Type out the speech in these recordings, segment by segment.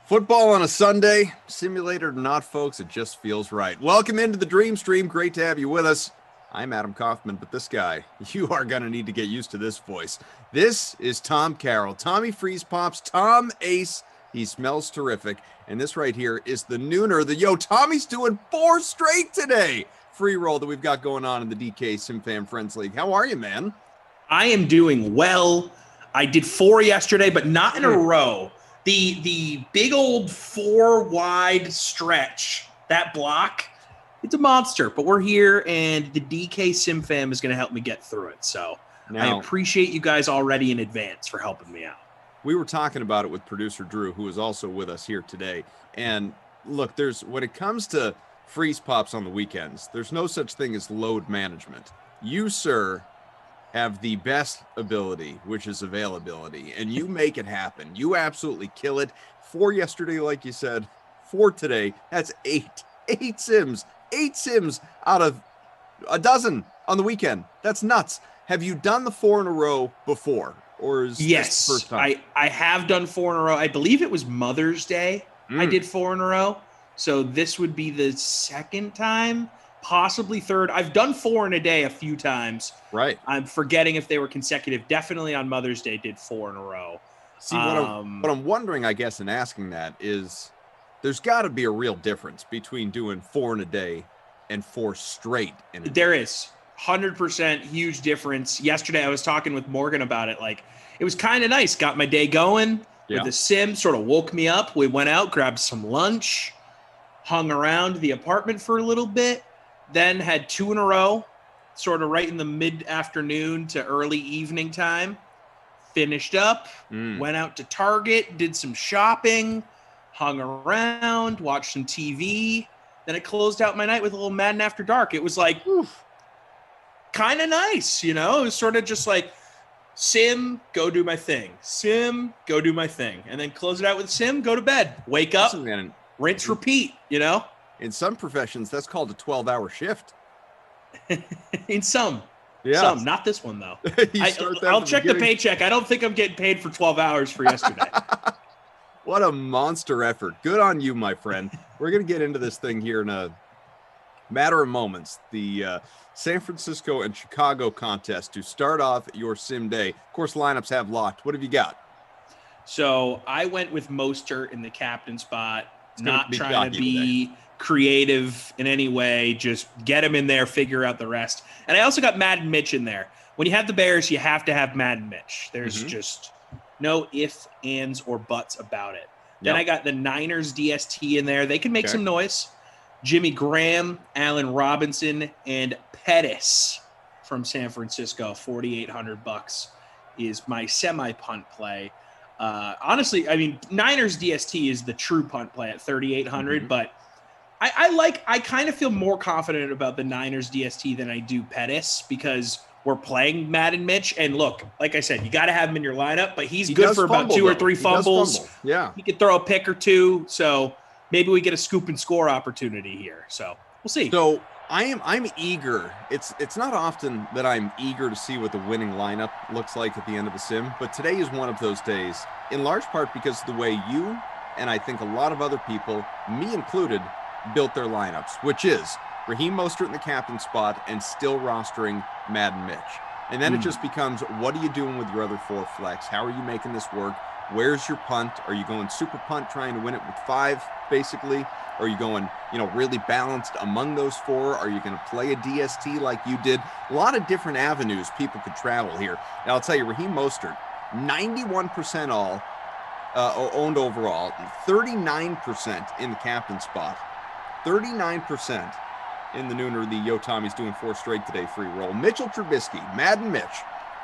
Football on a Sunday, simulator or not, folks, it just feels right. Welcome into the Dream Stream. Great to have you with us. I'm Adam Kaufman, but this guy, you are going to need to get used to this voice. This is Tom Carroll, Tommy Freeze Pops, Tom Ace. He smells terrific. And this right here is the nooner. Tommy's doing 4 straight today. Free roll that we've got going on in the DK SimFam Friends League. How are you, man? I am doing well. I did 4 yesterday, but not in a row. The big old 4 wide stretch, that block, it's a monster. But we're here, and the DK SimFam is going to help me get through it. So I appreciate you guys already in advance for helping me out. We were talking about it with producer Drew, who is also with us here today. And look, when it comes to freeze pops on the weekends, there's no such thing as load management. You, sir, have the best ability, which is availability, and you make it happen. You absolutely kill it. 4 yesterday, like you said, 4 today. That's 8 sims. 8 sims out of a dozen on the weekend. That's nuts. Have you done the 4 in a row before, or is this the first time? I have done 4 in a row. I believe it was Mother's Day. I did 4 in a row, so this would be the second time. Possibly third. I've done 4 in a day a few times. Right. I'm forgetting if they were consecutive. Definitely on Mother's Day did 4 in a row. See, what I'm wondering, I guess, in asking that is there's got to be a real difference between doing 4 in a day and 4 straight in a day. There is 100% huge difference. Yesterday I was talking with Morgan about it. Like, it was kind of nice. Got my day going with the sim, sort of woke me up. We went out, grabbed some lunch, hung around the apartment for a little bit. Then had 2 in a row, sort of right in the mid-afternoon to early evening time. Finished up, went out to Target, did some shopping, hung around, watched some TV. Then it closed out my night with a little Madden After Dark. It was like kind of nice, you know? It was sort of just like sim, go do my thing. Sim, go do my thing. And then close it out with sim, go to bed. Wake up, rinse, repeat, you know? In some professions, that's called a 12-hour shift. In some, not this one though. I'll check the paycheck. I don't think I'm getting paid for 12 hours for yesterday. What a monster effort. Good on you, my friend. We're going to get into this thing here in a matter of moments. The San Francisco and Chicago contest to start off your sim day. Of course, lineups have locked. What have you got? So I went with Mostert in the captain spot, not trying to be creative in any way, just get him in there, figure out the rest. And I also got Madden Mitch in there. When you have the Bears, you have to have Madden Mitch. There's just no ifs, ands, or buts about it. Then I got the Niners DST in there. They can make some noise. Jimmy Graham, Allen Robinson, and Pettis from San Francisco. $4,800 is my semi-punt play. Honestly, I mean, Niners DST is the true punt play at $3,800, but I kind of feel more confident about the Niners DST than I do Pettis because we're playing Madden Mitch. And look, like I said, you got to have him in your lineup, but he's good for about 2 or 3 fumbles. He could throw a pick or 2. So maybe we get a scoop and score opportunity here. So we'll see. So I'm eager. It's not often that I'm eager to see what the winning lineup looks like at the end of the sim, but today is one of those days, in large part because of the way you and I think a lot of other people, me included, built their lineups, which is Raheem Mostert in the captain spot and still rostering Madden Mitch. And then it just becomes, what are you doing with your other 4 flex? How are you making this work? Where's your punt? Are you going super punt, trying to win it with 5, basically? Are you going, really balanced among those 4? Are you going to play a DST like you did? A lot of different avenues people could travel here. Now, I'll tell you, Raheem Mostert, 91% all owned overall, 39% in the captain spot. 39% in the nooner. The Tommy's doing 4 straight today, free roll. Mitchell Trubisky, Madden Mitch,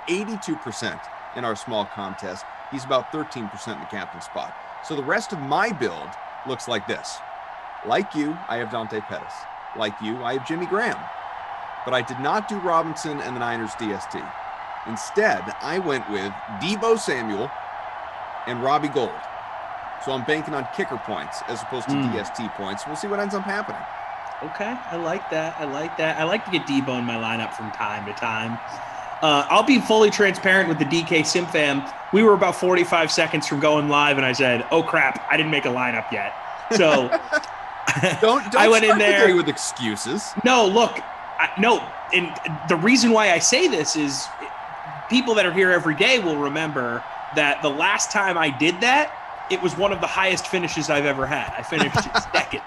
82% in our small contest. He's about 13% in the captain spot. So the rest of my build looks like this. Like you, I have Dante Pettis. Like you, I have Jimmy Graham. But I did not do Robinson and the Niners DST. Instead, I went with Deebo Samuel and Robbie Gould. So I'm banking on kicker points as opposed to DST points. We'll see what ends up happening. Okay, I like that. I like to get Deebo in my lineup from time to time. I'll be fully transparent with the DK Sim fam. We were about 45 seconds from going live, and I said, "Oh crap, I didn't make a lineup yet." So don't I went in there with excuses. No, look, no, and the reason why I say this is people that are here every day will remember that the last time I did that, it was one of the highest finishes I've ever had. I finished second,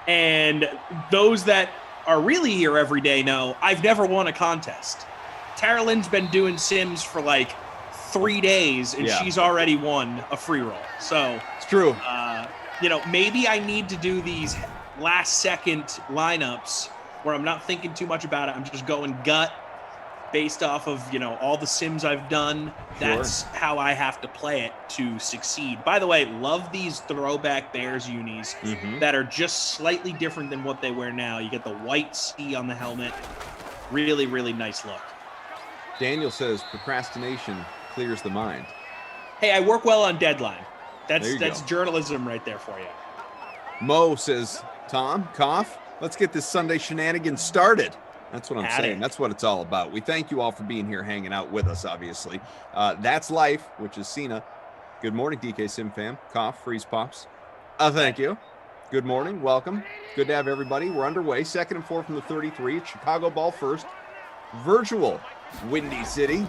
and those that are really here every day know I've never won a contest. Tara Lynn's been doing Sims for like 3 days, and she's already won a free roll. So it's true. Maybe I need to do these last second lineups where I'm not thinking too much about it. I'm just going gut based off of, all the Sims I've done. That's how I have to play it to succeed. By the way, love these throwback Bears unis that are just slightly different than what they wear now. You get the white C on the helmet. Really, really nice look. Daniel says procrastination clears the mind. Hey, I work well on deadline. That's journalism right there for you. Mo says, Tom, Koff, let's get this Sunday shenanigans started. That's what I'm saying. That's what it's all about. We thank you all for being here, hanging out with us, obviously. That's Life, which is Cena. Good morning, DK Sim fam. Koff, Freeze Pops. Thank you. Good morning. Welcome. Good to have everybody. We're underway. 2nd and 4 from the 33. Chicago ball first. Virtual Windy City.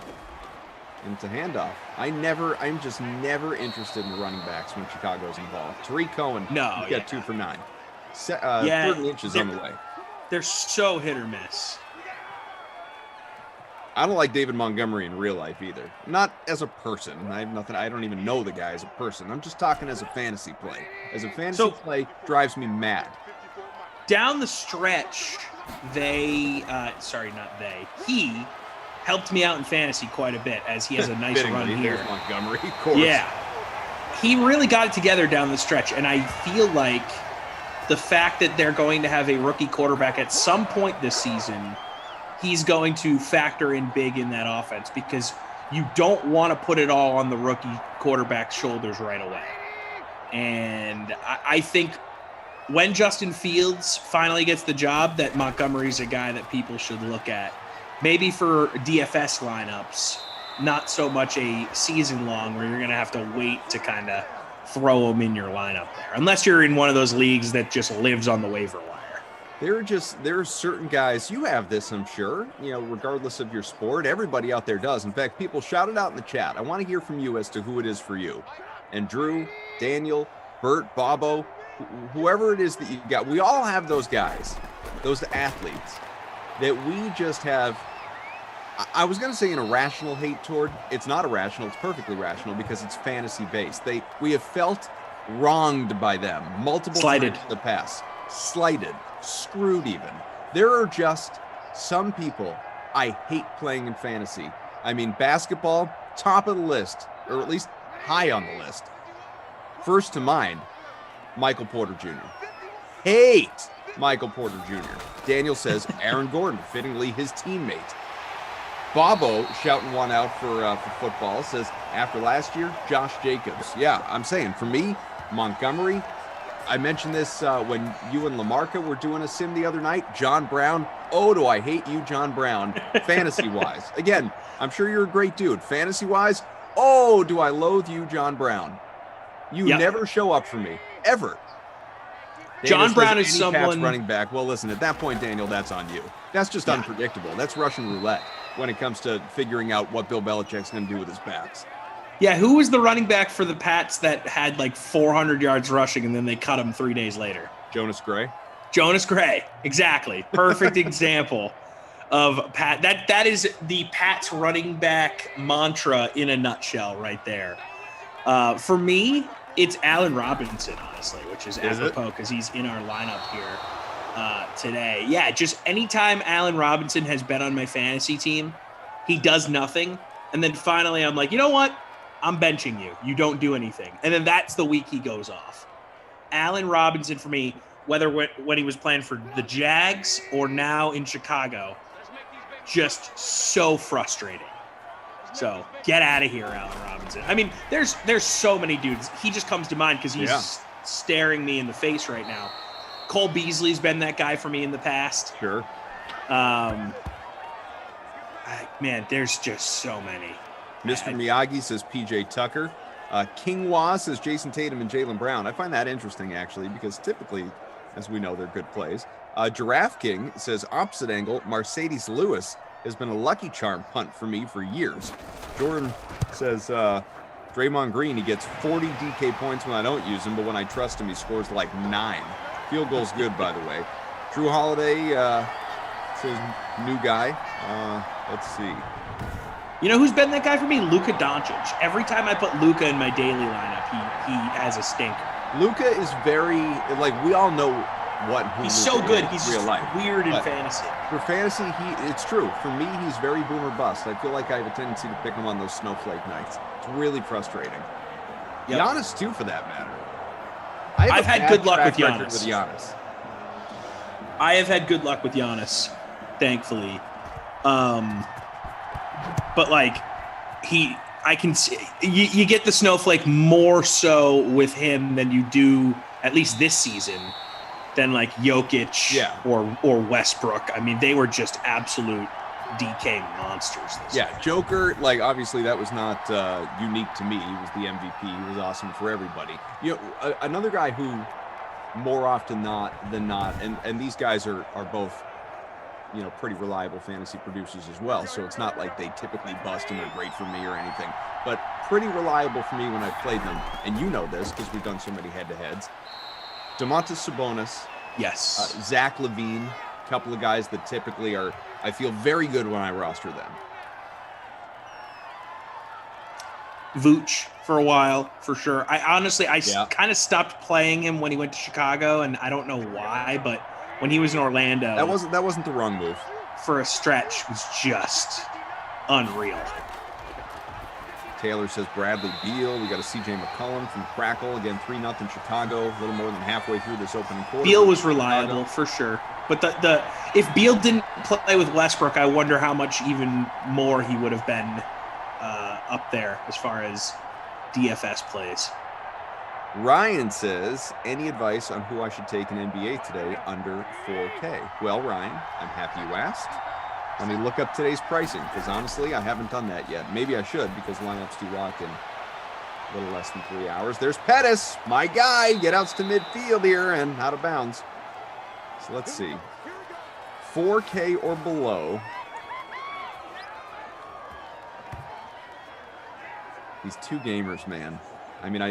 And it's a handoff. I'm just never interested in the running backs when Chicago's involved. Tariq Cohen, got 2 for 9. 30 inches on the way. They're so hit or miss. I don't like David Montgomery in real life either. Not as a person. I don't even know the guy as a person. I'm just talking as a fantasy play. As a fantasy play, drives me mad. Down the stretch, he helped me out in fantasy quite a bit as he has a nice run here. Montgomery, of course. Yeah. He really got it together down the stretch, and I feel like the fact that they're going to have a rookie quarterback at some point this season, he's going to factor in big in that offense because you don't want to put it all on the rookie quarterback's shoulders right away. And I think when Justin Fields finally gets the job, that Montgomery's a guy that people should look at. Maybe for DFS lineups, not so much a season long where you're going to have to wait to kind of throw them in your lineup there. Unless you're in one of those leagues that just lives on the waiver wire. There are certain guys, you have this, I'm sure, regardless of your sport, everybody out there does. In fact, people shout it out in the chat. I want to hear from you as to who it is for you. And Drew, Daniel, Bert, Bobo, whoever it is that you got, we all have those guys, those athletes that we just have, I was going to say an irrational hate toward. It's not irrational. It's perfectly rational because it's fantasy based. We have felt wronged by them multiple times in the past. Slighted, screwed even. There are just some people I hate playing in fantasy. I mean, basketball, top of the list, or at least high on the list. First to mind, Michael Porter Jr. Hate Michael Porter Jr. Daniel says Aaron Gordon, fittingly his teammate. Bobo shouting one out for football says after last year, Josh Jacobs. Yeah, I'm saying for me, Montgomery. I mentioned this when you and Lamarca were doing a sim the other night. John Brown. Oh, do I hate you, John Brown, fantasy-wise. Again, I'm sure you're a great dude. Fantasy-wise, oh, do I loathe you, John Brown. You never show up for me, ever. John Brown is someone running back. Well, listen, at that point, Daniel, that's on you. That's just unpredictable. That's Russian roulette when it comes to figuring out what Bill Belichick's going to do with his backs. Yeah, who was the running back for the Pats that had like 400 yards rushing and then they cut him 3 days later? Jonas Gray. Jonas Gray, exactly. Perfect example of Pat. That is the Pats running back mantra in a nutshell right there. For me, it's Allen Robinson, honestly, which is apropos because he's in our lineup here today. Yeah, just anytime Allen Robinson has been on my fantasy team, he does nothing. And then finally I'm like, you know what? I'm benching you. You don't do anything. And then that's the week he goes off. Allen Robinson for me, whether when he was playing for the Jags or now in Chicago, just so frustrating. So get out of here, Allen Robinson. I mean, there's so many dudes. He just comes to mind because he's staring me in the face right now. Cole Beasley's been that guy for me in the past. Sure. Man, there's just so many. Mr. Miyagi says PJ Tucker. King Wah says Jason Tatum and Jaylen Brown. I find that interesting, actually, because typically, as we know, they're good plays. Giraffe King says opposite angle. Mercedes Lewis has been a lucky charm punt for me for years. Jordan says Draymond Green, he gets 40 DK points when I don't use him, but when I trust him, he scores like 9. Field goal's good, by the way. Drew Holiday says new guy. Let's see. You know who's been that guy for me? Luka Doncic. Every time I put Luka in my daily lineup, he has a stinker. Luka is very, like, we all know he's so good. He's real life. Weird in fantasy. For fantasy, it's true. For me, he's very boomer bust. I feel like I have a tendency to pick him on those snowflake nights. It's really frustrating. Yep. Giannis, too, for that matter. I've had good luck with Giannis. I have had good luck with Giannis, thankfully. But like I can see you get the snowflake more so with him than you do, at least this season, than like Jokic or Westbrook. I mean, they were just absolute DK monsters. Year. Joker, like, obviously that was not unique to me. He was the MVP. He was awesome for everybody. You know, another guy who more often than not, and these guys are both, you know, pretty reliable fantasy producers as well. So it's not like they typically bust and they're great for me or anything, but pretty reliable for me when I've played them. And you know this because we've done so many head-to-heads. Domantas Sabonis. Yes. Zach LaVine, a couple of guys that typically are, I feel very good when I roster them. Vooch for a while, for sure. I kind of stopped playing him when he went to Chicago, and I don't know why, but when he was in Orlando, that wasn't the wrong move. For a stretch, was just unreal. Taylor says Bradley Beal. We got a CJ McCollum from Crackle. Again, 3-0 Chicago. A little more than halfway through this opening quarter. Beal was reliable for sure. But the if Beal didn't play with Westbrook, I wonder how much even more he would have been up there as far as DFS plays. Ryan says, any advice on who I should take in NBA today under 4K? Well, Ryan, I'm happy you asked. Let me look up today's pricing, because honestly, I haven't done that yet. Maybe I should, because lineups do lock in a little less than 3 hours. There's Pettis, my guy. Get outs to midfield here and out of bounds. So let's see. 4K or below. These two gamers, man. I mean,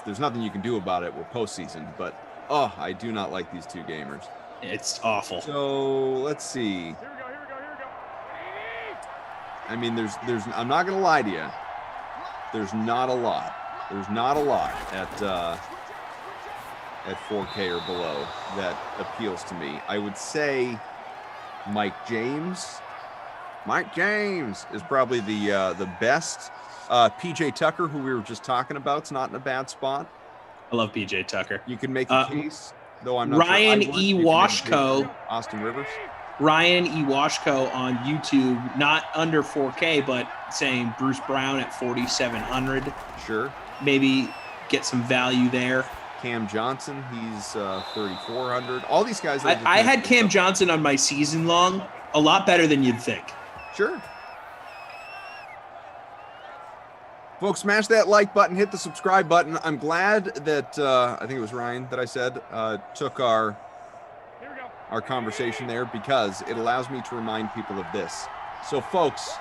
there's nothing you can do about it. We're postseason, but I do not like these two gamers. It's awful. So let's see. I mean, there's. I'm not gonna lie to you. There's not a lot. There's not a lot at 4K or below that appeals to me. I would say Mike James. Mike James is probably the best. PJ Tucker, who we were just talking about, is not in a bad spot. I love PJ Tucker. You can make a case, though I'm not Ryan sure. E. Washko. Austin Rivers. Ryan E. Washko on YouTube, not under 4K, but saying Bruce Brown at 4,700. Sure. Maybe get some value there. Cam Johnson, he's 3,400. All these guys. I had Cam Johnson on my season long, a lot better than you'd think. Sure. Folks, smash that like button, hit the subscribe button. I'm glad that, I think it was Ryan that I said, took our conversation there, because it allows me to remind people of this. So, folks,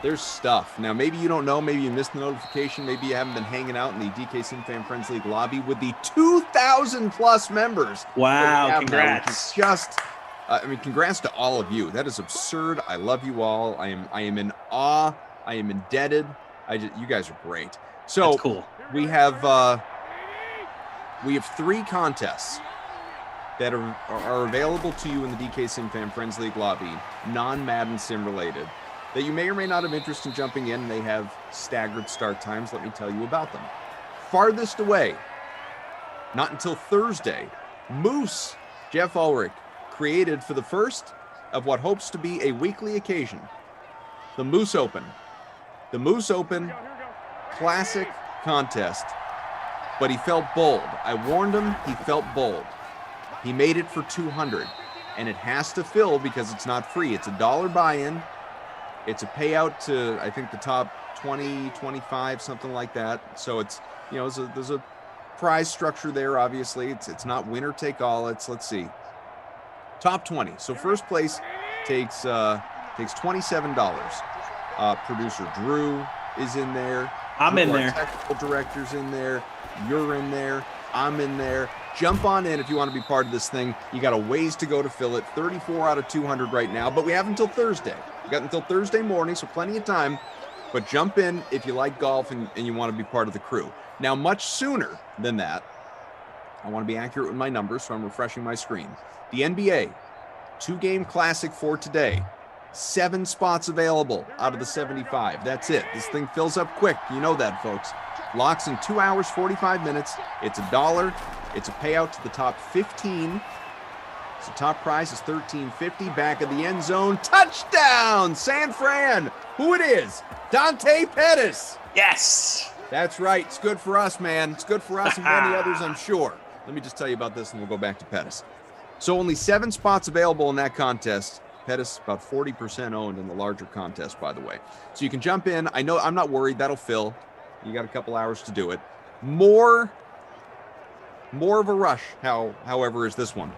there's stuff. Now, maybe you don't know, maybe you missed the notification, maybe you haven't been hanging out in the DK Sim Fan Friends League lobby with the 2,000 plus members. Wow, congrats. Congrats to all of you. That is absurd. I love you all. I am in awe. I am indebted. You guys are great. So that's cool. We have 3 contests that are available to you in the DK Sim Fan Friends League lobby, non-Madden Sim related, that you may or may not have interest in jumping in. They have staggered start times. Let me tell you about them. Farthest away, not until Thursday, Moose Jeff Ulrich created for the first of what hopes to be a weekly occasion, the Moose Open. The Moose Open Classic contest, but he felt bold. I warned him, he felt bold. He made it for 200. and it has to fill because it's not free. It's $1 buy-in. It's a payout to, I think, the top 20, 25, something like that. So it's, there's a prize structure there, obviously. It's not winner take all. Let's see. Top 20. So first place takes $27. Producer Drew is in there. I'm in there. Technical director's in there. You're in there. I'm in there. Jump on in if you want to be part of this thing. You got a ways to go to fill it. 34 out of 200 right now, but we have until Thursday. We got until Thursday morning, so plenty of time. But jump in if you like golf and you want to be part of the crew. Now, much sooner than that, I want to be accurate with my numbers, so I'm refreshing my screen. The NBA, 2-game classic for today. 7 spots available out of the 75. That's it. This thing fills up quick. You know that, folks. Locks in 2 hours, 45 minutes. It's $1. It's a payout to the top 15. So top prize is $13.50. Back of the end zone. Touchdown! San Fran. Who it is? Dante Pettis. Yes. That's right. It's good for us, man. It's good for us and many others, I'm sure. Let me just tell you about this, and we'll go back to Pettis. So only 7 spots available in that contest. Pettis about 40% owned in the larger contest, by the way. So you can jump in. I know I'm not worried. That'll fill. You got a couple hours to do it. More of a rush, however, is this one.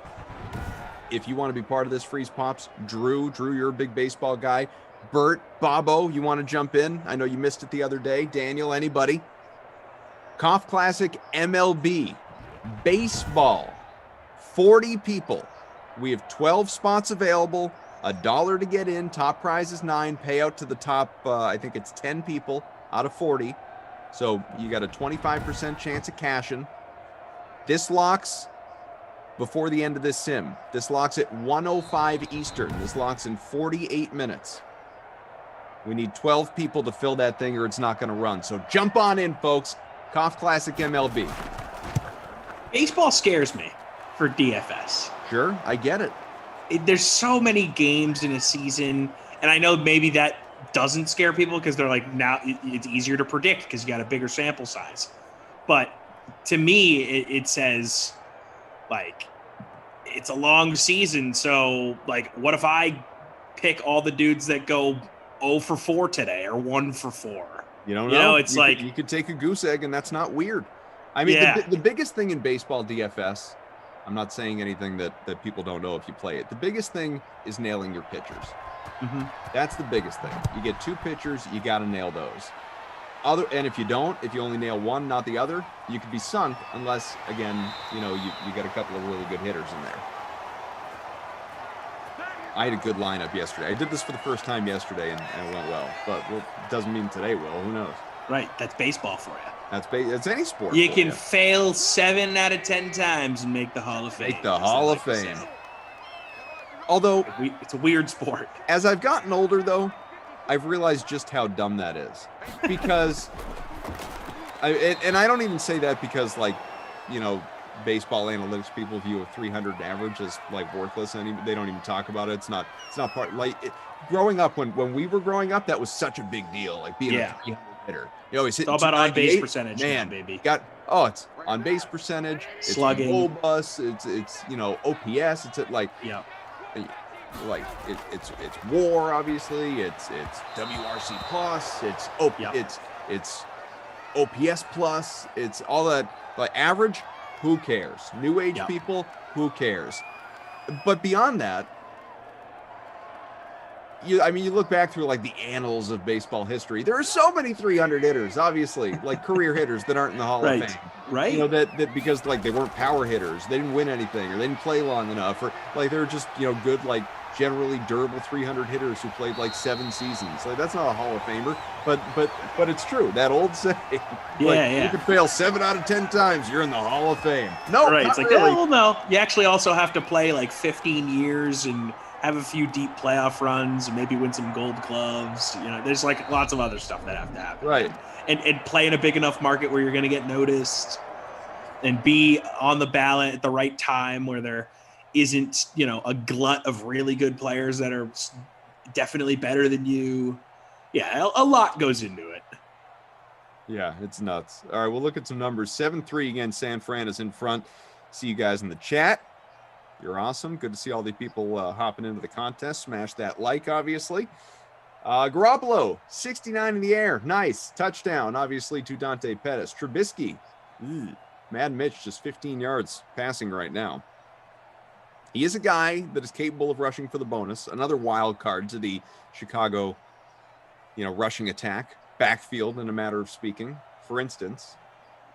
If you want to be part of this Freeze Pops, Drew, you're a big baseball guy. Bert, Bobo, you want to jump in? I know you missed it the other day. Daniel, anybody? Cough Classic MLB. Baseball. 40 people. We have 12 spots available. $1 to get in. Top prize is $9. Payout to the top, I think it's 10 people out of 40. So you got a 25% chance of cashing. This locks before the end of this sim. This locks at 1:05 Eastern. This locks in 48 minutes. We need 12 people to fill that thing or it's not going to run. So jump on in, folks. Cough Classic MLB. Baseball scares me for DFS. Sure, I get it. There's so many games in a season, and I know maybe that doesn't scare people because they're like, now it's easier to predict because you got a bigger sample size. But to me, it says, like, it's a long season, so, like, what if I pick all the dudes that go 0 for 4 today or 1 for 4? You don't know. It's you could take a goose egg, and that's not weird. I mean, the biggest thing in baseball DFS, I'm not saying anything that people don't know if you play it. The biggest thing is nailing your pitchers. Mm-hmm. That's the biggest thing. You get 2 pitchers, you got to nail those. And if you don't, if you only nail one, not the other, you could be sunk unless, again, you got a couple of really good hitters in there. I had a good lineup yesterday. I did this for the first time yesterday, and it went well. But it doesn't mean today will. Who knows? Right. That's baseball for you. That's any sport. You can fail 7 out of 10 times and make the Hall of Fame. Make the Hall of Fame. Although it's a weird sport. As I've gotten older, though, I've realized just how dumb that is. Because, and I don't even say that because, like, baseball analytics people view a 300 average as, like, worthless, and they don't even talk about it. It's not part, like, growing up, when we were growing up, that was such a big deal, like being a 300 hitter. It's all about on-base percentage, man, baby. It's on-base percentage, it's slugging, OBUS, it's OPS, it's like, yeah, like it's WAR, obviously, it's WRC plus, it's OPS plus, it's all that. Like, average, who cares? New age people, who cares? But beyond that, you look back through, like, the annals of baseball history. There are so many 300 hitters, obviously, like career hitters that aren't in the Hall of Fame. Right. That because, like, they weren't power hitters, they didn't win anything, or they didn't play long enough, or, like, they're just, good, like, generally durable 300 hitters who played, like, 7 seasons. Like, that's not a Hall of Famer, but it's true. That old saying. You could fail 7 out of 10 times, you're in the Hall of Fame. No, right. It's like, really. well, no. You actually also have to play like 15 years and have a few deep playoff runs and maybe win some gold gloves. There's, like, lots of other stuff that have to happen. Right. And play in a big enough market where you're going to get noticed and be on the ballot at the right time where there isn't, a glut of really good players that are definitely better than you. Yeah, a lot goes into it. Yeah, it's nuts. All right, we'll look at some numbers. 7-3 again. San Fran is in front. See you guys in the chat. You're awesome. Good to see all the people hopping into the contest. Smash that like, obviously. Garoppolo, 69 in the air. Nice. Touchdown, obviously, to Dante Pettis. Trubisky. Mad Mitch, just 15 yards passing right now. He is a guy that is capable of rushing for the bonus. Another wild card to the Chicago, rushing attack. Backfield, in a matter of speaking. For instance,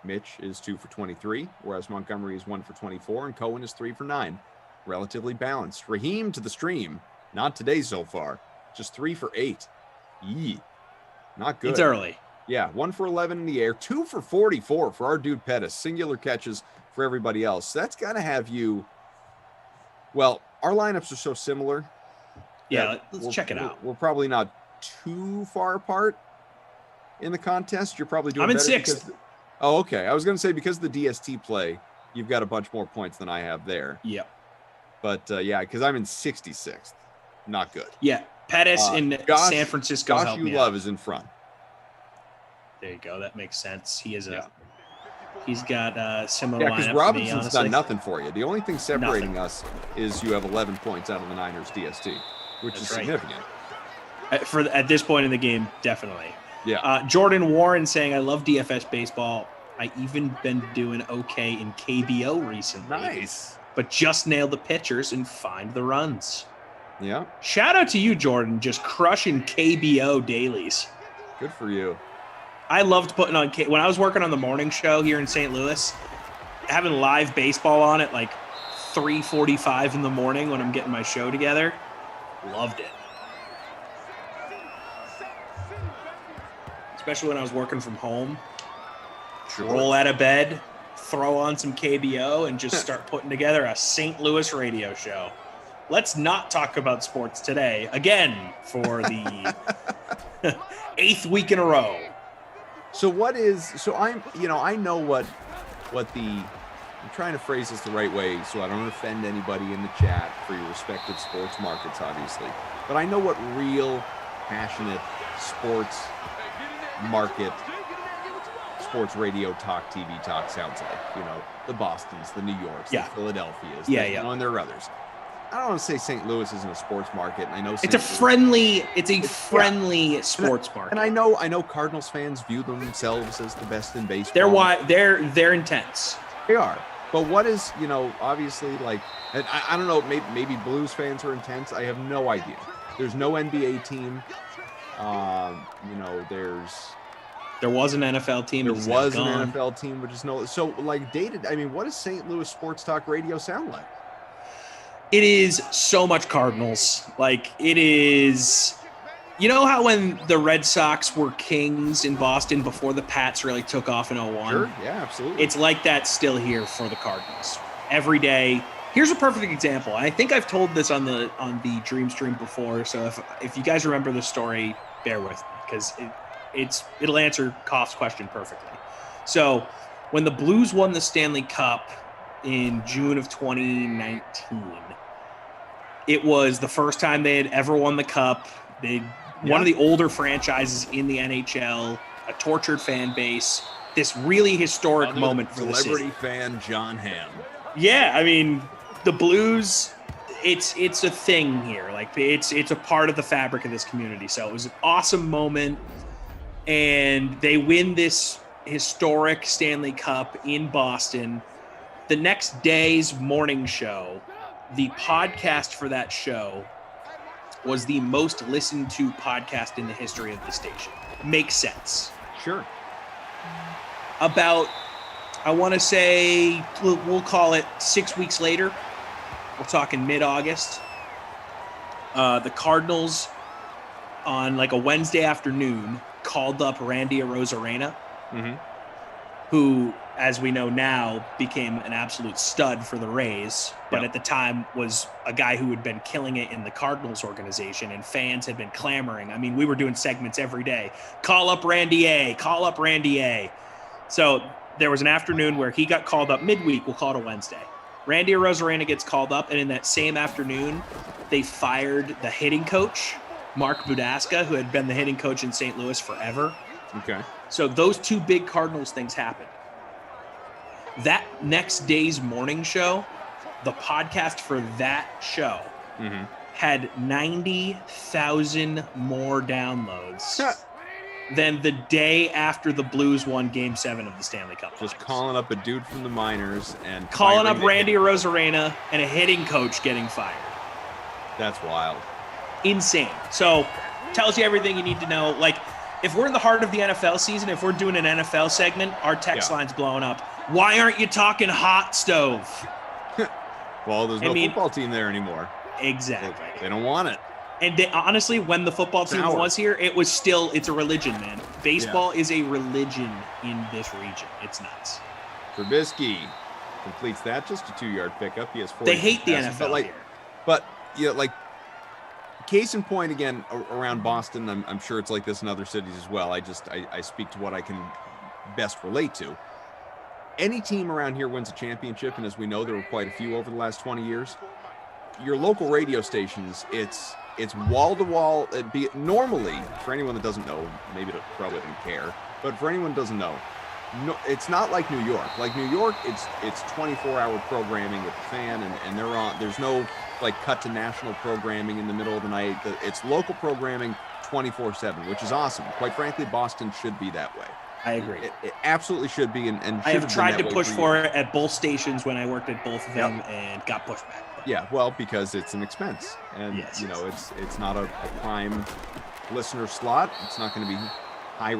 Mitch is 2 for 23, whereas Montgomery is 1 for 24, and Cohen is 3 for 9. Relatively balanced. Raheem to the stream. Not today so far. Just 3 for 8. Yee. Not good. It's early. Yeah, 1 for 11 in the air. 2 for 44 for our dude Pettis. Singular catches for everybody else. That's got to have you... Well, our lineups are so similar. Yeah, let's check it out. We're probably not too far apart in the contest. You're probably doing I'm in better 6th. Oh, okay. I was going to say, because of the DST play, you've got a bunch more points than I have there. Yep. But, yeah, because I'm in 66th. Not good. Yeah. Pettis in San Francisco helped me Love out. is in front. There you go. That makes sense. He is he's got a similar lineup. Yeah, because Robinson's done nothing for you. The only thing separating us is you have 11 points out of the Niners DST, which is significant. At this point in the game, definitely. Yeah. Jordan Warren saying, I love DFS baseball. I even been doing okay in KBO recently. Nice. But just nail the pitchers and find the runs. Yeah. Shout out to you, Jordan, just crushing KBO dailies. Good for you. I loved putting on when I was working on the morning show here in St. Louis, having live baseball on at like 3:45 in the morning when I'm getting my show together. Loved it. Especially when I was working from home. Sure. Roll out of bed, throw on some KBO, and just start putting together a St. Louis radio show. Let's not talk about sports today, again, for the 8th week in a row. So I know what I'm trying to phrase this the right way so I don't offend anybody in the chat for your respective sports markets, obviously. But I know what real passionate sports market, sports radio talk, TV talk sounds like. The Bostons, the New Yorks, the Philadelphias, and there are others. I don't want to say St. Louis isn't a sports market, and I know it's a friendly sports market. And I know Cardinals fans view themselves as the best in baseball. They're intense. They are. But what is, obviously, like, and I don't know, maybe Blues fans are intense. I have no idea. There's no NBA team. There was an NFL team. There was an NFL team, which is so like dated. I mean, what does St. Louis sports talk radio sound like? It is so much Cardinals. Like, it is... You know how when the Red Sox were kings in Boston before the Pats really took off in 01? Sure, yeah, absolutely. It's like that still here for the Cardinals. Every day. Here's a perfect example. I think I've told this on the Dream Stream before, so if you guys remember the story, bear with me, because it'll answer Koff's question perfectly. So, when the Blues won the Stanley Cup in June of 2019, it was the first time they had ever won the Cup. One of the older franchises in the NHL, a tortured fan base, this really historic moment for the city. Celebrity fan John Hamm. Yeah, I mean, the Blues, it's a thing here. Like, it's a part of the fabric of this community. So it was an awesome moment, and they win this historic Stanley Cup in Boston. The next day's morning show, the podcast for that show was the most listened to podcast in the history of the station. Makes sense. Sure. About, I want to say, we'll call it 6 weeks later. We're talking mid-August. The Cardinals, on like a Wednesday afternoon, called up Randy Arozarena, who, as we know now, became an absolute stud for the Rays, but at the time was a guy who had been killing it in the Cardinals organization, and fans had been clamoring. I mean, we were doing segments every day. Call up Randy A. Call up Randy A. So there was an afternoon where he got called up midweek. We'll call it a Wednesday. Randy Arozarena gets called up, and in that same afternoon, they fired the hitting coach, Mark Budaska, who had been the hitting coach in St. Louis forever. Okay. So those two big Cardinals things happened. That next day's morning show the podcast for that show had 90,000 more downloads than the day after the Blues won Game 7 of the Stanley Cup Finals. Just calling up a dude from the minors and calling up Randy Arozarena and a hitting coach getting fired. That's wild. Insane. So tells you everything you need to know. Like, if we're in the heart of the NFL season, if we're doing an NFL segment, our text line's blowing up. Why aren't you talking hot stove? Well, there's no football team there anymore. Exactly. They don't want it. And honestly, when the football team was here, it's a religion, man. Baseball is a religion in this region. It's nuts. Trubisky completes that, just a 2-yard pickup. He has 4. They hate the NFL here. But, case in point, again, around Boston, I'm sure it's like this in other cities as well. I speak to what I can best relate to. Any team around here wins a championship, and as we know, there were quite a few over the last 20 years. Your local radio stations, it's wall-to-wall. Normally, for anyone that doesn't know, maybe they probably don't care, but for anyone that doesn't know, no, it's not like New York. Like New York, it's 24-hour programming with the fan, and they're on. There's no cut to national programming in the middle of the night. It's local programming 24/7, which is awesome. Quite frankly, Boston should be that way. I agree. It absolutely should be, and I have tried to push for it at both stations when I worked at both of them and got pushed back. Yeah, well, because it's an expense, and it's not a prime listener slot. It's not going to be high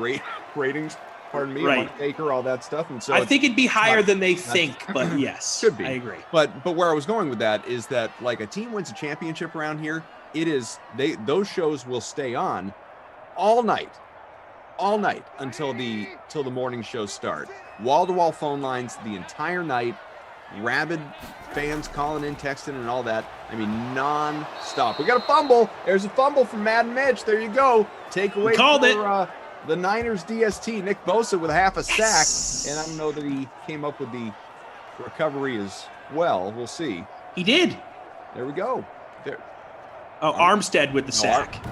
ratings. Pardon me, right? Acre, all that stuff, and so I think it'd be higher than they think, but yes, should be. I agree. But where I was going with that is that like a team wins a championship around here, those shows will stay on all night until the morning shows start. Wall-to-wall phone lines the entire night. Rabid fans calling in, texting, and all that. I mean, non-stop. We got a fumble. There's a fumble from Madden Mitch. There you go. Take away for the Niners DST. Nick Bosa with half a sack. And I don't know that he came up with the recovery as well. We'll see. He did. There we go. Armstead with the sack.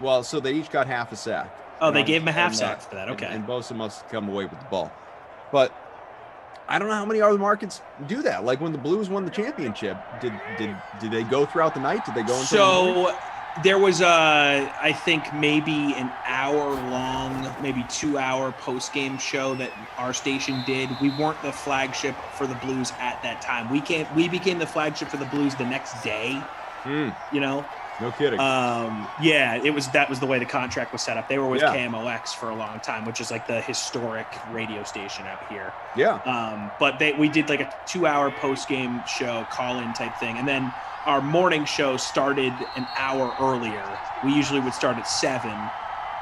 Well, so they each got half a sack. Oh, they gave him a half sack for that. Okay. And Bosa must come away with the ball. But I don't know how many other markets do that. Like when the Blues won the championship, did they go throughout the night? Did they go into So there was I think maybe an hour-long, maybe 2-hour post-game show that our station did. We weren't the flagship for the Blues at that time. We became the flagship for the Blues the next day. You know? No kidding. That was the way the contract was set up. They were with KMOX for a long time, which is like the historic radio station out here. Yeah. But we did like a 2-hour post-game show, call-in type thing. And then our morning show started an hour earlier. We usually would start at 7.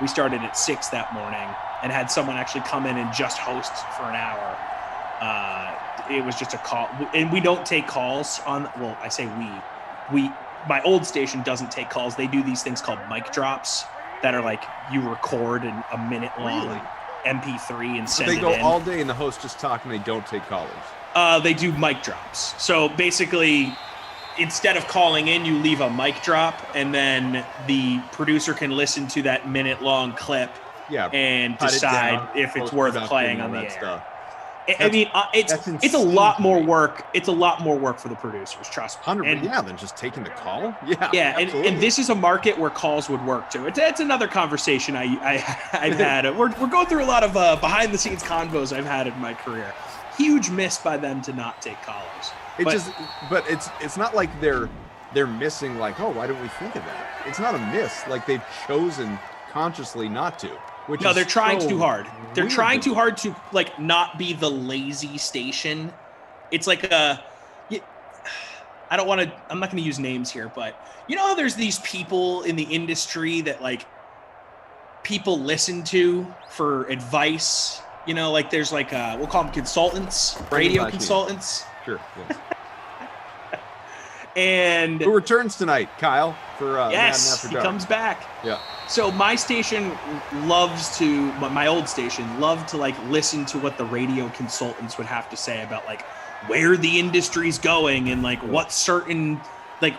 We started at 6 that morning and had someone actually come in and just host for an hour. It was just a call. And we don't take calls I say we. My old station doesn't take calls. They do these things called mic drops that are like you record in a minute-long MP3 and send it in. They go all day and the host just talk and they don't take callers. They do mic drops. So basically, instead of calling in, you leave a mic drop, and then the producer can listen to that minute-long clip and decide if it's worth playing on the air. Stuff. I mean, it's a lot more work. It's a lot more work for the producers, trust me. 100%, than just taking the call. Yeah, and this is a market where calls would work too. It's another conversation I've had. We're going through a lot of behind-the-scenes convos I've had in my career. Huge miss by them to not take callers. But it's not like they're missing. Like, why don't we think of that? It's not a miss. Like they've chosen consciously not to. No, they're trying too hard. They're trying too hard to like not be the lazy station. It's like I'm not going to use names here, but you know how there's these people in the industry that like people listen to for advice. You know, like there's like we'll call them consultants, radio consultants. Sure. Yes. And who returns tonight, Kyle? For yes, he comes back. Yeah. So my station my old station loved to like listen to what the radio consultants would have to say about like where the industry's going and like what certain like,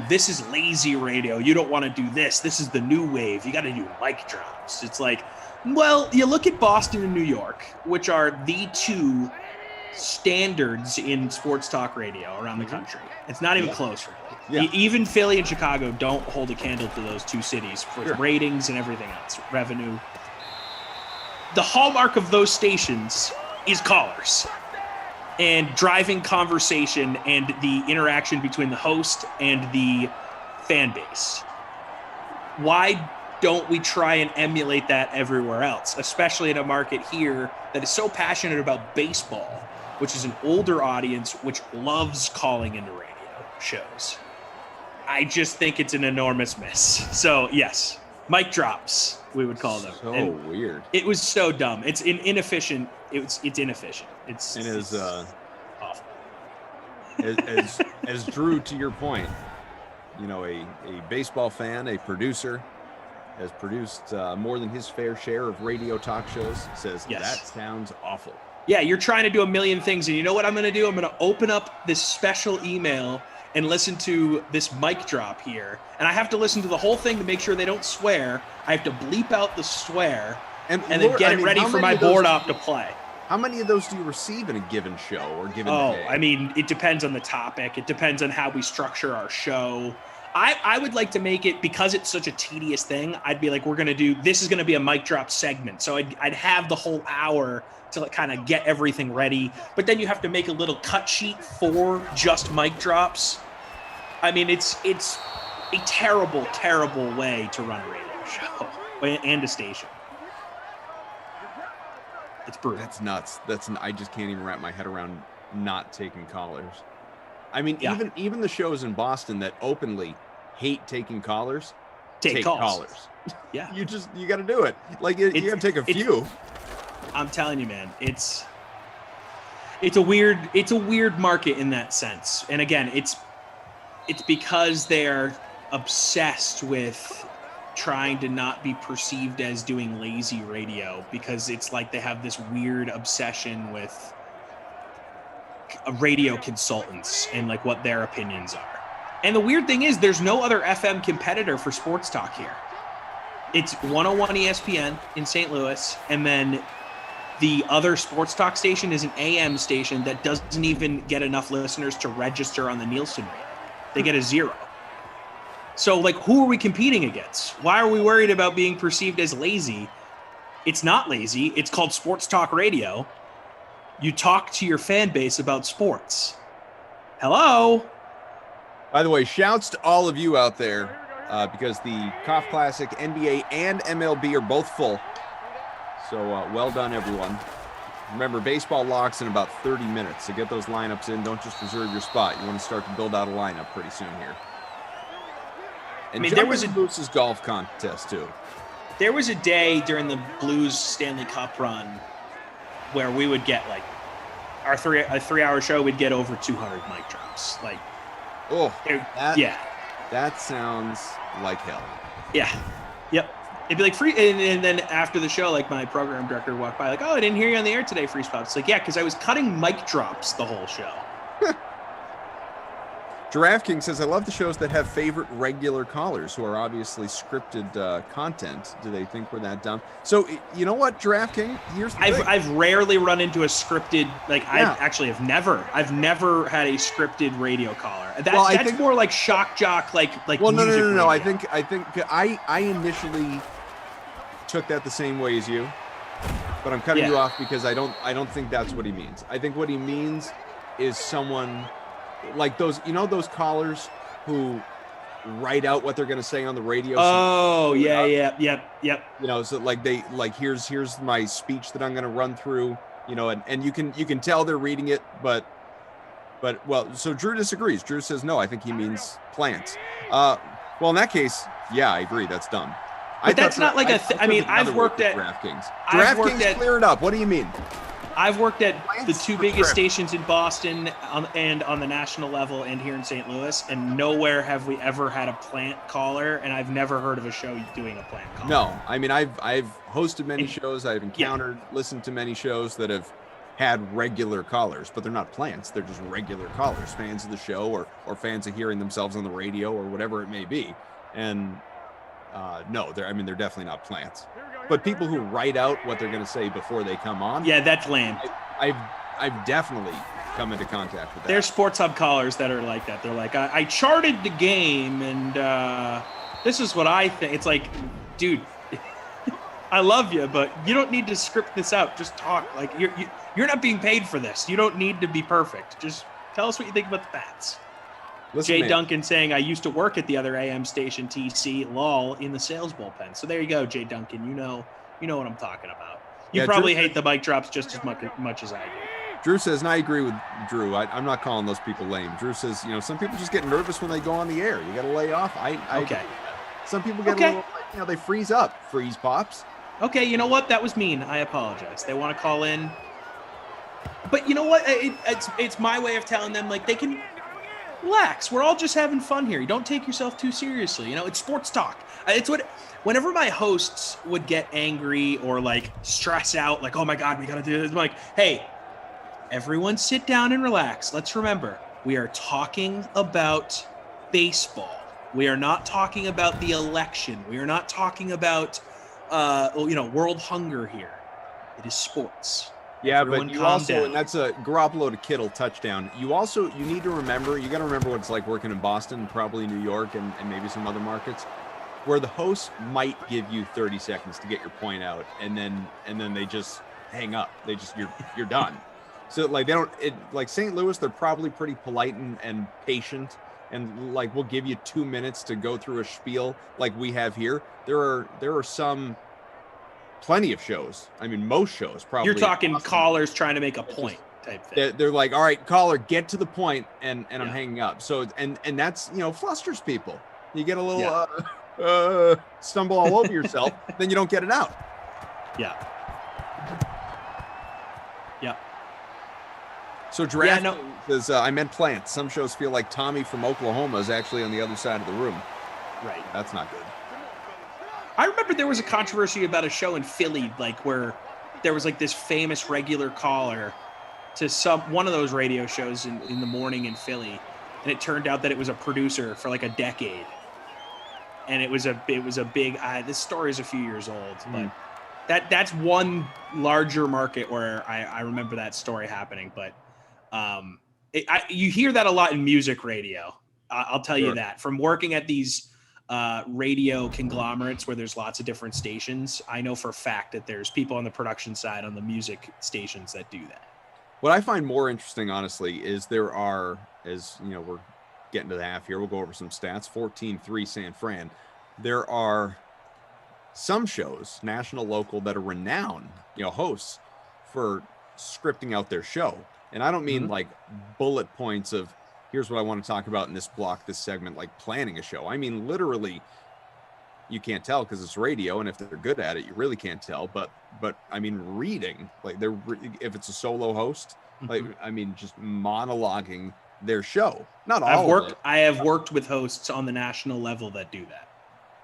this is lazy radio. You don't want to do this. This is the new wave. You got to do mic drops. It's like, well, you look at Boston and New York, which are the two standards in sports talk radio around the country. It's not even close, really. Yeah. Even Philly and Chicago don't hold a candle to those two cities for ratings and everything else, revenue. The hallmark of those stations is callers and driving conversation and the interaction between the host and the fan base. Why don't we try and emulate that everywhere else, especially in a market here that is so passionate about baseball, which is an older audience which loves calling into radio shows? I just think it's an enormous miss. So yes, mic drops, we would call them. So weird. It was so dumb. It's inefficient. It's inefficient. It's awful. As Drew, to your point, you know, a baseball fan, a producer, has produced more than his fair share of radio talk shows, says that sounds awful. Yeah, you're trying to do a million things, and you know what I'm going to do? I'm going to open up this special email and listen to this mic drop here, and I have to listen to the whole thing to make sure they don't swear. I have to bleep out the swear and then get it ready for my board op to play. How many of those do you receive in a given show or given day? I mean, it depends on the topic. It depends on how we structure our show. I would like to make it, because it's such a tedious thing, I'd be like, this is going to be a mic drop segment. So I'd have the whole hour to kind of get everything ready. But then you have to make a little cut sheet for just mic drops. I mean, it's a terrible, terrible way to run a radio show and a station. It's brutal. That's nuts. I just can't even wrap my head around not taking callers. I mean, even the shows in Boston that openly hate taking callers, take callers. Yeah. You got to do it. Like, you got to take a few. I'm telling you, man, it's a weird market in that sense. And again, it's because they're obsessed with trying to not be perceived as doing lazy radio, because it's like they have this weird obsession with radio consultants and like what their opinions are. And the weird thing is there's no other FM competitor for sports talk here. It's 101 ESPN in St. Louis, and then the other sports talk station is an AM station that doesn't even get enough listeners to register on the Nielsen rating. They get a 0. So like, who are we competing against? Why are we worried about being perceived as lazy? It's not lazy. It's called sports talk radio. You talk to your fan base about sports. Hello? By the way, shouts to all of you out there, because the Cough Classic, NBA, and MLB are both full. So well done, everyone. Remember, baseball locks in about 30 minutes. So get those lineups in. Don't just reserve your spot. You want to start to build out a lineup pretty soon here. And there was a Blues golf contest, too. There was a day during the Blues Stanley Cup run where we would get like a 3-hour show, we'd get over 200 mic drops. Like, that sounds like hell. Yeah. Yep. It'd be like free. And then after the show, like my program director would walk by like, oh, I didn't hear you on the air today, Free Spot. It's like, yeah, because I was cutting mic drops the whole show. DraftKings says, I love the shows that have favorite regular callers who are obviously scripted content. Do they think we're that dumb? So, you know what, DraftKings? Here's the thing. I've rarely run into a scripted, like, I've never had a scripted radio caller. That's more like shock jock, like well, no. radio. I think I initially took that the same way as you, but I'm cutting you off because I don't think that's what he means. I think what he means is someone like those, those callers who write out what they're going to say on the radio. Oh, yep. So like here's my speech that I'm going to run through, and you can tell they're reading it, but so Drew disagrees. Drew says, no, I think he means plants. Well, in that case, yeah, I agree. That's dumb. But that's not like I've worked at DraftKings. DraftKings, clear it up. What do you mean? I've worked at the two biggest stations in Boston and on the national level and here in St. Louis, and nowhere have we ever had a plant caller, and I've never heard of a show doing a plant caller. No, I mean, I've hosted many shows. I've encountered, listened to many shows that have had regular callers, but they're not plants. They're just regular callers, fans of the show or fans of hearing themselves on the radio or whatever it may be. And no, they're definitely not plants. But people who write out what they're going to say before they come on. Yeah, that's lame. I've definitely come into contact with that. There's Sports Hub callers that are like that. They're like, I charted the game, and this is what I think. It's like, dude, I love you, but you don't need to script this out. Just talk. Like, you're not being paid for this. You don't need to be perfect. Just tell us what you think about the Pats. Listen, Jay Duncan saying, I used to work at the other AM station, TC, lol, in the sales bullpen. So there you go, Jay Duncan. You know what I'm talking about. You probably hate the mic drops just as much as I do. Drew says, and I agree with Drew. I'm not calling those people lame. Drew says, some people just get nervous when they go on the air. You got to lay off. Okay. Some people get a little, they freeze up. Freeze pops. Okay, you know what? That was mean. I apologize. They want to call in. But you know what? It's my way of telling them, like, they can relax. We're all just having fun here. You don't take yourself too seriously. It's sports talk. It's what, whenever my hosts would get angry or like stress out, like, oh my God, we got to do this. I'm like, hey, everyone sit down and relax. Let's remember, we are talking about baseball. We are not talking about the election. We are not talking about, world hunger here. It is sports. Yeah, everyone, but you also, down. And that's a Garoppolo to Kittle touchdown. You need to remember, you got to remember what it's like working in Boston, probably New York, and maybe some other markets, where the host might give you 30 seconds to get your point out, and then they just hang up. They just, you're done. So like like St. Louis, they're probably pretty polite and patient, and like we'll give you 2 minutes to go through a spiel like we have here. There are some. Plenty of shows. I mean, most shows probably. You're talking callers trying to make a point type thing. They're like, all right, caller, get to the point, and I'm hanging up. So and that's flusters people. You get a little stumble all over yourself, then you don't get it out. Yeah. Yeah. So DraftKings says, I meant plants. Some shows feel like Tommy from Oklahoma is actually on the other side of the room. Right. That's not good. I remember there was a controversy about a show in Philly, like where there was like this famous regular caller to one of those radio shows in the morning in Philly, and it turned out that it was a producer for like a decade, and it was a big. This story is a few years old, but that's one larger market where I remember that story happening. But you hear that a lot in music radio. I'll tell you that from working at these radio conglomerates where there's lots of different stations. I know for a fact that there's people on the production side on the music stations that do that. What I find more interesting, honestly, is there are, as we're getting to the half here, we'll go over some stats. 14-3 San Fran. There are some shows, national, local, that are renowned, hosts for scripting out their show. And I don't mean like bullet points of, here's what I want to talk about in this block, this segment, like planning a show. I mean, literally, you can't tell because it's radio, and if they're good at it, you really can't tell. But I mean, reading, like if it's a solo host, like I mean, just monologuing their show. Not all of it. I have worked with hosts on the national level that do that.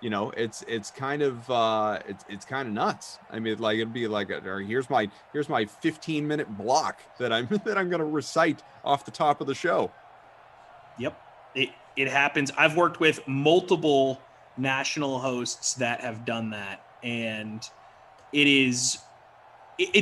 It's kind of it's kind of nuts. I mean, like it'd be like, here's my 15-minute block that I'm going to recite off the top of the show. Yep. It happens. I've worked with multiple national hosts that have done that. And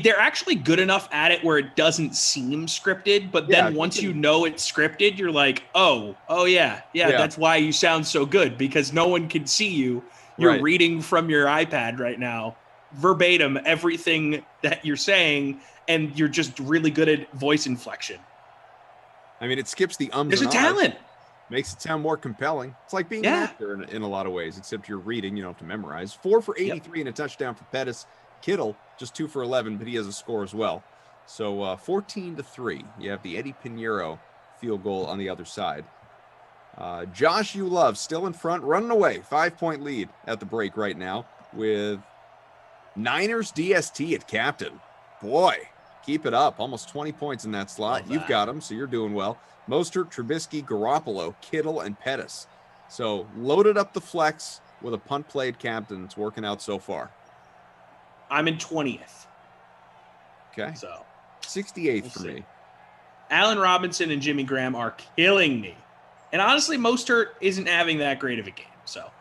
they're actually good enough at it where it doesn't seem scripted. But then once you know it's scripted, you're like, oh yeah. That's why you sound so good, because no one can see you. You're reading from your iPad right now, verbatim, everything that you're saying. And you're just really good at voice inflection. I mean, it skips the ums. There's a talent. Makes it sound more compelling. It's like being an actor in a lot of ways, except you're reading, you don't have to memorize. 4 for 83 and a touchdown for Pettis. Kittle, just 2 for 11, but he has a score as well. So 14-3. You have the Eddie Pinheiro field goal on the other side. Josh Love still in front, running away. 5-point lead at the break right now with Niners DST at captain. Boy. Keep it up. Almost 20 points in that slot. You've got them, so you're doing well. Mostert, Trubisky, Garoppolo, Kittle, and Pettis. So loaded up the flex with a punt played captain. It's working out so far. I'm in 20th. Okay. So 68th for me. Allen Robinson and Jimmy Graham are killing me. And honestly, Mostert isn't having that great of a game. So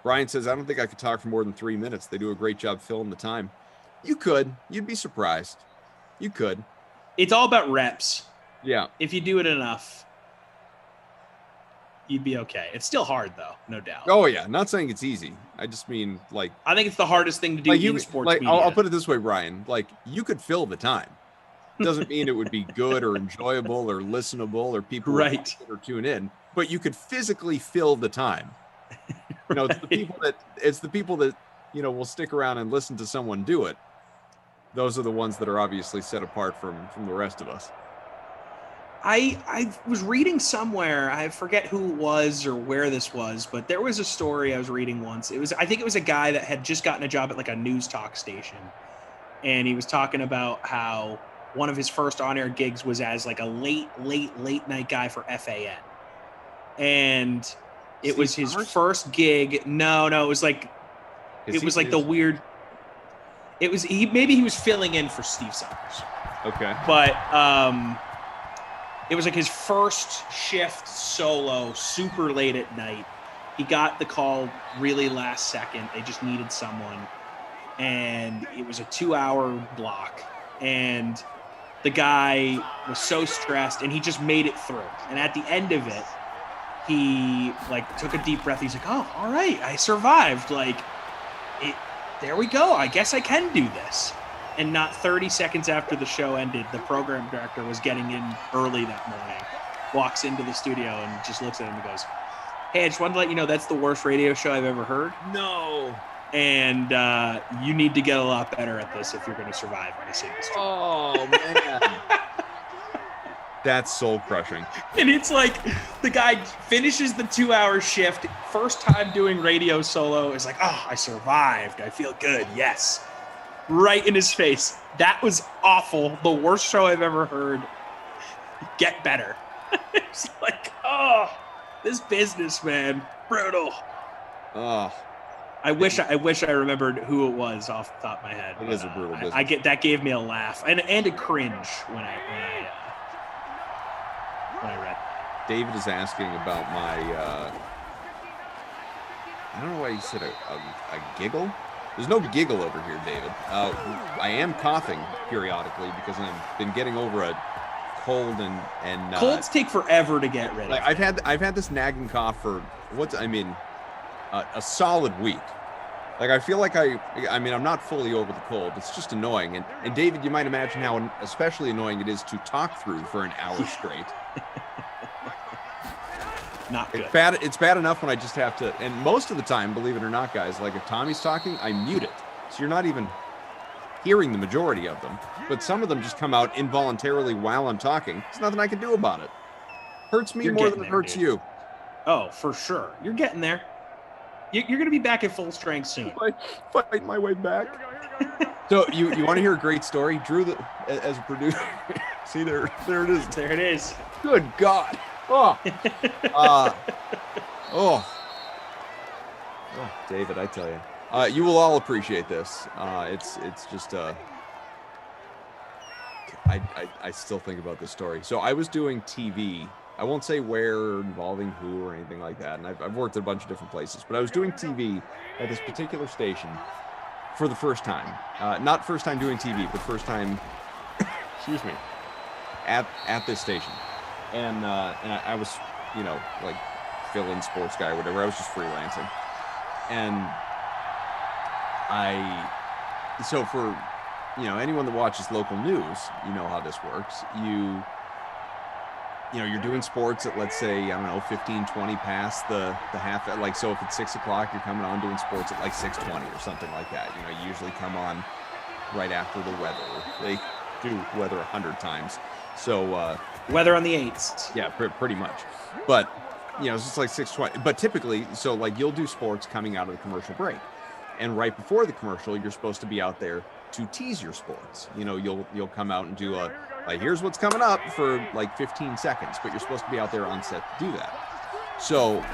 Brian says, I don't think I could talk for more than 3 minutes. They do a great job filling the time. You could. You'd be surprised. You could. It's all about reps. Yeah. If you do it enough, you'd be okay. It's still hard, though, no doubt. Oh, yeah. Not saying it's easy. I just mean, like... I think it's the hardest thing to do in sports media. I'll put it this way, Brian. Like, you could fill the time. Doesn't mean it would be good or enjoyable or listenable or people would or tune in, but you could physically fill the time. You know, it's the people that will stick around and listen to someone do it. Those are the ones that are obviously set apart from the rest of us. I was reading somewhere, I forget who it was or where this was, but there was a story I was reading once. I think it was a guy that had just gotten a job at like a news talk station, and he was talking about how one of his first on-air gigs was as like a late night guy for FAN. And it was his first gig. No, it was like the weird. It was maybe he was filling in for Steve Summers. Okay. But it was like his first shift solo, super late at night. He got the call really last second. They just needed someone, and it was a 2-hour block. And the guy was so stressed, and he just made it through. And at the end of it, he like took a deep breath. He's like, "Oh, all right, I survived. Like, there we go. I guess I can do this." And not 30 seconds after the show ended, the program director was getting in early that morning, walks into the studio and just looks at him and goes, "Hey, I just wanted to let you know that's the worst radio show I've ever heard. No. And you need to get a lot better at this if you're going to survive in this industry." Oh, man. That's soul crushing. And it's like the guy finishes the 2-hour shift, first time doing radio solo, is like, "Oh, I survived. I feel good. Yes." Right in his face. "That was awful. The worst show I've ever heard. Get better." It's like, oh, this business, man. Brutal. Oh. I wish I remembered who it was off the top of my head. It is a brutal business. That gave me a laugh and a cringe when I read that. David is asking about my I don't know why you said a giggle. There's no giggle over here, David. I am coughing periodically because I've been getting over a cold and colds take forever to get rid of. Like I've had this nagging cough for a solid week. Like I feel like I'm not fully over the cold. It's just annoying. And David, you might imagine how especially annoying it is to talk through for an hour straight. Not good. It's bad enough when I just have to, and most of the time, believe it or not, guys, like if Tommy's talking, I mute it. So you're not even hearing the majority of them. But some of them just come out involuntarily while I'm talking. There's nothing I can do about it. Hurts me more than it hurts you. Oh, for sure. You're getting there. You're going to be back at full strength soon. Fight my way back. So you want to hear a great story? Drew, as a producer. See, there it is. There it is. Good God. Oh. David, I tell you. You will all appreciate this. It's just I still think about this story. So I was doing TV. I won't say where or involving who or anything like that. And I've worked at a bunch of different places, but I was doing TV at this particular station for the first time. Not first time doing TV, but first time, excuse me, at this station. And I was, like fill-in sports guy or whatever. I was just freelancing. And so for, anyone that watches local news, you know how this works. You're doing sports at, let's say, I don't know, 15, 20 past the half. Like, so if it's 6 o'clock, you're coming on doing sports at like 6:20 or something like that. You usually come on right after the weather. They do weather 100 times. So weather on the 8s. Yeah, pretty much. But it's just like 6:20. But typically, so like you'll do sports coming out of the commercial break, and right before the commercial, you're supposed to be out there to tease your sports. You'll come out and do here's what's coming up for like 15 seconds, but you're supposed to be out there on set to do that. So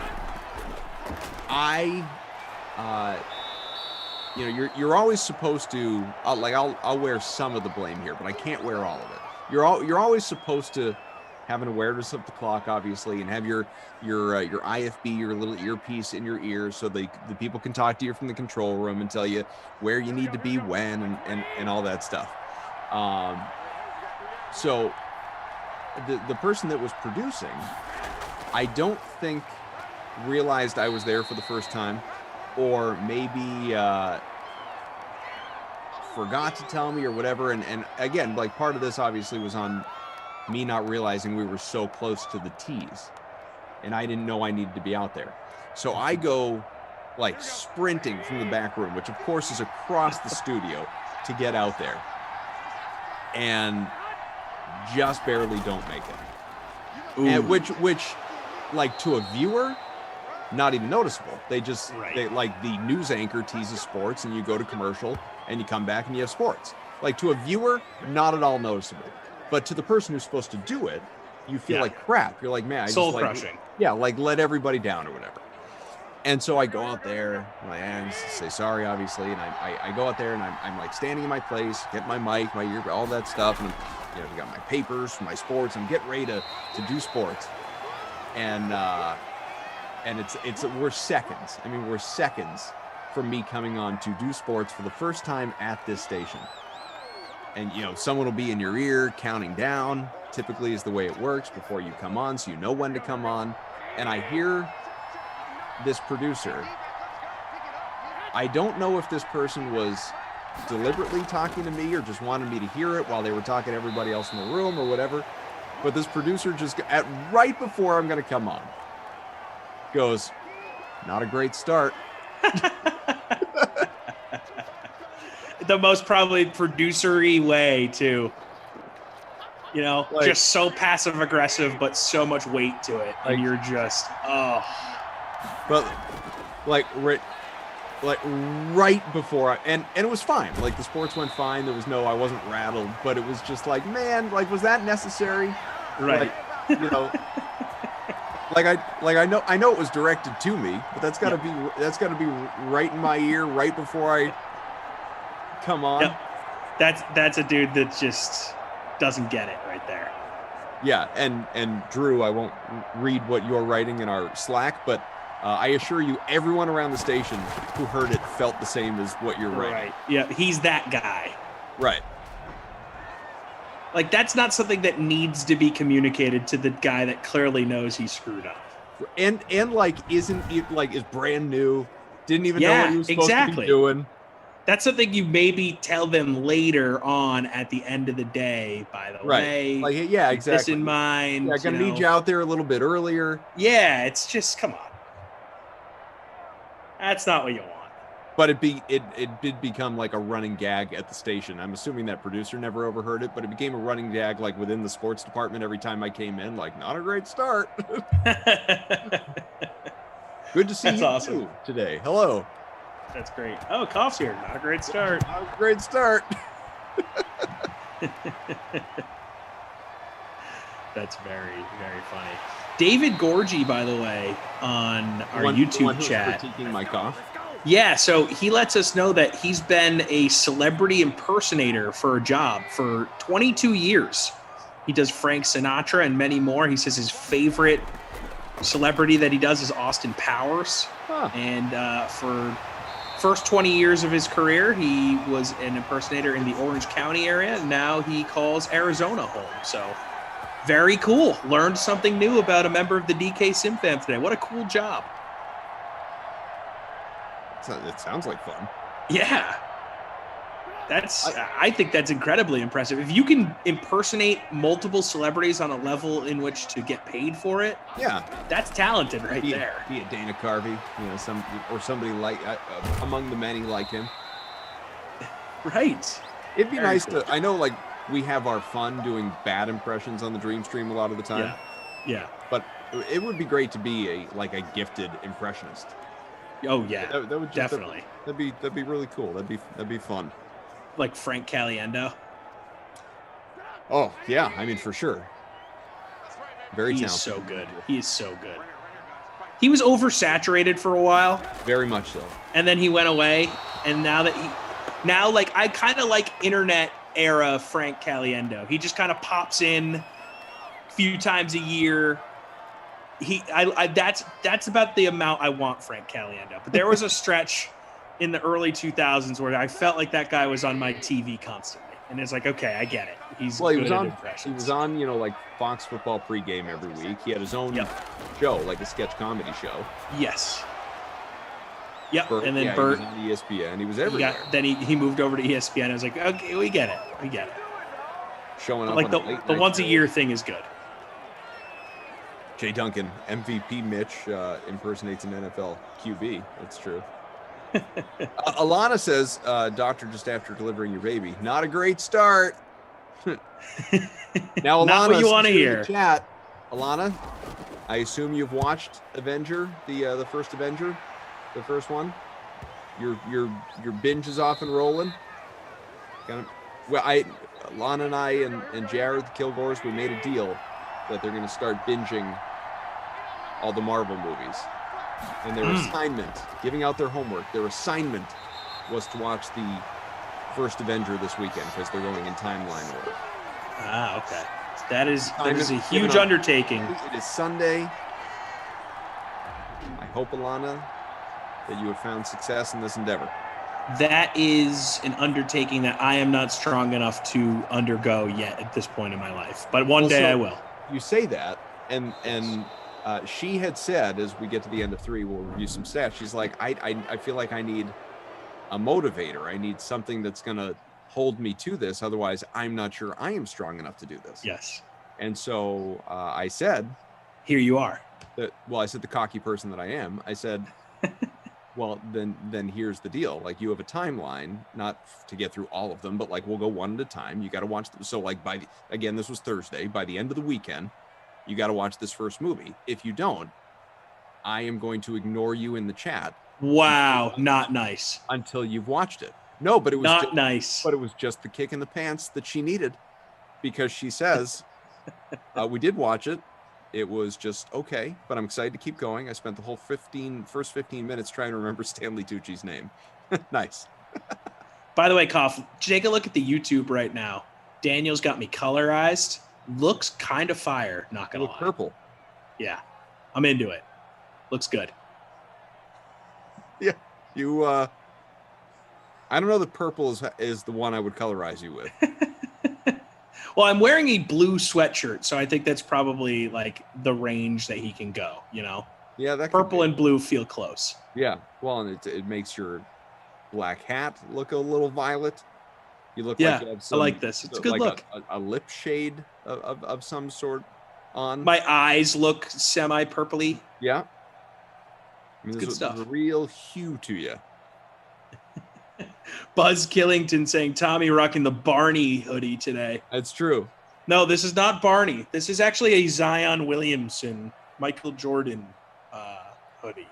you're always supposed to, I'll wear some of the blame here, but I can't wear all of it. You're always supposed to have an awareness of the clock, obviously, and have your IFB, your little earpiece in your ear, so the people can talk to you from the control room and tell you where you need to be when and all that stuff. So the person that was producing, I don't think realized I was there for the first time, or maybe forgot to tell me or whatever. And again, like, part of this obviously was on me not realizing we were so close to the tees, and I didn't know I needed to be out there. So I go like sprinting from the back room, which of course is across the studio, to get out there, and just barely don't make it. And which like, to a viewer, not even noticeable. They just they, like, the news anchor teases sports and you go to commercial and you come back and you have sports. Like, to a viewer, not at all noticeable. But to the person who's supposed to do it, you feel like crap. You're like, man, I soul just, crushing. Like let everybody down or whatever. And so I go out there, and I say sorry, obviously, and I go out there, and I'm like standing in my place, get my mic, my ear, all that stuff, and I got my papers for my sports. I'm getting ready to do sports, and it's we're seconds. I mean, we're seconds from me coming on to do sports for the first time at this station. And someone will be in your ear counting down. Typically, is the way it works before you come on, so you know when to come on. And I hear this producer. I don't know if this person was deliberately talking to me or just wanted me to hear it while they were talking to everybody else in the room or whatever. But this producer just right before I'm going to come on goes, "Not a great start." The most probably producer-y way too. Like, just so passive aggressive, but so much weight to it, and you're just But like right before and it was fine. Like, the sports went fine. I wasn't rattled, but it was just like, man, like, was that necessary? Right. Like, I know it was directed to me, but that's got to be right in my ear right before I come on. Yep. That's a dude that just doesn't get it right there. Yeah, and Drew, I won't read what you're writing in our Slack, but I assure you, everyone around the station who heard it felt the same as what you're writing. Right. Yeah, he's that guy. Right. Like, that's not something that needs to be communicated to the guy that clearly knows he screwed up. And like, isn't it, like, is brand new, didn't even know what he was supposed to be doing. That's something you maybe tell them later on at the end of the day, by the way. Like, yeah, exactly. This in mind. Yeah, gonna need you out there a little bit earlier. Yeah, it's just, come on. That's not what you want. But it did become like a running gag at the station. I'm assuming that producer never overheard it, but it became a running gag, like, within the sports department every time I came in. Like, not a great start. Good to see you awesome. Today. Hello. That's great. Oh, Koff's here. Not a great start. Not a great start. That's very, very funny. David Gorgie, by the way, on our YouTube chat. Critiquing my cough. Yeah, so he lets us know that he's been a celebrity impersonator for a job for 22 years. He does Frank Sinatra and many more. He says his favorite celebrity that he does is Austin Powers. Huh. And for first 20 years of his career, he was an impersonator in the Orange County area. Now he calls Arizona home. So very cool. Learned something new about a member of the DK Sim fam today. What a cool job. It sounds like fun. Yeah. I think that's incredibly impressive. If you can impersonate multiple celebrities on a level in which to get paid for it, yeah, that's talented right there. Be it Dana Carvey, somebody like among the many like him. Right. It'd be nice to. I know, like, we have our fun doing bad impressions on the Dream Stream a lot of the time. Yeah. But it would be great to be a gifted impressionist. Oh yeah, that would just, definitely. That'd be really cool. That'd be fun. Like Frank Caliendo. Oh yeah, I mean, for sure. Very talented. He's so good. He is so good. He was oversaturated for a while. Very much so. And then he went away, and now like I kind of like internet era Frank Caliendo. He just kind of pops in a few times a year. That's about the amount I want Frank Caliendo. But there was a stretch in the early 2000s where I felt like that guy was on my TV constantly. And it's like, okay, I get it. He was on, like Fox Football pregame every week. He had his own show, like a sketch comedy show. Yes. Yep. Bert, and then Bert he was on ESPN. He was everywhere. Then he moved over to ESPN. I was like, okay, we get it. Showing up like the once a year thing is good. Jay Duncan, MVP Mitch impersonates an NFL QB. That's true. Alana says, doctor just after delivering your baby. Not a great start. Now, Alana, not what you want to hear. Chat. Alana, I assume you've watched Avenger, the first Avenger, the first one. Your binge is off and rolling. Alana and I and Jared, the Kilgores, we made a deal that they're going to start binging all the Marvel movies. And their assignment, giving out their homework, their assignment was to watch the first Avenger this weekend because they're going in timeline order. Okay. That is a huge undertaking. It is Sunday. I hope, Alana, that you have found success in this endeavor. That is an undertaking that I am not strong enough to undergo yet at this point in my life. But one day I will. You say that, and she had said, as we get to the end of 3, we'll review some stats. She's like, I feel like I need a motivator. I need something that's going to hold me to this. Otherwise, I'm not sure I am strong enough to do this. Yes. And so I said, here you are. I said, the cocky person that I am, I said, well, then here's the deal. Like, you have a timeline, not to get through all of them, but like, we'll go one at a time. You got to watch them. So like again, this was Thursday. By the end of the weekend, you got to watch this first movie. If you don't, I am going to ignore you in the chat. Wow. Not nice. Until you've watched it. No, but it was not nice. But it was just the kick in the pants that she needed, because she says, we did watch it. It was just okay, but I'm excited to keep going. I spent the whole first 15 minutes trying to remember Stanley Tucci's name. Nice. By the way, Koff, take a look at the YouTube right now. Daniel's got me colorized. Looks kind of fire, not gonna lie. Purple. Yeah, I'm into it. Looks good. Yeah, you. I don't know that purple is the one I would colorize you with. Well, I'm wearing a blue sweatshirt, so I think that's probably like the range that he can go, Yeah, that purple and blue feel close. Yeah, well, and it makes your black hat look a little violet. You look like you have some, I like this. It's a good look. A lip shade of some sort on. My eyes look semi-purpley. Yeah. I mean, there's a real hue to you. Buzz Killington saying Tommy rocking the Barney hoodie today. That's true. No, this is not Barney. This is actually a Zion Williamson, Michael Jordan hoodie.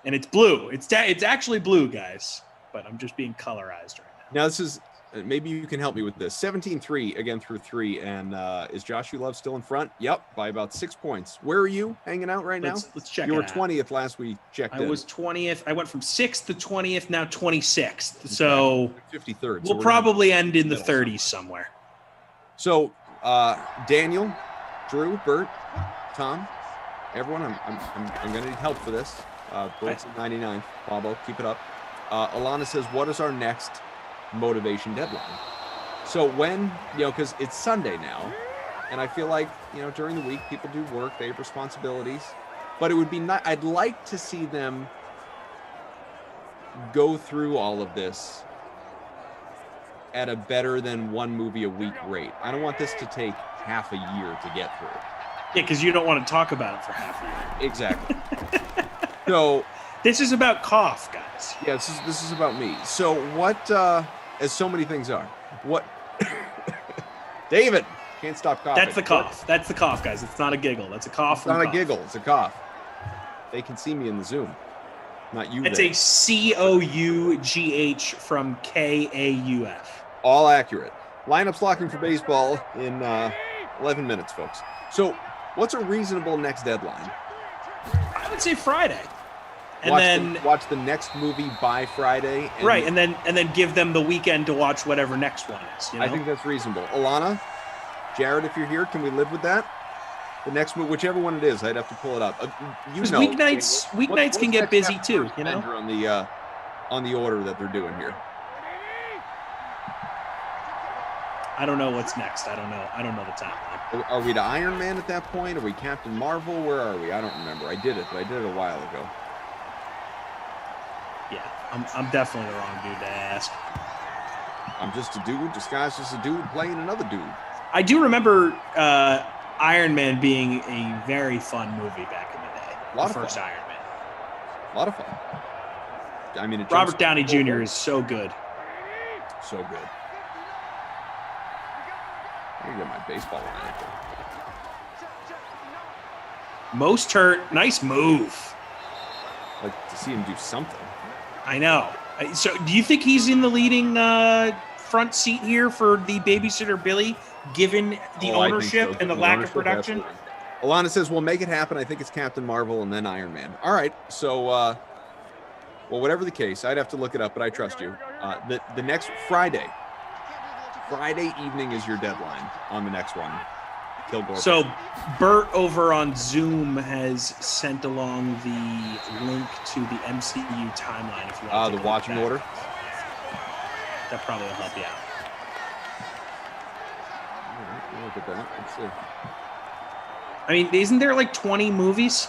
And it's blue. It's actually blue, guys. But I'm just being colorized right now. Now, this is, maybe you can help me with this. 17-3 again through 3. And is Josh Love still in front? Yep, by about 6 points. Where are you hanging out right now? Let's check You it were out. 20th last we checked in. I was 20th. I went from 6th to 20th, now 26th. Okay. So 53rd. We'll probably end in the 30s somewhere. So Daniel, Drew, Bert, Tom, everyone, I'm going to need help for this. Bert's at 99. Pablo, keep it up. Alana says, what is our next motivation deadline? So when, because it's Sunday now, and I feel like, during the week, people do work, they have responsibilities, but it would be nice. I'd like to see them go through all of this at a better than one movie a week rate. I don't want this to take half a year to get through. Yeah, because you don't want to talk about it for half a year. Exactly. So this is about cough, guys. Yeah, this is about me. So what, as so many things are, what, David, can't stop coughing. That's the cough. That's the cough, guys. It's not a giggle. That's a cough. It's not a giggle. It's a cough. They can see me in the Zoom. Not you. It's a COUGH from KAUF. All accurate. Lineups locking for baseball in 11 minutes, folks. So what's a reasonable next deadline? I would say Friday. And watch the next movie by Friday. And then give them the weekend to watch whatever next one is. I think that's reasonable. Alana, Jared, if you're here, can we live with that? The next movie, whichever one it is, I'd have to pull it up. Weeknights can get busy too. On the order that they're doing here. I don't know what's next. I don't know the timeline. Are we to Iron Man at that point? Are we Captain Marvel? Where are we? I don't remember. I did it, but I did it a while ago. Yeah, I'm definitely the wrong dude to ask. I'm just a dude disguised as a dude playing another dude. I do remember Iron Man being a very fun movie back in the day. A lot of first fun. Iron Man. A lot of fun. I mean, Robert Downey Jr. is so good. So good. I'm gonna get my baseball line. Most hurt. Nice move. Like to see him do something. I know. So, do you think he's in the leading front seat here for the Babysitter Billy, given the ownership and the lack of production? Absolutely. Alana says, "We'll make it happen." I think it's Captain Marvel and then Iron Man. All right. So, well, whatever the case, I'd have to look it up, but I trust you. The next Friday evening is your deadline on the next one. Kilgore. So Bert over on Zoom has sent along the link to the MCU timeline. If you want to the watching order. That probably will help you out. Look at that. Let's see. I mean, isn't there like 20 movies?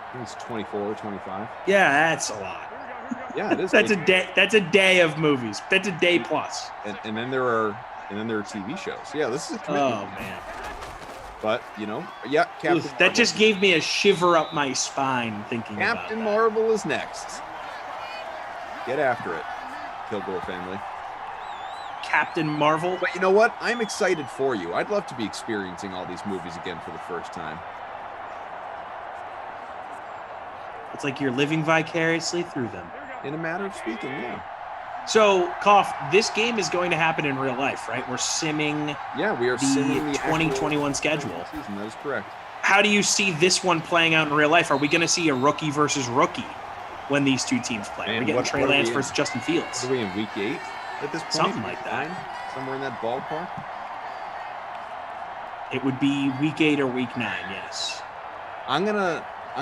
I think it's 24 or 25. Yeah, that's a lot. Yeah, it is. That's a day. That's a day of movies. That's a day plus. And then there are TV shows. Yeah, this is a commitment. Oh man. But yeah, Captain. That just gave me a shiver up my spine thinking about that. Captain Marvel is next. Get after it, Kilgore family. Captain Marvel. But you know what? I'm excited for you. I'd love to be experiencing all these movies again for the first time. It's like you're living vicariously through them. In a matter of speaking, yeah. So, Koff, this game is going to happen in real life, right? We're simming. Yeah, we are simming the 2021 schedule. Season. That is correct. How do you see this one playing out in real life? Are we going to see a rookie versus rookie when these two teams play? Are we getting Trey Lance versus Justin Fields? Are we in week 8 at this point? Something like that. Somewhere in that ballpark? It would be week 8 or week 9, yes. I'm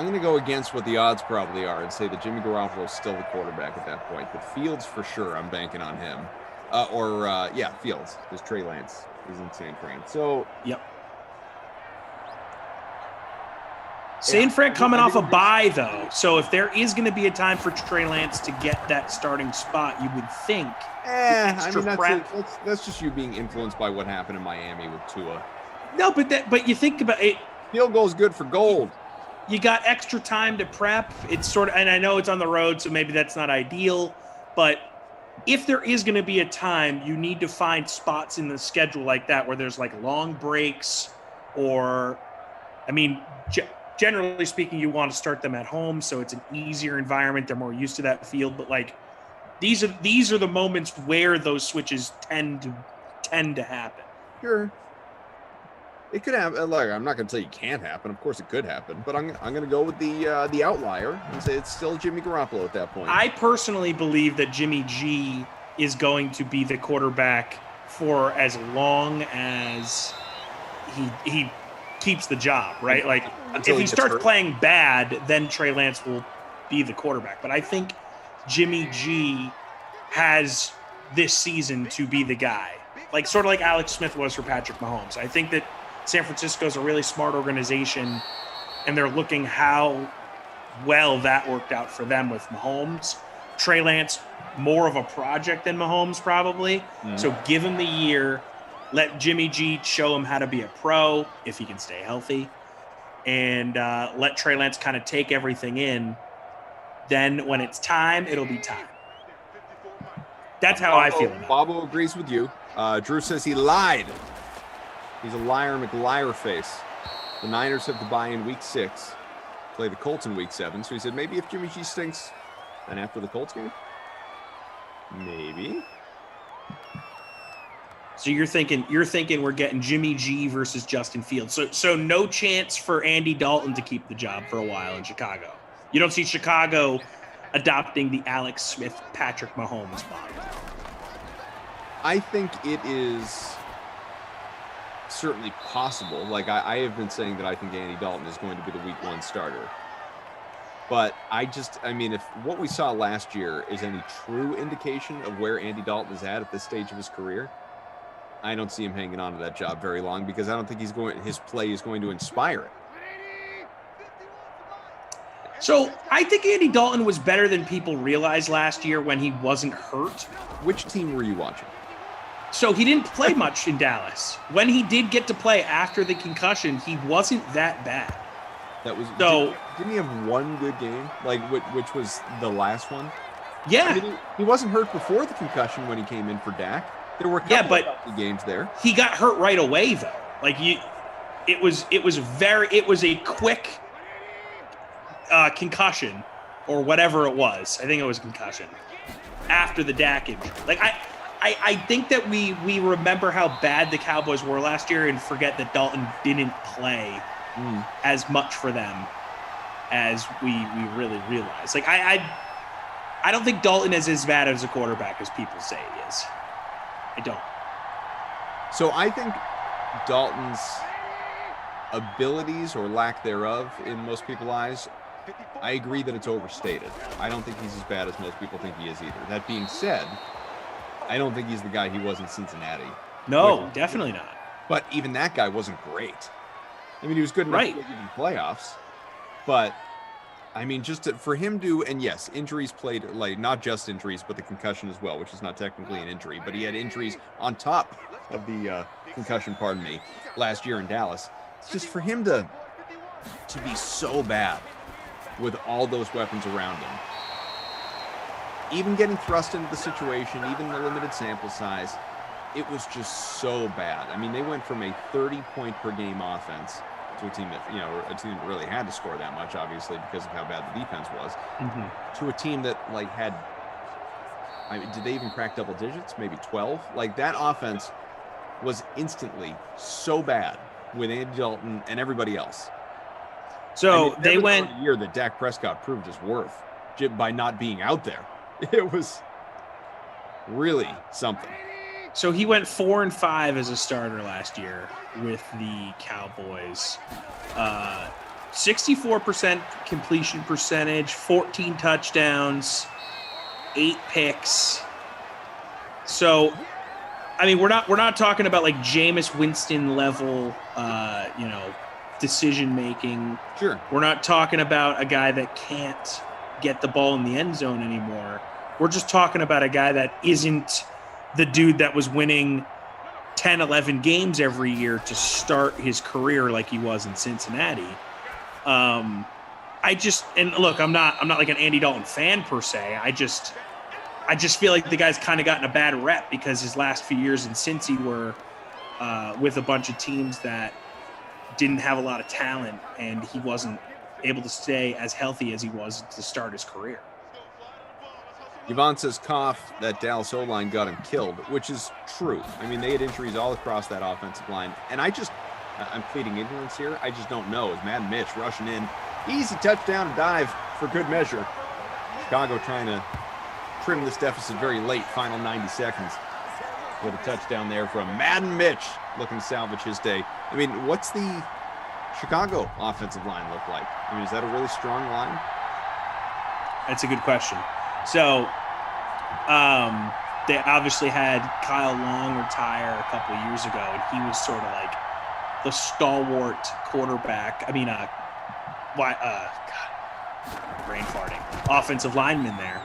gonna go against what the odds probably are and say that Jimmy Garoppolo is still the quarterback at that point. But Fields for sure, I'm banking on him. Fields, because Trey Lance is in San Fran. So yep. San Fran coming off a bye though, so if there is going to be a time for Trey Lance to get that starting spot, you would think. I mean that's just you being influenced by what happened in Miami with Tua. No, but you think about it. Field goal is good for gold. You got extra time to prep. It's sort of, and I know it's on the road, so maybe that's not ideal. But if there is going to be a time, you need to find spots in the schedule like that where there's like long breaks, or, I mean, generally speaking, you want to start them at home, so it's an easier environment. They're more used to that field. But like, these are the moments where those switches tend to happen. Sure. It could happen. Like, I'm not going to say it can't happen. Of course, it could happen. But I'm going to go with the outlier and say it's still Jimmy Garoppolo at that point. I personally believe that Jimmy G is going to be the quarterback for as long as he keeps the job, right? Like, if he starts playing bad, then Trey Lance will be the quarterback. But I think Jimmy G has this season to be the guy, like sort of like Alex Smith was for Patrick Mahomes. I think that San Francisco is a really smart organization, and they're looking how well that worked out for them with Mahomes. Trey Lance, more of a project than Mahomes probably. Mm-hmm. So give him the year. Let Jimmy G show him how to be a pro if he can stay healthy. And let Trey Lance kind of take everything in. Then when it's time, it'll be time. That's how I feel about it. Bobo agrees with you. Drew says he lied. He's a liar, McLiar face. The Niners have to buy in week 6, play the Colts in week 7. So he said maybe if Jimmy G stinks, then after the Colts game? Maybe. So you're thinking we're getting Jimmy G versus Justin Fields. So no chance for Andy Dalton to keep the job for a while in Chicago. You don't see Chicago adopting the Alex Smith, Patrick Mahomes model. I think it is certainly possible. Like I have been saying that I think Andy Dalton is going to be the week 1 starter. But I mean, if what we saw last year is any true indication of where Andy Dalton is at this stage of his career, I don't see him hanging on to that job very long because I don't think his play is going to inspire it. So I think Andy Dalton was better than people realized last year when he wasn't hurt. Which team were you watching? So he didn't play much in Dallas. When he did get to play after the concussion, he wasn't that bad. That was so. Didn't he have one good game? Like which was the last one? Yeah. I mean, he wasn't hurt before the concussion when he came in for Dak. There were a couple of games there. He got hurt right away though. Like it was a quick concussion or whatever it was. I think it was concussion after the Dak injury. Like I think that we remember how bad the Cowboys were last year and forget that Dalton didn't play as much for them as we really realize. Like I don't think Dalton is as bad as a quarterback as people say he is. I don't. So I think Dalton's abilities or lack thereof in most people's eyes, I agree that it's overstated. I don't think he's as bad as most people think he is either. That being said, I don't think he's the guy he was in Cincinnati. No, definitely not. But even that guy wasn't great. I mean, he was good enough to get in the playoffs. But, I mean, for him to, and yes, injuries played, like, not just injuries, but the concussion as well, which is not technically an injury. But he had injuries on top of the concussion, last year in Dallas. It's just for him to be so bad with all those weapons around him. Even getting thrust into the situation, even the limited sample size, it was just so bad. I mean, they went from a 30-point per game offense to a team that really had to score that much, obviously, because of how bad the defense was, to a team that, like, had, I mean, did they even crack double digits? Maybe 12? Like, that offense was instantly so bad with Andy Dalton and everybody else. So they went a year that Dak Prescott proved his worth by not being out there. It was really something. So he went 4-5 as a starter last year with the Cowboys. 64% completion percentage, 14 touchdowns, 8 picks. So, I mean, we're not talking about like Jameis Winston level, decision making. Sure. We're not talking about a guy that can't get the ball in the end zone anymore. We're just talking about a guy that isn't the dude that was winning 10, 11 games every year to start his career like he was in Cincinnati. And look, I'm not like an Andy Dalton fan per se. I just feel like the guy's kind of gotten a bad rep because his last few years in Cincy were with a bunch of teams that didn't have a lot of talent, and he wasn't able to stay as healthy as he was to start his career. Yvonne says cough that Dallas O-line got him killed, which is true. I mean, they had injuries all across that offensive line. And I'm pleading ignorance here. I just don't know. As Mad Mitch rushing in, easy touchdown dive for good measure. Chicago trying to trim this deficit very late, final 90 seconds. With a touchdown there from Madden Mitch, looking to salvage his day. I mean, what's the Chicago offensive line look like? I mean, is that a really strong line? That's a good question. So, they obviously had Kyle Long retire a couple of years ago, and he was sort of like the stalwart quarterback. I mean, brain farting. Offensive lineman there.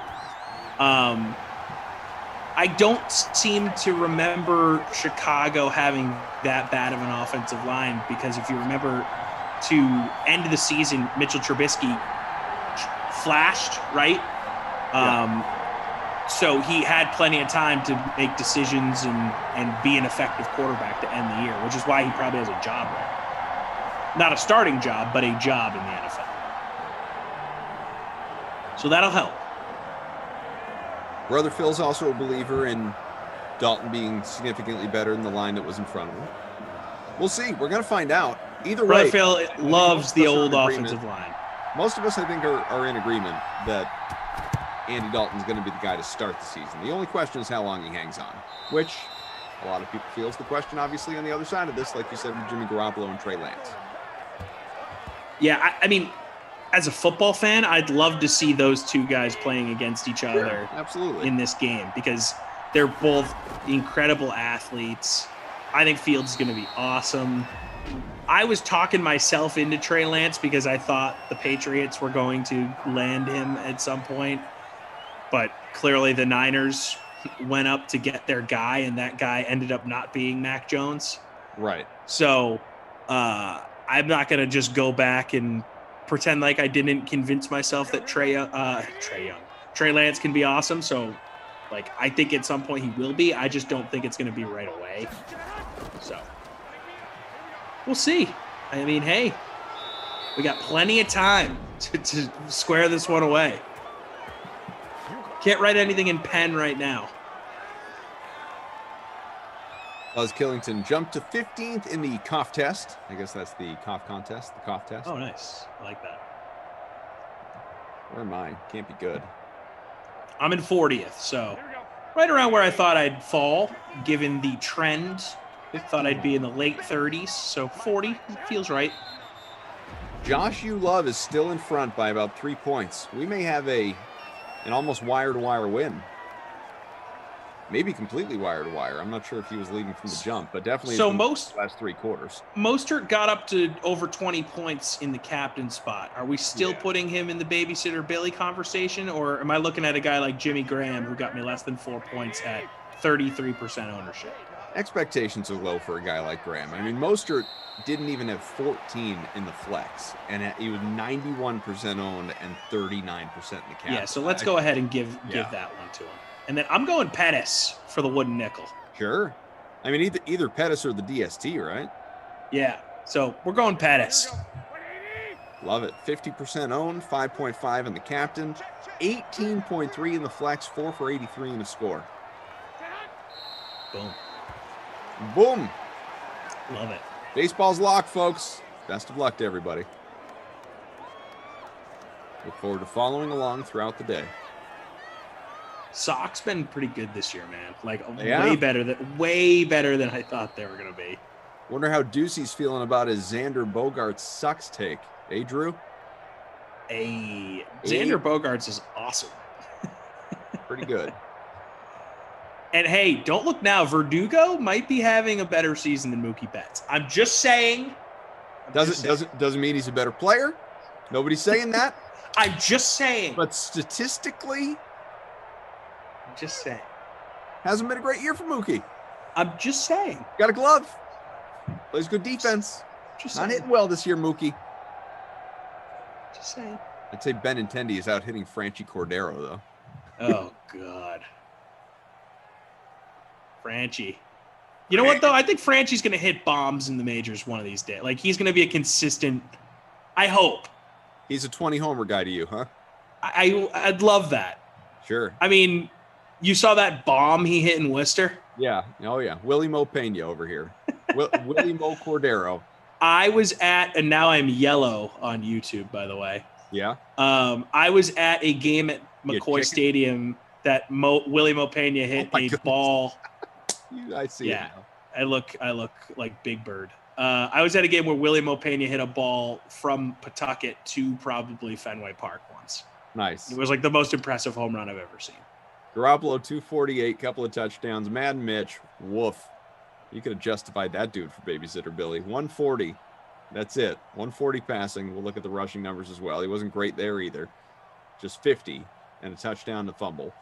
I don't seem to remember Chicago having that bad of an offensive line because if you remember, to end the season, Mitchell Trubisky flashed, right? So he had plenty of time to make decisions and be an effective quarterback to end the year, which is why he probably has a job right now. Not a starting job, but a job in the NFL. So that'll help. Brother Phil's also a believer in Dalton being significantly better than the line that was in front of him. We'll see. We're going to find out. Either way. Brother Phil loves the old offensive line. Most of us, I think, are in agreement that Andy Dalton's going to be the guy to start the season. The only question is how long he hangs on, which a lot of people feel is the question, obviously, on the other side of this, like you said, with Jimmy Garoppolo and Trey Lance. Yeah, I mean, as a football fan, I'd love to see those two guys playing against each other absolutely in this game because they're both incredible athletes. I think Fields is going to be awesome. I was talking myself into Trey Lance because I thought the Patriots were going to land him at some point. But clearly the Niners went up to get their guy, and that guy ended up not being Mac Jones. Right. So I'm not going to just go back and pretend like I didn't convince myself that Trey Lance can be awesome. So, like, I think at some point he will be. I just don't think it's going to be right away. So we'll see. I mean, hey, we got plenty of time to square this one away. Can't write anything in pen right now. Buzz Killington jumped to 15th in the cough test. I guess that's the cough contest, the cough test. Oh, nice. I like that. Where am I? Can't be good. I'm in 40th, so right around where I thought I'd fall, given the trend. I thought I'd be in the late 30s, so 40 feels right. Josh U. Love is still in front by about 3 points. We may have an almost wire-to-wire win. Maybe completely wire-to-wire. I'm not sure if he was leading from the jump, but definitely so the last 3 quarters. Mostert got up to over 20 points in the captain spot. Are we still putting him in the babysitter Billy conversation, or am I looking at a guy like Jimmy Graham who got me less than 4 points at 33% ownership? Expectations are low for a guy like Graham. I mean, Mostert didn't even have 14 in the flex, and he was 91% owned and 39% in the cap. Yeah, so let's go ahead and give that one to him. And then I'm going Pettis for the wooden nickel. Sure. I mean, either Pettis or the DST, right? Yeah, so we're going Pettis. Love it. 50% owned, 5.5 in the captain, 18.3 in the flex, 4 for 83 in the score. Boom. Boom. Love it. Baseball's locked, folks. Best of luck to everybody. Look forward to following along throughout the day. Sock's been pretty good this year, man. Like way better than I thought they were going to be. Wonder how Ducey's feeling about his Xander Bogaerts sucks take. Hey, Drew? Xander Bogaerts is awesome. Pretty good. And hey, don't look now. Verdugo might be having a better season than Mookie Betts. I'm just saying. Doesn't mean he's a better player. Nobody's saying that. I'm just saying. But statistically, I'm just saying. Hasn't been a great year for Mookie. I'm just saying. Got a glove. Plays good defense. Just not hitting well this year, Mookie. Just saying. I'd say Benintendi is out hitting Franchi Cordero, though. Oh, God. Franchi. You know what, though? I think Franchi's going to hit bombs in the majors one of these days. Like, he's going to be a consistent, I hope. He's a 20-homer guy to you, huh? I'd love that. Sure. I mean, you saw that bomb he hit in Worcester? Yeah. Oh, yeah. Willie Mo Pena over here. Willie Mo Cordero. I was at, and now I'm yellow on YouTube, by the way. Yeah. I was at a game at McCoy Stadium that Willie Mo Pena hit a ball. I see. Yeah, I look like Big Bird. I was at a game where Willie Mo Pena hit a ball from Pawtucket to probably Fenway Park once. Nice. It was like the most impressive home run I've ever seen. Garoppolo 248, couple of touchdowns. Mad Mitch, woof. You could have justified that dude for babysitter Billy. 140. That's it. 140 passing. We'll look at the rushing numbers as well. He wasn't great there either. Just 50 and a touchdown to fumble.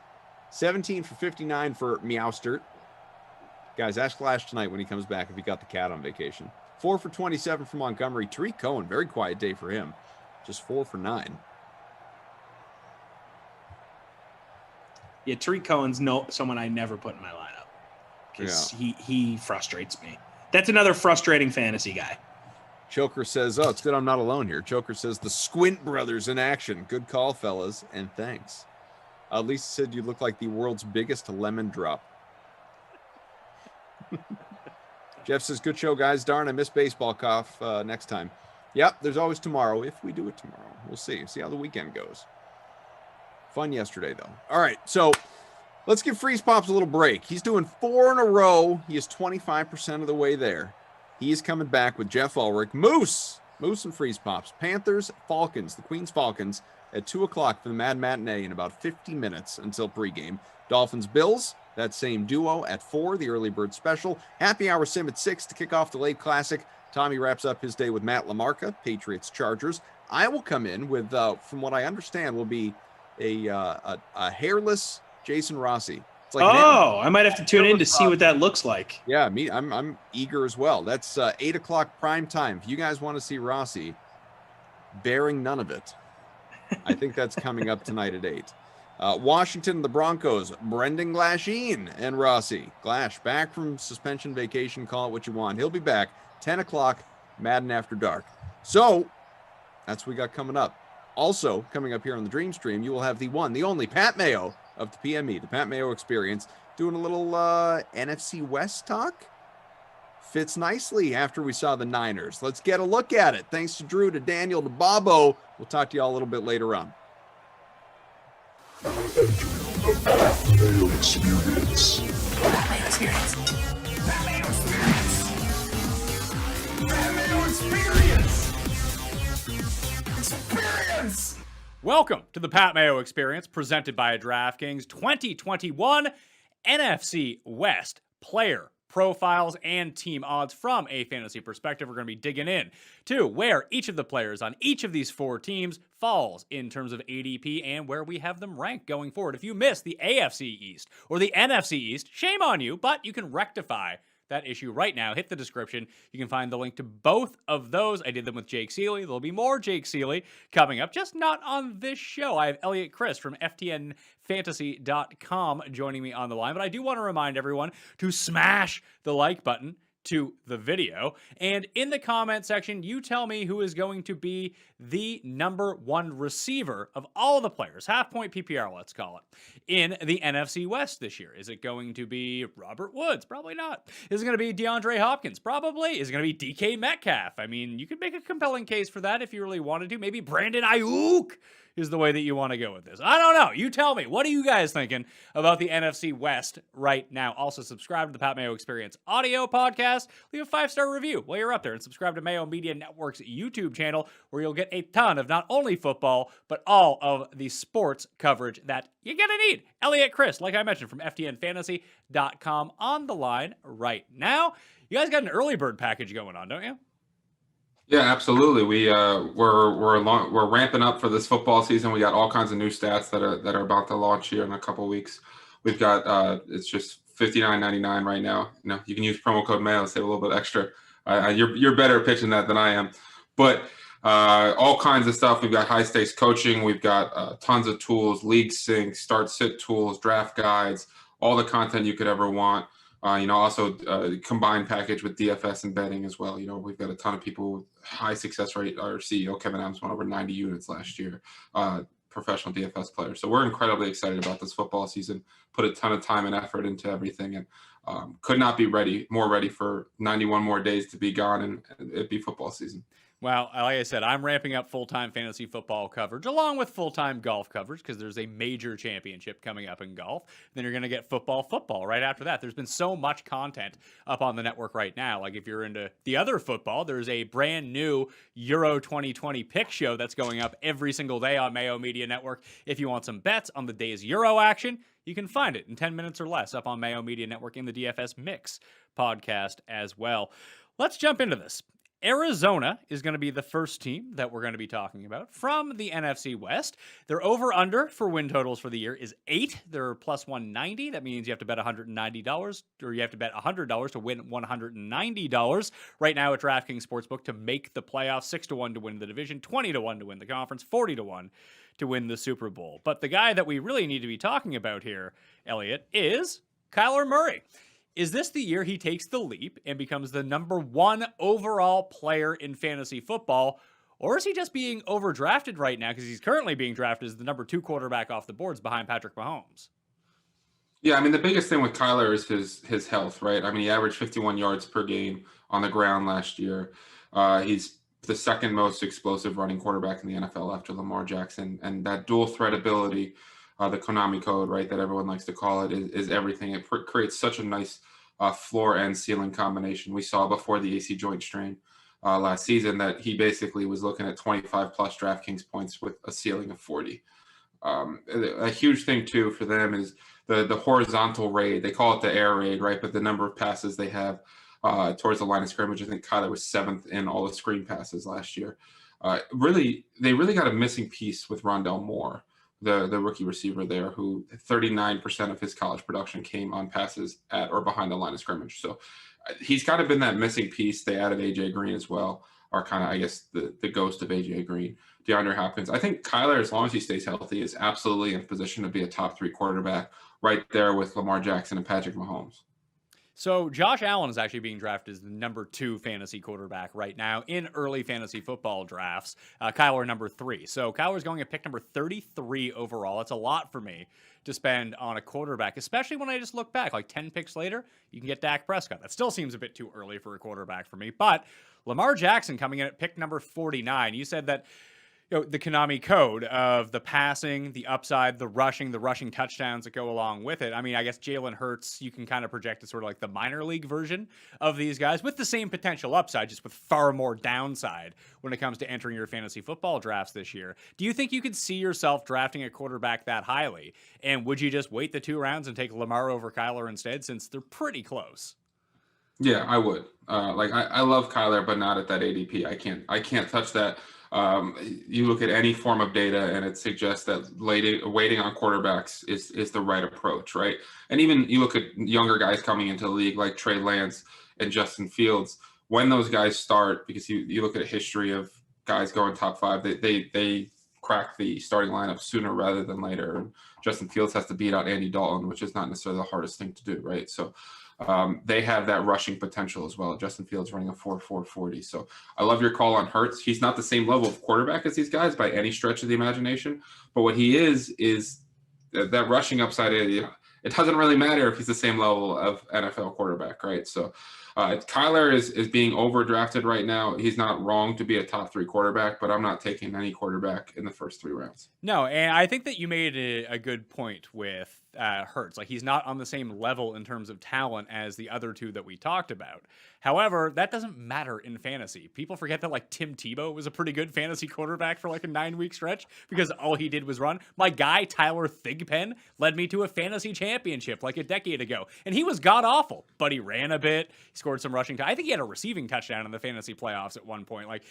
17 for 59 for Meowstert. Guys, ask Flash tonight when he comes back if he got the cat on vacation. 4 for 27 for Montgomery. Tariq Cohen, very quiet day for him. Just 4 for 9. Yeah, Tariq Cohen's someone I never put in my lineup because he frustrates me. That's another frustrating fantasy guy. Choker says, oh, it's good I'm not alone here. Choker says, the Squint Brothers in action. Good call, fellas, and thanks. Lisa said you look like the world's biggest lemon drop. Jeff says, good show, guys. Darn, I miss baseball cough next time. Yep, there's always tomorrow if we do it tomorrow. We'll see how the weekend goes. Fun yesterday, though. All right, so let's give Freeze Pops a little break. He's doing 4 in a row. He is 25% of the way there. He is coming back with Jeff Ulrich. Moose and Freeze Pops. Panthers-Falcons, the Queens Falcons, at 2 o'clock for the Mad Matinee in about 50 minutes until pregame. Dolphins-Bills that same duo at 4, the early bird special. Happy hour sim at 6 to kick off the late classic. Tommy wraps up his day with Matt LaMarca, Patriots-Chargers. I will come in with, from what I understand, will be a hairless Jason Rossi. It's like I might have to tune in to see what that looks like. Yeah, I'm eager as well. That's 8 o'clock prime time. If you guys want to see Rossi, bearing none of it, I think that's coming up tonight at 8. Washington, the Broncos, Brendan Glasheen and Rossi. Glash back from suspension vacation, call it what you want. He'll be back 10 o'clock, Madden After Dark. So that's what we got coming up. Also coming up here on the Dream Stream, you will have the one, the only Pat Mayo of the PME, the Pat Mayo Experience, doing a little NFC West talk. Fits nicely after we saw the Niners. Let's get a look at it. Thanks to Drew, to Daniel, to Bobo. We'll talk to you all a little bit later on. The Pat Mayo Experience. Pat Mayo Experience. Pat Mayo Experience. Pat Mayo Experience. Experience. Welcome to the Pat Mayo Experience, presented by DraftKings 2021 NFC West player profiles and team odds from a fantasy perspective. We're going to be digging in to where each of the players on each of these 4 teams falls in terms of ADP and where we have them ranked going forward. If you missed the AFC East or the NFC East, shame on you, but you can rectify that issue right now. Hit the description. You can find the link to both of those. I did them with Jake Seeley. There'll be more Jake Seeley coming up, just not on this show. I have Elliot Chris from FTNFantasy.com joining me on the line, but I do want to remind everyone to smash the like button to the video. And in the comment section, you tell me who is going to be the number 1 receiver of all the players, half-point PPR, let's call it, in the NFC West this year. Is it going to be Robert Woods? Probably not. Is it going to be DeAndre Hopkins? Probably. Is it going to be DK Metcalf? I mean, you could make a compelling case for that if you really wanted to. Maybe Brandon Ayuk is the way that you want to go with this. I don't know. You tell me. What are you guys thinking about the NFC West right now? Also, subscribe to the Pat Mayo Experience audio podcast. Leave a 5-star review while you're up there, and subscribe to Mayo Media Network's YouTube channel, where you'll get a ton of not only football, but all of the sports coverage that you're going to need. Elliot Chris, like I mentioned, from FTNFantasy.com on the line right now. You guys got an early bird package going on, don't you? Yeah, absolutely. We're ramping up for this football season. We got all kinds of new stats that are about to launch here in a couple of weeks. We've got it's just $59.99 right now. You know, you can use promo code Mayo, save a little bit extra. You're better at pitching that than I am, but all kinds of stuff. We've got high stakes coaching. We've got tons of tools, league sync, start sit tools, draft guides, all the content you could ever want. Also combined package with DFS and betting as well. You know, we've got a ton of people with high success rate. Our CEO, Kevin Adams, went over 90 units last year, professional DFS players. So we're incredibly excited about this football season, put a ton of time and effort into everything, and could not be more ready for 91 more days to be gone and it'd be football season. Well, like I said, I'm ramping up full-time fantasy football coverage along with full-time golf coverage because there's a major championship coming up in golf. Then you're going to get football right after that. There's been so much content up on the network right now. Like if you're into the other football, there's a brand new Euro 2020 pick show that's going up every single day on Mayo Media Network. If you want some bets on the day's Euro action, you can find it in 10 minutes or less up on Mayo Media Network in the DFS Mix podcast as well. Let's jump into this. Arizona is going to be the first team that we're going to be talking about from the NFC West. Their over-under for win totals for the year is 8. They're plus 190. That means you have to bet $190, or you have to bet $100 to win $190. Right now at DraftKings Sportsbook to make the playoffs, 6-1 to win the division, 20-1 to win the conference, 40-1 to win the Super Bowl. But the guy that we really need to be talking about here, Elliot, is Kyler Murray. Is this the year he takes the leap and becomes the number 1 overall player in fantasy football? Or is he just being overdrafted right now because he's currently being drafted as the number 2 quarterback off the boards behind Patrick Mahomes? Yeah, I mean, the biggest thing with Kyler is his health, right? I mean, he averaged 51 yards per game on the ground last year. He's the second most explosive running quarterback in the NFL after Lamar Jackson. And that dual threat ability, the Konami code, right, that everyone likes to call it, is everything. It creates such a nice floor and ceiling combination. We saw before the AC joint strain last season that he basically was looking at 25 plus DraftKings points with a ceiling of 40. A huge thing too for them is the horizontal raid. They call it the air raid, right? But the number of passes they have towards the line of scrimmage. I think Kyler was 7th in all the screen passes last year. They really got a missing piece with Rondell Moore, the rookie receiver there, who 39% of his college production came on passes at or behind the line of scrimmage. So he's kind of been that missing piece. They added AJ Green as well, or kind of, I guess, the ghost of AJ Green, DeAndre Hopkins. I think Kyler, as long as he stays healthy, is absolutely in position to be a top 3 quarterback right there with Lamar Jackson and Patrick Mahomes. So Josh Allen is actually being drafted as the number 2 fantasy quarterback right now in early fantasy football drafts. Kyler number 3. So Kyler's going at pick number 33 overall. That's a lot for me to spend on a quarterback, especially when I just look back, like 10 picks later, you can get Dak Prescott. That still seems a bit too early for a quarterback for me. But Lamar Jackson coming in at pick number 49. You said that the Konami code of the passing, the upside, the rushing touchdowns that go along with it. I mean, I guess Jalen Hurts, you can kind of project as sort of like the minor league version of these guys with the same potential upside, just with far more downside when it comes to entering your fantasy football drafts this year. Do you think you could see yourself drafting a quarterback that highly? And would you just wait the 2 rounds and take Lamar over Kyler instead, since they're pretty close? Yeah, I would. I love Kyler, but not at that ADP. I can't touch that. You look at any form of data and it suggests that waiting on quarterbacks is the right approach, right? And even you look at younger guys coming into the league like Trey Lance and Justin Fields, when those guys start, because you look at a history of guys going top 5, they crack the starting lineup sooner rather than later. And Justin Fields has to beat out Andy Dalton, which is not necessarily the hardest thing to do, right? So they have that rushing potential as well. Justin Fields running a 4.40. So I love your call on Hurts. He's not the same level of quarterback as these guys by any stretch of the imagination, but what he is that rushing upside. It doesn't really matter if he's the same level of NFL quarterback, right? So Kyler is being overdrafted right now. He's not wrong to be a top 3 quarterback, but I'm not taking any quarterback in the first 3 rounds. No, and I think that you made a good point with Hurts. Like, he's not on the same level in terms of talent as the other 2 that we talked about. However, that doesn't matter in fantasy. People forget that, like, Tim Tebow was a pretty good fantasy quarterback for like a 9-week stretch because all he did was run. My guy, Tyler Thigpen, led me to a fantasy championship like a decade ago, and he was god-awful, but he ran a bit. He scored some rushing. I think he had a receiving touchdown in the fantasy playoffs at one point. Like,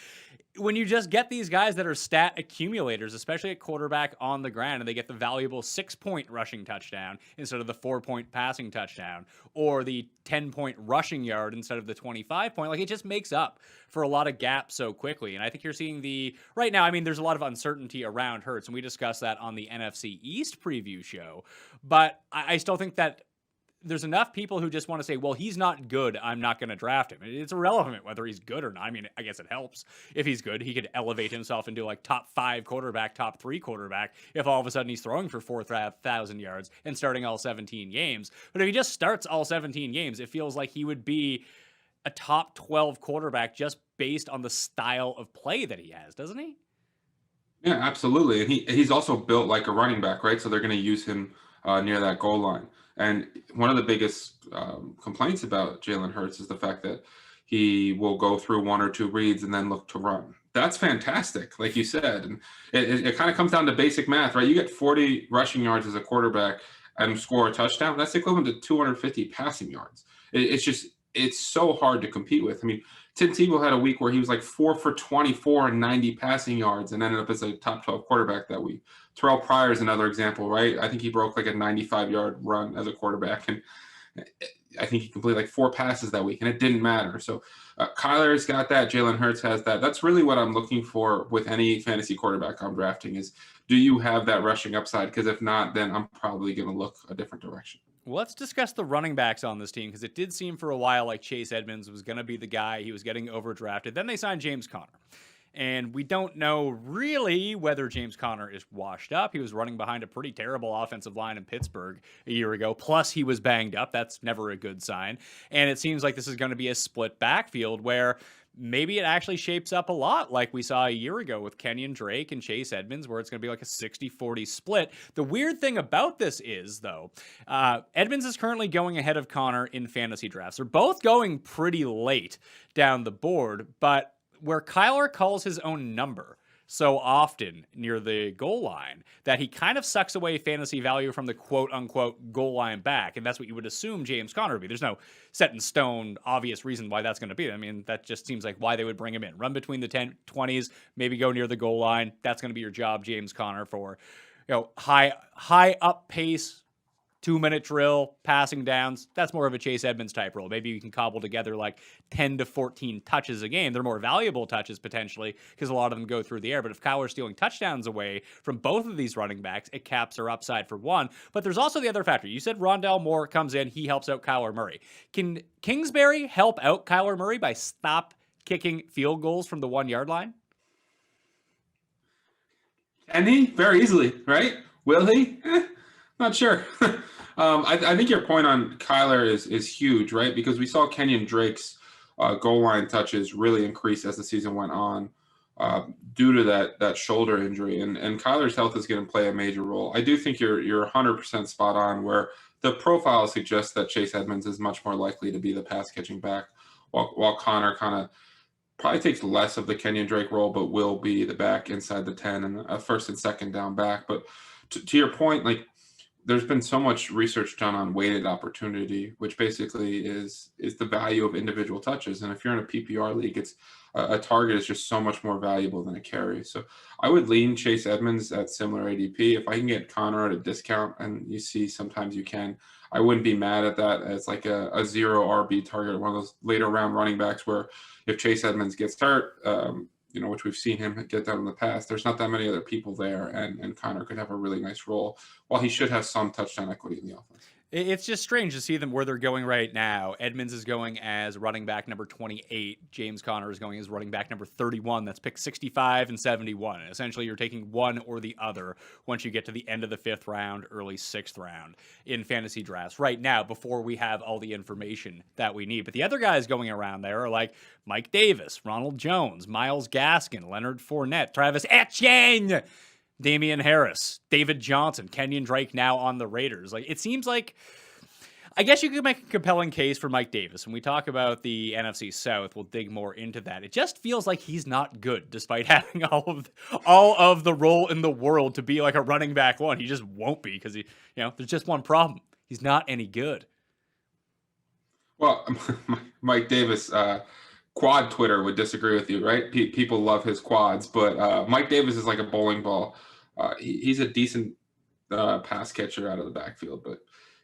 when you just get these guys that are stat accumulators, especially at quarterback on the ground, and they get the valuable 6-point rushing touchdown instead of the 4-point passing touchdown, or the 10-point rushing yard instead of the 25-point, like, it just makes up for a lot of gaps so quickly. And I think you're seeing right now, I mean, there's a lot of uncertainty around Hurts, and we discussed that on the NFC East preview show, but I still think that there's enough people who just want to say, well, he's not good, I'm not going to draft him. It's irrelevant whether he's good or not. I mean, I guess it helps if he's good. He could elevate himself into like top 5 quarterback, top 3 quarterback if all of a sudden he's throwing for 4,000 yards and starting all 17 games. But if he just starts all 17 games, it feels like he would be a top 12 quarterback just based on the style of play that he has, doesn't he? Yeah, absolutely. And he's also built like a running back, right? So they're going to use him near that goal line. And one of the biggest complaints about Jalen Hurts is the fact that he will go through 1 or 2 reads and then look to run. That's fantastic, like you said. And it kind of comes down to basic math, right? You get 40 rushing yards as a quarterback and score a touchdown. That's equivalent to 250 passing yards. It's so hard to compete with. I mean, Tim Tebow had a week where he was like 4 for 24 and 90 passing yards and ended up as a top 12 quarterback that week. Terrell Pryor is another example, right? I think he broke like a 95-yard run as a quarterback, and I think he completed like 4 passes that week, and it didn't matter. So Kyler's got that. Jalen Hurts has that. That's really what I'm looking for with any fantasy quarterback I'm drafting is, do you have that rushing upside? Because if not, then I'm probably going to look a different direction. Let's discuss the running backs on this team, because it did seem for a while like Chase Edmonds was going to be the guy. He was getting overdrafted. Then they signed James Conner. And we don't know really whether James Conner is washed up. He was running behind a pretty terrible offensive line in Pittsburgh a year ago. Plus, he was banged up. That's never a good sign. And it seems like this is going to be a split backfield where maybe it actually shapes up a lot like we saw a year ago with Kenyon Drake and Chase Edmonds, where it's going to be like a 60-40 split. The weird thing about this is, though, Edmonds is currently going ahead of Conner in fantasy drafts. They're both going pretty late down the board, but where Kyler calls his own number. so often near the goal line that he kind of sucks away fantasy value from the quote-unquote goal line back, and that's what you would assume James Conner would be. There's no set in stone obvious reason why that's going to be. I mean, that just seems like why they would bring him in. Run between the 20s, maybe go near the goal line. That's going to be your job, James Conner, for high up pace, 2-minute drill, passing downs. That's more of a Chase Edmonds type role. Maybe you can cobble together like 10 to 14 touches a game. They're more valuable touches potentially because a lot of them go through the air. But if Kyler's stealing touchdowns away from both of these running backs, it caps our upside for one. But there's also the other factor. You said Rondale Moore comes in, he helps out Kyler Murray. Can Kingsbury help out Kyler Murray by stop kicking field goals from the 1-yard line? Can he? Very easily, right? Will he? Not sure. I think your point on Kyler is huge, right? Because we saw Kenyon Drake's goal line touches really increase as the season went on due to that shoulder injury. And Kyler's health is going to play a major role. I do think you're 100% spot on where the profile suggests that Chase Edmonds is much more likely to be the pass-catching back, while Connor kind of probably takes less of the Kenyon Drake role, but will be the back inside the 10 and a first and second down back. But to your point, like, there's been so much research done on weighted opportunity, which basically is the value of individual touches. And if you're in a PPR league, it's a target is just so much more valuable than a carry. So I would lean Chase Edmonds at similar ADP. If I can get Connor at a discount, and you see sometimes you can, I wouldn't be mad at that as like a zero RB target, one of those later round running backs where if Chase Edmonds gets hurt, which we've seen him get done in the past, there's not that many other people there, and Connor could have a really nice role, while he should have some touchdown equity in the offense. It's just strange to see them where they're going right now. Edmonds is going as running back number 28. James Conner is going as running back number 31. That's pick 65 and 71. And essentially, you're taking one or the other once you get to the end of the 5th round, early 6th round in fantasy drafts right now before we have all the information that we need. But the other guys going around there are like Mike Davis, Ronald Jones, Myles Gaskin, Leonard Fournette, Travis Etienne, Damian Harris, David Johnson, Kenyon Drake now on the Raiders. Like, it seems like, I guess you could make a compelling case for Mike Davis. When we talk about the NFC South, we'll dig more into that. It just feels like he's not good, despite having all of the role in the world to be like a running back one. He just won't be because there's just one problem. He's not any good. Well, Mike Davis, quad Twitter would disagree with you, right? People love his quads, but Mike Davis is like a bowling ball. He's a decent pass catcher out of the backfield, but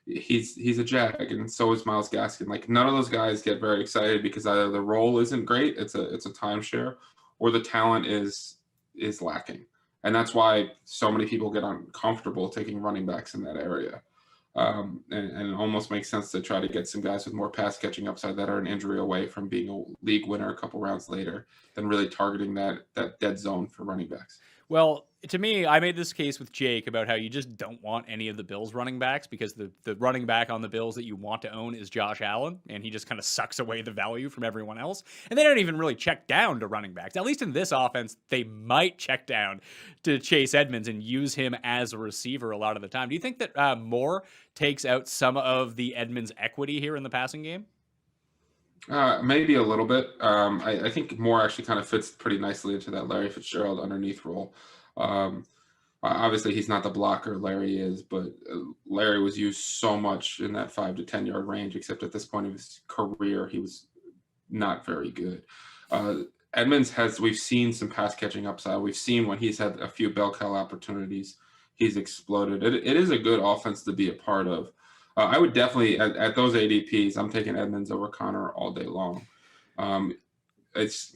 he's a jag, and so is Myles Gaskin. Like, none of those guys get very excited because either the role isn't great, it's a timeshare, or the talent is lacking, and that's why so many people get uncomfortable taking running backs in that area. And it almost makes sense to try to get some guys with more pass catching upside that are an injury away from being a league winner a couple rounds later than really targeting that dead zone for running backs. Well, to me, I made this case with Jake about how you just don't want any of the Bills running backs because the running back on the Bills that you want to own is Josh Allen, and he just kind of sucks away the value from everyone else. And they don't even really check down to running backs. At least in this offense, they might check down to Chase Edmonds and use him as a receiver a lot of the time. Do you think that Moore takes out some of the Edmonds equity here in the passing game? Maybe a little bit. I think Moore actually kind of fits pretty nicely into that Larry Fitzgerald underneath role. Obviously, he's not the blocker Larry is, but Larry was used so much in that 5 to 10 yard range, except at this point of his career, he was not very good. Edmonds we've seen some pass catching upside. We've seen when he's had a few bell cow opportunities, he's exploded. It is a good offense to be a part of. I would definitely, at those ADPs, I'm taking Edmonds over Connor all day long. It's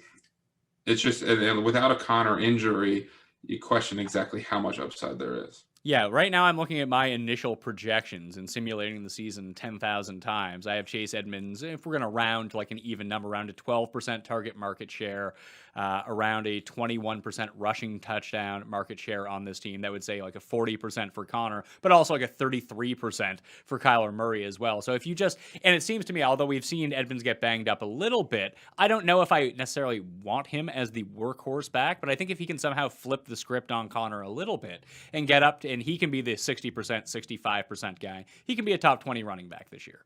just, and without a Connor injury, you question exactly how much upside there is. Yeah, right now I'm looking at my initial projections and simulating the season 10,000 times. I have Chase Edmonds, if we're going to round to like an even number, around a 12% target market share, around a 21% rushing touchdown market share on this team. That would say like a 40% for Connor, but also like a 33% for Kyler Murray as well. So if you just, and it seems to me, although we've seen Edmonds get banged up a little bit, I don't know if I necessarily want him as the workhorse back, but I think if he can somehow flip the script on Connor a little bit and get up to, and he can be the 60%, 65% guy, he can be a top 20 running back this year.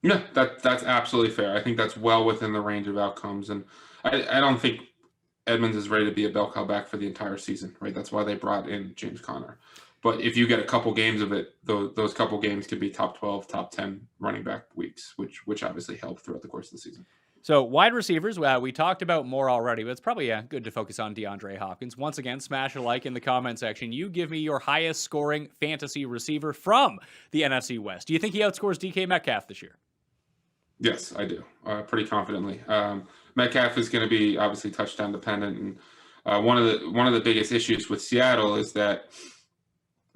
Yeah, that's absolutely fair. I think that's well within the range of outcomes. And I don't think Edmonds is ready to be a bell cow back for the entire season, right? That's why they brought in James Conner. But if you get a couple games of it, those couple games could be top 12, top 10 running back weeks, which obviously help throughout the course of the season. So wide receivers, we talked about more already, but it's probably good to focus on DeAndre Hopkins. Once again, smash a like in the comment section. You give me your highest scoring fantasy receiver from the NFC West. Do you think he outscores DK Metcalf this year? Yes, I do. Pretty confidently. Metcalf is going to be obviously touchdown dependent, and one of the biggest issues with Seattle is that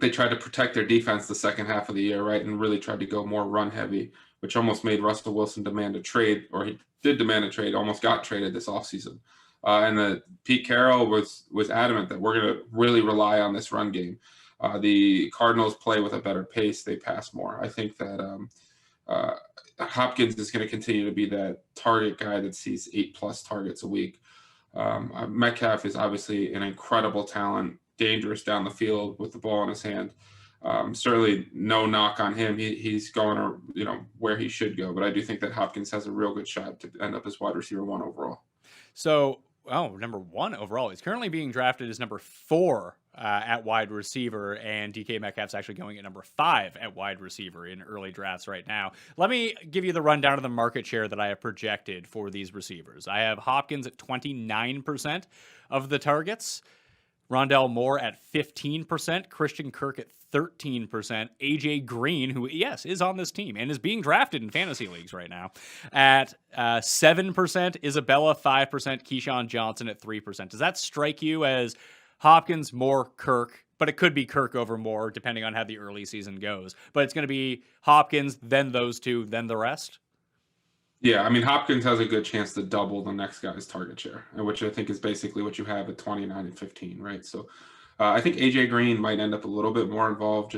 they tried to protect their defense the second half of the year, right, and really tried to go more run heavy, which almost made Russell Wilson demand a trade, or he did demand a trade, almost got traded this offseason. And Pete Carroll was adamant that we're going to really rely on this run game. The Cardinals play with a better pace; they pass more. I think that Hopkins is going to continue to be that target guy that sees 8+ targets a week. Metcalf is obviously an incredible talent, dangerous down the field with the ball in his hand. Certainly no knock on him. He's going where he should go, but I do think that Hopkins has a real good shot to end up as wide receiver 1 overall. So, number 1 overall. He's currently being drafted as number 4 at wide receiver, and DK Metcalf's actually going at number 5 at wide receiver in early drafts right now. Let me give you the rundown of the market share that I have projected for these receivers. I have Hopkins at 29% of the targets, Rondell Moore at 15%, Christian Kirk at 13%, AJ Green, who, yes, is on this team and is being drafted in fantasy leagues right now, at 7%, Isabella 5%, Keyshawn Johnson at 3%. Does that strike you as Hopkins, Moore, Kirk? But it could be Kirk over Moore, depending on how the early season goes. But it's going to be Hopkins, then those two, then the rest? Yeah, I mean, Hopkins has a good chance to double the next guy's target share, which I think is basically what you have at 29 and 15, right? So I think AJ Green might end up a little bit more involved.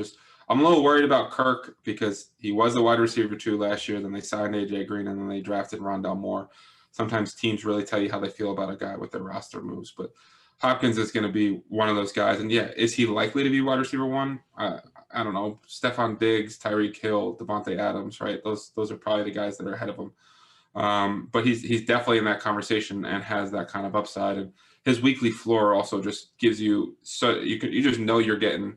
I'm a little worried about Kirk because he was the wide receiver 2 last year. Then they signed AJ Green, and then they drafted Rondell Moore. Sometimes teams really tell you how they feel about a guy with their roster moves, but Hopkins is going to be one of those guys. And yeah, is he likely to be wide receiver 1? I don't know. Stephon Diggs, Tyreek Hill, Devontae Adams, right? Those are probably the guys that are ahead of him. But he's definitely in that conversation and has that kind of upside. And his weekly floor also just gives you, so you just know you're getting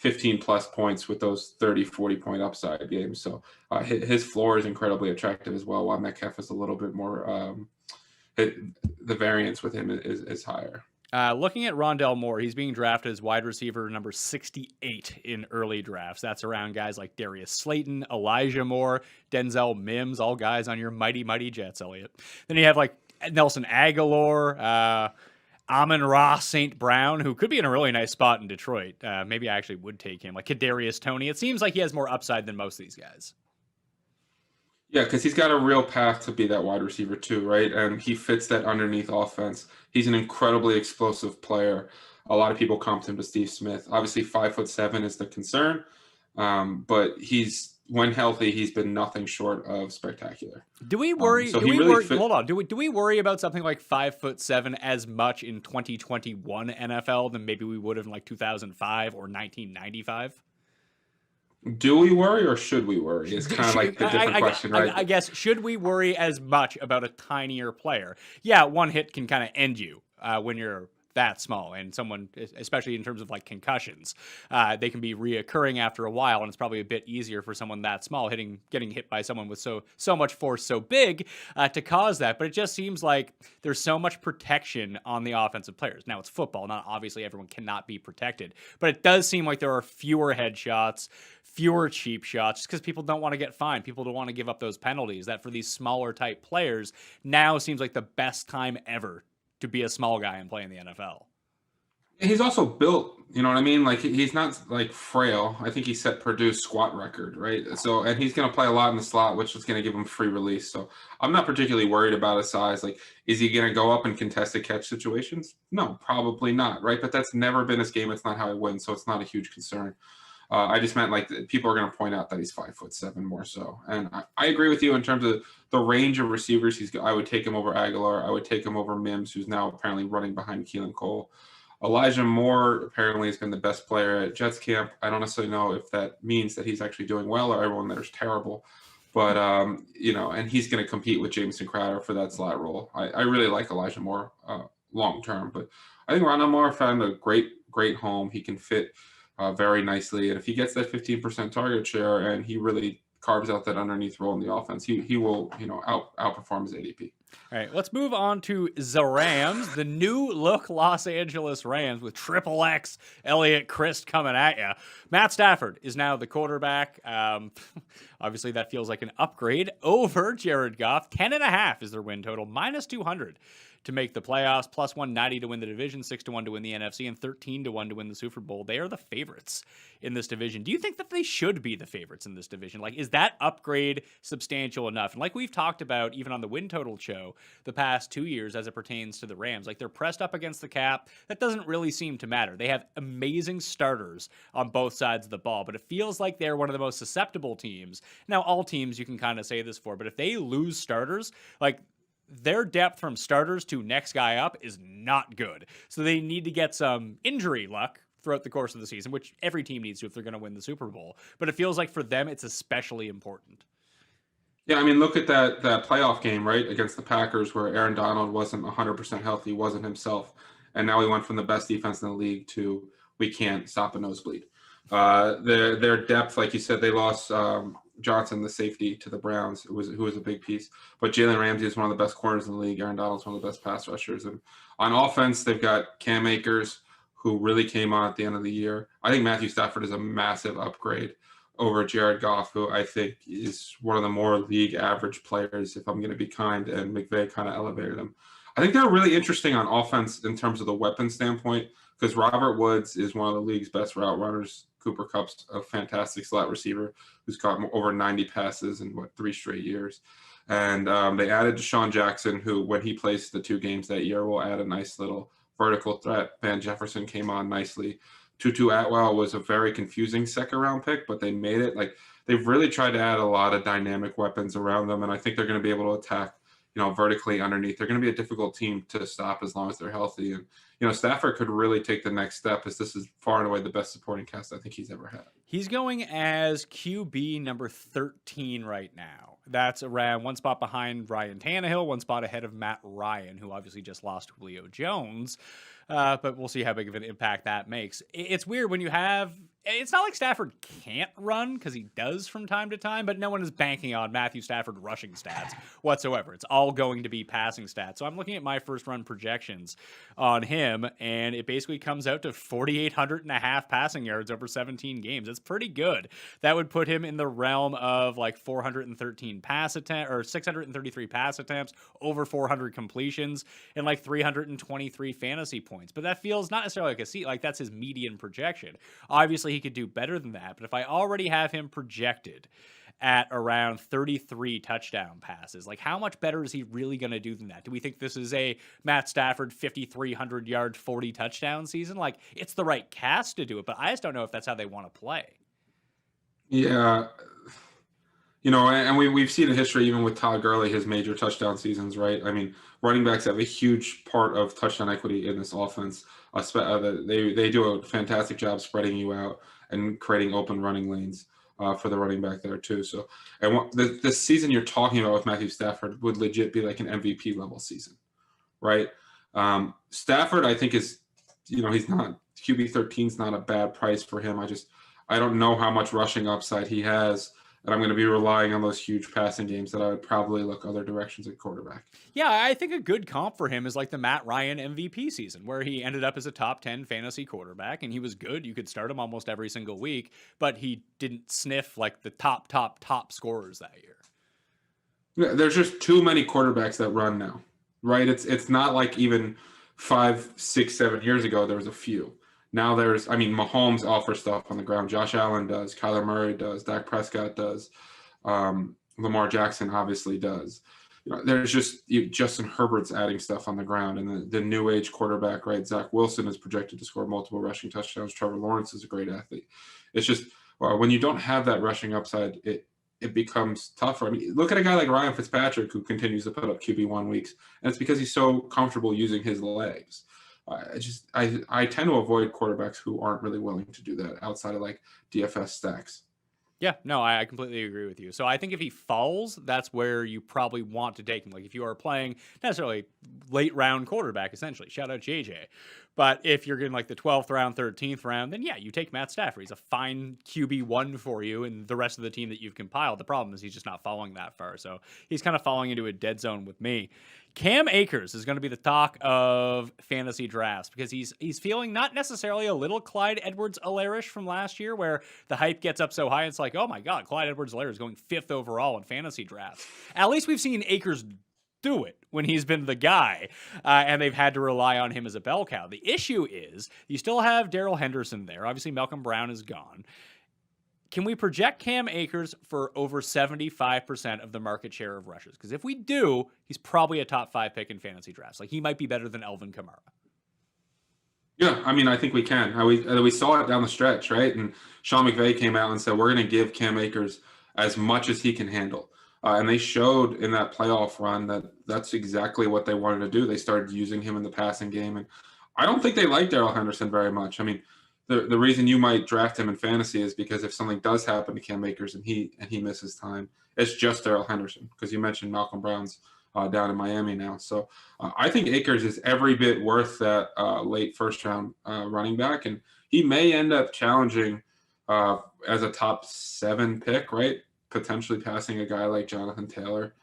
15+ points with those 30-40 point upside games. So his floor is incredibly attractive as well, while Metcalf is a little bit more, the variance with him is higher. Looking at Rondell Moore, he's being drafted as wide receiver number 68 in early drafts. That's around guys like Darius Slayton, Elijah Moore, Denzel Mims, all guys on your mighty, mighty Jets, Elliot. Then you have like Nelson Aguilar, Amon-Ra St. Brown, who could be in a really nice spot in Detroit. Maybe I actually would take him. Like Kadarius Toney. It seems like he has more upside than most of these guys. Yeah, because he's got a real path to be that wide receiver too, right? And he fits that underneath offense. He's an incredibly explosive player. A lot of people comped him to Steve Smith. Obviously, 5'7" is the concern, but when healthy, he's been nothing short of spectacular. Do we worry? Hold on. Do we worry about something like 5'7" as much in 2021 NFL than maybe we would have in like 2005 or 1995? Do we worry or should we worry? It's kind of like the different question, right? I guess, should we worry as much about a tinier player? Yeah, one hit can kind of end you when you're that small, and someone, especially in terms of like concussions, they can be reoccurring after a while, and it's probably a bit easier for someone that small getting hit by someone with so much force so big to cause that. But it just seems like there's so much protection on the offensive players. Now it's football, not obviously everyone cannot be protected, but it does seem like there are fewer headshots, fewer cheap shots, just because people don't want to get fined. People don't want to give up those penalties. That for these smaller type players now seems like the best time ever to be a small guy and play in the NFL. He's also built, you know what I mean? Like he's not like frail. I think he set Purdue's squat record, right? So, and he's going to play a lot in the slot, which is going to give him free release. So I'm not particularly worried about his size. Like, is he going to go up in contested catch situations? No, probably not, right? But that's never been his game. It's not how he wins. So it's not a huge concern. I just meant like people are going to point out that he's 5'7" more so. And I agree with you in terms of the range of receivers. I would take him over Aguilar. I would take him over Mims, who's now apparently running behind Keelan Cole. Elijah Moore apparently has been the best player at Jets camp. I don't necessarily know if that means that he's actually doing well or everyone that is terrible. But, and he's going to compete with Jamison Crowder for that slot role. I really like Elijah Moore long term. But I think Ron Moore found a great home. He can fit very nicely, and if he gets that 15% target share and he really carves out that underneath role in the offense, he will outperform his ADP. All right, let's move on to the Rams, the new look Los Angeles Rams with Triple X Elliott Christ coming at you. Matt Stafford is now the quarterback. Obviously, that feels like an upgrade over Jared Goff. 10.5 is their win total, minus 200 to make the playoffs, plus 190 to win the division, 6-1 to win the NFC, and 13-1 to win the Super Bowl. They are the favorites in this division. Do you think that they should be the favorites in this division? Like, is that upgrade substantial enough? And like we've talked about, even on the win total show, the past 2 years as it pertains to the Rams, like they're pressed up against the cap. That doesn't really seem to matter. They have amazing starters on both sides of the ball, but it feels like they're one of the most susceptible teams. Now, all teams you can kind of say this for, but if they lose starters, like, their depth from starters to next guy up is not good. So they need to get some injury luck throughout the course of the season, which every team needs to if they're going to win the Super Bowl. But it feels like for them, it's especially important. Yeah, I mean, look at that playoff game, right, against the Packers where Aaron Donald wasn't 100% healthy, wasn't himself. And now he went from the best defense in the league to we can't stop a nosebleed. Their depth, like you said, they lost Johnson, the safety, to the Browns, who was a big piece. But Jalen Ramsey is one of the best corners in the league. Aaron Donald's one of the best pass rushers. And on offense, they've got Cam Akers, who really came on at the end of the year. I think Matthew Stafford is a massive upgrade over Jared Goff, who I think is one of the more league average players, if I'm going to be kind, and McVay kind of elevated him. I think they're really interesting on offense in terms of the weapon standpoint, because Robert Woods is one of the league's best route runners. Cooper Kupp's a fantastic slot receiver who's caught over 90 passes in 3 straight years. And they added Deshaun Jackson, who, when he plays the 2 games that year, will add a nice little vertical threat. Van Jefferson came on nicely. Tutu Atwell was a very confusing second-round pick, but they made it. Like, they've really tried to add a lot of dynamic weapons around them, and I think they're going to be able to attack, vertically underneath. They're going to be a difficult team to stop as long as they're healthy. And, Stafford could really take the next step, as this is far and away the best supporting cast I think he's ever had. He's going as QB number 13 right now. That's around 1 spot behind Ryan Tannehill, 1 spot ahead of Matt Ryan, who obviously just lost Julio Jones. But we'll see how big of an impact that makes. It's weird when you have... It's not like Stafford can't run, because he does from time to time, but no one is banking on Matthew Stafford rushing stats whatsoever. It's all going to be passing stats. So I'm looking at my first run projections on him, and it basically comes out to 4,800.5 passing yards over 17 games. It's pretty good. That would put him in the realm of like 413 pass attempts, or 633 pass attempts, over 400 completions, and like 323 fantasy points. But that feels not necessarily like a seat, like that's his median projection. Obviously, he could do better than that, but if I already have him projected at around 33 touchdown passes, like how much better is he really going to do than that? Do we think this is a Matt Stafford 5,300 yard 40 touchdown season? Like, it's the right cast to do it, but I just don't know if that's how they want to play. Yeah. And we've seen a history even with Todd Gurley, his major touchdown seasons, right? I mean, running backs have a huge part of touchdown equity in this offense. They do a fantastic job spreading you out and creating open running lanes for the running back there too. So, and the season you're talking about with Matthew Stafford would legit be like an MVP level season, right? Stafford, I think he's not QB 13 is not a bad price for him. I don't know how much rushing upside he has. And I'm going to be relying on those huge passing games that I would probably look other directions at quarterback. Yeah, I think a good comp for him is like the Matt Ryan MVP season, where he ended up as a top 10 fantasy quarterback, and he was good. You could start him almost every single week, but he didn't sniff like the top scorers that year. Yeah, there's just too many quarterbacks that run now, right? It's not like even 5, 6, 7 years ago there was a few. Now Mahomes offers stuff on the ground. Josh Allen does. Kyler Murray does. Dak Prescott does. Lamar Jackson obviously does. There's just Justin Herbert's adding stuff on the ground, and the new age quarterback, right? Zach Wilson is projected to score multiple rushing touchdowns. Trevor Lawrence is a great athlete. It's just when you don't have that rushing upside, it becomes tougher. I mean, look at a guy like Ryan Fitzpatrick, who continues to put up QB1 weeks, and it's because he's so comfortable using his legs. I tend to avoid quarterbacks who aren't really willing to do that outside of like DFS stacks. Yeah, no, I completely agree with you. So I think if he falls, that's where you probably want to take him. Like if you are playing necessarily late round quarterback, essentially. Shout out JJ. But if you're getting like the 12th round, 13th round, then yeah, you take Matt Stafford. He's a fine QB1 for you and the rest of the team that you've compiled. The problem is he's just not falling that far. So he's kind of falling into a dead zone with me. Cam Akers is going to be the talk of fantasy drafts because he's feeling not necessarily a little Clyde Edwards-Helaire from last year where the hype gets up so high. It's like, oh my God, Clyde Edwards-Helaire is going 5th overall in fantasy drafts. At least we've seen Akers do it when he's been the guy, and they've had to rely on him as a bell cow. The issue is you still have Darrell Henderson there. Obviously, Malcolm Brown is gone. Can we project Cam Akers for over 75% of the market share of rushes? Because if we do, he's probably a top 5 pick in fantasy drafts. Like he might be better than Alvin Kamara. Yeah, I mean, I think we can. We saw it down the stretch, right? And Sean McVay came out and said, we're going to give Cam Akers as much as he can handle. And they showed in that playoff run that that's exactly what they wanted to do. They started using him in the passing game. And I don't think they like Darrell Henderson very much. I mean, the reason you might draft him in fantasy is because if something does happen to Cam Akers and he misses time, it's just Darrell Henderson because you mentioned Malcolm Brown's down in Miami now. So I think Akers is every bit worth that late first round running back. And he may end up challenging as a top 7 pick, right? Potentially passing a guy like Jonathan Taylor.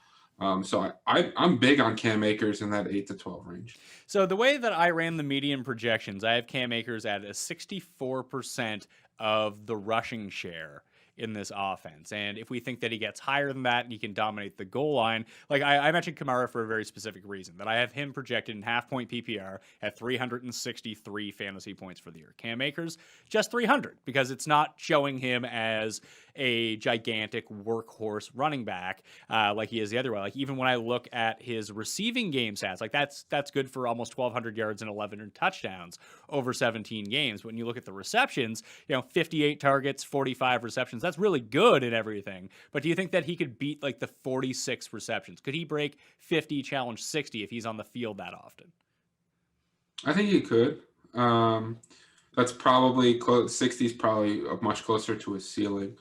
So I'm big on Cam Akers in that 8 to 12 range. So the way that I ran the median projections, I have Cam Akers at a 64% of the rushing share in this offense. And if we think that he gets higher than that and he can dominate the goal line, like I mentioned Kamara for a very specific reason, that I have him projected in half-point PPR at 363 fantasy points for the year. Cam Akers, just 300, because it's not showing him as a gigantic workhorse running back like he is the other way. Like even when I look at his receiving game stats, like that's good for almost 1,200 yards and 11 touchdowns over 17 games. But when you look at the receptions, 58 targets, 45 receptions, that's really good and everything. But do you think that he could beat like the 46 receptions? Could he break 50, challenge 60 if he's on the field that often? I think he could. That's probably close. 60 is probably much closer to his ceiling.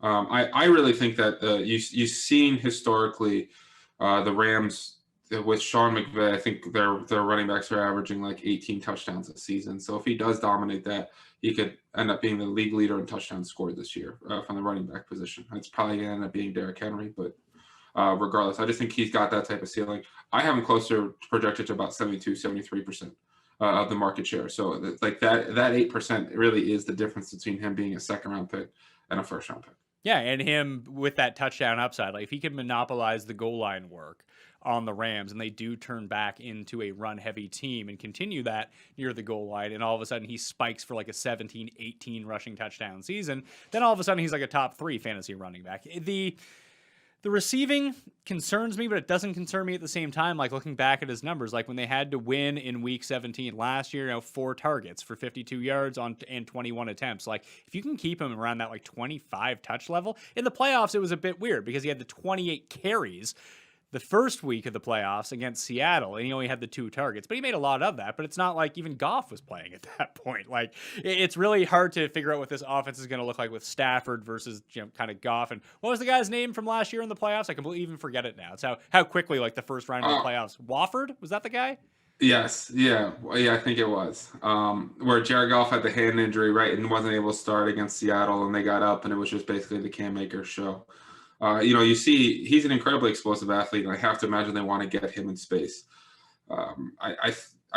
I really think that you've seen historically the Rams with Sean McVay. I think their running backs are averaging like 18 touchdowns a season. So if he does dominate that, he could end up being the league leader in touchdowns scored this year from the running back position. It's probably going to end up being Derrick Henry, but regardless, I just think he's got that type of ceiling. I have him closer projected to about 72, 73%. Of the market share. So like that 8% really is the difference between him being a second round pick and a first round pick. Yeah, and him with that touchdown upside, like if he can monopolize the goal line work on the Rams and they do turn back into a run heavy team and continue that near the goal line, and all of a sudden he spikes for like a 17, 18 rushing touchdown season, then all of a sudden he's like a top 3 fantasy running back. The receiving concerns me, but it doesn't concern me at the same time. Like looking back at his numbers, like when they had to win in week 17 last year, 4 targets for 52 yards and 21 attempts. Like if you can keep him around that like 25 touch level in the playoffs, it was a bit weird because he had the 28 carries the first week of the playoffs against Seattle, and he only had the 2 targets, but he made a lot of that. But it's not like even Goff was playing at that point. Like it's really hard to figure out what this offense is going to look like with Stafford versus kind of Goff. And what was the guy's name from last year in the playoffs? I completely even forget it now. It's how quickly like the first round of the playoffs. Wofford, was that the guy? Yes, yeah, I think it was. Where Jared Goff had the hand injury, right, and wasn't able to start against Seattle, and they got up, and it was just basically the Cam Akers show. You see he's an incredibly explosive athlete, and I have to imagine they want to get him in space.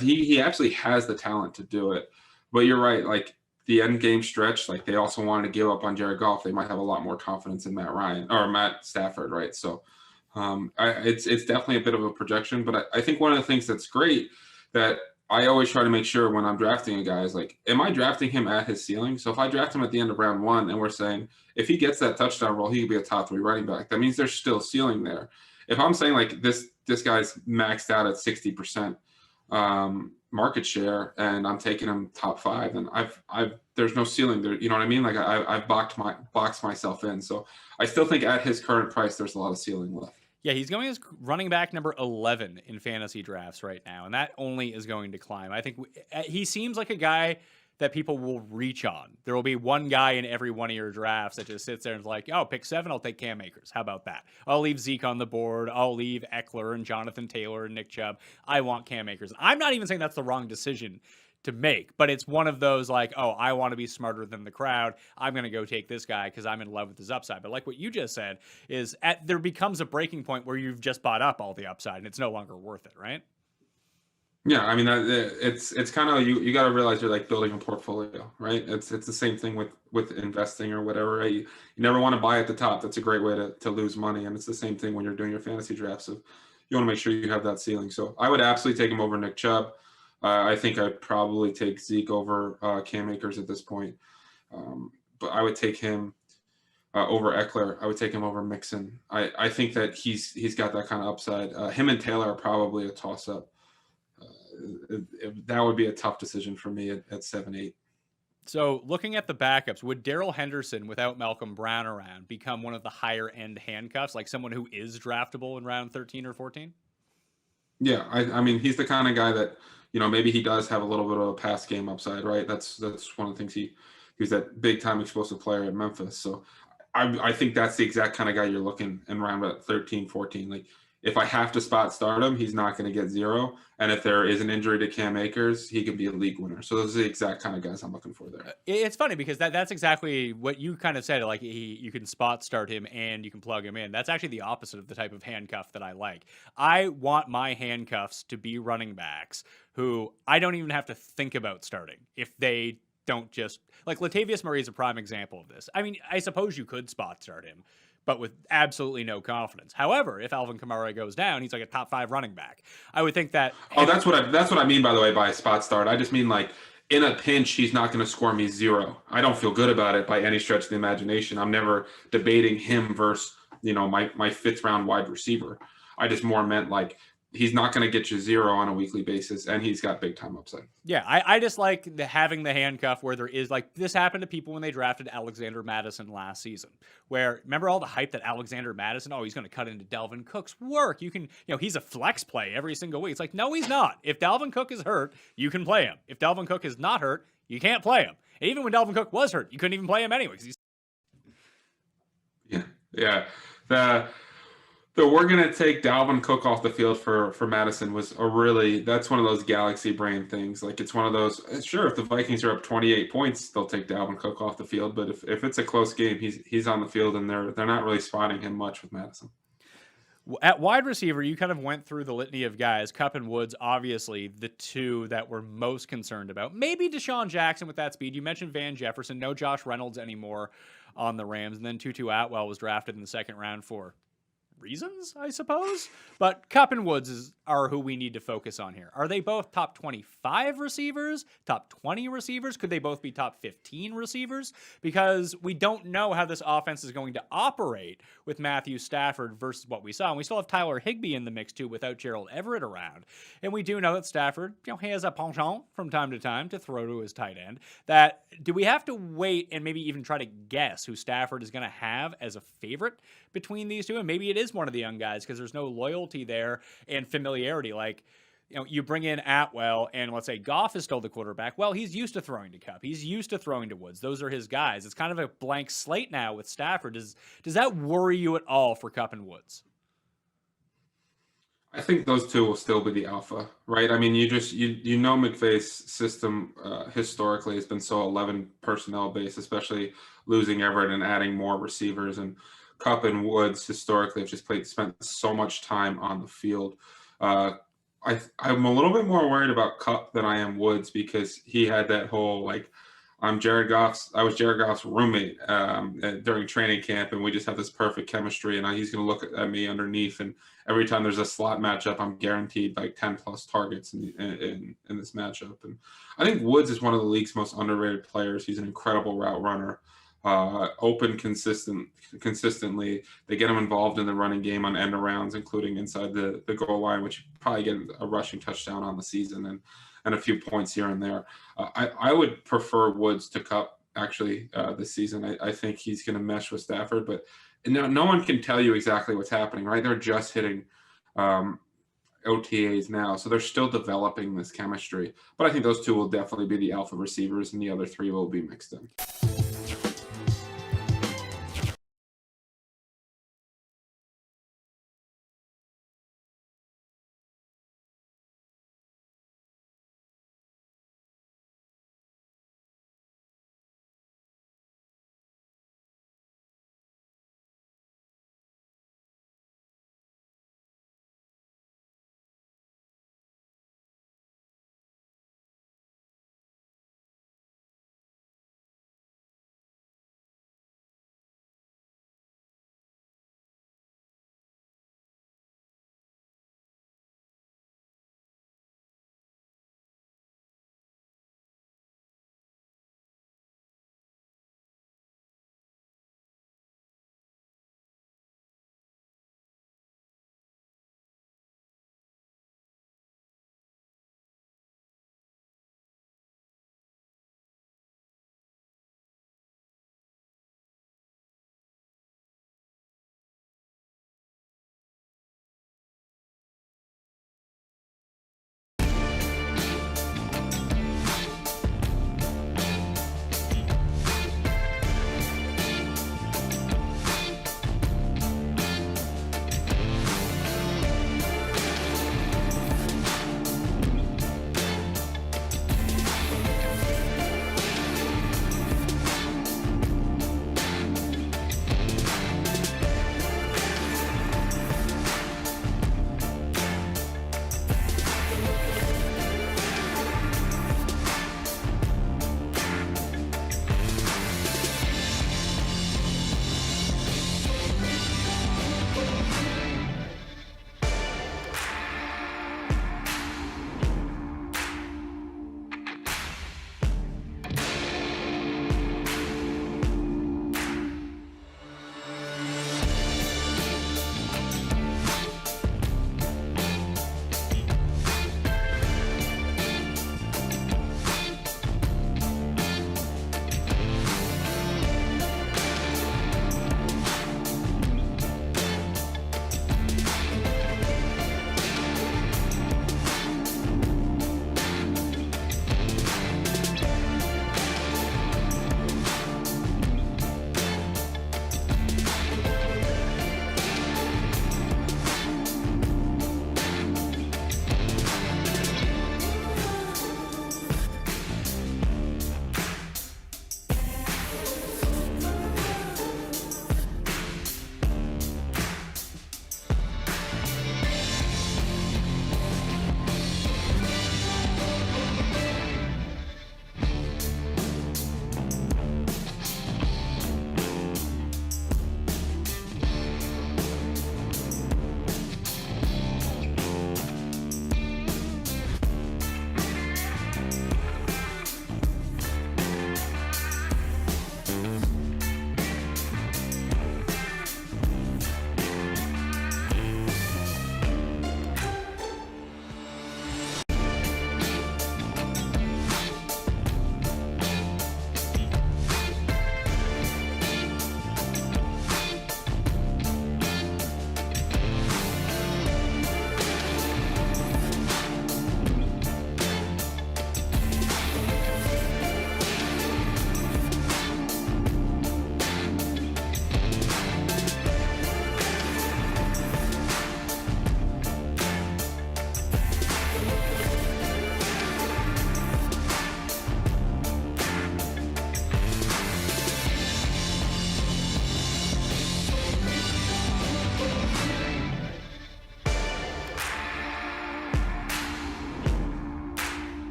He actually has the talent to do it. But you're right, like the end game stretch, like they also wanted to give up on Jared Goff. They might have a lot more confidence in Matt Stafford, right? So it's definitely a bit of a projection. But I think one of the things that's great that I always try to make sure when I'm drafting a guy is like, am I drafting him at his ceiling? So if I draft him at the end of round 1 and we're saying if he gets that touchdown roll, he could be a top 3 running back. That means there's still ceiling there. If I'm saying like this guy's maxed out at 60% market share and I'm taking him top 5, then there's no ceiling there. You know what I mean? Like I've boxed myself in. So I still think at his current price, there's a lot of ceiling left. Yeah, he's going as running back number 11 in fantasy drafts right now, and that only is going to climb. I think he seems like a guy that people will reach on. There will be one guy in every one of your drafts that just sits there and is like, oh, pick 7, I'll take Cam Akers. How about that? I'll leave Zeke on the board. I'll leave Eckler and Jonathan Taylor and Nick Chubb. I want Cam Akers. I'm not even saying that's the wrong decision to make, but it's one of those like, oh, I want to be smarter than the crowd. I'm going to go take this guy because I'm in love with his upside. But like what you just said is there becomes a breaking point where you've just bought up all the upside and it's no longer worth it, right? Yeah, I mean, it's kind of you got to realize you're like building a portfolio, right? It's the same thing with investing or whatever. Right? You never want to buy at the top. That's a great way to lose money, and it's the same thing when you're doing your fantasy drafts. So you want to make sure you have that ceiling. So I would absolutely take him over Nick Chubb. I think I'd probably take Zeke over Cam Akers at this point, but I would take him over Eckler. I would take him over Mixon. I think that he's got that kind of upside. Him and Taylor are probably a toss up. That would be a tough decision for me at 7-8. So looking at the backups, would Darrell Henderson without Malcolm Brown around become one of the higher end handcuffs, like someone who is draftable in round 13 or 14? Yeah, I mean, he's the kind of guy that, maybe he does have a little bit of a pass game upside, right? That's one of the things he's that big time explosive player at Memphis. So I think that's the exact kind of guy you're looking in round 13, 14. Like, if I have to spot start him, he's not going to get 0. And if there is an injury to Cam Akers, he can be a league winner. So those are the exact kind of guys I'm looking for there. It's funny because that's exactly what you kind of said. Like you can spot start him and you can plug him in. That's actually the opposite of the type of handcuff that I like. I want my handcuffs to be running backs who I don't even have to think about starting if they don't just like Latavius Murray is a prime example of this. I mean, I suppose you could spot start him, but with absolutely no confidence. However, if Alvin Kamara goes down, he's like a top 5 running back. I would think that. Oh, that's what I mean, by the way, by spot start. I just mean like in a pinch, he's not going to score me 0. I don't feel good about it by any stretch of the imagination. I'm never debating him versus, my 5th round wide receiver. I just more meant like he's not going to get you 0 on a weekly basis, and he's got big time upside. Yeah, I just like having the handcuff where there is like this happened to people when they drafted Alexander Mattison last season. Where remember all the hype that Alexander Mattison, he's going to cut into Dalvin Cook's work. You can, he's a flex play every single week. It's like, no, he's not. If Dalvin Cook is hurt, you can play him. If Dalvin Cook is not hurt, you can't play him. And even when Dalvin Cook was hurt, you couldn't even play him anyway. Yeah. The we're going to take Dalvin Cook off the field for Madison was that's one of those galaxy brain things. Like it's one of those, sure, if the Vikings are up 28 points, they'll take Dalvin Cook off the field. But if it's a close game, he's on the field and they're not really spotting him much with Madison. At wide receiver, you kind of went through the litany of guys. Kupp and Woods, obviously, the two that we're most concerned about. Maybe Deshaun Jackson with that speed. You mentioned Van Jefferson. No Josh Reynolds anymore on the Rams. And then Tutu Atwell was drafted in the 2nd round for reasons, I suppose. But Kupp and Woods are who we need to focus on here. Are they both top 25 receivers, top 20 receivers? Could they both be top 15 receivers? Because we don't know how this offense is going to operate with Matthew Stafford versus what we saw. And we still have Tyler Higbee in the mix too without Gerald Everett around. And we do know that Stafford, he has a penchant from time to time to throw to his tight end. Do we have to wait and maybe even try to guess who Stafford is going to have as a favorite between these two? And maybe it is one of the young guys because there's no loyalty there and familiarity. Like, you bring in Atwell and let's say Goff is still the quarterback. Well, he's used to throwing to Kupp. He's used to throwing to Woods. Those are his guys. It's kind of a blank slate now with Stafford. Does that worry you at all for Kupp and Woods? I think those two will still be the alpha, right? I mean, McVay's system historically has been so 11 personnel based, especially losing Everett and adding more receivers. And Kupp and Woods historically have just spent so much time on the field. I'm a little bit more worried about Kupp than I am Woods because he had that whole like, I was Jared Goff's roommate during training camp, and we just have this perfect chemistry. And he's going to look at me underneath, and every time there's a slot matchup, I'm guaranteed like 10 plus targets in this matchup. And I think Woods is one of the league's most underrated players. He's an incredible route runner. Open consistently. They get him involved in the running game on end arounds, including inside the goal line, which probably get a rushing touchdown on the season and a few points here and there. I would prefer Woods to Kupp actually this season. I think he's going to mesh with Stafford, but no one can tell you exactly what's happening, right? They're just hitting OTAs now, so they're still developing this chemistry. But I think those two will definitely be the alpha receivers, and the other three will be mixed in.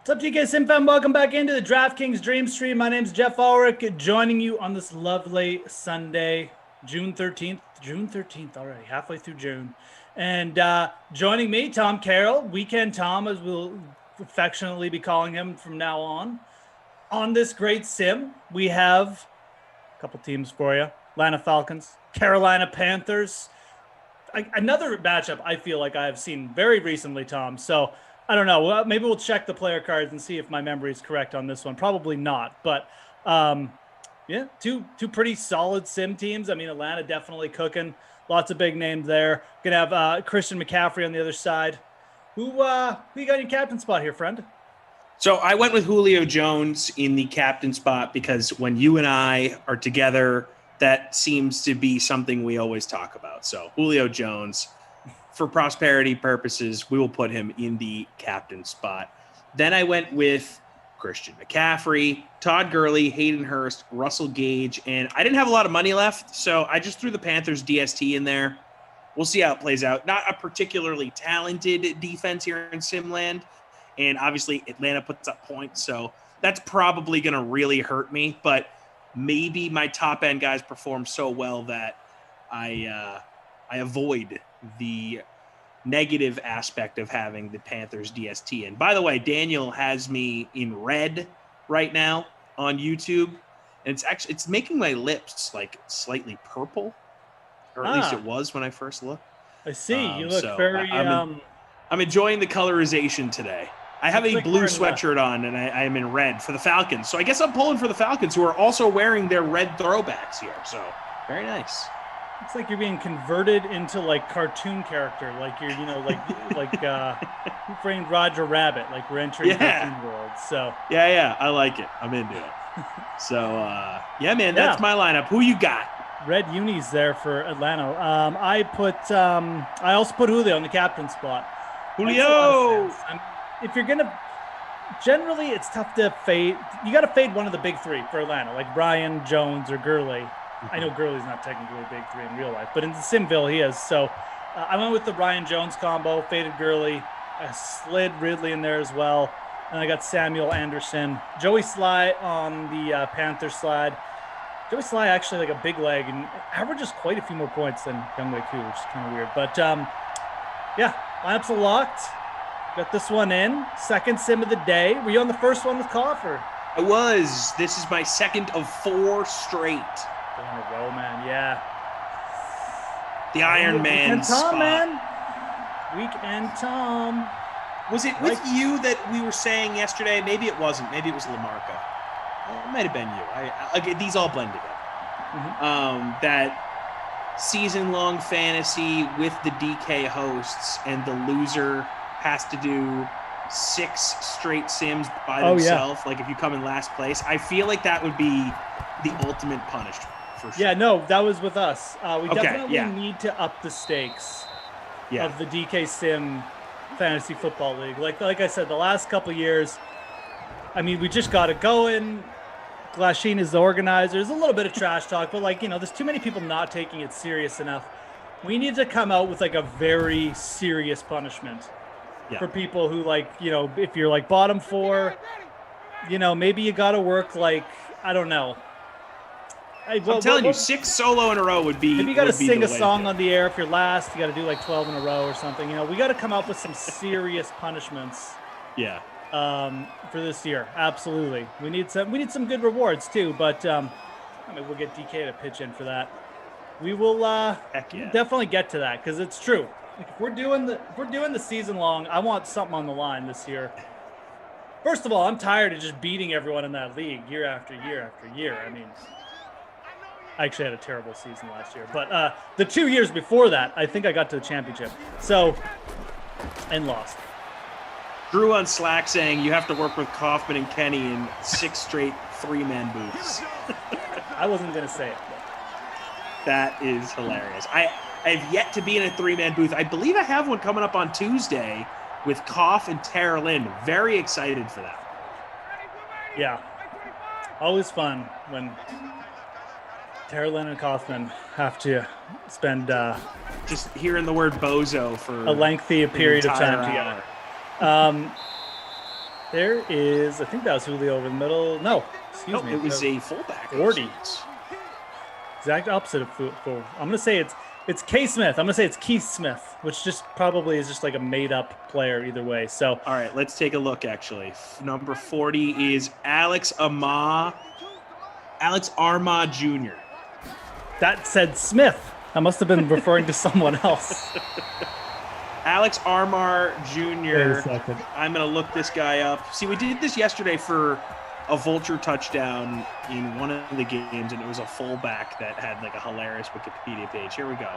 What's up, DK Sim fam? Welcome back into the DraftKings Dream Stream. My name's Jeff Ulrich, joining you on this lovely Sunday, June 13th. June 13th already, halfway through June. And joining me, Tom Carroll, Weekend Tom, as we'll affectionately be calling him from now on. On this great sim, we have a couple teams for you. Atlanta Falcons, Carolina Panthers. Another matchup I feel like I have seen very recently, Tom. So I don't know. Well, maybe we'll check the player cards and see if my memory is correct on this one. Probably not. But yeah, two pretty solid sim teams. I mean, Atlanta definitely cooking. Lots of big names there. Gonna have Christian McCaffrey on the other side. Who you got in your captain spot here, friend? So I went with Julio Jones in the captain spot because when you and I are together, that seems to be something we always talk about. So Julio Jones, for prosperity purposes, we will put him in the captain spot. Then I went with Christian McCaffrey, Todd Gurley, Hayden Hurst, Russell Gage, and I didn't have a lot of money left, so I just threw the Panthers DST in there. We'll see how it plays out. Not a particularly talented defense here in Simland, and obviously Atlanta puts up points, so that's probably going to really hurt me, but maybe my top-end guys perform so well that I avoid the negative aspect of having the Panthers DST. And by the way, Daniel has me in red right now on YouTube, and it's making my lips like slightly purple, or at least it was when I first looked. I see. You look very. I'm enjoying the colorization today. I have a blue sweatshirt on, and I am in red for the Falcons. So I guess I'm pulling for the Falcons, who are also wearing their red throwbacks here. So very nice. It's like you're being converted into like cartoon character, like you're, like Who Framed Roger Rabbit, like we're entering cartoon world. So yeah, I like it. I'm into it. So yeah, man, that's my lineup. Who you got? Red unis there for Atlanta. I also put Julio in the captain spot. Julio. If you're gonna, generally it's tough to fade. You got to fade one of the big three for Atlanta, like Brian, Jones, or Gurley. I know Gurley's not technically a big three in real life, but in Simville he is. So I went with the Brian Jones combo, faded Gurley. I slid Ridley in there as well. And I got Samuel Anderson. Joey Sly on the Panthers slide. Joey Sly actually like a big leg and averages quite a few more points than Youngway Koo, which is kind of weird. But yeah, lineups are locked. Got this one in. Second sim of the day. Were you on the first one with Coffer? I was. This is my second of 4 straight. In a row, man. Yeah. The Iron Man spot. Tom, man. Weekend Tom. Was it with you that we were saying yesterday? Maybe it wasn't. Maybe it was Lamarca. It might have been you. These all blend together. Mm-hmm. That season-long fantasy with the DK hosts, and the loser has to do 6 straight sims by themselves. Yeah. Like if you come in last place, I feel like that would be the ultimate punishment. For sure. Yeah, no, that was with us. We definitely need to up the stakes of the DK Sim Fantasy Football League. Like I said, the last couple years, I mean, we just got it going. Glasheen is the organizer. There's a little bit of trash talk, but there's too many people not taking it serious enough. We need to come out with like a very serious punishment for people who if you're like bottom 4, maybe you got to work I don't know. I'm telling you, 6 solo in a row would be. Maybe you got to sing a song on the air if you're last. You got to do like 12 in a row or something. We got to come up with some serious punishments. Yeah. For this year, absolutely. We need some good rewards too. But we'll get DK to pitch in for that. We will definitely get to that because it's true. Like if we're doing the season long, I want something on the line this year. First of all, I'm tired of just beating everyone in that league year after year after year. I mean, I actually had a terrible season last year, but the 2 years before that, I think I got to the championship. And lost. Drew on Slack saying you have to work with Kaufman and Kenny in 6 straight 3-man booths. I wasn't going to say it. That is hilarious. I have yet to be in a 3-man booth. I believe I have one coming up on Tuesday with Koff and Tara Lynn. Very excited for that. Yeah. Always fun when Tara Lynn and Kaufman have to spend just hearing the word bozo for a lengthy period of time together. There is, I think that was Julio over the middle. No, excuse me. It was a fullback. 40. Exact opposite of full. I'm going to say it's K. Smith. I'm going to say it's Keith Smith, which just probably is just like a made-up player either way. So, all right, let's take a look, actually. Number 40 is Alex Armah Jr. That said Smith. I must have been referring to someone else. Alex Armah Jr. Wait a second. I'm going to look this guy up. See, we did this yesterday for a vulture touchdown in one of the games, and it was a fullback that had like a hilarious Wikipedia page. Here we go.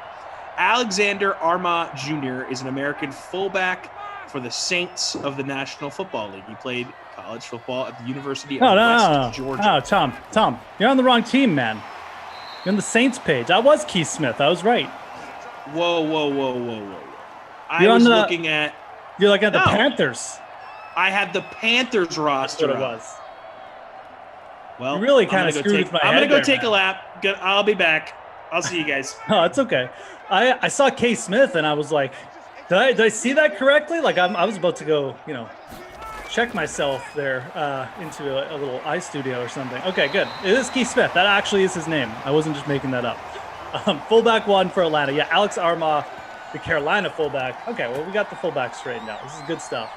Alexander Armah Jr. is an American fullback for the Saints of the National Football League. He played college football at the University of West Georgia. No, Tom, you're on the wrong team, man. You're on the Saints page. I was Keith Smith. I was right. Whoa. You're looking at the Panthers. I had the Panthers roster. That's what it was. Well, you really kind of screwed with my head. I'm going to go take man. a lap. I'll be back. I'll see you guys. No, it's okay. I saw K. Smith and I was like, did I see that correctly? Like I was about to go, check myself there into a little iStudio or something. Okay, good. It is Keith Smith. That actually is his name. I wasn't just making that up. Fullback 1 for Atlanta. Yeah, Alex Armah, the Carolina fullback. Okay, well, we got the fullback straightened out. This is good stuff.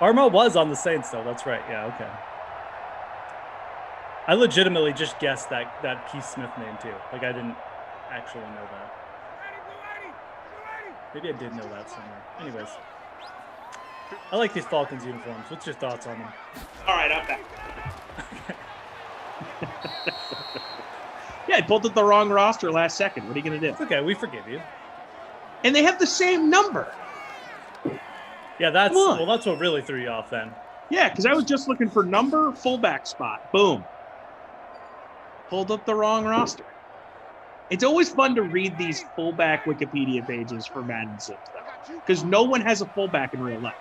Armah was on the Saints, though. That's right. Yeah, okay. I legitimately just guessed that Keith Smith name, too. Like, I didn't actually know that. Maybe I did know that somewhere. Anyways. I like these Falcons uniforms. What's your thoughts on them? All right, I'm back. Yeah, I pulled up the wrong roster last second. What are you going to do? It's okay. We forgive you. And they have the same number. Yeah, that's what really threw you off then. Yeah, because I was just looking for number, fullback spot. Boom. Pulled up the wrong roster. It's always fun to read these fullback Wikipedia pages for Madden Sims, though, because no one has a fullback in real life.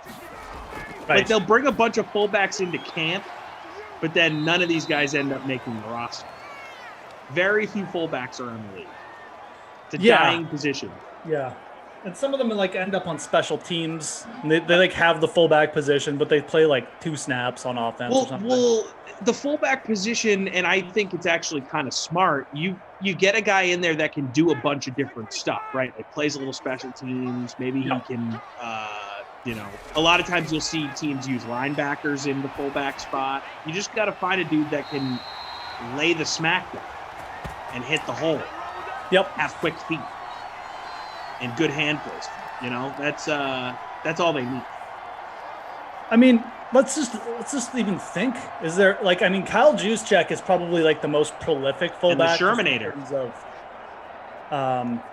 Right. Like, they'll bring a bunch of fullbacks into camp, but then none of these guys end up making the roster. Very few fullbacks are in the league. It's a dying position. Yeah. And some of them like end up on special teams. And they like have the fullback position, but they play like 2 snaps on offense or something. Well, the fullback position, and I think it's actually kind of smart. You get a guy in there that can do a bunch of different stuff, right? Like plays a little special teams. Maybe he can, a lot of times you'll see teams use linebackers in the fullback spot. You just got to find a dude that can lay the smack down and hit the hole. Yep. Have quick feet and good hand placement. That's all they need. I mean, let's just even think. Is there Kyle Juszczyk is probably like the most prolific fullback. And the Shermanator. In terms of,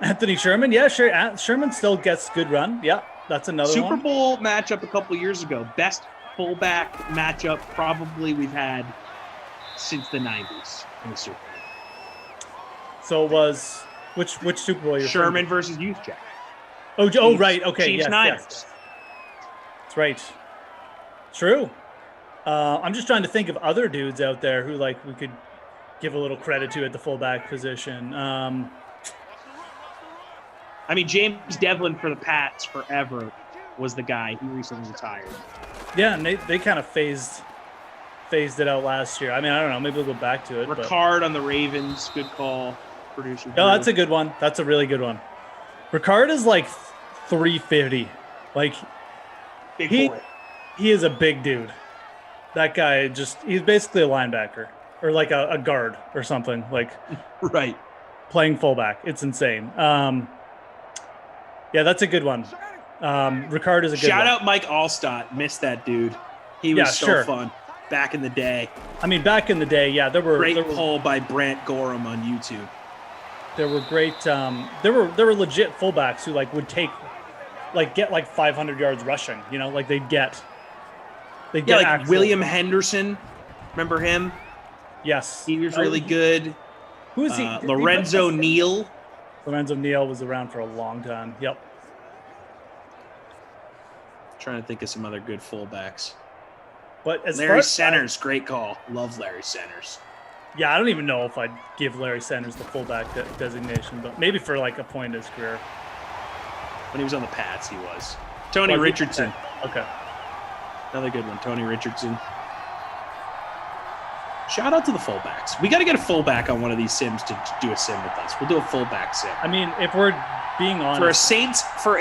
Anthony Sherman. Yeah, sure. Sherman still gets good run. Yeah, that's another Super one. Bowl matchup a couple years ago. Best fullback matchup probably we've had since the 90s in the Super Bowl. So it was which Super Bowl? Sherman versus Juszczyk. Oh, right. Okay. Chiefs Niners. Yes. That's right. True. I'm just trying to think of other dudes out there who like we could give a little credit to at the fullback position. James Devlin for the Pats forever was the guy. He recently retired. Yeah, and they kind of phased it out last year. I mean, I don't know. Maybe we'll go back to it. Ricard on the Ravens. Good call, producer. Oh, that's a good one. That's a really good one. Ricard is like 350. Like big boy. He is a big dude. That guy he's basically a linebacker or like a guard or something like right. Playing fullback. It's insane. Yeah, that's a good one. Ricard is a good one. Shout out Mike Allstott. Missed that dude. He was so fun back in the day. I mean, back in the day, yeah, there were great poll by Brant Gorham on YouTube. There were great. There were legit fullbacks who would get 500 yards rushing. They'd get William Henderson. Remember him? Yes, he was really good. Who is he? Lorenzo Neal. Lorenzo Neal was around for a long time. Yep. Trying to think of some other good fullbacks. But Larry Centers, great call. Love Larry Centers. Yeah, I don't even know if I'd give Larry Centers the fullback designation, but maybe for a point in his career. When he was on the Pats, he was. Tony Richardson. Okay. Another good one, Tony Richardson. Shout out to the fullbacks. We got to get a fullback on one of these sims to do a sim with us. We'll do a fullback sim. I mean, if we're being honest, for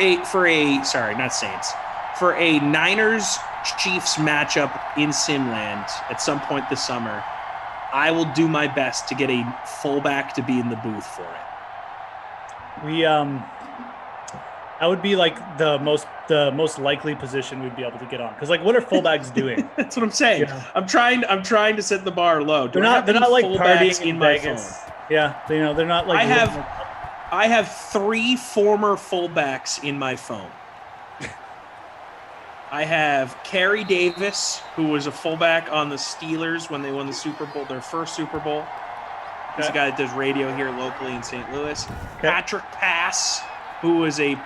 a Niners Chiefs matchup in Simland at some point this summer, I will do my best to get a fullback to be in the booth for it. that would be like the most likely position we'd be able to get on. Because like, what are fullbacks doing? That's what I'm saying. Yeah. I'm trying to set the bar low. They're not like partying in Vegas. Yeah, they're not like. I have 3 former fullbacks in my phone. I have Kerry Davis, who was a fullback on the Steelers when they won the Super Bowl, their first Super Bowl. He's a guy that does radio here locally in St. Louis. Okay. Patrick Pass, who was a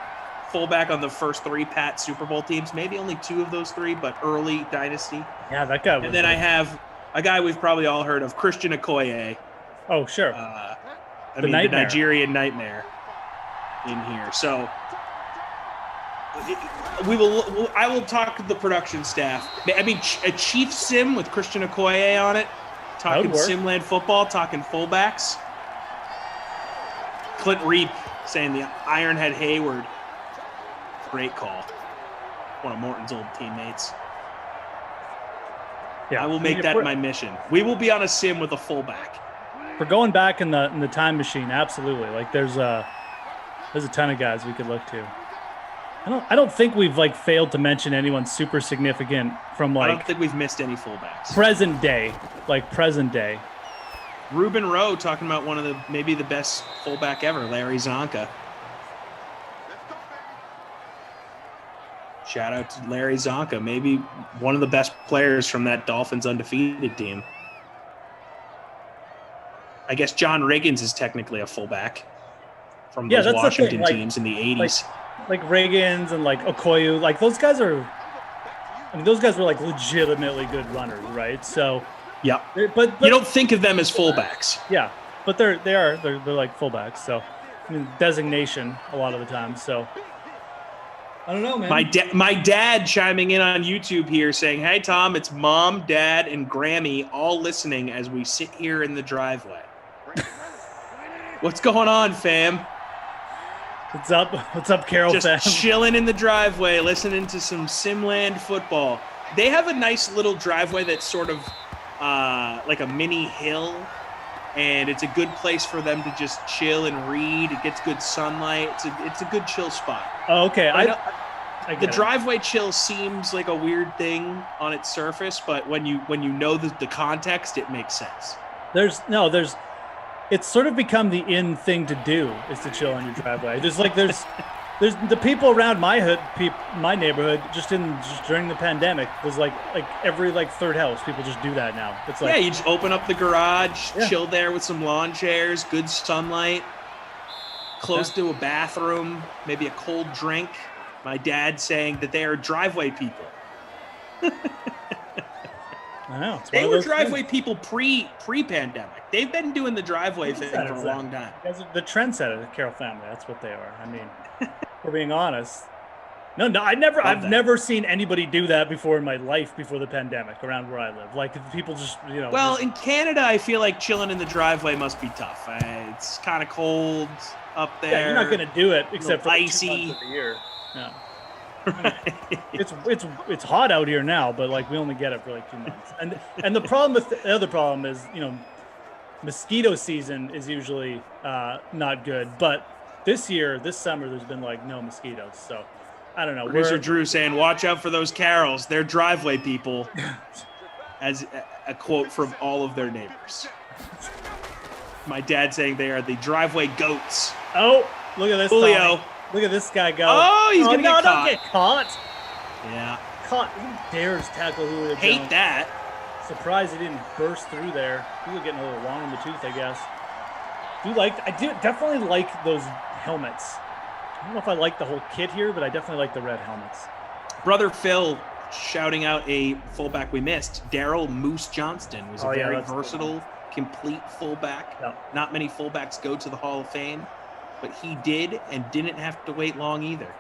fullback on the first 3 Pat Super Bowl teams. Maybe only 2 of those 3, but early dynasty. Yeah, that guy. And then I have a guy we've probably all heard of, Christian Okoye. Oh, sure. The Nigerian Nightmare in here. So I will talk to the production staff. I mean, a Chief sim with Christian Okoye on it. Talking Simland football, talking fullbacks. Clint Reap saying the Ironhead Hayward. Great call. One of Morton's old teammates. Yeah, I will make that my mission. We will be on a sim with a fullback. We're going back in the time machine, absolutely. Like there's a ton of guys we could look to. I don't think we've like failed to mention anyone super significant from like. I don't think we've missed any fullbacks. Present day. Ruben Rowe talking about one of maybe the best fullback ever, Larry Zonka. Shout out to Larry Zonka, maybe one of the best players from that Dolphins undefeated team. I guess John Riggins is technically a fullback from those Washington teams in the 80s. Like Riggins and like Okoye, like those guys were like legitimately good runners, right? So yeah, but you don't think of them as fullbacks. Yeah, but they're like fullbacks. So I mean, designation a lot of the time. So I don't know, man. My dad chiming in on YouTube here saying, "Hey Tom, it's Mom, Dad, and Grammy all listening as we sit here in the driveway." What's going on, fam? What's up, Carol? Just fam? Chilling in the driveway, listening to some Simland football. They have a nice little driveway that's sort of like a mini hill, and it's a good place for them to just chill and read. It gets good sunlight. It's a good chill spot. Oh, okay. The driveway chill seems like a weird thing on its surface, but when you know the context, it makes sense. It's sort of become the in thing to do is to chill on your driveway. There's the people around my neighborhood just during the pandemic was like every third house people just do that now. It's like you just open up the garage, chill there with some lawn chairs, good sunlight, close to a bathroom, maybe a cold drink. My dad saying that they are driveway people. I know. They were driveway people pre-pandemic. They've been doing the driveway thing for a long time. The trendsetter, the Carroll family. That's what they are. I mean, for being honest. No, I've never seen anybody do that before in my life before the pandemic around where I live. Like people just, Well, in Canada, I feel like chilling in the driveway must be tough. It's kind of cold up there. Yeah, you're not going to do it except for icy 2 months of the year. No. It's hot out here now, but like we only get it for like 2 months. And the other problem is, mosquito season is usually not good. But this summer, there's been like no mosquitoes. So I don't know. Producer Drew saying, "Watch out for those Carols. They're driveway people." As a quote from all of their neighbors. My dad saying they are the driveway goats. Oh, look at this, Julio. Tommy. Look at this guy go. Oh, he's going to get caught. Don't get caught. Yeah. Who dares tackle Julio Hate Jones? that. Surprised he didn't burst through there. He was getting a little long in the tooth, I guess. I do definitely like those helmets. I don't know if I like the whole kit here, but I definitely like the red helmets. Brother Phil shouting out a fullback we missed. Daryl Moose Johnston was a very versatile, complete fullback. Yeah. Not many fullbacks go to the Hall of Fame. But he did and didn't have to wait long either.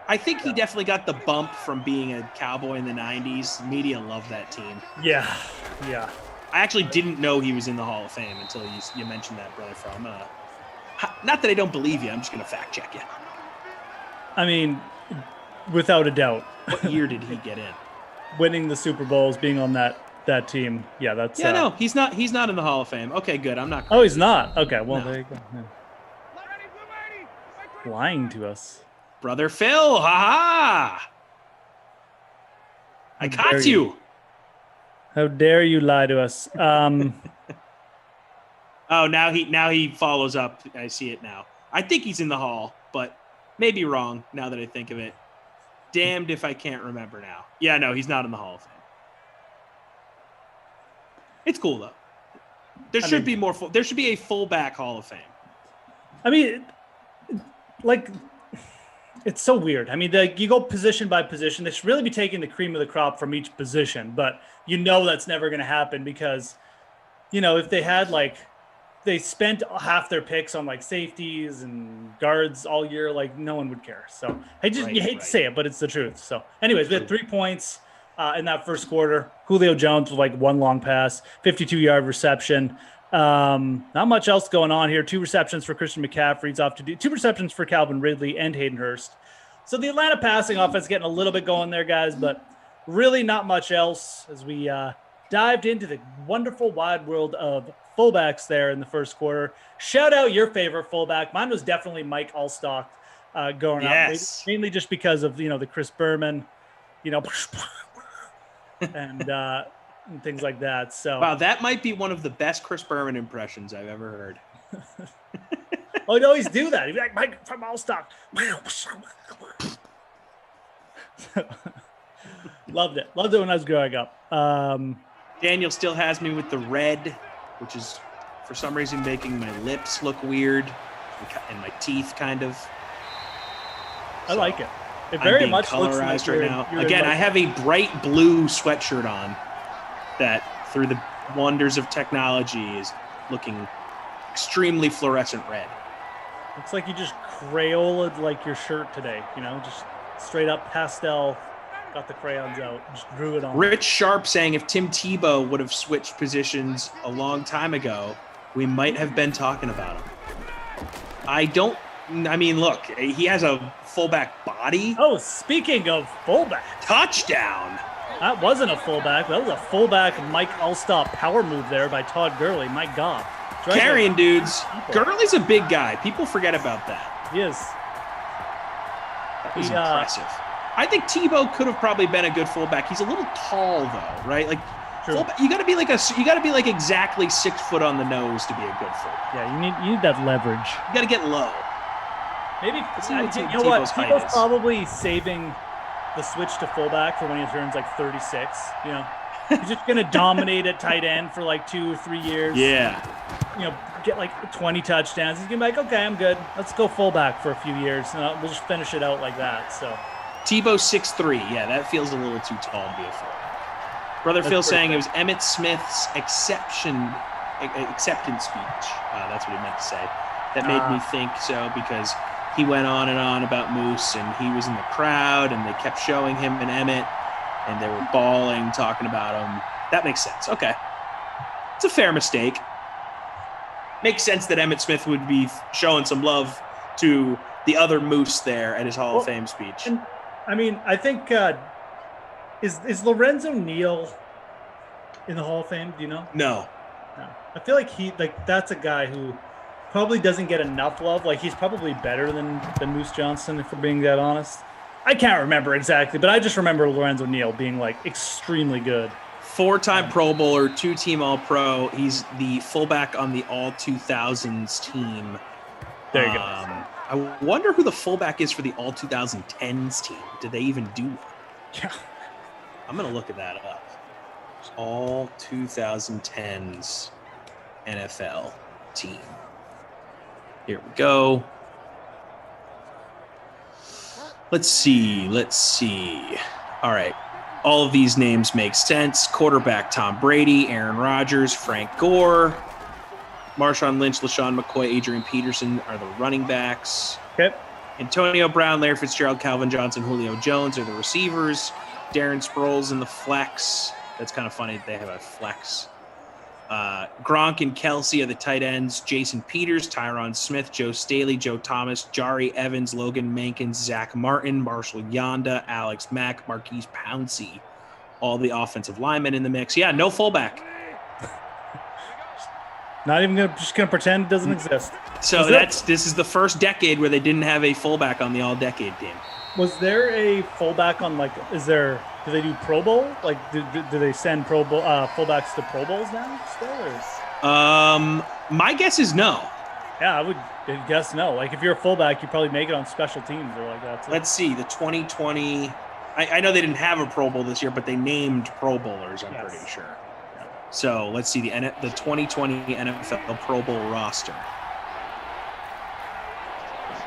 I think he definitely got the bump from being a Cowboy in the 90s. Media loved that team. Yeah. I actually didn't know he was in the Hall of Fame until you mentioned that, brother. I'm gonna, not that I don't believe you, I'm just going to fact check you. I mean, without a doubt. What year did he get in? Winning the Super Bowls, being on that team. Yeah, that's... Yeah, no, he's not in the Hall of Fame. Okay, good. I'm not crazy. Oh, he's not? Okay, well, No. there you go. Yeah. Lying to us. Brother Phil, ha! I caught you. How dare you lie to us? Oh, now he follows up. I see it now. I think he's in the Hall, but maybe wrong now that I think of it. Damned if I can't remember now. Yeah, no, he's not in the Hall of Fame. It's cool though. There should be a fullback Hall of Fame. I mean, like, it's so weird. I mean, you go position by position. They should really be taking the cream of the crop from each position, but that's never going to happen because, if they had they spent half their picks on safeties and guards all year, no one would care. So you hate to say it, but it's the truth. So anyways, we had 3 points in that first quarter. Julio Jones with one long pass, 52-yard reception. Not much else going on here. 2 receptions for Christian McCaffrey. He's off to do 2 receptions for Calvin Ridley and Hayden Hurst. So the Atlanta passing offense getting a little bit going there, guys, but really not much else as we dived into the wonderful wide world of fullbacks there in the first quarter. Shout out your favorite fullback. Mine was definitely Mike Allstock going up, mainly just because of the Chris Berman, and things like that. So wow, that might be one of the best Chris Berman impressions I've ever heard. Oh, he'd always do that. He'd be like, Mike from Allstock. Loved it when I was growing up. Daniel still has me with the red, which is for some reason making my lips look weird and my teeth kind of. I like it. It I'm very being much colorized looks like right now. Again, I have a bright blue sweatshirt on that, through the wonders of technology, is looking extremely fluorescent red. Looks like you just Crayolaed your shirt today. Just straight up pastel. Got the crayons out, just drew it on. Rich Sharp saying if Tim Tebow would have switched positions a long time ago, we might have been talking about him. Look, he has a fullback body. Oh, speaking of fullback. Touchdown. That wasn't a fullback. That was a fullback Mike Allstock power move there by Todd Gurley. My God. Carrying dudes. Gurley's a big guy. People forget about that. He is. That was impressive. I think Tebow could have probably been a good fullback. He's a little tall though, right? Fullback, you got to be exactly 6 foot on the nose to be a good fullback. Yeah, you need that leverage. You got to get low. Maybe you know what? Tebow's probably saving the switch to fullback for when he turns 36. He's just gonna dominate at tight end for 2 or 3 years. Yeah. Get 20 touchdowns. He's gonna be like, okay, I'm good. Let's go fullback for a few years, and we'll just finish it out like that. So. Tebow 6'3". Yeah, that feels a little too tall to be a fullback. Brother Phil saying it was Emmitt Smith's acceptance speech. That's what he meant to say. That made me think so because he went on and on about Moose, and he was in the crowd, and they kept showing him and Emmitt, and they were bawling, talking about him. That makes sense. Okay. It's a fair mistake. Makes sense that Emmitt Smith would be showing some love to the other Moose there at his Hall of Fame speech. And, I think is Lorenzo Neal in the Hall of Fame? Do you know? No. I feel like that's a guy who probably doesn't get enough love. He's probably better than Moose Johnston, if we're being that honest. I can't remember exactly, but I just remember Lorenzo Neal being extremely good. 4-time Pro Bowler, 2-team All-Pro. He's the fullback on the All-2000s team. There you go. I wonder who the fullback is for the All-2010s team. Did they even do one? Yeah. I'm going to look at that up. All-2010s NFL team. Here we go. Let's see. All right. All of these names make sense. Quarterback Tom Brady, Aaron Rodgers, Frank Gore, Marshawn Lynch, LaShawn McCoy, Adrian Peterson are the running backs. Okay. Antonio Brown, Larry Fitzgerald, Calvin Johnson, Julio Jones are the receivers. Darren Sproles in the flex. That's kind of funny that they have a flex. Gronk and Kelsey are the tight ends. Jason Peters, Tyron Smith, Joe Staley, Joe Thomas, Jari Evans, Logan Mankins, Zach Martin, Marshall Yonda, Alex Mack, Marquise Pouncey. All the offensive linemen in the mix. Yeah, no fullback. Not even just gonna pretend it doesn't exist. So this is the first decade where they didn't have a fullback on the all-decade team. Was there a fullback on do they do Pro Bowl? Like, do they send Pro Bowl fullbacks to Pro Bowls now still? Or? My guess is no. Yeah, I would guess no. Like, if you're a fullback, you probably make it on special teams or like that. Let's see, the 2020. I know they didn't have a Pro Bowl this year, but they named Pro Bowlers. I'm pretty sure. Yeah. So let's see the 2020 NFL Pro Bowl roster.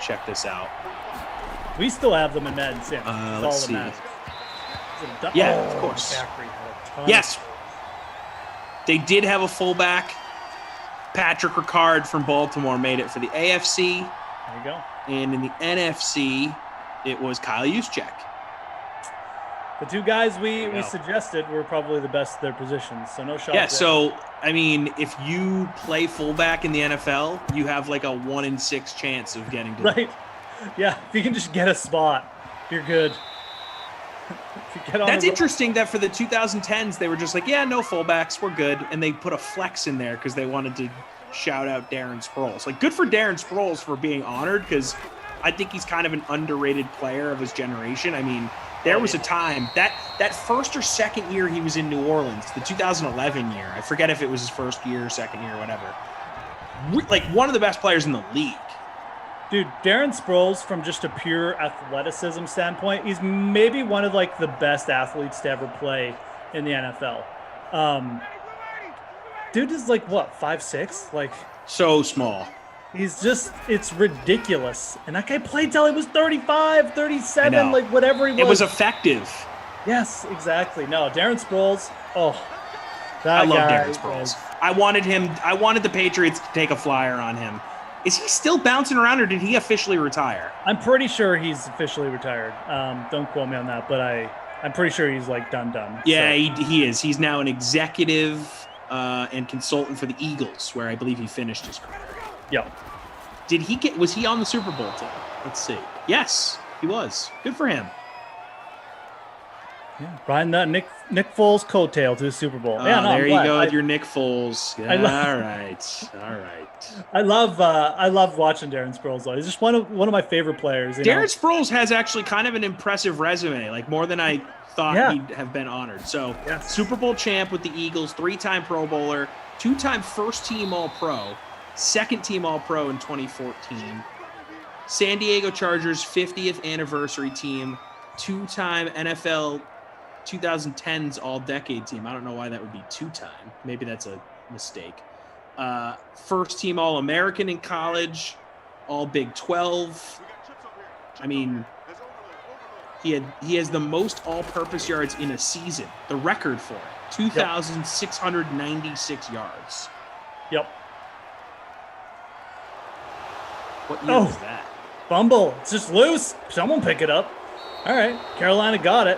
Check this out. We still have them in Madden Sim. Let's see. Yeah, of course. Yes. They did have a fullback. Patrick Ricard from Baltimore made it for the AFC. There you go. And in the NFC, it was Kyle Juszczyk. The two guys we suggested were probably the best at their positions, so no shot. Yeah, so, I mean, if you play fullback in the NFL, you have like a 1 in 6 chance of getting to Right. Yeah, if you can just get a spot, you're good. That's interesting that for the 2010s, they were just like, yeah, no fullbacks, we're good. And they put a flex in there because they wanted to shout out Darren Sproles. Like, good for Darren Sproles for being honored because I think he's kind of an underrated player of his generation. I mean, there was a time that first or second year he was in New Orleans, the 2011 year. I forget if it was his first year or second year or whatever. Like, one of the best players in the league. Dude, Darren Sproles, from just a pure athleticism standpoint, he's maybe one of like the best athletes to ever play in the NFL. Dude is like what, 5'6"? Like, so small. He's just, it's ridiculous. And that guy played till he was 35, 37, like whatever he was. It was effective. Yes, exactly. No, Darren Sproles. I love Darren Sproles. I wanted the Patriots to take a flyer on him. Is he still bouncing around, or did he officially retire? I'm pretty sure he's officially retired. Don't quote me on that, but I'm pretty sure he's like done. Yeah, so. He is. He's now an executive and consultant for the Eagles, where I believe he finished his career. Yep. Was he on the Super Bowl team? Let's see. Yes, he was. Good for him. Yeah, riding that Nick Foles coattail to the Super Bowl. There you go with your Nick Foles. All right. I love watching Darren Sproles though. He's just one of my favorite players. Darren Sproles has actually kind of an impressive resume, like more than I thought he'd have been honored. So Super Bowl champ with the Eagles, 3-time Pro Bowler, 2-time first-team All-Pro, second-team All-Pro in 2014, San Diego Chargers 50th anniversary team, 2-time NFL 2010's all-decade team. I don't know why that would be 2-time. Maybe that's a mistake. First-team All-American in college, all Big 12. I mean, he has the most all-purpose yards in a season. The record for it, 2,696 yards. Yep. What year was that? Fumble. It's just loose. Someone pick it up. All right. Carolina got it.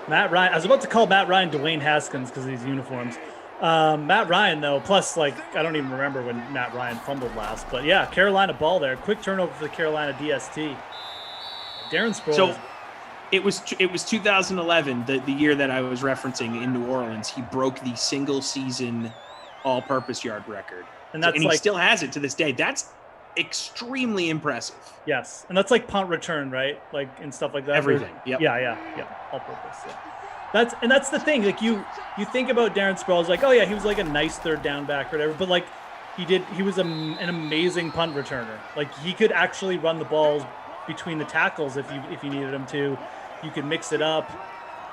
Matt Ryan. I was about to call Matt Ryan Dwayne Haskins because of these uniforms. Matt Ryan, though, plus, like, I don't even remember when Matt Ryan fumbled last. But, yeah, Carolina ball there. Quick turnover for the Carolina DST. Darren Sproles. So it was 2011, the year that I was referencing in New Orleans. He broke the single-season all-purpose yard record. And he still has it to this day. That's extremely impressive. Yes, and that's like punt return, right? Like, and stuff like that. Everything. Yep. Yeah. All purpose. Yeah. That's the thing. Like, you think about Darren Sproles, like, oh yeah, he was like a nice third down back or whatever, but like he was an amazing punt returner. Like, he could actually run the balls between the tackles if you needed him to. You could mix it up.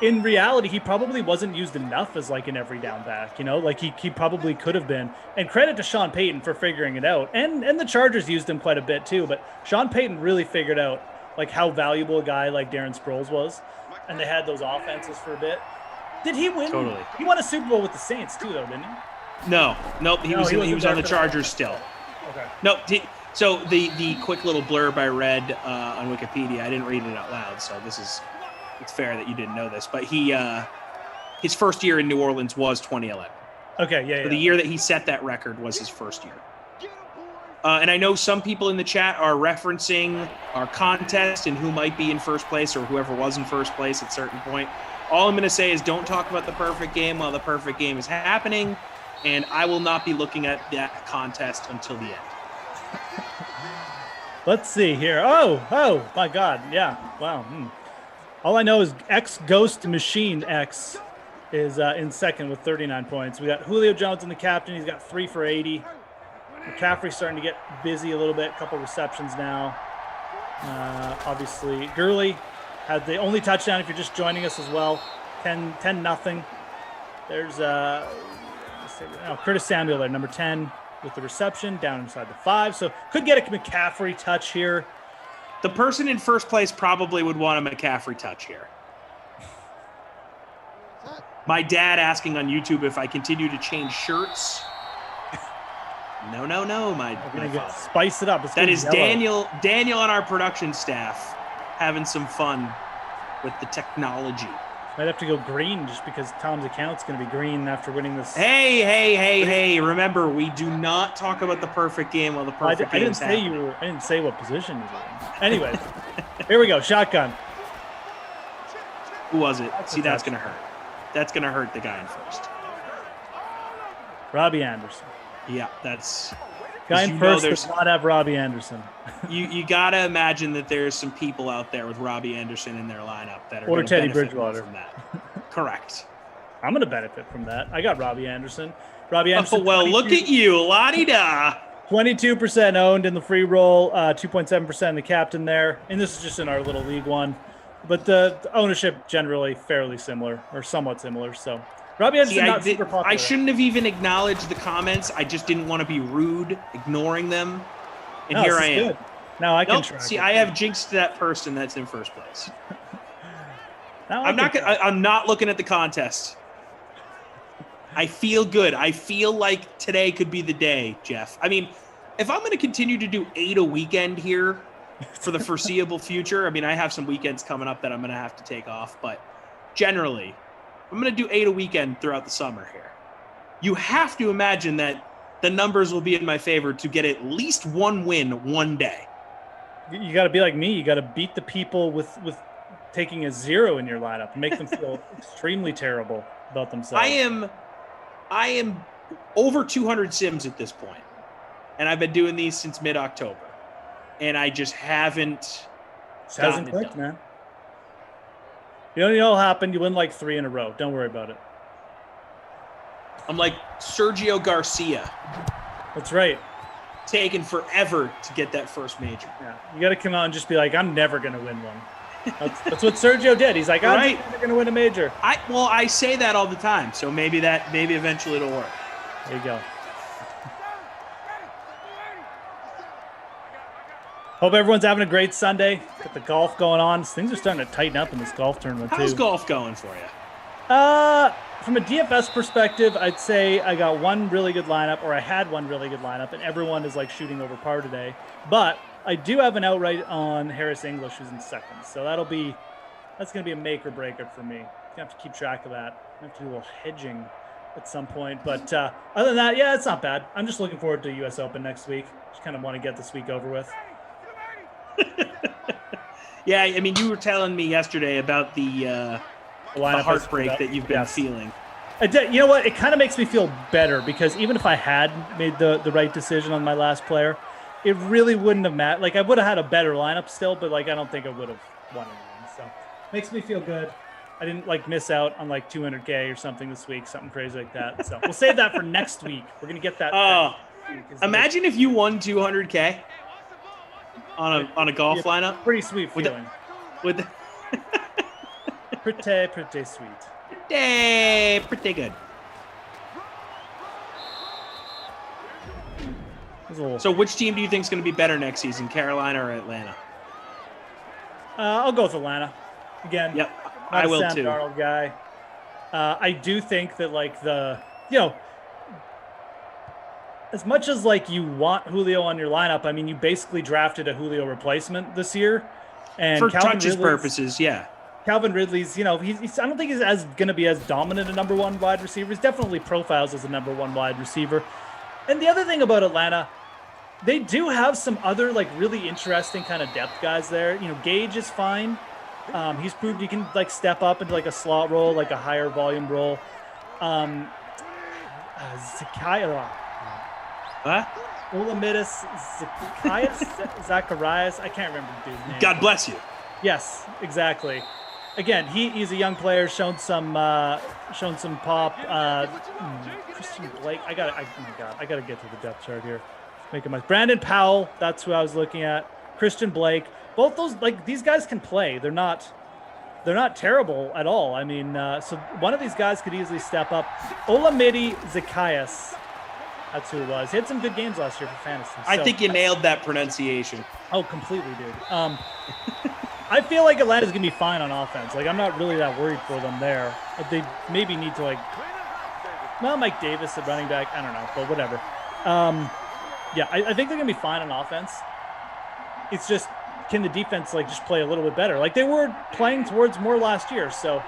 In reality, he probably wasn't used enough as like an every down back, you know, like he probably could have been. And credit to Sean Payton for figuring it out. And the Chargers used him quite a bit too, but Sean Payton really figured out like how valuable a guy like Darren Sproles was. And they had those offenses for a bit. Did he win? Totally. He won a Super Bowl with the Saints too, though, didn't he? Nope. He was on the Chargers still. Okay. No, So the quick little blurb I read on Wikipedia, I didn't read it out loud, so it's fair that you didn't know this. But his first year in New Orleans was 2011. Okay, yeah. So the year that he set that record was his first year. And I know some people in the chat are referencing our contest and who might be in first place or whoever was in first place at a certain point. All I'm going to say is don't talk about the perfect game while the perfect game is happening, and I will not be looking at that contest until the end. Let's see here. Oh, my God. Yeah, wow. All I know is Ghost Machine X is in second with 39 points. We got Julio Jones in the captain. He's got 3 for 80. McCaffrey's starting to get busy a little bit. A couple receptions now. Obviously, Gurley had the only touchdown if you're just joining us as well. 10-0. There's Curtis Samuel there, number 10 with the reception down inside the 5. So could get a McCaffrey touch here. The person in first place probably would want a McCaffrey touch here. My dad asking on YouTube if I continue to change shirts. No, my father. Spice it up. That is yellow. Daniel on our production staff having some fun with the technology. Might have to go green just because Tom's account's going to be green after winning this. Hey! Remember, we do not talk about the perfect game while the perfect game is happening. I didn't say what position you were in. Anyways, here we go. Shotgun. Who was it? See, that's going to hurt. That's going to hurt the guy in first. Robbie Anderson. Yeah, that's... Guy in first does not have Robbie Anderson. you got to imagine that there's some people out there with Robbie Anderson in their lineup that are or going to Teddy benefit Bridgewater from that. Correct. I'm going to benefit from that. I got Robbie Anderson. Robbie Anderson. Oh, well, look at you. La-di-da. 22% owned in the free roll, 2.7% the captain there. And this is just in our little league one. But the ownership generally fairly similar or somewhat similar. So Robbie Anderson not super popular. I shouldn't have even acknowledged the comments. I just didn't want to be rude, ignoring them. And here I am. Good. Now I can track see, it. I have jinxed that person that's in first place. I'm not looking at the contest. I feel good. I feel like today could be the day, Jeff. I mean, if I'm going to continue to do 8 a weekend here for the foreseeable future, I mean, I have some weekends coming up that I'm going to have to take off, but generally, I'm going to do 8 a weekend throughout the summer here. You have to imagine that the numbers will be in my favor to get at least one win one day. You got to be like me. You got to beat the people with taking a 0 in your lineup and make them feel extremely terrible about themselves. I am over 200 sims at this point, and I've been doing these since mid-October, and I just haven't. It hasn't clicked, man. You know what'll happen? You win like 3 in a row. Don't worry about it. I'm like Sergio Garcia. That's right. Taking forever to get that first major. Yeah, you got to come out and just be like, I'm never going to win one. That's what Sergio did. He's like, I'm never going to win a major. I say that all the time, so maybe eventually it'll work. There you go. Hope everyone's having a great Sunday. Got the golf going on. Things are starting to tighten up in this golf tournament, too. How's golf going for you? From a DFS perspective, I'd say I got one really good lineup, or I had one really good lineup, and everyone is like shooting over par today. But I do have an outright on Harris English, who's in second. So that's going to be a make or breaker for me. I have to keep track of that. I have to do a little hedging at some point. But other than that, yeah, it's not bad. I'm just looking forward to US Open next week. Just kind of want to get this week over with. Yeah, I mean, you were telling me yesterday about the heartbreak that you've been feeling. You know what? It kind of makes me feel better because even if I had made the right decision on my last player, it really wouldn't have mattered. Like, I would have had a better lineup still, but like I don't think I would have won anything. So makes me feel good. I didn't like miss out on like 200K or something this week, something crazy like that. So we'll save that for next week. We're gonna get that. Imagine if you won 200K on a golf lineup. Pretty sweet feeling. Pretty sweet. Pretty good. So which team do you think is going to be better next season, Carolina or Atlanta? I'll go with Atlanta. Again, yep, I will Sam too. Darnold guy. I do think that like as much as like you want Julio on your lineup, I mean, you basically drafted a Julio replacement this year, and for touches purposes, yeah. Calvin Ridley's, I don't think he's going to be as dominant a number one wide receiver. He's definitely profiles as a number one wide receiver. And the other thing about Atlanta, they do have some other like really interesting kind of depth guys there. Gage is fine. He's proved he can like step up into like a slot role, like a higher volume role. Olamidis Zacharias. I can't remember the dude's name. God bless you. Yes, exactly. Again, he's a young player, shown some pop. Christian Blake. I gotta get to the depth chart here. Making my Brandon Powell. That's who I was looking at. Christian Blake. Both those, like, these guys can play. They're not terrible at all. I mean, so one of these guys could easily step up. Olamide Zacchaeus. That's who it was. He had some good games last year for fantasy. I think you nailed that pronunciation. Oh, completely, dude. I feel like Atlanta's going to be fine on offense. Like, I'm not really that worried for them there. They maybe need to, Mike Davis at running back. I don't know, but whatever. Yeah, I think they're going to be fine on offense. It's just, can the defense, just play a little bit better? Like, they were playing towards more last year, so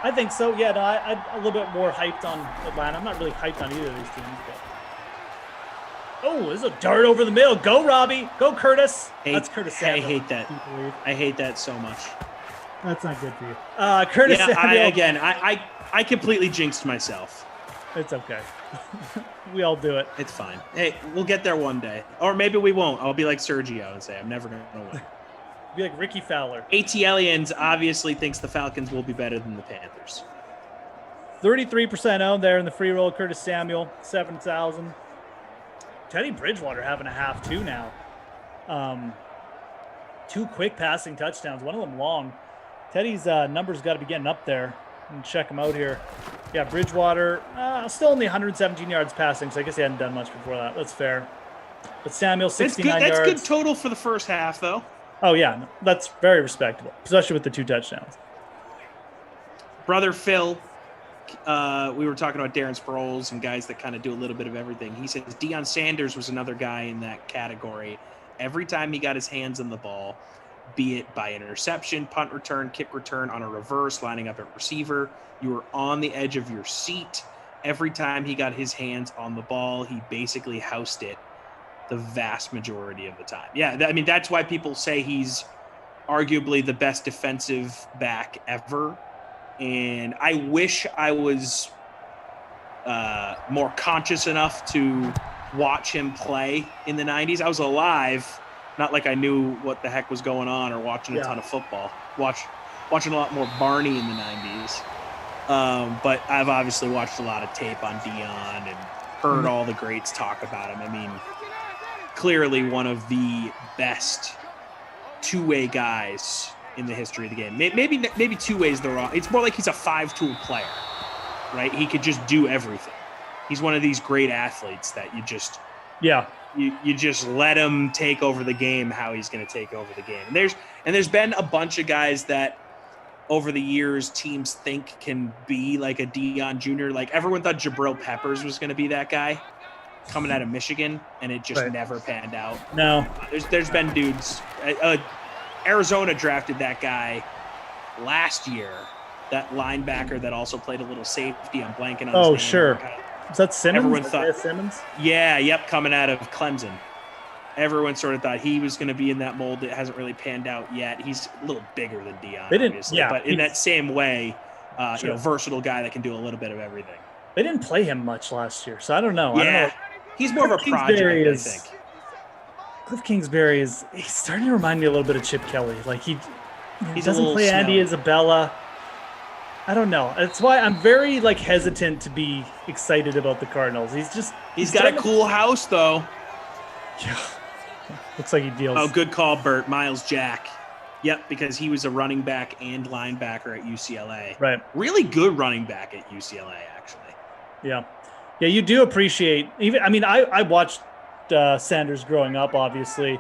I think so. Yeah, no, I'm a little bit more hyped on Atlanta. I'm not really hyped on either of these teams, but... Oh, there's a dart over the middle. Go, Robbie. Go, Curtis. That's Curtis Samuel. I hate that. I hate that so much. That's not good for you. Curtis Samuel. I completely jinxed myself. It's okay. We all do it. It's fine. Hey, we'll get there one day. Or maybe we won't. I'll be like Sergio and say, I'm never going to win. Be like Ricky Fowler. ATLians obviously thinks the Falcons will be better than the Panthers. 33% owned there in the free roll. Curtis Samuel, 7,000. Teddy Bridgewater having a half too now. 2 quick passing touchdowns, one of them long. Teddy's numbers got to be getting up there. And check him out here. Yeah, Bridgewater still only 117 yards passing, so I guess he hadn't done much before that. That's fair. But Samuel, 69 yards. That's good total for the first half, though. Oh, yeah. That's very respectable, especially with the 2 touchdowns. Brother Phil. We were talking about Darren Sproles and guys that kind of do a little bit of everything. He says Deion Sanders was another guy in that category. Every time he got his hands on the ball, be it by interception, punt return, kick return, on a reverse, lining up at receiver, you were on the edge of your seat. Every time he got his hands on the ball, he basically housed it the vast majority of the time. Yeah, I mean, that's why people say he's arguably the best defensive back ever. And I wish I was more conscious enough to watch him play in the 90s. I was alive, not like I knew what the heck was going on or watching a ton of football. Watching a lot more Barney in the 90s. But I've obviously watched a lot of tape on Deion and heard all the greats talk about him. I mean, clearly one of the best two-way guys in the history of the game. Maybe two ways the wrong. It's more like he's a 5-tool player, right? He could just do everything. He's one of these great athletes that you just you just let him take over the game how he's going to take over the game. And there's been a bunch of guys that over the years teams think can be like a Deion Jr. Like everyone thought Jabril Peppers was going to be that guy coming out of Michigan, and it just never panned out. No, there's been dudes. Arizona drafted that guy last year, that linebacker that also played a little safety. I'm blanking on his name. Oh, sure. Is that Simmons? Everyone thought Simmons? Yeah, coming out of Clemson. Everyone sort of thought he was going to be in that mold. It hasn't really panned out yet. He's a little bigger than Deion, obviously. Yeah, but in that same way, versatile guy that can do a little bit of everything. They didn't play him much last year, so I don't know. Yeah, he's more of a project, I think. Cliff Kingsbury he's starting to remind me a little bit of Chip Kelly. Like he doesn't play smelly. Andy Isabella. I don't know. That's why I'm very hesitant to be excited about the Cardinals. He's got a cool house though. Yeah. Looks like he deals. Oh, good call, Bert. Miles Jack. Yep, because he was a running back and linebacker at UCLA. Right. Really good running back at UCLA, actually. Yeah. Yeah, you do appreciate I watched Sanders growing up, obviously,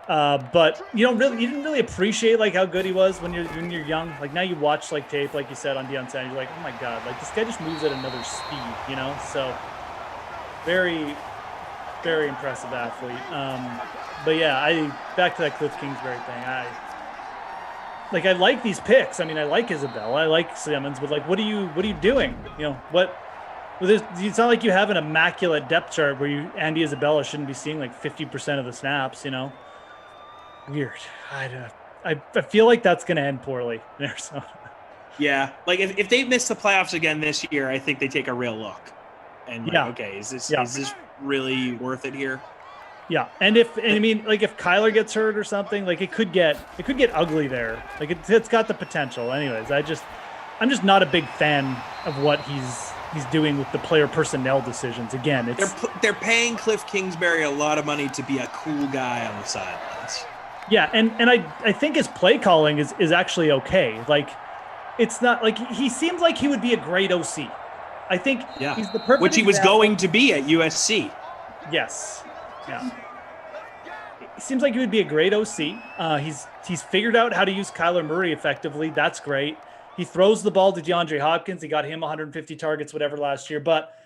but you didn't really appreciate how good he was when you're young. Now you watch tape, like you said, on Deion Sanders, you're like, oh my god, this guy just moves at another speed, So very, Very impressive athlete. But yeah, back to that Cliff Kingsbury thing. I like these picks. I mean, I like Isabella, I like Simmons, but like, what are you doing? It's not like you have an immaculate depth chart where Andy Isabella shouldn't be seeing like 50% of the snaps. Weird. I feel like that's going to end poorly in Arizona. Yeah, like if they miss the playoffs again this year, I think they take a real look. And okay, is this really worth it here? Yeah, and if Kyler gets hurt or something, like it could get ugly there. Like it's got the potential. Anyways, I'm just not a big fan of what he's doing with the player personnel decisions. Again, they're paying Cliff Kingsbury a lot of money to be a cool guy on the sidelines. Yeah, and I think his play calling is actually okay. Like, it's not like he seems like he would be a great OC. I think he's the perfect which he was example. going to be at USC. Yes. Yeah. It seems like he would be a great OC. He's figured out how to use Kyler Murray effectively. That's great. He throws the ball to DeAndre Hopkins. He got him 150 targets, whatever, last year. But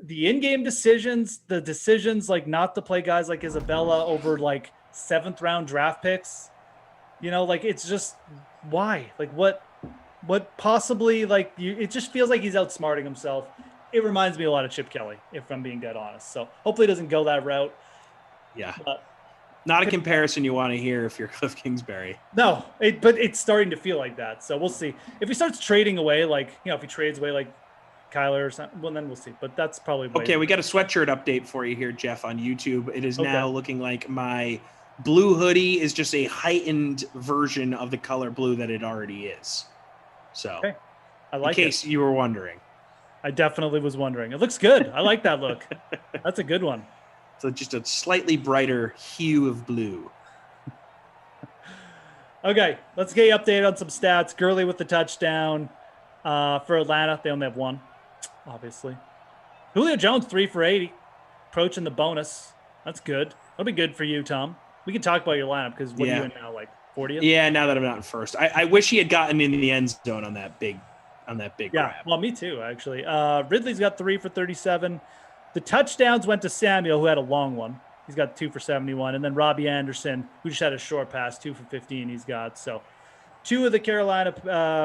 the in-game decisions, the decisions like not to play guys like Isabella over like 7th round draft picks, like it's just why? Like what possibly it just feels like he's outsmarting himself. It reminds me a lot of Chip Kelly, if I'm being dead honest. So hopefully it doesn't go that route. Yeah. Not a comparison you want to hear if you're Cliff Kingsbury. No, but it's starting to feel like that. So we'll see. If he starts trading away, if he trades away like Kyler or something, well, then we'll see. But that's probably okay. We got a sweatshirt update for you here, Jeff, on YouTube. It is now looking like my blue hoodie is just a heightened version of the color blue that it already is. So, I like in case you were wondering. I definitely was wondering. It looks good. I like that look. That's a good one. So just a slightly brighter hue of blue. Okay, let's get you updated on some stats. Gurley with the touchdown. For Atlanta, they only have one, obviously. Julio Jones, 3 for 80. Approaching the bonus. That's good. That'll be good for you, Tom. We can talk about your lineup because what are you in now, like 40th? Yeah, now that I'm not in first. I wish he had gotten in the end zone on that big grab. Well, me too, actually. Ridley's got 3 for 37. The touchdowns went to Samuel, who had a long one. He's got 2 for 71. And then Robbie Anderson, who just had a short pass, 2 for 15 he's got. So 2 of the Carolina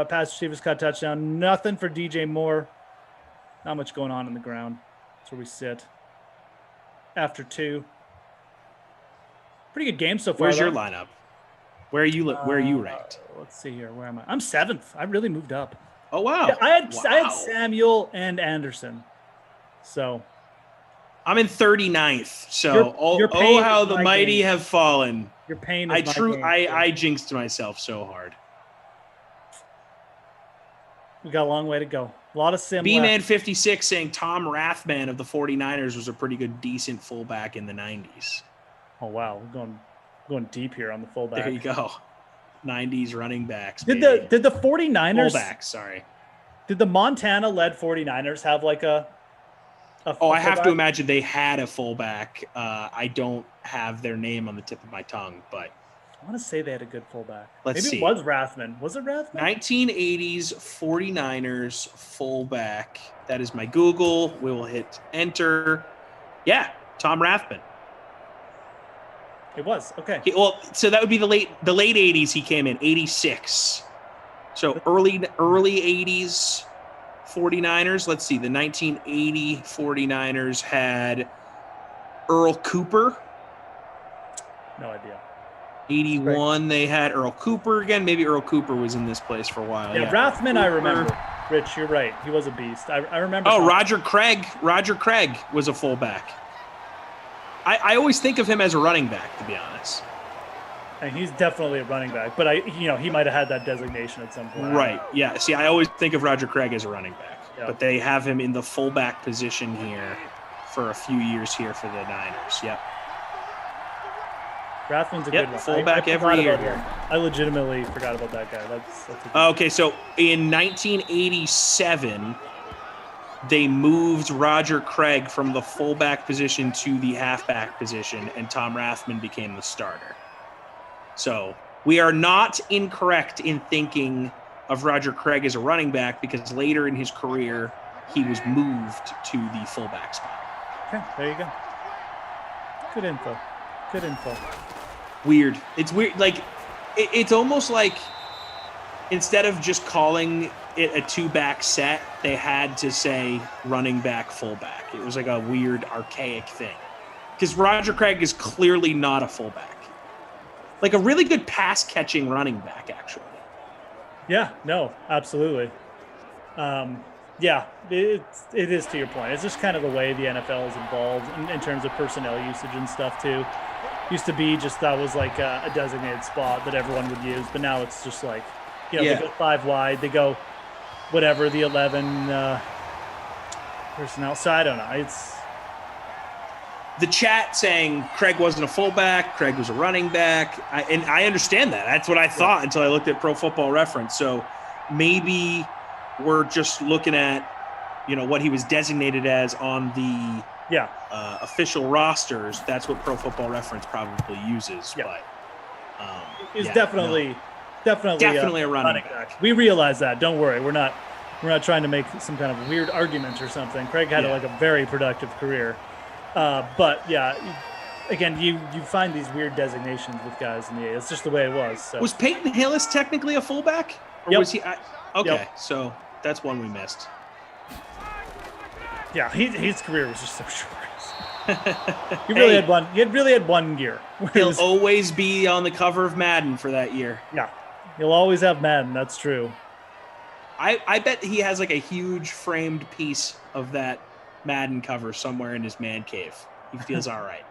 pass receivers caught touchdown. Nothing for DJ Moore. Not much going on in the ground. That's where we sit. After 2. Pretty good game so far. Where's your lineup? Where are you ranked? Let's see here. Where am I? I'm 7th. I really moved up. Oh, wow. Yeah, I had Samuel and Anderson. So I'm in 39th. So how the mighty have fallen. Your pain I is jinxed myself so hard. We got a long way to go. A lot of sim. B-Man 56 saying Tom Rathman of the 49ers was a pretty good, decent fullback in the 90s. Oh, wow. We're going deep here on the fullback. There you go. 90s running backs. Did the 49ers fullbacks, sorry. Did the Montana-led 49ers have like a I have to imagine they had a fullback. I don't have their name on the tip of my tongue, but I want to say they had a good fullback. Maybe it was Rathman. Was it Rathman? 1980s 49ers fullback. That is my Google. We will hit enter. Yeah, Tom Rathman. It was. Okay. So that would be the late 80s he came in, 86. So early 80s 49ers. Let's see. The 1980 49ers had Earl Cooper. No idea. 81, they had Earl Cooper again. Maybe Earl Cooper was in this place for a while. Yeah, Rathman, I remember. Rich, you're right. He was a beast. I remember. Oh, Roger Craig. Roger Craig was a fullback. I always think of him as a running back, to be honest. And he's definitely a running back, but he might have had that designation at some point. Right. Yeah. See, I always think of Roger Craig as a running back, but they have him in the fullback position here for a few years here for the Niners. Yep. Rathman's a good one. Fullback every year. I legitimately forgot about that guy. That's okay. So in 1987, they moved Roger Craig from the fullback position to the halfback position, and Tom Rathman became the starter. So we are not incorrect in thinking of Roger Craig as a running back, because later in his career, he was moved to the fullback spot. Okay, there you go. Good info. Weird. It's weird. Like, it's almost like instead of just calling it a 2-back set, they had to say running back, fullback. It was like a weird, archaic thing. Because Roger Craig is clearly not a fullback. Like a really good pass-catching running back, actually. Yeah, no, absolutely. Yeah, it is to your point. It's just kind of the way the NFL is involved in terms of personnel usage and stuff, too. Used to be just that was like a designated spot that everyone would use, but now it's just like, they go 5 wide, they go whatever, the 11 personnel. So I don't know. It's the chat saying Craig wasn't a fullback, Craig was a running back. And I understand that. That's what I thought until I looked at Pro Football Reference. So maybe we're just looking at, what he was designated as on the official rosters. That's what Pro Football Reference probably uses. Yeah. But it's definitely a running back. We realize that. Don't worry. We're not trying to make some kind of weird argument or something. Craig had like a very productive career. But yeah, again, you find these weird designations with guys in the A. It's just the way it was. So. Was Peyton Hillis technically a fullback? Or was he? Okay, so that's one we missed. Yeah, his career was just so short. He really had one year. He'll always be on the cover of Madden for that year. Yeah, he'll always have Madden. That's true. I bet he has like a huge framed piece of that Madden cover somewhere in his man cave. He feels all right.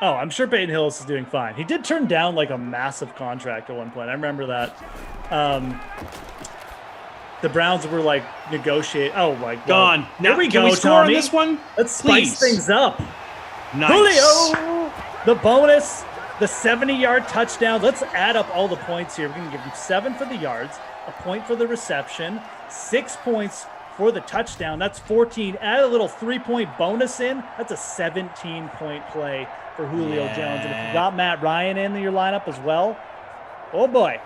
Oh, I'm sure Peyton Hillis is doing fine. He did turn down like a massive contract at one point. I remember that. The Browns were like negotiate. Oh my God! Gone. Here we go, Can we score Tommy. on this one? Let's spice things up. Nice. Julio, the bonus, the 70-yard touchdown. Let's add up all the points here. We're going to give you 7 for the yards, a point for the reception, 6 points for the touchdown. That's 14. Add a little 3-point bonus in. That's a 17-point play for Julio Jones. And if you got Matt Ryan in your lineup as well, oh boy.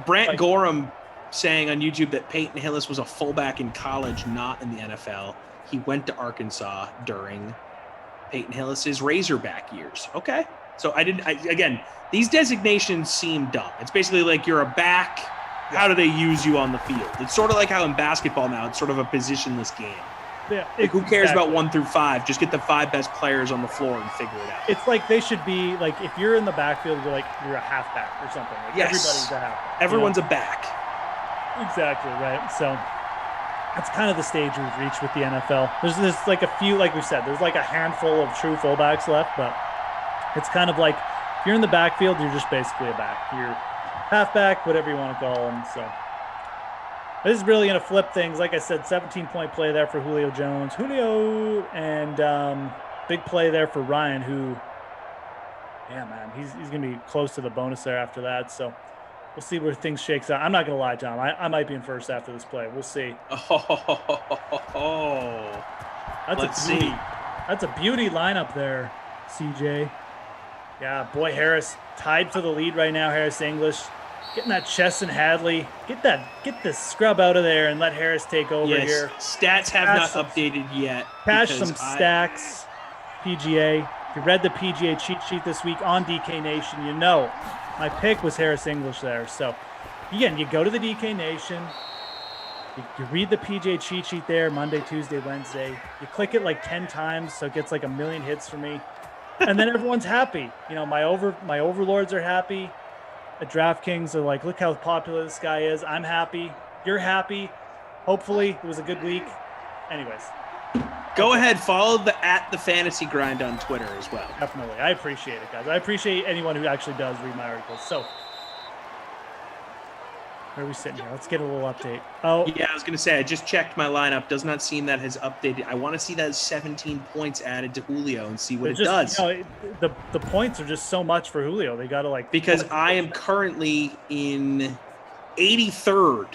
Brant Gorham saying on YouTube that Peyton Hillis was a fullback in college, not in the NFL. He went to Arkansas during Peyton Hillis's Razorback years. Okay. So again, these designations seem dumb. It's basically like you're a back. How do they use you on the field? It's sort of like how in basketball now, it's sort of a positionless game. Yeah, like who cares about 1 through 5? Just get the 5 best players on the floor and figure it out. It's like they should be like, if you're in the backfield, you're a halfback or something. Like everybody's a halfback. Everyone's a back. Exactly right. So that's kind of the stage we've reached with the NFL. There's like a few, like we said, there's like a handful of true fullbacks left, but it's kind of like if you're in the backfield, you're just basically a back. You're halfback, whatever you want to call them. So this is really going to flip things. Like I said, 17-point play there for Julio Jones. And big play there for Ryan, who, he's going to be close to the bonus there after that. So we'll see where things shakes out. I'm not going to lie, Tom. I might be in first after this play. We'll see. Let's see. That's a beauty lineup there, CJ. Yeah, boy, Harris tied for the lead right now. Harris English getting that Chesson Hadley. Get this scrub out of there and let Harris take over here. Stats have not updated yet. Cash some stacks. PGA. If you read the PGA cheat sheet this week on DK Nation, you know my pick was Harris English there. So, again, you go to the DK Nation. You read the PGA cheat sheet there, Monday, Tuesday, Wednesday. You click it like 10 times, so it gets like 1 million hits for me. And then everyone's happy. My overlords are happy. At DraftKings, they're like, look how popular this guy is. I'm happy. You're happy. Hopefully, it was a good week. Anyways. Go ahead, follow the @thefantasy grind on Twitter as well. Definitely. I appreciate it, guys. I appreciate anyone who actually does read my articles. So, where are we sitting here? Let's get a little update. Oh, yeah, I was going to say, I just checked my lineup. Does not seem that has updated. I want to see that 17 points added to Julio and see what it does. The points are just so much for Julio. They got to because I am currently in 83rd.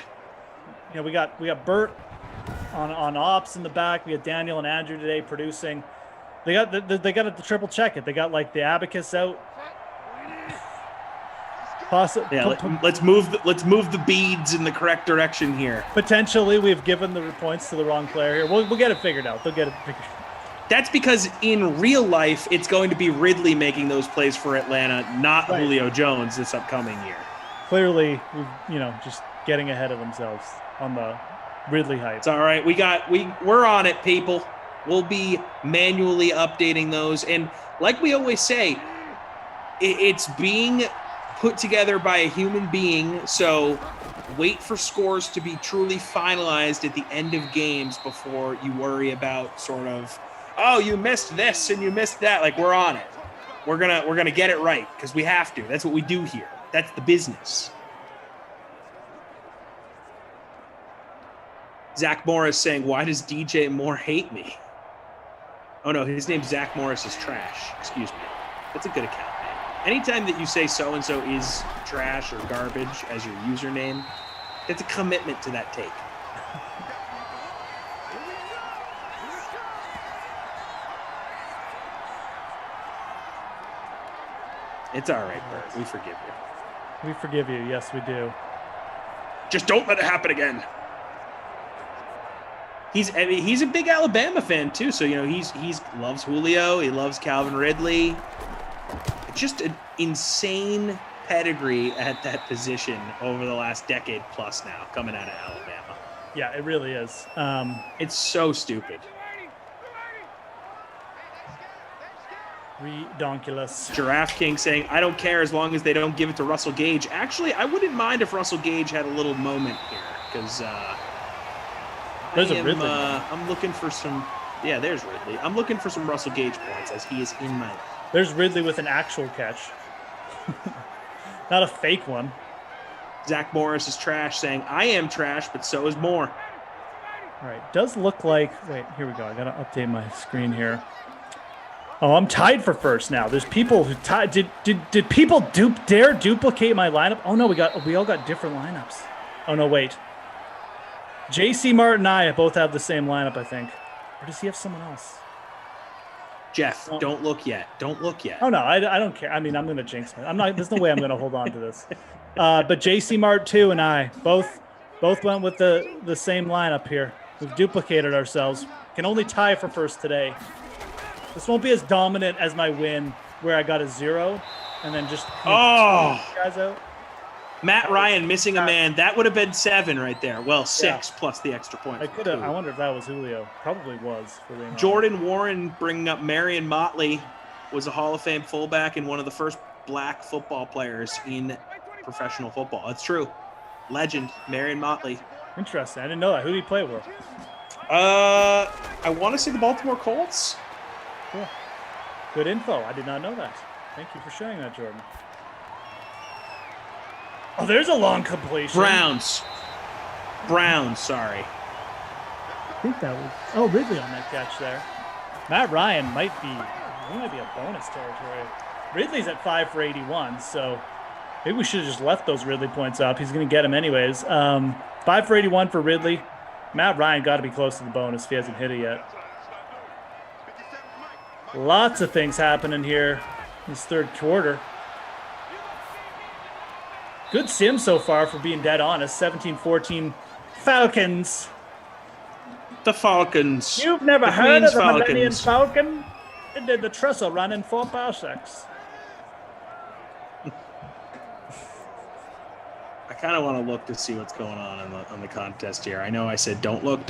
We got Bert on ops in the back. We got Daniel and Andrew today producing. They got the triple check it. They got the abacus out. Let's move the beads in the correct direction here. Potentially, we've given the points to the wrong player here. We'll get it figured out. They'll get it figured out. That's because in real life, it's going to be Ridley making those plays for Atlanta, not Julio Jones this upcoming year. Clearly, just getting ahead of themselves on the Ridley hype. It's all right. We're on it, people. We'll be manually updating those. And like we always say, it's being put together by a human being. So wait for scores to be truly finalized at the end of games before you worry about sort of, oh, you missed this and you missed that. Like, we're on it. We're gonna get it right because we have to. That's what we do here. That's the business. Zach Morris saying, why does DJ Moore hate me? Oh, no, his name's Zach Morris is trash. Excuse me. That's a good account, man. Anytime that you say so-and-so is trash or garbage as your username, that's a commitment to that take. It's all right, Bert. We forgive you. We forgive you. Yes, we do. Just don't let it happen again. He's a big Alabama fan too, so he's loves Julio. He loves Calvin Ridley. Just an insane pedigree at that position over the last decade plus now, coming out of Alabama. Yeah, it really is. It's so stupid. Redonkulous. DraftKings saying, I don't care as long as they don't give it to Russell Gage. Actually, I wouldn't mind if Russell Gage had a little moment here because there's a Ridley. I'm looking for some. Yeah, there's Ridley. I'm looking for some Russell Gage points as he is in my. There's Ridley with an actual catch, not a fake one. Zach Morris is trash, saying I am trash, but so is Moore. All right, does look like. Wait, here we go. I gotta update my screen here. Oh, I'm tied for first now. There's people who tied. Did people dare duplicate my lineup? Oh no, we all got different lineups. Oh no, wait. JC Martin and I both have the same lineup, I think. Or does he have someone else? Jeff, don't look yet. Don't look yet. Oh no, I don't care. I mean, I'm gonna jinx it. I'm not. There's no way I'm gonna hold on to this. But JC Martin 2 and I both went with the same lineup here. We've duplicated ourselves. Can only tie for first today. This won't be as dominant as my win, where I got a 0 and then just guys out. Matt Ryan missing a man. That would have been 7 right there. Well, 6 plus the extra point. I wonder if that was Julio. Probably was. Jordan Warren bringing up Marion Motley was a Hall of Fame fullback and one of the first black football players in professional football. That's true. Legend, Marion Motley. Interesting. I didn't know that. Who did he play with? I want to say the Baltimore Colts. Cool. Good info. I did not know that. Thank you for sharing that, Jordan. Oh, there's a long completion. Browns, sorry. I think that was Ridley on that catch there. Matt Ryan might be a bonus territory. Ridley's at 5 for 81, so maybe we should have just left those Ridley points up. He's going to get them anyways. 5 for 81 for Ridley. Matt Ryan got to be close to the bonus if he hasn't hit it yet. Lots of things happening here in this third quarter. Good sim so far for being dead honest. 17-14 Falcons. The Falcons. You've never heard of the Millennium Falcon? It did the trestle run in 4 parsecs. I kind of want to look to see what's going on the contest here. I know I said don't look.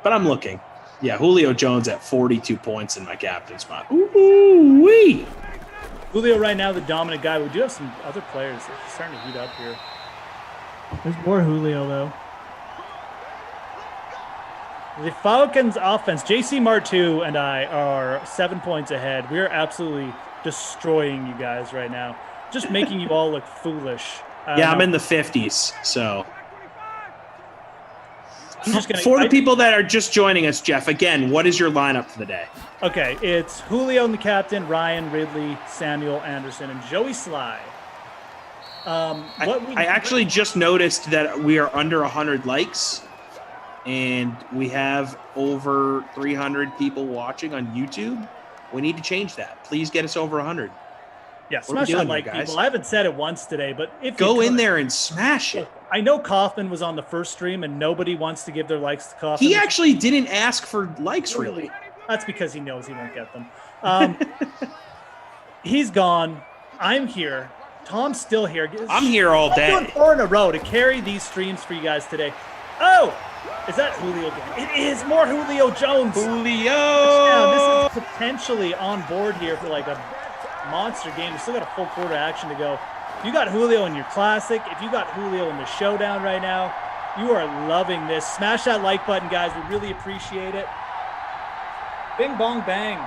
But I'm looking. Yeah, Julio Jones at 42 points in my captain spot. Ooh-wee! Julio right now, the dominant guy. We do have some other players that are starting to heat up here. There's more Julio, though. The Falcons offense, JC Martu and I are 7 points ahead. We are absolutely destroying you guys right now. Just making you all look foolish. Yeah, I'm in the 50s, so. For the people that are just joining us, Jeff, again, what is your lineup for the day? Okay, it's Julio and the captain, Ryan, Ridley, Samuel, Anderson, and Joey Sly. I actually just noticed that we are under 100 likes, and we have over 300 people watching on YouTube. We need to change that. Please get us over 100. Yeah, smash that like, people. I haven't said it once today, but if go in there and smash it. I know Kaufman was on the first stream, and nobody wants to give their likes to Kaufman. He actually didn't ask for likes, really. That's because he knows he won't get them. He's gone. I'm here. Tom's still here. I'm here all day. I'm doing 4 in a row to carry these streams for you guys today. Oh, is that Julio again? It is more Julio Jones. Julio. This is potentially on board here for like a monster game. We still got a full quarter action to go. If you got Julio in your classic, if you got Julio in the showdown right now, you are loving this. Smash that like button, guys. We really appreciate it. Bing, bong, bang.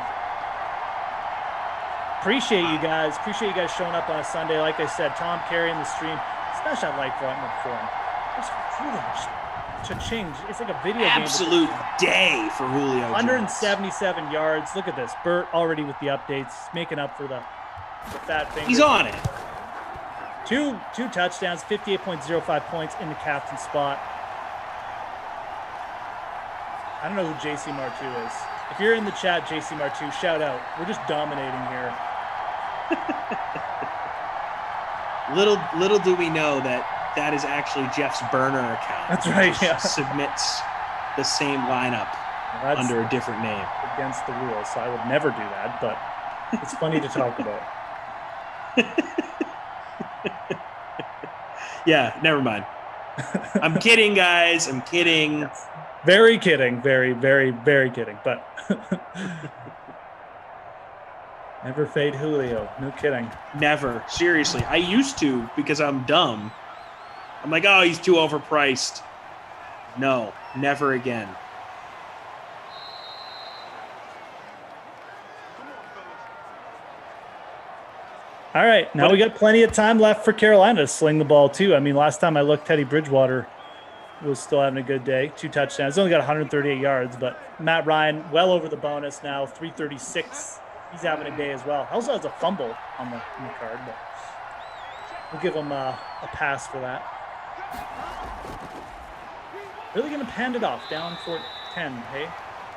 Appreciate you guys. Appreciate you guys showing up on a Sunday. Like I said, Tom carrying the stream. Smash that like button for him. There's Julio to change. It's like a video game. Absolute day for Julio. 177 yards. Look at this. Bert already with the updates, making up for the fat finger. He's on it. Two touchdowns, 58.05 points in the captain spot. I don't know who JC Martu is. If you're in the chat, JC Martu, shout out. We're just dominating here. Little do we know that is actually Jeff's burner account. That's right. Yeah. Submits the same lineup under a different name. Against the rules, so I would never do that, but it's funny to talk about. Yeah, never mind. I'm kidding, guys. I'm kidding. Yes. Very kidding. Very, very, very kidding. But never fade Julio. No kidding. Never. Seriously. I used to because I'm dumb. I'm like, oh, he's too overpriced. No, never again. All right, now we got plenty of time left for Carolina to sling the ball too. I mean, last time I looked, Teddy Bridgewater was still having a good day. 2 touchdowns. He's only got 138 yards, but Matt Ryan well over the bonus now, 336. He's having a day as well. Also has a fumble on the card, but we'll give him a pass for that. Really going to hand it off down for 10, hey,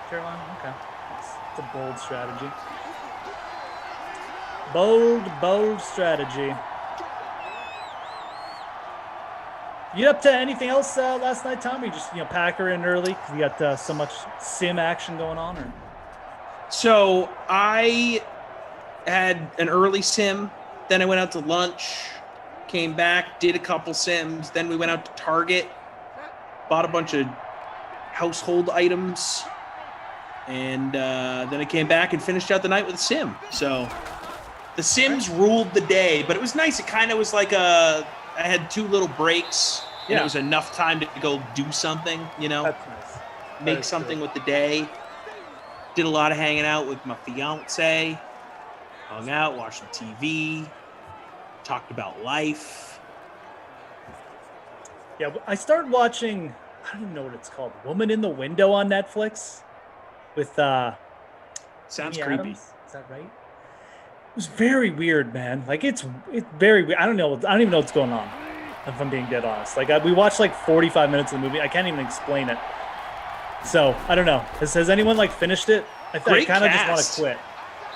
Carolina? Okay, that's a bold strategy. Bold strategy. You up to anything else last night, Tom? Or you just pack her in early because you got so much sim action going on? Or so I had an early sim, then I went out to lunch, came back, did a couple sims, then we went out to Target, bought a bunch of household items, and then I came back and finished out the night with a sim. So the sims ruled the day, but it was nice. It kind of was like I had 2 little breaks, and it was enough time to go do something, That's nice. Make something with the day. Did a lot of hanging out with my fiance, hung out, watched the TV, talked about life. Yeah, I started watching, I don't even know what it's called, Woman in the Window on Netflix with Sounds Amy creepy. Adams. Is that right? It was very weird, man. Like it's very weird. I don't even know what's going on, if I'm being dead honest. Like we watched like 45 minutes of the movie. I can't even explain it. So I don't know. Has anyone finished it? I kind of just want to quit.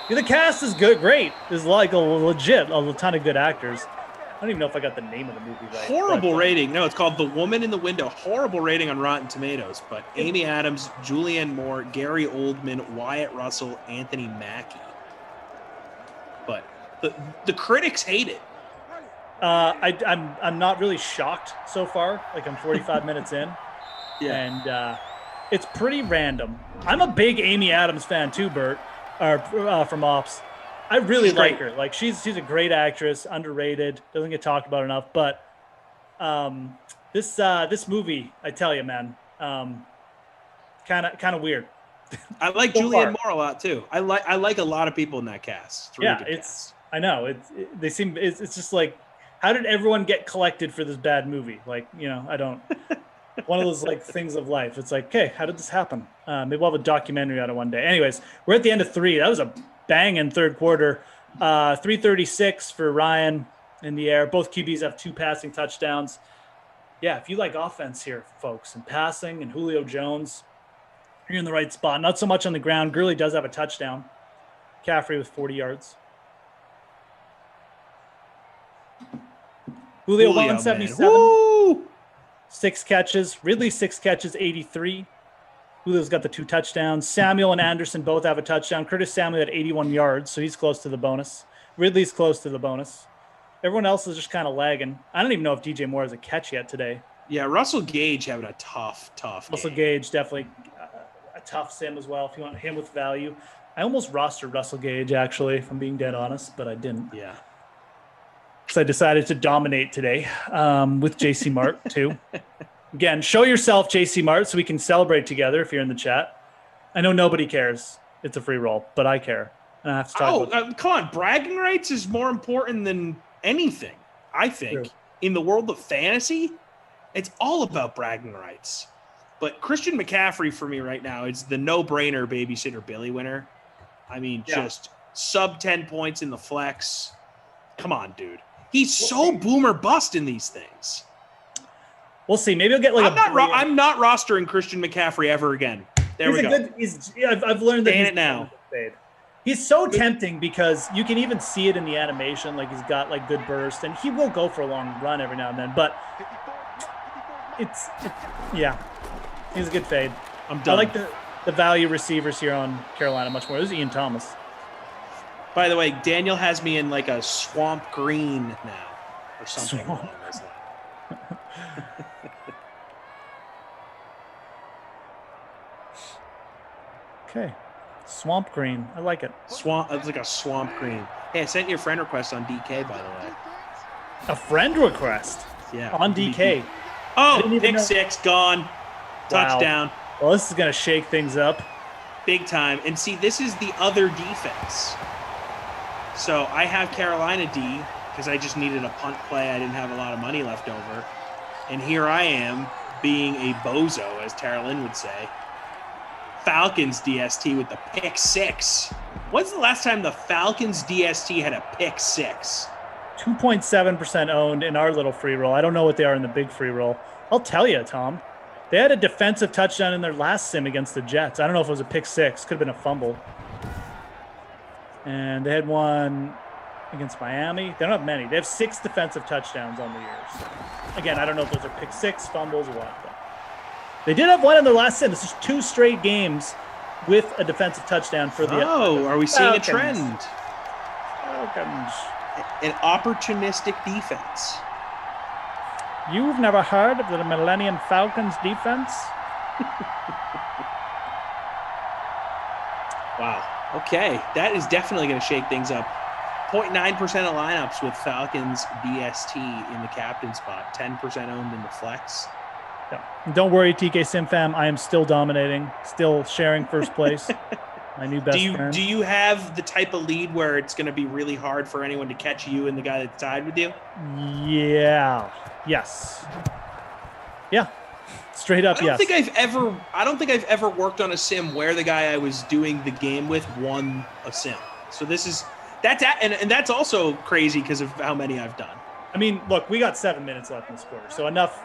Yeah, the cast is good, great. There's like a ton of good actors. I don't even know if I got the name of the movie right. Horrible rating. No, it's called The Woman in the Window. Horrible rating on Rotten Tomatoes. But Amy Adams, Julianne Moore, Gary Oldman, Wyatt Russell, Anthony Mackie. But the critics hate it. I'm not really shocked so far. Like I'm 45 minutes in, and it's pretty random. I'm a big Amy Adams fan too, Bert, from Ops. I really like her. Like she's a great actress, underrated, doesn't get talked about enough. But this movie, I tell you, man, kind of weird. I like Julianne Moore a lot too. I like a lot of people in that cast. It's really good cast. I know it's just like, how did everyone get collected for this bad movie? Like, I don't. One of those things of life. It's like, okay, how did this happen? Maybe we'll have a documentary on it one day. Anyways, we're at the end of 3. That was a banging third quarter. 336 for Ryan in the air. Both QBs have 2 passing touchdowns. Yeah, if you like offense here, folks, and passing and Julio Jones, you're in the right spot. Not so much on the ground. Gurley does have a touchdown. Caffrey with 40 yards. Julio 177. Woo! 6 catches. Ridley, 6 catches, 83. Julio's got the 2 touchdowns. Samuel and Anderson both have a touchdown. Curtis Samuel had 81 yards, so he's close to the bonus. Ridley's close to the bonus. Everyone else is just kind of lagging. I don't even know if DJ Moore has a catch yet today. Yeah, Russell Gage having a tough Russell game. Gage, definitely a tough sim as well if you want him with value. I almost rostered Russell Gage, actually, if I'm being dead honest, but I didn't. Yeah. Because I decided to dominate today with JC Mart, too. Again, show yourself, JC Mart, so we can celebrate together if you're in the chat. I know nobody cares. It's a free roll, but I care. And I have to talk about come on. Bragging rights is more important than anything, I think. True. In the world of fantasy, it's all about bragging rights. But Christian McCaffrey for me right now is the no-brainer babysitter Billy winner. I mean, just sub 10 points in the flex. Come on, dude. He's so boomer bust in these things. We'll see. Maybe I'll get like I'm not rostering Christian McCaffrey ever again. There we go. I've learned that he's it now. He's so tempting because you can even see it in the animation. Like he's got like good burst, and he will go for a long run every now and then. But yeah, he's a good fade. I'm done. I like the value receivers here on Carolina much more. This is Ian Thomas. By the way, Daniel has me in like a swamp green now or something. Okay. Swamp green. I like it. It's like a swamp green. Hey, I sent you a friend request on DK, by the way. A friend request? Yeah. On DK. Oh, pick 6, gone. Wow. Touchdown. Well, this is going to shake things up. Big time. And see, this is the other defense. So I have Carolina D because I just needed a punt play. I didn't have a lot of money left over. And here I am being a bozo, as Tara Lynn would say. Falcons DST with the pick 6. When's the last time the Falcons DST had a pick 6? 2.7% owned in our little free roll. I don't know what they are in the big free roll. I'll tell you, Tom. They had a defensive touchdown in their last sim against the Jets. I don't know if it was a pick 6. Could have been a fumble. And they had one against Miami. They don't have many. They have 6 defensive touchdowns on the years. Again, I don't know if those are pick 6, fumbles, or what. But they did have one in their last sim. This is 2 straight games with a defensive touchdown for the are we seeing Falcons. A trend? Falcons. An opportunistic defense. You've never heard of the Millennium Falcons defense? Wow. Okay. That is definitely going to shake things up. 0.9% of lineups with Falcons DST in the captain spot. 10% owned in the flex. Yeah. Don't worry, TK SimFam. I am still dominating. Still sharing first place. My new best friend. Do you have the type of lead where it's going to be really hard for anyone to catch you and the guy that's tied with you? Yeah. Yes. Yeah. Straight up, yes. I don't think I've ever worked on a sim where the guy I was doing the game with won a sim. So that's also crazy because of how many I've done. I mean, look, we got 7 minutes left in this quarter, so enough.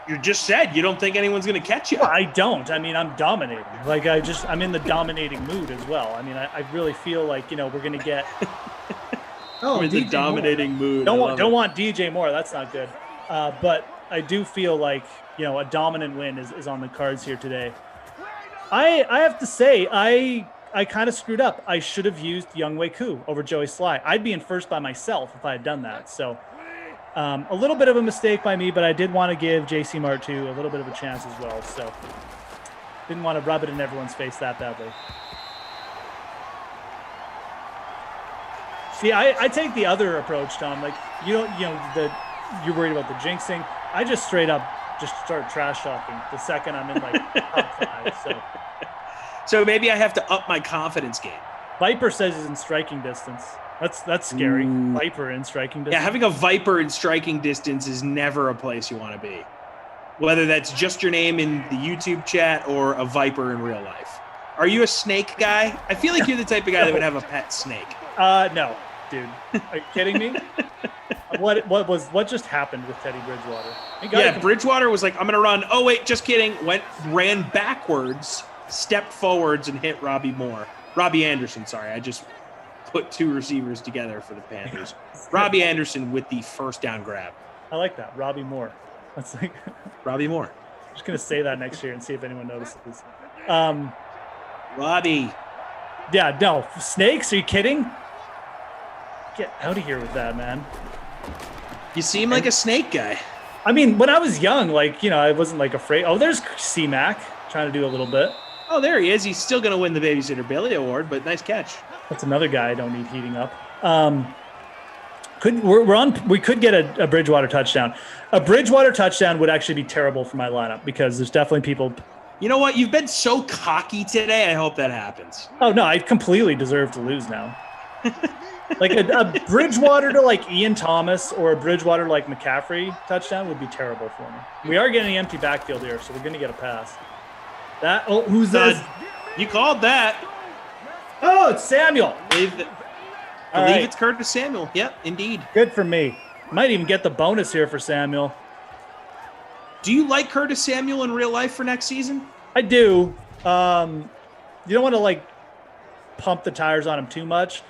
You just said you don't think anyone's going to catch you. Well, I don't. I mean, I'm dominating. Like I'm in the dominating mood as well. I mean, I really feel like we're going to get. Oh, in the dominating mood. Don't want DJ Moore. That's not good. But I do feel like a dominant win is on the cards here today. I have to say I kind of screwed up. I should have used Younghoe Koo over Joey Sly. I'd be in first by myself if I had done that. So a little bit of a mistake by me, but I did want to give JC Mart too a little bit of a chance as well. So didn't want to rub it in everyone's face that badly. See, I take the other approach, Tom. Like you're worried about the jinxing. I just straight up just start trash talking the second I'm in like top 5. So maybe I have to up my confidence game. Viper says he's in striking distance. That's scary. Ooh. Viper in striking distance. Yeah, having a Viper in striking distance is never a place you want to be. Whether that's just your name in the YouTube chat or a Viper in real life. Are you a snake guy? I feel like you're the type of guy that would have a pet snake. No, dude. Are you kidding me? What just happened with Teddy Bridgewater? Bridgewater was like, I'm gonna run. Oh wait, just kidding. Ran backwards, stepped forwards, and hit Robbie Anderson. Sorry, I just put 2 receivers together for the Panthers. Robbie Anderson with the first down grab. I like that. Robbie Moore. That's like Robbie Moore. I'm just gonna say that next year and see if anyone notices. Robbie. Yeah, no snakes. Are you kidding? Get out of here with that, man. You seem like a snake guy. I mean, when I was young, like, you know, I wasn't like afraid. Oh, there's C-Mac trying to do a little bit. Oh, there he is. He's still going to win the Babysitter Billy Award, but nice catch. That's another guy I don't need heating up. We could get a Bridgewater touchdown. A Bridgewater touchdown would actually be terrible for my lineup because there's definitely people. You know what? You've been so cocky today. I hope that happens. Oh, no, I completely deserve to lose now. Like a Bridgewater to like Ian Thomas or a Bridgewater like McCaffrey touchdown would be terrible for me. We are getting an empty backfield here, so we're going to get a pass. Who's this? You called that. Oh, it's Samuel. Believe it's Curtis Samuel. Yep, indeed. Good for me. Might even get the bonus here for Samuel. Do you like Curtis Samuel in real life for next season? I do. You don't want to like pump the tires on him too much.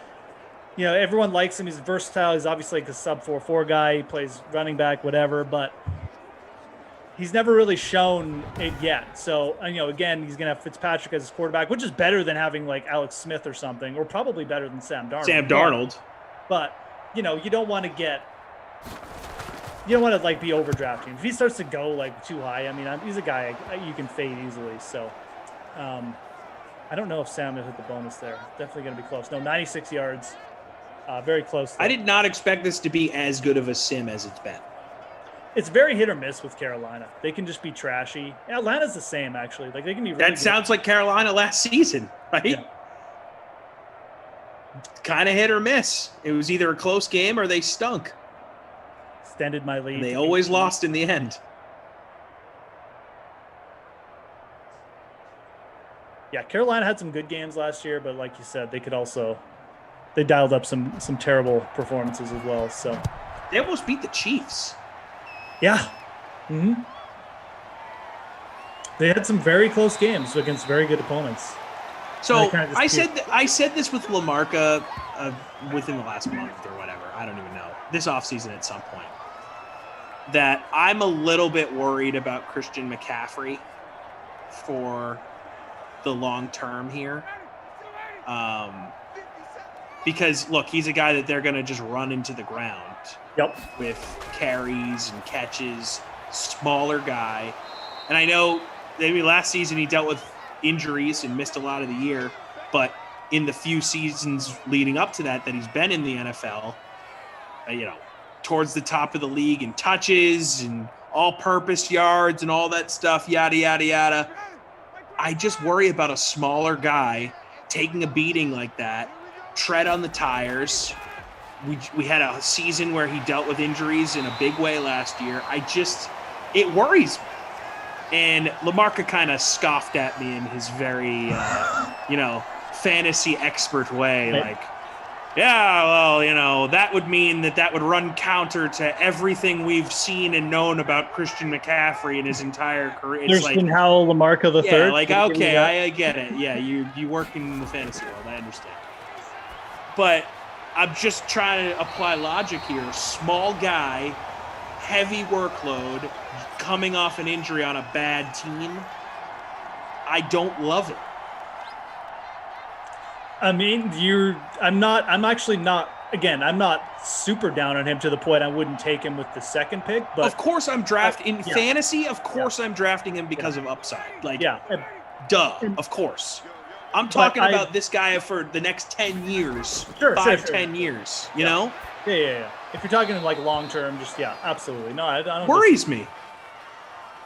You know, everyone likes him. He's versatile. He's obviously like a sub 4.4 guy. He plays running back, whatever, but he's never really shown it yet. So, you know, again, he's going to have Fitzpatrick as his quarterback, which is better than having like Alex Smith or something, or probably better than Sam Darnold. But, you know, you don't want to like be overdrafting. If he starts to go like too high, I mean, he's a guy you can fade easily. So, I don't know if Sam will hit the bonus there. Definitely going to be close. No, 96 yards. Very close. I did not expect this to be as good of a sim as it's been. It's very hit or miss with Carolina. They can just be trashy. Atlanta's the same, actually. Like they can be. Really sounds like Carolina last season, right? Yeah. Kind of hit or miss. It was either a close game or they stunk. Extended my lead. And they always lost in the end. Yeah, Carolina had some good games last year, but like you said, they dialed up some terrible performances as well. So they almost beat the Chiefs. Yeah. Mm-hmm. They had some very close games against very good opponents. So I said this with LaMarca within the last month or whatever. I don't even know. This offseason at some point. That I'm a little bit worried about Christian McCaffrey for the long term here. Because, look, he's a guy that they're going to just run into the ground. Yep. With carries and catches, smaller guy. And I know maybe last season he dealt with injuries and missed a lot of the year, but in the few seasons leading up to that he's been in the NFL, you know, towards the top of the league in touches and all-purpose yards and all that stuff, yada, yada, yada. I just worry about a smaller guy taking a beating like that, tread on the tires. We had a season where he dealt with injuries in a big way last year. It worries me. And LaMarca kind of scoffed at me in his very, fantasy expert way. Like, yeah, well, that would mean that would run counter to everything we've seen and known about Christian McCaffrey in his entire career. It's Christian Howell LaMarca the third. Yeah, like, okay, I get it. Yeah, you work in the fantasy world. I understand. But I'm just trying to apply logic here. Small guy, heavy workload, coming off an injury on a bad team. I don't love it. I mean, I'm not super down on him to the point I wouldn't take him with the second pick. But of course I'm drafting fantasy. Of course I'm drafting him because of upside. Like, of course. I'm talking about this guy for the next 10 years, 10 years, you know? Yeah. If you're talking like long-term, absolutely. No, I don't. Worries me.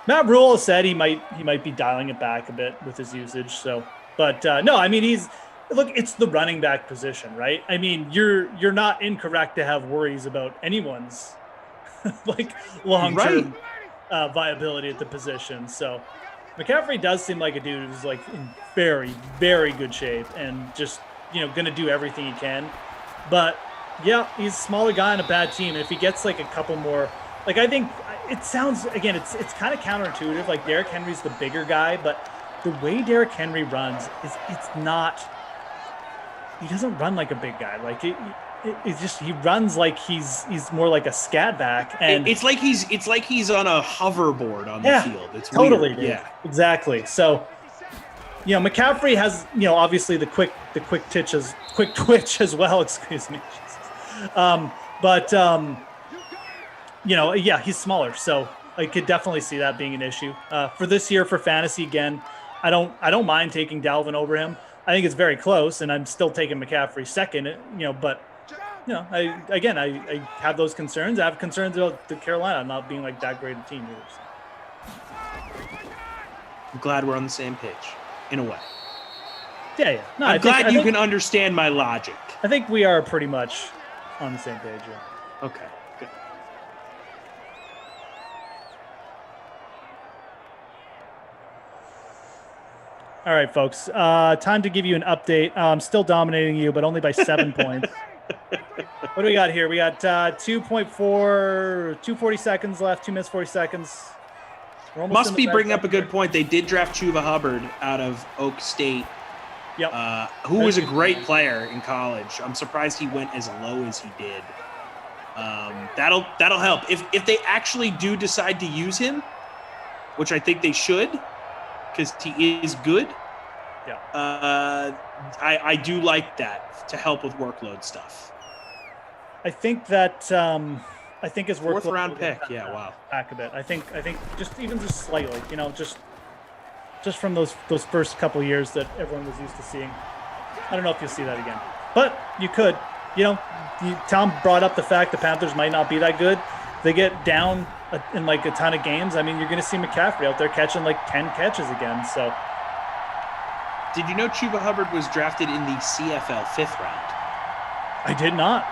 Matt Rule said he might be dialing it back a bit with his usage. So, but no, I mean, it's the running back position, right? I mean, you're not incorrect to have worries about anyone's like long-term viability at the position. So McCaffrey does seem like a dude who's like in very, very good shape and just, going to do everything he can. But yeah, he's a smaller guy on a bad team. And if he gets like a couple more, like, I think it sounds, again, it's kind of counterintuitive. Like Derrick Henry's the bigger guy, but the way Derrick Henry runs he doesn't run like a big guy. Like he runs like he's more like a scat back, and it's like he's on a hoverboard on the field. It's totally weird. Dude. Yeah, exactly. So, McCaffrey has obviously the quick twitch as well. Excuse me. He's smaller, so I could definitely see that being an issue for this year for fantasy. Again, I don't mind taking Dalvin over him. I think it's very close, and I'm still taking McCaffrey second. But I have those concerns. I have concerns about the Carolina not being like that great a team either. So. I'm glad we're on the same page, in a way. Yeah. No, I'm glad you can understand my logic. I think we are pretty much on the same page. Yeah. Okay. Good. All right, folks. Time to give you an update. I'm still dominating you, but only by 7 points. What do we got here? We got 240 seconds left, 2 minutes, 40 seconds. Must be bringing up a good point. They did draft Chuba Hubbard out of Oak State, who was a great player in college. I'm surprised he went as low as he did. That'll help. If they actually do decide to use him, which I think they should, because he is good. Yeah. I do like that to help with workload stuff. I think that his workload 4th round pick. Yeah, wow. Back a bit. I think just slightly, just from those first couple of years that everyone was used to seeing. I don't know if you'll see that again, but you could. Tom brought up the fact the Panthers might not be that good. They get down in like a ton of games. I mean, you're going to see McCaffrey out there catching like 10 catches again. So, did you know Chuba Hubbard was drafted in the CFL 5th round? I did not.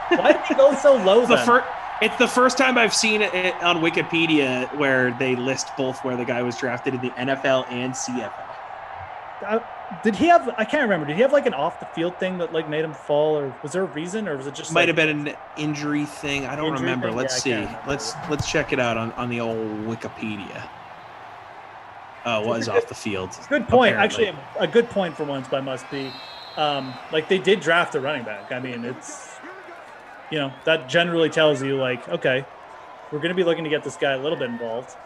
Why did he go so low then? It's the first time I've seen it on Wikipedia where they list both where the guy was drafted in the NFL and CFL. Did he have? I can't remember. Did he have like an off the field thing that like made him fall, or was there a reason, or was it just might have been an injury thing? I don't remember. Let's see. Let's check it out on the old Wikipedia. Oh, it was off the field. Good point. Apparently. Actually, a good point for once by Must Be. Like they did draft a running back. I mean, it's that generally tells you like, okay, we're going to be looking to get this guy a little bit involved.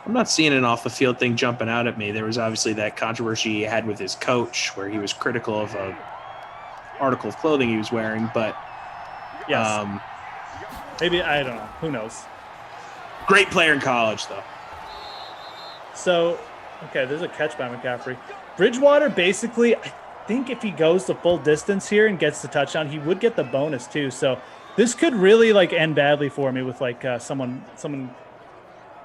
I'm not seeing an off-the-field thing jumping out at me. There was obviously that controversy he had with his coach where he was critical of an article of clothing he was wearing, but yes. Maybe, I don't know. Who knows? Great player in college, though. So, okay, there's a catch by McCaffrey. Bridgewater, basically, I think if he goes the full distance here and gets the touchdown, he would get the bonus, too. So this could really, like, end badly for me with, like, someone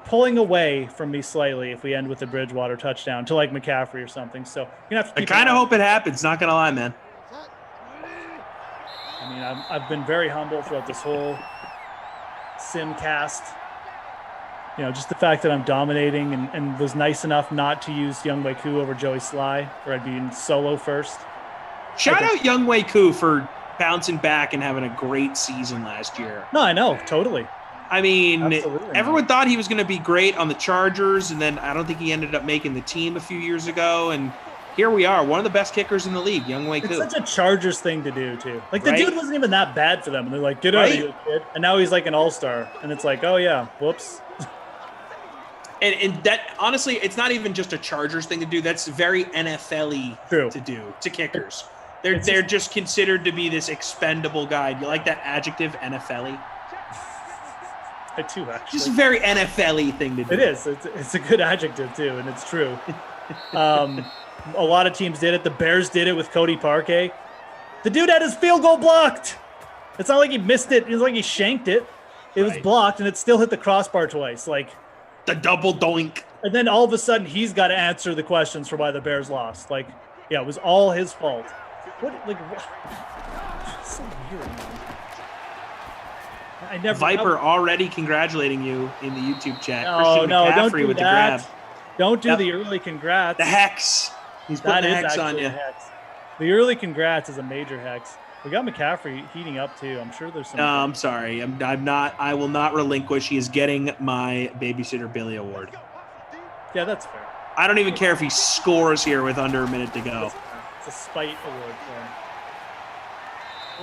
pulling away from me slightly if we end with a Bridgewater touchdown to like McCaffrey or something. So you have to. I kind of hope it happens. Not gonna lie, man. I mean, I've been very humble throughout this whole Simcast. Just the fact that I'm dominating and was nice enough not to use Younghoe Koo over Joey Sly, or I'd be in solo first. Shout out Younghoe Koo for bouncing back and having a great season last year. No, I know, totally. I mean, everyone thought he was going to be great on the Chargers, and then I don't think he ended up making the team a few years ago. And here we are, one of the best kickers in the league, Younghoe Koo. It's such a Chargers thing to do, too. Like, the dude wasn't even that bad for them. And they're like, get out of here, kid. And now he's like an all-star. And it's like, oh, yeah, whoops. And that, honestly, it's not even just a Chargers thing to do. That's very NFL-y to do to kickers. They're just considered to be this expendable guy. You like that adjective, NFL-y? I do, actually. Just a very NFL-y thing to do. It is. It's a good adjective, too, and it's true. A lot of teams did it. The Bears did it with Cody Parquet. The dude had his field goal blocked. It's not like he missed it. It was like he shanked it. It was blocked, and it still hit the crossbar twice. Like the double doink. And then all of a sudden, he's got to answer the questions for why the Bears lost. Like, yeah, it was all his fault. What? It's so weird, man. Viper already congratulating you in the YouTube chat. No, don't do with that. The grab. Don't do the early congrats. The hex. He's putting the hex on you. The early congrats is a major hex. We got McCaffrey heating up too. I'm sure there's some. No, I'm sorry. I'm not. I will not relinquish. He is getting my Babysitter Billy award. Yeah, that's fair. I don't even care if he scores here with under a minute to go. It's a spite award for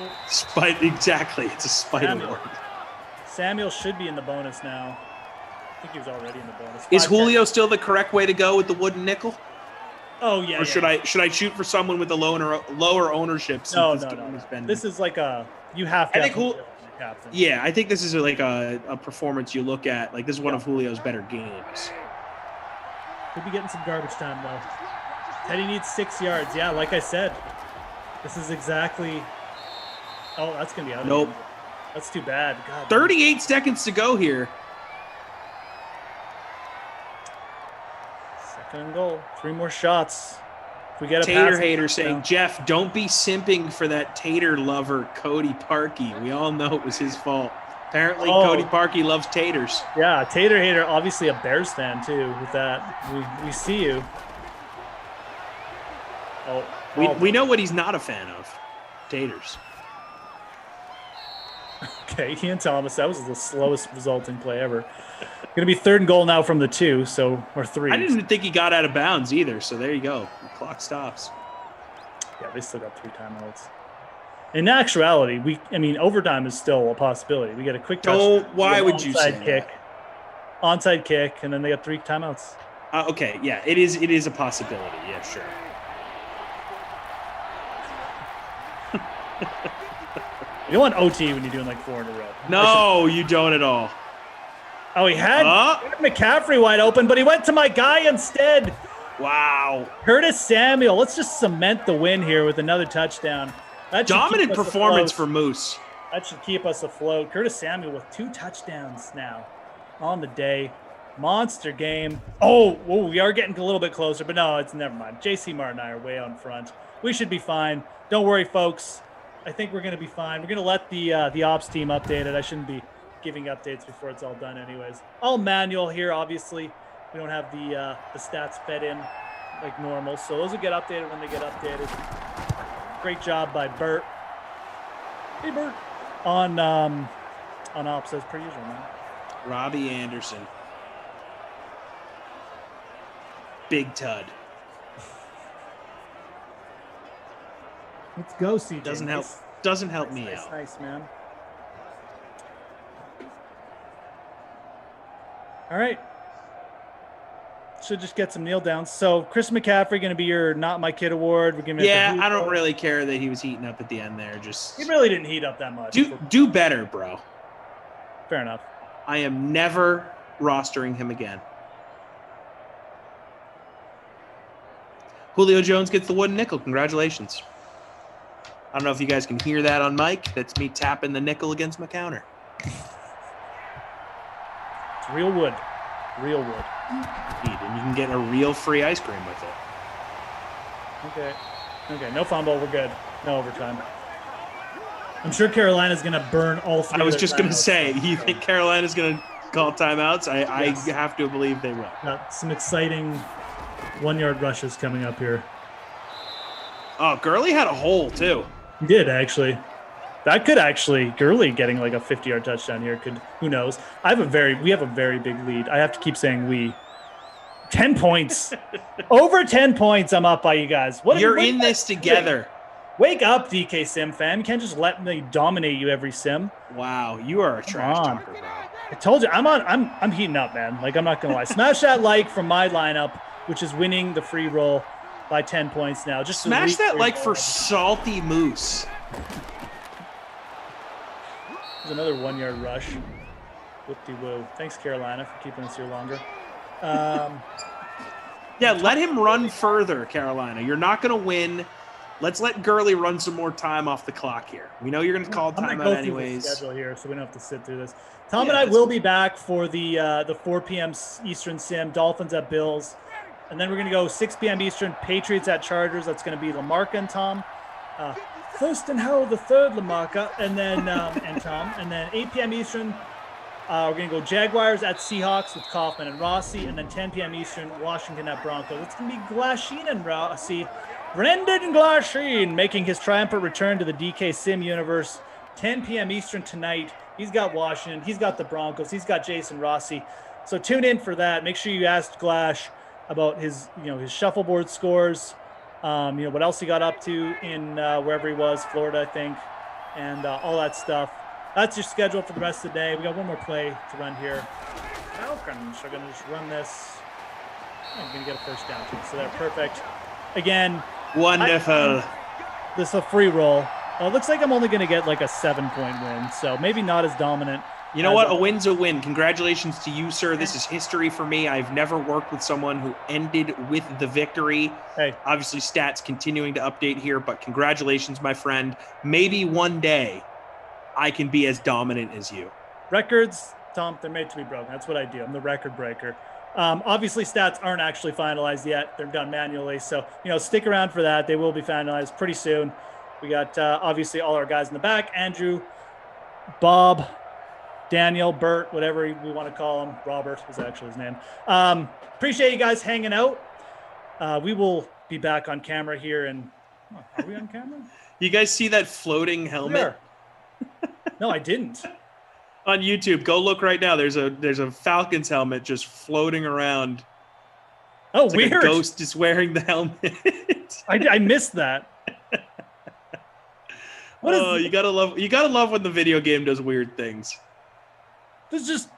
him. Spite, exactly. It's a spite award. Samuel should be in the bonus now. I think he was already in the bonus. Is Julio still the correct way to go with the wooden nickel? Oh yeah. Or should I shoot for someone with a lower ownership? No. This is like you have to. Captain. Yeah, I think this is like a performance you look at. Like this is one of Julio's better games. Could be getting some garbage time though. Teddy needs 6 yards. Yeah, like I said, this is exactly. Oh, that's gonna be out. Nope. That's too bad. God. 38 seconds to go here. Second and goal. 3 more shots. If we get a Tater hater saying, Jeff, don't be simping for that Tater lover, Cody Parkey. We all know it was his fault. Apparently, Cody Parkey loves taters. Yeah, Tater hater, obviously a Bears fan too. With that, we see you. We know what he's not a fan of. Taters. Okay, Ian Thomas, that was the slowest resulting play ever. Going to be 3rd and goal now from the 2, or 3. I didn't even think he got out of bounds either, so there you go. The clock stops. Yeah, they still got 3 timeouts. In actuality, overtime is still a possibility. We get a quick touch. Why would you say that? Onside kick, and then they got 3 timeouts. Okay, yeah, it is a possibility. Yeah, sure. You don't want OT when you're doing like 4 in a row. No, you don't at all. Oh, he had McCaffrey wide open, but he went to my guy instead. Wow. Curtis Samuel. Let's just cement the win here with another touchdown. Dominant performance for Moose. That should keep us afloat. Curtis Samuel with 2 touchdowns now on the day. Monster game. Oh, we are getting a little bit closer, but no, it's never mind. JC Martin and I are way out in front. We should be fine. Don't worry, folks. I think we're going to be fine. We're going to let the ops team update it. I shouldn't be giving updates before it's all done anyways. All manual here, obviously. We don't have the stats fed in like normal, so those will get updated when they get updated. Great job by Bert. Hey, Bert. On ops as per usual, man. Robbie Anderson. Big Tud. Let's go, CJ. Doesn't help me out. Nice, man. All right. Should just get some kneel downs. So Chris McCaffrey going to be your Not My Kid award. We're giving I don't really care that he was heating up at the end there. He really didn't heat up that much. Do better, bro. Fair enough. I am never rostering him again. Julio Jones gets the wooden nickel. Congratulations. I don't know if you guys can hear that on mic. That's me tapping the nickel against my counter. It's real wood. Real wood. Indeed, and you can get a real free ice cream with it. Okay, no fumble. We're good. No overtime. I'm sure Carolina's going to burn all 3. I was just going to say, you think Carolina's going to call timeouts? I have to believe they will. Got some exciting 1-yard rushes coming up here. Oh, Gurley had a hole, too. He did, actually. That could actually, Gurley getting like a 50-yard touchdown here could, who knows? We have a very big lead. I have to keep saying we. 10 points. Over 10 points I'm up by you guys. You're in this together. Wake up, DK Sim fan. You can't just let me dominate you every sim. Wow, you are a trash talker, bro. I told you, I'm heating up, man. Like, I'm not going to lie. Smash that like from my lineup, which is winning the free roll by 10 points now. Just smash that like for Salty Moose. There's another 1-yard rush. Whoop-de-woo. Thanks, Carolina, for keeping us here longer. Yeah, let him run further, Carolina. You're not going to win. Let's let Gurley run some more time off the clock here. We know you're going to call timeout anyways. The schedule here, so we don't have to sit through this. Tom and I will be back for the 4 p.m. Eastern sim, Dolphins at Bills. And then we're going to go 6 p.m. Eastern, Patriots at Chargers. That's going to be Lamarca and Tom. First and Howell, the third Lamarca, and then and Tom. And then 8 p.m. Eastern, we're going to go Jaguars at Seahawks with Kaufman and Rossi. And then 10 p.m. Eastern, Washington at Broncos. It's going to be Glasheen and Rossi. Brendan Glasheen making his triumphant return to the DK Sim universe. 10 p.m. Eastern tonight. He's got Washington. He's got the Broncos. He's got Jason Rossi. So tune in for that. Make sure you ask Glash about his shuffleboard scores. what else he got up to in wherever he was, Florida, I think, and all that stuff. That's your schedule for the rest of the day. We got one more play to run here. Falcons are going to just run this. I'm going to get a first down too, so they're perfect. Again, wonderful. This is a free roll. It looks like I'm only going to get like a 7-point win, so maybe not as dominant. You know what? A win's a win. Congratulations to you, sir. This is history for me. I've never worked with someone who ended with the victory. Hey. Obviously, stats continuing to update here, but congratulations, my friend. Maybe one day I can be as dominant as you. Records, Tom, they're made to be broken. That's what I do. I'm the record breaker. Obviously, stats aren't actually finalized yet. They're done manually. So, stick around for that. They will be finalized pretty soon. We got, obviously, all our guys in the back. Andrew, Bob, Daniel, Bert, whatever we want to call him. Robert is actually his name. Appreciate you guys hanging out. We will be back on camera here. And are we on camera? You guys see that floating helmet? No, I didn't. On YouTube, go look right now. There's a Falcons helmet just floating around. Oh, it's weird! Like a ghost is wearing the helmet. I missed that. You gotta love when the video game does weird things. It's just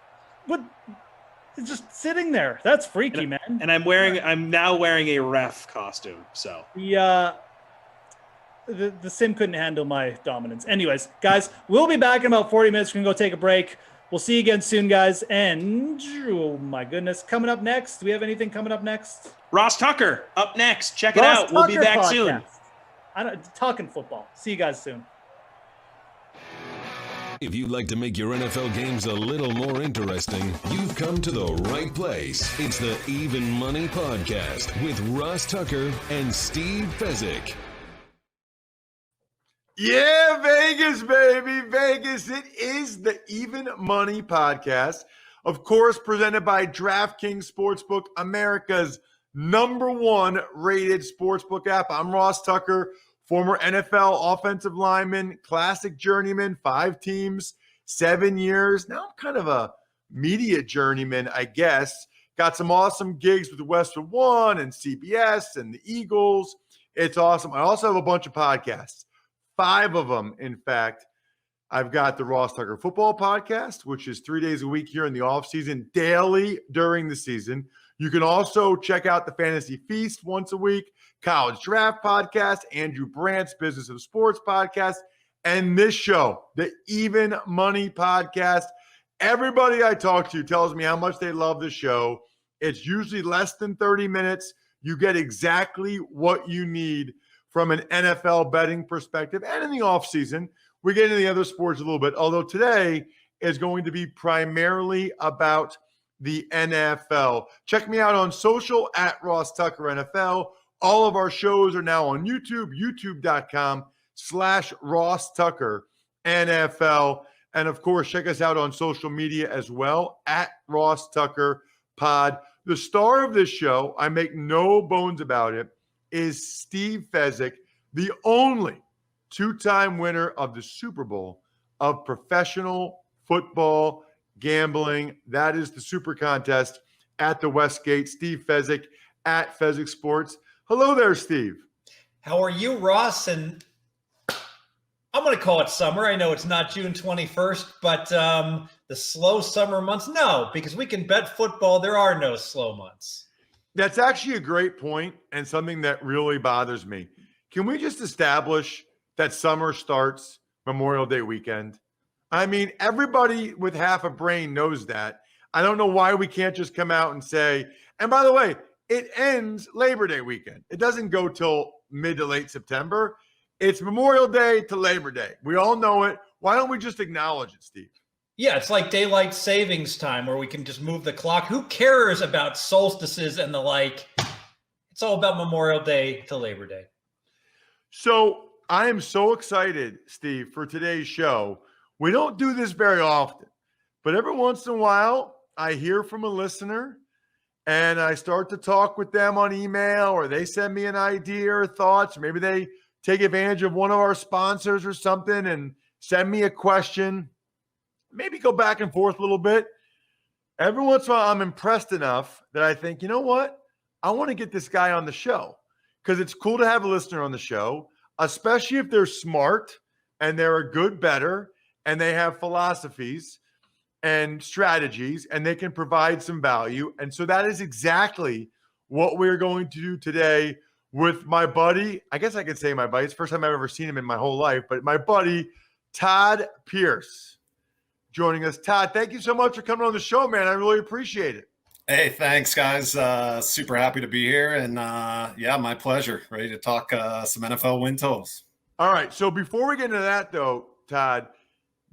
sitting there. That's freaky, man. And I'm now wearing a ref costume. So the sim couldn't handle my dominance. Anyways, guys, we'll be back in about 40 minutes. We're gonna go take a break. We'll see you again soon, guys. And oh my goodness, coming up next. Do we have anything coming up next? Ross Tucker up next. Check it out. We'll be back soon. Talking football. See you guys soon. If you'd like to make your NFL games a little more interesting, you've come to the right place. It's the Even Money Podcast with Ross Tucker and Steve Fesic. Yeah, Vegas, baby. Vegas. It is the Even Money Podcast. Of course, presented by DraftKings Sportsbook, America's #1 rated sportsbook app. I'm Ross Tucker, former NFL offensive lineman, classic journeyman, 5 teams, 7 years. Now I'm kind of a media journeyman, I guess. Got some awesome gigs with Westwood One and CBS and the Eagles. It's awesome. I also have a bunch of podcasts. 5 of them, in fact. I've got the Ross Tucker Football Podcast, which is 3 days a week here in the offseason, daily during the season. You can also check out the Fantasy Feast once a week, College Draft Podcast, Andrew Brandt's Business of Sports Podcast, and this show, the Even Money Podcast. Everybody I talk to tells me how much they love the show. It's usually less than 30 minutes. You get exactly what you need from an NFL betting perspective. And in the offseason, we get into the other sports a little bit, although today is going to be primarily about the NFL. Check me out on social at Ross Tucker NFL. All of our shows are now on YouTube, youtube.com/Ross Tucker NFL. And of course, check us out on social media as well at Ross Tucker Pod. The star of this show, I make no bones about it, is Steve Fesic, the only 2-time winner of the Super Bowl of professional football gambling. That is the Super Contest at the Westgate. Steve Fesic at Fesic Sports. Hello there, Steve. How are you, Ross? And I'm going to call it summer. I know it's not June 21st, but the slow summer months, no, because we can bet football. There are no slow months. That's actually a great point and something that really bothers me. Can we just establish that summer starts Memorial Day weekend? I mean, everybody with half a brain knows that. I don't know why we can't just come out and say, and by the way, it ends Labor Day weekend. It doesn't go till mid to late September. It's Memorial Day to Labor Day. We all know it. Why don't we just acknowledge it, Steve? Yeah, it's like daylight savings time where we can just move the clock. Who cares about solstices and the like? It's all about Memorial Day to Labor Day. So I am so excited, Steve, for today's show. We don't do this very often, but every once in a while, I hear from a listener and I start to talk with them on email, or they send me an idea or thoughts. Or maybe they take advantage of one of our sponsors or something and send me a question. Maybe go back and forth a little bit. Every once in a while, I'm impressed enough that I think, you know what? I want to get this guy on the show. because it's cool to have a listener on the show, especially if they're smart and they're a good bettor and they have philosophies and strategies and they can provide some value. And so that is exactly what we're going to do today with my buddy. I guess I could say my buddy. It's the first time I've ever seen him in my whole life, but my buddy, Todd Pierce, joining us. Todd, thank you so much for coming on the show, man. I really appreciate it. Hey, thanks, guys. Super happy to be here. And yeah, my pleasure. Ready to talk some NFL win totals. All right. So before we get into that, though, Todd,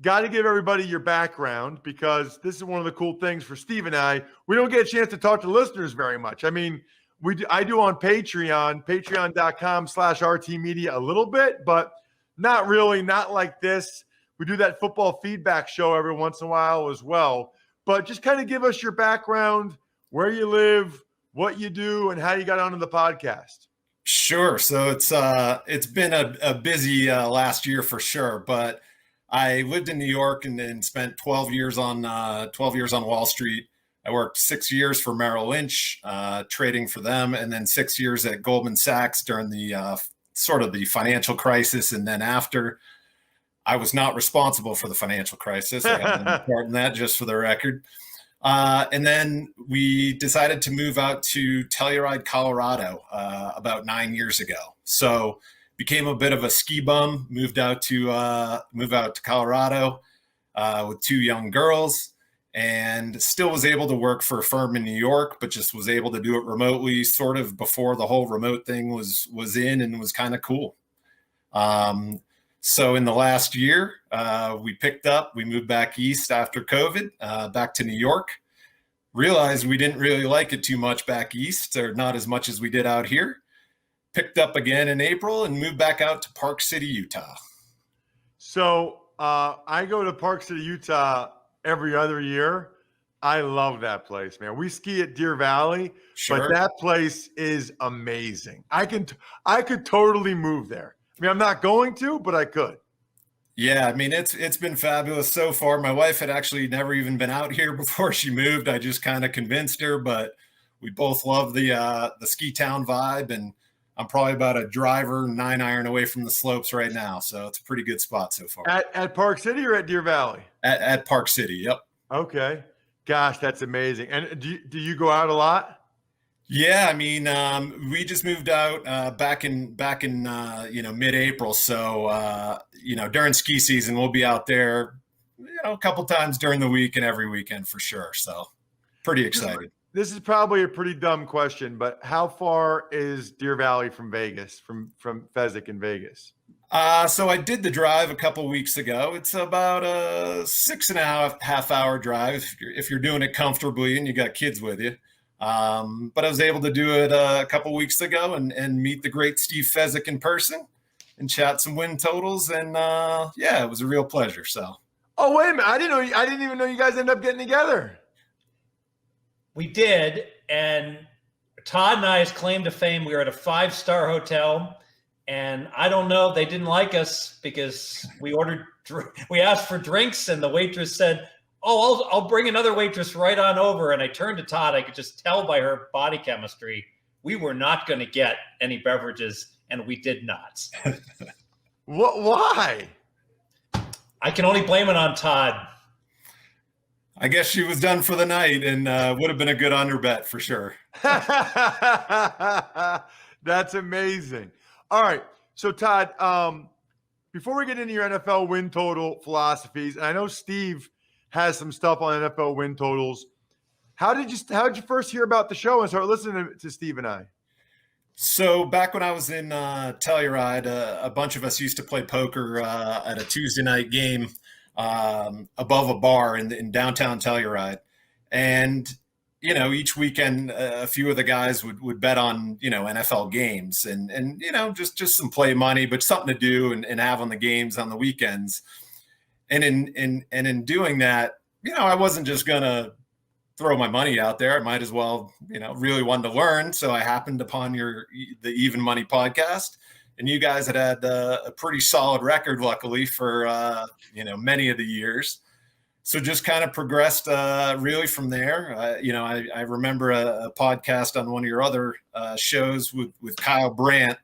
got to give everybody your background, because this is one of the cool things for Steve and I. We don't get a chance to talk to listeners very much. I mean, I do on Patreon, patreon.com/RTmedia a little bit, but not really, not like this. We do that football feedback show every once in a while as well. But just kind of give us your background, where you live, what you do, and how you got onto the podcast. Sure. So it's been a busy last year for sure, but I lived in New York and spent 12 years on Wall Street. I worked 6 years for Merrill Lynch, trading for them, and then 6 years at Goldman Sachs during the sort of the financial crisis. And then after, I was not responsible for the financial crisis. I got an important that, just for the record. And then we decided to move out to Telluride, Colorado, about 9 years ago. So became a bit of a ski bum. Moved out to Colorado with 2 young girls, and still was able to work for a firm in New York, but just was able to do it remotely, sort of before the whole remote thing was in, and was kind of cool. So in the last year, we moved back east after COVID, back to New York. Realized we didn't really like it too much back east, or not as much as we did out here. Picked up again in April and moved back out to Park City, Utah. So I go to Park City, Utah every other year. I love that place, man. We ski at Deer Valley, Sure. but that place is amazing. I could totally move there. I mean, I'm not going to, but I could. Yeah, I mean, it's been fabulous so far. My wife had actually never even been out here before she moved. I just kind of convinced her, but we both love the ski town vibe, and I'm probably about a driver 9-iron away from the slopes right now. So it's a pretty good spot so far. At Park City or at Deer Valley? At Park City, yep. Okay. Gosh, that's amazing. And do you go out a lot? Yeah, I mean, we just moved out back in mid-April. So during ski season, we'll be out there, a couple times during the week and every weekend for sure. So pretty excited. This is probably a pretty dumb question, but how far is Deer Valley from Vegas, from Fesic in Vegas? So I did the drive a couple weeks ago. It's about a 6.5 hour drive if you're doing it comfortably and you got kids with you. But I was able to do it a couple weeks ago and meet the great Steve Fesic in person and chat some win totals. And yeah, it was a real pleasure. So. Oh, wait a minute. I didn't even know you guys ended up getting together. We did. And Todd and I's claim to fame, we were at a 5-star hotel. And I don't know, they didn't like us because we asked for drinks and the waitress said, "Oh, I'll bring another waitress right on over." And I turned to Todd. I could just tell by her body chemistry, we were not going to get any beverages, and we did not. What? Why? I can only blame it on Todd. I guess she was done for the night and would have been a good under bet for sure. That's amazing. All right. So, Todd, before we get into your NFL win total philosophies, and I know Steve has some stuff on NFL win totals. How did you first hear about the show and start listening to Steve and I? So back when I was in Telluride, a bunch of us used to play poker at a Tuesday night game above a bar in downtown Telluride. And, each weekend, a few of the guys would bet on, NFL games and just some play money, but something to do and have on the games on the weekends. And in doing that, I wasn't just going to throw my money out there. I might as well, really wanted to learn. So I happened upon the Even Money podcast, and you guys had a pretty solid record, luckily, for, many of the years. So just kind of progressed really from there. I remember a podcast on one of your other shows with Kyle Brandt,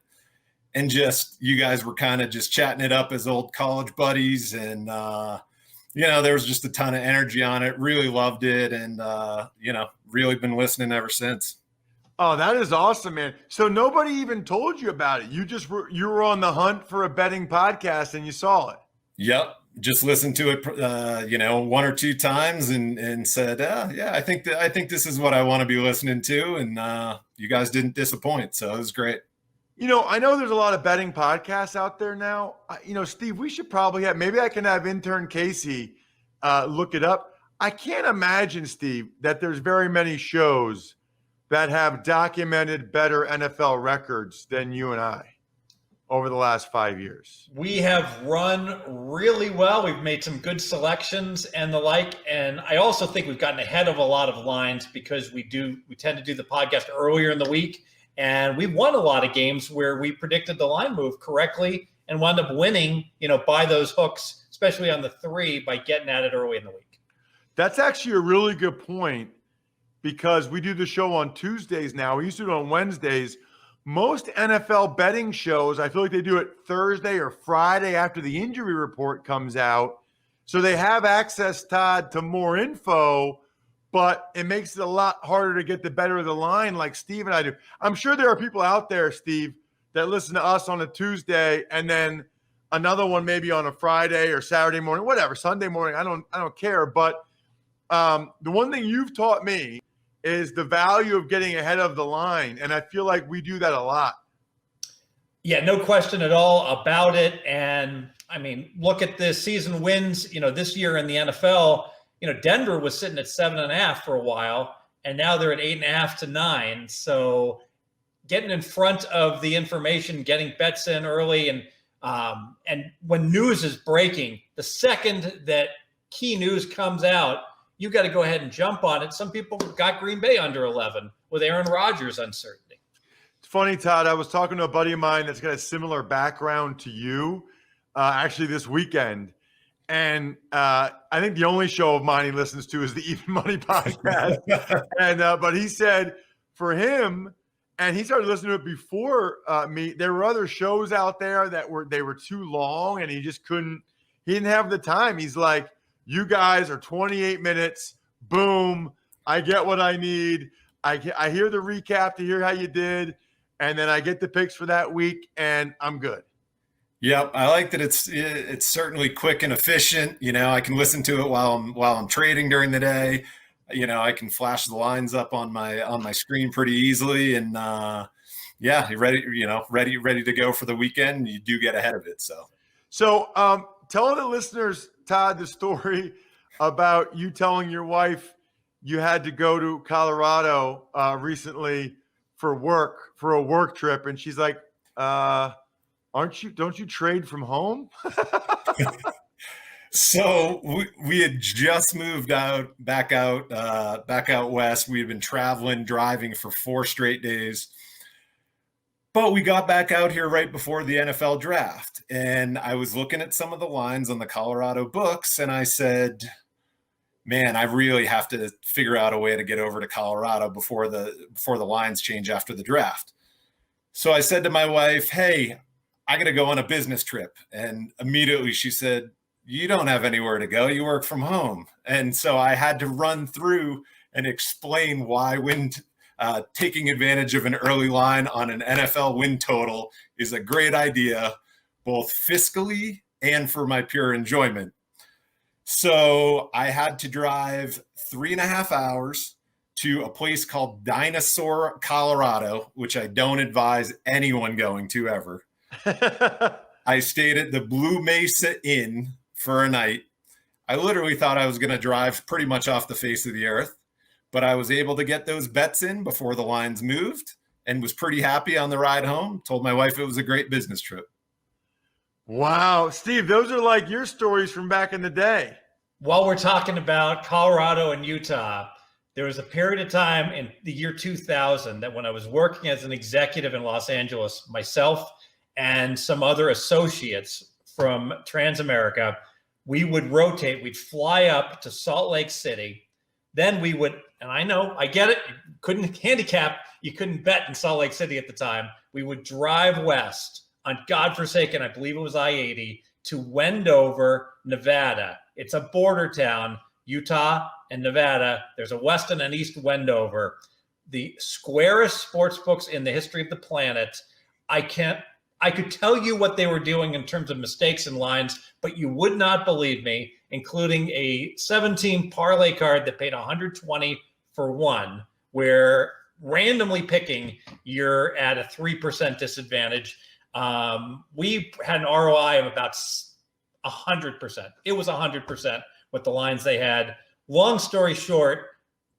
and just you guys were kind of just chatting it up as old college buddies. And, there was just a ton of energy on it. Really loved it. And, really been listening ever since. Oh, that is awesome, man. So nobody even told you about it. You were on the hunt for a betting podcast and you saw it. Yep. Just listened to it, one or two times and said, I think this is what I want to be listening to. And you guys didn't disappoint. So it was great. I know there's a lot of betting podcasts out there now. Steve, we should probably maybe I can have intern Casey look it up. I can't imagine, Steve, that there's very many shows that have documented better NFL records than you and I over the last 5 years. We have run really well. We've made some good selections and the like. And I also think we've gotten ahead of a lot of lines because we tend to do the podcast earlier in the week. And we've won a lot of games where we predicted the line move correctly and wound up winning, by those hooks, especially on the 3 by getting at it early in the week. That's actually a really good point because we do the show on Tuesdays now. We used to do it on Wednesdays. Most NFL betting shows, I feel like they do it Thursday or Friday after the injury report comes out. So they have access, Todd, to more info, but it makes it a lot harder to get the better of the line like Steve and I do. I'm sure there are people out there, Steve, that listen to us on a Tuesday and then another one maybe on a Friday or Saturday morning, whatever, Sunday morning. I don't care. But the one thing you've taught me is the value of getting ahead of the line. And I feel like we do that a lot. Yeah, no question at all about it. And I mean, look at the season wins, this year in the NFL, Denver was sitting at 7.5 for a while, and now they're at 8.5 to 9. So getting in front of the information, getting bets in early, and when news is breaking, the second that key news comes out, you got to go ahead and jump on it. Some people got Green Bay under 11 with Aaron Rodgers uncertainty. It's funny, Todd. I was talking to a buddy of mine that's got a similar background to you, actually this weekend. And I think the only show of mine he listens to is the Even Money podcast. But he said for him, and he started listening to it before me, there were other shows out there that were too long and he didn't have the time. He's like, you guys are 28 minutes. Boom. I get what I need. I hear the recap to hear how you did. And then I get the picks for that week and I'm good. Yep. I like that it's certainly quick and efficient. I can listen to it while I'm trading during the day. I can flash the lines up on my screen pretty easily. And you're ready to go for the weekend. You do get ahead of it. So tell the listeners, Todd, the story about you telling your wife you had to go to Colorado recently for a work trip. And she's like, don't you trade from home? So we had just moved back out west. We had been driving for 4 straight days. But we got back out here right before the NFL draft. And I was looking at some of the lines on the Colorado books and I said, man, I really have to figure out a way to get over to Colorado before the lines change after the draft. So I said to my wife, hey, I got to go on a business trip. And immediately she said, you don't have anywhere to go. You work from home. And so I had to run through and explain why taking advantage of an early line on an NFL win total is a great idea, both fiscally and for my pure enjoyment. So I had to drive 3.5 hours to a place called Dinosaur, Colorado, which I don't advise anyone going to ever. I stayed at the Blue Mesa Inn for a night. I literally thought I was going to drive pretty much off the face of the earth, but I was able to get those bets in before the lines moved and was pretty happy on the ride home. Told my wife it was a great business trip. Wow. Steve, those are like your stories from back in the day. While we're talking about Colorado and Utah, there was a period of time in the year 2000 that when I was working as an executive in Los Angeles, myself and some other associates from Transamerica, we would rotate. We'd fly up to Salt Lake City. Then we would, and I know, I get it, you couldn't handicap, you couldn't bet in Salt Lake City at the time. We would drive west on godforsaken, I believe it was I-80, to Wendover, Nevada. It's a border town, Utah and Nevada. There's a west and an east Wendover. The squarest sports books in the history of the planet. I could tell you what they were doing in terms of mistakes and lines, but you would not believe me, including a 17 parlay card that paid 120 for one, where randomly picking, you're at a 3% disadvantage. We had an ROI of about 100%. It was 100% with the lines they had. Long story short,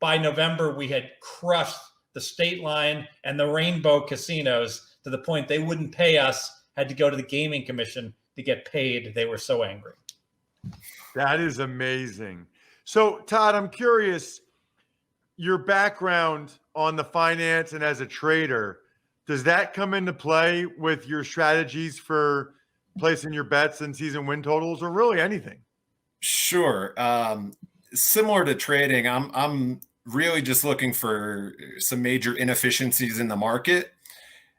by November, we had crushed the state line and the rainbow casinos to the point they wouldn't pay us, had to go to the gaming commission to get paid. They were so angry. That is amazing. So, Todd, I'm curious, your background on the finance and as a trader, does that come into play with your strategies for placing your bets and season win totals, or really anything? Sure. Similar to trading, I'm really just looking for some major inefficiencies in the market.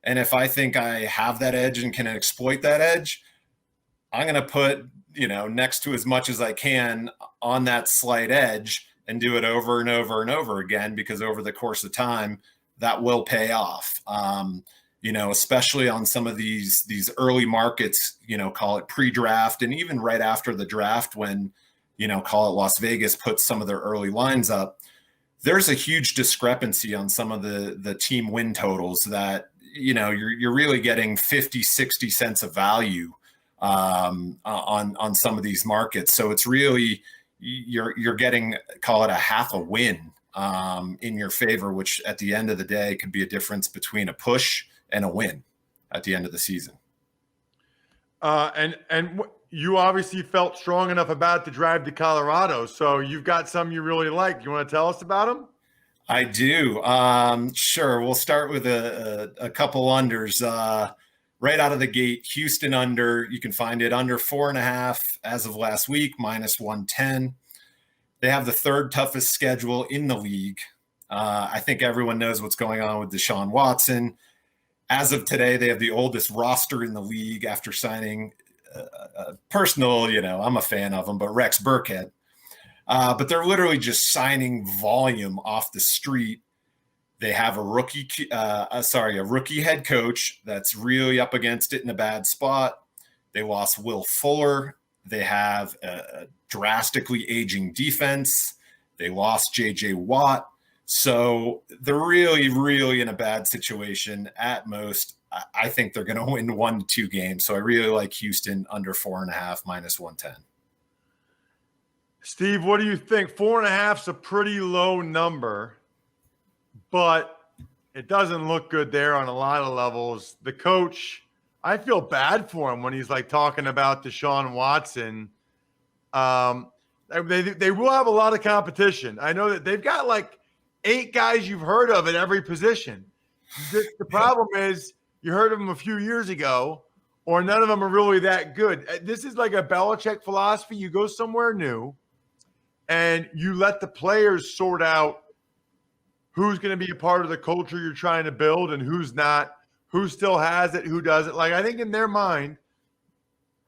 And if I think I have that edge and can exploit that edge, I'm going to put, next to as much as I can on that slight edge and do it over and over and over again, because over the course of time, that will pay off. Especially on some of these early markets, call it pre-draft and even right after the draft when, call it Las Vegas puts some of their early lines up. There's a huge discrepancy on some of the team win totals that, you're really getting 50, 60 cents of value on some of these markets. So it's really, you're getting, call it a half a win in your favor, which at the end of the day could be a difference between a push and a win at the end of the season. And you obviously felt strong enough about the drive to Colorado. So you've got some you really like. You want to tell us about them? I do. Sure. We'll start with a couple unders right out of the gate. Houston under, you can find it under 4.5 as of last week, -110. They have the third toughest schedule in the league. I think everyone knows what's going on with Deshaun Watson. As of today, they have the oldest roster in the league after signing a personal, I'm a fan of him, but Rex Burkhead. But they're literally just signing volume off the street. They have a rookie head coach that's really up against it in a bad spot. They lost Will Fuller. They have a drastically aging defense. They lost J.J. Watt. So they're really, really in a bad situation at most. I think they're going to win 1 to 2 games. So I really like Houston under 4.5 -110. Steve, what do you think? 4.5 is a pretty low number, but it doesn't look good there on a lot of levels. The coach, I feel bad for him when he's like talking about Deshaun Watson. They will have a lot of competition. I know that they've got like 8 guys you've heard of at every position. The problem is you heard of them a few years ago, or none of them are really that good. This is like a Belichick philosophy. You go somewhere new, and you let the players sort out who's going to be a part of the culture you're trying to build and who's not, who still has it, who doesn't. Like, I think in their mind,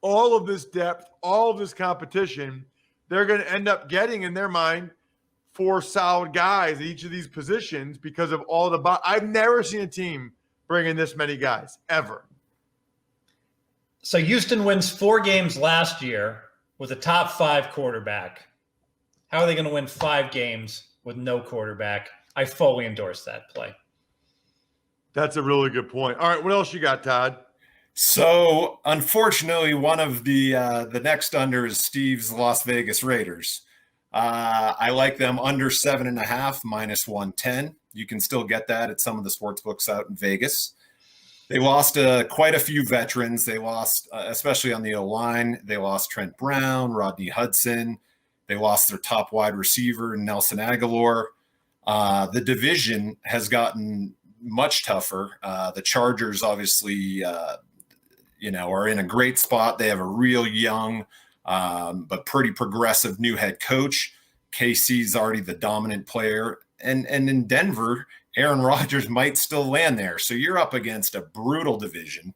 all of this depth, all of this competition, they're going to end up getting in their mind 4 solid guys at each of these positions because of all the I've never seen a team bring in this many guys, ever. So Houston wins 4 games last year with a top 5 quarterback. How are they going to win 5 games with no quarterback? I fully endorse that play. That's a really good point. All right, what else you got, Todd? So, unfortunately, one of the next under is Steve's Las Vegas Raiders. I like them under 7.5 -110. You can still get that at some of the sports books out in Vegas. They lost quite a few veterans. They lost, especially on the O-line. They lost Trent Brown, Rodney Hudson. They lost their top wide receiver, Nelson Aguilar. The division has gotten much tougher. The Chargers obviously, are in a great spot. They have a real young but pretty progressive new head coach. KC's already the dominant player. And in Denver, Aaron Rodgers might still land there. So you're up against a brutal division.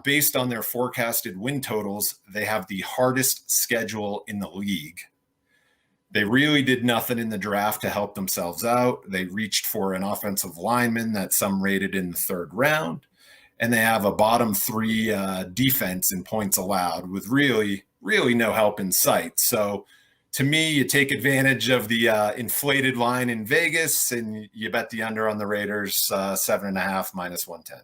Based on their forecasted win totals, they have the hardest schedule in the league. They really did nothing in the draft to help themselves out. They reached for an offensive lineman that some rated in the 3rd round. And they have a bottom 3 defense in points allowed with really no help in sight. So to me, you take advantage of the inflated line in Vegas and you bet the under on the Raiders, 7.5 -110.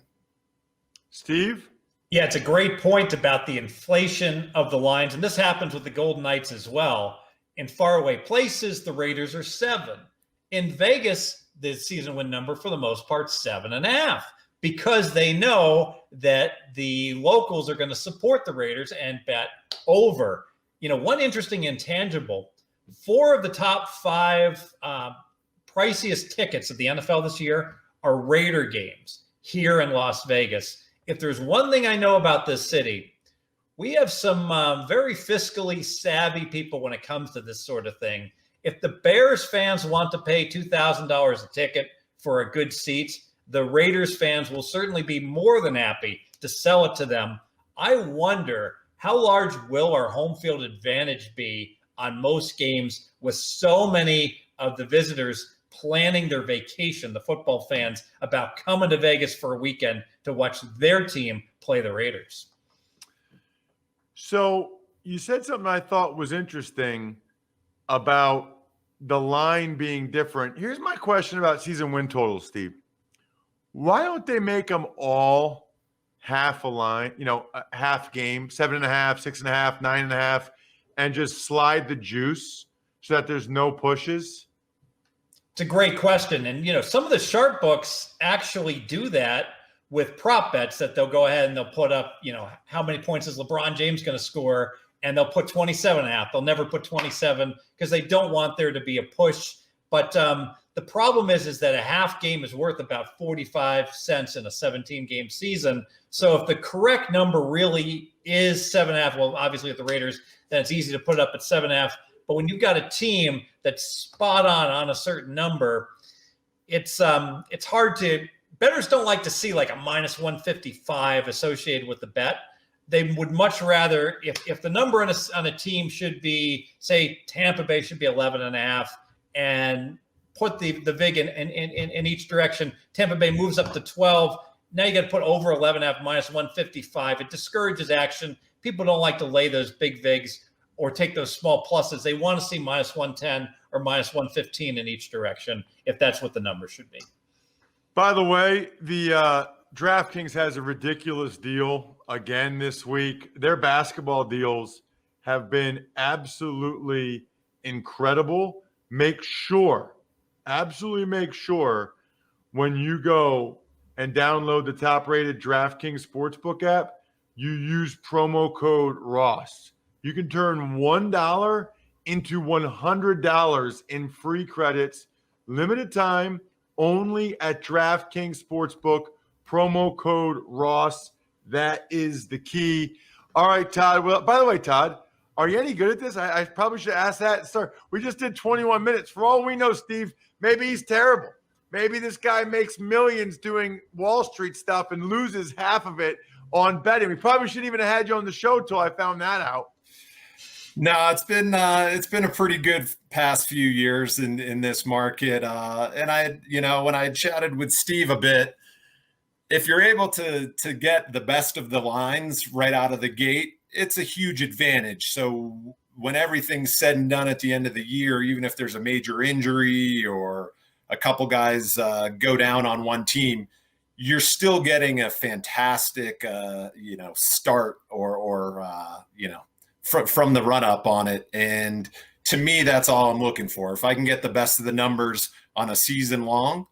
Steve? Yeah, it's a great point about the inflation of the lines. And this happens with the Golden Knights as well. In faraway places, the Raiders are 7. In Vegas, the season win number for the most part, 7.5, because they know that the locals are going to support the Raiders and bet over. You know, one interesting intangible, 4 of the top 5 priciest tickets of the NFL this year are Raider games here in Las Vegas. If there's one thing I know about this city, we have some very fiscally savvy people when it comes to this sort of thing. If the Bears fans want to pay $2,000 a ticket for a good seat, the Raiders fans will certainly be more than happy to sell it to them. I wonder, how large will our home field advantage be on most games with so many of the visitors planning their vacation, the football fans, about coming to Vegas for a weekend to watch their team play the Raiders? So you said something I thought was interesting about the line being different. Here's my question about season win totals, Steve. Why don't they make them all half a line, a half game, 7.5, 6.5, 9.5, and just slide the juice so that there's no pushes? It's a great question. And, some of the sharp books actually do that with prop bets, that they'll go ahead and they'll put up, how many points is LeBron James going to score? And they'll put 27.5. They'll never put 27 because they don't want there to be a push. But the problem is that a half game is worth about 45 cents in a 17-game season. So if the correct number really is 7.5, well, obviously with the Raiders, then it's easy to put it up at 7.5. But when you've got a team that's spot on a certain number, it's hard to. Bettors don't like to see like a -155 associated with the bet. They would much rather, if the number on a team should be, say, Tampa Bay should be 11.5, and put the vig in each direction. Tampa Bay moves up to 12. Now you got to put over 11.5 -155. It discourages action. People don't like to lay those big vigs or take those small pluses. They want to see -110 or -115 in each direction, if that's what the number should be. By the way, the DraftKings has a ridiculous deal again this week. Their basketball deals have been absolutely incredible. Absolutely make sure when you go and download the top-rated DraftKings Sportsbook app, you use promo code Ross. You can turn $1 into $100 in free credits. Limited time, only at DraftKings Sportsbook, promo code Ross. That is the key. All right, Todd. Well, by the way, Todd, are you any good at this? I probably should ask that at start. We just did 21 minutes. For all we know, Steve, maybe he's terrible. Maybe this guy makes millions doing Wall Street stuff and loses half of it on betting. We probably shouldn't even have had you on the show till I found that out. No, it's been a pretty good past few years in this market. And when I had chatted with Steve a bit, if you're able to get the best of the lines right out of the gate, it's a huge advantage. So when everything's said and done at the end of the year, even if there's a major injury or a couple guys go down on one team, you're still getting a fantastic, start or from the run up on it. And to me, that's all I'm looking for. If I can get the best of the numbers on a season long,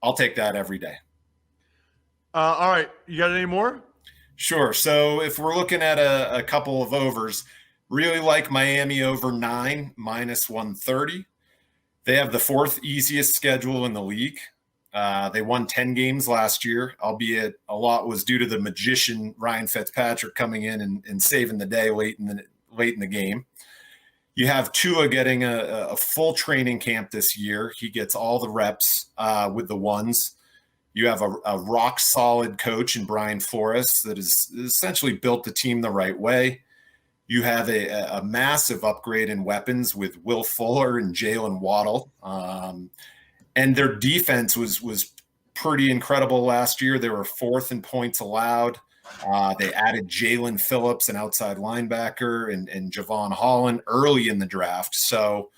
I'll take that every day. All right. You got any more? Sure. So if we're looking at a couple of overs, really like Miami over 9 -130. They have the 4th easiest schedule in the league. They won 10 games last year, albeit a lot was due to the magician Ryan Fitzpatrick coming in and saving the day late late in the game. You have Tua getting a full training camp this year. He gets all the reps with the ones. You have a rock-solid coach in Brian Flores that has essentially built the team the right way. You have a massive upgrade in weapons with Will Fuller and Jalen Waddle. And their defense was pretty incredible last year. They were 4th in points allowed. They added Jalen Phillips, an outside linebacker, and Javon Holland early in the draft. So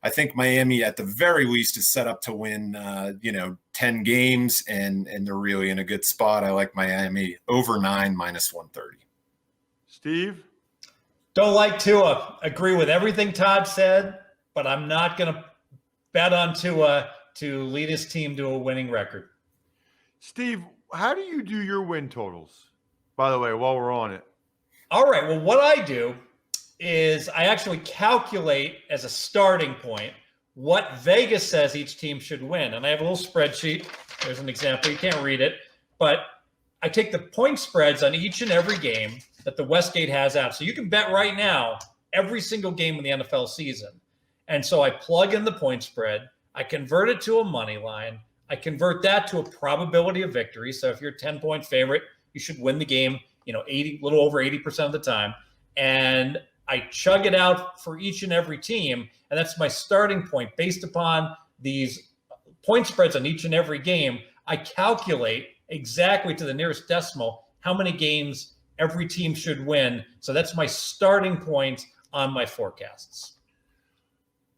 I think Miami, at the very least, is set up to win, 10 games, and they're really in a good spot. I like Miami over 9 -130. Steve? Don't like Tua. Agree with everything Todd said, but I'm not going to bet on Tua to lead his team to a winning record. Steve, how do you do your win totals, by the way, while we're on it? All right. Well, what I do is I actually calculate as a starting point what Vegas says each team should win. And I have a little spreadsheet. There's an example. You can't read it. But I take the point spreads on each and every game that the Westgate has out. So you can bet right now every single game in the NFL season. And so I plug in the point spread. I convert it to a money line. I convert that to a probability of victory. So if you're a 10-point favorite, you should win the game, 80, little over 80% of the time. And I chug it out for each and every team. And that's my starting point. Based upon these point spreads on each and every game, I calculate exactly to the nearest decimal how many games every team should win. So that's my starting point on my forecasts.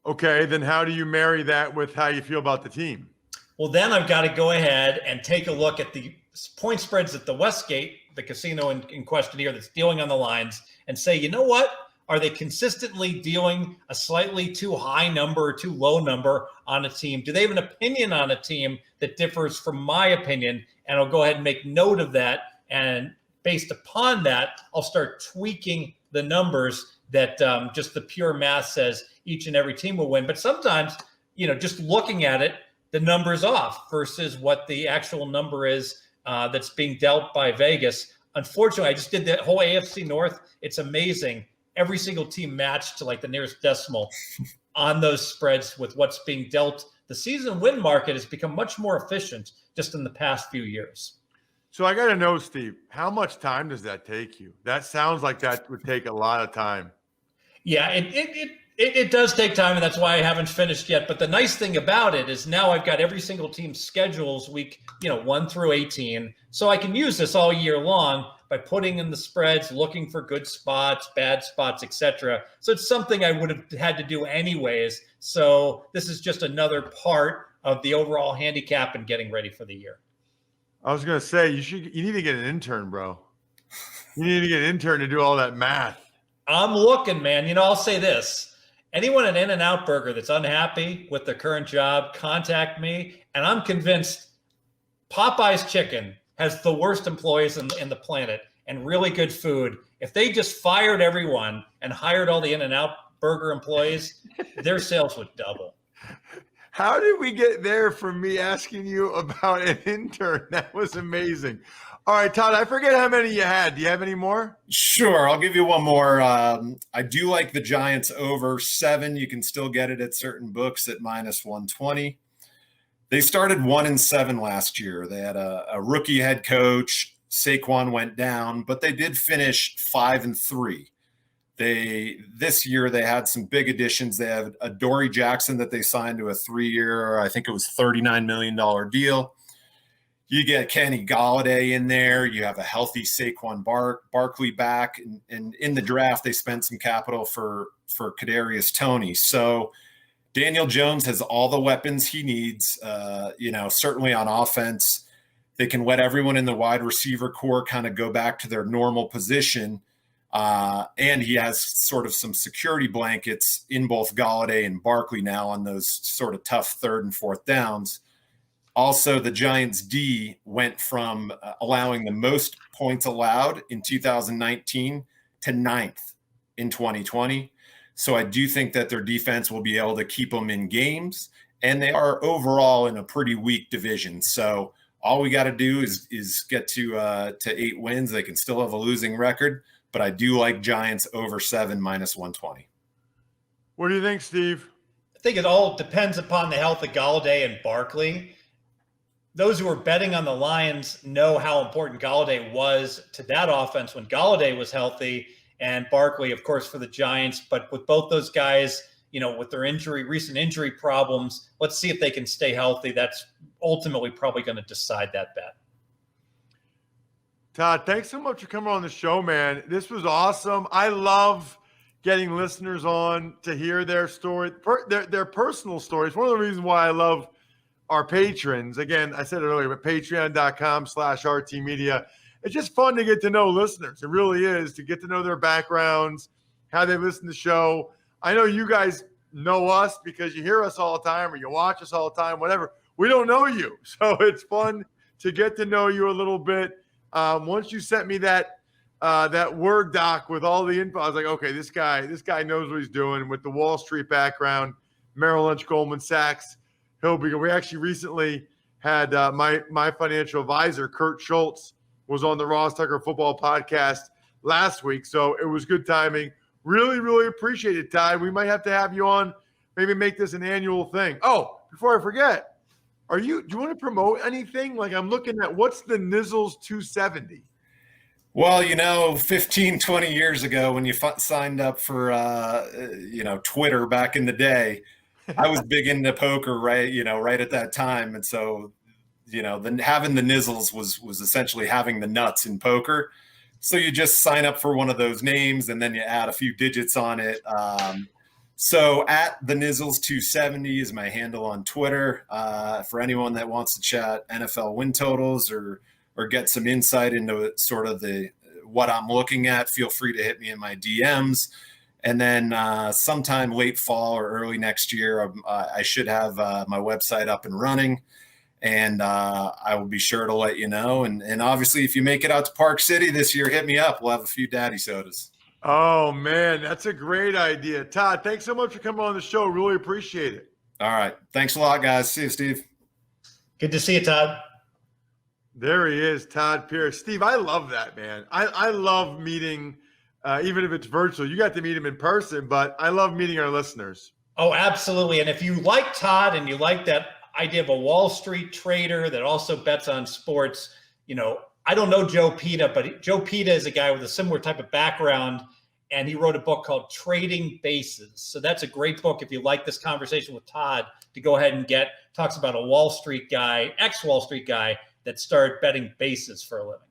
Okay, then how do you marry that with how you feel about the team? Well, then I've got to go ahead and take a look at the point spreads at the Westgate, the casino in question here that's dealing on the lines, and say, you know what? Are they consistently dealing a slightly too high number or too low number on a team? Do they have an opinion on a team that differs from my opinion? And I'll go ahead and make note of that. And based upon that, I'll start tweaking the numbers that just the pure math says each and every team will win. But sometimes, just looking at it, the number's off versus what the actual number is that's being dealt by Vegas. Unfortunately, I just did the whole AFC North. It's amazing. Every single team matched to like the nearest decimal on those spreads with what's being dealt. The season win market has become much more efficient just in the past few years. So I got to know, Steve, how much time does that take you? That sounds like that would take a lot of time. Yeah, it does take time, and that's why I haven't finished yet. But the nice thing about it is now I've got every single team's schedules week, 1 through 18. So I can use this all year long by putting in the spreads, looking for good spots, bad spots, etc. So it's something I would have had to do anyways. So this is just another part of the overall handicap and getting ready for the year. I was going to say, you need to get an intern, bro. You need to get an intern to do all that math. I'm looking, man. I'll say this. Anyone at In-N-Out Burger that's unhappy with their current job, contact me. And I'm convinced Popeye's Chicken has the worst employees in the planet and really good food. If they just fired everyone and hired all the In-N-Out Burger employees, their sales would double. How did we get there from me asking you about an intern? That was amazing. All right, Todd, I forget how many you had. Do you have any more? Sure. I'll give you one more. I do like the Giants over 7. You can still get it at certain books at -120. They started 1-7 last year. They had a rookie head coach. Saquon went down, but they did finish 5-3. This year they had some big additions. They have Adoree Jackson that they signed to a 3-year, I think it was $39 million deal. You get Kenny Golladay in there. You have a healthy Saquon Barkley back, and in the draft they spent some capital for Kadarius Toney. So Daniel Jones has all the weapons he needs. Certainly on offense, they can let everyone in the wide receiver core kind of go back to their normal position. And he has sort of some security blankets in both Golladay and Barkley now on those sort of tough 3rd and 4th downs. Also, the Giants D went from allowing the most points allowed in 2019 to 9th in 2020. So I do think that their defense will be able to keep them in games, and they are overall in a pretty weak division. So all we got to do is get to 8 wins. They can still have a losing record, but I do like Giants over 7 minus 120. What do you think, Steve? I think it all depends upon the health of Galladay and Barkley. Those who are betting on the Lions know how important Galladay was to that offense when Galladay was healthy, and Barkley, of course, for the Giants. But with both those guys, with their recent injury problems, let's see if they can stay healthy. That's ultimately probably going to decide that bet. Todd, thanks so much for coming on the show, man. This was awesome. I love getting listeners on to hear their story, their personal stories. One of the reasons why I love our patrons, again, I said it earlier, but patreon.com/RTmedia. It's just fun to get to know listeners. It really is, to get to know their backgrounds, how they listen to the show. I know you guys know us because you hear us all the time or you watch us all the time, whatever. We don't know you. So it's fun to get to know you a little bit. Once you sent me that Word doc with all the info, I was like, okay, this guy knows what he's doing with the Wall Street background, Merrill Lynch, Goldman Sachs. We actually recently had my financial advisor, Kurt Schultz, was on the Ross Tucker Football Podcast last week. So it was good timing. Really, really appreciate it, Ty. We might have to have you on, maybe make this an annual thing. Oh, before I forget, do you want to promote anything? Like, I'm looking at, what's the Nizzles 270? Well, 15, 20 years ago when you signed up for, Twitter back in the day, I was big into poker, right at that time. And so, having the Nizzles was essentially having the nuts in poker. So you just sign up for one of those names and then you add a few digits on it. So at the Nizzles 270 is my handle on Twitter. For anyone that wants to chat NFL win totals or get some insight into sort of what I'm looking at, feel free to hit me in my DMs. And then sometime late fall or early next year, I should have my website up and running. And I will be sure to let you know. And obviously, if you make it out to Park City this year, hit me up. We'll have a few daddy sodas. Oh, man, that's a great idea. Todd, thanks so much for coming on the show. Really appreciate it. All right. Thanks a lot, guys. See you, Steve. Good to see you, Todd. There he is, Todd Pierce. Steve, I love that, man. I love meeting, even if it's virtual. You got to meet him in person, but I love meeting our listeners. Oh, absolutely. And if you like Todd and you like that idea of a Wall Street trader that also bets on sports, I don't know Joe Pita, but Joe Pita is a guy with a similar type of background, and he wrote a book called Trading Bases. So that's a great book if you like this conversation with Todd to go ahead and get. Talks about a Wall Street guy, ex-Wall Street guy that started betting bases for a living.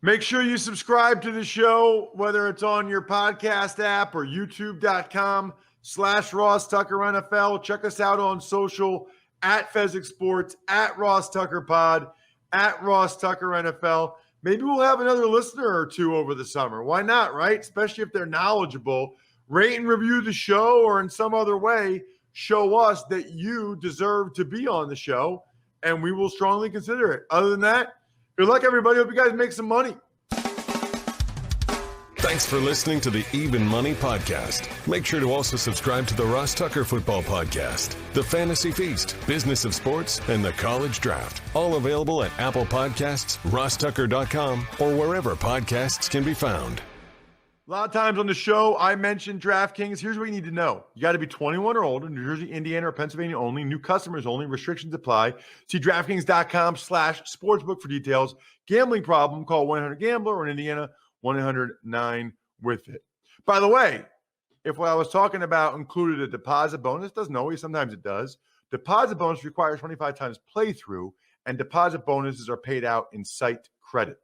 Make sure you subscribe to the show, whether it's on your podcast app or youtube.com/Ross Tucker NFL. Check us out on social at Fesic Sports, at Ross Tucker Pod, at Ross Tucker NFL. Maybe we'll have another listener or two over the summer. Why not, right? Especially if they're knowledgeable. Rate and review the show, or in some other way, show us that you deserve to be on the show, and we will strongly consider it. Other than that, good luck, everybody. Hope you guys make some money. Thanks for listening to the Even Money Podcast. Make sure to also subscribe to the Ross Tucker Football Podcast, the Fantasy Feast, Business of Sports, and the College Draft. All available at Apple Podcasts, rosstucker.com, or wherever podcasts can be found. A lot of times on the show, I mentioned DraftKings. Here's what you need to know. You got to be 21 or older, New Jersey, Indiana, or Pennsylvania only. New customers only. Restrictions apply. See DraftKings.com/sportsbook for details. Gambling problem, call 1-800-GAMBLER, or in Indiana, 1-800-9-WITH-IT. By the way, if what I was talking about included a deposit bonus, doesn't always, sometimes it does. Deposit bonus requires 25 times playthrough, and deposit bonuses are paid out in site credit.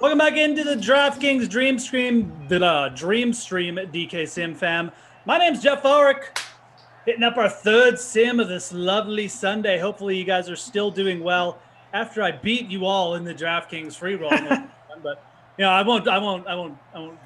Welcome back into the DraftKings Dream Stream DK Sim fam. My name's Jeff Ulrich, hitting up our third sim of this lovely Sunday. Hopefully you guys are still doing well after I beat you all in the DraftKings free roll. But I won't.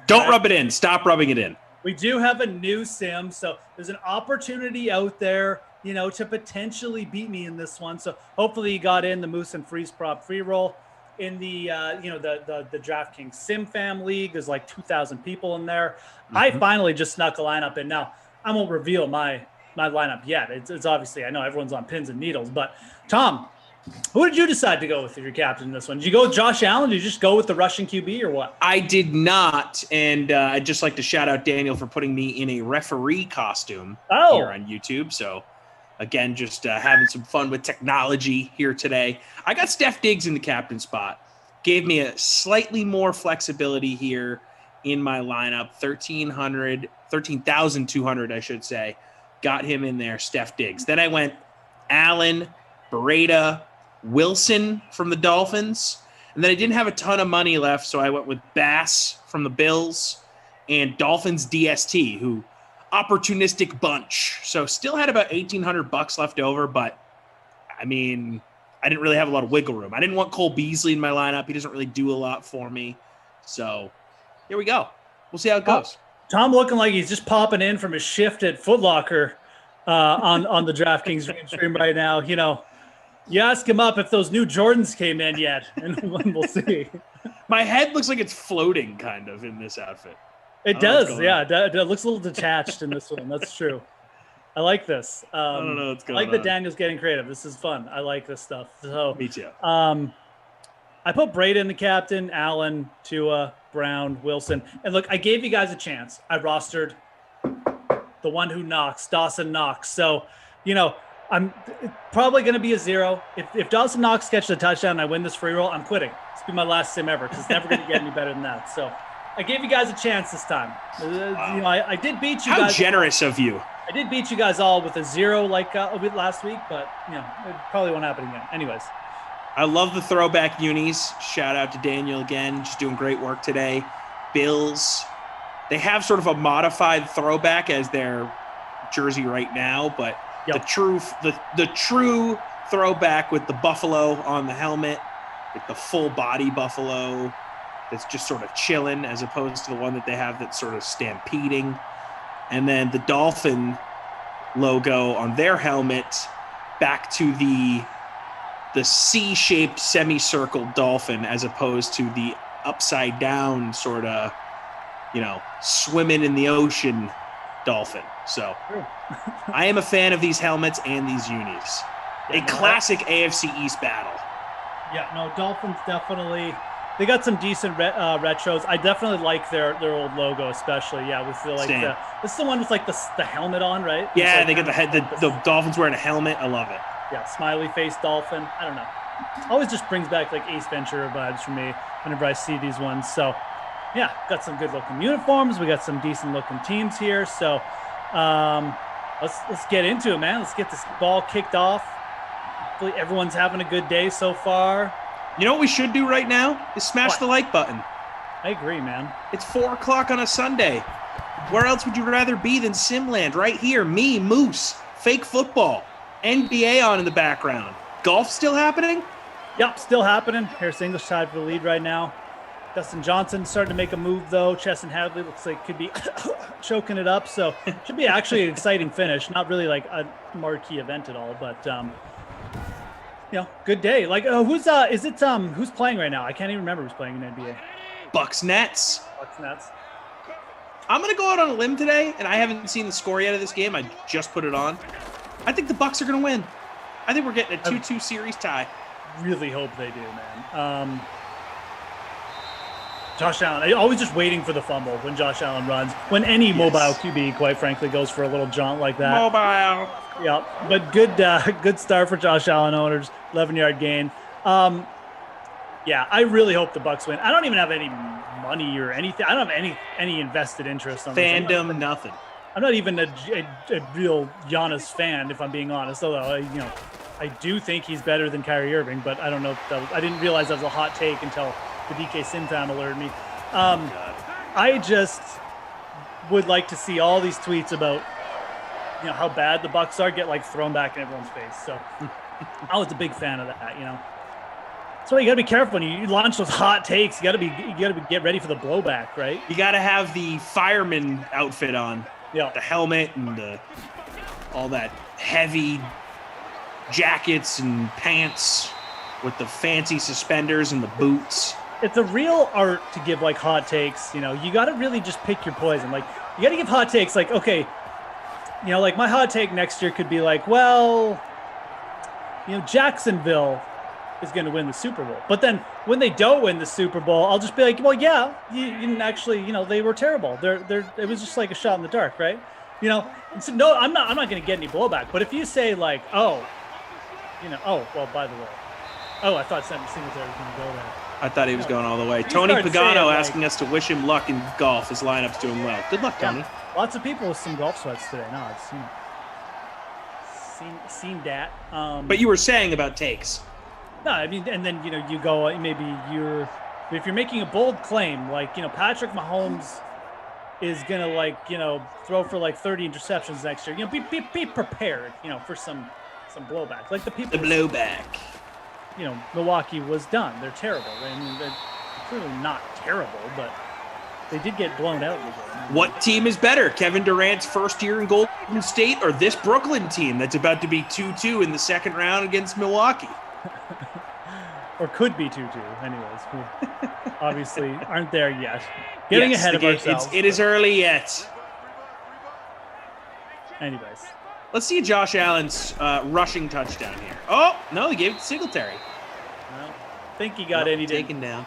Don't rub it in. Stop rubbing it in. We do have a new sim, so there's an opportunity out there, to potentially beat me in this one. So hopefully you got in the Moose and Freeze prop free roll. In the the DraftKings Sim Fam League, there's like 2,000 people in there. Mm-hmm. I finally just snuck a lineup in. Now I won't reveal my lineup yet. It's obviously, I know everyone's on pins and needles, but Tom, who did you decide to go with your captain in this one? Did you go with Josh Allen? Did you just go with the Russian QB or what? I did not, and I'd just like to shout out Daniel for putting me in a referee costume here on YouTube. So again, just having some fun with technology here today. I got Steph Diggs in the captain spot. Gave me a slightly more flexibility here in my lineup. 13,200, I should say. Got him in there, Steph Diggs. Then I went Allen, Beretta, Wilson from the Dolphins. And then I didn't have a ton of money left, so I went with Bass from the Bills and Dolphins DST, who opportunistic bunch. So still had about $1,800 left over, but I mean, I didn't really have a lot of wiggle room. I didn't want Cole Beasley in my lineup. He doesn't really do a lot for me. So here we go. We'll see how it goes. Tom looking like he's just popping in from his shift at Foot Locker on the DraftKings stream right now. You ask him up if those new Jordans came in yet, and we'll see. My head looks like it's floating kind of in this outfit. It does, yeah. It looks a little detached in this one. That's true. I like this. I don't know what's going on. I like that Daniel's getting creative. This is fun. I like this stuff. So me too. I put Brady in the captain, Allen, Tua, Brown, Wilson. And look, I gave you guys a chance. I rostered the one who knocks, Dawson Knox. So, I'm probably going to be a 0. If Dawson Knox catches a touchdown and I win this free roll, I'm quitting. This will be my last sim ever because it's never going to get any better than that. So I gave you guys a chance this time. Wow. I did beat you guys. How generous of you. I did beat you guys all with a 0 like last week, but it probably won't happen again. Anyways. I love the throwback unis. Shout out to Daniel again. Just doing great work today. Bills. They have sort of a modified throwback as their jersey right now, but the true throwback with the buffalo on the helmet, like the full body buffalo that's just sort of chilling, as opposed to the one that they have that's sort of stampeding. And then the dolphin logo on their helmet back to the C-shaped semicircle dolphin, as opposed to the upside down sort of, swimming in the ocean dolphin. So I am a fan of these helmets and these unis. Classic AFC East battle. Yeah, no, Dolphins definitely. They got some decent retros. I definitely like their old logo, especially. Yeah, with this is the one with like the helmet on, right? Yeah, like they get the Dolphins wearing a helmet. I love it. Yeah, smiley face dolphin. I don't know. Always just brings back like Ace Ventura vibes for me whenever I see these ones. So yeah, got some good looking uniforms. We got some decent looking teams here. So let's get into it, man. Let's get this ball kicked off. Hopefully everyone's having a good day so far. You know what we should do right now is smash the like button. I agree, man. It's 4:00 on a Sunday. Where else would you rather be than Simland? Right here, me, Moose, fake football, NBA on in the background. Golf still happening? Yep, still happening. Harris English tied for the lead right now. Dustin Johnson starting to make a move, though. Chesson Hadley looks like could be choking it up. So should be actually an exciting finish. Not really like a marquee event at all, but good day. Like who's playing right now? I can't even remember who's playing in the NBA. Bucks Nets. Bucks Nets. I'm gonna go out on a limb today, and I haven't seen the score yet of this game. I just put it on. I think the Bucks are gonna win. I think we're getting a 2-2 series tie. Really hope they do, man. Josh Allen, I always just waiting for the fumble when Josh Allen runs. When any mobile QB, quite frankly, goes for a little jaunt like that. Mobile. Yeah, but good start for Josh Allen owners. 11-yard gain. I really hope the Bucks win. I don't even have any money or anything. I don't have any invested interest on fandom. This. Nothing. I'm not even a real Giannis fan, if I'm being honest. Although I do think he's better than Kyrie Irving, but I don't know if I didn't realize that was a hot take until the DK Sim fan alerted me. I just would like to see all these tweets about, how bad the Bucs are get like thrown back in everyone's face. So I was a big fan of that, So you got to be careful when you launch those hot takes. You got to get ready for the blowback, right? You got to have the fireman outfit on. Yeah. The helmet and all that heavy jackets and pants with the fancy suspenders and the boots. It's a real art to give like hot takes. You got to really just pick your poison. Like you got to give hot takes. Like, okay, like my hot take next year could be like, well, Jacksonville is going to win the Super Bowl. But then when they don't win the Super Bowl, I'll just be like, well, yeah, you didn't actually, they were terrible. It was just like a shot in the dark, right? And so, no, I'm not going to get any blowback. But if you say like, oh, well, by the way, I thought Singletary was going to go there. I thought he was going all the way. Tony Pagano asking us to wish him luck in golf. His lineup's doing well. Good luck, Tony. Lots of people with some golf sweats today. No, I've seen that. But you were saying about takes. No, I mean, and then you go if you're making a bold claim like Patrick Mahomes is gonna throw for 30 interceptions next year. Be prepared for some blowback. Like the blowback. Milwaukee was done. They're terrible. I mean, they're clearly not terrible, but they did get blown out in the game. What team is better, Kevin Durant's first year in Golden State or this Brooklyn team that's about to be 2-2 in the second round against Milwaukee? Or could be 2-2. Anyways, we obviously aren't there yet. Getting ahead of ourselves. It is early yet. Anyways. Let's see Josh Allen's rushing touchdown here. Oh, no, he gave it to Singletary. Well, I think he got it. Taken down.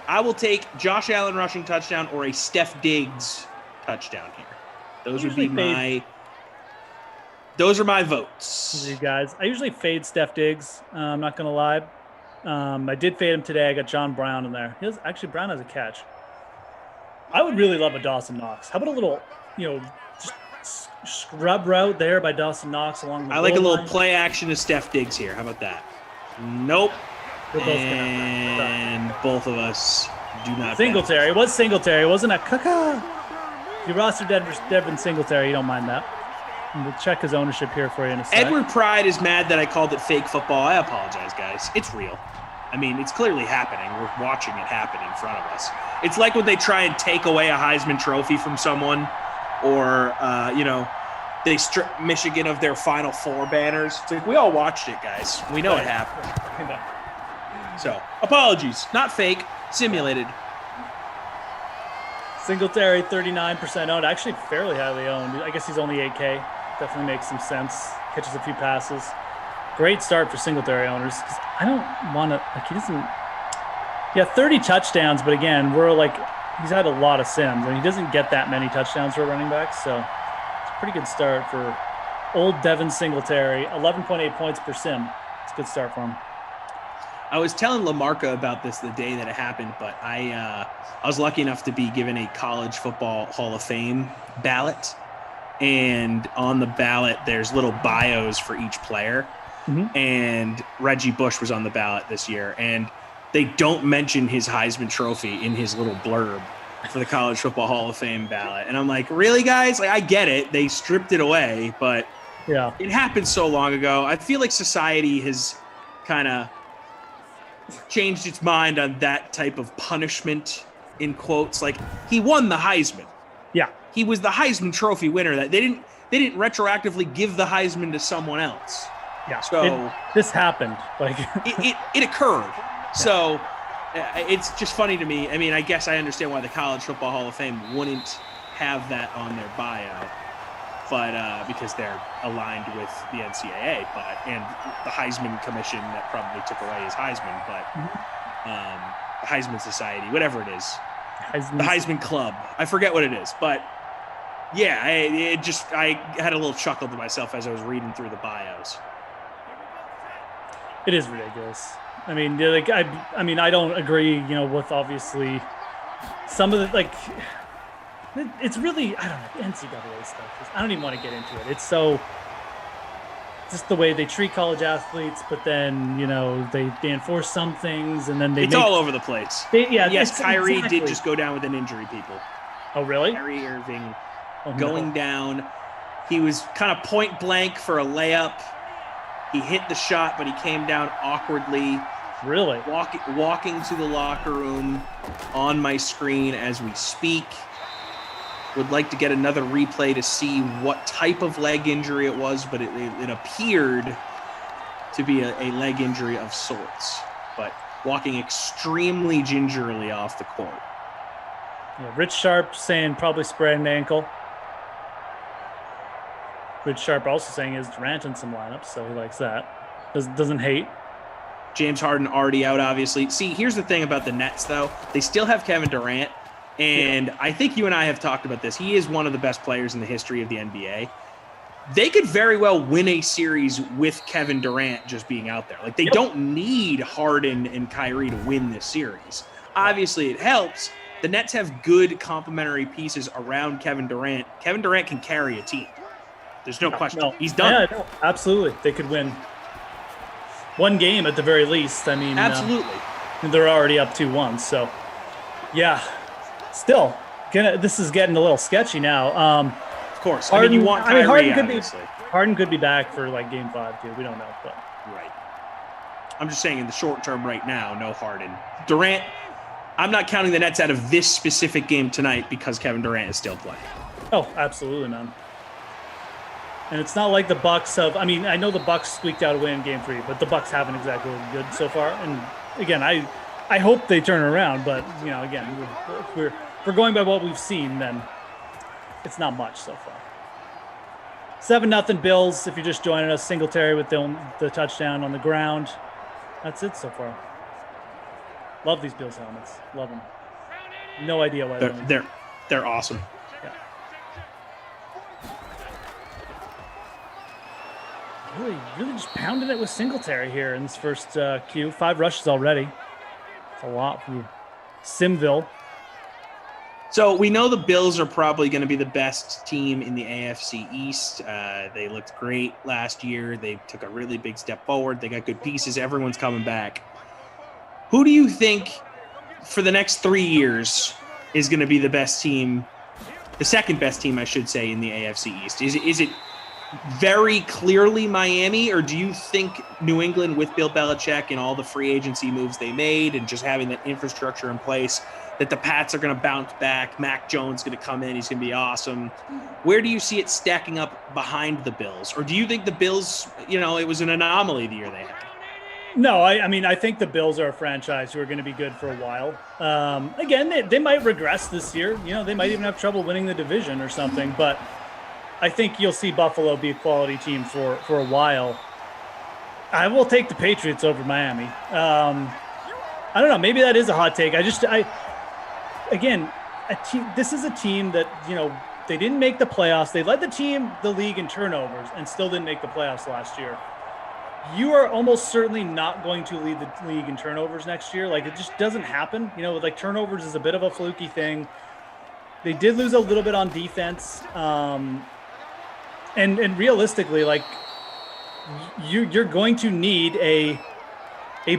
I will take Josh Allen rushing touchdown or a Steph Diggs touchdown here. Those are my votes. You guys, I usually fade Steph Diggs. I'm not going to lie. I did fade him today. I got John Brown in there. Brown has a catch. I would really love a Dawson Knox. How about a little, just scrub route there by Dawson Knox along the I like a little line. play action to Steph Diggs here. How about that? Nope. And both of us do not. Singletary. It was Singletary. It wasn't a caca. If you roster Devin Singletary, you don't mind that. And we'll check his ownership here for you in a second. Edward Pride is mad that I called it fake football. I apologize, guys. It's real. I mean, it's clearly happening. We're watching it happen in front of us. It's like when they try and take away a Heisman Trophy from someone, or they strip Michigan of their Final Four banners. It's like, we all watched it, guys. We know it happened. So, apologies. Not fake. Simulated. Singletary, 39% owned. Actually, fairly highly owned. I guess he's only 8K. Definitely makes some sense. Catches a few passes. Great start for Singletary owners. I don't want to, he doesn't, 30 touchdowns, but again, he's had a lot of sims, and he doesn't get that many touchdowns for a running back, so it's a pretty good start for old Devin Singletary. 11.8 points per sim. It's a good start for him. I was telling LaMarca about this the day that it happened, but I was lucky enough to be given a College Football Hall of Fame ballot. And on the ballot, there's little bios for each player. Mm-hmm. And Reggie Bush was on the ballot this year. And they don't mention his Heisman Trophy in his little blurb for the College Football Hall of Fame ballot. And I'm like, really, guys? I get it. They stripped it away, but it happened so long ago. I feel like society has kind of changed its mind on that type of punishment, in quotes. Like, he won the Heisman. Yeah. He was the Heisman Trophy winner. That they didn't retroactively give the Heisman to someone else. Yeah. So this happened. It occurred. Yeah. So it's just funny to me. I mean, I guess I understand why the College Football Hall of Fame wouldn't have that on their bio, but because they're aligned with the NCAA, and the Heisman Commission that probably took away his Heisman, but the Heisman Society, whatever it is, the Heisman Club, I forget what it is, but yeah, I had a little chuckle to myself as I was reading through the bios. It is ridiculous. I mean, I don't agree, with obviously some of the, it's really, I don't know, NCAA stuff. I don't even want to get into it. It's so, just the way they treat college athletes, but then, they enforce some things and then it's all over the place. Yes, Kyrie exactly. did just go down with an injury, people. Oh, really? Kyrie Irving going down. He was kind of point blank for a layup. He hit the shot, but he came down awkwardly. Really? Walking to the locker room on my screen as we speak. Would like to get another replay to see what type of leg injury it was, but it appeared to be a leg injury of sorts. But walking extremely gingerly off the court. Yeah, Rich Sharp saying probably sprained ankle. Rich Sharp also saying is Durant in some lineups, so he likes that. Doesn't hate. James Harden already out, obviously. See, here's the thing about the Nets, though. They still have Kevin Durant, and I think you and I have talked about this. He is one of the best players in the history of the NBA. They could very well win a series with Kevin Durant just being out there. Like, they don't need Harden and Kyrie to win this series. Obviously, it helps. The Nets have good complementary pieces around Kevin Durant. Kevin Durant can carry a team. There's no question. No. He's done. Yeah, no, absolutely. They could win one game at the very least. I mean, absolutely. They're already up 2-1. So, yeah. Still, this is getting a little sketchy now. Of course. Harden, you want Kyrie, Harden could be back for like game 5 too. We don't know, but right. I'm just saying in the short term right now, no Harden. Durant. I'm not counting the Nets out of this specific game tonight because Kevin Durant is still playing. Oh, absolutely, man. And it's not like the Bucks have. I mean, I know the Bucks squeaked out a win in Game 3, but the Bucks haven't exactly looked good so far. And again, I hope they turn around, but again, if we're going by what we've seen, then it's not much so far. 7-0 Bills. If you're just joining us, Singletary with the touchdown on the ground. That's it so far. Love these Bills helmets. Love them. No idea why they're awesome. Yeah. Really just pounding it with Singletary here in this first Q. 5 rushes already. It's a lot for Simville. So we know the Bills are probably going to be the best team in the AFC East. They looked great last year. They took a really big step forward. They got good pieces. Everyone's coming back. Who do you think for the next 3 years is going to be the best team, the second best team, I should say, in the AFC East? Is it very clearly Miami, or do you think New England with Bill Belichick and all the free agency moves they made and just having that infrastructure in place, that the Pats are going to bounce back, Mac Jones is going to come in, he's going to be awesome? Where do you see it stacking up behind the Bills? Or do you think the Bills, it was an anomaly the year they had? No, I think the Bills are a franchise who are going to be good for a while. Again, they might regress this year. They might even have trouble winning the division or something. But I think you'll see Buffalo be a quality team for a while. I will take the Patriots over Miami. I don't know. Maybe that is a hot take. This is a team that, they didn't make the playoffs. They led the league in turnovers and still didn't make the playoffs last year. You are almost certainly not going to lead the league in turnovers next year. Like, it just doesn't happen. Turnovers is a bit of a fluky thing. They did lose a little bit on defense. And realistically, you're going to need a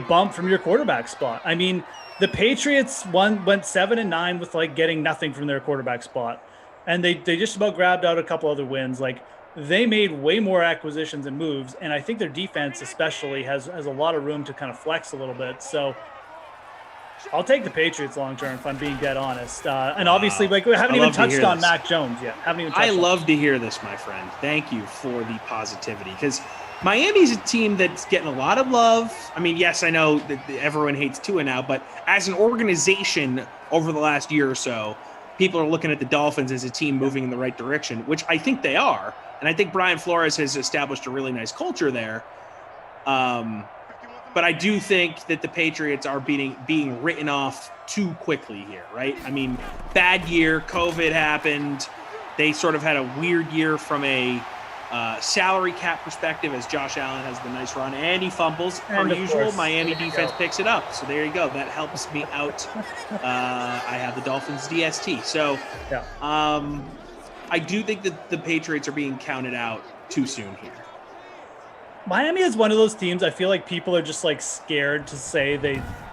bump from your quarterback spot. I mean, the Patriots went 7-9 with getting nothing from their quarterback spot. And they just about grabbed out a couple other wins. They made way more acquisitions and moves, and I think their defense especially has a lot of room to kind of flex a little bit. So I'll take the Patriots long term if I'm being dead honest. And obviously, we haven't even touched on Mac Jones yet. I love to hear this, my friend. Thank you for the positivity, because Miami's a team that's getting a lot of love. I mean, yes, I know that everyone hates Tua now, but as an organization over the last year or so, people are looking at the Dolphins as a team moving in the right direction, which I think they are. And I think Brian Flores has established a really nice culture there. But I do think that the Patriots are being written off too quickly here, right? I mean, bad year, COVID happened. They sort of had a weird year from a salary cap perspective, as Josh Allen has the nice run. And he fumbles, per usual. Miami defense picks it up. So there you go. That helps me out. I have the Dolphins DST. So I do think that the Patriots are being counted out too soon here. Miami is one of those teams I feel like people are just like scared to say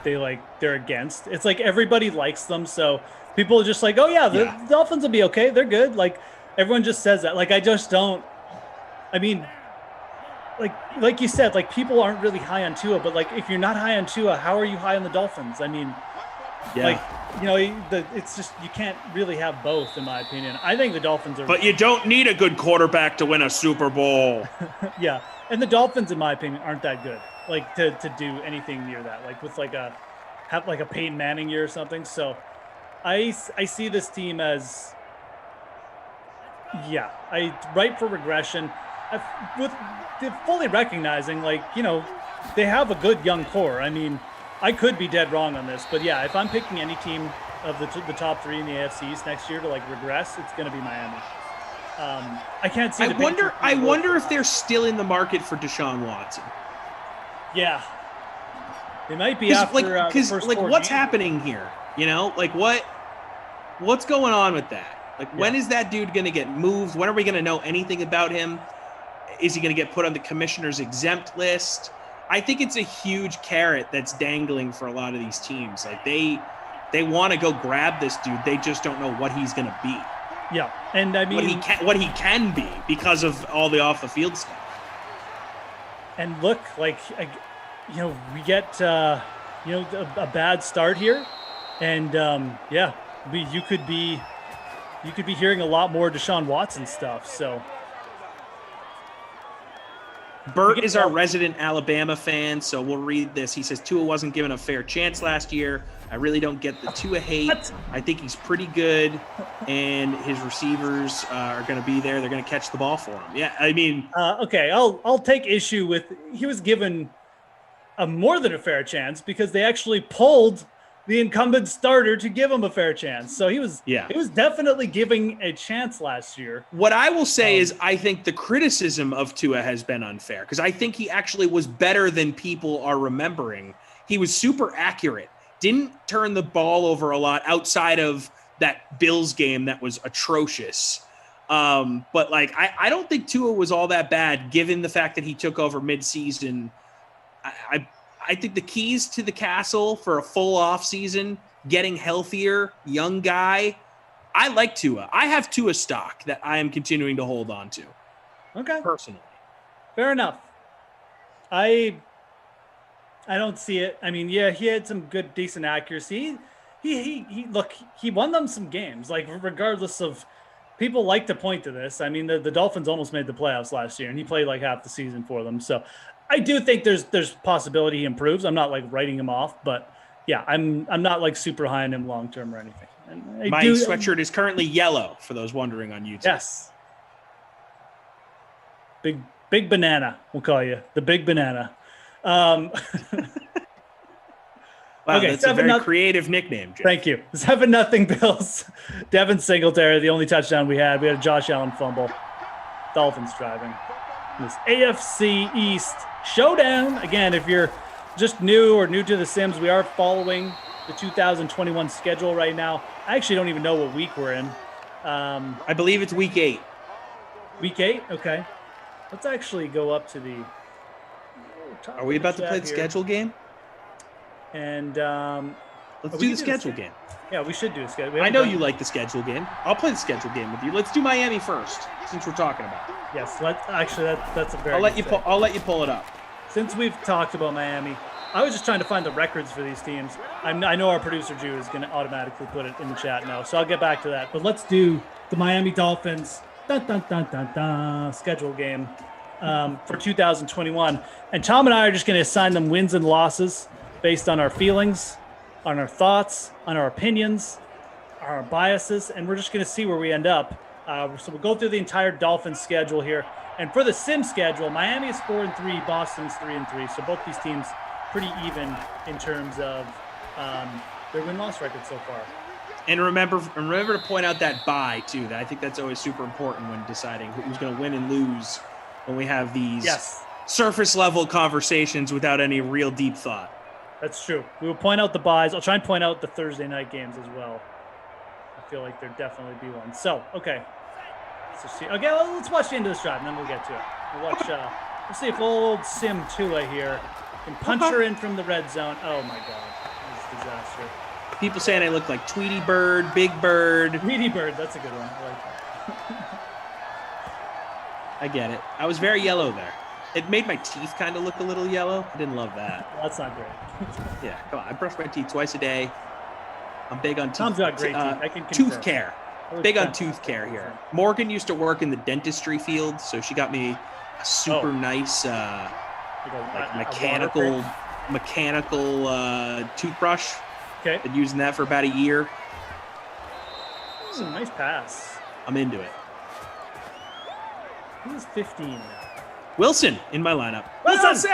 they're against. It's like everybody likes them, so people are just like, oh yeah, the Dolphins will be okay. They're good. Like everyone just says that. Like I just don't. I mean, like you said, like people aren't really high on Tua, but like if you're not high on Tua, how are you high on the Dolphins? I mean, like it's just you can't really have both, in my opinion. I think the Dolphins are. But you don't need a good quarterback to win a Super Bowl. Yeah. And the Dolphins, in my opinion, aren't that good, like to do anything near that, like with have a Peyton Manning year or something. So I see this team as, ripe for regression, with fully recognizing, they have a good young core. I mean, I could be dead wrong on this, but yeah, if I'm picking any team of the top three in the AFC East next year to regress, it's going to be Miami. I can't see. I wonder if they're still in the market for Deshaun Watson. Yeah, they might be after because what's games. Happening here? What's going on with that? When is that dude going to get moved? When are we going to know anything about him? Is he going to get put on the commissioner's exempt list? I think it's a huge carrot that's dangling for a lot of these teams. Like they want to go grab this dude. They just don't know what he's going to be. Yeah, and I mean what he can be because of all the off the field stuff. And look, we get a bad start here, and you could be hearing a lot more Deshaun Watson stuff. So Bert is our resident Alabama fan, so we'll read this. He says Tua wasn't given a fair chance last year. I really don't get the Tua hate. What? I think he's pretty good, and his receivers are going to be there. They're going to catch the ball for him. Yeah, I mean, okay, I'll take issue with he was given a more than a fair chance because they actually pulled the incumbent starter to give him a fair chance. So he was definitely giving a chance last year. What I will say is I think the criticism of Tua has been unfair because I think he actually was better than people are remembering. He was super accurate, didn't turn the ball over a lot outside of that Bills game that was atrocious. But I don't think Tua was all that bad given the fact that he took over midseason. I think the keys to the castle for a full off season, getting healthier, young guy. I like Tua. I have Tua stock that I am continuing to hold on to. Okay. Personally. Fair enough. I don't see it. I mean, yeah, he had some good, decent accuracy. He won them some games, regardless of people like to point to this. I mean, the Dolphins almost made the playoffs last year and he played half the season for them. So I do think there's possibility he improves. I'm not writing him off, but yeah, I'm not super high on him long term or anything. And my sweatshirt is currently yellow for those wondering on YouTube. Yes. Big banana, we'll call you the big banana. Wow, okay, that's a very creative nickname, Jeff. Thank you. 7-0 Bills. Devin Singletary, the only touchdown we had. We had a Josh Allen fumble. Dolphins driving. This AFC East showdown. Again, if you're just new to the Sims, we are following the 2021 schedule right now. I actually don't even know what week we're in. I believe it's week 8. Week 8? Okay. Let's actually go up to the... Are we about to play the schedule game? And let's do the schedule game. Yeah, we should do a schedule. I know you like the schedule game. I'll play the schedule game with you. Let's do Miami first, since we're talking about it. Yes, that's a very. I'll let you pull it up. Since we've talked about Miami, I was just trying to find the records for these teams. I know our producer Jew is going to automatically put it in the chat now, so I'll get back to that. But let's do the Miami Dolphins schedule game for 2021, and Tom and I are just going to assign them wins and losses based on our feelings, on our thoughts, on our opinions, our biases, and we're just going to see where we end up. So we'll go through the entire Dolphins schedule here. And for the Sim schedule, Miami is 4-3, Boston's 3-3. So both these teams pretty even in terms of their win-loss record so far. And remember to point out that bye, too. I think that's always super important when deciding who's going to win and lose when we have these surface-level conversations without any real deep thought. That's true. We will point out the buys. I'll try and point out the Thursday night games as well. I feel like there'd definitely be one. So, okay. Let's watch the end of this drive, and then we'll get to it. We'll watch Let's see if old Sim Tua here can punch her in from the red zone. Oh my God, that's a disaster. People saying I look like Tweety Bird, Big Bird. Tweety Bird, that's a good one. I like that. I get it. I was very yellow there. It made my teeth kind of look a little yellow. I didn't love that. Well, that's not great. Yeah, come on. I brush my teeth twice a day. I'm big on teeth. Tom's got great teeth. I can tooth confirm. care. Big on tooth care here. Morgan used to work in the dentistry field, so she got me a super nice mechanical toothbrush. Okay. Been using that for about a year. Ooh, nice pass. I'm into it. Who's 15 now? Wilson in my lineup. Wilson!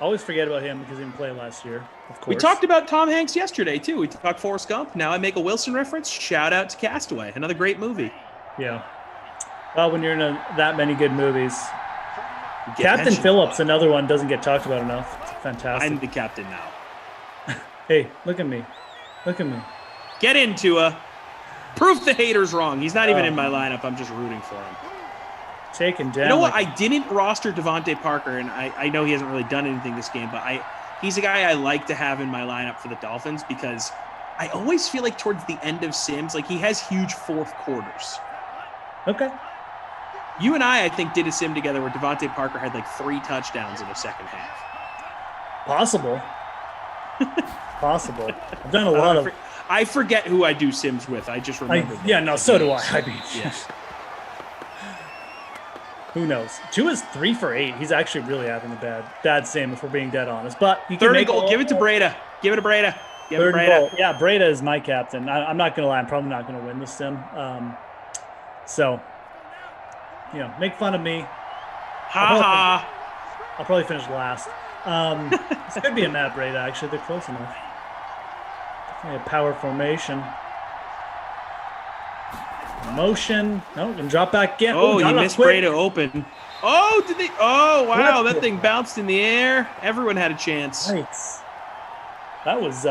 Always forget about him because he didn't play last year, of course. We talked about Tom Hanks yesterday, too. We talked Forrest Gump. Now I make a Wilson reference. Shout out to Castaway. Another great movie. Yeah. Well, when you're in that many good movies. Captain mentioned. Phillips, another one, doesn't get talked about enough. It's fantastic. I'm the captain now. Hey, look at me. Look at me. Get into a. Proof the haters wrong. He's not even in my lineup. I'm just rooting for him. Taken down. You know what? I didn't roster Devontae Parker, and I know he hasn't really done anything this game, but he's a guy I like to have in my lineup for the Dolphins because I always feel like towards the end of Sims, like he has huge fourth quarters. Okay. You and I think, did a sim together where Devontae Parker had like 3 touchdowns in the second half. Possible. Possible. I've done a lot of. I forget who I do sims with. I just remember. So do I. I mean, yeah. Who knows? Tua is 3 for 8. He's actually really having a bad sim, if we're being dead honest. But he can third and make goal. Give it to Breda. Give it to Breda. Give it to Breda. Yeah, Breda is my captain. I'm not gonna lie. I'm probably not gonna win this sim. So, make fun of me. I'll probably finish last. This could be a Matt Breda. Actually, they're close enough. A power formation. Motion. No, and drop back in. Oh, you missed Breda open. Oh, did they? Oh, wow. That thing bounced in the air. Everyone had a chance. Nice. That was.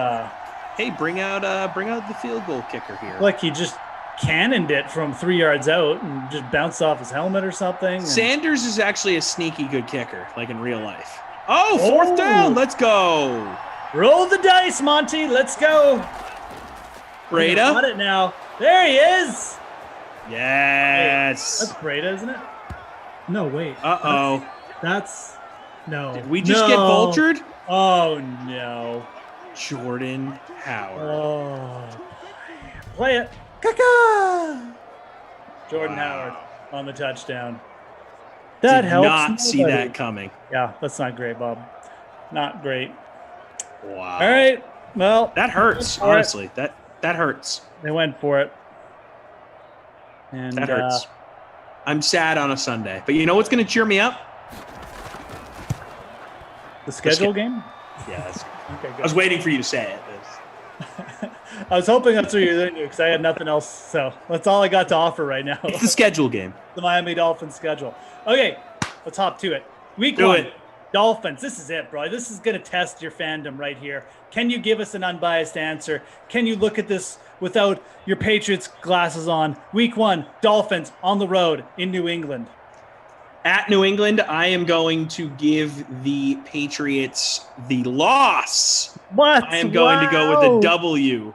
Hey, bring out the field goal kicker here. Like he just cannoned it from 3 yards out and just bounced off his helmet or something. Sanders is actually a sneaky good kicker, like in real life. Oh, fourth down. Let's go. Roll the dice, Monty. Let's go. Breda. Got it now. There he is. Yes. Wait, that's Breda, isn't it? No, wait. Uh-oh. That's no. Did we just get vultured? Oh, no. Jordan Howard. Oh. Play it. Kaka! Jordan Howard on the touchdown. That Did helps. not see that coming. Yeah, that's not great, Bob. Not great. Wow. All right. Well, that hurts. Honestly, that hurts. They went for it. And that hurts. I'm sad on a Sunday, but you know what's going to cheer me up? The schedule game? Yeah. Okay, good. I was waiting for you to say it. I was hoping that's what you were going to do because I had nothing else. So that's all I got to offer right now. It's the schedule game. The Miami Dolphins schedule. Okay, let's hop to it. Week 1. Dolphins. This is it, bro. This is going to test your fandom right here. Can you give us an unbiased answer? Can you look at this without your Patriots glasses on? Week 1, Dolphins on the road in New England. At New England, I am going to give the Patriots the loss. What? I am going to go with the W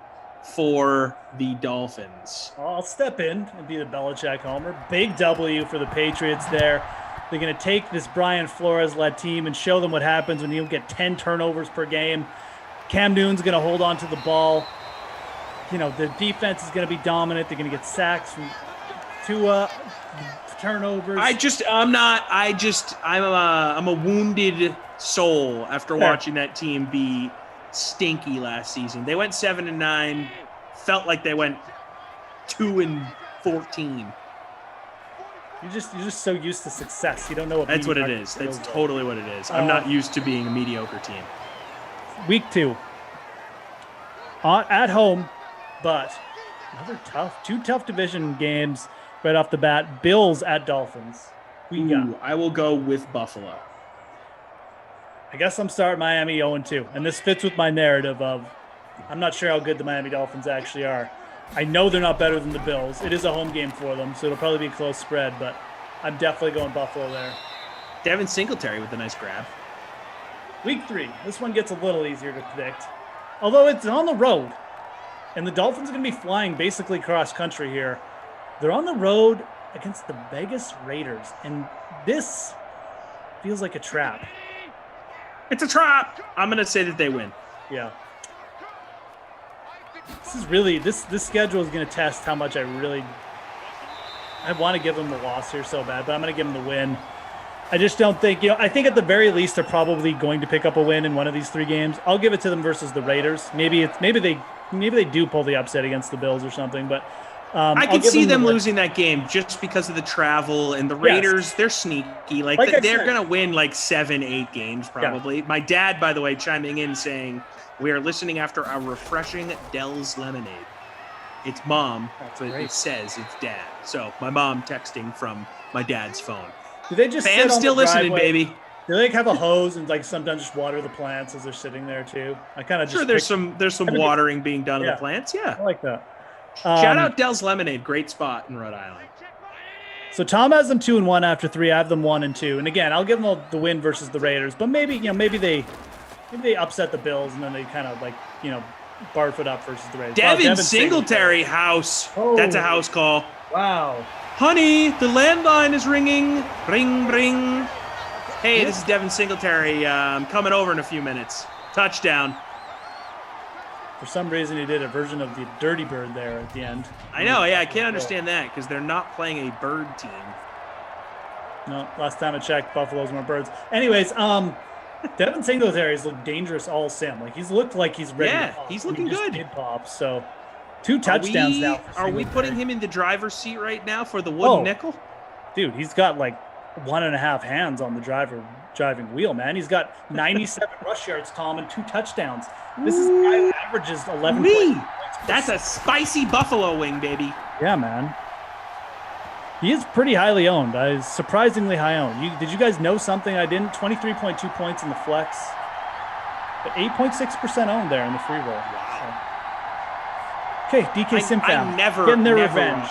for the Dolphins. I'll step in and be the Belichick homer. Big W for the Patriots there. They're going to take this Brian Flores-led team and show them what happens when you get 10 turnovers per game. Cam Newton's going to hold on to the ball. The defense is going to be dominant. They're going to get sacks from Tua, turnovers. I'm a wounded soul after watching that team be stinky last season. They went 7-9, felt like they went 2-14. You're just so used to success. You don't know what. That's what it is. That's totally what it is. I'm not used to being a mediocre team. Week 2. At home, but two tough division games right off the bat. Bills at Dolphins. I will go with Buffalo. I guess I'm starting Miami 0-2, and this fits with my narrative of I'm not sure how good the Miami Dolphins actually are. I know they're not better than the Bills. It is a home game for them, so it'll probably be a close spread, but I'm definitely going Buffalo there. Devin Singletary with a nice grab. Week 3. This one gets a little easier to predict. Although it's on the road, and the Dolphins are going to be flying basically cross country here. They're on the road against the Vegas Raiders, and this feels like a trap. It's a trap. I'm going to say that they win. Yeah. This is really this schedule is going to test how much I want to give them the loss here so bad, but I'm going to give them the win. I just don't think, I think at the very least they're probably going to pick up a win in one of these 3 games. I'll give it to them versus the Raiders. Maybe they do pull the upset against the Bills or something, but I could see them losing that game just because of the travel, and the Raiders, they're sneaky. They're going to win 7-8 games probably. Yeah. My dad, by the way, chiming in saying, we are listening after our refreshing Dell's lemonade. It's mom, but it says it's dad. So my mom texting from my dad's phone. Do they just fans still listening, baby? Do they have a hose and sometimes just water the plants as they're sitting there too? I kind of sure. There's some watering being done of the plants. Yeah, I like that. Shout out Dell's Lemonade, great spot in Rhode Island. So Tom has them 2-1 after 3. I have them 1-2, and again, I'll give them the win versus the Raiders. But maybe they upset the Bills and then they kind of barf it up versus the Raiders. Devin Singletary house. Oh. That's a house call. Wow. Honey, the landline is ringing. Ring, ring. Hey, this is Devin Singletary. I'm coming over in a few minutes. Touchdown. For some reason, he did a version of the Dirty Bird there at the end. I know, yeah. I can't understand that because they're not playing a bird team. No, last time I checked, Buffalo's more birds. Anyways, Devin Singletary's looked dangerous all sim. He's looked like he's ready to pop. He's looking good. Did pop, so 2 touchdowns now. Are we putting him in the driver's seat right now for the wooden nickel? Dude, he's got 1.5 hands on the driving wheel, man. He's got 97 rush yards, Tom, and 2 touchdowns. This is the guy who averages 11 points. That's a spicy buffalo wing, baby. Yeah, man. He is pretty highly owned. Surprisingly high owned. Did you guys know something I didn't? 23.2 points in the flex. But 8.6% owned there in the free roll. Wow. So. Okay, DK Simfam. I never getting their revenge.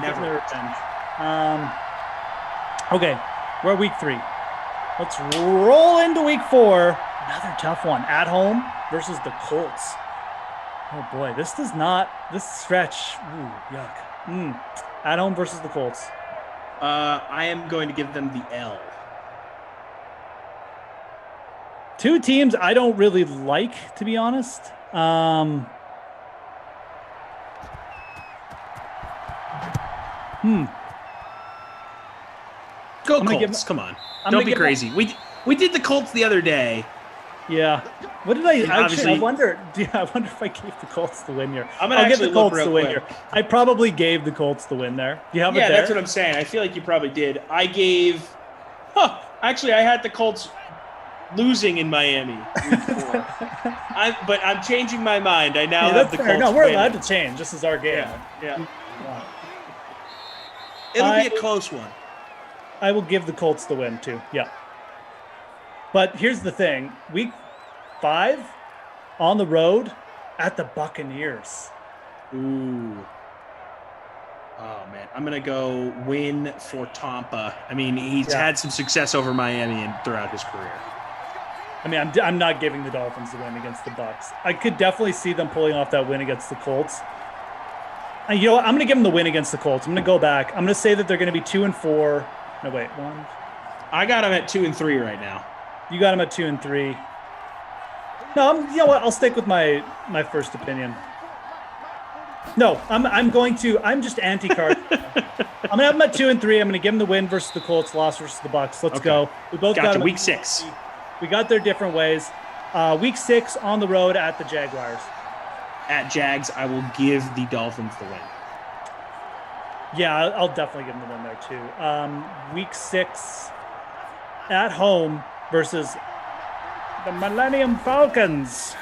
Never. Getting their revenge. Okay, we're at week 3. Let's roll into week 4. Another tough one. At home versus the Colts. Oh boy, this stretch. Ooh, yuck. At home versus the Colts. I am going to give them the L. 2 teams I don't really like, to be honest. Go Colts! Come on, don't be crazy. We did the Colts the other day. Yeah. What did I actually? I wonder if I gave the Colts the win here. I'll give the Colts the win here. I probably gave the Colts the win there. Do you have it there? Yeah, that's what I'm saying. I feel like you probably did. I gave. Actually, I had the Colts losing in Miami. But I'm changing my mind. I now have the Colts. No, we're allowed to change. This is our game. Yeah. It'll be a close one. I will give the Colts the win too. Yeah. But here's the thing. Week 5 on the road at the Buccaneers. Ooh. Oh, man. I'm going to go win for Tampa. I mean, he's had some success over Miami and throughout his career. I mean, I'm not giving the Dolphins the win against the Bucs. I could definitely see them pulling off that win against the Colts. And you know what? I'm going to give them the win against the Colts. I'm going to go back. I'm going to say that they're going to be 2-4. No, wait. 1. I got them at 2-3 right now. You got them at 2-3. No, you know what? I'll stick with my first opinion. No, I'm just anti-card. I'm gonna have them at 2-3. I'm gonna give them the win versus the Colts, loss versus the Bucs. Let's go. We both got them week 6. We got their different ways. Week 6 on the road at the Jaguars. At Jags, I will give the Dolphins the win. Yeah, I'll definitely give them the win there too. Week 6 at home versus the Millennium Falcons.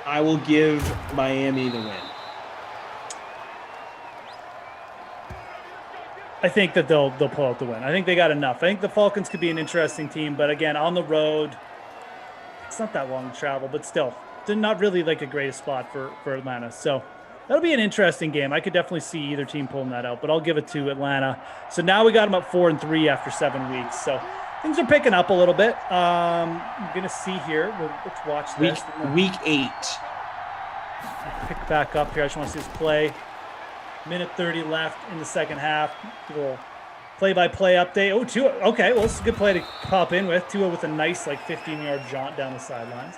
I will give Miami the win. I think that they'll pull out the win. I think they got enough. I think the Falcons could be an interesting team, but again, on the road, it's not that long to travel, but still, they're not really like a great spot for Atlanta. So That'll be an interesting game. I could definitely see either team pulling that out, but I'll give it to Atlanta. So now we got them up 4-3 after 7 weeks. So things are picking up a little bit. I'm going to see here. Let's watch this. Week 8. I'll pick back up here. I just want to see this play. Minute 30 left in the second half. A little play-by-play update. Oh, Tua. Okay, well, this is a good play to pop in with. Tua with a nice, 15-yard jaunt down the sidelines.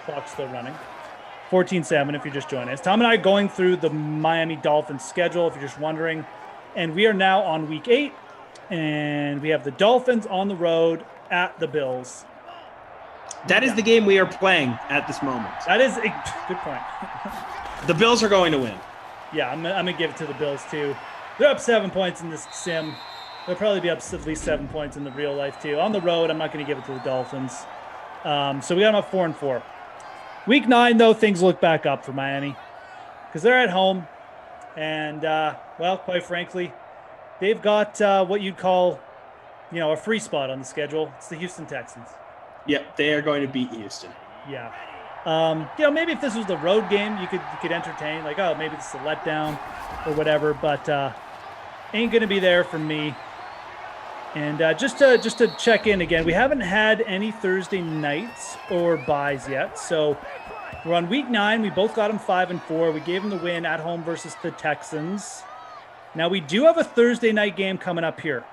Clock's still running. 14-7 if you're just joining us. Tom and I are going through the Miami Dolphins schedule, if you're just wondering. And we are now on week 8. And we have the Dolphins on the road at the Bills. That is the game we are playing at this moment. That is a good point. The Bills are going to win. Yeah, I'm going to give it to the Bills, too. They're up 7 points in this sim. They'll probably be up at least 7 points in the real life, too. On the road, I'm not going to give it to the Dolphins. So we got them up 4-4. Week 9, though, things look back up for Miami because they're at home. And, well, quite frankly, they've got what you'd call, a free spot on the schedule. It's the Houston Texans. Yep, they are going to beat Houston. Yeah. Maybe if this was the road game, you could entertain, maybe this is a letdown or whatever, but ain't going to be there for me. And just to check in again, we haven't had any Thursday nights or buys yet. So we're on week 9. We both got them 5-4. We gave them the win at home versus the Texans. Now we do have a Thursday night game coming up here.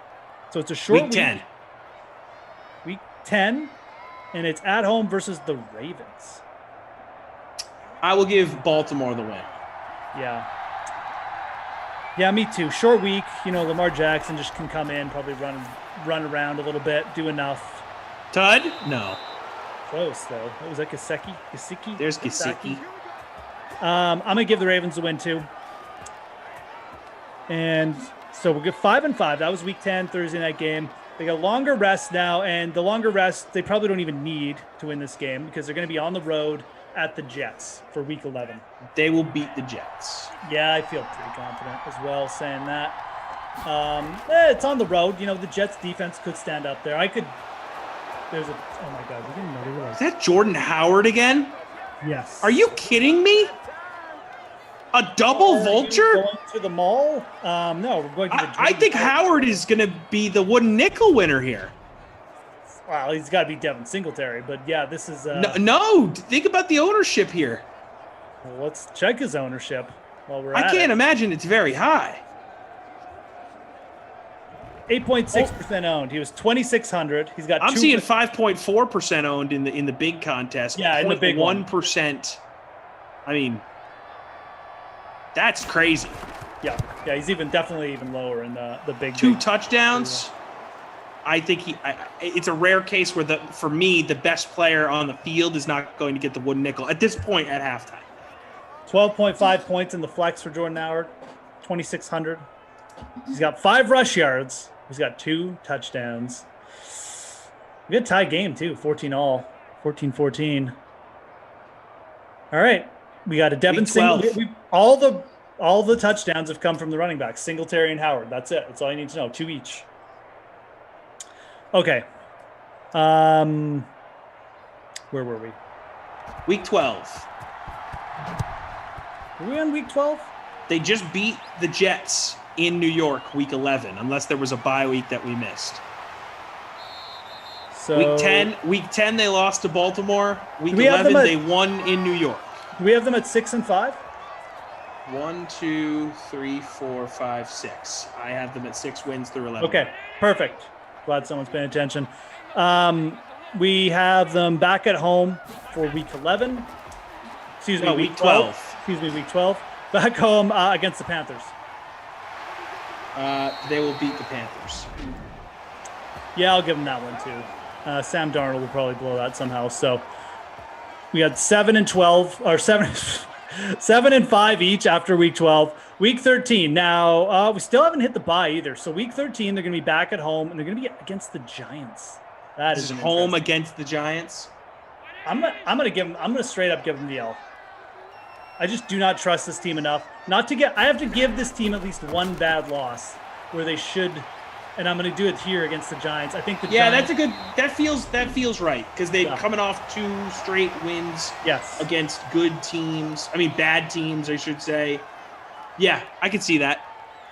So it's a short week. 10. Week 10, and it's at home versus the Ravens. I will give Baltimore the win. Yeah, me too. Short week. Lamar Jackson just can come in, probably run around a little bit, do enough. Tud? No. Close, though. What was that, Gesicki? There's Gesicki. I'm going to give the Ravens the win, too. And so we'll get 5-5. That was week 10, Thursday night game. They got longer rest now, and the longer rest, they probably don't even need to win this game because they're going to be on the road at the Jets for week 11. They will beat the Jets. Yeah, I feel pretty confident as well saying that. It's on the road. The Jets defense could stand up there. Oh my God, we didn't know. Is that Jordan Howard again? Yes. Are you kidding me? A double vulture? Going to the mall? No, we're going to the I think Howard is going to be the wooden nickel winner here. Well, he's got to be Devin Singletary, but yeah, this is... No, think about the ownership here. Well, let's check his ownership while we're at it. I can't imagine it's very high. 8.6% owned. He was 2,600. He's got. I'm seeing 5.4% owned in the big contest. Yeah, in the big 1%. I mean, that's crazy. Yeah. He's definitely even lower in the big. 2 touchdowns. I think it's a rare case where for me the best player on the field is not going to get the wooden nickel at this point at halftime. 12.5 points in the flex for Jordan Howard, 2,600. He's got 5 rush yards. He's got 2 touchdowns. We got a tie game too, 14-all, 14-14. All right, we got a Devin Singletary. All the touchdowns have come from the running backs, Singletary and Howard. That's it. That's all you need to know. 2 each. Okay. Where were we? Week 12. Were we on week 12? They just beat the Jets in New York, week 11, unless there was a bye week that we missed. So week 10 they lost to Baltimore. Week 11 they won in New York. Do we have them at 6-5? 1, 2, 3, 4, 5, 6. I have them at 6 wins through 11. Okay, perfect. Glad someone's paying attention. We have them back at home for week 11. Excuse me, week 12. Excuse me, week 12. Back home against the Panthers. They will beat the Panthers. Yeah, I'll give them that one too. Sam Darnold will probably blow that somehow. So we had 7-12 or 7-5 each after week 12. Week 13. Now we still haven't hit the bye either. So week 13, they're going to be back at home and they're going to be against the Giants. That is home against the Giants. I'm gonna straight up give them the L. I just do not trust this team enough. I have to give this team at least one bad loss where they should and I'm going to do it here against the Giants. I think the Giants, that's a good. That feels right because they're coming off 2 straight wins. Yes. Against good teams. I mean, bad teams, I should say. Yeah, I can see that.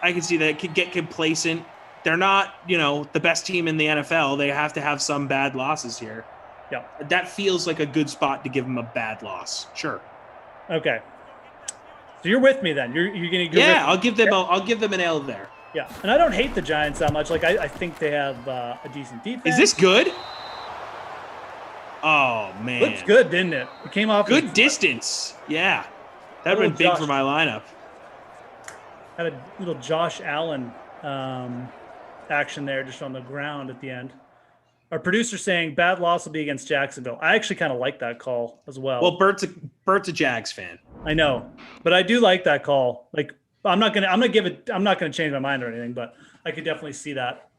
Could get complacent. They're not, the best team in the NFL. They have to have some bad losses here. Yeah. That feels like a good spot to give them a bad loss. Sure. Okay. So you're with me then. You're going to go. Yeah, I'll give them an L there. Yeah, and I don't hate the Giants that much. Like, I think they have a decent defense. Is this good? Oh, man. Looked good, didn't it? It came off. Good distance. Yeah. That would have been big for my lineup. Had a little Josh Allen action there just on the ground at the end. Our producer saying bad loss will be against Jacksonville. I actually kind of like that call as well. Well, Bert's a Jags fan. I know, but I do like that call. Like, I'm not gonna change my mind or anything, but I could definitely see that.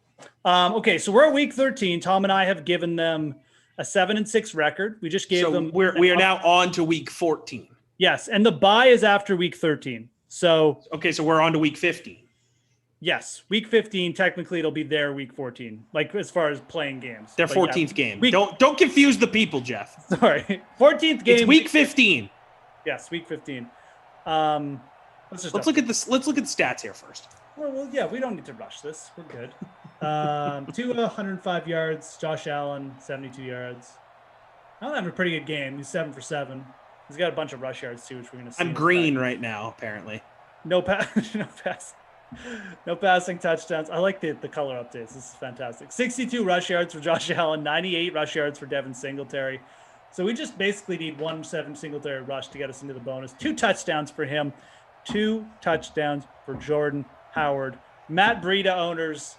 Okay, so we're at week 13. Tom and I have given them a 7-6 record. We just gave them. We are now on to week 14. Yes, and the bye is after week 13. So we're on to week 15. Yes, week 15. Technically, it'll be their week 14. Like as far as playing games, their 14th game. Don't confuse the people, Jeff. Sorry, 14th game. It's week 15. Yes, week 15. Let's look at this. Let's look at the stats here first. Well, yeah, we don't need to rush this. We're good. 105 yards. Josh Allen, 72 yards. Allen having a pretty good game. He's 7 for 7. He's got a bunch of rush yards too, which we're going to see. I'm green right now, apparently. No passing touchdowns. I like the color updates. This is fantastic. 62 rush yards for Josh Allen, 98 rush yards for Devin Singletary. So we just basically need 1 Singletary rush to get us into the bonus. 2 touchdowns for him. 2 touchdowns for Jordan Howard. Matt Breida owners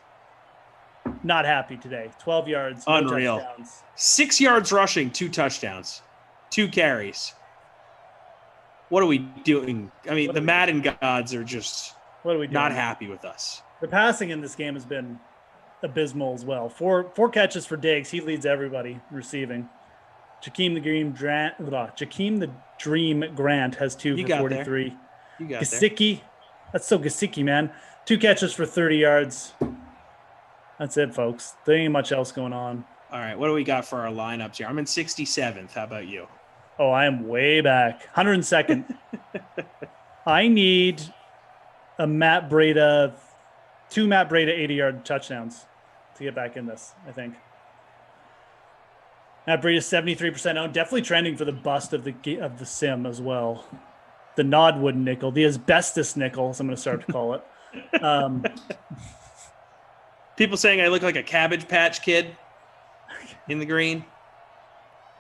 not happy today. 12 yards. Unreal. No touchdowns. 6 yards rushing, 2 touchdowns, 2 carries. What are we doing? I mean, the Madden gods are just not happy with us. The passing in this game has been abysmal as well. 4 catches for Diggs. He leads everybody receiving. Jakeem the Dream Grant has 2 for 43. You got Gesicki. That's so Gesicki, man. 2 catches for 30 yards. That's it, folks. There ain't much else going on. All right, what do we got for our lineups here? I'm in 67th. How about you? Oh, I am way back. 102nd. I need a Matt Breida, 2 Matt Breida 80-yard touchdowns to get back in this, I think. Matt Breida 73% owned. Definitely trending for the bust of the sim as well. The Nodwood nickel, the asbestos nickel, as I'm going to start to call it. People saying I look like a Cabbage Patch Kid in the green.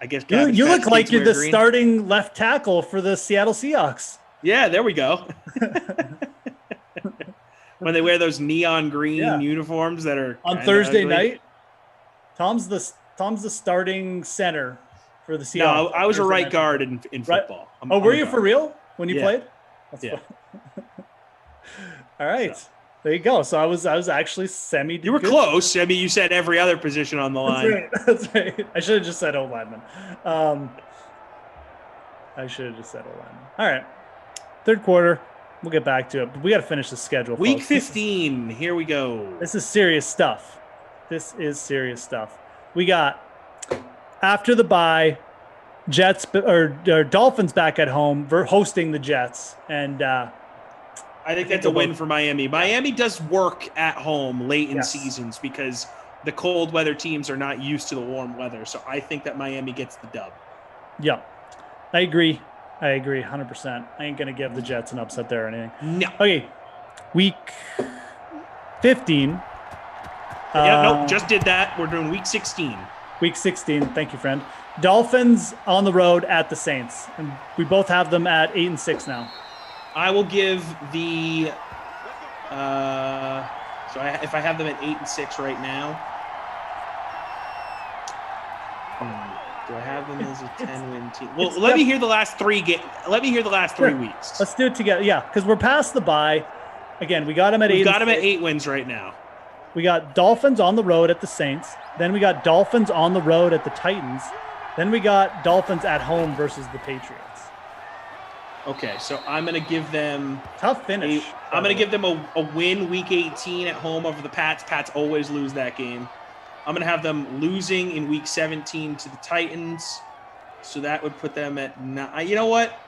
I guess you look like you're the starting left tackle for the Seattle Seahawks. Yeah, there we go. When they wear those neon green uniforms that are on Thursday night. Tom's the starting center for the Seahawks. No, I was a right guard in football. Right? Were you for real when you played? Yeah. All right. So. There you go. So I was actually semi. You were close. I mean, you said every other position on the line. That's right. I should have just said O-lineman. All right. Third quarter. We'll get back to it. But we got to finish the schedule. Week folks. 15. Here we go. This is serious stuff. We got after the bye, Jets or Dolphins back at home hosting the Jets, and I think that's a win for Miami. Miami does work at home late in seasons because the cold weather teams are not used to the warm weather. So I think that Miami gets the dub. Yeah, I agree 100%. I ain't going to give the Jets an upset there or anything. No. Okay, week 15. Just did that. We're doing week 16. Week 16. Thank you, friend. Dolphins on the road at the Saints. And we both have them at 8-6 now. I will give the if I have them at 8-6 right now. Do I have them as a 10-win team? Well, let me hear the last 3 weeks. Let's do it together. Yeah, because we're past the bye. Again, we got them at 8. We got them at 8 wins right now. We got Dolphins on the road at the Saints. Then we got Dolphins on the road at the Titans. Then we got Dolphins at home versus the Patriots. Okay, so I'm going to give them tough finish. I'm going to give them a win week 18 at home over the Pats. Pats always lose that game. I'm going to have them losing in week 17 to the Titans. So that would put them at 9. You know what?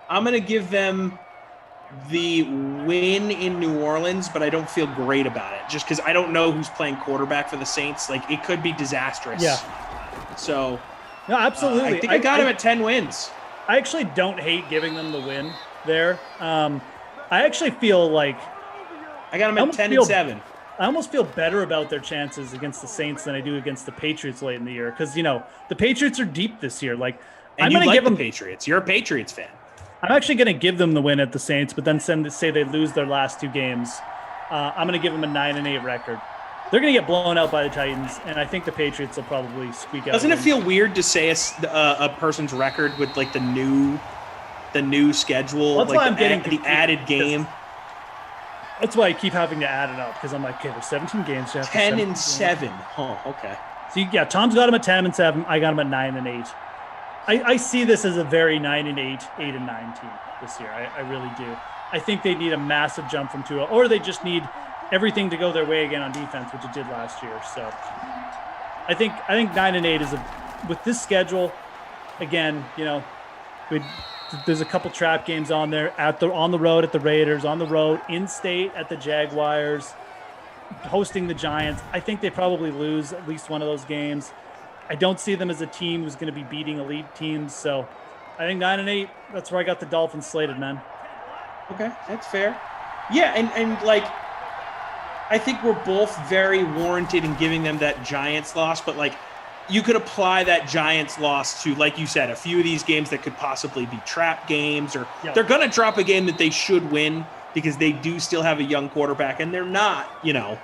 I'm going to give them the win in New Orleans, but I don't feel great about it just because I don't know who's playing quarterback for the Saints. Like, it could be disastrous. Yeah. So, no, absolutely. I think I got him at 10 wins. I actually don't hate giving them the win there. I actually feel like I got them at 10-7. I almost feel better about their chances against the Saints than I do against the Patriots late in the year because, you know, the Patriots are deep this year. Like, and I'm you going to like give them the Patriots. You're a Patriots fan. I'm actually going to give them the win at the Saints, but then say they lose their last 2 games. I'm going to give them a 9-8 record. They're going to get blown out by the Titans, and I think the Patriots will probably squeak out. Doesn't it feel weird to say a person's record with like the new schedule? That's like why I'm getting the added game. That's why I keep having to add it up because I'm like, okay, there's 17 games. 10-7. Oh, okay. So yeah, Tom's got him at 10-7. I got him at 9-8. I see this as a very 9-8, 8-9 team this year. I really do. I think they need a massive jump from Tua, or they just need everything to go their way again on defense, which it did last year. So I think 9-8 is with this schedule. Again, you know, there's a couple trap games on there on the road at the Raiders, on the road in state at the Jaguars, hosting the Giants. I think they probably lose at least one of those games. I don't see them as a team who's going to be beating elite teams. So I think 9-8, that's where I got the Dolphins slated, man. Okay, that's fair. Yeah, and like, I think we're both very warranted in giving them that Giants loss, but like, you could apply that Giants loss to, like you said, a few of these games that could possibly be trap games, or they're going to drop a game that they should win because they do still have a young quarterback, and they're not, you know,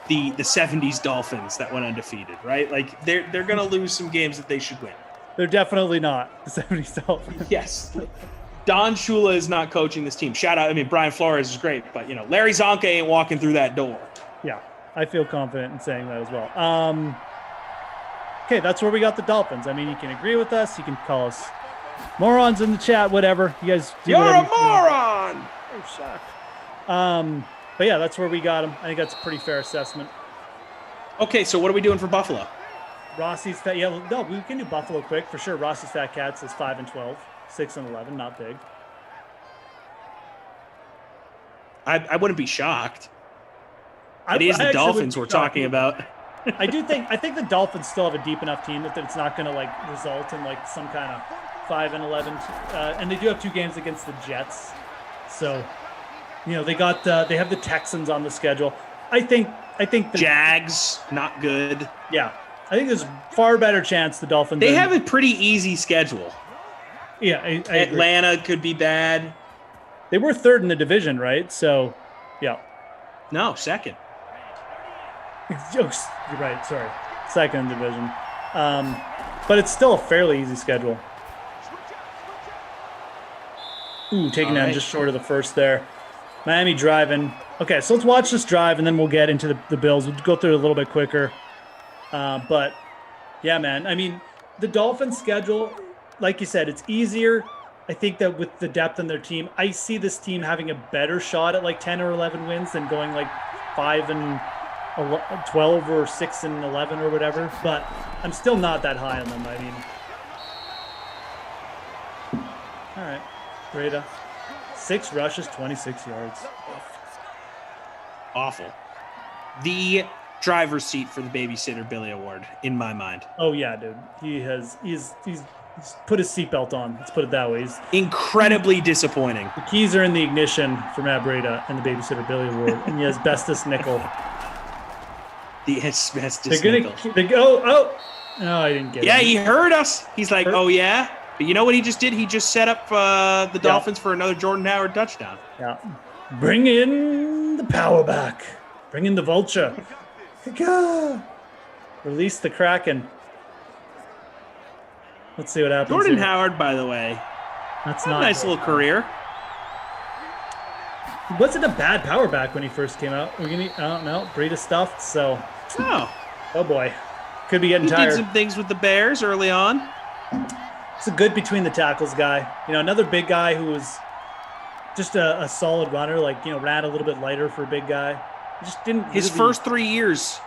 the 70s Dolphins that went undefeated, right? Like, they're going to lose some games that they should win. They're definitely not the 70s Dolphins. Yes. Don Shula is not coaching this team. Shout out. I mean, Brian Flores is great, but, you know, Larry Zonka ain't walking through that door. Yeah, I feel confident in saying that as well. Okay, that's where we got the Dolphins. I mean, you can agree with us. You can call us morons in the chat, whatever. You guys do. You're a moron! Oh, suck. But yeah, that's where we got them. I think that's a pretty fair assessment. Okay, so what are we doing for Buffalo? Rossi's fat. Yeah, no, we can do Buffalo quick for sure. Rossi's Fat Cats is 5-12, 6-11, not big. I wouldn't be shocked. It is the Dolphins we're talking about. I think the Dolphins still have a deep enough team that it's not going to like result in like some kind of 5-11, and they do have 2 games against the Jets, so you know they have the Texans on the schedule. I think the Jags not good. Yeah, I think there's far better chance the Dolphins. They have a pretty easy schedule. Yeah, I Atlanta agree. could be bad. They were 3rd in the division, right? So, yeah. No, 2nd. You're right. Sorry, 2nd division, but it's still a fairly easy schedule. Ooh, taking down just short of the first there. Miami driving. Okay, so let's watch this drive, and then we'll get into the Bills. We'll go through it a little bit quicker. But yeah, man. I mean, the Dolphins' schedule, like you said, it's easier. I think that with the depth in their team, I see this team having a better shot at like 10 or 11 wins than going like 5-12 or 6-11 or whatever, but I'm still not that high on them. I mean, all right, Breda, 6 rushes, 26 yards. Awful. The driver's seat for the babysitter Billy Award, in my mind. Oh yeah, dude, he's put his seatbelt on. Let's put it that way. He's incredibly disappointing. The keys are in the ignition for Matt Breda and the babysitter Billy Award, and he has bestest nickel. The asbestos nickel. No, I didn't get it. Yeah, he heard us. He's like, oh, yeah? But you know what he just did? He just set up the Dolphins for another Jordan Howard touchdown. Yeah. Bring in the power back. Bring in the vulture. Release the Kraken. Let's see what happens. Jordan Howard, by the way. That's not a nice little career. He wasn't a bad power back when he first came out. I don't know. Breida stuffed, so. Oh boy. Could be getting tired. He did some things with the Bears early on. It's a good between the tackles guy. Another big guy who was just a solid runner, ran a little bit lighter for a big guy. He just didn't. His first 3 years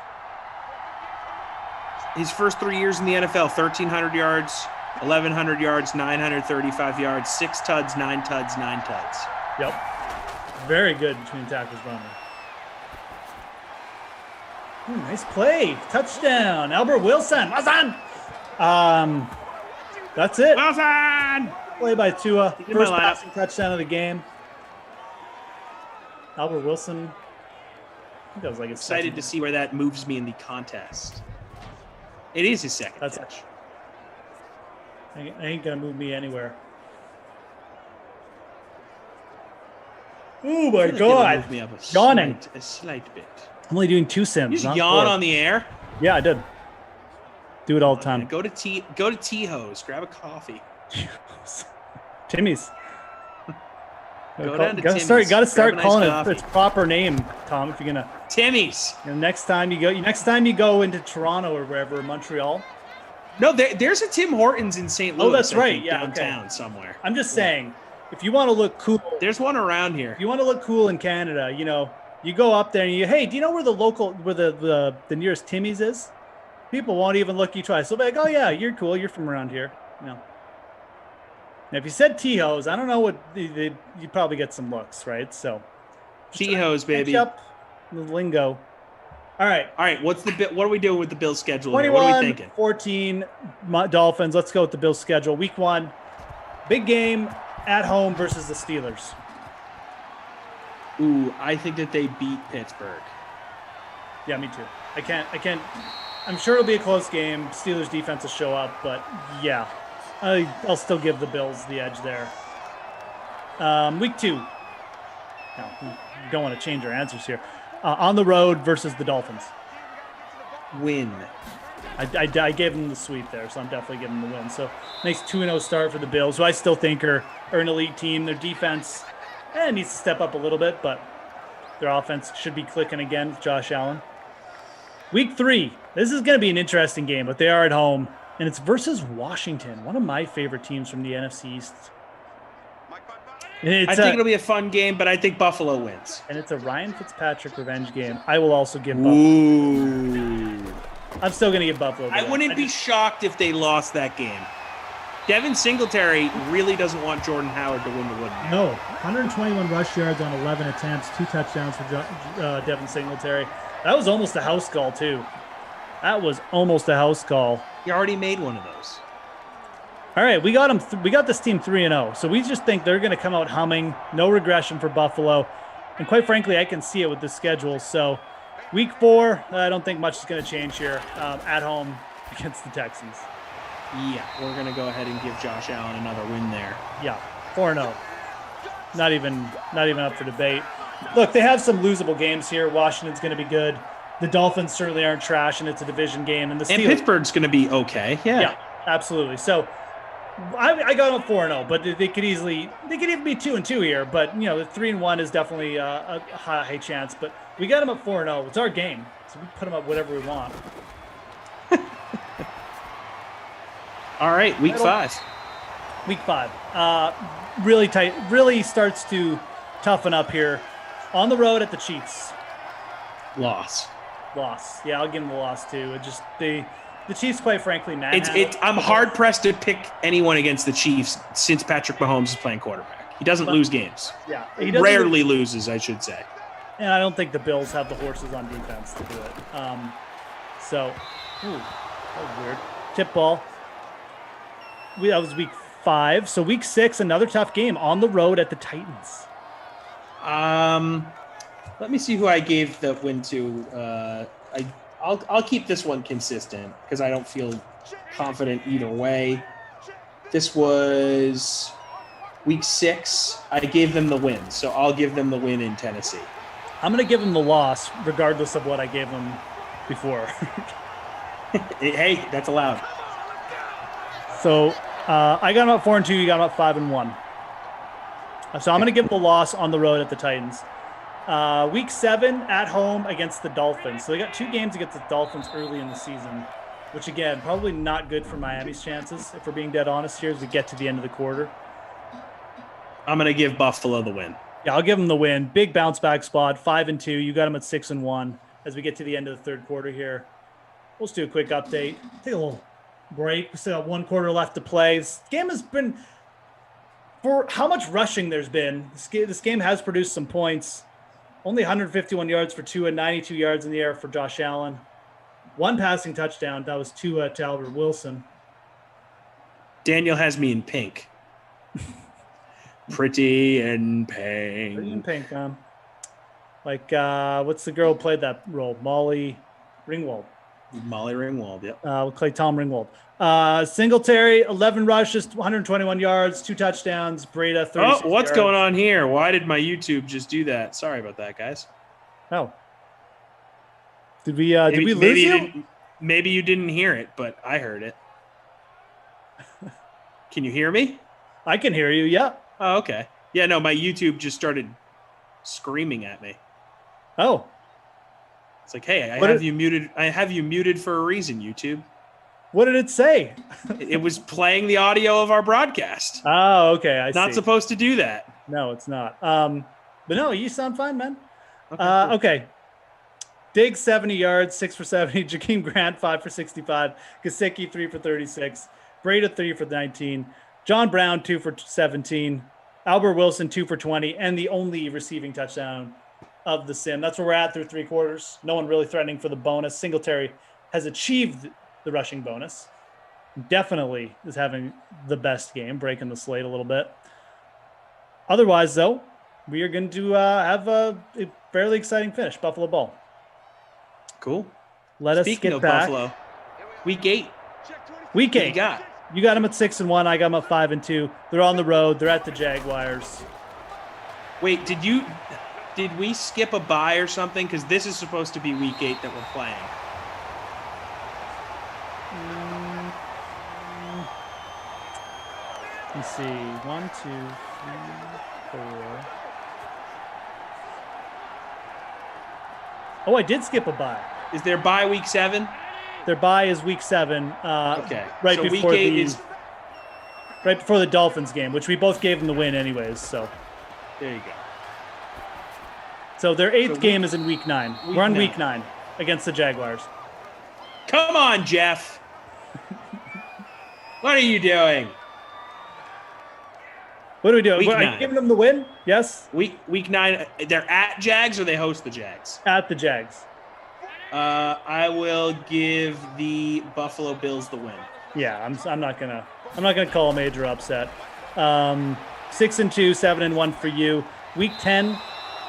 in the NFL, 1,300 yards, 1,100 yards, 935 yards, 6 tuds, 9 tuds, 9 tuds. Yep. Very good between tackles runner. Nice play. Touchdown. Albert Wilson. Wilson! That's it. Wilson! Play by Tua. First passing touchdown of the game. Albert Wilson. I think that was excited to see where that moves me in the contest. It is his second catch. I ain't going to move me anywhere. Oh, my God. Move me up Yawning. A slight bit. I'm only doing 2 sims. You just yawn 4. on the air? Yeah, I did. Do it all the time. Go to T-Hose. Grab a coffee. Timmy's. Go down to Timmy's. Got to start calling it its proper name, Tom. If you're gonna Timmy's. Next time you go into Toronto or wherever, Montreal. No, there's a Tim Hortons in St. Louis. Oh, that's right. Yeah, downtown somewhere. I'm just saying, if you want to look cool, there's one around here. If you want to look cool in Canada, you go up there and hey, do you know where the nearest Timmy's is? People won't even look you twice. They'll be like, oh yeah, you're cool. You're from around here. Now, if you said T-Hose, I don't know what you probably get some looks, right? So T-Hose, baby. Up the lingo. All right. What are we doing with the Bills' schedule? 21, what are we thinking? 14 Dolphins. Let's go with the Bills' schedule. Week 1, big game at home versus the Steelers. Ooh, I think that they beat Pittsburgh. Yeah, me too. I can't. I'm sure it'll be a close game. Steelers defense will show up, but yeah, I'll still give the Bills the edge there. Week 2. No, we don't want to change our answers here. On the road versus the Dolphins. Win. I gave them the sweep there, so I'm definitely giving them the win. So nice 2-0 start for the Bills, who I still think are an elite team. Their defense needs to step up a little bit, but their offense should be clicking again with Josh Allen. Week 3. This is going to be an interesting game, but they are at home, and it's versus Washington, one of my favorite teams from the NFC East. I think it'll be a fun game, but I think Buffalo wins. And it's a Ryan Fitzpatrick revenge game. I will also give Buffalo. Ooh. I'm still going to give Buffalo. I wouldn't be shocked if they lost that game. Devin Singletary really doesn't want Jordan Howard to win the Wooden. No, 121 rush yards on 11 attempts, 2 touchdowns for Devin Singletary. That was almost a house call, too. That was almost a house call. He already made one of those. All right, we got him. We got this team 3-0. So we just think they're going to come out humming. No regression for Buffalo. And quite frankly, I can see it with the schedule. So week 4, I don't think much is going to change here at home against the Texans. Yeah, we're going to go ahead and give Josh Allen another win there. Yeah, 4-0. Not even up for debate. Look, they have some losable games here. Washington's going to be good. The Dolphins certainly aren't trash, and it's a division game. And Pittsburgh's going to be okay. Yeah, absolutely. So I got them 4-0, but they could even be 2-2 here. But the 3-1 is definitely a high chance. But we got them at 4-0. It's our game, so we put them up whatever we want. All right, week 5. Week 5, really tight. Really starts to toughen up here. On the road at the Chiefs. Loss. Yeah, I'll give them the loss too. It just the Chiefs, quite frankly, I'm hard pressed to pick anyone against the Chiefs since Patrick Mahomes is playing quarterback. He doesn't lose games. Yeah, he rarely loses, I should say. And I don't think the Bills have the horses on defense to do it. That was weird. Tip ball. That was week 5. So week 6, another tough game on the road at the Titans. Let me see who I gave the win to. I'll keep this one consistent because I don't feel confident either way. This was week 6. I gave them the win, so I'll give them the win in Tennessee. I'm going to give them the loss regardless of what I gave them before. Hey, that's allowed. So I got them at 4-2. You got them at 5-1. So I'm going to give them the loss on the road at the Titans. Week 7 at home against the Dolphins. So they got 2 games against the Dolphins early in the season. which again, probably not good for Miami's chances, if we're being dead honest here, as we get to the end of the quarter. I'm going to give Buffalo the win. Yeah, I'll give them the win. Big bounce back spot, 5-2. You got them at 6-1 as we get to the end of the third quarter here. We'll just do a quick update. Take a little break. We still got one quarter left to play. This game has been, for how much rushing there's been, this game has produced some points. Only 151 yards for Tua, 92 yards in the air for Josh Allen. One passing touchdown. That was Tua to Albert Wilson. Daniel has me in pink. Pretty in pink. Pretty in pink, like, what's the girl who played that role? Molly Ringwald. Molly Ringwald, yep. We'll play Tom Ringwald. Singletary, 11 rushes, 121 yards, 2 touchdowns. Breda, 36 Oh, what's yards. going on here? Why did my YouTube just do that? Sorry about that, guys. Oh. Did we lose you? Maybe you didn't hear it, but I heard it. Can you hear me? I can hear you, yeah. Oh, okay. Yeah, no, my YouTube just started screaming at me. Oh. It's like, hey, I have you muted for a reason, YouTube. What did it say? It was playing the audio of our broadcast. Oh, okay. I see. Not supposed to do that. No, it's not. But no, you sound fine, man. Okay. Cool. Okay. Diggs, 70 yards, 6 for 70. Jakeem Grant, 5 for 65. Gesicki, 3 for 36. Breda, 3 for 19. John Brown, 2 for 17. Albert Wilson, 2 for 20. And the only receiving touchdown of the sim. That's where we're at through 3 quarters. No one really threatening for the bonus. Singletary has achieved the rushing bonus. Definitely is having the best game, breaking the slate a little bit. Otherwise, though, we are going to have a fairly exciting finish. Buffalo ball. Cool. Let us Speaking get of back. Buffalo, week 8. Week 8. You got them at 6-1. I got them at 5-2. They're on the road. They're at the Jaguars. Wait, did we skip a bye or something? Because this is supposed to be week 8 that we're playing. Let's see. 1, 2, 3, 4. Oh, I did skip a bye. Is there bye week 7? Their bye is week 7. Okay. Right so before week 8 is right before the Dolphins game, which we both gave them the win anyways. So there you go. So their 8th game is in week 9. We're on 9. week 9 against the Jaguars. Come on, Jeff. What are you doing? What are we doing? Week Are you 9. giving them the win? Yes. Week 9. They're at Jags or they host the Jags? At the Jags. I will give the Buffalo Bills the win. Yeah, I'm not gonna call a major upset. 6-2, 7-1 for you. Week 10.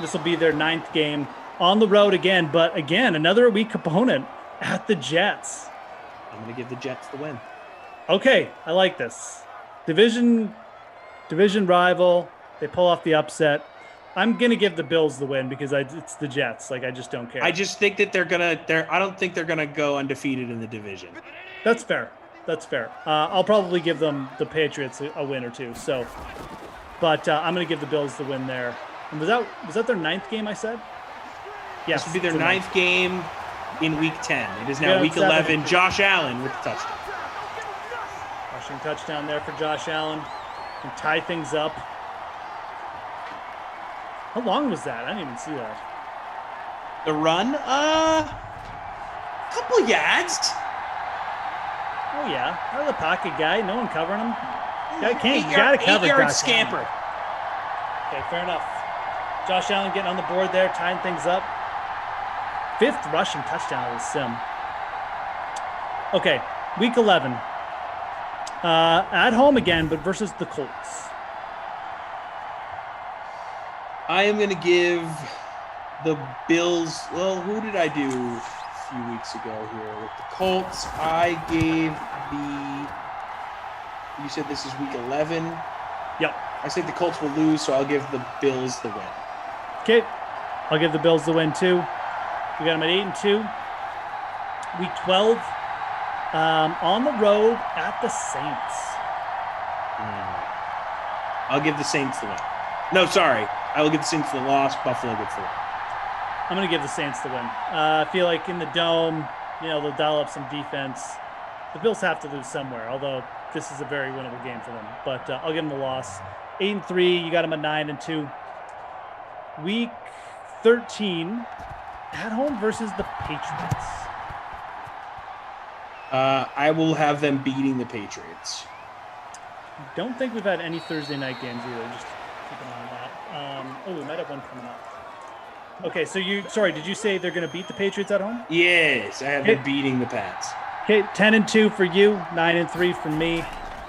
This will be their 9th game on the road again, but again another weak opponent at the Jets. I'm gonna give the Jets the win. Okay, I like this. Division rival. They pull off the upset. I'm gonna give the Bills the win because it's the Jets. Like I just don't care. I just think that I don't think they're gonna go undefeated in the division. That's fair. I'll probably give them the Patriots a win or two. So, but I'm gonna give the Bills the win there. And was that their 9th game? I said. Yes, this will be their 9th game in week 10. It is now week 11. Josh Allen with the touchdown. Rushing touchdown there for Josh Allen. Can tie things up. How long was that? I didn't even see that. The run? Couple yards. Oh, yeah. Out of the pocket guy. No one covering him. You Eight gotta cover yard Josh scamper. Allen. Okay, fair enough. Josh Allen getting on the board there, tying things up. 5th rushing touchdown of the sim. Okay, week 11. At home again, but versus the Colts. I am going to give the Bills. Well, who did I do a few weeks ago here with the Colts? I gave you said this is week 11. Yep. I said the Colts will lose, so I'll give the Bills the win. Okay, I'll give the Bills the win too. We got them at 8-2. Week 12, on the road at the Saints. I'll give the Saints the win. No, sorry. I will give the Saints the loss. Buffalo gets the win. I'm going to give the Saints the win. I feel like in the Dome, they'll dial up some defense. the Bills have to lose somewhere, although this is a very winnable game for them. But I'll give them the loss. 8-3, you got them at 9-2. Week 13, at home versus the Patriots. I will have them beating the Patriots. Don't think we've had any Thursday night games either. Just keep an eye on that. We might have one coming up. Okay, so did you say they're going to beat the Patriots at home? Yes, I have them beating the Pats. Okay, 10-2 for you, 9-3 for me.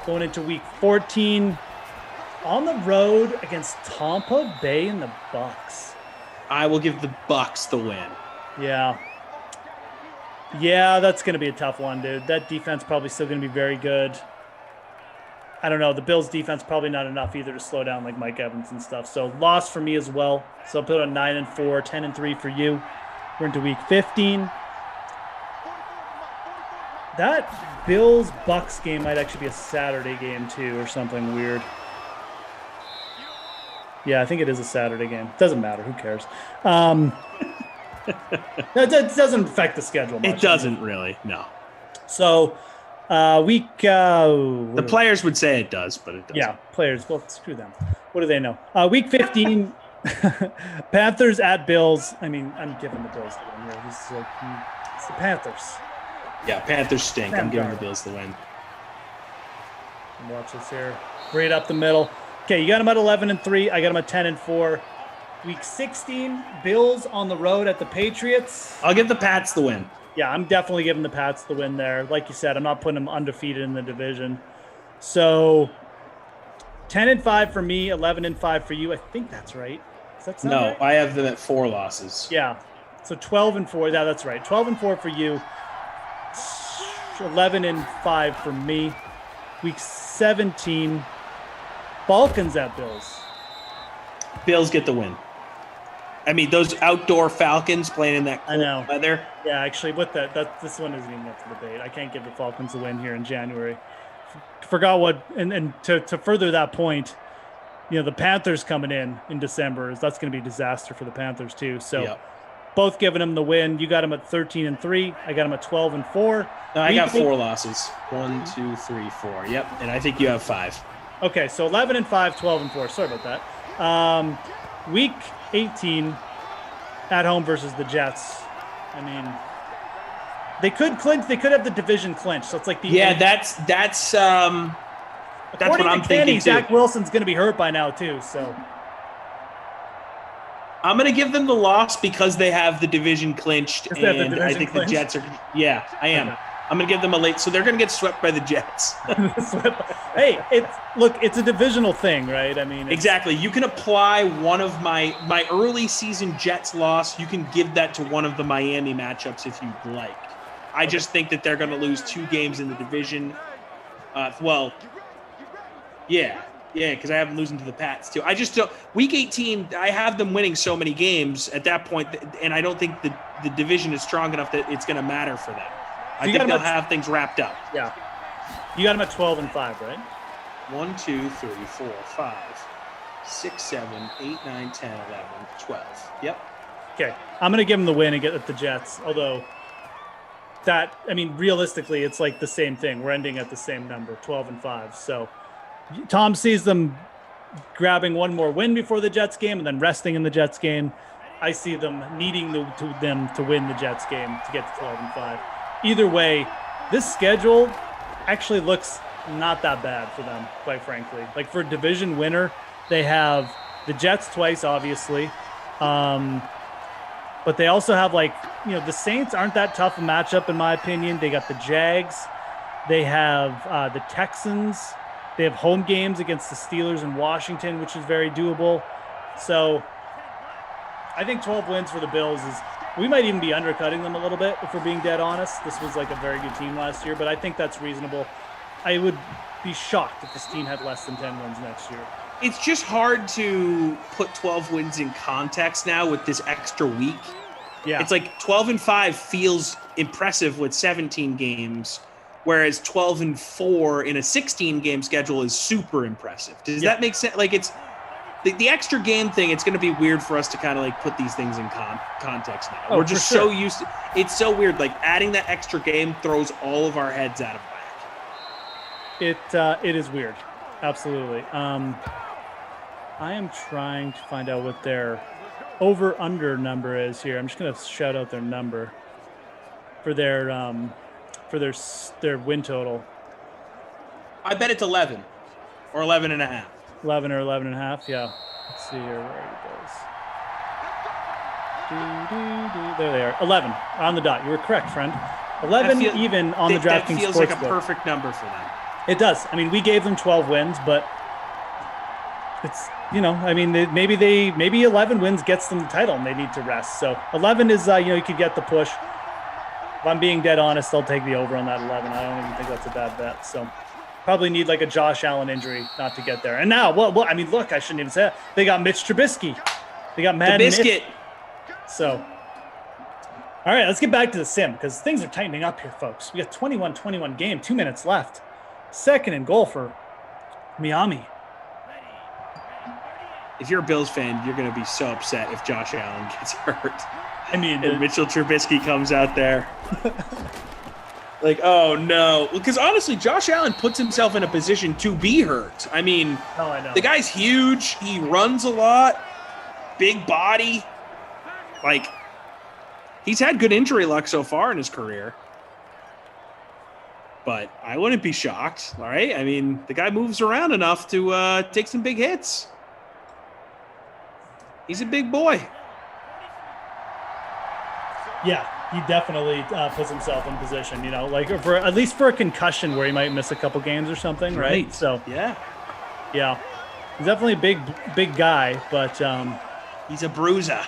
Going into week 14, on the road against Tampa Bay and the Bucs. I will give the Bucs the win. Yeah, that's going to be a tough one, dude. That defense probably still going to be very good. I don't know. The Bills' defense probably not enough either to slow down like Mike Evans and stuff. So loss for me as well. So I'll put it on 9-4, 10-3 for you. We're into week 15. That Bills-Bucs game might actually be a Saturday game too or something weird. Yeah, I think it is a Saturday game. Doesn't matter. Who cares? It doesn't affect the schedule much. It doesn't really, no. So the players would say it does, but it doesn't. Yeah, players. Well, screw them. What do they know? Week 15, Panthers at Bills. I mean, I'm giving the Bills the win here. It's the Panthers. Yeah, Panthers stink. I'm giving the Bills the win. Watch this here. Right up the middle. Okay, you got them at 11-3. I got them at 10-4. Week 16, Bills on the road at the Patriots. I'll give the Pats the win. Yeah, I'm definitely giving the Pats the win there. Like you said, I'm not putting them undefeated in the division. So 10-5 for me, 11-5 for you. I think that's right. Does that sound right? I have them at 4 losses. Yeah. So 12-4. Yeah, that's right. 12-4 for you. 11-5 for me. Week 17, Falcons at Bills. Bills get the win. I mean, those outdoor Falcons playing in that cold weather. Yeah, actually, this one isn't even up for debate. I can't give the Falcons a win here in January. Forgot what, and to further that point, the Panthers coming in December, that's going to be a disaster for the Panthers too. So both giving them the win. You got them at 13-3. I got them at 12-4. No, I got 4 losses. 1, 2, 3, 4. Yep, and I think you have 5. Okay, so 11-5, 12-4. Sorry about that. Week 18 at home versus the Jets. I mean, they could clinch. They could have the division clinch. So it's like that's what I'm thinking too. Zach Wilson's going to be hurt by now too. So I'm going to give them the loss because they have the division clinched, and I think the Jets are. Yeah, I am. Okay. I'm going to give them a late. So they're going to get swept by the Jets. Hey, it's a divisional thing, right? I mean, exactly. You can apply one of my early season Jets loss. You can give that to one of the Miami matchups if you'd like. I just think that they're going to lose 2 games in the division. Because I have them losing to the Pats too. I just don't. Week 18, I have them winning so many games at that point, and I don't think the division is strong enough that it's going to matter for them. I think they'll have things wrapped up. Yeah. You got them at 12-5, right? 1, 2, 3, 4, 5, 6, 7, 8, 9, 10, 11, 12. Yep. Okay. I'm going to give them the win and get at the Jets. Although, realistically, it's like the same thing. We're ending at the same number, 12-5. So Tom sees them grabbing one more win before the Jets game and then resting in the Jets game. I see them needing them to win the Jets game to get to 12-5. Either way, this schedule actually looks not that bad for them, quite frankly. Like for a division winner, they have the Jets twice, obviously. But they also have the Saints aren't that tough a matchup in my opinion. They got the Jags. They have the Texans. They have home games against the Steelers and Washington, which is very doable. So I think 12 wins for the Bills we might even be undercutting them a little bit if we're being dead honest. This was like a very good team last year, but I think that's reasonable. I would be shocked if this team had less than 10 wins next year. It's just hard to put 12 wins in context now with this extra week. Yeah. It's like 12-5 feels impressive with 17 games, whereas 12-4 in a 16-game schedule is super impressive. Does that make sense? the extra game thing, it's going to be weird for us to kind of like put these things in context now. We're just so used to it's so weird. Like adding that extra game throws all of our heads out of whack. It is weird. Absolutely. I am trying to find out what their over-under number is here. I'm just going to shout out their number for their win total. I bet it's 11 or 11 and a half. 11 or 11 and a half, yeah. Let's see here where it goes. There they are. 11 on the dot. You were correct, friend. 11 even on the DraftKings Sportsbook. That feels like a perfect number for them. It does. I mean, we gave them 12 wins, but it's, I mean, maybe 11 wins gets them the title and they need to rest. So 11 is, you could get the push. If I'm being dead honest, I'll take the over on that 11. I don't even think that's a bad bet. So probably need like a Josh Allen injury not to get there. And now, well, I mean, look, I shouldn't even say that. They got Mitch Trubisky. They got Mad Biscuit. So, all right, let's get back to the sim because things are tightening up here, folks. We got 21-21 game, 2 minutes left. Second and goal for Miami. If you're a Bills fan, you're going to be so upset if Josh Allen gets hurt. I mean, and Mitchell Trubisky comes out there. Like, oh, no. Because honestly, Josh Allen puts himself in a position to be hurt. I mean, I know. The guy's huge. He runs a lot. Big body. Like, he's had good injury luck so far in his career. But I wouldn't be shocked, all right? I mean, the guy moves around enough to take some big hits. He's a big boy. Yeah, he definitely puts himself in position, like for at least for a concussion where he might miss a couple games or something, right? So yeah, he's definitely a big guy, but he's a bruiser.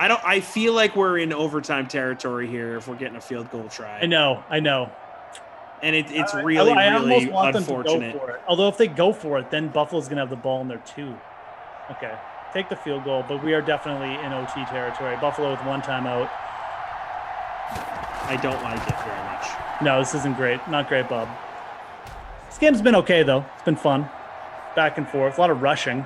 I feel like we're in overtime territory here if we're getting a field goal try. I know. And it's really unfortunate. Them to go for it. Although if they go for it, then Buffalo's going to have the ball in there too. Okay, take the field goal, but we are definitely in OT territory. Buffalo with one timeout. I don't like it very much. No, this isn't great. Not great, Bob. This game's been okay, though. It's been fun. Back and forth. A lot of rushing.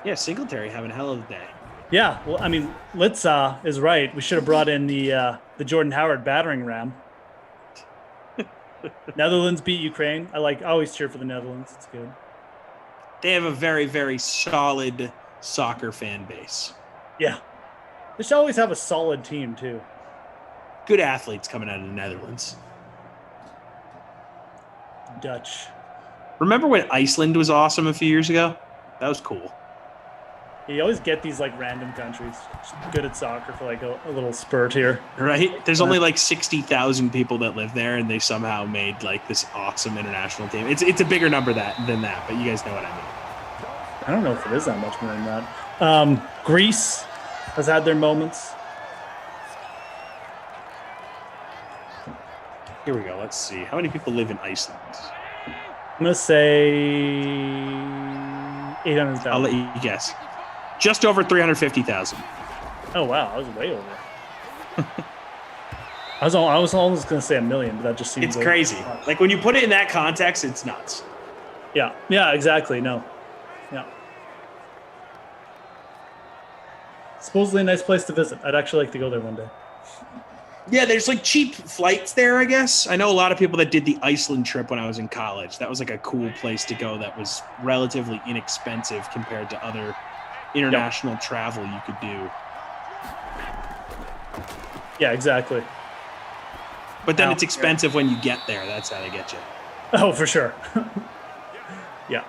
Yeah, Singletary having a hell of a day. Yeah, well, I mean, Litza is right. We should have brought in the Jordan Howard battering ram. Netherlands beat Ukraine. I always cheer for the Netherlands. It's good. They have a very, very solid soccer fan base. Yeah. They should always have a solid team, too. Good athletes coming out of the Netherlands. Dutch. Remember when Iceland was awesome a few years ago? That was cool. You always get these random countries good at soccer for a little spurt here. Right? There's only 60,000 people that live there, and they somehow made this awesome international team. It's a bigger number than that, but you guys know what I mean. I don't know if it is that much more than that. Greece has had their moments. Here we go. Let's see. How many people live in Iceland? I'm going to say 800,000. I'll let you guess. Just over 350,000. Oh, wow. I was way over. I was almost going to say 1 million, but that just seems crazy. When you put it in that context, it's nuts. Yeah. Yeah, exactly. No. Yeah. Supposedly a nice place to visit. I'd actually like to go there one day. Yeah, there's cheap flights there, I guess. I know a lot of people that did the Iceland trip when I was in college. That was a cool place to go that was relatively inexpensive compared to other international travel you could do. Yeah, exactly. But then it's expensive when you get there. That's how they get you. Oh, for sure. Yeah.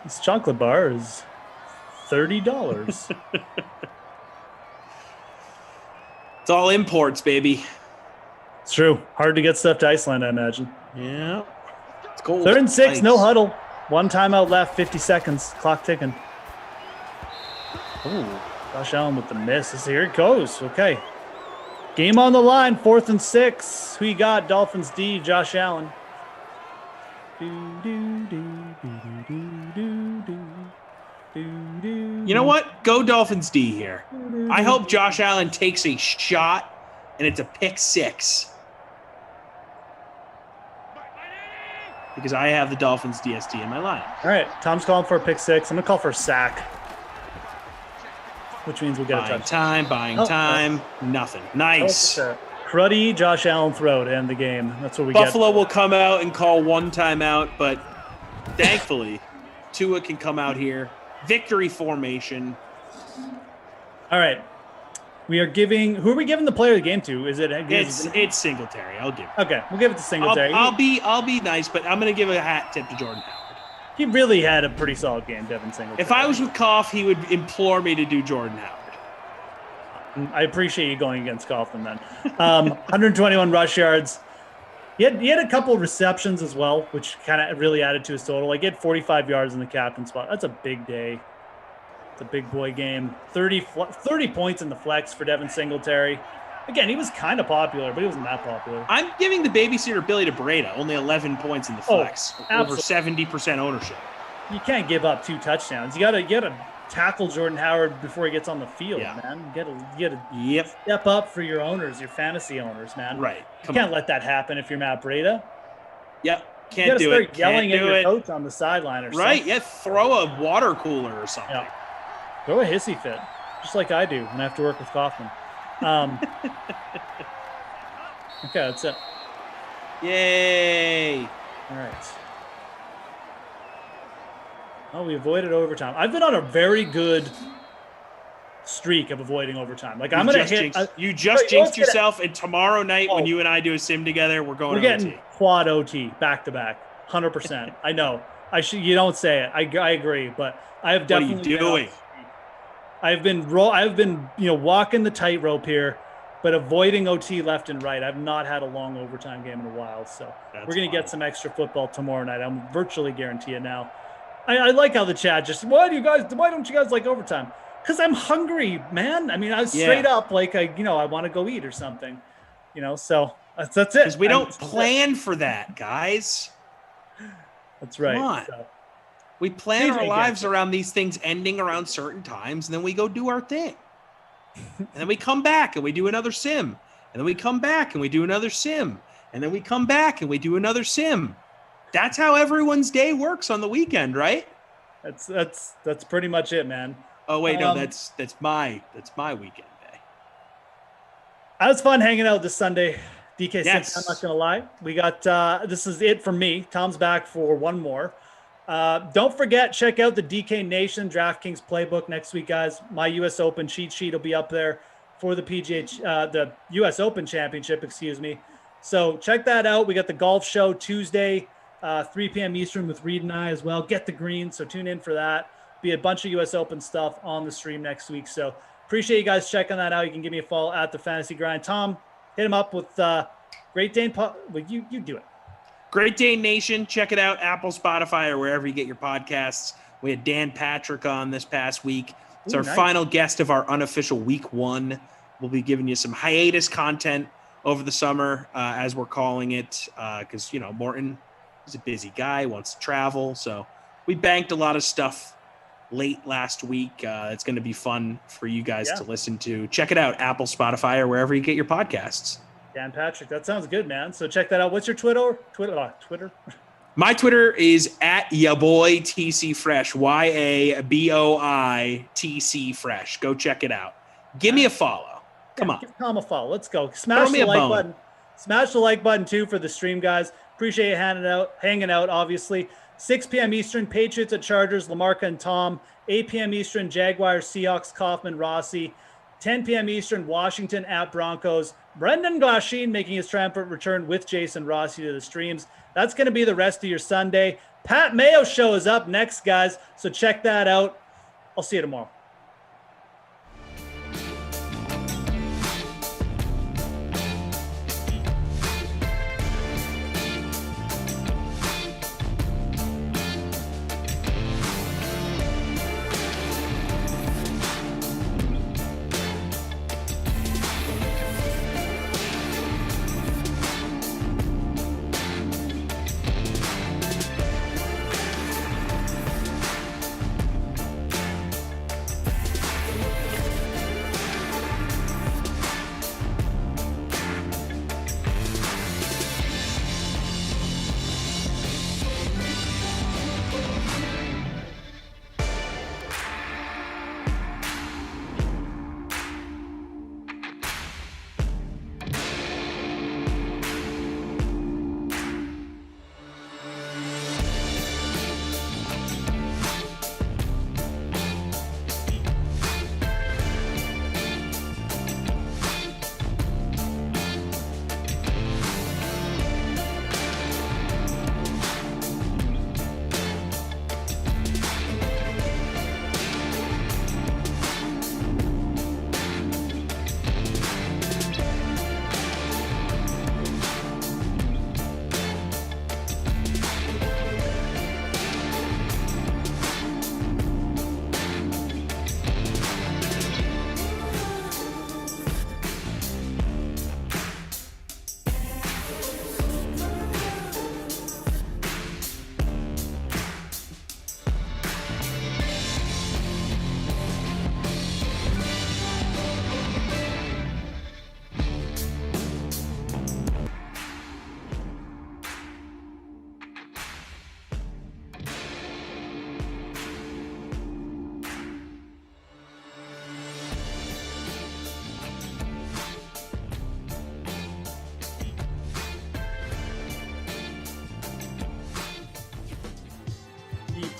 This chocolate bar is $30. It's all imports, baby. It's true. Hard to get stuff to Iceland, I imagine. Yeah. It's cold. 3rd and 6, no huddle. One timeout left, 50 seconds. Clock ticking. Ooh, Josh Allen with the miss. Here it goes. Okay. Game on the line, 4th and 6. Who you got? Dolphins D, Josh Allen. You know what? Go Dolphins D here. I hope Josh Allen takes a shot and it's a pick 6. because I have the Dolphins DST in my lineup. All right, Tom's calling for a pick six. I'm going to call for a sack, which means we'll get a touchdown. Buying time, nothing. Nice. Cruddy, Josh Allen throw to end the game. That's what we Buffalo get. will come out and call one timeout, but thankfully, Tua can come out here. Victory formation. All right. We are giving – who are we giving the player of the game to? Is it – It's Singletary. I'll give it. Okay, we'll give it to Singletary. I'll be nice, but I'm going to give a hat tip to Jordan Howard. He really had a pretty solid game, Devin Singletary. If I was with Koff, he would implore me to do Jordan Howard. I appreciate you going against Kaufman then. 121 rush yards. He had a couple of receptions as well, which kind of really added to his total. Like, he had 45 yards in the captain spot. That's a big day. It's a big boy game. 30 points in the flex for Devin Singletary. Again, he was kind of popular, but he wasn't that popular. I'm giving the babysitter Billy to Breda, only 11 points in the flex, over 70% ownership. You can't give up 2 touchdowns. You gotta tackle Jordan Howard before he gets on the field, man. You gotta step up for your owners, your fantasy owners, man. Right. You can't let that happen if you're Matt Breda. Yep. Can't do it. You gotta start yelling at your coach on the sideline or something. Right. Yeah. Throw a water cooler or something. Yeah. Throw a hissy fit, just like I do when I have to work with Kaufman. Okay, that's it. Yay. All right. Oh, we avoided overtime. I've been on a very good streak of avoiding overtime. Like, I'm going to hit. You just jinxed yourself, and tomorrow night when you and I do a sim together, we're getting OT. Quad OT back to back, 100%. I know. You don't say it. I agree, but I have definitely. What are you doing? I've been walking the tightrope here, but avoiding OT left and right. I've not had a long overtime game in a while, so we're going to get some extra football tomorrow night. I'm virtually guarantee it now. I like how the chat just, why don't you guys like overtime? Because I'm hungry, man. I mean, I was straight up like, I want to go eat or something, so that's it. Because we don't plan for that, guys. That's right. Come on. So, we plan our lives around these things ending around certain times, and then we go do our thing. And then we come back and we do another sim. And then we come back and we do another sim. And then we come back and we do another sim. That's how everyone's day works on the weekend, right? That's pretty much it, man. Oh wait, no, that's my weekend day. It was fun hanging out this Sunday. DK, yes. I'm not gonna lie. We got this is it for me. Tom's back for one more. Don't forget, check out the DK Nation DraftKings playbook next week, guys. My U.S. Open cheat sheet will be up there for the the U.S. Open Championship, excuse me. So check that out. We got the golf show Tuesday, 3 p.m. Eastern with Reed and I as well. Get the green, so tune in for that. Be a bunch of U.S. Open stuff on the stream next week. So appreciate you guys checking that out. You can give me a follow at the Fantasy Grind. Tom, hit him up with Great Dane. Well, you do it. Great Dane Nation, check it out, Apple, Spotify, or wherever you get your podcasts. We had Dan Patrick on this past week. It's our final guest of our unofficial week 1. We'll be giving you some hiatus content over the summer, as we're calling it, because, Morton is a busy guy, wants to travel. So we banked a lot of stuff late last week. It's going to be fun for you guys to listen to. Check it out, Apple, Spotify, or wherever you get your podcasts. Dan Patrick, that sounds good, man. So check that out. What's your Twitter? My Twitter is at yaboy TC Fresh, YABOI TC Fresh. Go check it out. Give me a follow. Come on. Give Tom a follow. Let's go. Smash the like button. Smash the like button too for the stream, guys. Appreciate you hanging out, obviously. 6 p.m. Eastern, Patriots-Chargers, Lamarca and Tom. 8 p.m. Eastern, Jaguars, Seahawks, Kaufman, Rossi. 10 p.m. Eastern, Washington at Broncos. Brendan Glasheen making his triumphant return with Jason Rossi to the streams. That's going to be the rest of your Sunday. Pat Mayo show is up next, guys, so check that out. I'll see you tomorrow.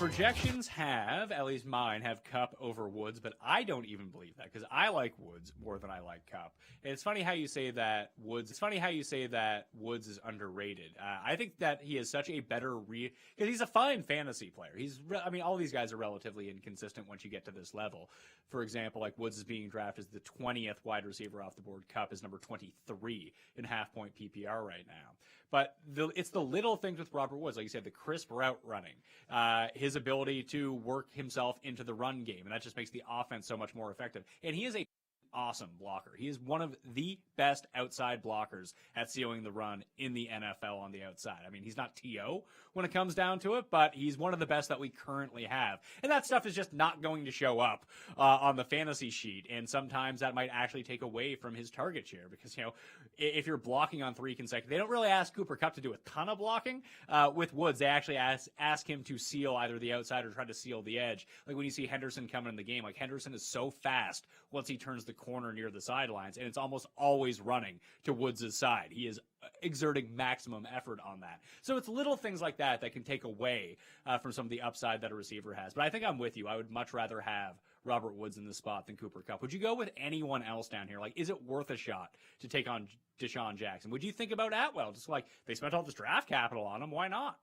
projections have, at least mine, have Kupp over Woods, but I don't even believe that because I like Woods more than I like Kupp. And it's funny how you say that Woods is underrated. I think that he is such a better because he's a fine fantasy player. All these guys are relatively inconsistent once you get to this level. For example, like Woods is being drafted as the 20th wide receiver off the board. Kupp is number 23 in half-point PPR right now. But it's the little things with Robert Woods, like you said, the crisp route running, his ability to work himself into the run game, and that just makes the offense so much more effective. And he is a awesome blocker. He is one of the best outside blockers at sealing the run in the NFL on the outside. I mean, he's not T.O. when it comes down to it, but he's one of the best that we currently have. And that stuff is just not going to show up on the fantasy sheet. And sometimes that might actually take away from his target share because, if you're blocking on 3 consecutive, they don't really ask Cooper Kupp to do a ton of blocking. With Woods, they actually ask him to seal either the outside or try to seal the edge. Like when you see Henderson coming in the game, like Henderson is so fast once he turns the corner near the sidelines, and it's almost always running to Woods' side. He is exerting maximum effort on that. So it's little things like that that can take away from some of the upside that a receiver has. But I think I'm with you. I would much rather have Robert Woods in the spot than Cooper Kupp. Would you go with anyone else down here? Like, is it worth a shot to take on Deshaun Jackson? Would you think about Atwell? Just like they spent all this draft capital on him. Why not?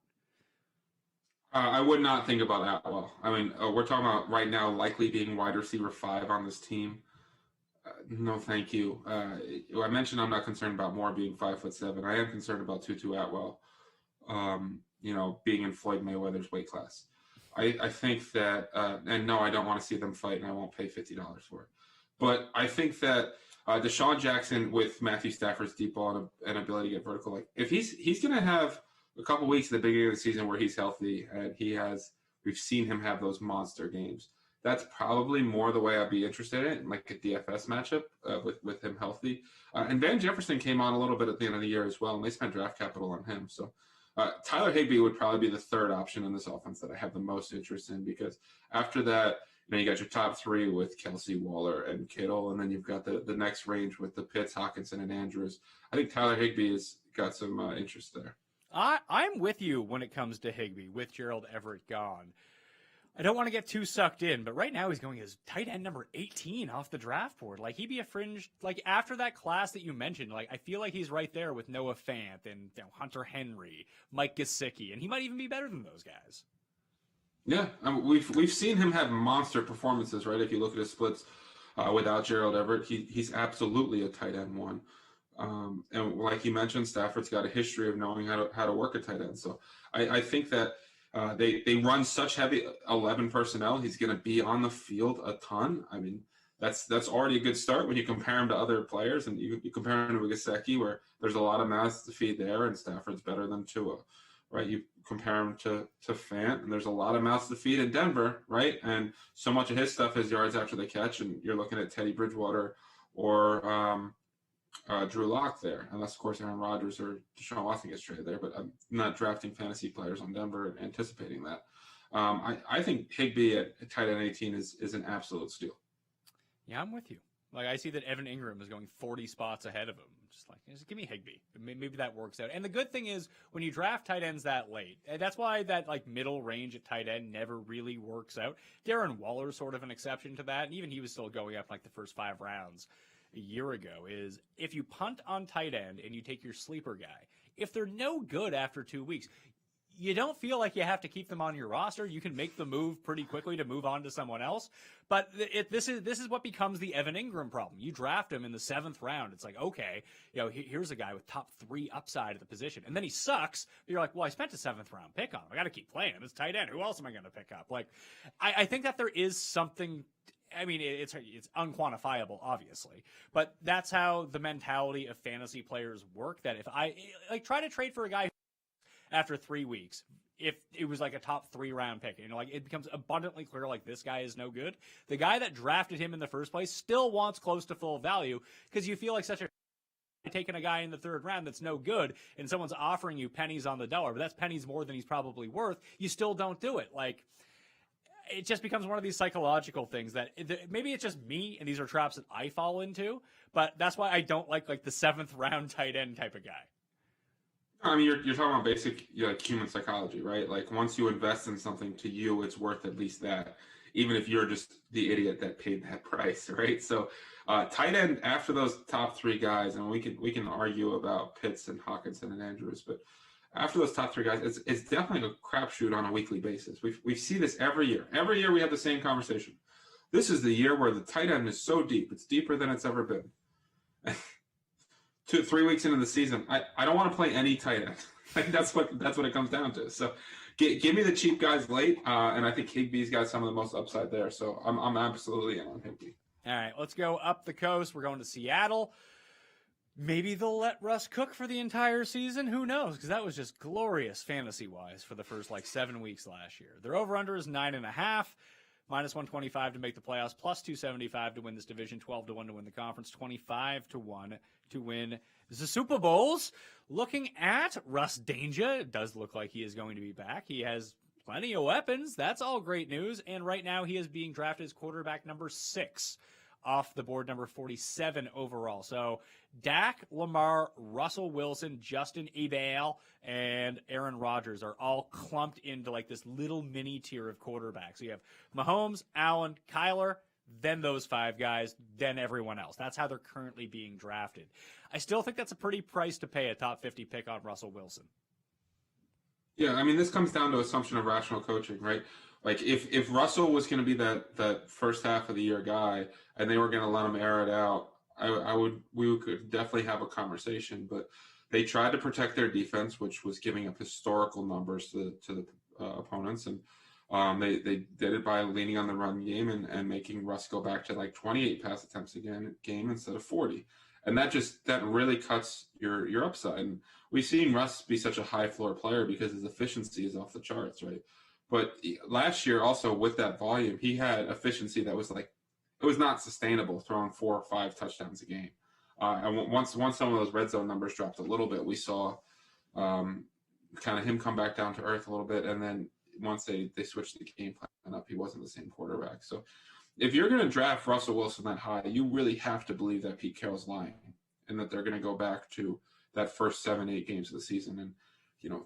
I would not think about Atwell. I mean, we're talking about right now likely being wide receiver 5 on this team. No, thank you. I mentioned I'm not concerned about Moore being 5'7". I am concerned about Tutu Atwell, being in Floyd Mayweather's weight class. I think that, and no, I don't want to see them fight, and I won't pay $50 for it. But I think that Deshaun Jackson with Matthew Stafford's deep ball and ability to get vertical, like if he's going to have a couple weeks at the beginning of the season where he's healthy, and we've seen him have those monster games. That's probably more the way I'd be interested in, like a DFS matchup with him healthy. And Van Jefferson came on a little bit at the end of the year as well, and they spent draft capital on him. So Tyler Higbee would probably be the third option in this offense that I have the most interest in because after that, you got your top 3 with Kelsey, Waller, and Kittle, and then you've got the next range with the Pitts, Hockenson, and Andrews. I think Tyler Higbee has got some interest there. I'm with you when it comes to Higbee with Gerald Everett gone. I don't want to get too sucked in, but right now he's going as tight end number 18 off the draft board. Like, he'd be a fringe, like, after that class that you mentioned, like, I feel like he's right there with Noah Fant and Hunter Henry, Mike Gesicki, and he might even be better than those guys. Yeah, we've seen him have monster performances, right? If you look at his splits without Gerald Everett, he's absolutely a tight end 1. And like you mentioned, Stafford's got a history of knowing how to work a tight end. So I think that they run such heavy 11 personnel. He's going to be on the field a ton. I mean, that's already a good start when you compare him to other players, and you compare him to Gesicki, where there's a lot of mouths to feed there, and Stafford's better than Tua, right? You compare him to Fant, and there's a lot of mouths to feed in Denver, right? And so much of his stuff is yards after the catch, and you're looking at Teddy Bridgewater or Drew Lock there, unless, of course, Aaron Rodgers or Deshaun Watson gets traded there, but I'm not drafting fantasy players on Denver and anticipating that. I think Higbee at tight end 18 is an absolute steal. Yeah, I'm with you. Like, I see that Evan Ingram is going 40 spots ahead of him. Just give me Higbee. Maybe that works out. And the good thing is when you draft tight ends that late, and that's why that like middle range at tight end never really works out. Darren Waller's sort of an exception to that, and even he was still going up like the first 5 rounds a year ago. Is if you punt on tight end and you take your sleeper guy, if they're no good after 2 weeks, you don't feel like you have to keep them on your roster. You can make the move pretty quickly to move on to someone else. But this is what becomes the Evan Ingram problem. You draft him in the 7th round. It's like, okay, here's a guy with top 3 upside at the position. And then he sucks. But you're like, well, I spent a 7th round pick on him. I got to keep playing him. It's tight end. Who else am I going to pick up? Like, I think that there is something. I mean, it's unquantifiable, obviously, but that's how the mentality of fantasy players work. That if I try to trade for a guy after 3 weeks, if it was like a top 3 round pick, it becomes abundantly clear like this guy is no good. The guy that drafted him in the first place still wants close to full value because you feel like such a taking a guy in the 3rd round that's no good and someone's offering you pennies on the dollar, but that's pennies more than he's probably worth. You still don't do it. Like, it just becomes one of these psychological things that maybe it's just me and these are traps that I fall into, but that's why I don't like the 7th round tight end type of guy. I mean, you're talking about basic human psychology, right? Like once you invest in something, to you, it's worth at least that, even if you're just the idiot that paid that price, right? So tight end after those top three guys, and we can argue about Pitts and Hawkinson and Andrews, but after those top three guys, it's definitely a crapshoot on a weekly basis. We see this every year. Every year we have the same conversation. This is the year where the tight end is so deep. It's deeper than it's ever been. 2-3 weeks into the season, I don't want to play any tight end. Like that's what it comes down to. So give me the cheap guys late, and I think Higbee's got some of the most upside there. So I'm absolutely in on Higbee. All right, let's go up the coast. We're going to Seattle. Maybe they'll let Russ cook for the entire season. Who knows? Because that was just glorious fantasy-wise for the first 7 weeks last year. Their over-under is 9.5. Minus 125 to make the playoffs, plus 275 to win this division, 12-1 to win the conference, 25-1 to win the Super Bowls. Looking at Russ Danger, it does look like he is going to be back. He has plenty of weapons. That's all great news. And right now he is being drafted as quarterback number 6 off the board, number 47 overall. So Dak, Lamar, Russell Wilson, Justin Herbert, and Aaron Rodgers are all clumped into this little mini tier of quarterbacks. So you have Mahomes, Allen, Kyler, then those 5 guys, then everyone else. That's how they're currently being drafted. I still think that's a pretty price to pay a top 50 pick on Russell Wilson. Yeah, I mean, this comes down to assumption of rational coaching, right? Like if Russell was going to be that first half of the year guy, and they were going to let him air it out, we could definitely have a conversation. But they tried to protect their defense, which was giving up historical numbers to the opponents, and they did it by leaning on the run game and making Russ go back to 28 pass attempts a game instead of 40. And that really cuts your upside. And we've seen Russ be such a high floor player because his efficiency is off the charts, right? But last year also with that volume, he had efficiency that was it was not sustainable, throwing 4 or 5 touchdowns a game. And once some of those red zone numbers dropped a little bit, we saw kind of him come back down to earth a little bit. And then once they switched the game plan up, he wasn't the same quarterback. So if you're going to draft Russell Wilson that high, you really have to believe that Pete Carroll's lying and that they're going to go back to that first 7-8 games of the season. And,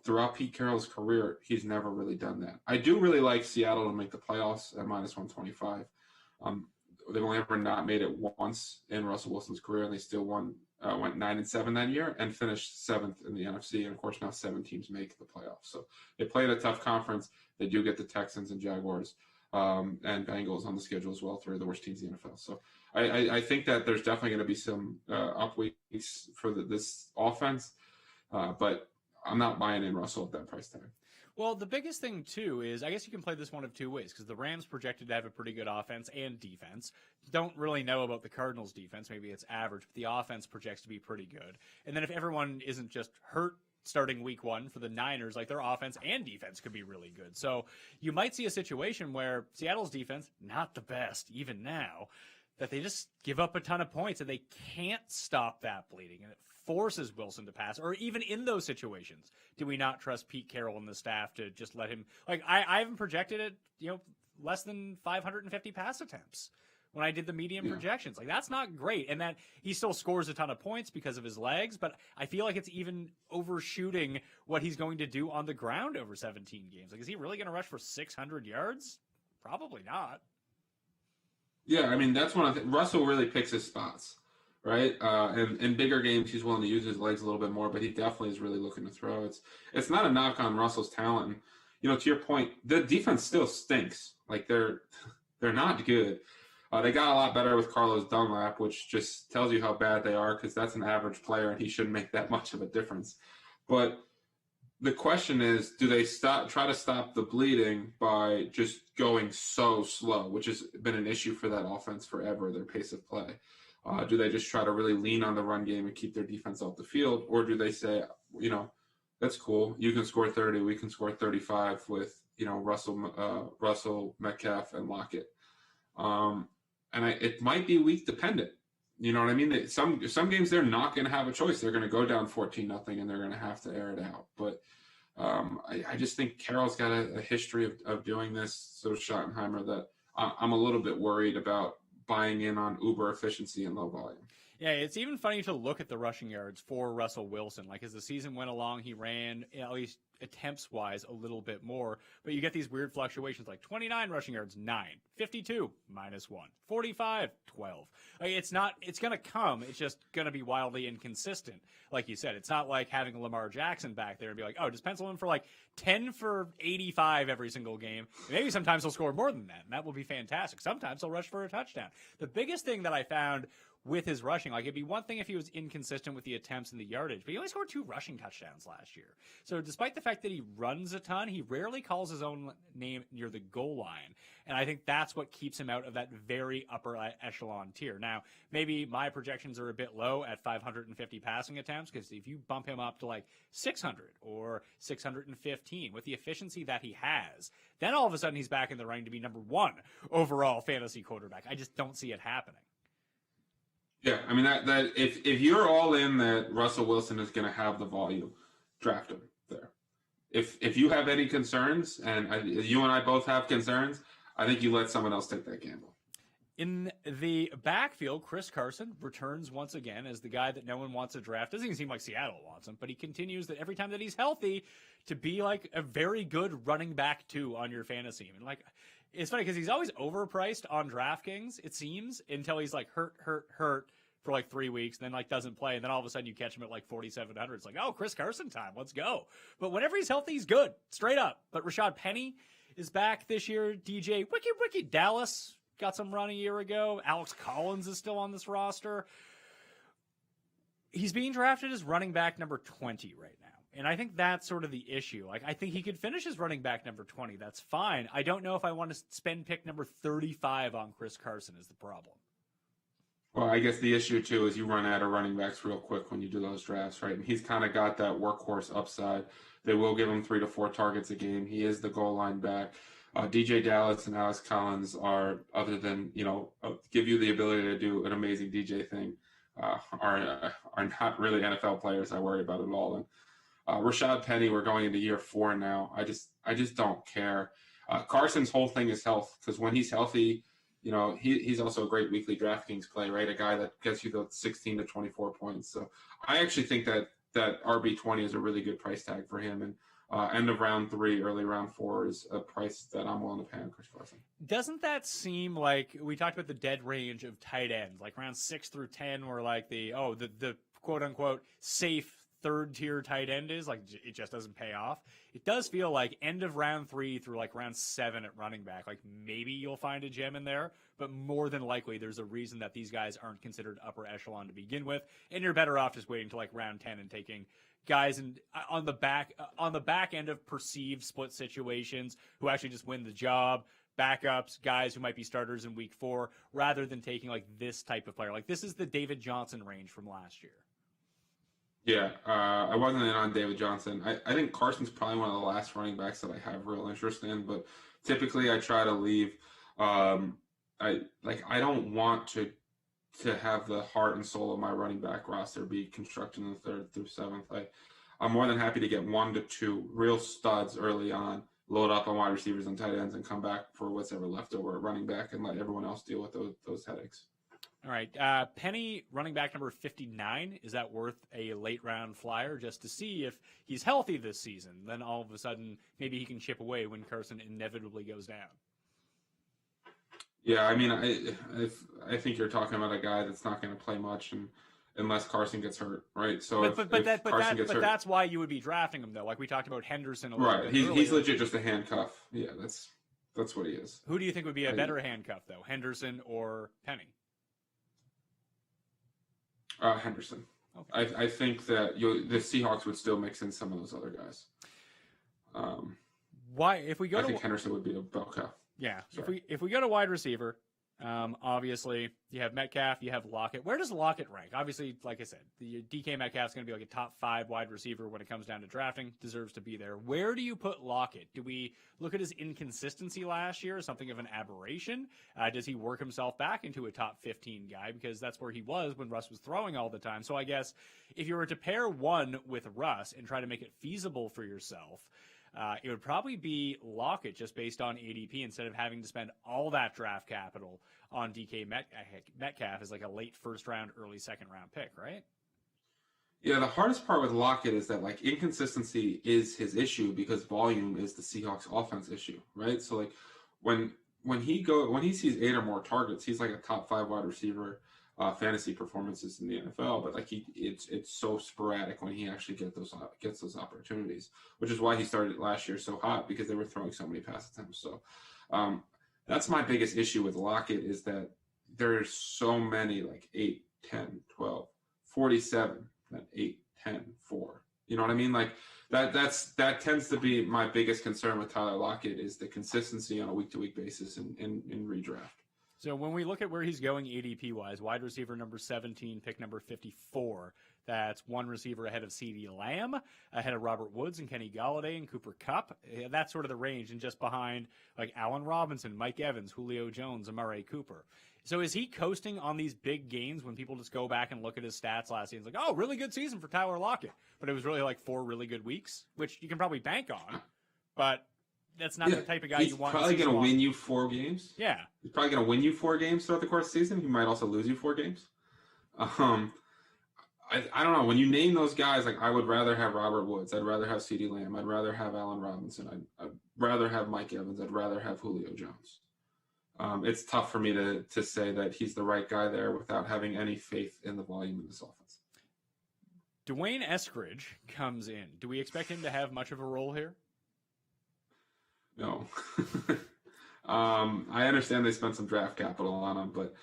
throughout Pete Carroll's career, he's never really done that. I do really like Seattle to make the playoffs at minus 125. They've only ever not made it once in Russell Wilson's career, and they still went 9-7 that year and finished 7th in the NFC. And of course, now 7 teams make the playoffs. So they played a tough conference. They do get the Texans and Jaguars and Bengals on the schedule as well, 3 of the worst teams in the NFL. So I think that there's definitely going to be some up weeks for this offense, but I'm not buying in Russell at that price tag. Well, the biggest thing, too, is I guess you can play this one of 2 ways because the Rams projected to have a pretty good offense and defense. Don't really know about the Cardinals' defense. Maybe it's average, but the offense projects to be pretty good. And then if everyone isn't just hurt starting week 1 for the Niners, their offense and defense could be really good. So you might see a situation where Seattle's defense, not the best even now, that they just give up a ton of points and they can't stop that bleeding, and it forces Wilson to pass. Or even in those situations, do we not trust Pete Carroll and the staff to just let him? I haven't projected it, less than 550 pass attempts when I did the median projections. That's not great. And that he still scores a ton of points because of his legs, but I feel like it's even overshooting what he's going to do on the ground over 17 games. Is he really going to rush for 600 yards? Probably not. Yeah, I mean, that's one of the Russell really picks his spots, right? And in bigger games, he's willing to use his legs a little bit more, but he definitely is really looking to throw. It's not a knock on Russell's talent. And, to your point, the defense still stinks. They're not good. They got a lot better with Carlos Dunlap, which just tells you how bad they are because that's an average player and he shouldn't make that much of a difference. But the question is, do they try to stop the bleeding by just going so slow, which has been an issue for that offense forever, their pace of play? Do they just try to really lean on the run game and keep their defense off the field? Or do they say, that's cool. You can score 30. We can score 35 with, Russell, Metcalf, and Lockett. And it might be week dependent. You know what I mean? Some games they're not going to have a choice. They're going to go down 14-0 and they're going to have to air it out. But I just think Carroll's got a history of doing this, so does Schottenheimer, that I'm a little bit worried about buying in on uber efficiency and low volume. Yeah, it's even funny to look at the rushing yards for Russell Wilson. Like, as the season went along, he ran, at least attempts-wise, a little bit more. But you get these weird fluctuations, like 29 rushing yards, 9. 52, -1. 45, 12. Like, it's going to come. It's just going to be wildly inconsistent. Like you said, it's not like having Lamar Jackson back there and be like, oh, just pencil him for like 10 for 85 every single game. Maybe sometimes he'll score more than that, and that will be fantastic. Sometimes he'll rush for a touchdown. The biggest thing that I found with his rushing, like, it'd be one thing if he was inconsistent with the attempts and the yardage, but he only scored 2 rushing touchdowns last year. So despite the fact that he runs a ton, he rarely calls his own name near the goal line. And I think that's what keeps him out of that very upper echelon tier. Now, maybe my projections are a bit low at 550 passing attempts, because if you bump him up to like 600 or 615 with the efficiency that he has, then all of a sudden he's back in the running to be number 1 overall fantasy quarterback. I just don't see it happening. Yeah, I mean, that if you're all in that Russell Wilson is going to have the volume, draft him there. If you have any concerns, and you and I both have concerns, I think you let someone else take that gamble. In the backfield, Chris Carson returns once again as the guy that no one wants to draft. Doesn't even seem like Seattle wants him, but he continues that every time that he's healthy to be like a very good running back too on your fantasy. And like, it's funny because he's always overpriced on DraftKings, it seems, until he's like hurt for like 3 weeks, and then like doesn't play, and then all of a sudden you catch him at like 4,700. It's like, oh, Chris Carson time, let's go. But whenever he's healthy, he's good, straight up. But Rashad Penny is back this year. DJ Wicked Dallas got some run a year ago. Alex Collins is still on this roster. He's being drafted as running back number 20 right now. And I think that's sort of the issue. Like, I think he could finish as running back number 20. That's fine. I don't know if I want to spend pick number 35 on Chris Carson is the problem. Well, I guess the issue, too, is you run out of running backs real quick when you do those drafts, right? And he's kind of got that workhorse upside. They will give him 3 to 4 targets a game. He is the goal line back. DJ Dallas and Alex Collins are, other than, give you the ability to do an amazing DJ thing, are not really NFL players I worry about at all. And Rashad Penny, we're going into year 4 now. I just don't care. Carson's whole thing is health, because when he's healthy, he's also a great weekly DraftKings play, right? A guy that gets you the 16 to 24 points. So I actually think that RB20 is a really good price tag for him. And end of round 3, early round 4 is a price that I'm willing to pay on Chris Carson. Doesn't that seem like, we talked about the dead range of tight ends, like round 6 through 10, where like the quote unquote safe third tier tight end is, like, it just doesn't pay off. It does feel like end of round 3 through like round 7 at running back, like maybe you'll find a gem in there, but more than likely there's a reason that these guys aren't considered upper echelon to begin with, and you're better off just waiting to like round 10 and taking guys on the back end of perceived split situations who actually just win the job, backups, guys who might be starters in week 4, rather than taking like this type of player. Like, this is the David Johnson range from last year. Yeah, I wasn't in on David Johnson. I think Carson's probably one of the last running backs that I have real interest in, but typically I try to leave. I don't want to have the heart and soul of my running back roster be constructed in the 3rd through 7th. I'm more than happy to get 1 to 2 real studs early on, load up on wide receivers and tight ends, and come back for what's ever left over at running back and let everyone else deal with those headaches. All right. Penny, running back number 59. Is that worth a late round flyer just to see if he's healthy this season? Then all of a sudden, maybe he can chip away when Carson inevitably goes down. Yeah, I mean, I think you're talking about a guy that's not going to play much unless Carson gets hurt, right? So that's why you would be drafting him, though. Like we talked about Henderson a little bit earlier. He's legit just a handcuff. Yeah, that's what he is. Who do you think would be a better handcuff, though, Henderson or Penny? Henderson. Okay. I think that the Seahawks would still mix in some of those other guys. Why? If we go, I think Henderson would be a bell cow. Yeah. If we go to wide receiver, obviously you have Metcalf, you have Lockett. Where does Lockett rank? Obviously, like I said, the DK Metcalf's going to be like a top 5 wide receiver when it comes down to drafting. Deserves to be there. Where do you put Lockett? Do we look at his inconsistency last year as something of an aberration? Does he work himself back into a top 15 guy? Because that's where he was when Russ was throwing all the time. So I guess if you were to pair one with Russ and try to make it feasible for yourself, it would probably be Lockett just based on ADP instead of having to spend all that draft capital on DK Metcalf as like a late first round, early second round pick, right? Yeah, the hardest part with Lockett is that like inconsistency is his issue because volume is the Seahawks offense issue, right? So like when he sees 8 or more targets, he's like a top 5 wide receiver fantasy performances in the NFL, but like it's so sporadic when he actually gets those opportunities, which is why he started last year so hot because they were throwing so many pass attempts. So that's my biggest issue with Lockett is that there's so many like 8, 10, 12, 47, then 8, 10, 4. You know what I mean? Like that tends to be my biggest concern with Tyler Lockett is the consistency on a week-to-week basis in redraft. So when we look at where he's going ADP-wise, wide receiver number 17, pick number 54, that's one receiver ahead of CeeDee Lamb, ahead of Robert Woods and Kenny Golladay and Cooper Kupp. That's sort of the range, and just behind like Allen Robinson, Mike Evans, Julio Jones, Amari Cooper. So is he coasting on these big gains when people just go back and look at his stats last season? It's like, oh, really good season for Tyler Lockett. But it was really like 4 really good weeks, which you can probably bank on. But that's not the type of guy you want. He's probably going to win you 4 games. Yeah. He's probably going to win you 4 games throughout the course of the season. He might also lose you 4 games. I don't know. When you name those guys, like I would rather have Robert Woods. I'd rather have CeeDee Lamb. I'd rather have Allen Robinson. I'd rather have Mike Evans. I'd rather have Julio Jones. It's tough for me to say that he's the right guy there without having any faith in the volume of this offense. Dwayne Eskridge comes in. Do we expect him to have much of a role here? No. I understand they spent some draft capital on him, but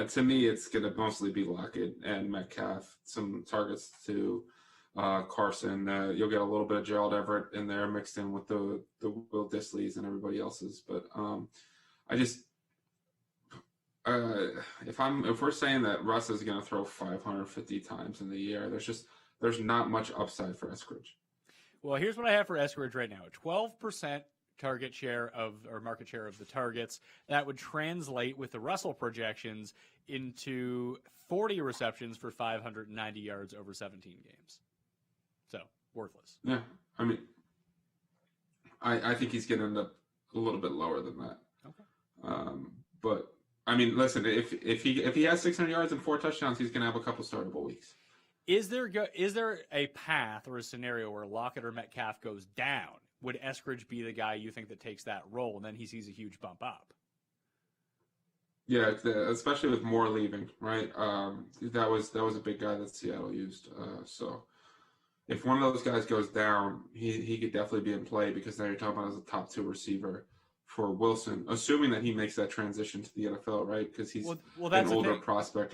to me, it's going to mostly be Lockett and Metcalf, some targets to Carson. You'll get a little bit of Gerald Everett in there mixed in with the Will Disleys and everybody else's. But I just if we're saying that Russ is going to throw 550 times in the year, there's not much upside for Eskridge. Well, here's what I have for Eskridge right now: 12% target share or market share of the targets. That would translate with the Russell projections into 40 receptions for 590 yards over 17 games. So worthless. Yeah, I mean, I think he's going to end up a little bit lower than that. Okay. But I mean, listen, if he has 600 yards and 4 touchdowns, he's going to have a couple startable weeks. Is there a path or a scenario where Lockett or Metcalf goes down? Would Eskridge be the guy you think that takes that role, and then he sees a huge bump up? Yeah, especially with Moore leaving, right? That was a big guy that Seattle used. So if one of those guys goes down, he could definitely be in play because now you're talking about as a top 2 receiver for Wilson, assuming that he makes that transition to the NFL, right? Because he's an older prospect.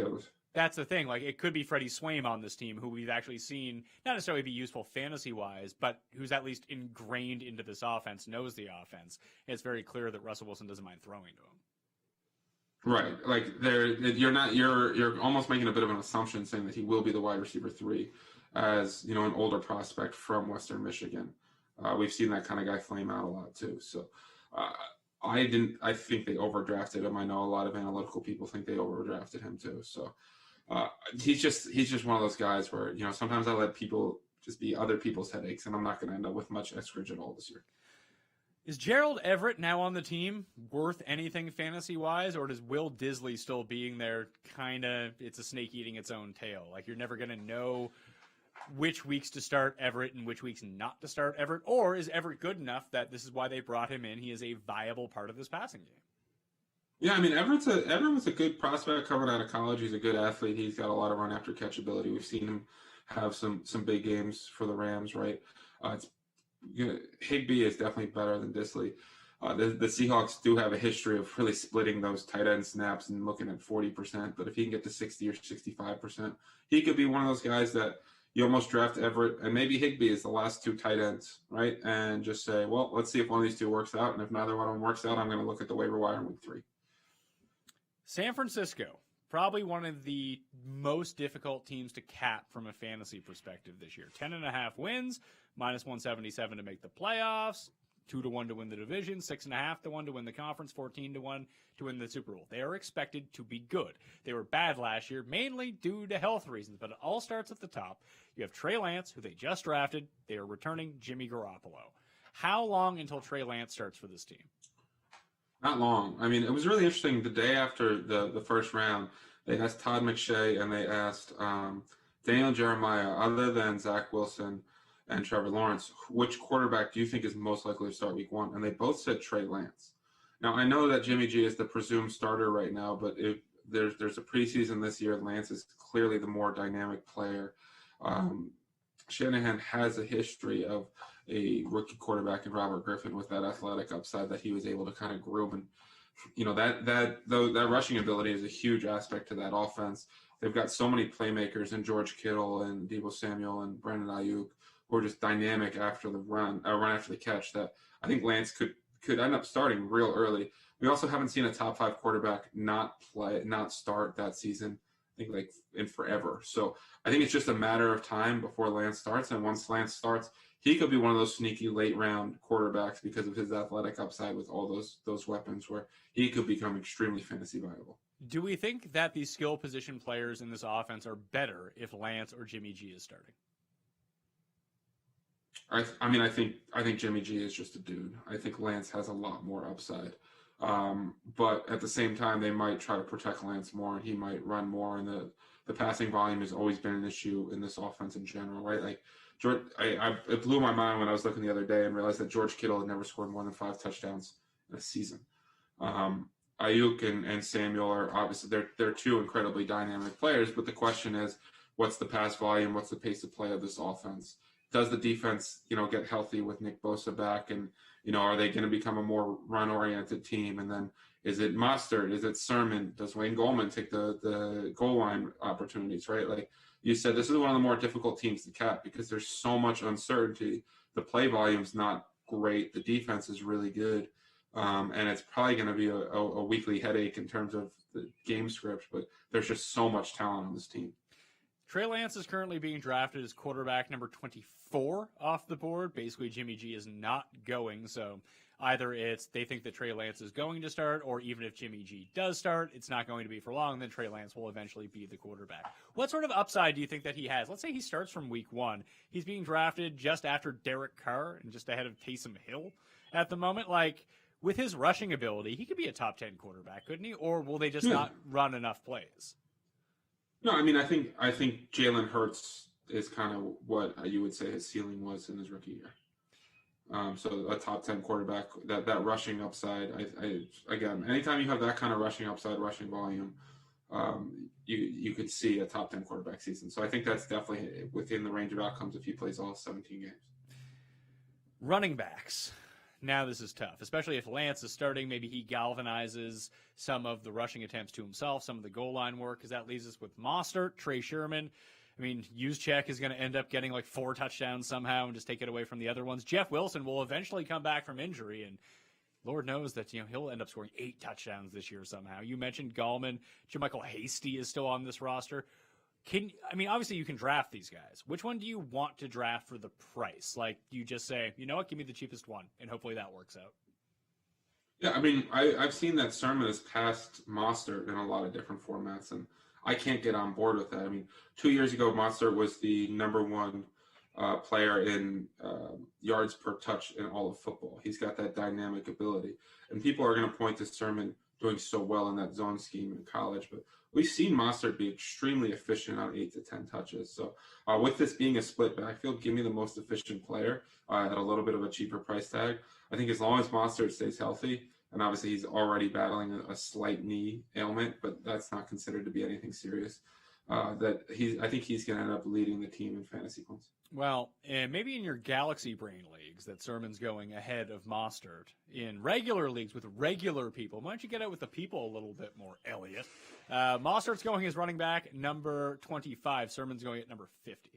That's the thing. Like, it could be Freddie Swaim on this team, who we've actually seen not necessarily be useful fantasy-wise, but who's at least ingrained into this offense, knows the offense. And it's very clear that Russell Wilson doesn't mind throwing to him. Right. Like, you're almost making a bit of an assumption saying that he will be the wide receiver 3 as, an older prospect from Western Michigan. We've seen that kind of guy flame out a lot too. So I think they overdrafted him. I know a lot of analytical people think they overdrafted him too. So he's just one of those guys where, sometimes I let people just be other people's headaches, and I'm not going to end up with much Eskridge at all this year. Is Gerald Everett now on the team worth anything fantasy-wise, or does Will Disley still being there it's a snake eating its own tail? Like, you're never going to know which weeks to start Everett and which weeks not to start Everett, or is Everett good enough that this is why they brought him in? He is a viable part of this passing game. Yeah, I mean, Everett was a good prospect coming out of college. He's a good athlete. He's got a lot of run after catch ability. We've seen him have some big games for the Rams, right? Higbee is definitely better than Disley. The Seahawks do have a history of really splitting those tight end snaps and looking at 40%. But if he can get to 60 or 65%, he could be one of those guys that you almost draft Everett and maybe Higbee is the last 2 tight ends, right? And just say, well, let's see if one of these 2 works out. And if neither one of them works out, I'm going to look at the waiver wire in week 3. San Francisco, probably one of the most difficult teams to cap from a fantasy perspective this year. 10.5 wins, minus 177 to make the playoffs, 2-1 to win the division, 6.5 to 1 to win the conference, 14 to 1 to win the Super Bowl. They are expected to be good. They were bad last year, mainly due to health reasons, but it all starts at the top. You have Trey Lance, who they just drafted. They are returning Jimmy Garoppolo. How long until Trey Lance starts for this team? Not long. I mean, it was really interesting. The day after the first round, they asked Todd McShay and they asked Daniel Jeremiah, other than Zach Wilson and Trevor Lawrence, which quarterback do you think is most likely to start week 1? And they both said Trey Lance. Now, I know that Jimmy G is the presumed starter right now, but if there's a preseason this year, Lance is clearly the more dynamic player. Shanahan has a history of a rookie quarterback in Robert Griffin with that athletic upside that he was able to kind of groom. And, you know, that rushing ability is a huge aspect to that offense. They've got so many playmakers in George Kittle and Deebo Samuel and Brandon Ayuk who are just dynamic after the run after the catch that I think Lance could end up starting real early. We also haven't seen a top 5 quarterback not start that season, I think, like, in forever. So I think it's just a matter of time before Lance starts. And once Lance starts, he could be one of those sneaky late round quarterbacks because of his athletic upside with all those weapons where he could become extremely fantasy viable. Do we think that the skill position players in this offense are better if Lance or Jimmy G is starting? I think Jimmy G is just a dude. I think Lance has a lot more upside. But at the same time, they might try to protect Lance more, and he might run more. And the passing volume has always been an issue in this offense in general, right? Like, it blew my mind when I was looking the other day and realized that George Kittle had never scored more than 5 touchdowns in a season. Ayuk and Samuel are obviously they're 2 incredibly dynamic players, but the question is, what's the pass volume? What's the pace of play of this offense? Does the defense, get healthy with Nick Bosa back? And, are they going to become a more run-oriented team? And then is it Mostert? Is it Sermon? Does Wayne Gallman take the goal line opportunities, right? Like you said, this is one of the more difficult teams to cap because there's so much uncertainty. The play volume's not great. The defense is really good. And it's probably going to be a weekly headache in terms of the game script, but there's just so much talent on this team. Trey Lance is currently being drafted as quarterback number 24 off the board. Basically, Jimmy G is not going, so either they think that Trey Lance is going to start, or even if Jimmy G does start, it's not going to be for long, then Trey Lance will eventually be the quarterback. What sort of upside do you think that he has? Let's say he starts from week 1. He's being drafted just after Derek Carr and just ahead of Taysom Hill at the moment. Like, with his rushing ability, he could be a top 10 quarterback, couldn't he? Or will they just not run enough plays? No, I mean, I think Jalen Hurts is kind of what you would say his ceiling was in his rookie year. So a top 10 quarterback, that rushing upside. Again, anytime you have that kind of rushing upside, rushing volume, you could see a top 10 quarterback season. So I think that's definitely within the range of outcomes if he plays all 17 games. Running backs. Now this is tough, especially if Lance is starting. Maybe he galvanizes some of the rushing attempts to himself, some of the goal line work, because that leaves us with Mostert, Trey Sherman. I mean, Juszczyk is going to end up getting like 4 touchdowns somehow and just take it away from the other ones. Jeff Wilson will eventually come back from injury, and Lord knows that he'll end up scoring 8 touchdowns this year somehow. You mentioned Gallman. JaMycal Hasty is still on this roster. Obviously you can draft these guys. Which one do you want to draft for the price? Like, you just say, you know what, give me the cheapest one, and hopefully that works out. Yeah, I mean, I've seen that Sermon has passed Mostert in a lot of different formats, and I can't get on board with that. I mean, 2 years ago, Mostert was the number 1 player in yards per touch in all of football. He's got that dynamic ability, and people are going to point to Sermon doing so well in that zone scheme in college, but we've seen Mostert be extremely efficient on 8 to 10 touches. So with this being a split backfield, give me the most efficient player at a little bit of a cheaper price tag. I think as long as Mostert stays healthy, and obviously he's already battling a slight knee ailment, but that's not considered to be anything serious, I think he's going to end up leading the team in fantasy points. Well, and maybe in your Galaxy Brain leagues that Sermon's going ahead of Mostert. In regular leagues with regular people, why don't you get out with the people a little bit more, Elliot? Mostert's going as running back number 25. Sermon's going at number 50.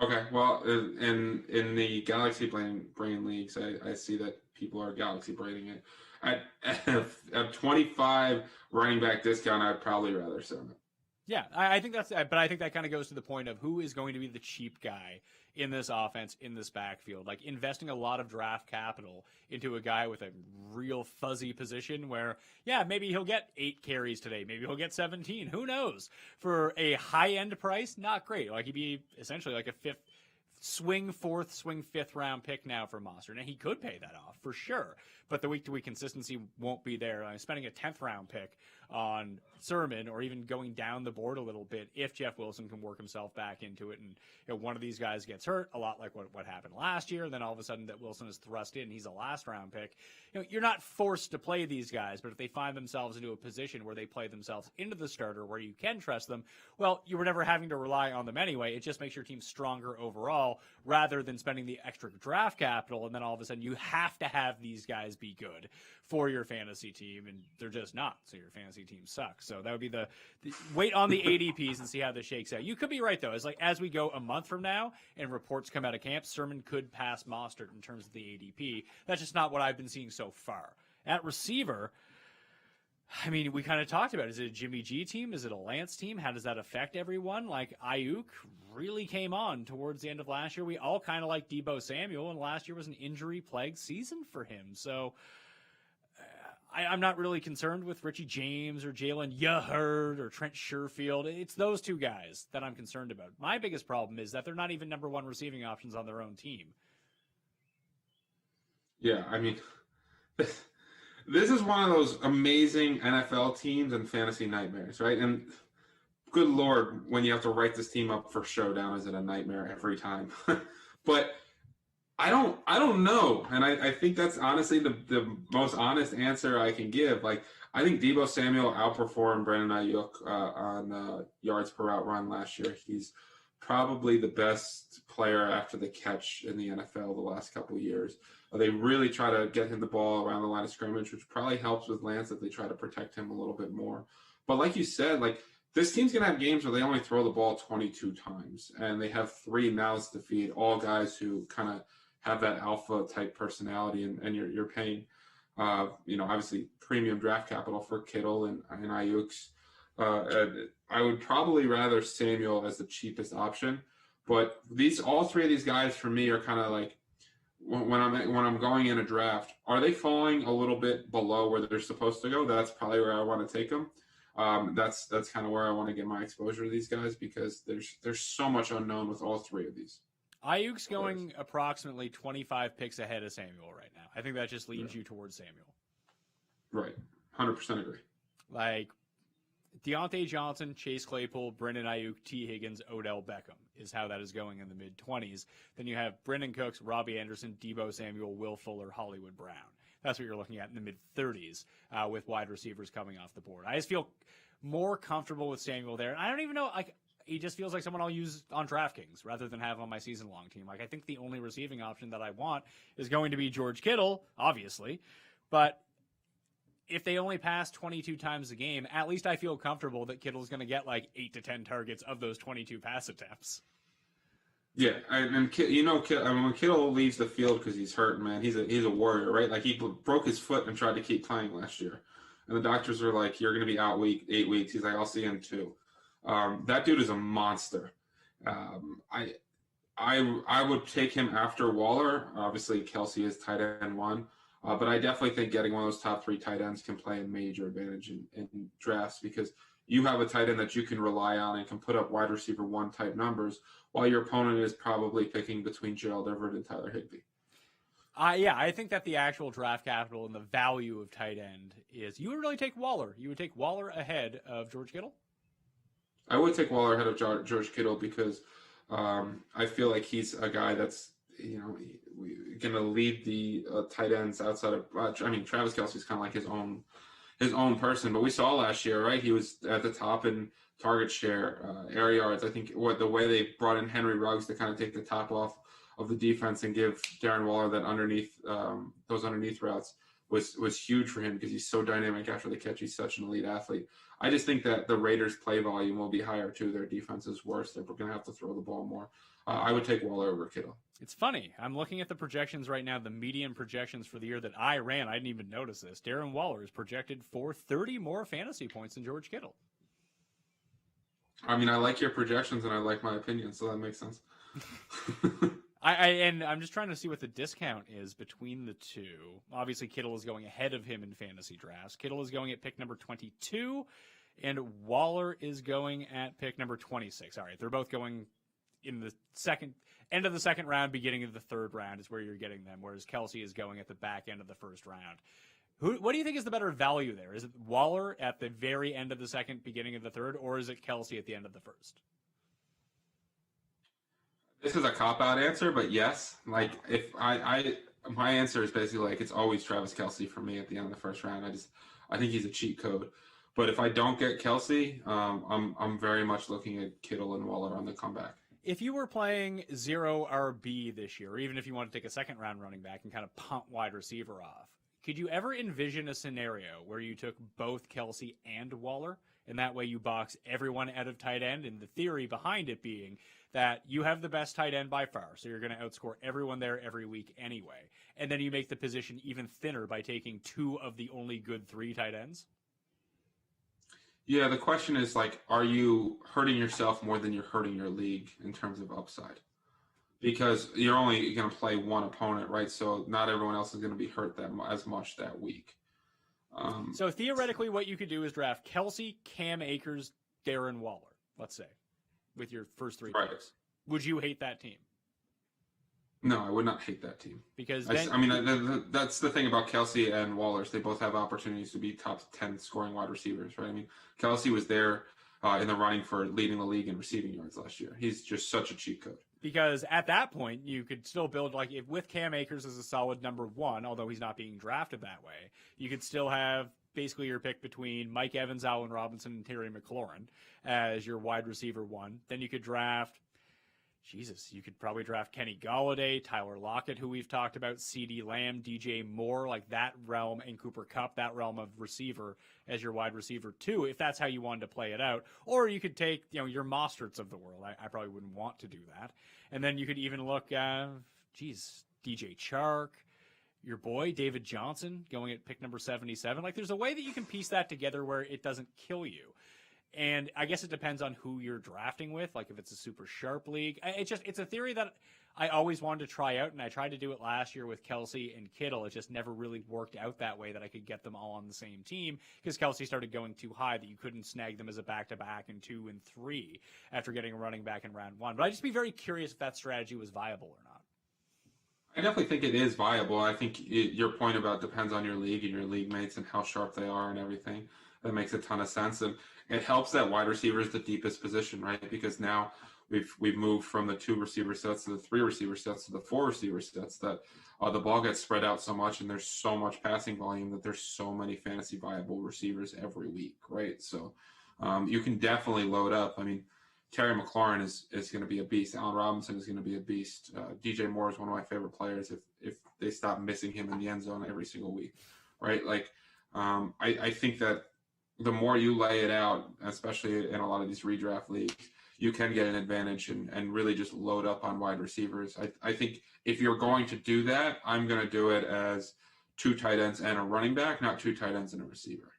Okay, well, in the Galaxy Brain leagues, I see that people are Galaxy Braining it. At 25 running back discount, I'd probably rather Sermon. Yeah, I think but I think that kind of goes to the point of who is going to be the cheap guy in this offense, in this backfield. Like, investing a lot of draft capital into a guy with a real fuzzy position where, maybe he'll get 8 carries today. Maybe he'll get 17. Who knows? For a high-end price, not great. Like, he'd be essentially like a swing 4th, swing 5th round pick now for Mostert. And he could pay that off for sure, but the week-to-week consistency won't be there. I'm spending a 10th round pick on Sermon, or even going down the board a little bit if Jeff Wilson can work himself back into it. And one of these guys gets hurt, a lot like what happened last year. Then all of a sudden that Wilson is thrust in, he's a last round pick. You're not forced to play these guys, but if they find themselves into a position where they play themselves into the starter, where you can trust them, well, you were never having to rely on them anyway. It just makes your team stronger overall, rather than spending the extra draft capital, and then all of a sudden you have to have these guys be good for your fantasy team, and they're just not. So your fantasy team sucks. So that would be the wait on the ADPs and see how this shakes out. You could be right though. As we go a month from now and reports come out of camp, Sermon could pass Mostert in terms of the ADP. That's just not what I've been seeing so far. At receiver, I mean, we kind of talked about it. Is it a Jimmy G team? Is it a Lance team? How does that affect everyone? Like, Ayuk really came on towards the end of last year. We all kind of like Deebo Samuel, and last year was an injury-plagued season for him. So I'm not really concerned with Richie James or Jalen Yaherd or Trent Sherfield. It's those two guys that I'm concerned about. My biggest problem is that they're not even number one receiving options on their own team. Yeah, I mean, this is one of those amazing NFL teams and fantasy nightmares, right? And good Lord, when you have to write this team up for showdown, is it a nightmare every time? But I don't know. And I think that's honestly the most honest answer I can give. Like, I think Deebo Samuel outperformed Brandon Ayuk on yards per route run last year. He's probably the best player after the catch in the NFL the last couple of years. They really try to get him the ball around the line of scrimmage, which probably helps with Lance that they try to protect him a little bit more. But like you said, like, this team's going to have games where they only throw the ball 22 times, and they have 3 mouths to feed, all guys who kind of have that alpha type personality, and you're paying, obviously premium draft capital for Kittle and Ayuk's. I would probably rather Samuel as the cheapest option, but all 3 of these guys for me are kind of like, when I'm going in a draft, are they falling a little bit below where they're supposed to go? That's probably where I want to take them. That's kind of where I want to get my exposure to these guys, because there's so much unknown with all 3 of these. Ayuk's going approximately 25 picks ahead of Samuel right now. I think that just leans you towards Samuel. Right. 100% agree. Like, Deontay Johnson, Chase Claypool, Brendan Ayuk, T. Higgins, Odell Beckham is how that is going in the mid-20s. Then you have Brendan Cooks, Robbie Anderson, Deebo Samuel, Will Fuller, Hollywood Brown. That's what you're looking at in the mid-30s with wide receivers coming off the board. I just feel more comfortable with Samuel there. I don't even know, like, he just feels like someone I'll use on DraftKings rather than have on my season-long team. Like, I think the only receiving option that I want is going to be George Kittle, obviously. But if they only pass 22 times a game, at least I feel comfortable that Kittle's going to get like 8 to 10 targets of those 22 pass attempts. Yeah, when Kittle leaves the field because he's hurt, man, he's a warrior, right? Like, he broke his foot and tried to keep playing last year, and the doctors were like, "You're going to be out 8 weeks." He's like, "I'll see you in 2." That dude is a monster. I would take him after Waller. Obviously, Kelsey is tight end 1. But I definitely think getting one of those top 3 tight ends can play a major advantage in drafts, because you have a tight end that you can rely on and can put up wide receiver 1 type numbers, while your opponent is probably picking between Gerald Everett and Tyler Higbee. I think that the actual draft capital and the value of tight end is, you would really take Waller. You would take Waller ahead of George Kittle? I would take Waller ahead of George Kittle, because I feel like he's a guy that's, going to lead the tight ends outside of. Travis Kelce's kind of like his own person, but we saw last year, right? He was at the top in target share, air yards. I think the way they brought in Henry Ruggs to kind of take the top off of the defense and give Darren Waller that those underneath routes was huge for him, because he's so dynamic after the catch. He's such an elite athlete. I just think that the Raiders' play volume will be higher too. Their defense is worse. They're going to have to throw the ball more. I would take Waller over Kittle. It's funny. I'm looking at the projections right now, the median projections for the year that I ran. I didn't even notice this. Darren Waller is projected for 30 more fantasy points than George Kittle. I mean, I like your projections and I like my opinion, so that makes sense. And I'm just trying to see what the discount is between the two. Obviously, Kittle is going ahead of him in fantasy drafts. Kittle is going at pick number 22, and Waller is going at pick number 26. All right, they're both going in the second. end of the second round, beginning of the third round is where you're getting them, whereas Kelce is going at the back end of the first round. What do you think is the better value there? Is it Waller at the very end of the second, beginning of the third, or is it Kelce at the end of the first? This is a cop-out answer, but yes. Like, if my answer is basically like it's always Travis Kelce for me at the end of the first round. I think he's a cheat code. But if I don't get Kelce, I'm very much looking at Kittle and Waller on the comeback. If you were playing 0 RB this year, or even if you want to take a second round running back and kind of punt wide receiver off, could you ever envision a scenario where you took both Kelce and Waller, and that way you box everyone out of tight end? And the theory behind it being that you have the best tight end by far, so you're going to outscore everyone there every week anyway. And then you make the position even thinner by taking 2 of the only good 3 tight ends? Yeah, the question is, like, are you hurting yourself more than you're hurting your league in terms of upside? Because you're only going to play one opponent, right? So not everyone else is going to be hurt as much that week. So theoretically, what you could do is draft Kelce, Cam Akers, Darren Waller, let's say, with your first 3 picks. Would you hate that team? No, I would not hate that team. Because that's the thing about Kelce and Waller. They both have opportunities to be top 10 scoring wide receivers, right? I mean, Kelce was there in the running for leading the league in receiving yards last year. He's just such a cheat code. Because at that point, you could still build, like, if with Cam Akers as a solid number 1, although he's not being drafted that way, you could still have basically your pick between Mike Evans, Allen Robinson, and Terry McLaurin as your wide receiver 1. Then you could draft, you could probably draft Kenny Golladay, Tyler Lockett, who we've talked about, CeeDee Lamb, DJ Moore, like that realm, and Cooper Kupp, that realm of receiver as your wide receiver 2, if that's how you wanted to play it out. Or you could take, your Mosterts of the world. I probably wouldn't want to do that. And then you could even look at, DJ Chark, your boy David Johnson going at pick number 77. Like, there's a way that you can piece that together where it doesn't kill you. And I guess it depends on who you're drafting with. Like, if it's a super sharp league, it's a theory that I always wanted to try out, and I tried to do it last year with Kelce and Kittle. It just never really worked out that way, that I could get them all on the same team, because Kelce started going too high that you couldn't snag them as a back-to-back in 2 and 3 after getting a running back in round 1. But I'd just be very curious if that strategy was viable or not. I definitely think it is viable. I think your point about depends on your league and your league mates and how sharp they are and everything. That makes a ton of sense. And it helps that wide receiver is the deepest position, right? Because now we've moved from the 2 receiver sets to the 3 receiver sets to the 4 receiver sets, that the ball gets spread out so much and there's so much passing volume that there's so many fantasy viable receivers every week, right? So you can definitely load up. I mean, Terry McLaurin is going to be a beast. Allen Robinson is going to be a beast. DJ Moore is one of my favorite players if they stop missing him in the end zone every single week, right? Like, I think that the more you lay it out, especially in a lot of these redraft leagues, you can get an advantage and really just load up on wide receivers. I think if you're going to do that, I'm going to do it as 2 tight ends and a running back, not 2 tight ends and a receiver.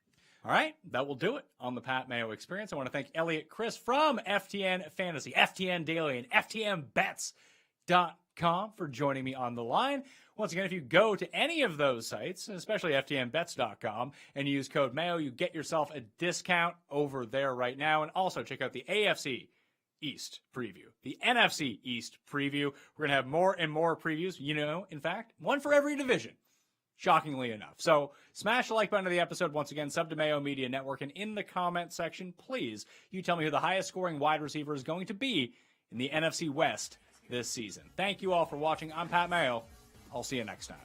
All right, that will do it on the Pat Mayo Experience. I want to thank Elliot Chris from FTN Fantasy, FTN Daily, and FTNBets.com for joining me on the line. Once again, if you go to any of those sites, especially FTNBets.com, and use code Mayo, you get yourself a discount over there right now. And also check out the AFC East preview, the NFC East preview. We're going to have more and more previews, in fact, one for every division, shockingly enough. So smash the like button of the episode. Once again, sub to Mayo Media Network. And in the comment section, please, you tell me who the highest scoring wide receiver is going to be in the NFC West this season. Thank you all for watching. I'm Pat Mayo. I'll see you next time.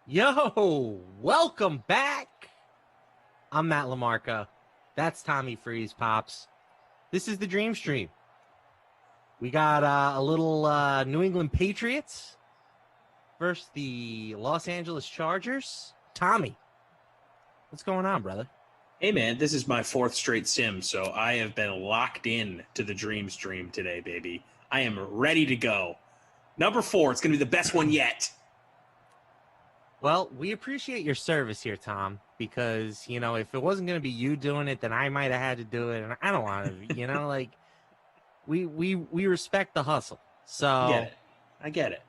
Yo, welcome back. I'm Matt LaMarca. That's Tommy Freeze, Pops. This is the Dream Stream. We got a little New England Patriots versus the Los Angeles Chargers. Tommy, what's going on, brother? Hey, man, this is my 4th straight sim, so I have been locked in to the Dream Stream today, baby. I am ready to go. Number 4, it's going to be the best one yet. Well, we appreciate your service here, Tom, because, if it wasn't going to be you doing it, then I might have had to do it, and I don't want to, we respect the hustle. So I get it.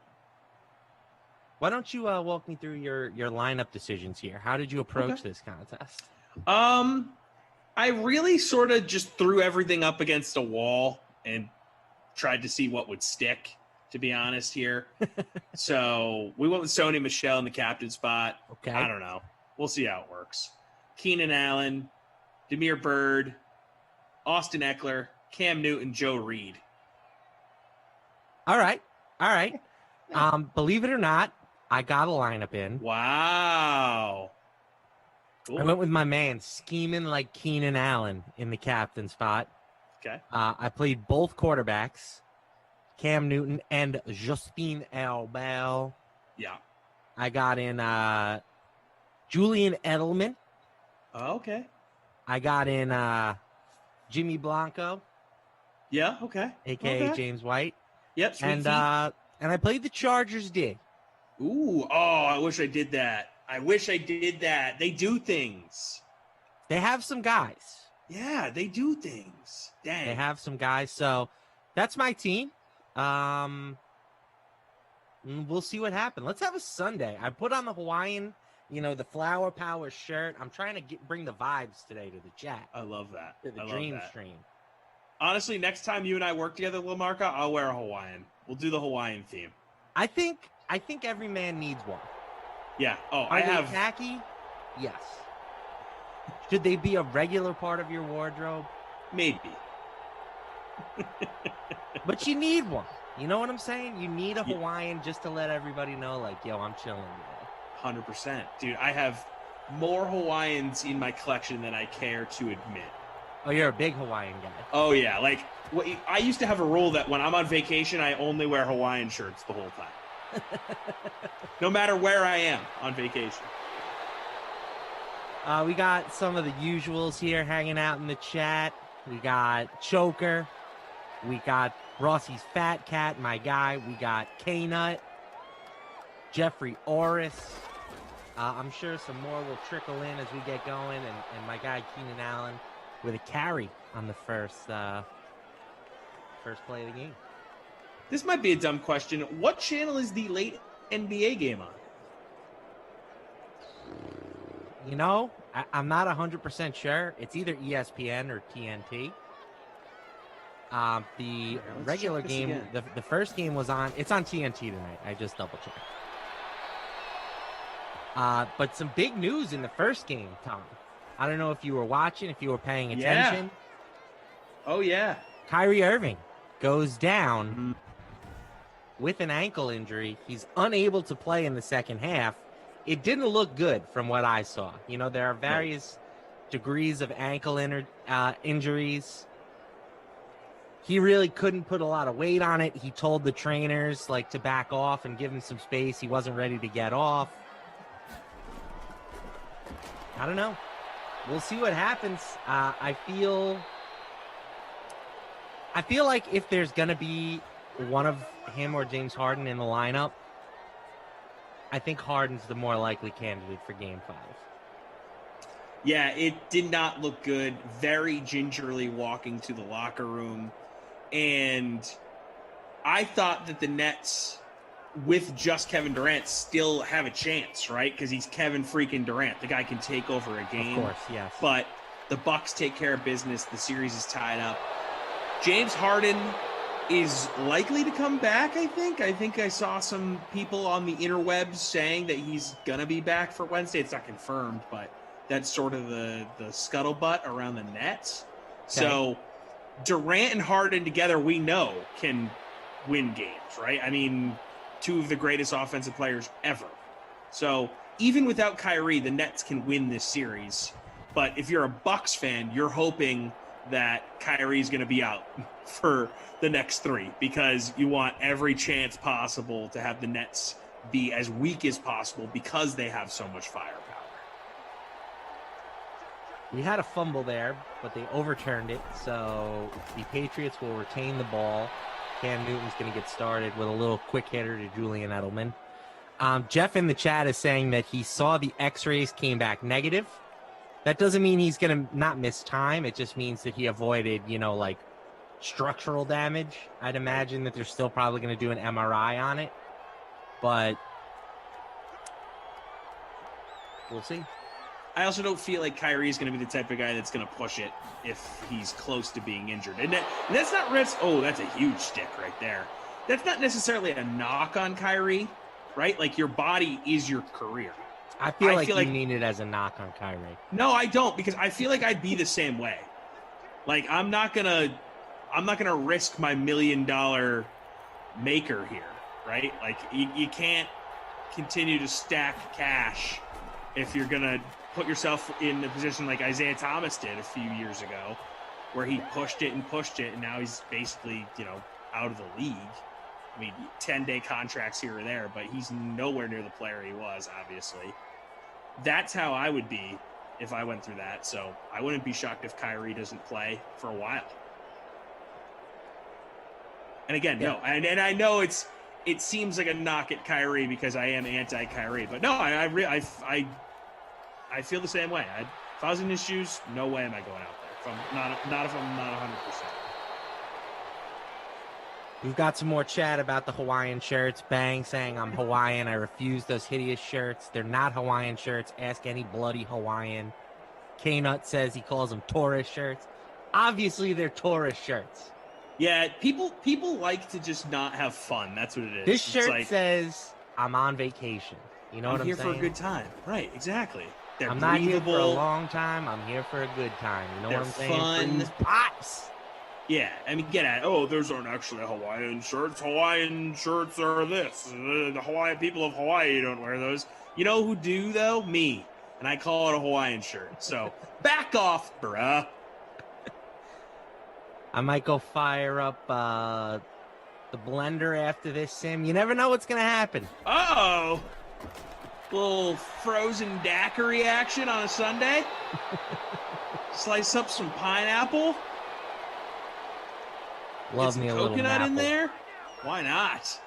Why don't you walk me through your lineup decisions here? How did you approach this contest? I really sort of just threw everything up against a wall and tried to see what would stick, to be honest here. So we went with Sony Michel in the captain spot. Okay. I don't know. We'll see how it works. Keenan Allen, Damiere Byrd, Austin Eckler, Cam Newton, Joe Reed. All right. Believe it or not, I got a lineup in. Wow. Cool. I went with my man, scheming like Keenan Allen in the captain spot. Okay. I played both quarterbacks, Cam Newton and Justin Herbert. Yeah. I got in Julian Edelman. Oh, okay. I got in Jimmy Blanco. Yeah, okay. A.K.A. James White. Yep, sweet and I played the Chargers D. Ooh, I wish I did that. They do things. They have some guys. Yeah, they do things. Dang. They have some guys. So that's my team. We'll see what happens. Let's have a Sunday. I put on the Hawaiian, the Flower Power shirt. I'm trying to bring the vibes today to the chat. I love that. To the Dream Stream. Honestly, next time you and I work together, LaMarca, I'll wear a Hawaiian. We'll do the Hawaiian theme. I think every man needs one. Yeah. Oh, Are they tacky? Yes. Should they be a regular part of your wardrobe? Maybe. But you need one. You know what I'm saying? You need a Hawaiian just to let everybody know, yo, I'm chilling today. 100%. Dude, I have more Hawaiians in my collection than I care to admit. Oh, you're a big Hawaiian guy. Oh, yeah. I used to have a rule that when I'm on vacation, I only wear Hawaiian shirts the whole time. No matter where I am on vacation. We got some of the usuals here hanging out in the chat. We got Choker. We got Rossi's Fat Cat, my guy. We got K-Nut. Jeffrey Orris. I'm sure some more will trickle in as we get going. And my guy, Keenan Allen, with a carry on the first play of the game. This might be a dumb question. What channel is the late NBA game on? I'm not 100% sure. It's either ESPN or TNT. The regular game, the first game was on. It's on TNT tonight. I just double checked. But some big news in the first game, Tom. I don't know if you were watching, if you were paying attention. Yeah. Oh, yeah. Kyrie Irving goes down with an ankle injury. He's unable to play in the second half. It didn't look good from what I saw. There are various degrees of ankle injuries. He really couldn't put a lot of weight on it. He told the trainers to back off and give him some space. He wasn't ready to get off. I don't know. We'll see what happens. I feel like if there's going to be one of him or James Harden in the lineup, I think Harden's the more likely candidate for Game 5. Yeah, it did not look good. Very gingerly walking to the locker room. And I thought that the Nets, with just Kevin Durant, still have a chance, right? Because he's Kevin freaking Durant. The guy can take over a game. Of course, yes. But the Bucks take care of business. The series is tied up. James Harden is likely to come back, I think. I think I saw some people on the interwebs saying that he's going to be back for Wednesday. It's not confirmed, but that's sort of the scuttlebutt around the Nets. Okay. So Durant and Harden together, we know, can win games, right? I mean, two of the greatest offensive players ever. So even without Kyrie, the Nets can win this series. But if you're a Bucks fan, you're hoping that Kyrie's going to be out for the next 3 because you want every chance possible to have the Nets be as weak as possible because they have so much firepower. We had a fumble there, but they overturned it, so the Patriots will retain the ball. Cam Newton's going to get started with a little quick hitter to Julian Edelman. Jeff in the chat is saying that he saw the x-rays came back negative. That doesn't mean he's going to not miss time. It just means that he avoided, like structural damage. I'd imagine that they're still probably going to do an MRI on it, but we'll see. I also don't feel like Kyrie is going to be the type of guy that's going to push it if he's close to being injured. And that's not risk. Oh, that's a huge stick right there. That's not necessarily a knock on Kyrie, right? Like, your body is your career. I feel like you mean it as a knock on Kyrie. No, I don't, because I feel like I'd be the same way. Like, I'm not gonna risk my $1 million maker here, right? Like, you can't continue to stack cash if you're gonna put yourself in a position like Isaiah Thomas did a few years ago, where he pushed it, and now he's basically, out of the league. I mean, 10-day contracts here or there, but he's nowhere near the player he was, obviously. That's how I would be if I went through that. So I wouldn't be shocked if Kyrie doesn't play for a while. And again, no, and I know it seems like a knock at Kyrie because I am anti-Kyrie, but no, I feel the same way. If I was in his shoes, no way am I going out there. If I'm not 100%. We've got some more chat about the Hawaiian shirts. Bang saying I'm Hawaiian. I refuse those hideous shirts. They're not Hawaiian shirts. Ask any bloody Hawaiian. K-Nut says he calls them tourist shirts. Obviously, they're tourist shirts. Yeah, people like to just not have fun. That's what it is. This shirt says I'm on vacation. You know what I'm saying? I'm here for a good time. Right, exactly. I'm not here for a long time. I'm here for a good time. You know what I'm saying? Fun. Freeze pops. Yeah, I mean, get at it. Oh, those aren't actually Hawaiian shirts. Hawaiian shirts are this. The Hawaiian people of Hawaii don't wear those. You know who do, though? Me. And I call it a Hawaiian shirt. So, back off, bruh. I might go fire up the blender after this, Sim. You never know what's going to happen. Uh-oh. Little frozen daiquiri action on a Sunday. Slice up some pineapple. Love me a little coconut in Napple. there. Why not?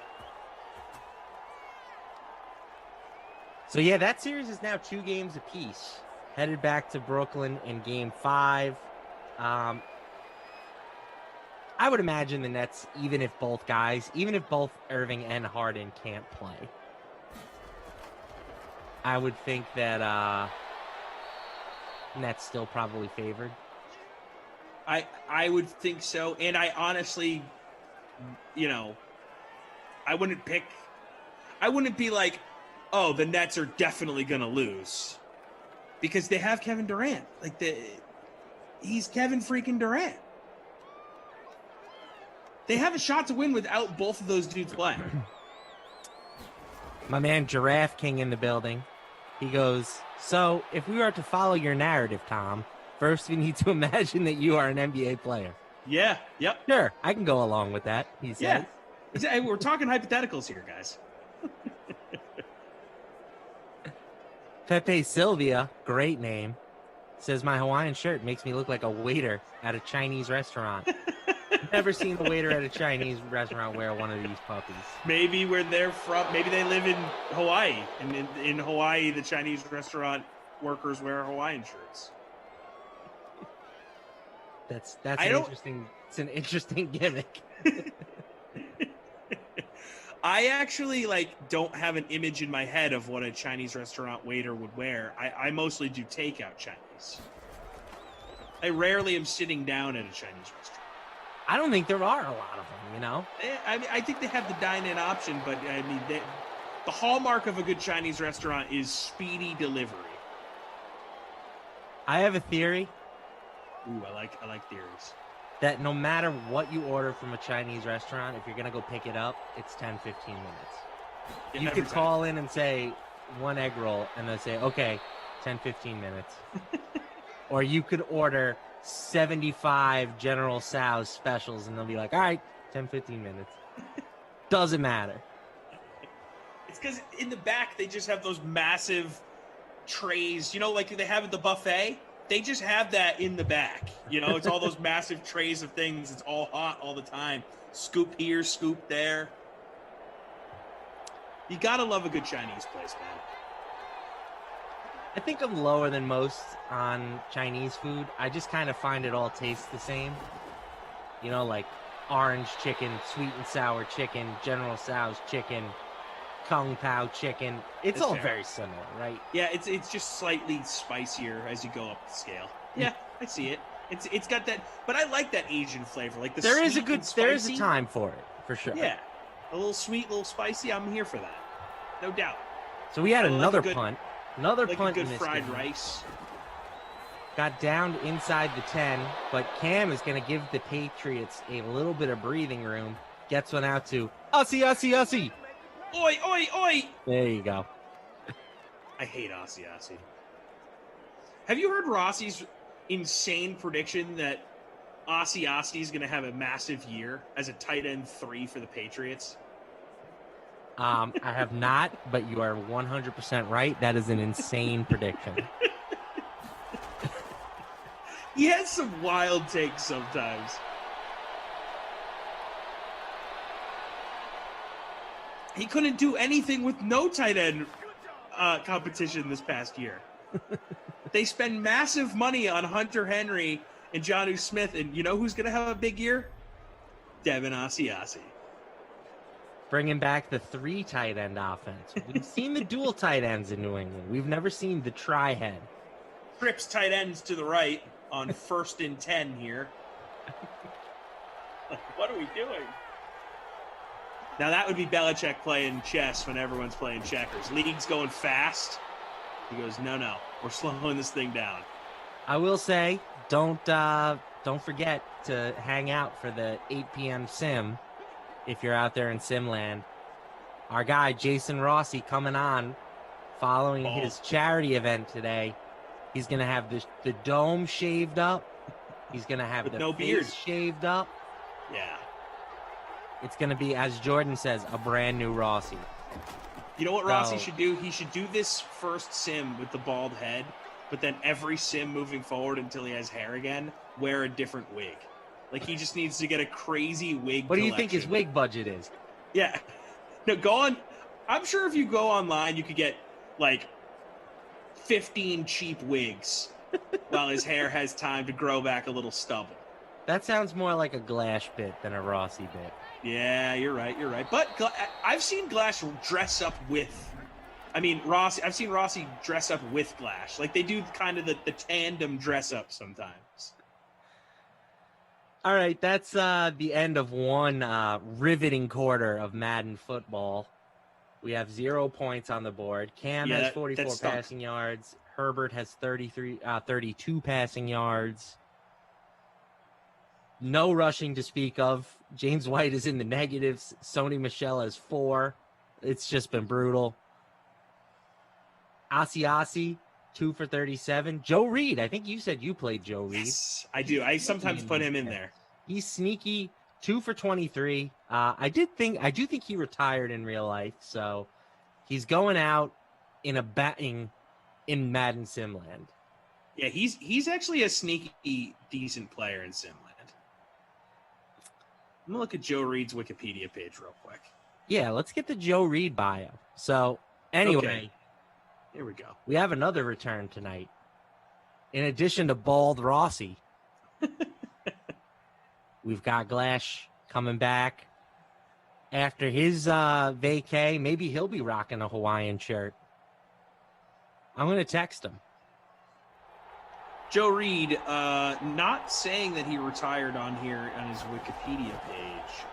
So yeah, that series is now 2 games apiece. Headed back to Brooklyn in Game 5. I would imagine the Nets, even if both Irving and Harden can't play, I would think that Nets still probably favored. I would think so, and I honestly, I wouldn't be like, oh, the Nets are definitely going to lose, because they have Kevin Durant. He's Kevin freaking Durant. They have a shot to win without both of those dudes playing. My man Giraffe King in the building. He goes, so if we were to follow your narrative, Tom, first we need to imagine that you are an NBA player. Yeah, yep. Sure, I can go along with that, he says. Yeah, we're talking hypotheticals here, guys. Pepe Sylvia, great name, says my Hawaiian shirt makes me look like a waiter at a Chinese restaurant. Never seen a waiter at a Chinese restaurant wear one of these puppies. Maybe where they're from, maybe they live in Hawaii. And in Hawaii, the Chinese restaurant workers wear Hawaiian shirts. It's an interesting gimmick. I actually don't have an image in my head of what a Chinese restaurant waiter would wear. I mostly do takeout Chinese. I rarely am sitting down at a Chinese restaurant. I don't think there are a lot of them, I think they have the dine-in option, but I mean, the hallmark of a good Chinese restaurant is speedy delivery. I have a theory. Ooh, I like theories. That no matter what you order from a Chinese restaurant, if you're going to go pick it up, it's 10, 15 minutes. You could call in and say, one egg roll, and they'll say, okay, 10, 15 minutes. Or you could order 75 General Tso's specials, and they'll be like, all right, 10, 15 minutes. Doesn't matter. It's because in the back, they just have those massive trays, like they have at the buffet. They just have that in the back. It's all those massive trays of things. It's all hot all the time. Scoop here, scoop there. You gotta love a good Chinese place, man. I think I'm lower than most on Chinese food. I just kind of find it all tastes the same. Like orange chicken, sweet and sour chicken, General Tso's chicken, Kung Pao chicken. It's all fair. Very similar, right? Yeah, it's just slightly spicier as you go up the scale. Yeah, I see it. It's got that, but I like that Asian flavor. Like there is a time for it, for sure. Yeah, a little sweet, a little spicy. I'm here for that, no doubt. So we had another punt. Another punt. A good fried rice. Got down inside the 10, but Cam is going to give the Patriots a little bit of breathing room. Gets one out to Aussie. Oi, oi, oi! There you go. I hate Aussie. Have you heard Rossi's insane prediction that Aussie is going to have a massive year as a tight end 3 for the Patriots? I have not, but you are 100% right. That is an insane prediction. He has some wild takes sometimes. He couldn't do anything with no tight end competition this past year. They spend massive money on Hunter Henry and Jonnu Smith, and you know who's going to have a big year? Devin Asiasi. Bringing back the 3 tight end offense. We've seen the dual tight ends in New England. We've never seen the tri-head. Trips tight ends to the right on 1st and 10 here. What are we doing? Now that would be Belichick playing chess when everyone's playing checkers. League's going fast. He goes, no, we're slowing this thing down. I will say, don't forget to hang out for the 8 p.m. sim if you're out there in Simland. Our guy, Jason Rossi, coming on following his charity event today. He's going to have the dome shaved up. He's going to have the face shaved up. Yeah. It's going to be, as Jordan says, a brand new Rossi. You know what Rossi should do? He should do this first sim with the bald head, but then every sim moving forward until he has hair again, wear a different wig. Like, he just needs to get a crazy wig What do you think his wig budget is? Yeah. No, go on. I'm sure if you go online, you could get, like, 15 cheap wigs while his hair has time to grow back a little stubble. That sounds more like a Glash bit than a Rossi bit. Yeah, you're right. But I've seen Glash dress up with... Rossi. I've seen Rossi dress up with Glash. Like, they do kind of the tandem dress up sometimes. All right, that's the end of one riveting quarter of Madden football. We have 0 points on the board. Cam has 44 passing yards. Herbert has 32 passing yards. No rushing to speak of. James White is in the negatives. Sony Michel has 4. It's just been brutal. Asiasi, 2 for 37. Joe Reed, I think you said you played Joe Reed. Yes, I do. I sometimes put him in there. He's sneaky, 2 for 23. I do think he retired in real life, so he's going out in a batting in Madden Simland. Yeah, he's actually a sneaky, decent player in Simland. I'm going to look at Joe Reed's Wikipedia page real quick. Yeah, let's get the Joe Reed bio. So, anyway. Okay. Here we go. We have another return tonight. In addition to Bald Rossi, we've got Glash coming back. After his vacay, maybe he'll be rocking a Hawaiian shirt. I'm going to text him. Joe Reed, not saying that he retired on here on his Wikipedia page.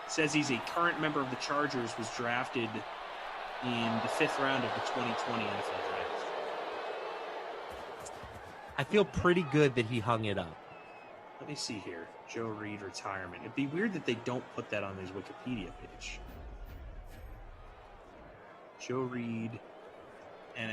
Says he's a current member of the Chargers, was drafted in the 5th round of the 2020 NFL Draft. I feel pretty good that he hung it up. Let me see here. Joe Reed retirement. It'd be weird that they don't put that on his Wikipedia page. Joe Reed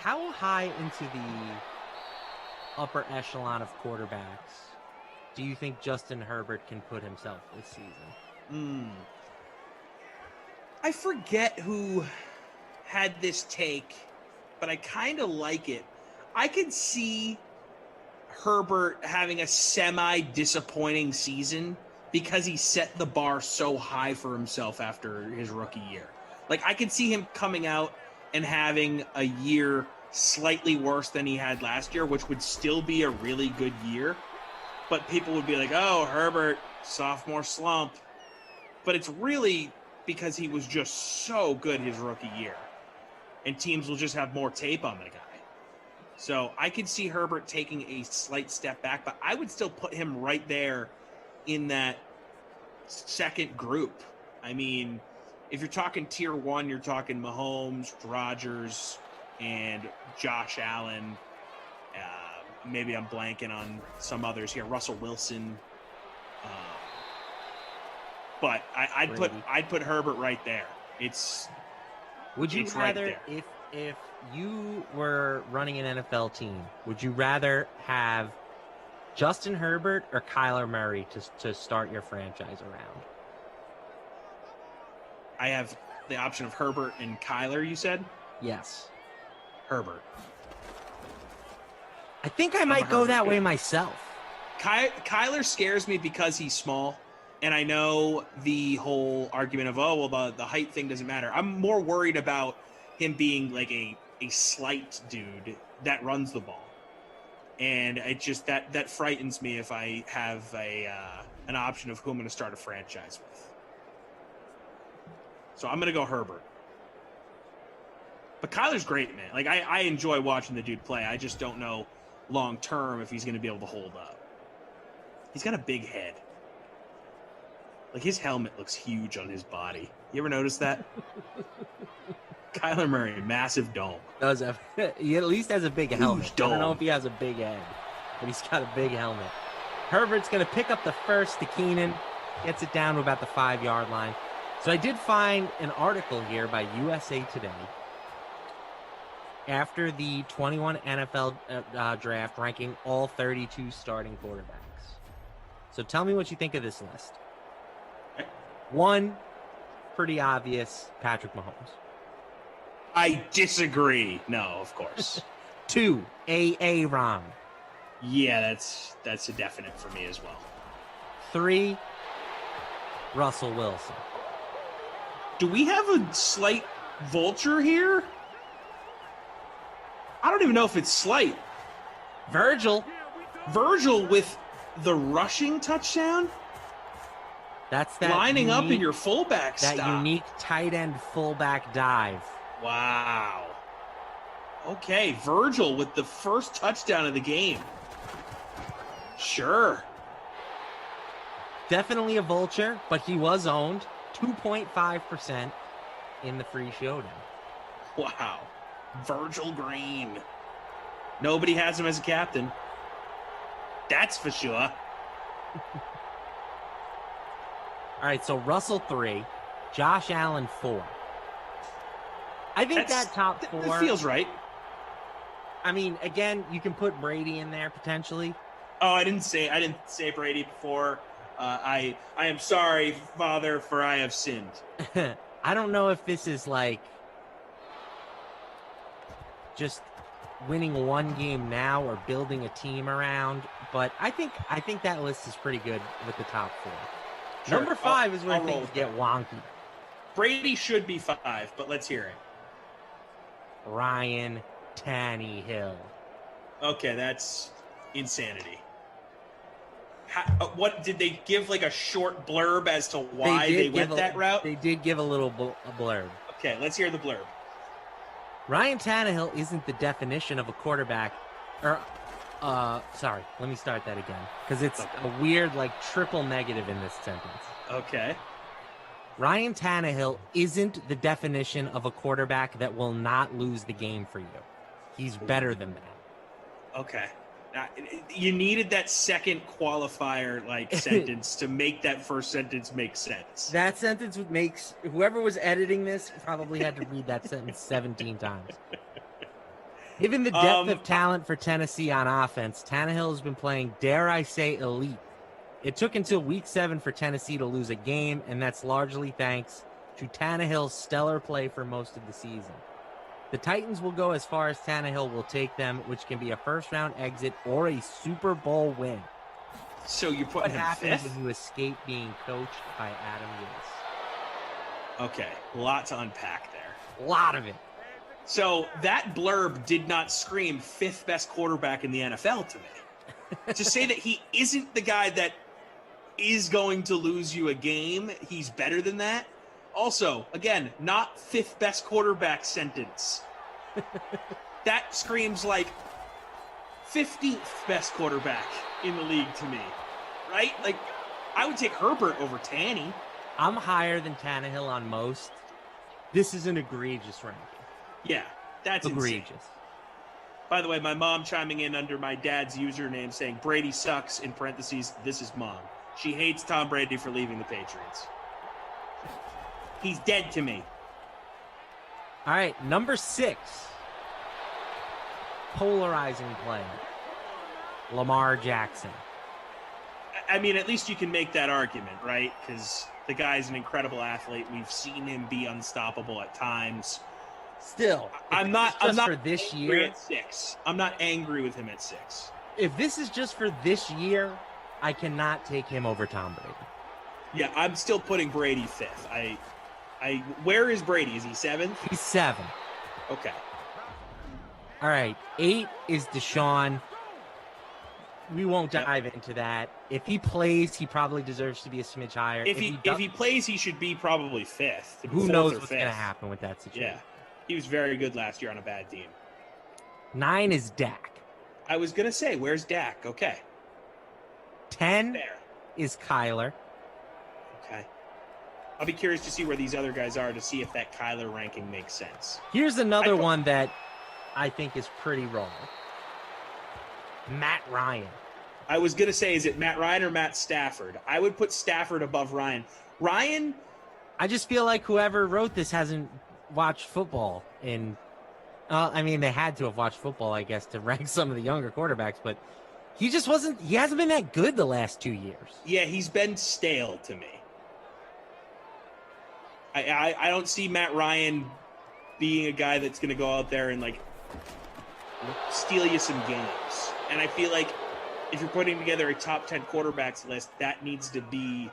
how high into the upper echelon of quarterbacks do you think Justin Herbert can put himself this season? I forget who had this take, but I kind of like it. I could see Herbert having a semi-disappointing season because he set the bar so high for himself after his rookie year. Like, I could see him coming out and having a year slightly worse than he had last year, which would still be a really good year. But people would be like, oh, Herbert, sophomore slump. But it's really because he was just so good his rookie year. And teams will just have more tape on the guy. So I could see Herbert taking a slight step back, but I would still put him right there in that second group. I mean, if you're talking tier one, you're talking Mahomes, Rodgers, and Josh Allen. Maybe I'm blanking on some others here. Russell Wilson. But I'd put Herbert right there. Would you rather, if you were running an NFL team, would you rather have Justin Herbert or Kyler Murray to start your franchise around? I have the option of Herbert and Kyler, you said? Yes. Herbert. I think I might go that way myself. Kyler scares me because he's small, and I know the whole argument of, oh, well, the height thing doesn't matter. I'm more worried about him being like a slight dude that runs the ball. And it just that frightens me if I have an option of who I'm going to start a franchise with. So I'm going to go Herbert. But Kyler's great, man. Like, I enjoy watching the dude play. I just don't know long term if he's going to be able to hold up. He's got a big head. Like, his helmet looks huge on his body. You ever notice that? Kyler Murray, massive dome. He at least has a big helmet. Dome. I don't know if he has a big head, but he's got a big helmet. Herbert's going to pick up the first to Keenan. Gets it down to about the 5-yard line. So I did find an article here by USA Today after the 21 NFL draft ranking all 32 starting quarterbacks. So tell me what you think of this list. 1, pretty obvious, Patrick Mahomes. I disagree. No, of course. 2, Aaron. Yeah, that's a definite for me as well. 3, Russell Wilson. Do we have a slight vulture here? I don't even know if it's slight. Virgil with the rushing touchdown? That's that lining unique, up in your fullback that stop. Unique tight end fullback dive. Wow. Okay, Virgil with the first touchdown of the game. Sure. Definitely a vulture, but he was owned 2.5% in the free showdown. Wow. Virgil Green. Nobody has him as a captain. That's for sure. All right, so Russell 3, Josh Allen 4. I think that top 4 that feels right. I mean, again, you can put Brady in there potentially. Oh, I didn't say Brady before. I am sorry, Father, for I have sinned. I don't know if this is like just winning one game now or building a team around, but I think that list is pretty good with the top 4. Sure. Number 5 is where things get wonky. Brady should be 5, but let's hear it. Ryan Tannehill. Okay, that's insanity. What did they give, like a short blurb as to why they went that route? They did give a little blurb. Okay, let's hear the blurb. Ryan Tannehill isn't the definition of a quarterback. Sorry, let me start that again, because it's a weird, like, triple negative in this sentence. Okay. Ryan Tannehill isn't the definition of a quarterback that will not lose the game for you. He's better than that. Okay. Now, you needed that second qualifier, like, sentence to make that first sentence make sense. That sentence makes whoever was editing this probably had to read that sentence 17 times. Given the depth of talent for Tennessee on offense, Tannehill has been playing, dare I say, elite. It took until Week 7 for Tennessee to lose a game, and that's largely thanks to Tannehill's stellar play for most of the season. The Titans will go as far as Tannehill will take them, which can be a first-round exit or a Super Bowl win. So you're putting What him happens fifth? when you escape being coached by Adam Gase? Okay, a lot to unpack there. A lot of it. So that blurb did not scream fifth best quarterback in the NFL to me. To say that he isn't the guy that is going to lose you a game, he's better than that. Also, again, not fifth best quarterback sentence. That screams like 15th best quarterback in the league to me, right? Like, I would take Herbert over Tanny. I'm higher than Tannehill on most. This is an egregious ranking. Yeah, that's Egregious. insane. By the way, my mom chiming in under my dad's username saying Brady sucks, in parentheses, this is mom. She hates Tom Brady for leaving the Patriots. He's dead to me. All right, number 6. Polarizing player. Lamar Jackson. I mean, at least you can make that argument, right? Because the guy's an incredible athlete. We've seen him be unstoppable at times. Still, I'm not for this year at 6. I'm not angry with him at 6. If this is just for this year, I cannot take him over Tom Brady. Yeah, I'm still putting Brady 5th. Where is Brady? Is he 7th? He's 7. Okay. All right, 8 is Deshaun. We won't dive into that. If he plays, he probably deserves to be a smidge higher. If he plays, he should be probably 5th. Who knows what's going to happen with that situation? Yeah, he was very good last year on a bad team. 9 is Dak. I was going to say, where's Dak? Okay. 10 There. is Kyler. Okay. I'll be curious to see where these other guys are to see if that Kyler ranking makes sense. Here's another one that I think is pretty wrong. Matt Ryan. I was going to say, is it Matt Ryan or Matt Stafford? I would put Stafford above Ryan. Ryan? I just feel like whoever wrote this hasn't watched football in I mean, they had to have watched football, I guess, to rank some of the younger quarterbacks, but he hasn't been that good the last 2 years. Yeah, he's been stale to me. I don't see Matt Ryan being a guy that's going to go out there and, like, steal you some games. And I feel like if you're putting together a top 10 quarterbacks list, that needs to be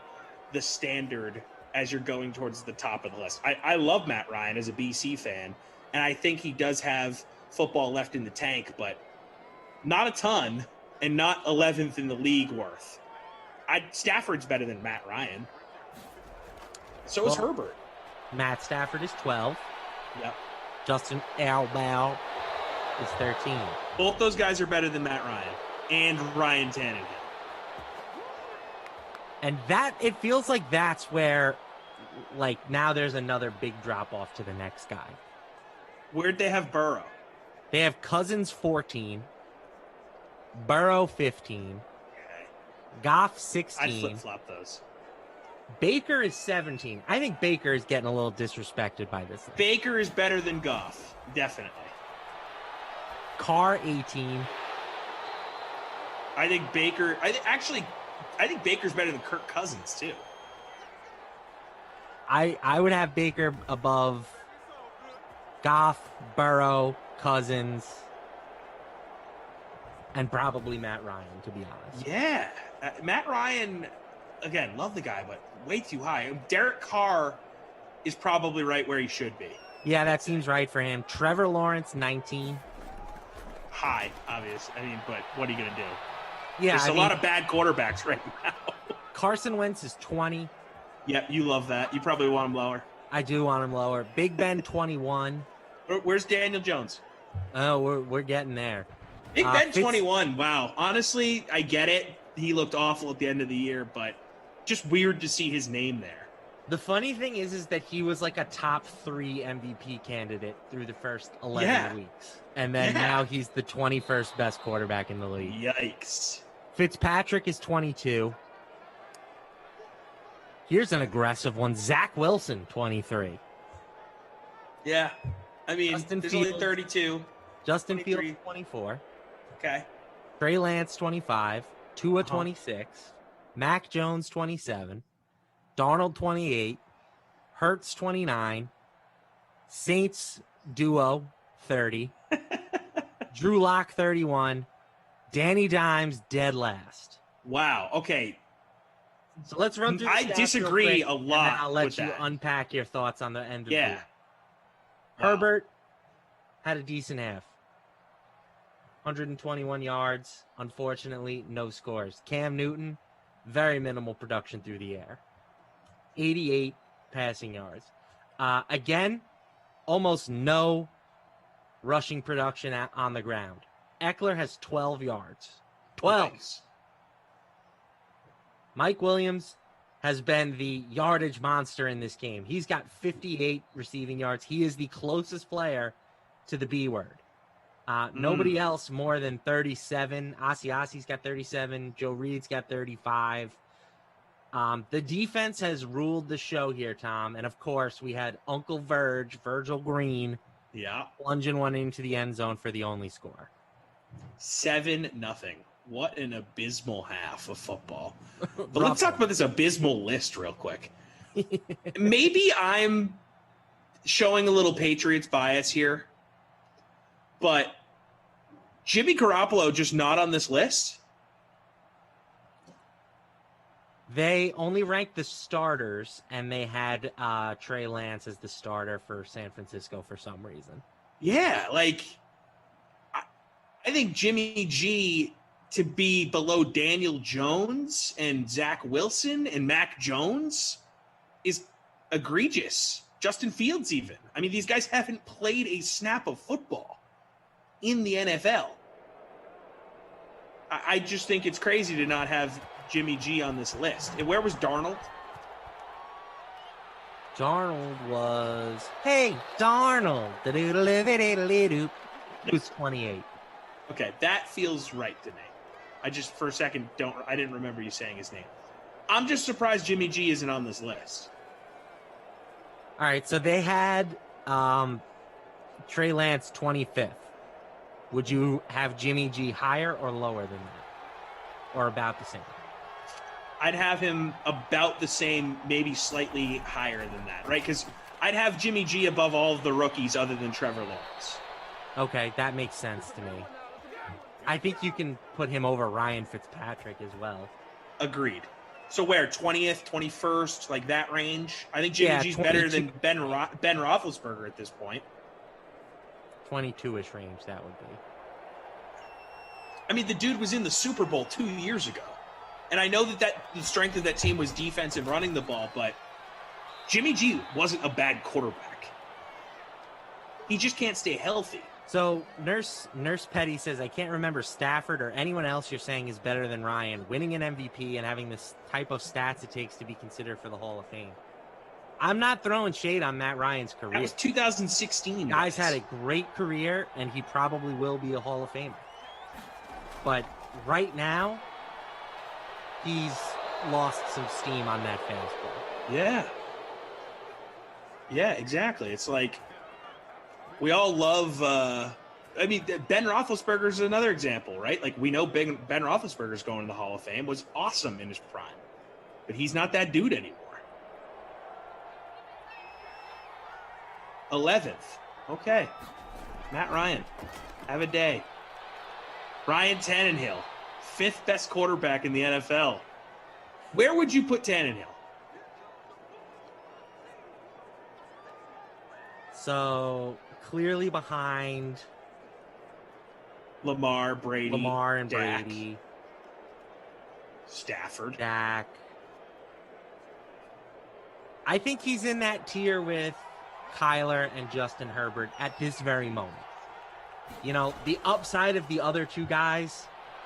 the standard as you're going towards the top of the list. I love Matt Ryan as a BC fan, and I think he does have football left in the tank, but not a ton and not 11th in the league worth. Stafford's better than Matt Ryan. So is Herbert. Matt Stafford is 12. Yep. Justin Herbert is 13. Both those guys are better than Matt Ryan and Ryan Tannehill. And it feels like that's where, like, now there's another big drop off to the next guy. Where'd they have Burrow? They have Cousins 14, Burrow 15, Goff 16. I flip-flop those. Baker is 17. I think Baker is getting a little disrespected by this thing. Baker is better than Goff, definitely. Carr 18. I think Baker's better than Kirk Cousins too. I would have Baker above Goff, Burrow, Cousins, and probably Matt Ryan, to be honest. Yeah. Matt Ryan, again, love the guy, but way too high. Derek Carr is probably right where he should be. Yeah, that seems right for him. Trevor Lawrence, 19. High, obvious. I mean, but what are you going to do? Yeah, There's a lot of bad quarterbacks right now. Carson Wentz is 20. Yeah, you love that. You probably want him lower. I do want him lower. Big Ben, 21. Where's Daniel Jones? Oh, we're getting there. Big Ben, 21. Wow. Honestly, I get it. He looked awful at the end of the year, but just weird to see his name there. The funny thing is that he was like a top 3 MVP candidate through the first 11 weeks. And then now he's the 21st best quarterback in the league. Yikes. Fitzpatrick is 22. Here's an aggressive one. Zach Wilson, 23. Yeah. I mean, Justin there's Fields, only 32. Justin Fields, 24. Okay. Trey Lance, 25. Tua, 26. Mac Jones, 27. Darnold, 28. Hurts, 29. Saints duo, 30. Drew Lock, 31. Danny Dimes, dead last. Wow. Okay. So let's run through the I stats disagree real quick, a lot. And then I'll let with you that. unpack your thoughts on the end of Yeah. the Herbert had a decent half. 121 yards. Unfortunately, no scores. Cam Newton, very minimal production through the air. 88 passing yards. Again, almost no rushing production on the ground. Eckler has 12 yards. 12. Nice. Mike Williams has been the yardage monster in this game. He's got 58 receiving yards. He is the closest player to the B word. Nobody else more than 37. Asiasi's got 37. Joe Reed's got 35. The defense has ruled the show here, Tom. And, of course, we had Uncle Virgil Green, plunging one into the end zone for the only score. 7-0. What an abysmal half of football. But let's talk about this abysmal list real quick. Maybe I'm showing a little Patriots bias here, but Jimmy Garoppolo just not on this list? They only ranked the starters, and they had Trey Lance as the starter for San Francisco for some reason. Yeah, like, I think Jimmy G to be below Daniel Jones and Zach Wilson and Mac Jones is egregious. Justin Fields even. I mean, these guys haven't played a snap of football in the NFL. I just think it's crazy to not have Jimmy G on this list. And where was Darnold? Darnold was, hey, Darnold. It was 28. Okay, that feels right to me. I just, for a second, I didn't remember you saying his name. I'm just surprised Jimmy G isn't on this list. All right, so they had Trey Lance 25th. Would you have Jimmy G higher or lower than that? Or about the same? I'd have him about the same, maybe slightly higher than that, right? Because I'd have Jimmy G above all of the rookies other than Trevor Lawrence. Okay, that makes sense to me. I think you can put him over Ryan Fitzpatrick as well. Agreed. So where, 20th, 21st, like that range? I think Jimmy G's better than Ben Roethlisberger at this point. 22-ish range, that would be. I mean, the dude was in the Super Bowl 2 years ago. And I know that the strength of that team was defense and running the ball, but Jimmy G wasn't a bad quarterback. He just can't stay healthy. So Nurse Petty says, I can't remember Stafford or anyone else you're saying is better than Ryan, winning an MVP and having this type of stats it takes to be considered for the Hall of Fame. I'm not throwing shade on Matt Ryan's career. That was 2016. Guy's had a great career, and he probably will be a Hall of Famer. But right now, he's lost some steam on that fastball. Yeah. Yeah, exactly. It's like, we all love, Ben Roethlisberger is another example, right? Like, we know Ben Roethlisberger's going to the Hall of Fame, was awesome in his prime. But he's not that dude anymore. 11th. Okay. Matt Ryan. Have a day. Ryan Tannehill. 5th best quarterback in the NFL. Where would you put Tannehill? So, clearly behind Lamar, Brady. Lamar and Dak, Brady. Stafford. Dak. I think he's in that tier with Kyler and Justin Herbert at this very moment. You know, the upside of the other two guys,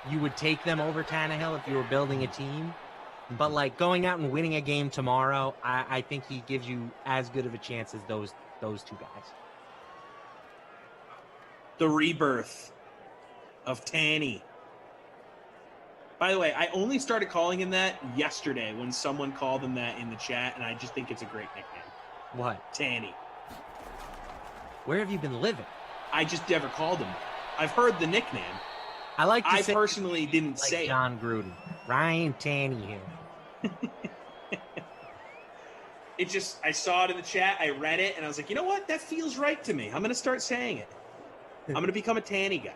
you would take them over Tannehill if you were building a team. But, like, going out and winning a game tomorrow, I think he gives you as good of a chance as those two guys. The rebirth of Tanny. By the way, I only started calling him that yesterday when someone called him that in the chat, and I just think it's a great nickname. What? Tanny. Where have you been living? I just never called him that. I've heard the nickname. I personally didn't like say John Gruden. Ryan Tannehill. It just, I saw it in the chat, I read it, and I was like, you know what? That feels right to me. I'm going to start saying it. I'm going to become a Tanny guy.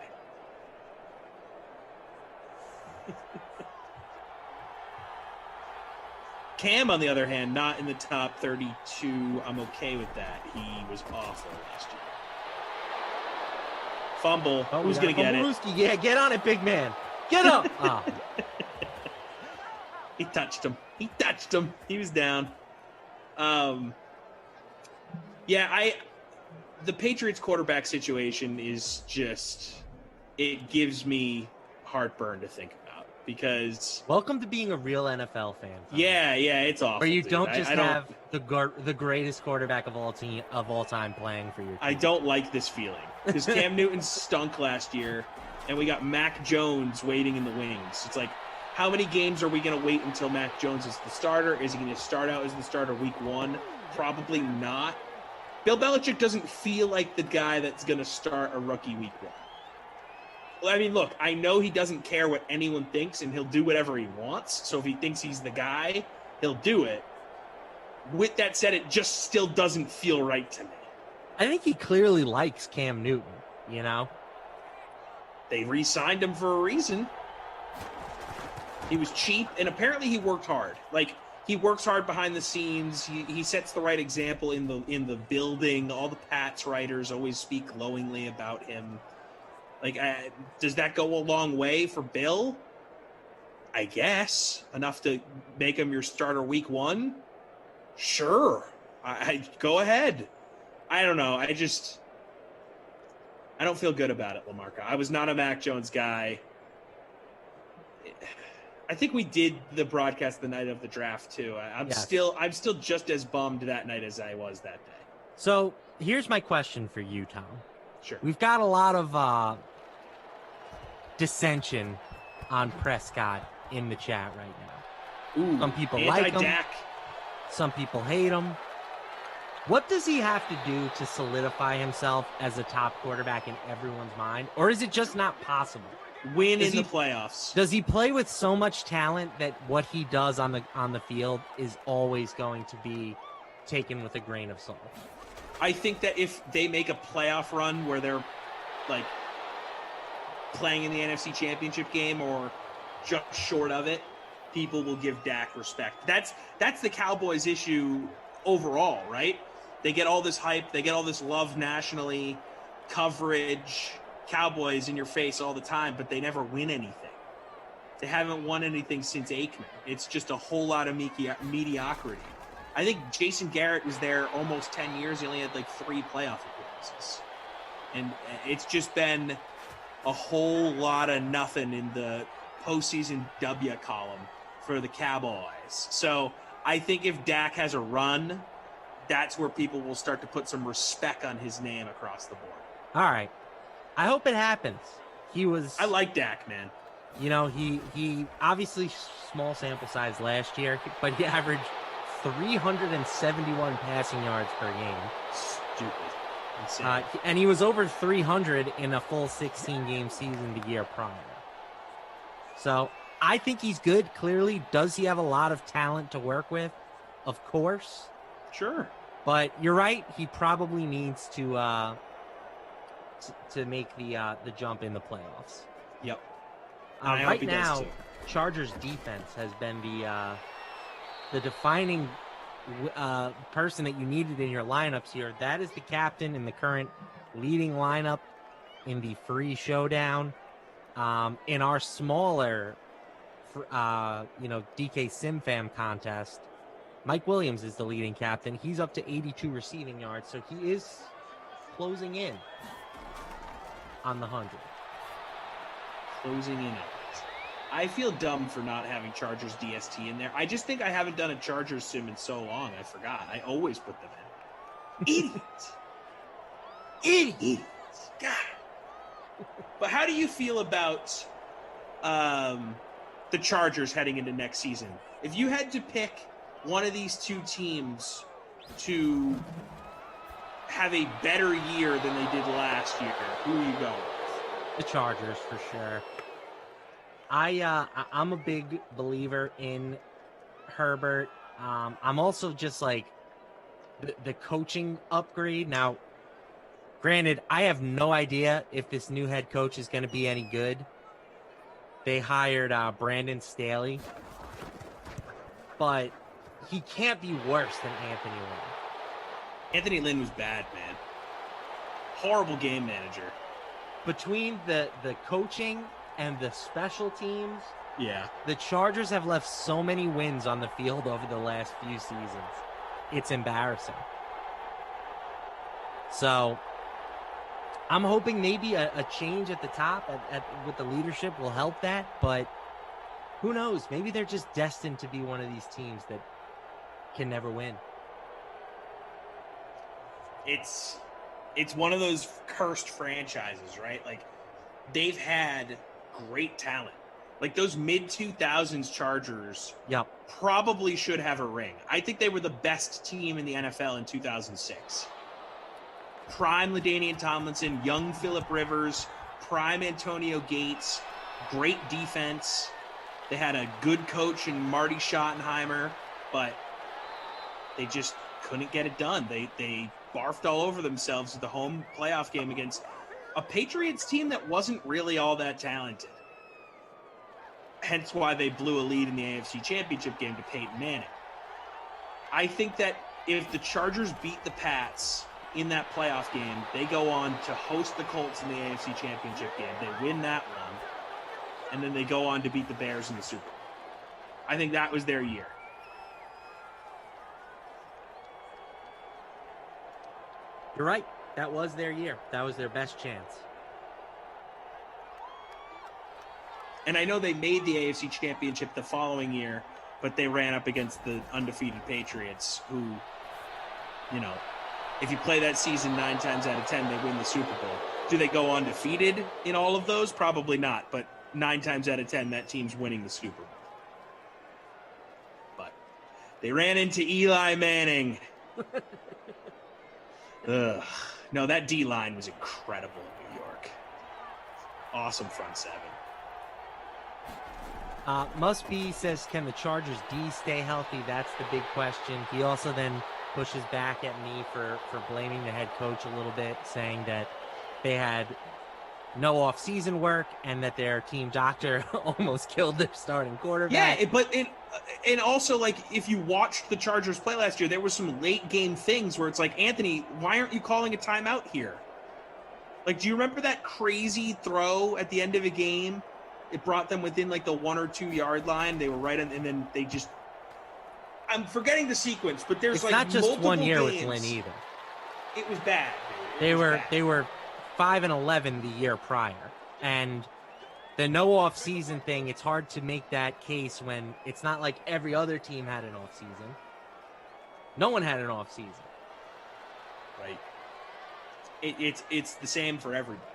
Cam, on the other hand, not in the top 32. I'm okay with that. He was awful last year. Fumble. Who's going to get it? Yeah, get on it, big man. Get up. Oh. He touched him. He was down. The Patriots quarterback situation is just, it gives me heartburn to think about because. Welcome to being a real NFL fan. Yeah, it's awful. Where you don't just have the greatest quarterback of all time playing for your team. I don't like this feeling because Cam Newton stunk last year, and we got Mac Jones waiting in the wings. It's like, how many games are we going to wait until Mac Jones is the starter? Is he going to start out as the starter week 1? Probably not. Bill Belichick doesn't feel like the guy that's going to start a rookie week 1. Well, I mean, look, I know he doesn't care what anyone thinks, and he'll do whatever he wants. So if he thinks he's the guy, he'll do it. With that said, it just still doesn't feel right to me. I think he clearly likes Cam Newton, you know? They re-signed him for a reason. He was cheap, and apparently he worked hard. Like, he works hard behind the scenes. He sets the right example in the building. All the Pats writers always speak glowingly about him. Like, does that go a long way for Bill? I guess. Enough to make him your starter week 1? Sure. I go ahead. I don't know. I don't feel good about it, LaMarca. I was not a Mac Jones guy. I think we did the broadcast the night of the draft too. I'm still just as bummed that night as I was that day. So here's my question for you, Tom. Sure. We've got a lot of dissension on Prescott in the chat right now. Ooh, some people like him. Dak. Some people hate him. What does he have to do to solidify himself as a top quarterback in everyone's mind? Or is it just not possible? Win in the playoffs. Does he play with so much talent that what he does on the field is always going to be taken with a grain of salt? I think that if they make a playoff run where they're like playing in the NFC Championship game or just short of it, people will give Dak respect. That's the Cowboys' issue overall, right? They get all this hype, they get all this love nationally, coverage, Cowboys in your face all the time, but they never win anything. They haven't won anything since Aikman. It's just a whole lot of mediocrity. I think Jason Garrett was there almost 10 years. He only had like 3 playoff appearances. And it's just been a whole lot of nothing in the postseason W column for the Cowboys. So I think if Dak has a run, that's where people will start to put some respect on his name across the board. All right. I hope it happens. I like Dak, man. You know, he obviously small sample size last year, but he averaged 371 passing yards per game. Stupid. Insane. And he was over 300 in a full 16-game season the year prior. So I think he's good, clearly. Does he have a lot of talent to work with? Of course. Sure. But you're right. He probably needs to make the jump in the playoffs. Yep. Right now, Chargers defense has been the defining person that you needed in your lineups here. That is the captain in the current leading lineup in the free showdown. In our smaller, DK SimFam contest, Mike Williams is the leading captain. He's up to 82 receiving yards, so he is closing in on the 100. Closing in on it. I feel dumb for not having Chargers DST in there. I just think I haven't done a Chargers sim in so long. I forgot. I always put them in. Idiots. God. But how do you feel about the Chargers heading into next season? If you had to pick one of these two teams to have a better year than they did last year, who are you going with? The Chargers for sure. I'm a big believer in Herbert. I'm also just like the coaching upgrade. Now, granted, I have no idea if this new head coach is going to be any good. They hired Brandon Staley, but he can't be worse than Anthony Lynn. Anthony Lynn was bad, man. Horrible game manager. Between the coaching and the special teams, yeah, the Chargers have left so many wins on the field over the last few seasons. It's embarrassing. So I'm hoping maybe a change at the top with the leadership will help that, but who knows? Maybe they're just destined to be one of these teams that can never win. It's one of those cursed franchises, right? Like, they've had great talent. Like, those mid-2000s Chargers probably should have a ring. I think they were the best team in the NFL in 2006. Prime LaDainian Tomlinson, young Phillip Rivers, prime Antonio Gates, great defense. They had a good coach in Marty Schottenheimer, but they just couldn't get it done. They barfed all over themselves at the home playoff game against a Patriots team that wasn't really all that talented. Hence why they blew a lead in the AFC Championship game to Peyton Manning. I think that if the Chargers beat the Pats in that playoff game, they go on to host the Colts in the AFC Championship game. They win that one, and then they go on to beat the Bears in the Super Bowl. I think that was their year. You're right. That was their year. That was their best chance. And I know they made the AFC Championship the following year, but they ran up against the undefeated Patriots who, you know, if you play that season 9 times out of 10, they win the Super Bowl. Do they go undefeated in all of those? Probably not, but 9 times out of 10, that team's winning the Super Bowl. But they ran into Eli Manning. Ugh. No, that D-line was incredible in New York. Awesome front seven. Must be says, can the Chargers D stay healthy? That's the big question. He also then pushes back at me for blaming the head coach a little bit, saying that they had no off-season work and that their team doctor almost killed their starting quarterback. Yeah, and also, like, if you watched the Chargers play last year, there was some late-game things where it's like, Anthony, why aren't you calling a timeout here? Like, do you remember that crazy throw at the end of a game? It brought them within, like, the 1 or 2 yard line. They were right in, and then they just... I'm forgetting the sequence, but there's, it's like, not just multiple 1 year games. with Lynn either. It was bad. They were 5-11 the year prior, and the no off season thing. It's hard to make that case when it's not like every other team had an off season. No one had an off season. Right. It's the same for everybody,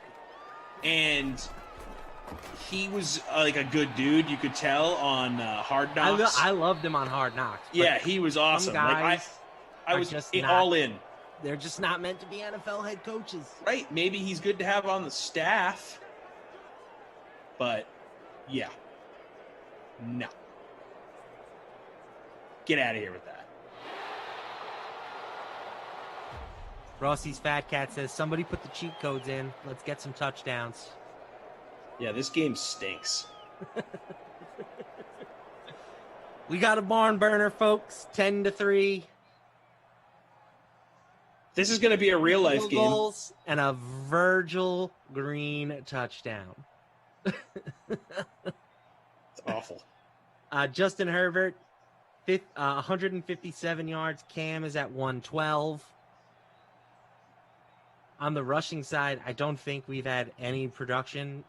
and he was like a good dude. You could tell on Hard Knocks. I loved him on Hard Knocks. Yeah, he was awesome. Guys I was just all in. They're just not meant to be NFL head coaches. Right. Maybe he's good to have on the staff. But, yeah. No. Get out of here with that. Rossi's Fat Cat says, somebody put the cheat codes in. Let's get some touchdowns. Yeah, this game stinks. We got a barn burner, folks. 10-3. This is going to be a real life game. Goals and a Virgil Green touchdown. It's awful. Justin Herbert, 157 yards. Cam is at 112. On the rushing side, I don't think we've had any production.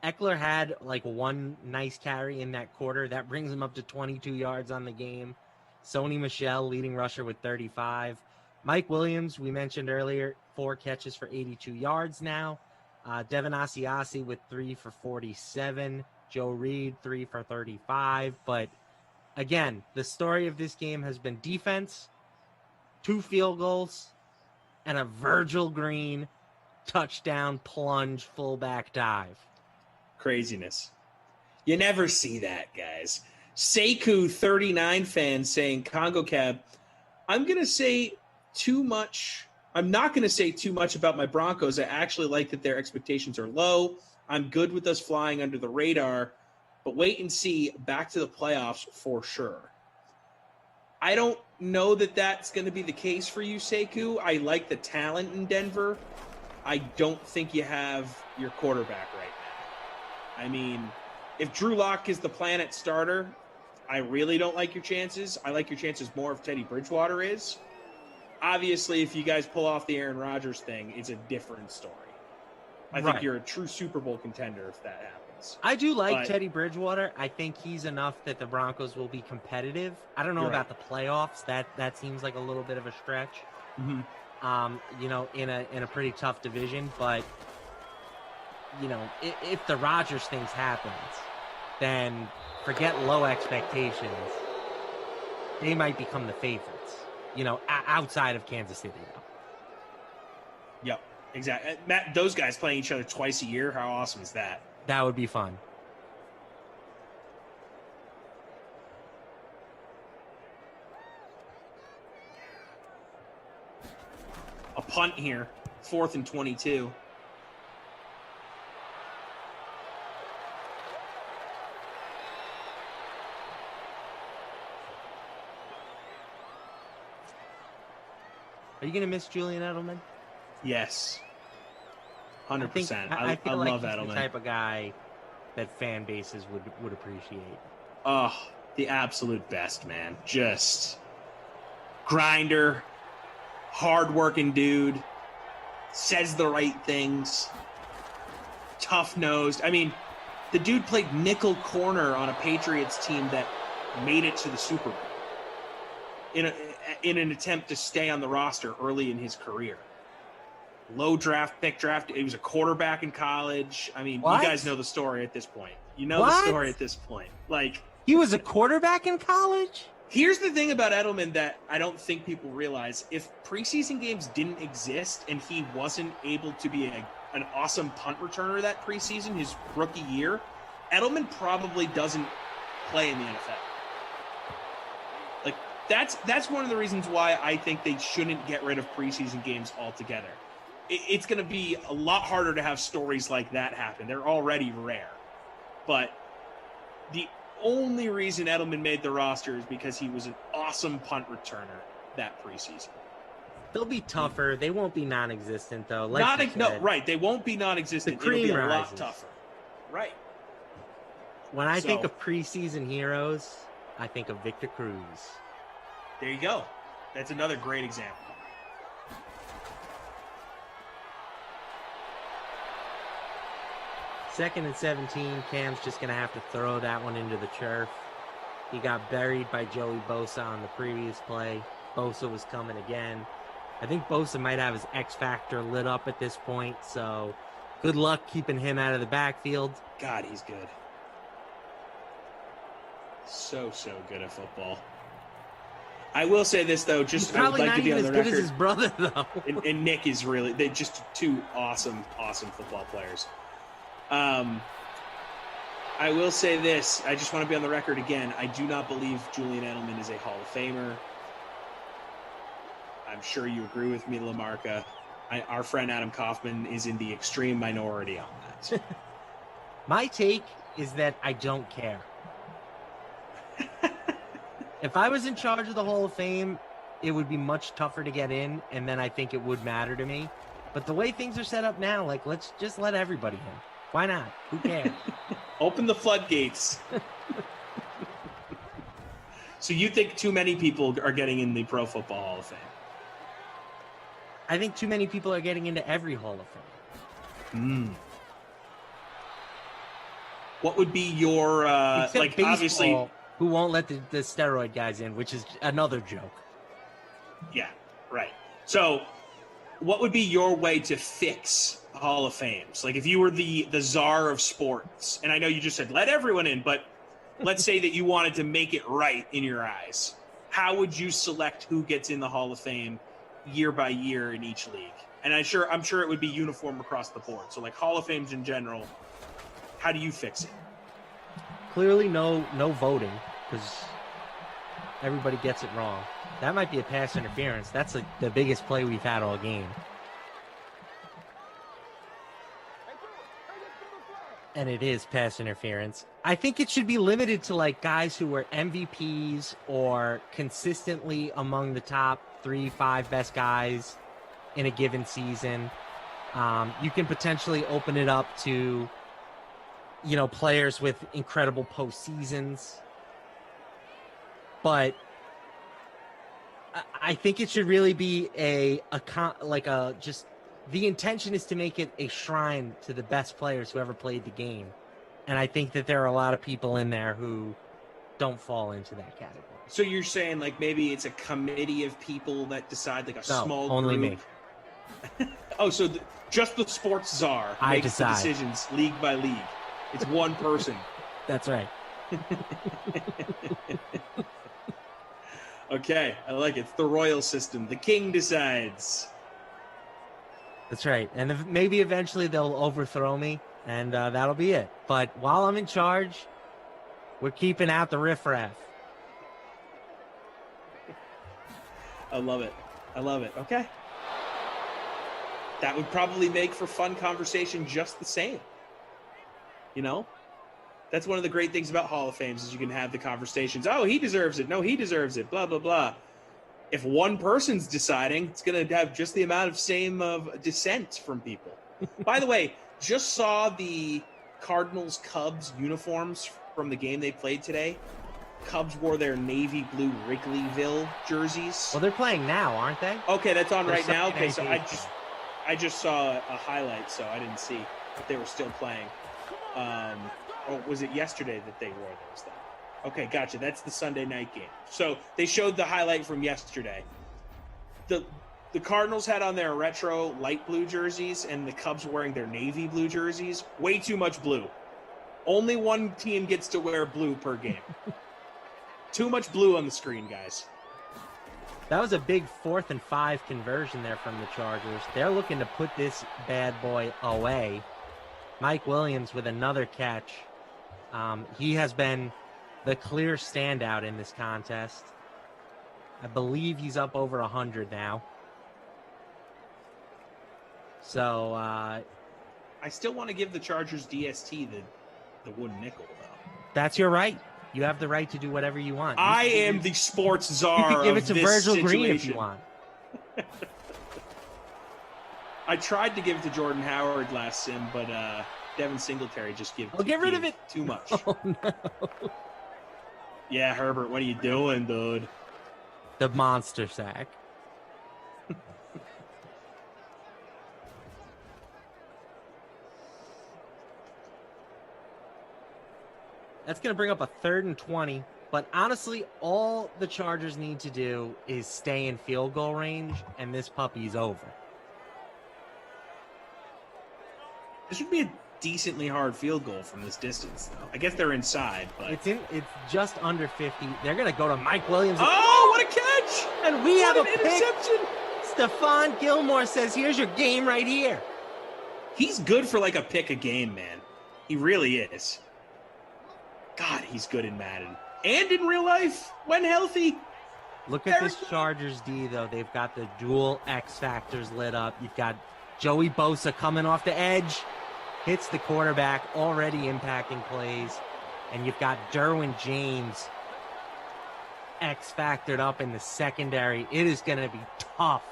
Eckler had like one nice carry in that quarter. That brings him up to 22 yards on the game. Sony Michel, leading rusher with 35. Mike Williams, we mentioned earlier, 4 catches for 82 yards now. Devin Asiasi with 3 for 47. Joe Reed, 3 for 35. But again, the story of this game has been defense, 2 field goals, and a Virgil Green touchdown, plunge, fullback dive. Craziness. You never see that, guys. Sekou 39 fans saying, Congo Cab, I'm going to say too much. I'm not going to say too much about my Broncos. I actually like that their expectations are low. I'm good with us flying under the radar, but wait and see. Back to the playoffs for sure. I don't know that that's going to be the case for you, Sekou. I like the talent in Denver. I don't think you have your quarterback right now. I mean, if Drew Lock is the planet starter, I really don't like your chances. I like your chances more if Teddy Bridgewater is. Obviously, if you guys pull off the Aaron Rodgers thing, it's a different story. I think you're a true Super Bowl contender if that happens. I do like Teddy Bridgewater. I think he's enough that the Broncos will be competitive. I don't know about the playoffs. That seems like a little bit of a stretch. Mm-hmm. In a pretty tough division, but if the Rodgers things happens, then forget low expectations. They might become the favorites. Outside of Kansas City, though. Yep, exactly. Matt, those guys playing each other twice a year, how awesome is that? That would be fun. A punt here, 4th and 22. Are you going to miss Julian Edelman? Yes. 100%. I feel like love he's Edelman. the type of guy that fan bases would appreciate. Oh, the absolute best, man. Just grinder, hard-working dude, says the right things, tough-nosed. I mean, the dude played nickel corner on a Patriots team that made it to the Super Bowl in an attempt to stay on the roster early in his career. Low draft pick. He was a quarterback in college. I mean, What? You guys know the story at this point. You know What? the story at this point. Like, He was a quarterback in college? here's the thing about Edelman that I don't think people realize. If preseason games didn't exist and he wasn't able to be an awesome punt returner that preseason, his rookie year, Edelman probably doesn't play in the NFL. Like, that's one of the reasons why I think they shouldn't get rid of preseason games altogether. It's going to be a lot harder to have stories like that happen. They're already rare. But the only reason Edelman made the roster is because he was an awesome punt returner that preseason. They'll be tougher. They won't be non-existent, though. Right. They won't be non-existent. It'll be a lot rises. tougher. Right. When I think of preseason heroes, I think of Victor Cruz. There you go. That's another great example. Second and 17, Cam's just going to have to throw that one into the turf. He got buried by Joey Bosa on the previous play. Bosa was coming again. I think Bosa might have his X factor lit up at this point, so good luck keeping him out of the backfield. God, he's good. So good at football. I will say this, though, He's I would probably like not to be even on as the good record. as his brother, though. and Nick is really, they're just two awesome football players. I will say this. I just want to be on the record again. I do not believe Julian Edelman is a Hall of Famer. I'm sure you agree with me, LaMarca. Our friend Adam Kaufman is in the extreme minority on that. My take is that I don't care. If I was in charge of the Hall of Fame, it would be much tougher to get in, and then I think it would matter to me. But the way things are set up now, like, let's just let everybody in. Why not? Who cares? Open the floodgates. So you think too many people are getting in the Pro Football Hall of Fame? I think too many people are getting into every Hall of Fame. What would be your Except baseball, obviously who won't let the steroid guys in, which is another joke. Yeah, right. So what would be your way to fix Hall of Fames? Like, if you were the czar of sports, and I know you just said let everyone in, but let's say that you wanted to make it right in your eyes, how would you select who gets in the Hall of Fame year by year in each league? And I'm sure it would be uniform across the board. So like Hall of Fames in general, how do you fix it? Clearly no voting, because everybody gets it wrong. That might be a pass interference. That's like the biggest play we've had all game. And it is pass interference. I think it should be limited to like guys who were MVPs or consistently among the top 3-5 best guys in a given season. You can potentially open it up to, players with incredible postseasons. But I think it should really be the intention is to make it a shrine to the best players who ever played the game. And I think that there are a lot of people in there who don't fall into that category. So you're saying like maybe it's a committee of people that decide, like small only group? Me. Oh, so just the sports czar makes the decisions league by league. It's one person. That's right. Okay, I like it. It's the royal system. The king decides. That's right. And maybe eventually they'll overthrow me, and that'll be it. But while I'm in charge, we're keeping out the riffraff. I love it. Okay. That would probably make for fun conversation just the same. That's one of the great things about Hall of Fames is you can have the conversations. Oh, he deserves it. No, he deserves it. Blah, blah, blah. If one person's deciding, it's going to have just the amount of dissent from people. By the way, just saw the Cardinals-Cubs uniforms from the game they played today. Cubs wore their navy blue Wrigleyville jerseys. Well, they're playing now, aren't they? Okay, that's on right now. Okay, so I just saw a highlight, so I didn't see if they were still playing. Or was it yesterday that they wore those then? Okay, gotcha. That's the Sunday night game. So they showed the highlight from yesterday. The Cardinals had on their retro light blue jerseys, and the Cubs wearing their navy blue jerseys. Way too much blue. Only one team gets to wear blue per game. Too much blue on the screen, guys. That was a big 4th and 5 conversion there from the Chargers. They're looking to put this bad boy away. Mike Williams with another catch. He has been the clear standout in this contest. I believe he's up over 100 now. So I still want to give the Chargers DST the wooden nickel, though. That's your right. You have the right to do whatever you want. I am the sports czar. You can give it to Virgil situation. Green if you want. I tried to give it to Jordan Howard last sim, but Devin Singletary just gave get rid of it. Too much. Oh, no. Yeah, Herbert, what are you doing, dude? The monster sack. That's going to bring up a 3rd and 20. But honestly, all the Chargers need to do is stay in field goal range, and this puppy's over. This would be a decently hard field goal from this distance, though. I guess they're inside, but it's just under 50. They're going to go to Mike Williams. Oh, what a catch! And we have an a interception. Pick. Stephon Gilmore says, "Here's your game right here." He's good for like a pick a game, man. He really is. God, he's good in Madden and in real life when healthy. Look at this Chargers D, though. They've got the dual X factors lit up. You've got Joey Bosa coming off the edge, hits the quarterback, already impacting plays. And you've got Derwin James X-factored up in the secondary. It is going to be tough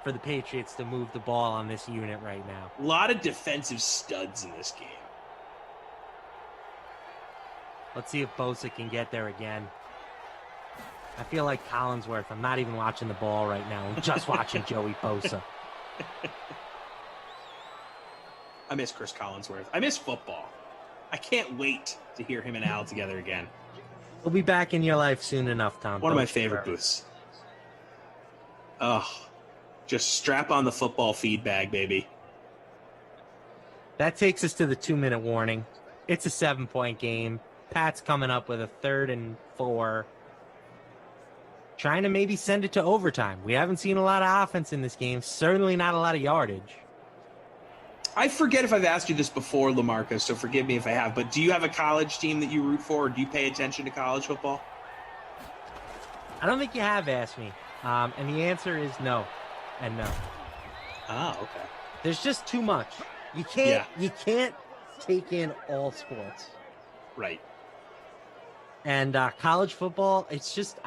for the Patriots to move the ball on this unit right now. A lot of defensive studs in this game. Let's see if Bosa can get there again. I feel like Collinsworth. I'm not even watching the ball right now. I'm just watching Joey Bosa. I miss Chris Collinsworth. I miss football. I can't wait to hear him and Al together again. We'll be back in your life soon enough, Tom. One of my favorite booths. Oh, just strap on the football feed bag, baby. That takes us to the 2-minute warning. It's a 7-point game. Pat's coming up with a 3rd and 4. trying to maybe send it to overtime. We haven't seen a lot of offense in this game. Certainly not a lot of yardage. I forget if I've asked you this before, LaMarcus, so forgive me if I have, but do you have a college team that you root for, or do you pay attention to college football? I don't think you have asked me. And the answer is no and no. Oh, okay. There's just too much. You can't take in all sports. Right. And college football, it's just,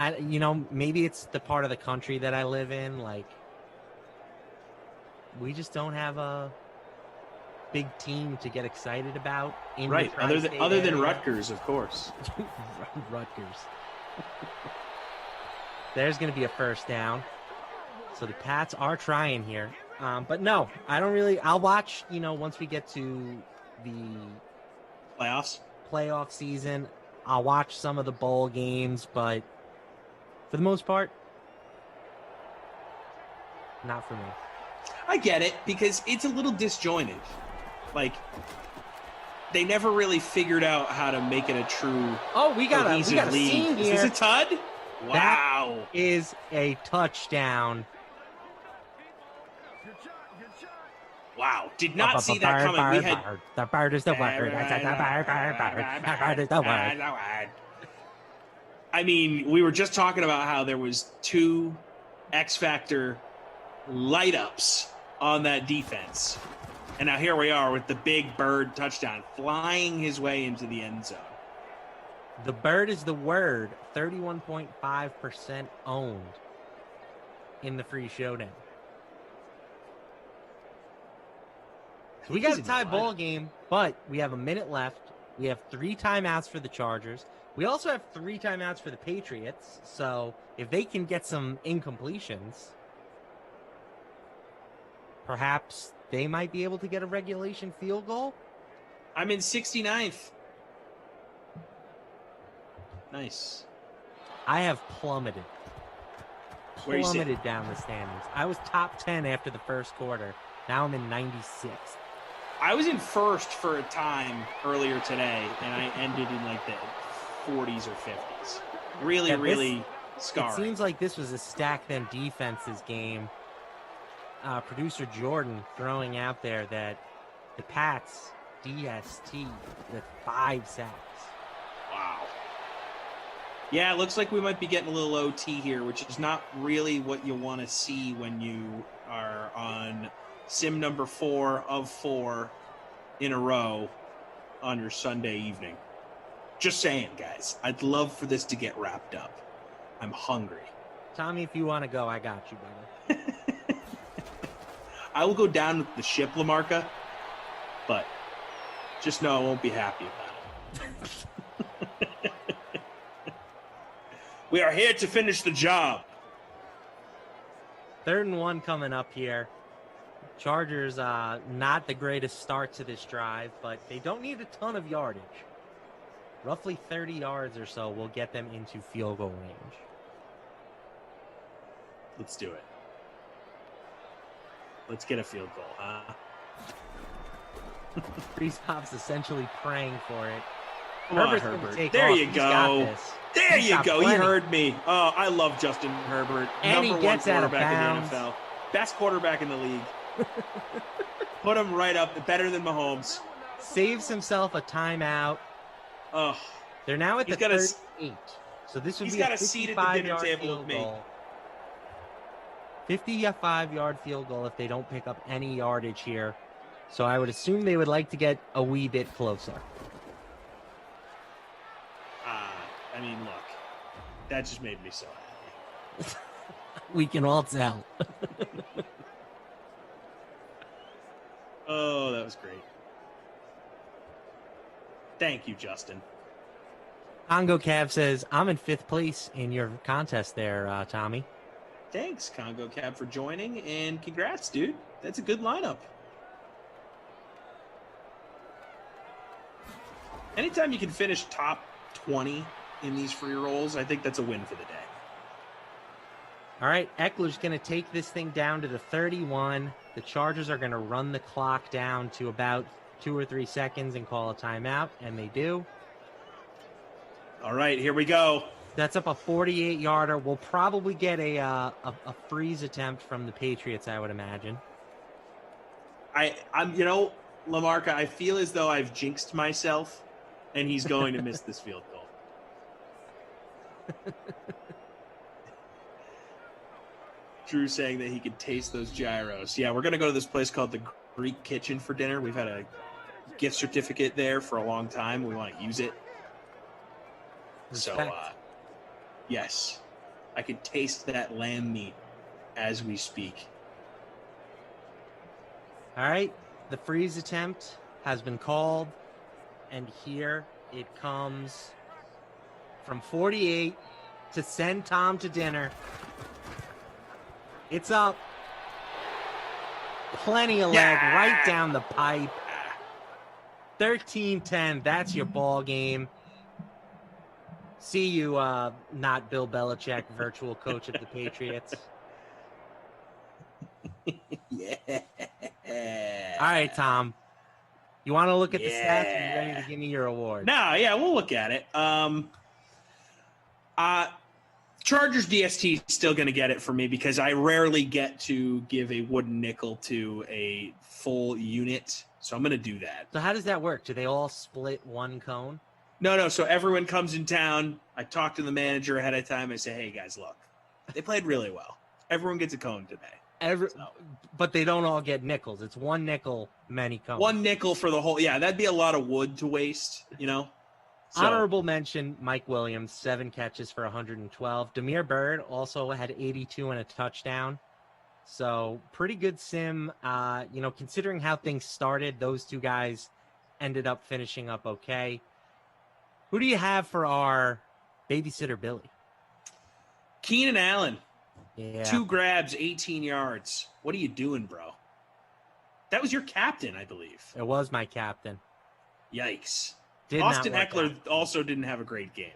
maybe it's the part of the country that I live in. Like, we just don't have a big team to get excited about. Right. Other than Rutgers, of course. Rutgers. There's going to be a first down. So the Pats are trying here. But no, I don't really. I'll watch, once we get to the playoff season. I'll watch some of the bowl games, but for the most part, not for me. I get it, because it's a little disjointed. Like, they never really figured out how to make it a true we got a scene here. Is this a tud? Wow. That is a touchdown. Wow. Did not see that coming. The bird is the word. The bird is the word. I mean, we were just talking about how there was 2 X-Factor light-ups on that defense. And now here we are with the big bird touchdown flying his way into the end zone. The bird is the word. 31.5% owned in the free showdown. We got a tie ball game, but we have a minute left. We have 3 timeouts for the Chargers. We also have 3 timeouts for the Patriots. So if they can get some incompletions, perhaps they might be able to get a regulation field goal. I'm in 69th. Nice. I have plummeted Where you sitting? down the standings. I was top 10 after the first quarter. Now I'm in 96th. I was in first for a time earlier today, and I ended in like the 40s or 50s. Really scarring. It seems like this was a stack them defenses game. Producer Jordan throwing out there that the Pats DST with 5 sacks. Wow. Yeah, it looks like we might be getting a little OT here, which is not really what you want to see when you are on sim number 4 of 4 in a row on your Sunday evening. Just saying, guys. I'd love for this to get wrapped up. I'm hungry. Tommy, if you want to go, I got you, brother. I will go down with the ship, LaMarca, but just know I won't be happy about it. We are here to finish the job. 3rd and 1 coming up here. Chargers, not the greatest start to this drive, but they don't need a ton of yardage. Roughly 30 yards or so will get them into field goal range. Let's do it. Let's get a field goal, huh? Brees Hobbs essentially praying for it. Come on, Herbert. There you go. There you go. He heard me. Oh, I love Justin Herbert. And he gets out of bounds. In the NFL. Best quarterback in the league. Put him right up. Better than Mahomes. Saves himself a timeout. Oh, they're now at the 38. So this would be a 55-yard field goal. 55-yard field goal if they don't pick up any yardage here. So I would assume they would like to get a wee bit closer. I mean, look, that just made me so happy. We can all tell. Oh, that was great. Thank you, Justin. Congo Cav says, I'm in 5th place in your contest there, Tommy. Thanks, Congo Cab, for joining, and congrats, dude. That's a good lineup. Anytime you can finish top 20 in these free rolls, I think that's a win for the day. All right, Eckler's going to take this thing down to the 31. The Chargers are going to run the clock down to about 2 or 3 seconds and call a timeout, and they do. All right, here we go. That's up a 48-yarder. We'll probably get a freeze attempt from the Patriots, I would imagine. I'm Lamarca, I feel as though I've jinxed myself, and he's going to miss this field goal. Drew saying that he could taste those gyros. Yeah, we're going to go to this place called the Greek Kitchen for dinner. We've had a gift certificate there for a long time. We want to use it. Respect. So, yes, I can taste that lamb meat as we speak. All right, the freeze attempt has been called, and here it comes from 48 to send Tom to dinner. It's up. Plenty of leg right down the pipe. 13-10, that's your ball game. See you, not Bill Belichick, virtual coach of the Patriots. Yeah. All right, Tom. You want to look at the stats? Are you ready to give me your award? No, yeah, we'll look at it. Chargers DST is still going to get it for me because I rarely get to give a wooden nickel to a full unit, so I'm going to do that. So how does that work? Do they all split one cone? No. So everyone comes in town. I talk to the manager ahead of time. I say, hey, guys, look. They played really well. Everyone gets a cone today. But they don't all get nickels. It's one nickel, many cones. One nickel for the whole – yeah, that'd be a lot of wood to waste, So. Honorable mention, Mike Williams, 7 catches for 112. Damiere Byrd also had 82 and a touchdown. So pretty good sim. Considering how things started, those two guys ended up finishing up okay. Who do you have for our babysitter Billy? Keenan Allen. Yeah. 2 grabs, 18 yards. What are you doing, bro? That was your captain, I believe. It was my captain. Yikes. Did Austin not work Eckler also didn't have a great game,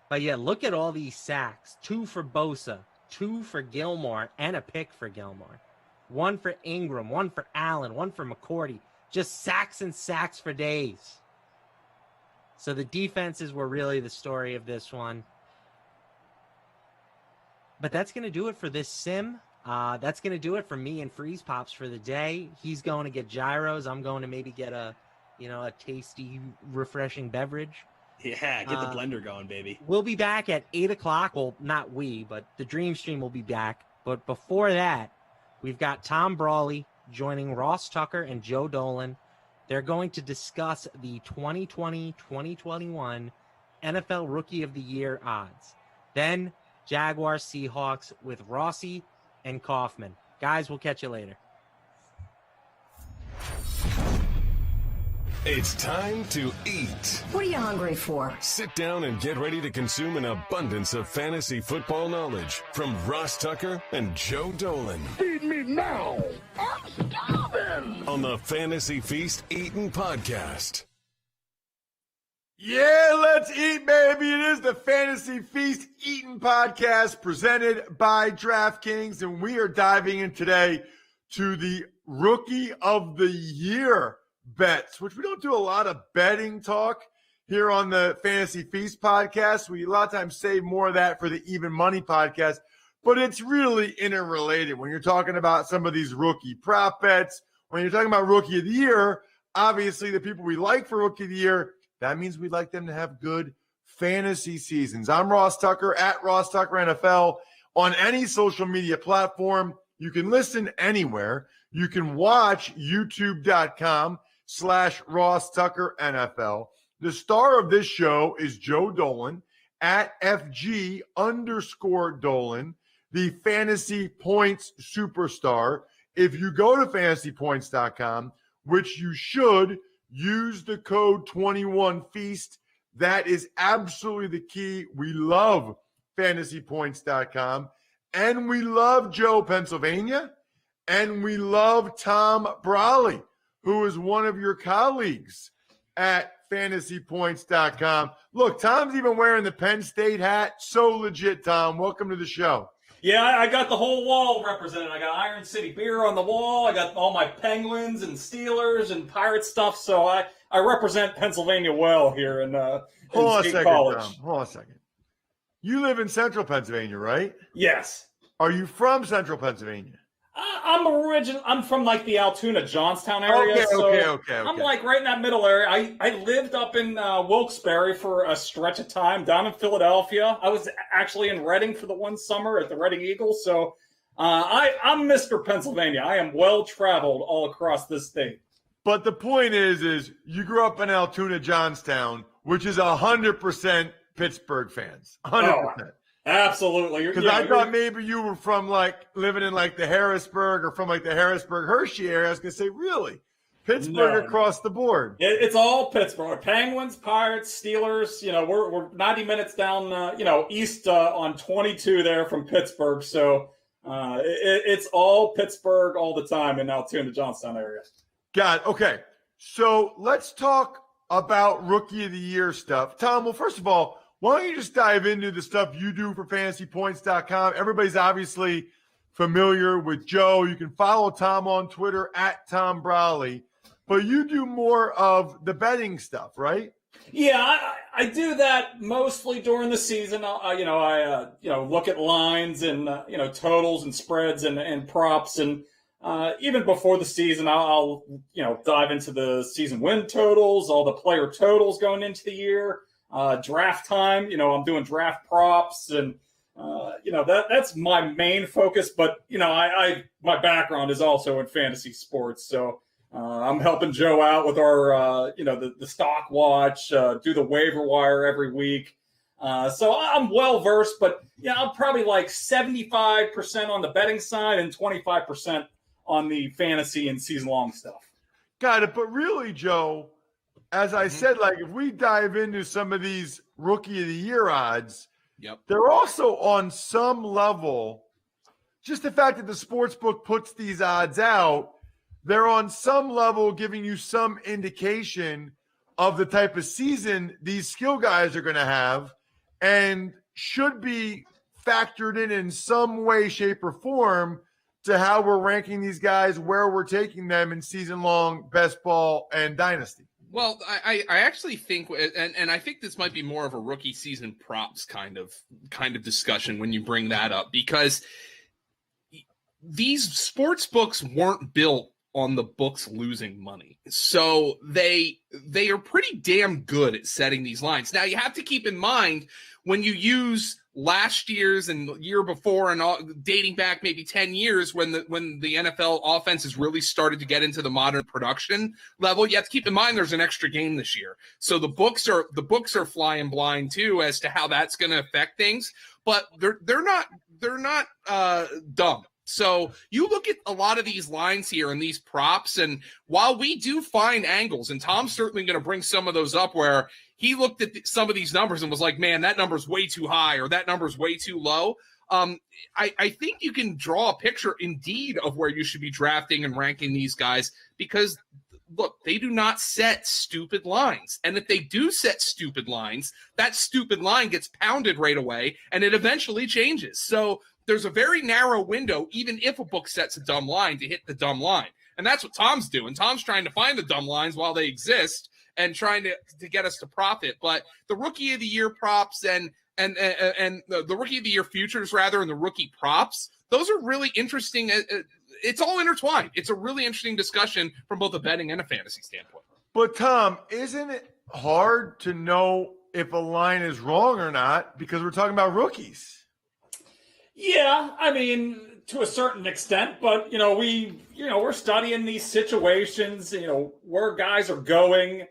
But yeah, look at all these sacks. 2 for Bosa, 2 for Gilmore, and a pick for Gilmore. 1 for Ingram, 1 for Allen, 1 for McCourty. Just sacks and sacks for days. So the defenses were really the story of this one. But that's going to do it for this sim. That's going to do it for me and Freeze Pops for the day. He's going to get gyros. I'm going to maybe get a tasty, refreshing beverage. Yeah, get the blender going, baby. We'll be back at 8 o'clock. Well, not we, but the Dream Stream will be back. But before that, we've got Tom Brawley joining Ross Tucker and Joe Dolan. They're going to discuss the 2020-2021 NFL Rookie of the Year odds. Then Jaguars Seahawks with Rossi and Kaufman. Guys, we'll catch you later. It's time to eat. What are you hungry for? Sit down and get ready to consume an abundance of fantasy football knowledge from Ross Tucker and Joe Dolan. Feed me now. I'm starving. On the Fantasy Feast Eatin' Podcast. Yeah, let's eat, baby. It is the Fantasy Feast Eatin' Podcast presented by DraftKings, and we are diving in today to the Rookie of the Year bets, which we don't do a lot of betting talk here on the Fantasy Feast podcast. We a lot of times save more of that for the Even Money podcast, but it's really interrelated when you're talking about some of these rookie prop bets. When you're talking about Rookie of the Year, obviously the people we like for Rookie of the Year, that means we'd like them to have good fantasy seasons. I'm Ross Tucker at Ross Tucker NFL on any social media platform. You can listen anywhere. You can watch youtube.com/Ross Tucker NFL. The star of this show is Joe Dolan at FG_Dolan, the fantasy points superstar. If you go to fantasypoints.com, which you should, use the code 21Feast. That is absolutely the key. We love fantasypoints.com, and we love Joe, Pennsylvania, and we love Tom Brawley, who is one of your colleagues at fantasypoints.com. Look, Tom's even wearing the Penn State hat. So legit, Tom. Welcome to the show. Yeah, I got the whole wall represented. I got Iron City beer on the wall. I got all my Penguins and Steelers and Pirate stuff. So I represent Pennsylvania well here in Hold on a second, College. Tom. Hold on a second. you live in central Pennsylvania, right? Yes. Are you from central Pennsylvania? I'm from like the Altoona, Johnstown area. Okay. I'm like right in that middle area. I lived up in Wilkes-Barre for a stretch of time, down in Philadelphia. I was actually in Reading for the one summer at the Reading Eagles. So I'm Mr. Pennsylvania. I am well-traveled all across this state. But the point is you grew up in Altoona, Johnstown, which is 100% Pittsburgh fans. 100%. Absolutely. Because I thought maybe you were from like living in like the Harrisburg or from like the Harrisburg Hershey area. I was going to say, really? Pittsburgh across the board. It's all Pittsburgh. Penguins, Pirates, Steelers. We're 90 minutes down, east on 22 there from Pittsburgh. So it's all Pittsburgh all the time in Altoona, Johnstown area. Got it. Okay. So let's talk about Rookie of the Year stuff. Tom, well, first of all, why don't you just dive into the stuff you do for fantasypoints.com? Everybody's obviously familiar with Joe. You can follow Tom on Twitter at Tom Brawley, but you do more of the betting stuff, right? Yeah, I do that mostly during the season. I look at lines and, totals and spreads and props. And even before the season, I'll dive into the season win totals, all the player totals going into the year. Draft time, I'm doing draft props and, that's my main focus. But, my background is also in fantasy sports. So I'm helping Joe out with our, the stock watch, do the waiver wire every week. So I'm well versed, but I'm probably like 75% on the betting side and 25% on the fantasy and season long stuff. Got it. But really, Joe, as I said, like if we dive into some of these Rookie of the Year odds, they're also on some level, just the fact that the sportsbook puts these odds out, they're on some level giving you some indication of the type of season these skill guys are going to have and should be factored in some way, shape, or form to how we're ranking these guys, where we're taking them in season-long best ball and dynasty. Well, I actually think, and I think this might be more of a rookie season props kind of discussion when you bring that up, because these sports books weren't built on the books losing money. So they are pretty damn good at setting these lines. Now you have to keep in mind when you use last year's and the year before and all, dating back maybe 10 years when the NFL offense has really started to get into the modern production level, you have to keep in mind there's an extra game this year. So the books are flying blind too as to how that's going to affect things, but they're not dumb. So you look at a lot of these lines here and these props, and while we do find angles, and Tom's certainly going to bring some of those up where he looked at some of these numbers and was like, man, that number's way too high or that number's way too low. I think you can draw a picture indeed of where you should be drafting and ranking these guys because, look, they do not set stupid lines. And if they do set stupid lines, that stupid line gets pounded right away and it eventually changes. So there's a very narrow window, even if a book sets a dumb line, to hit the dumb line. And that's what Tom's doing. Tom's trying to find the dumb lines while they exist and trying to get us to profit. But the Rookie of the Year props and the Rookie of the Year futures, rather, and the rookie props, those are really interesting. It's all intertwined. It's a really interesting discussion from both a betting and a fantasy standpoint. But, Tom, isn't it hard to know if a line is wrong or not because we're talking about rookies? Yeah, I mean, to a certain extent, but we're studying these situations, where guys are going,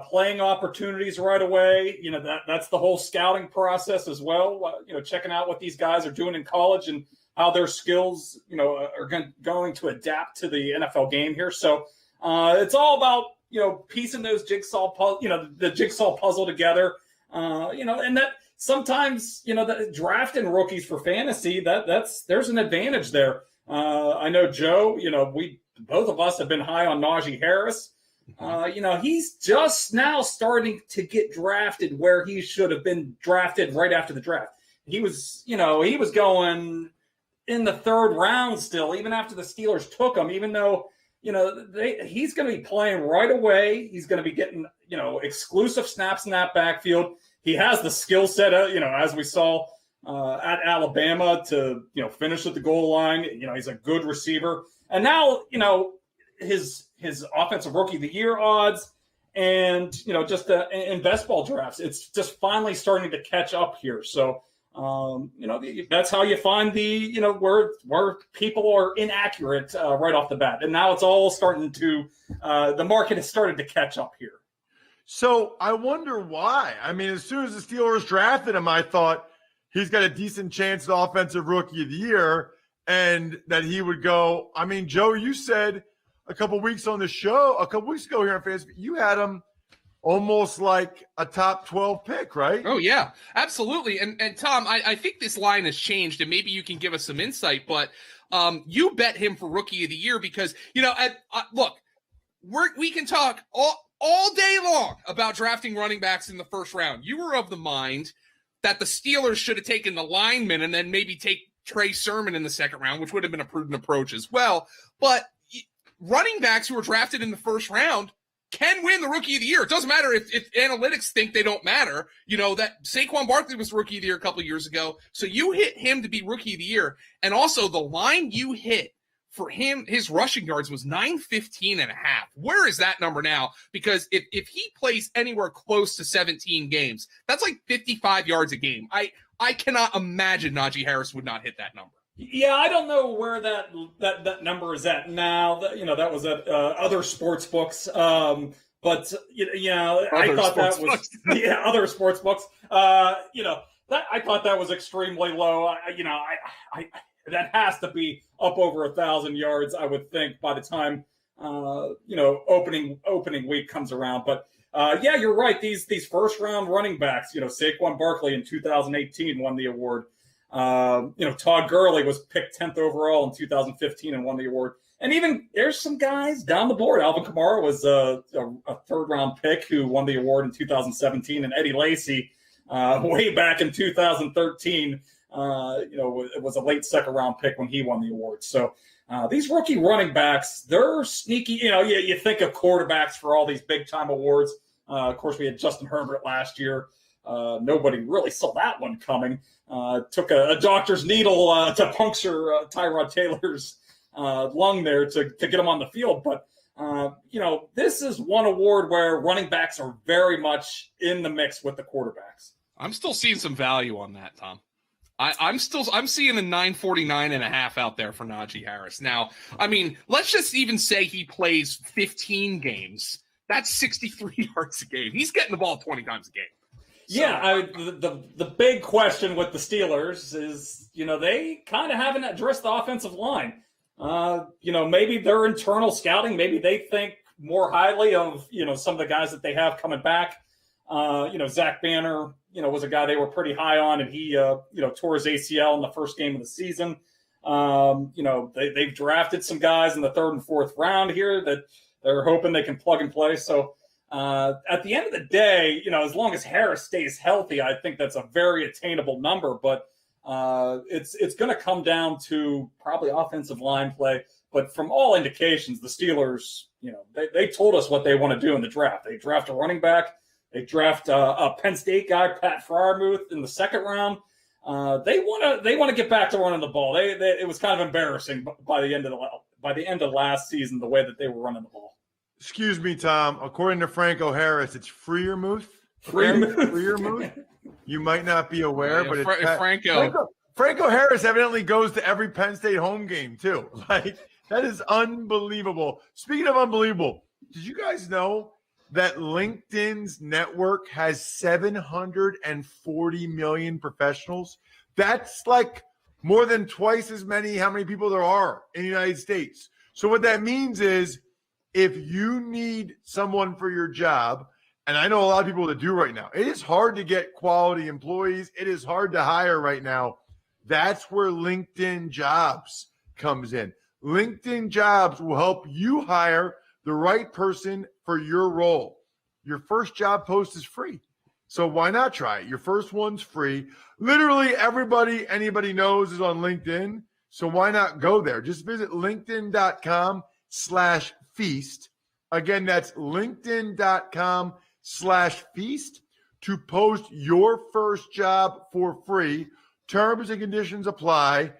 playing opportunities right away. That's the whole scouting process as well. Checking out what these guys are doing in college and how their skills, are going to adapt to the NFL game here. So it's all about piecing those the jigsaw puzzle together. And that. Sometimes, the drafting rookies for fantasy, there's an advantage there. I know Joe, both of us have been high on Najee Harris. He's just now starting to get drafted where he should have been drafted right after the draft. He was going in the third round still, even after the Steelers took him, even though, he's going to be playing right away. He's going to be getting, exclusive snaps in that backfield. he has the skill set, as we saw at Alabama to, finish at the goal line. He's a good receiver. And now, his offensive rookie of the year odds and, just in best ball drafts, it's just finally starting to catch up here. So, that's how you find the, where people are inaccurate right off the bat. And now it's all starting to, the market has started to catch up here. So I wonder why. I mean, as soon as the Steelers drafted him, I thought he's got a decent chance at offensive rookie of the year and that he would go. I mean, Joe, you said a couple weeks ago here on Facebook, you had him almost like a top 12 pick, right? Oh, yeah, absolutely. And Tom, I think this line has changed, and maybe you can give us some insight, but you bet him for rookie of the year because, look, we can talk all day long about drafting running backs in the first round. You were of the mind that the Steelers should have taken the lineman and then maybe take Trey Sermon in the second round, which would have been a prudent approach as well. But running backs who were drafted in the first round can win the rookie of the year. It doesn't matter if analytics think they don't matter. That Saquon Barkley was rookie of the year a couple of years ago. So you hit him to be rookie of the year. And also the line you hit for him, his rushing yards was 915.5. Where is that number now? Because if he plays anywhere close to 17 games, that's like 55 yards a game. I cannot imagine Najee Harris would not hit that number. Yeah, I don't know where that number is at now. That was at other sports books. But I thought that was other sports books. I thought that was extremely low. That has to be up over 1,000 yards, I would think, by the time opening week comes around. But you're right. These first round running backs, Saquon Barkley in 2018 won the award. Todd Gurley was picked 10th overall in 2015 and won the award. And even there's some guys down the board. Alvin Kamara was a third round pick who won the award in 2017, and Eddie Lacy way back in 2013. It was a late second round pick when he won the award. So these rookie running backs, they're sneaky. You think of quarterbacks for all these big time awards. Of course, we had Justin Herbert last year. Nobody really saw that one coming. Took a doctor's needle to puncture Tyrod Taylor's lung there to get him on the field. But, this is one award where running backs are very much in the mix with the quarterbacks. I'm still seeing some value on that, Tom. I'm seeing a 949.5 out there for Najee Harris. Now, I mean, let's just even say he plays 15 games. That's 63 yards a game. He's getting the ball 20 times a game. The big question with the Steelers is, they kind of haven't addressed the offensive line. Maybe their internal scouting, maybe they think more highly of, some of the guys that they have coming back. Zach Banner, was a guy they were pretty high on, and he, tore his ACL in the first game of the season. They've drafted some guys in the third and fourth round here that they're hoping they can plug and play. So at the end of the day, as long as Harris stays healthy, I think that's a very attainable number. But it's going to come down to probably offensive line play. But from all indications, the Steelers, they told us what they want to do in the draft. They draft a running back. They draft a Penn State guy, Pat Freiermuth, in the second round. They want to get back to running the ball. It was kind of embarrassing by the end of last season the way that they were running the ball. Excuse me, Tom. According to Franco Harris, it's Freiermuth. Freiermuth. You might not be aware, but it's Franco Harris evidently goes to every Penn State home game too. Like, that is unbelievable. Speaking of unbelievable, did you guys know that LinkedIn's network has 740 million professionals? That's like more than twice as many how many people there are in the United States. So what that means is if you need someone for your job, and I know a lot of people that do right now, it is hard to get quality employees. It is hard to hire right now. That's where LinkedIn Jobs comes in. LinkedIn Jobs will help you hire the right person for your role. Your first job post is free. So why not try it? Your first one's free. Literally anybody knows is on LinkedIn. So why not go there? Just visit linkedin.com/feast. Again, that's linkedin.com/feast. to post your first job for free. Terms and conditions apply.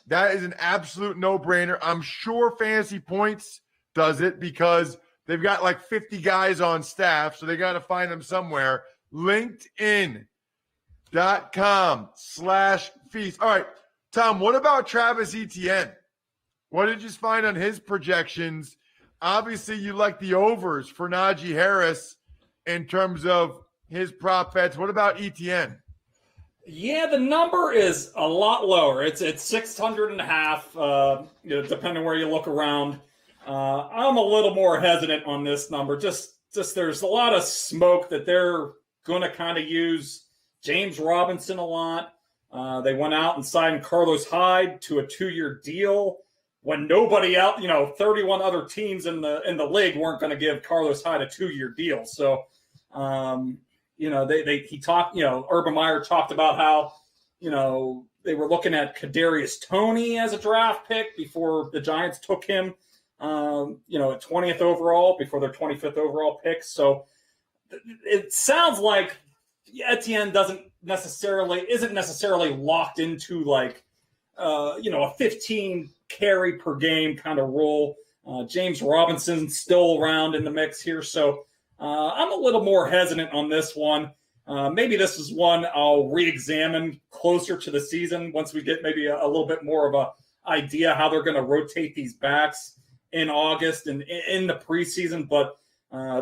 That is an absolute no-brainer. I'm sure Fantasy Points does it because they've got like 50 guys on staff, so they got to find them somewhere. LinkedIn.com/feast. All right, Tom, what about Travis Etienne? What did you find on his projections? Obviously, you like the overs for Najee Harris in terms of his prop bets. What about Etienne? Yeah, the number is a lot lower. It's 600.5, depending where you look around. I'm a little more hesitant on this number. Just there's a lot of smoke that they're going to kind of use James Robinson a lot. They went out and signed Carlos Hyde to a 2-year deal when nobody out, 31 other teams in the league weren't going to give Carlos Hyde a 2-year deal. So, he talked, Urban Meyer talked about how, they were looking at Kadarius Toney as a draft pick before the Giants took him, at 20th overall before their 25th overall pick. So it sounds like Etienne isn't necessarily locked into like, a 15 carry per game kind of role. James Robinson's still around in the mix here. So I'm a little more hesitant on this one. Maybe this is one I'll re-examine closer to the season once we get maybe a little bit more of a idea how they're going to rotate these backs in August and in the preseason. But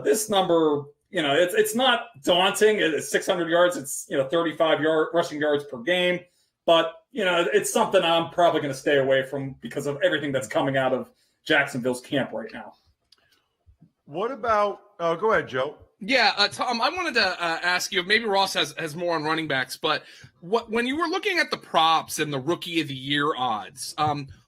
this number, it's not daunting. It's 600 yards. It's 35 rushing yards per game. But it's something I'm probably going to stay away from because of everything that's coming out of Jacksonville's camp right now. What about? Oh, go ahead, Joe. Yeah, Tom, I wanted to ask you, maybe Ross has more on running backs, but when you were looking at the props and the Rookie of the Year odds,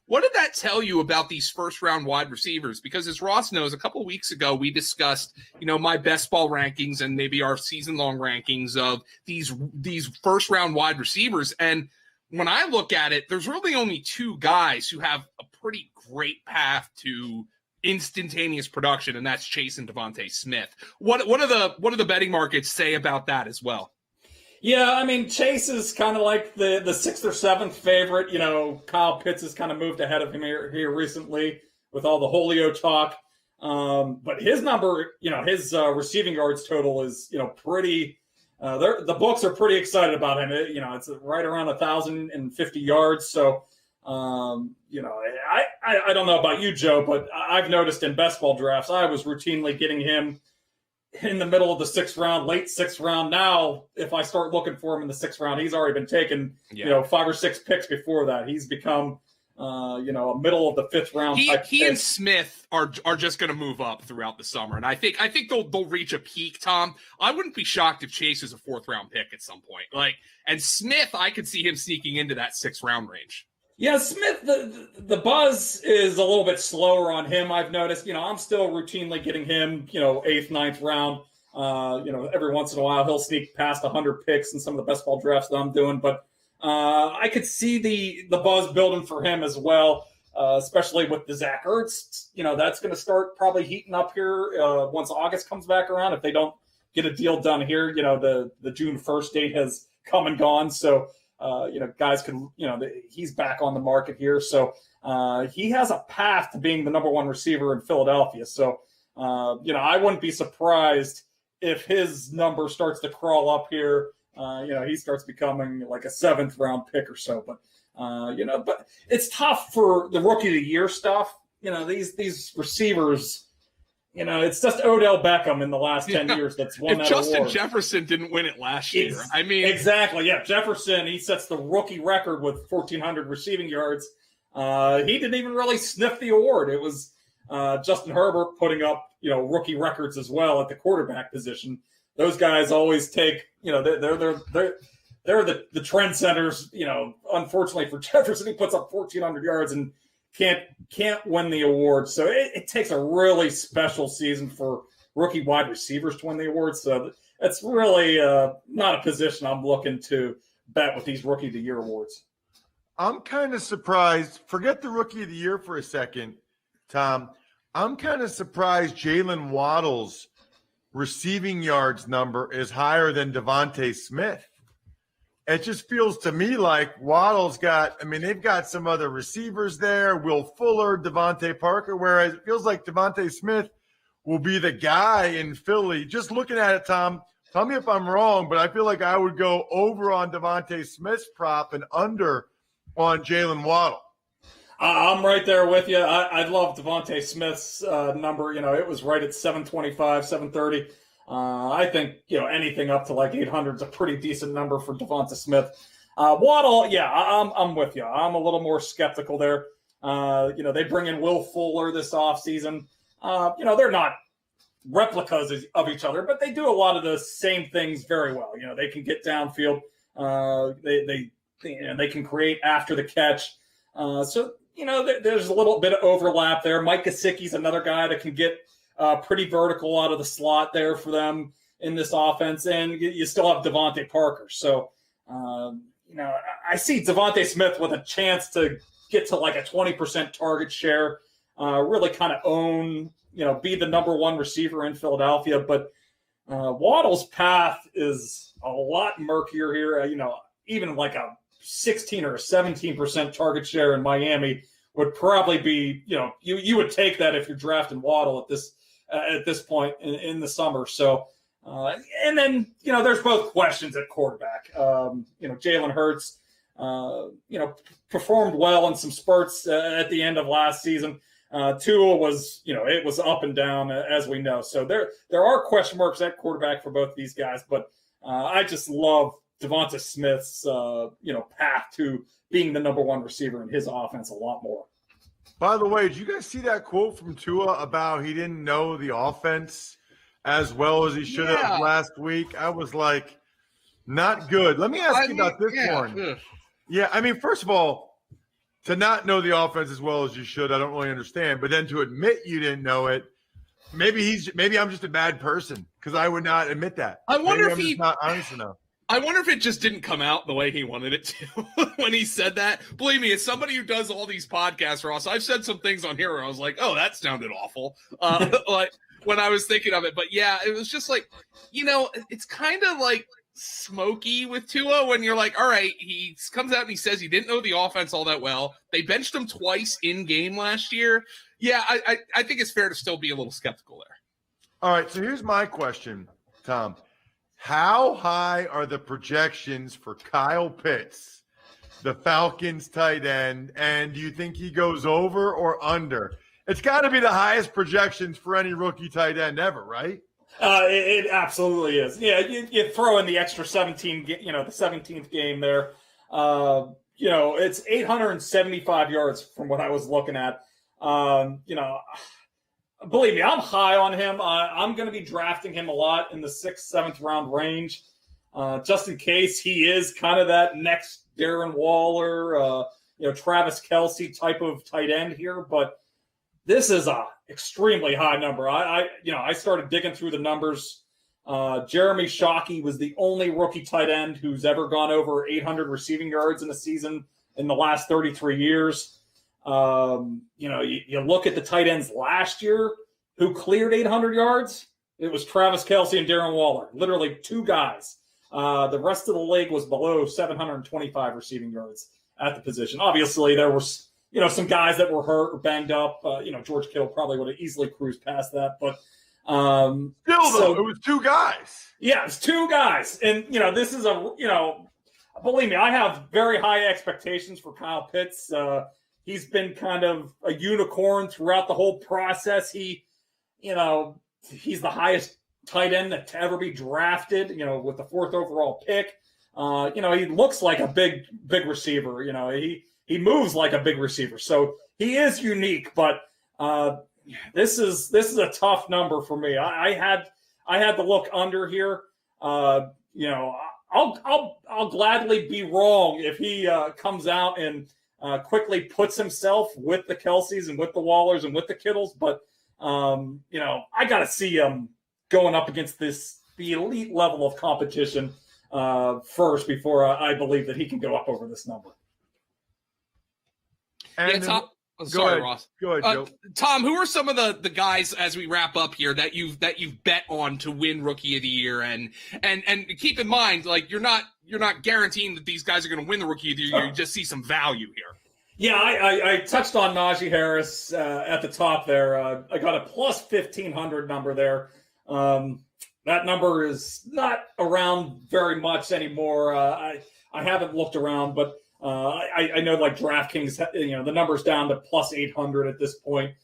what did that tell you about these first-round wide receivers? Because as Ross knows, a couple weeks ago we discussed, my best ball rankings and maybe our season-long rankings of these first-round wide receivers. And when I look at it, there's really only 2 guys who have a pretty great path to instantaneous production, and that's Chase and Devontae Smith. What do the betting markets say about that as well? Yeah, I mean, Chase is kind of like the 6th or 7th favorite. Kyle Pitts has kind of moved ahead of him here recently with all the Julio talk. But his number, his receiving yards total is, pretty. The books are pretty excited about him. It's right around 1,050 yards. So, I don't know about you, Joe, but I've noticed in best ball drafts, I was routinely getting him in the middle of the 6th round, late 6th round. Now, if I start looking for him in the 6th round, he's already been taken, 5 or 6 picks before that. He's become, a middle of the 5th round. He and Smith are just going to move up throughout the summer, and I think they'll reach a peak. Tom, I wouldn't be shocked if Chase is a 4th round pick at some point. And Smith, I could see him sneaking into that 6th round range. Yeah, Smith, the buzz is a little bit slower on him, I've noticed. I'm still routinely getting him, 8th, 9th round. Every once in a while he'll sneak past 100 picks in some of the best ball drafts that I'm doing. But I could see the buzz building for him as well, especially with the Zach Ertz. That's going to start probably heating up here once August comes back around. If they don't get a deal done here, the June 1st date has come and gone. So, guys can, he's back on the market here. So he has a path to being the number 1 receiver in Philadelphia. So, I wouldn't be surprised if his number starts to crawl up here. He starts becoming like a 7th round pick or so. But, but it's tough for the Rookie of the Year stuff. These receivers, it's just Odell Beckham in the last 10 years that's won that Justin award. Jefferson didn't win it last year. I mean, exactly. Yeah. Jefferson, he sets the rookie record with 1,400 receiving yards. He didn't even really sniff the award. It was Justin Herbert putting up, rookie records as well at the quarterback position. Those guys always take, they're the trendsetters. Unfortunately for Jefferson, he puts up 1,400 yards and can't win the award. So it takes a really special season for rookie wide receivers to win the award. So it's really not a position I'm looking to bet with these Rookie of the Year awards. I'm kind of surprised. Forget the Rookie of the Year for a second, Tom. I'm kind of surprised Jalen Waddles receiving yards number is higher than Devontae Smith. It just feels to me like Waddle's they've got some other receivers there, Will Fuller, Devontae Parker, whereas it feels like Devontae Smith will be the guy in Philly. Just looking at it, Tom, tell me if I'm wrong, but I feel like I would go over on Devontae Smith's prop and under on Jalen Waddle. I'm right there with you. I love Devontae Smith's number. It was right at 725, 730. I think, anything up to like 800 is a pretty decent number for Devonta Smith. Waddle, yeah, I'm with you. I'm a little more skeptical there. They bring in Will Fuller this offseason. They're not replicas of each other, but they do a lot of the same things very well. They can get downfield. They can create after the catch. There's a little bit of overlap there. Mike Gesicki's another guy that can get pretty vertical out of the slot there for them in this offense. And you still have Devontae Parker. So, I see Devontae Smith with a chance to get to like a 20% target share, really kind of own, be the number one receiver in Philadelphia. But Waddle's path is a lot murkier here. Even like a 16 or a 17% target share in Miami would probably be, you would take that if you're drafting Waddle at this point in the summer. So, and then, there's both questions at quarterback. Jalen Hurts, performed well in some spurts at the end of last season. Tua was, it was up and down as we know. So there are question marks at quarterback for both these guys, but I just love Devonta Smith's, path to being the number one receiver in his offense a lot more. By the way, did you guys see that quote from Tua about he didn't know the offense as well as he should have last week? I was like, not good. Let me ask you about this one. Yeah, first of all, to not know the offense as well as you should, I don't really understand. But then to admit you didn't know it, maybe I'm just a bad person because I would not admit that. I wonder if he's not honest enough. I wonder if it just didn't come out the way he wanted it to when he said that. Believe me, as somebody who does all these podcasts, Ross, I've said some things on here where I was like, oh, that sounded awful. Like when I was thinking of it. But yeah, it was just like, it's kind of like smoky with Tua when you're like, all right, he comes out and he says he didn't know the offense all that well. They benched him twice in game last year. Yeah, I think it's fair to still be a little skeptical there. All right, so here's my question, Tom. How high are the projections for Kyle Pitts, the Falcons tight end, and do you think he goes over or under? It's got to be the highest projections for any rookie tight end ever, right? It absolutely is. Yeah, you throw in the extra 17, the 17th game there. It's 875 yards from what I was looking at. Believe me, I'm high on him. I'm going to be drafting him a lot in the 6th, 7th round range, just in case he is kind of that next Darren Waller, Travis Kelce type of tight end here. But this is a extremely high number. I started digging through the numbers. Jeremy Shockey was the only rookie tight end who's ever gone over 800 receiving yards in a season in the last 33 years. You look at the tight ends last year who cleared 800 yards. It was Travis Kelce and Darren Waller, literally two guys. The rest of the league was below 725 receiving yards at the position. Obviously, there was, some guys that were hurt or banged up. George Kittle probably would have easily cruised past that, but still, it was two guys. Yeah, it's two guys, and this is believe me, I have very high expectations for Kyle Pitts. He's been kind of a unicorn throughout the whole process. He's the highest tight end to ever be drafted, with the 4th overall pick. He looks like a big receiver. He moves like a big receiver. So he is unique, but this is a tough number for me. I had to look under here. I'll gladly be wrong if he comes out and quickly puts himself with the Kelce's and with the Wallers and with the Kittles. But, I got to see him going up against the elite level of competition first before I believe that he can go up over this number. And Sorry, ahead. Ross. Go ahead, Joe. Tom, who are some of the guys as we wrap up here that you've bet on to win Rookie of the Year? And keep in mind, like you're not guaranteeing that these guys are going to win the Rookie of the Year. You just see some value here. Yeah, I touched on Najee Harris at the top there. I got a plus 1,500 number there. That number is not around very much anymore. I haven't looked around, but I know like DraftKings, the number's down to plus 800 at this point.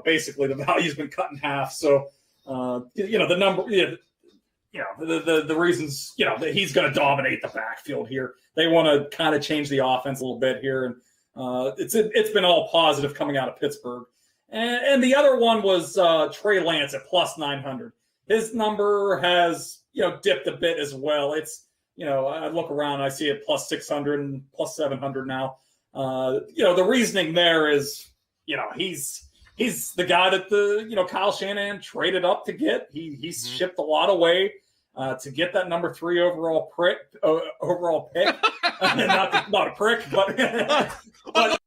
Basically the value's been cut in half. So, the number, the reasons, that he's going to dominate the backfield here. They want to kind of change the offense a little bit here. And it's been all positive coming out of Pittsburgh. And the other one was Trey Lance at plus 900. His number has, dipped a bit as well. It's, I look around and I see it plus 600 and plus 700 now. The reasoning there is, he's the guy that Kyle Shanahan traded up to get. He's shipped a lot away to get that number 3 overall pick. not a prick, but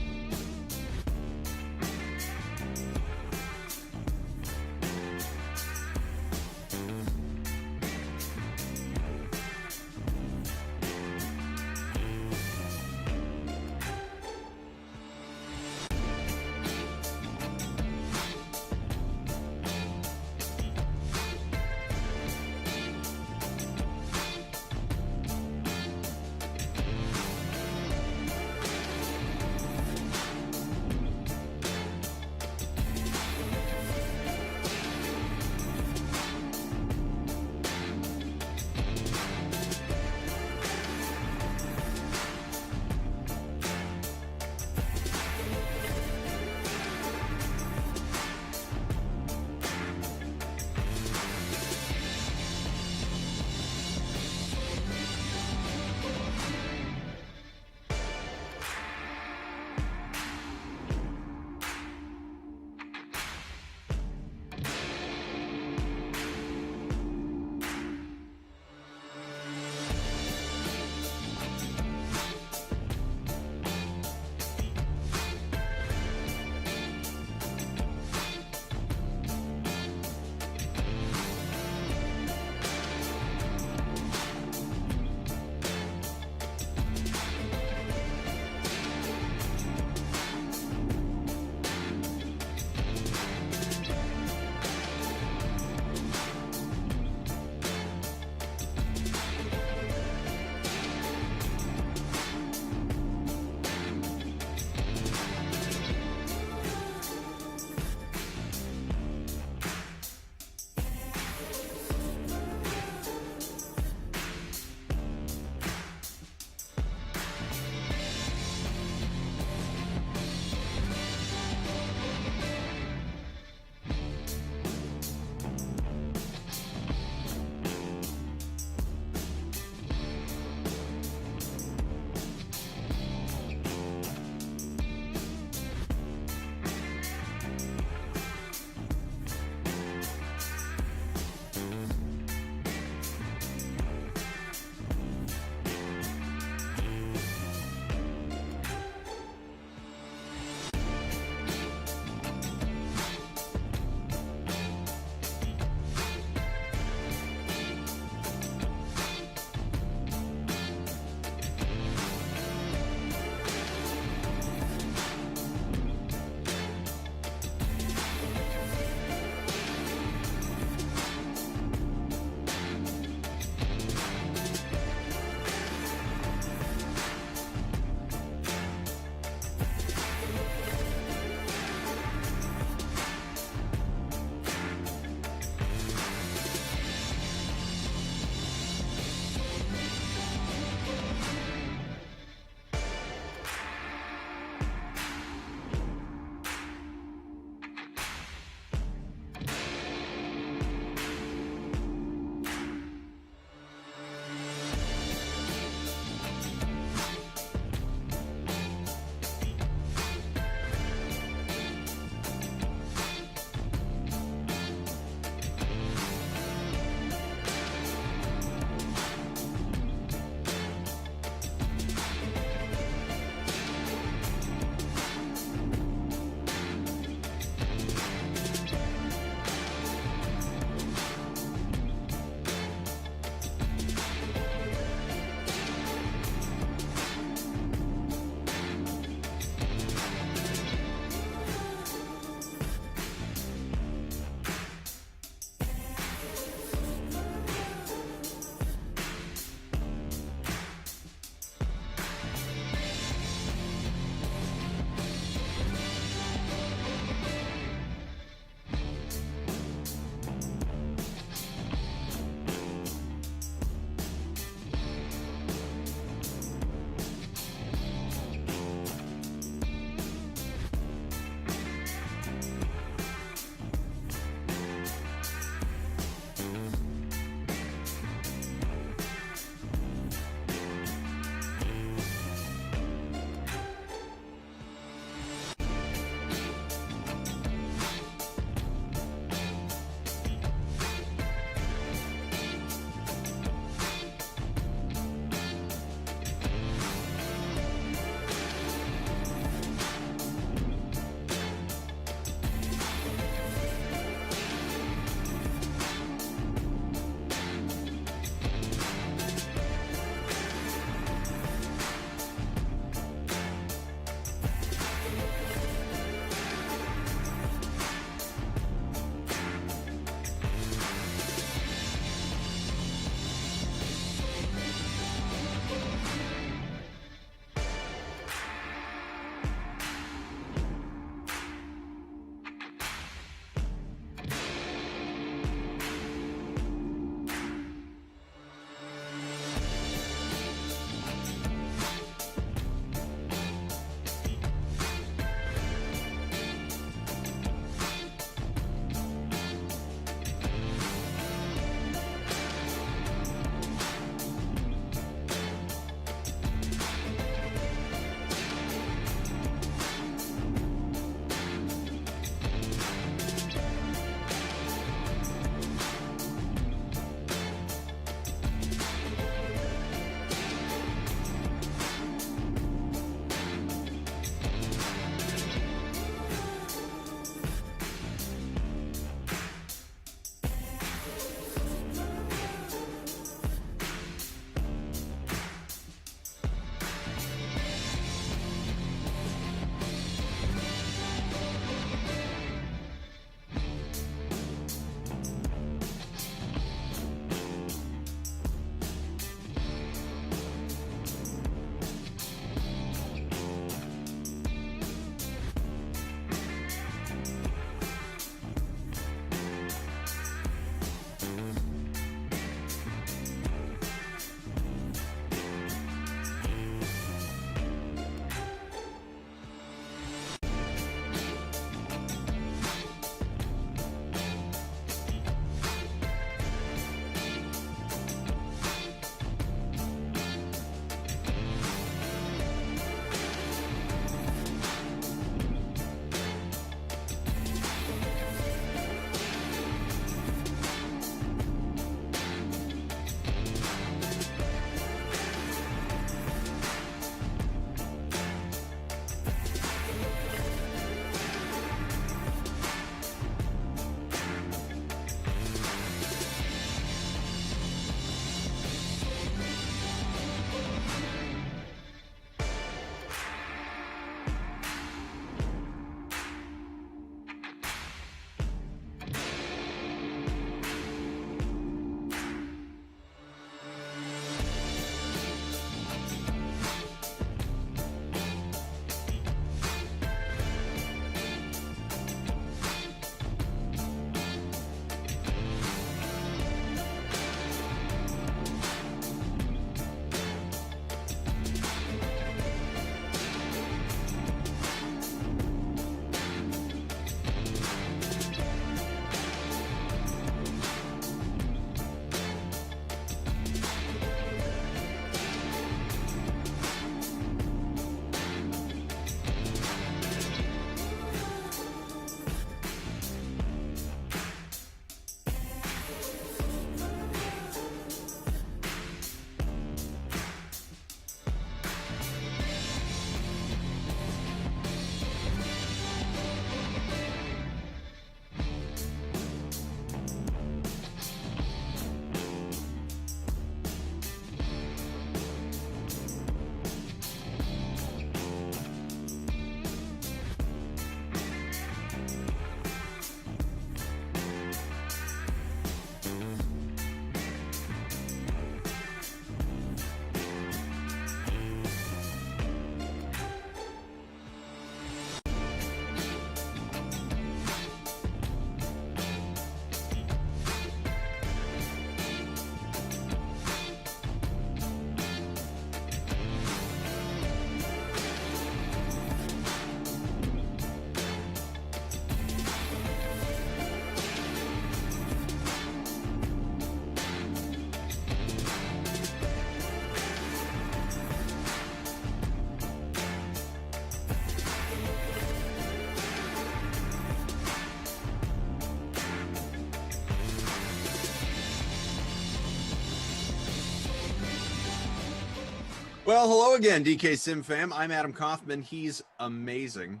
Well, hello again, DK Sim fam. I'm Adam Kaufman. He's amazing.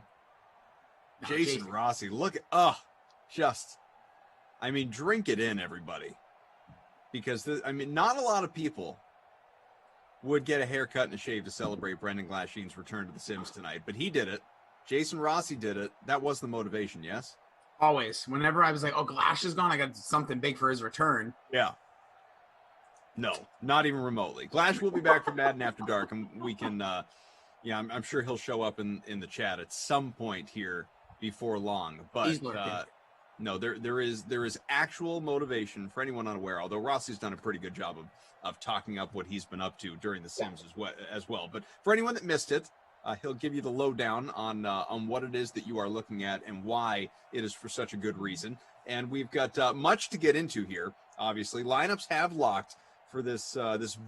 Jason Rossi, look at, drink it in, everybody. Because, not a lot of people would get a haircut and a shave to celebrate Brendan Glasheen's return to The Sims tonight, but he did it. Jason Rossi did it. That was the motivation, yes? Always. Whenever I was like, oh, Glash is gone, I got something big for his return. Yeah. No, not even remotely. Glash will be back for Madden After Dark, and we can, I'm sure he'll show up in the chat at some point here before long. But no, there is actual motivation for anyone unaware. Although Rossi's done a pretty good job of talking up what he's been up to during The Sims as well. But for anyone that missed it, he'll give you the lowdown on what it is that you are looking at and why it is for such a good reason. And we've got much to get into here. Obviously, lineups have locked for this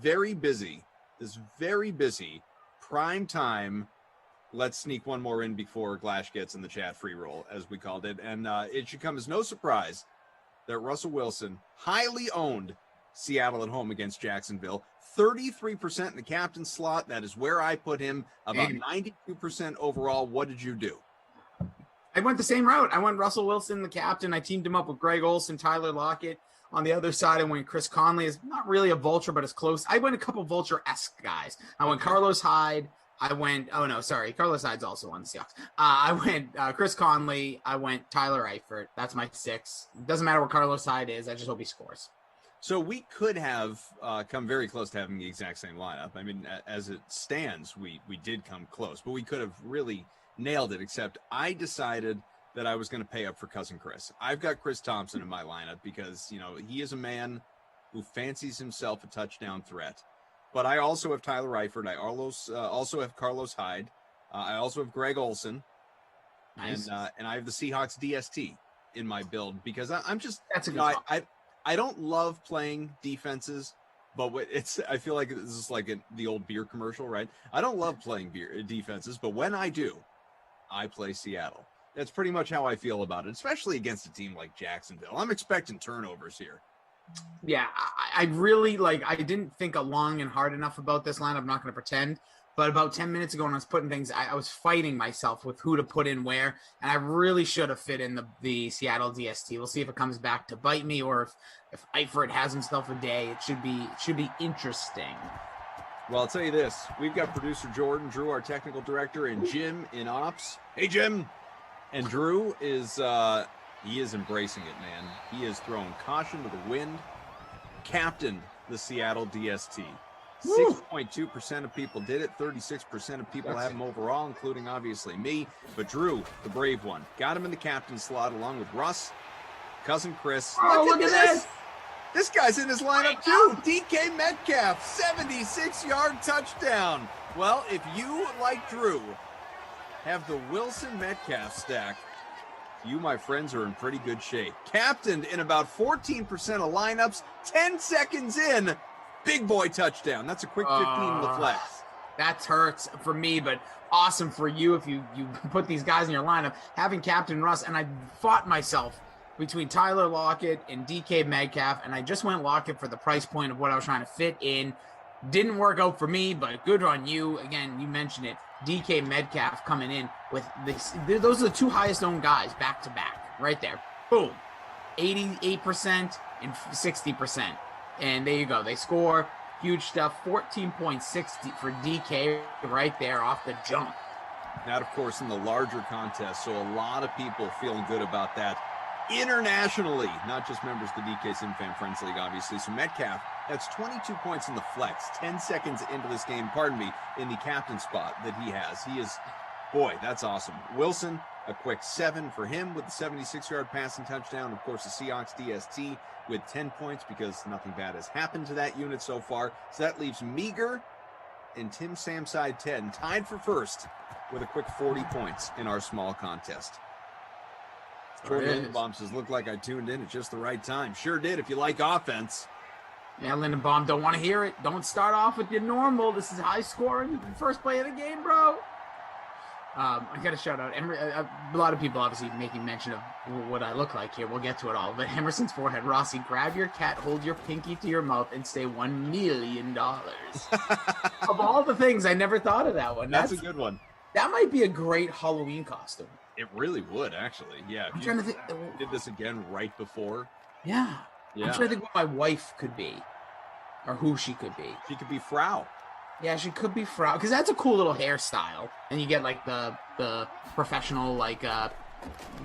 very busy prime time. Let's sneak one more in before Glash gets in the chat, free roll, as we called it. And it should come as no surprise that Russell Wilson highly owned Seattle at home against Jacksonville. 33% in the captain slot. That is where I put him. About 92% overall. What did you do? I went the same route. I went Russell Wilson, the captain. I teamed him up with Greg Olsen, Tyler Lockett. On the other side, I went Chris Conley. Is not really a vulture, but it's close. I went a couple vulture-esque guys. I went Carlos Hyde. Carlos Hyde's also on the Seahawks. I went Chris Conley. I went Tyler Eifert. That's my 6. It doesn't matter what Carlos Hyde is. I just hope he scores. So we could have come very close to having the exact same lineup. I mean, as it stands, we did come close, but we could have really nailed it, except I decided that I was going to pay up for Cousin Chris. I've got Chris Thompson in my lineup because, he is a man who fancies himself a touchdown threat. But I also have Tyler Eifert. I also have Carlos Hyde. I also have Greg Olsen. Nice. And I have the Seahawks DST in my build because I'm just – that's a good I don't love playing defenses, but I feel like this is like the old beer commercial, right? I don't love playing defenses, but when I do, I play Seattle. That's pretty much how I feel about it, especially against a team like Jacksonville. I'm expecting turnovers here. Yeah, I really I didn't think long and hard enough about this line. I'm not going to pretend. But about 10 minutes ago when I was putting things, I was fighting myself with who to put in where. And I really should have fit in the Seattle DST. We'll see if it comes back to bite me or if Eifert has himself a day. It should be interesting. Well, I'll tell you this. We've got producer Jordan, Drew, our technical director, and Jim in ops. Hey, Jim. And Drew is he is embracing it, man. He is throwing caution to the wind. Captained the Seattle DST. 6.2% of people did it. 36% of people have him overall, including obviously me. But Drew, the brave one, got him in the captain slot along with Russ, Cousin Chris. Oh, look at this! This guy's in his lineup too. DK Metcalf, 76-yard touchdown. Well, if you, like Drew, have the Wilson Metcalf stack, you, my friends, are in pretty good shape. Captained in about 14% of lineups, 10 seconds in, big boy touchdown. That's a quick 15 in the flex. That hurts for me, but awesome for you if you put these guys in your lineup. Having Captain Russ, and I fought myself between Tyler Lockett and DK Metcalf, and I just went Lockett for the price point of what I was trying to fit in. Didn't work out for me, but good on you. Again, you mentioned it. DK Metcalf coming in with this. Those are the two highest owned guys back to back right there. Boom. 88% and 60%. And there you go. They score huge stuff. 14.60 for DK right there off the jump. That, of course, in the larger contest. So a lot of people feeling good about that internationally, not just members of the DK Sim Fan Friends League, obviously. So Metcalf, that's 22 points in the flex, 10 seconds into this game, in the captain spot that he has. He is, boy, that's awesome. Wilson, a quick 7 for him with the 76-yard passing touchdown. Of course, the Seahawks DST with 10 points because nothing bad has happened to that unit so far. So that leaves Meager and Tim Samside 10 tied for first with a quick 40 points in our small contest. Jordan Lindenbaum says, looked like I tuned in at just the right time. Sure did, if you like offense. Yeah, Lindenbaum, don't want to hear it. Don't start off with your normal. This is high scoring. First play of the game, bro. I got to shout out a lot of people obviously making mention of what I look like here. We'll get to it all. But Emerson's forehead, Rossi, grab your cat, hold your pinky to your mouth, and say $1 million. Of all the things, I never thought of that one. That's a good one. That might be a great Halloween costume. It really would, actually. Yeah. I'm trying to think. Did this again right before. Yeah. Yeah. I'm trying to think what my wife could be, or who she could be. She could be Frau. Yeah, she could be Frau, because that's a cool little hairstyle, and you get like the professional like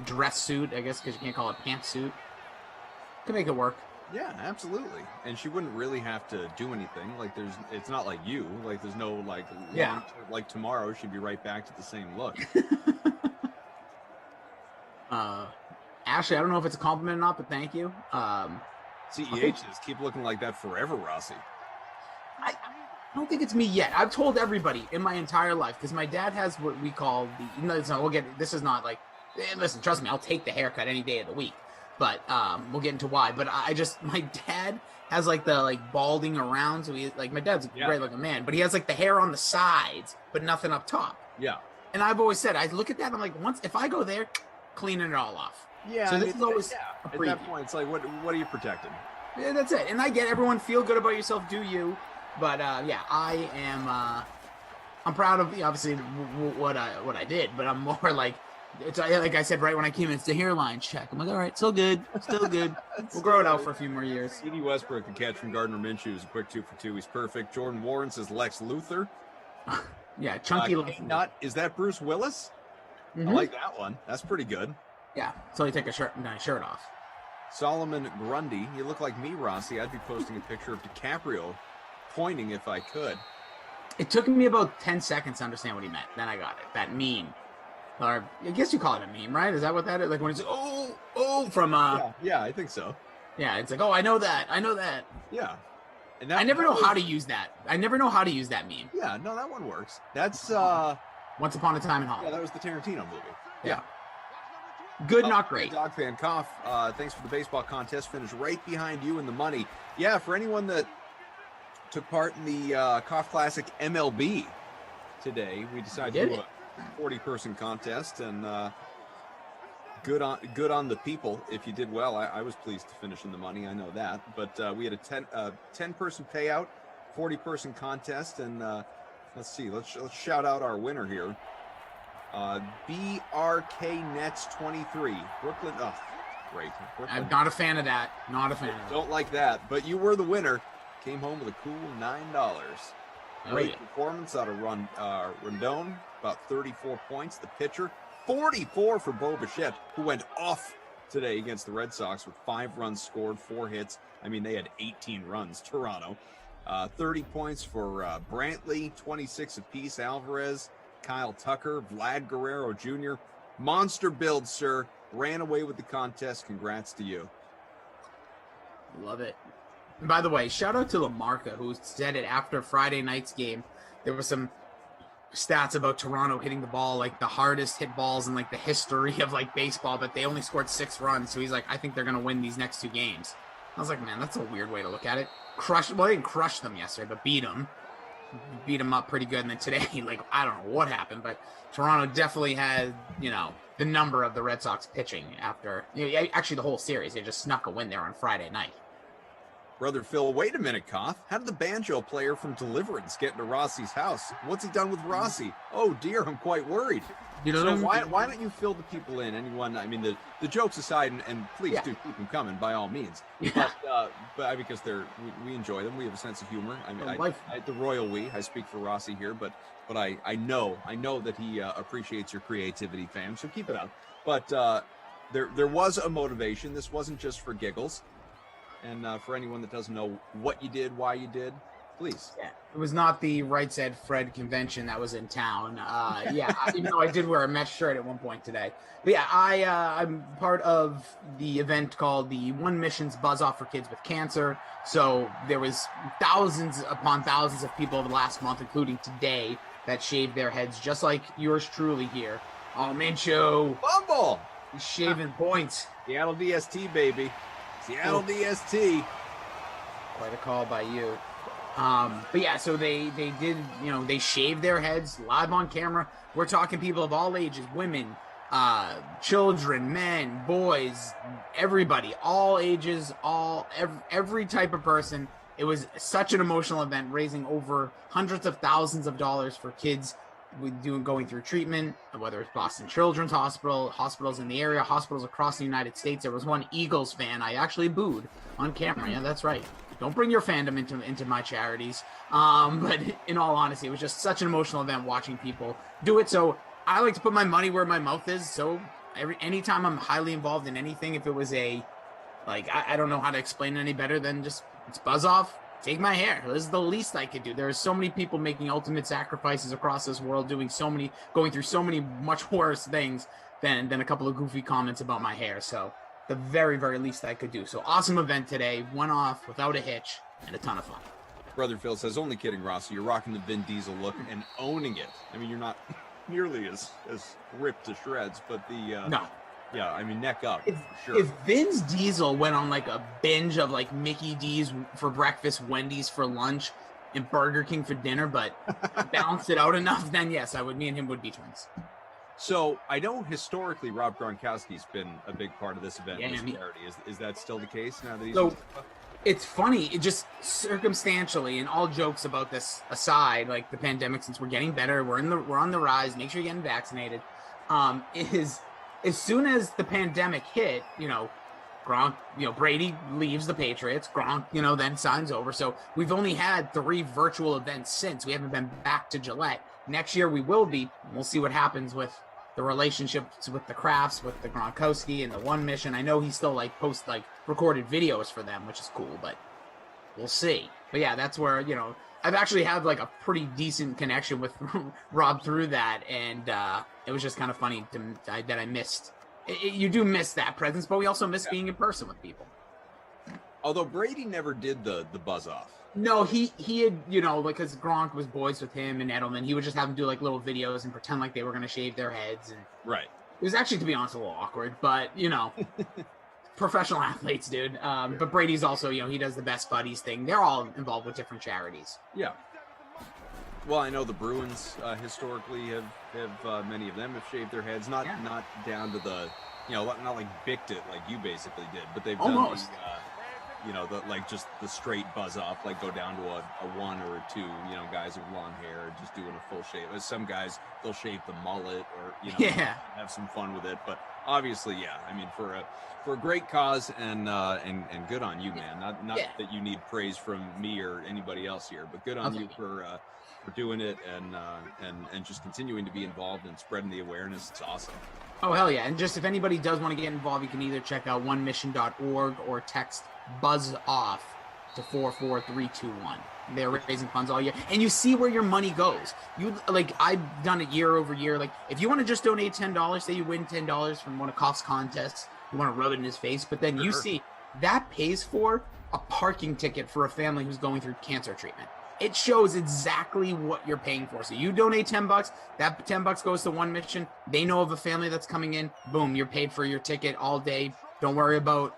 dress suit, I guess, because you can't call it pantsuit. Could make it work. Yeah, absolutely. And she wouldn't really have to do anything. Like it's not like you. Like there's no like like tomorrow she'd be right back to the same look. Ashley, I don't know if it's a compliment or not, but thank you. CEHs keep looking like that forever, Rossi. I don't think it's me yet. I've told everybody in my entire life, because my dad has what we call this is not like, listen, trust me, I'll take the haircut any day of the week, but we'll get into why. But my dad has like the balding around, so my dad's a great looking man, but he has like the hair on the sides, but nothing up top. Yeah. And I've always said, I look at that, I'm like, if I go there, cleaning it all off. Yeah. So this is always at that point, it's like, what are you protecting? Yeah, that's it. And I get everyone feel good about yourself, do you? But I am. I'm proud of obviously what I did, but I'm more like it's like I said right when I came in. It's the hairline check. I'm like, all right, still good. We'll grow it out for a few more years. C.D. Westbrook, a catch from Gardner Minshew, is a quick 2 for 2. He's perfect. Jordan Warren says Lex Luthor. Yeah, chunky. Nut. Is that Bruce Willis? Mm-hmm. I like that one. That's pretty good. Yeah, so you take a shirt off. Solomon Grundy, you look like me, Rossi. I'd be posting a picture of DiCaprio pointing if I could. It took me about 10 seconds to understand what he meant. Then I got it. That meme. Or I guess you call it a meme, right? Is that what that is? Like when it's from Yeah, I think so. Yeah, it's like, I know that. Yeah. And I never know how to use that. I never know how to use that meme. Yeah, no, that one works. That's Once Upon a Time in Hollywood. Yeah, that was the Tarantino movie. Yeah. Good, not great. Dog fan cough. Thanks for the baseball contest. Finished right behind you in the money. Yeah, for anyone that took part in the Cough Classic MLB today, we decided to do a 40-person contest, and good on the people. If you did well, I was pleased to finish in the money. I know that, but we had a 10-person payout, 40-person contest, and let's see. Let's shout out our winner here. BRK Nets 23 Brooklyn. Oh, great. Brooklyn. I'm not a fan of that. Don't like that, but you were the winner. Came home with a cool $9. Great performance out of Rondon, about 34 points. The pitcher, 44 for Bo Bichette, who went off today against the Red Sox with 5 runs scored, 4 hits. I mean, they had 18 runs, Toronto. 30 points for Brantley, 26 apiece. Alvarez, Kyle Tucker, Vlad Guerrero Jr. Monster build, sir. Ran away with the contest. Congrats to you. Love it. And by the way, shout out to LaMarca, who said it after Friday night's game. There were some stats about Toronto hitting the ball like the hardest hit balls in like the history of like baseball, but they only scored 6 runs. So he's like, I think they're going to win these next 2 games. I was like, man, that's a weird way to look at it. They didn't crush them yesterday, but beat them. Beat them up pretty good. And then today, like, I don't know what happened, but Toronto definitely had, the number of the Red Sox pitching after, actually the whole series. They just snuck a win there on Friday night. Brother Phil, wait a minute, Koff. How did the banjo player from Deliverance get into Rossi's house? What's he done with Rossi? Oh, dear, I'm quite worried. Why don't you fill the people in? Anyone, I mean, the jokes aside, and please do keep them coming, by all means. Yeah. But because we enjoy them. We have a sense of humor. I mean, the royal we. I speak for Rossi here, but I know that he appreciates your creativity, fam, so keep it up. But there was a motivation. This wasn't just for giggles. And for anyone that doesn't know what you did, why you did, please. Yeah, it was not the Right Said Fred convention that was in town. Even though I did wear a mesh shirt at one point today. But yeah, I'm part of the event called the One Mission's Buzz Off for Kids with Cancer. So there was thousands upon thousands of people over the last month, including today, that shaved their heads just like yours truly here. Oh, Minshew. Bumble. He's shaving points. Seattle DST, baby. Seattle DST. Quite a call by you. But yeah, so they did, they shaved their heads live on camera. We're talking people of all ages, women, children, men, boys, everybody, all ages, every type of person. It was such an emotional event, raising over hundreds of thousands of dollars for kids going through treatment, whether it's Boston Children's Hospital, hospitals in the area, hospitals across the United States. There was one Eagles fan I actually booed on camera. Yeah, that's right. Don't bring your fandom into my charities. But in all honesty, it was just such an emotional event watching people do it. So I like to put my money where my mouth is. So anytime I'm highly involved in anything, if it was I don't know how to explain it any better than just it's buzz off, take my hair. This is the least I could do. There are so many people making ultimate sacrifices across this world, going through so many much worse things than a couple of goofy comments about my hair. So the very, very least I could do. So awesome event today. Went off without a hitch and a ton of fun. Brother Phil says, only kidding, Rossi. You're rocking the Vin Diesel look and owning it. I mean, you're not nearly as ripped to shreds, but no. Yeah, I mean, neck up, for sure. If Vin's Diesel went on a binge of Mickey D's for breakfast, Wendy's for lunch, and Burger King for dinner, but balanced it out enough, then yes, me and him would be twins. So I know historically Rob Gronkowski's been a big part of this event. Yeah, charity. Is that still the case now that he's? So it's funny, it just circumstantially, and all jokes about this aside, the pandemic, since we're getting better, we're on the rise. Make sure you're getting vaccinated. As soon as the pandemic hit, Gronk, Brady leaves the Patriots. Gronk, then signs over. So we've only had 3 virtual events since. We haven't been back to Gillette. Next year we will be. We'll see what happens with the relationships with the Crafts, with the Gronkowski and the One Mission. I know he still posts recorded videos for them, which is cool, but we'll see. But yeah, that's where, I've actually had a pretty decent connection with Rob through that, and it was just kind of funny that I missed. You do miss that presence, but we also miss being in person with people. Although Brady never did the buzz off. No, he had, because Gronk was boys with him and Edelman, he would just have them do little videos and pretend like they were going to shave their heads. And right. It was actually, to be honest, a little awkward, but professional athletes, dude. But Brady's also, he does the best buddies thing. They're all involved with different charities. Yeah. Well, I know the Bruins historically have many of them have shaved their heads, not down to the, not bicked it like you basically did, but they've almost done just the straight buzz off, go down to a 1 or a 2, guys with long hair just doing a full shave. Some guys, they'll shave the mullet or, have some fun with it. But obviously, yeah, I mean, for a great cause and good on you, man. Not that you need praise from me or anybody else here, but good on you for doing it and just continuing to be involved and spreading the awareness. It's awesome. Oh, hell yeah. And just if anybody does want to get involved, you can either check out onemission.org or text buzz off to 44321. They're raising funds all year, and you see where your money goes. I've done it year over year. If you want to just donate $10, say you win $10 from one of Koff's contests, you want to rub it in his face, but then you see that pays for a parking ticket for a family who's going through cancer treatment. It shows exactly what you're paying for. So you donate $10, that $10 goes to One Mission. They know of a family that's coming in. Boom, you're paid for your ticket all day. Don't worry about,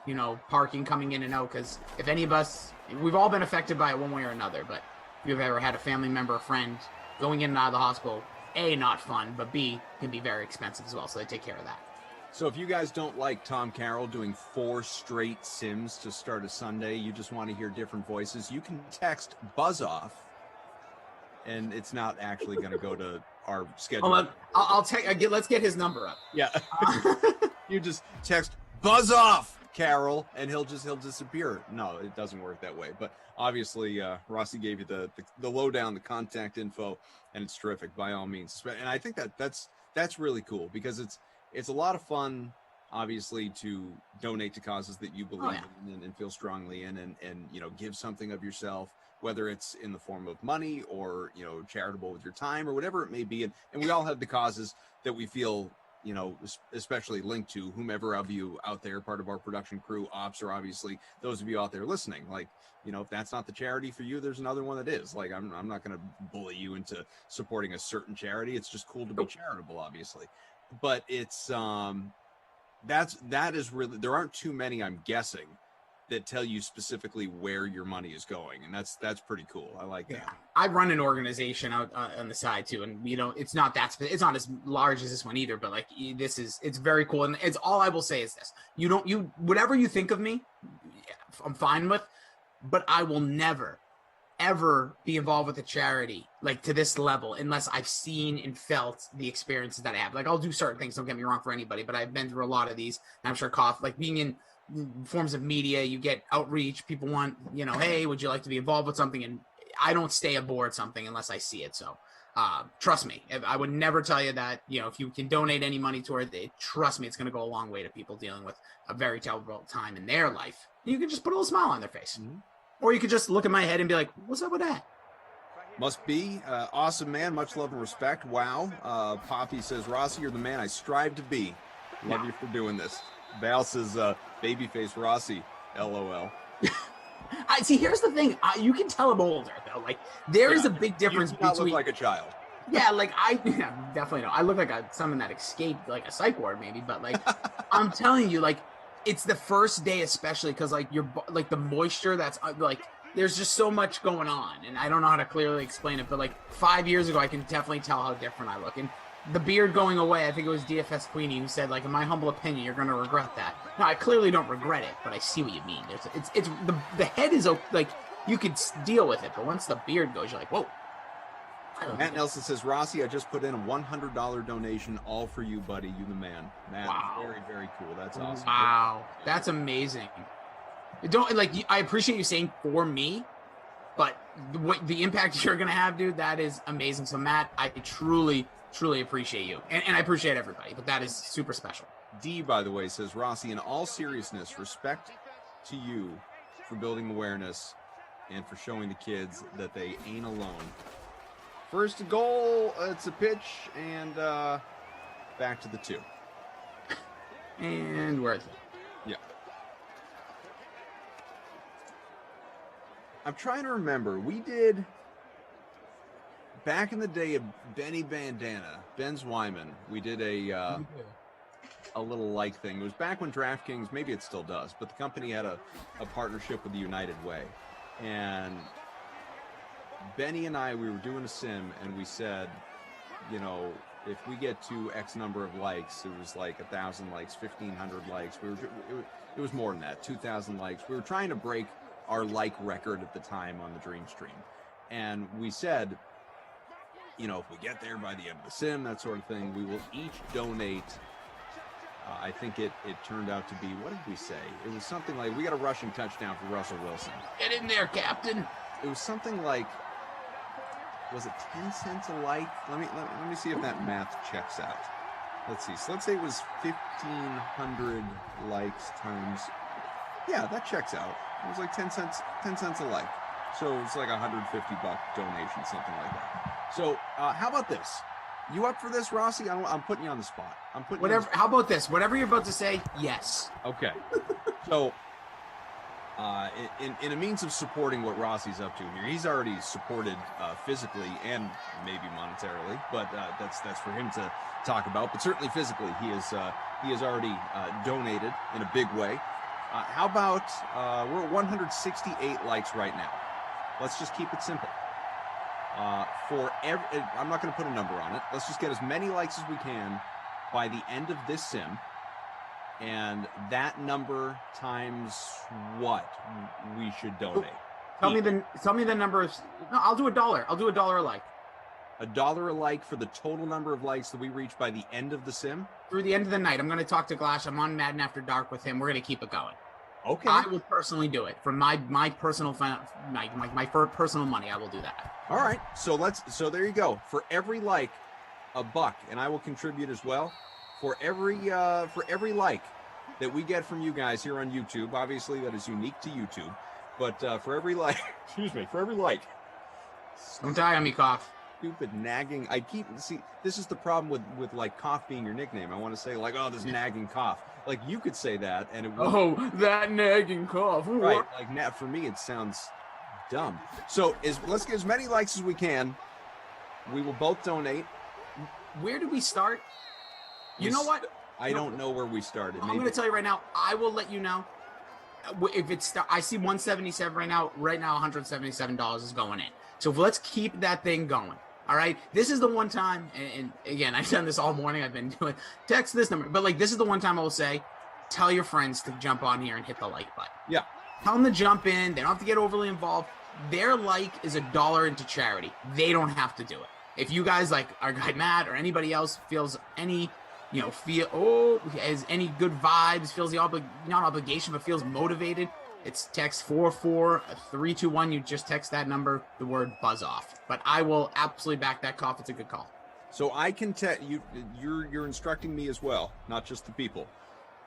parking coming in and out, because if any of us, we've all been affected by it one way or another, but if you've ever had a family member, a friend going in and out of the hospital, A, not fun, but B, can be very expensive as well, so they take care of that. So if you guys don't like Tom Carroll doing 4 straight Sims to start a Sunday, you just want to hear different voices, you can text buzz off, and it's not actually going to go to our schedule. Let's get his number up. Yeah. You just text buzz off, Carol, and he'll disappear. No, it doesn't work that way. But obviously, Rossi gave you the lowdown, the contact info, and it's terrific by all means. And I think that's really cool, because it's a lot of fun, obviously, to donate to causes that you believe in and feel strongly in, and give something of yourself, whether it's in the form of money or charitable with your time or whatever it may be. And we all have the causes that we feel especially linked to whomever of you out there, part of our production crew, ops, or obviously those of you out there listening. If that's not the charity for you, there's another one that is. I'm not going to bully you into supporting a certain charity. It's just cool to be charitable, obviously. But it's that is really, there aren't too many, I'm guessing, that tell you specifically where your money is going, and that's pretty cool. I like that. I run an organization out on the side too, and it's not it's not as large as this one either, but like it's very cool, and it's all I will say is this: whatever you think of me, I'm fine with, but I will never ever be involved with a charity like to this level unless I've seen and felt the experiences that I have. Like, I'll do certain things, don't get me wrong, for anybody, but I've been through a lot of these. I'm sure like being in forms of media, you get outreach, people want, hey, would you like to be involved with something? And I don't stay aboard something unless I see it. So trust me, I would never tell you that, if you can donate any money toward it, trust me, it's going to go a long way to people dealing with a very terrible time in their life. You can just put a little smile on their face. Mm-hmm. Or you could just look at my head and be like, what's up with that? Must be. Awesome, man. Much love and respect. Wow. Poppy says, Rossi, you're the man I strive to be. Love you for doing this. Val says, babyface Rossi. LOL. I see. Here's the thing. You can tell I'm older, though. Like, there is a big difference you do not between. Look like a child. Yeah, like definitely don't. I look like someone that escaped like a psych ward, maybe. But like, I'm telling you, like, it's the first day, especially because like like the moisture that's like. There's just so much going on, and I don't know how to clearly explain it. But like 5 years ago, I can definitely tell how different I look. And the beard going away, I think it was DFS Queenie who said, like, in my humble opinion, you're going to regret that. No, I clearly don't regret it, but I see what you mean. It's the head is like you could deal with it, but once the beard goes, you're like, whoa. Matt Nelson says, Rossi, I just put in a $100 donation, all for you, buddy. You the man. Matt, wow. Very, very cool. That's awesome. Wow, that's amazing. I appreciate you saying for me, but the impact you're gonna have, dude, that is amazing. So Matt, I truly appreciate you, and I appreciate everybody, but that is super special. D, by the way, says, Rossi, in all seriousness, respect to you for building awareness and for showing the kids that they ain't alone. First goal, it's a pitch, and back to the 2. And where is it? Yeah. I'm trying to remember. We did, back in the day of Benny Bandana, Ben Zwyman, we did a little like thing. It was back when DraftKings, maybe it still does, but the company had a partnership with the United Way. And Benny and I, we were doing a sim, and we said, if we get to X number of likes, it was like 1,000 likes, 1,500 likes. It was more than that, 2,000 likes. We were trying to break our like record at the time on the Dream Stream. And we said, if we get there by the end of the sim, that sort of thing, we will each donate. I think it turned out to be, what did we say? It was something like, we got a rushing touchdown for Russell Wilson. Get in there, Captain. It was something like, was it 10 cents a like? Let me see if that math checks out. Let's see. So let's say it was 1,500 likes times. Yeah, that checks out. It was like 10 cents a like. So it's like $150 donation, something like that. So how about this? You up for this, Rossi? I'm putting you on the spot. Whatever. How about this? Whatever you're about to say, yes. Okay. So in a means of supporting what Rossi's up to here, he's already supported physically and maybe monetarily, but that's for him to talk about. But certainly physically, he has already donated in a big way. How about we're at 168 likes right now. Let's just keep it simple. I'm not going to put a number on it. Let's just get as many likes as we can by the end of this sim. And that number times what we should donate. Tell me the numbers. No, I'll do $1. I'll do $1 a like. $1 a like for the total number of likes that we reach by the end of the sim? Through the end of the night. I'm going to talk to Glash. I'm on Madden After Dark with him. We're going to keep it going. Okay. I will personally do it for my personal my personal money. I will do that. All right. So there you go. For every like, $1, and I will contribute as well. For every like that we get from you guys here on YouTube, obviously that is unique to YouTube, but for every like, for every like. Don't die on me, Cough. Stupid nagging. This is the problem with like Cough being your nickname. I want to say like, oh, this nagging Cough. Like you could say that and it would. Oh, that nagging Cough. Right. Like for me, it sounds dumb. So let's get as many likes as we can. We will both donate. Where do we start? You know what? I don't know where we started. I'm going to tell you right now. I will let you know. if it's, I see 177 right now. Right now, $177 is going in. So let's keep that thing going. All right. This is the one time, and again, I've done this all morning. I've been doing text this number, but like this is the one time I will say, tell your friends to jump on here and hit the like button. Yeah. Tell them to jump in. They don't have to get overly involved. Their like is $1 into charity. They don't have to do it. If you guys like our guy Matt or anybody else feels any, has any good vibes, feels the not obligation, but feels motivated, it's text 44321. You just text that number, the word buzz off. But I will absolutely back that call if it's a good call. So I can you're instructing me as well, not just the people.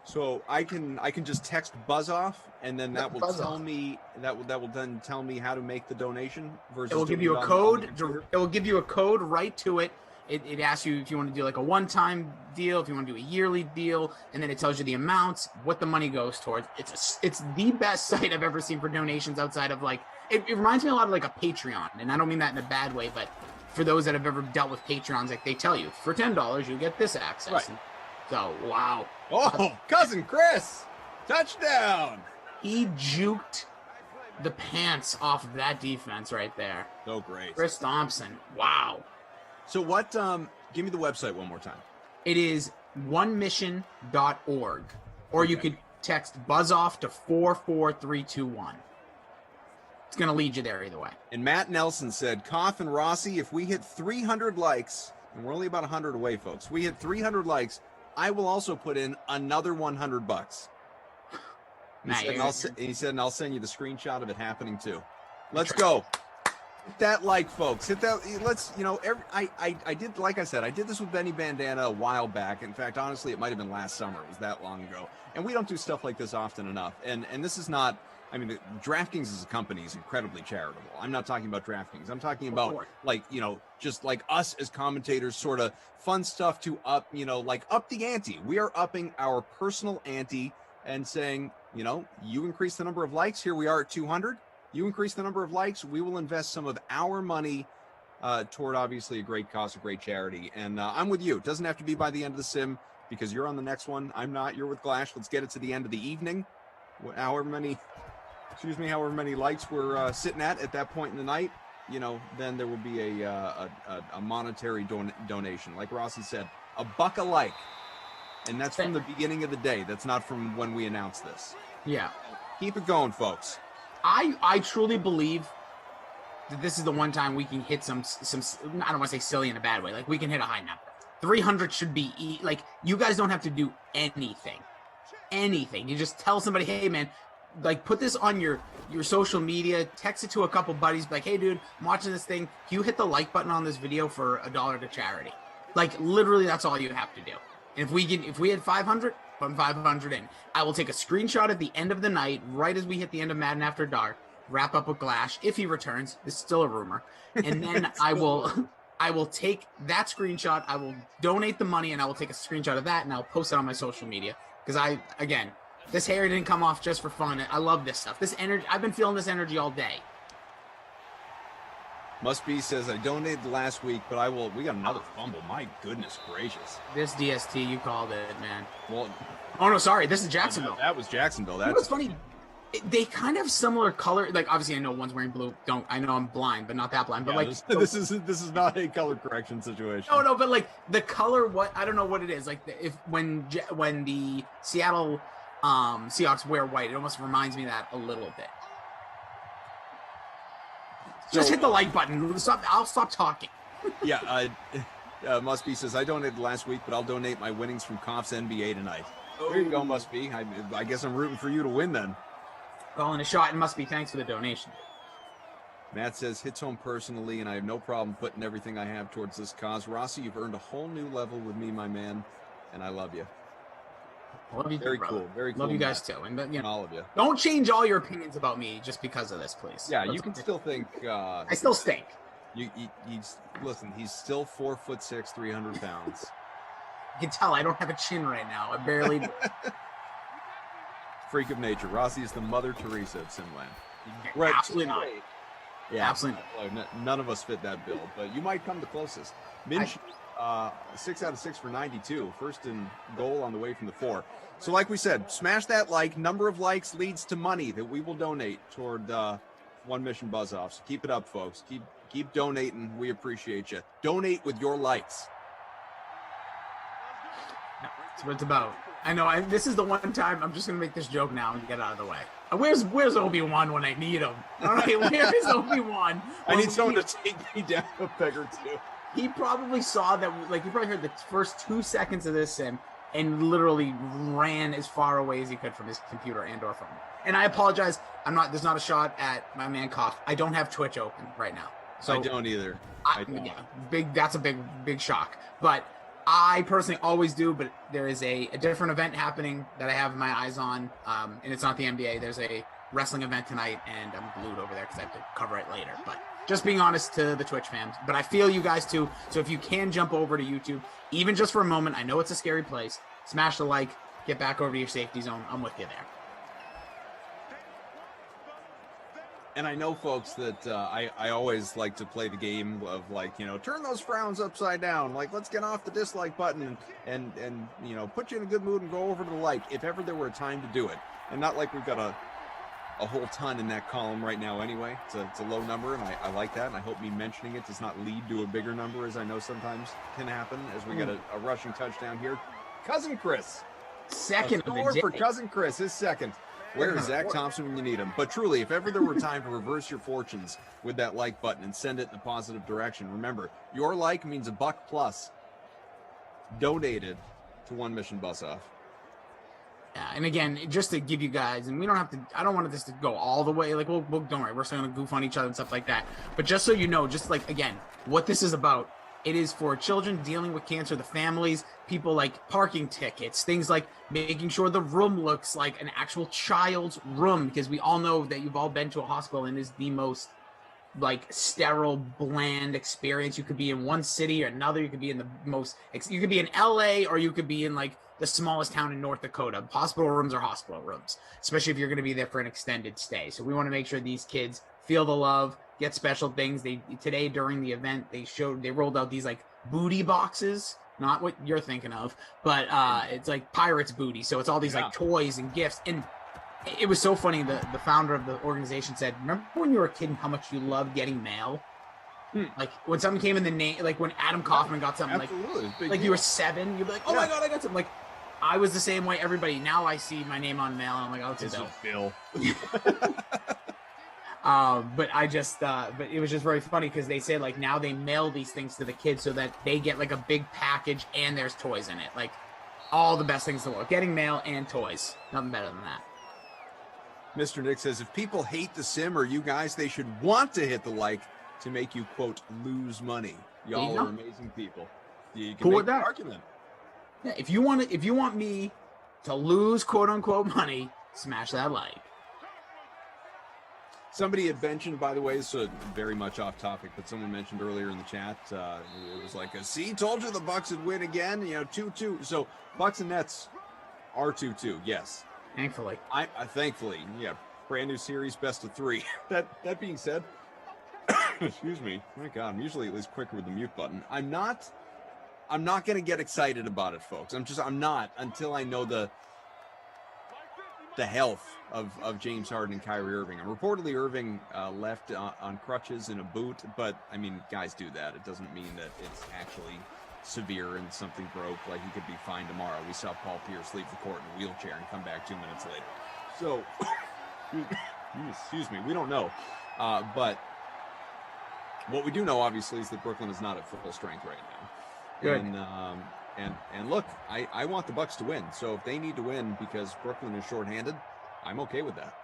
So I can just text buzz off, and then that will tell me that will then tell me how to make the donation. Versus it will give you a code. It will give you a code right to it. It asks you if you want to do like a one-time deal, if you want to do a yearly deal, and then it tells you the amounts, what the money goes towards. It's the best site I've ever seen for donations outside of like it reminds me a lot of like a Patreon, and I don't mean that in a bad way, but for those that have ever dealt with Patreons, like they tell you for $10 you get this access. Right. So wow. Oh, cousin Chris, touchdown! He juked the pants off of that defense right there. So great, Chris Thompson. Wow. So what? Give me the website one more time. It is onemission.org, or you could text buzz off to 44321. It's going to lead you there either way. And Matt Nelson said, Koff and Rossi, if we hit 300 likes, and we're only about 100 away, folks. We hit 300 likes. I will also put in another $100. He said, and I'll send you the screenshot of it happening too. Let's go. Hit that like, folks. Hit that. Let's, I did, like I said, I did this with Benny Bandana a while back. In fact, honestly, it might have been last summer. It was that long ago. And we don't do stuff like this often enough. And this is not, DraftKings as a company is incredibly charitable. I'm not talking about DraftKings. I'm talking about just like us as commentators, sort of fun stuff to up, up the ante. We are upping our personal ante and saying, you increase the number of likes. Here we are at 200. You increase the number of likes, we will invest some of our money toward obviously a great cause, a great charity. And I'm with you. It doesn't have to be by the end of the sim because you're on the next one. I'm not. You're with Glash. Let's get it to the end of the evening. However many likes we're sitting at that point in the night, then there will be a monetary donation. Like Rossi said, $1 a like. And that's from the beginning of the day. That's not from when we announced this. Yeah. Keep it going, folks. I truly believe that this is the one time we can hit some I don't want to say silly in a bad way. Like we can hit a high number. 300 should be like you guys don't have to do anything. You just tell somebody, hey man, like put this on your social media, text it to a couple buddies, like, hey dude, I'm watching this thing. Can you hit the like button on this video for $1 to charity? Like literally, that's all you have to do. And if we had 500. Put 500 in. I will take a screenshot at the end of the night, right as we hit the end of Madden After Dark, wrap up with Glash, if he returns. This is still a rumor. And then I will take that screenshot, I will donate the money, and I will take a screenshot of that, and I'll post it on my social media. Because this hair didn't come off just for fun. I love this stuff. This energy, I've been feeling this energy all day. Must Be says, I donated last week, but we got another fumble. My goodness gracious. This DST, you called it, man. Well, oh, no, sorry. This is Jacksonville. That was Jacksonville. That's funny. They kind of have similar color. Like, obviously, I know one's wearing blue. I know I'm blind, but not that blind. But this is not a color correction situation. No, but like the color, I don't know what it is. Like, when the Seattle Seahawks wear white, it almost reminds me of that a little bit. Just hit the like button. I'll stop talking. Yeah, Must Be says, I donated last week, but I'll donate my winnings from Koff's NBA tonight. There you go, Must Be. I guess I'm rooting for you to win then. Calling a shot and Must Be. Thanks for the donation. Matt says, hits home personally, and I have no problem putting everything I have towards this cause. Rossi, you've earned a whole new level with me, my man, and I love you. Love you very too, cool. Very cool. Love you guys too. And all of you. Don't change all your opinions about me just because of this, please. Yeah, you can still think. I still stink. Listen, he's still 4'6", 300 pounds. You can tell I don't have a chin right now. I barely do. Freak of nature. Rossi is the Mother Teresa of Simland. Right. Absolutely not. Yeah, absolutely not. None of us fit that bill, but you might come the closest. 6 out of 6 for 92. First and goal on the way from the 4. So like we said, smash that like. Number of likes leads to money that we will donate toward One Mission Buzz-Off. So keep it up, folks. Keep donating. We appreciate you. Donate with your likes. That's what it's about. I know. This is the one time I'm just gonna make this joke now and get out of the way. Where's Obi-Wan when I need him? All right, where's Obi-Wan? I need someone to take me down a peg or two. He probably saw that. Like, he probably heard the first 2 seconds of this sim and literally ran as far away as he could from his computer and/or phone. And I apologize. There's not a shot at my man Koff. I don't have Twitch open right now. So I don't either. Yeah, that's a big shock. But I personally always do, but there is a different event happening that I have my eyes on, and it's not the NBA. There's a wrestling event tonight, and I'm glued over there because I have to cover it later. But just being honest to the Twitch fans. But I feel you guys too, so if you can jump over to YouTube, even just for a moment, I know it's a scary place, smash the like, get back over to your safety zone. I'm with you there. And I know, folks, that I always like to play the game of, like, turn those frowns upside down. Like, let's get off the dislike button and put you in a good mood and go over to the like, if ever there were a time to do it. And not like we've got a whole ton in that column right now anyway. It's a low number, and I like that. And I hope me mentioning it does not lead to a bigger number, as I know sometimes can happen, as we get a rushing touchdown here. Cousin Chris. Second of the day. For Cousin Chris, his second. Where is Zach Thompson when you need him? But truly, if ever there were time to reverse your fortunes with that like button and send it in a positive direction, remember, your like means $1+ donated to One Mission Buzz-Off. Yeah, and again, just to give you guys, and we don't have to, I don't want this to go all the way, like, we'll don't worry, we're still going to goof on each other and stuff like that. But just so you know, just like, again, what this is about, it is for children dealing with cancer, the families, people like parking tickets, things like making sure the room looks like an actual child's room, because we all know that you've all been to a hospital and it is the most like sterile, bland experience. You could be in one city or another. You could be in you could be in LA, or you could be in like the smallest town in North Dakota. Hospital rooms are hospital rooms, especially if you're going to be there for an extended stay. So we want to make sure these kids feel the love, get special things. Today during the event, they rolled out these like booty boxes, not what you're thinking of, but it's like pirates booty. So it's all these like toys and gifts. And it was so funny. The founder of the organization said, remember when you were a kid and how much you loved getting mail? Like when something came in the name, like when Adam Kaufman got something, like you were 7, you'd be like, oh my God, I got something. Like, I was the same way. Everybody, now I see my name on mail and I'm like, oh, it's a bill. But it was just very funny because they said like now they mail these things to the kids so that they get like a big package and there's toys in it. Like all the best things in the world. Getting mail and toys. Nothing better than that. Mr. Nick says, if people hate the sim or you guys, they should want to hit the like to make you, quote, lose money. Y'all are amazing people. You can make that argument. Yeah, if you want me to lose, quote unquote, money, smash that like. Somebody had mentioned, by the way, so very much off topic, but someone mentioned earlier in the chat, it was like, see, told you the Bucks would win again, 2-2. So Bucks and Nets are 2-2, yes. Thankfully. I thankfully, yeah. Brand new series, best of 3. That being said, excuse me. My God, I'm usually at least quicker with the mute button. I'm not going to get excited about it, folks. I'm not until I know the health of James Harden and Kyrie Irving. And reportedly Irving left on crutches in a boot, but I mean, guys do that. It doesn't mean that it's actually severe and something broke. Like, he could be fine tomorrow. We saw Paul Pierce leave the court in a wheelchair and come back 2 minutes later. So, excuse me, we don't know. But what we do know, obviously, is that Brooklyn is not at full strength right now. Good. And look, I want the Bucks to win. So if they need to win because Brooklyn is shorthanded, I'm okay with that.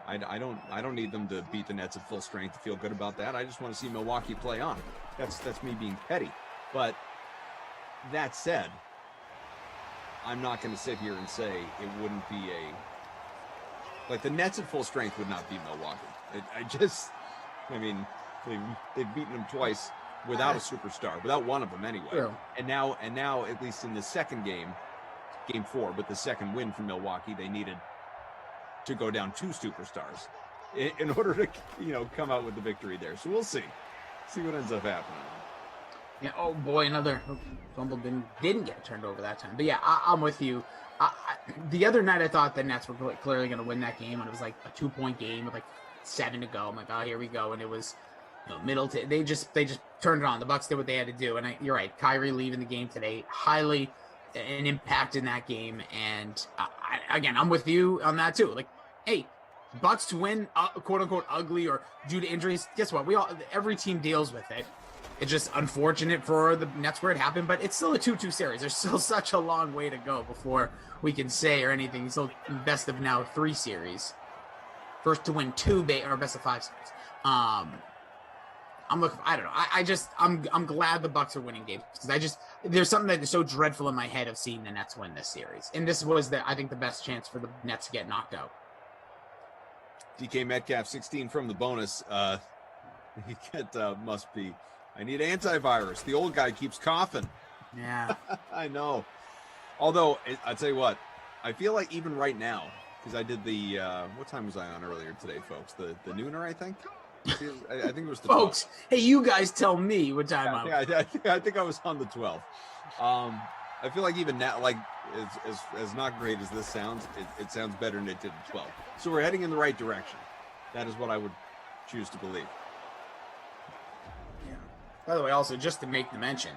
I don't need them to beat the Nets at full strength to feel good about that. I just want to see Milwaukee play on. That's me being petty. But that said, I'm not going to sit here and say it wouldn't be like the Nets at full strength would not beat Milwaukee. They've beaten them twice without a superstar, without one of them anyway. True. And now, at least in the second game 4, but the second win from Milwaukee, they needed to go down 2 superstars in order to, come out with the victory there. So we'll see what ends up happening. Yeah. Oh boy, another fumble didn't get turned over that time. But yeah, I'm with you. The other night I thought the Nets were clearly going to win that game, and it was like a 2-point game with like 7 to go. I'm like, oh, here we go, and it was Middleton. They just turned it on. The Bucks did what they had to do, and you're right. Kyrie leaving the game today highly an impact in that game, and again, I'm with you on that too. Like, hey, Bucks to win, quote unquote, ugly or due to injuries. Guess what? Every team deals with it. It's just unfortunate for the Nets where it happened, but it's still a 2-2 series. There's still such a long way to go before we can say or anything. It's still best of now 3 series. First to win 2 or best of 5 series. I'm looking. I don't know. I'm glad the Bucks are winning games because there's something that is so dreadful in my head of seeing the Nets win this series, and this was I think the best chance for the Nets to get knocked out. DK Metcalf 16 from the bonus. He must be. I need antivirus. The old guy keeps coughing. Yeah. I know. Although, I'll tell you what, I feel like even right now, because I did the, what time was I on earlier today, folks? The nooner, I think? I think it was the folks, 12. Hey, you guys tell me what time I was. Yeah, I think I was on the 12. I feel like even now, like, as not great as this sounds, it sounds better than it did at 12. So we're heading in the right direction. That is what I would choose to believe. By the way, also, just to make the mention,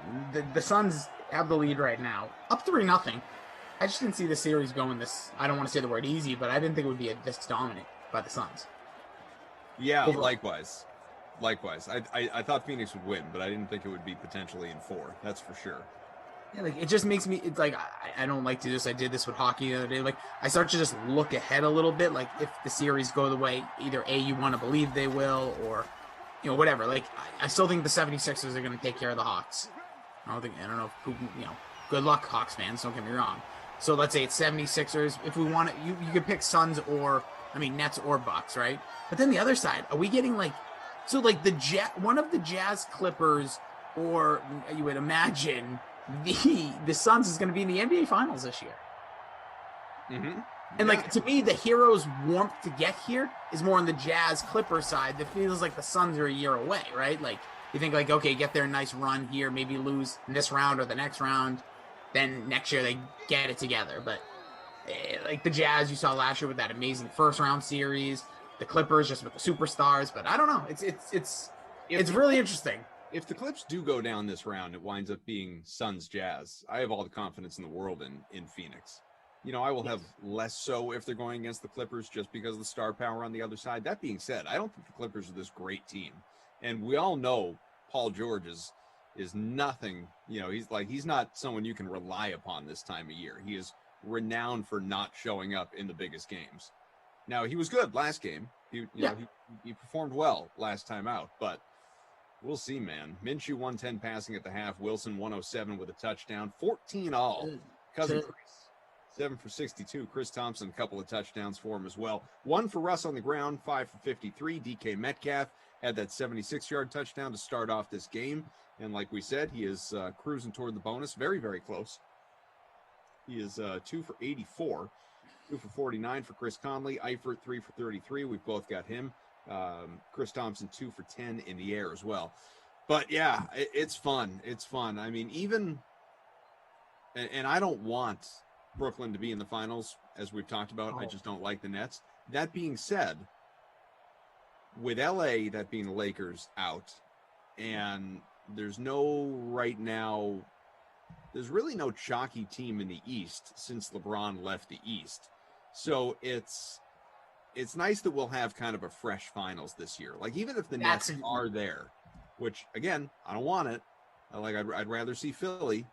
the Suns have the lead right now, up 3-0. I just didn't see the series going this, I don't want to say the word easy, but I didn't think it would be this dominant by the Suns. Yeah, likewise. I thought Phoenix would win, but I didn't think it would be potentially in 4. That's for sure. Yeah, like, it just makes me, it's like, I don't like to do this. I did this with hockey the other day. Like, I start to just look ahead a little bit. Like, if the series go the way, either A, you want to believe they will, or whatever. Like, I still think the 76ers are going to take care of the Hawks. I don't know who, good luck, Hawks fans, don't get me wrong. So let's say it's 76ers. If we want it, you could pick Suns Nets or Bucks, right? But then the other side, are we getting one of the Jazz Clippers, or you would imagine the Suns is going to be in the NBA Finals this year. Mm-hmm. And to me, the hero's warmth to get here is more on the Jazz Clipper side. That feels like the Suns are a year away, right? Like, you think okay, get their nice run here, maybe lose in this round or the next round, then next year they get it together. But like the Jazz you saw last year with that amazing first round series, the Clippers just with the superstars. But I don't know, it's really interesting. If the Clips do go down this round, it winds up being Suns Jazz. I have all the confidence in the world in Phoenix. I will have less so if they're going against the Clippers just because of the star power on the other side. That being said, I don't think the Clippers are this great team. And we all know Paul George is nothing. He's not someone you can rely upon this time of year. He is renowned for not showing up in the biggest games. Now, he was good last game. He performed well last time out, but we'll see, man. Minshew 110 passing at the half. Wilson 107 with a touchdown. 14 all. Cousin Chris 7 for 62. Chris Thompson, a couple of touchdowns for him as well. 1 for Russ on the ground, 5 for 53. DK Metcalf had that 76-yard touchdown to start off this game. And like we said, he is cruising toward the bonus. Very, very close. He is 2 for 84. 2 for 49 for Chris Conley. Eifert 3 for 33. We've both got him. Chris Thompson 2 for 10 in the air as well. But yeah, it's fun. It's fun. I mean, and I don't want Brooklyn to be in the finals, as we've talked about. I just don't like the Nets. That being said, with LA, that being the Lakers, out, and there's really no chalky team in the East since LeBron left the East. So it's nice that we'll have kind of a fresh finals this year. Like, even if the Nets are there, which again, I don't want it. I'd rather see Philly,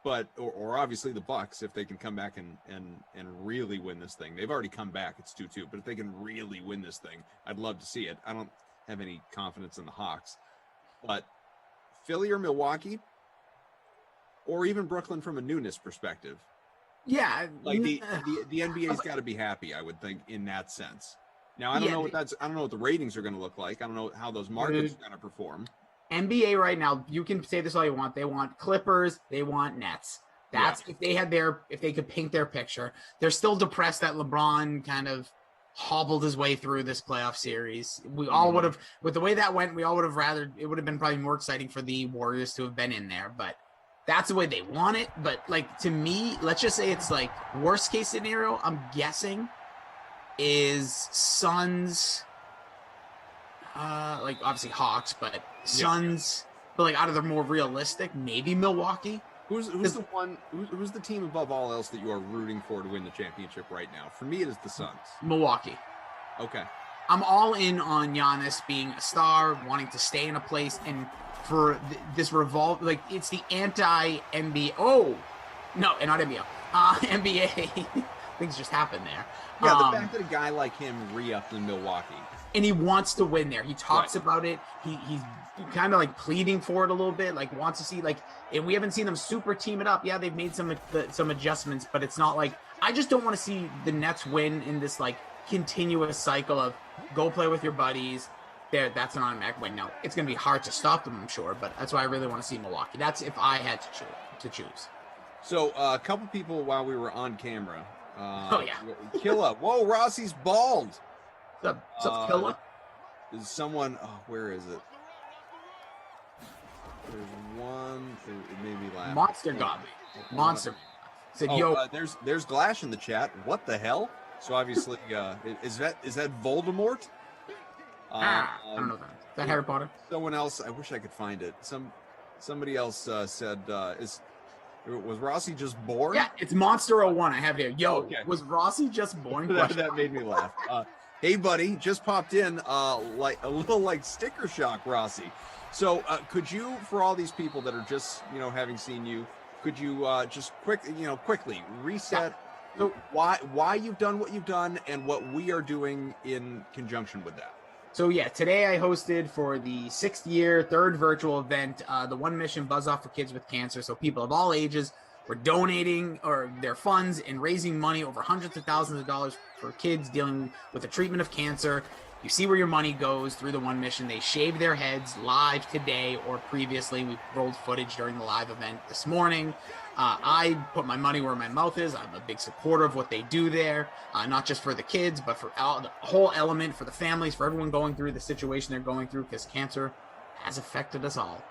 but or obviously the Bucks if they can come back and really win this thing. They've already come back. It's 2-2, but if they can really win this thing, I'd love to see it. I don't have any confidence in the Hawks, but Philly or Milwaukee, or even Brooklyn from a newness perspective. Yeah, like the NBA's got to be happy, I would think, in that sense. Now I don't know what the ratings are going to look like. I don't know how those markets are going to perform. NBA right now, you can say this all you want. They want Clippers, they want Nets. That's if they could paint their picture. They're still depressed that LeBron kind of hobbled his way through this playoff series. We all would have, with the way that went, we all would have rather, it would have been probably more exciting for the Warriors to have been in there, but that's the way they want it. But like, to me, let's just say it's like worst case scenario, I'm guessing is Suns, like obviously Hawks, but Suns, but like out of the more realistic, maybe Milwaukee. Who's the team above all else that you are rooting for to win the championship right now? For me, it is the Suns. Milwaukee. Okay. I'm all in on Giannis being a star, wanting to stay in a place, and for this revolve, like it's the anti-NBA. Oh, no, not NBA. NBA. Things just happen there. Yeah, the fact that a guy like him re-upped in Milwaukee. And he wants to win there. He talks about it. He's kind of like pleading for it a little bit, like wants to see like, and we haven't seen them super team it up. Yeah, they've made some adjustments, but it's not like, I just don't want to see the Nets win in this like continuous cycle of go play with your buddies. There, that's an automatic win. Now, it's going to be hard to stop them, I'm sure, but that's why I really want to see Milwaukee. That's if I had to choose. So a couple people while we were on camera. Killa. Whoa, Rossi's bald. What's up, Killa? Is someone? Oh, where is it? There's one. It made me laugh. Monster got me. Monster said, "Yo." There's Glash in the chat. What the hell? So obviously, is that Voldemort? I don't know that. Is that Harry Potter? Someone else. I wish I could find it. Somebody else said, was Rossi just born? Yeah, it's Monster 01. I have it here. Yo, okay. Was Rossi just born? that made me laugh. Hey, buddy, just popped in, like a little like sticker shock, Rossi. So, could you, for all these people that are just, having seen you, could you just quickly reset why you've done what you've done and what we are doing in conjunction with that? So yeah, today I hosted for the 6th year, 3rd virtual event, the One Mission Buzz Off for Kids with Cancer. So people of all ages were donating their funds and raising money, over hundreds of thousands of dollars for kids dealing with the treatment of cancer. You see where your money goes through the One Mission. They shaved their heads live today or previously. We rolled footage during the live event this morning. I put my money where my mouth is. I'm a big supporter of what they do there, not just for the kids, but for the whole element, for the families, for everyone going through the situation they're going through, because cancer has affected us all.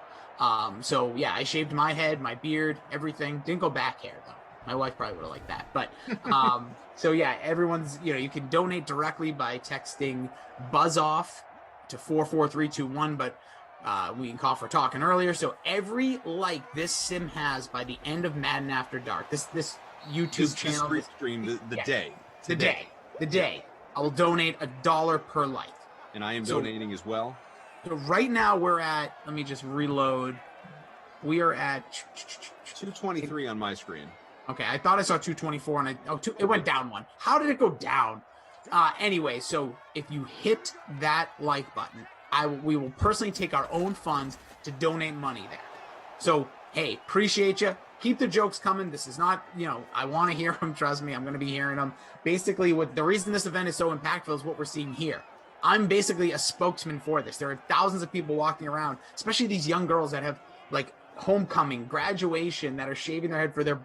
So yeah, I shaved my head, my beard, everything. Didn't go back hair though. My wife probably would have liked that. But so yeah, everyone's, you can donate directly by texting Buzz Off to 44321, but we can call for talking earlier. So every like this sim has by the end of Madden After Dark, this YouTube channel, this stream, the day, I will donate $1 per like. And I am donating as well. So right now we're at, let me just reload. We are at 223 on my screen. Okay, I thought I saw 224 and it went down one. How did it go down? Anyway, so if you hit that like button, we will personally take our own funds to donate money there. So, hey, appreciate you. Keep the jokes coming. This is not, I want to hear them. Trust me, I'm going to be hearing them. Basically, the reason this event is so impactful is what we're seeing here. I'm basically a spokesman for this. There are thousands of people walking around, especially these young girls that have like homecoming, graduation, that are shaving their head for their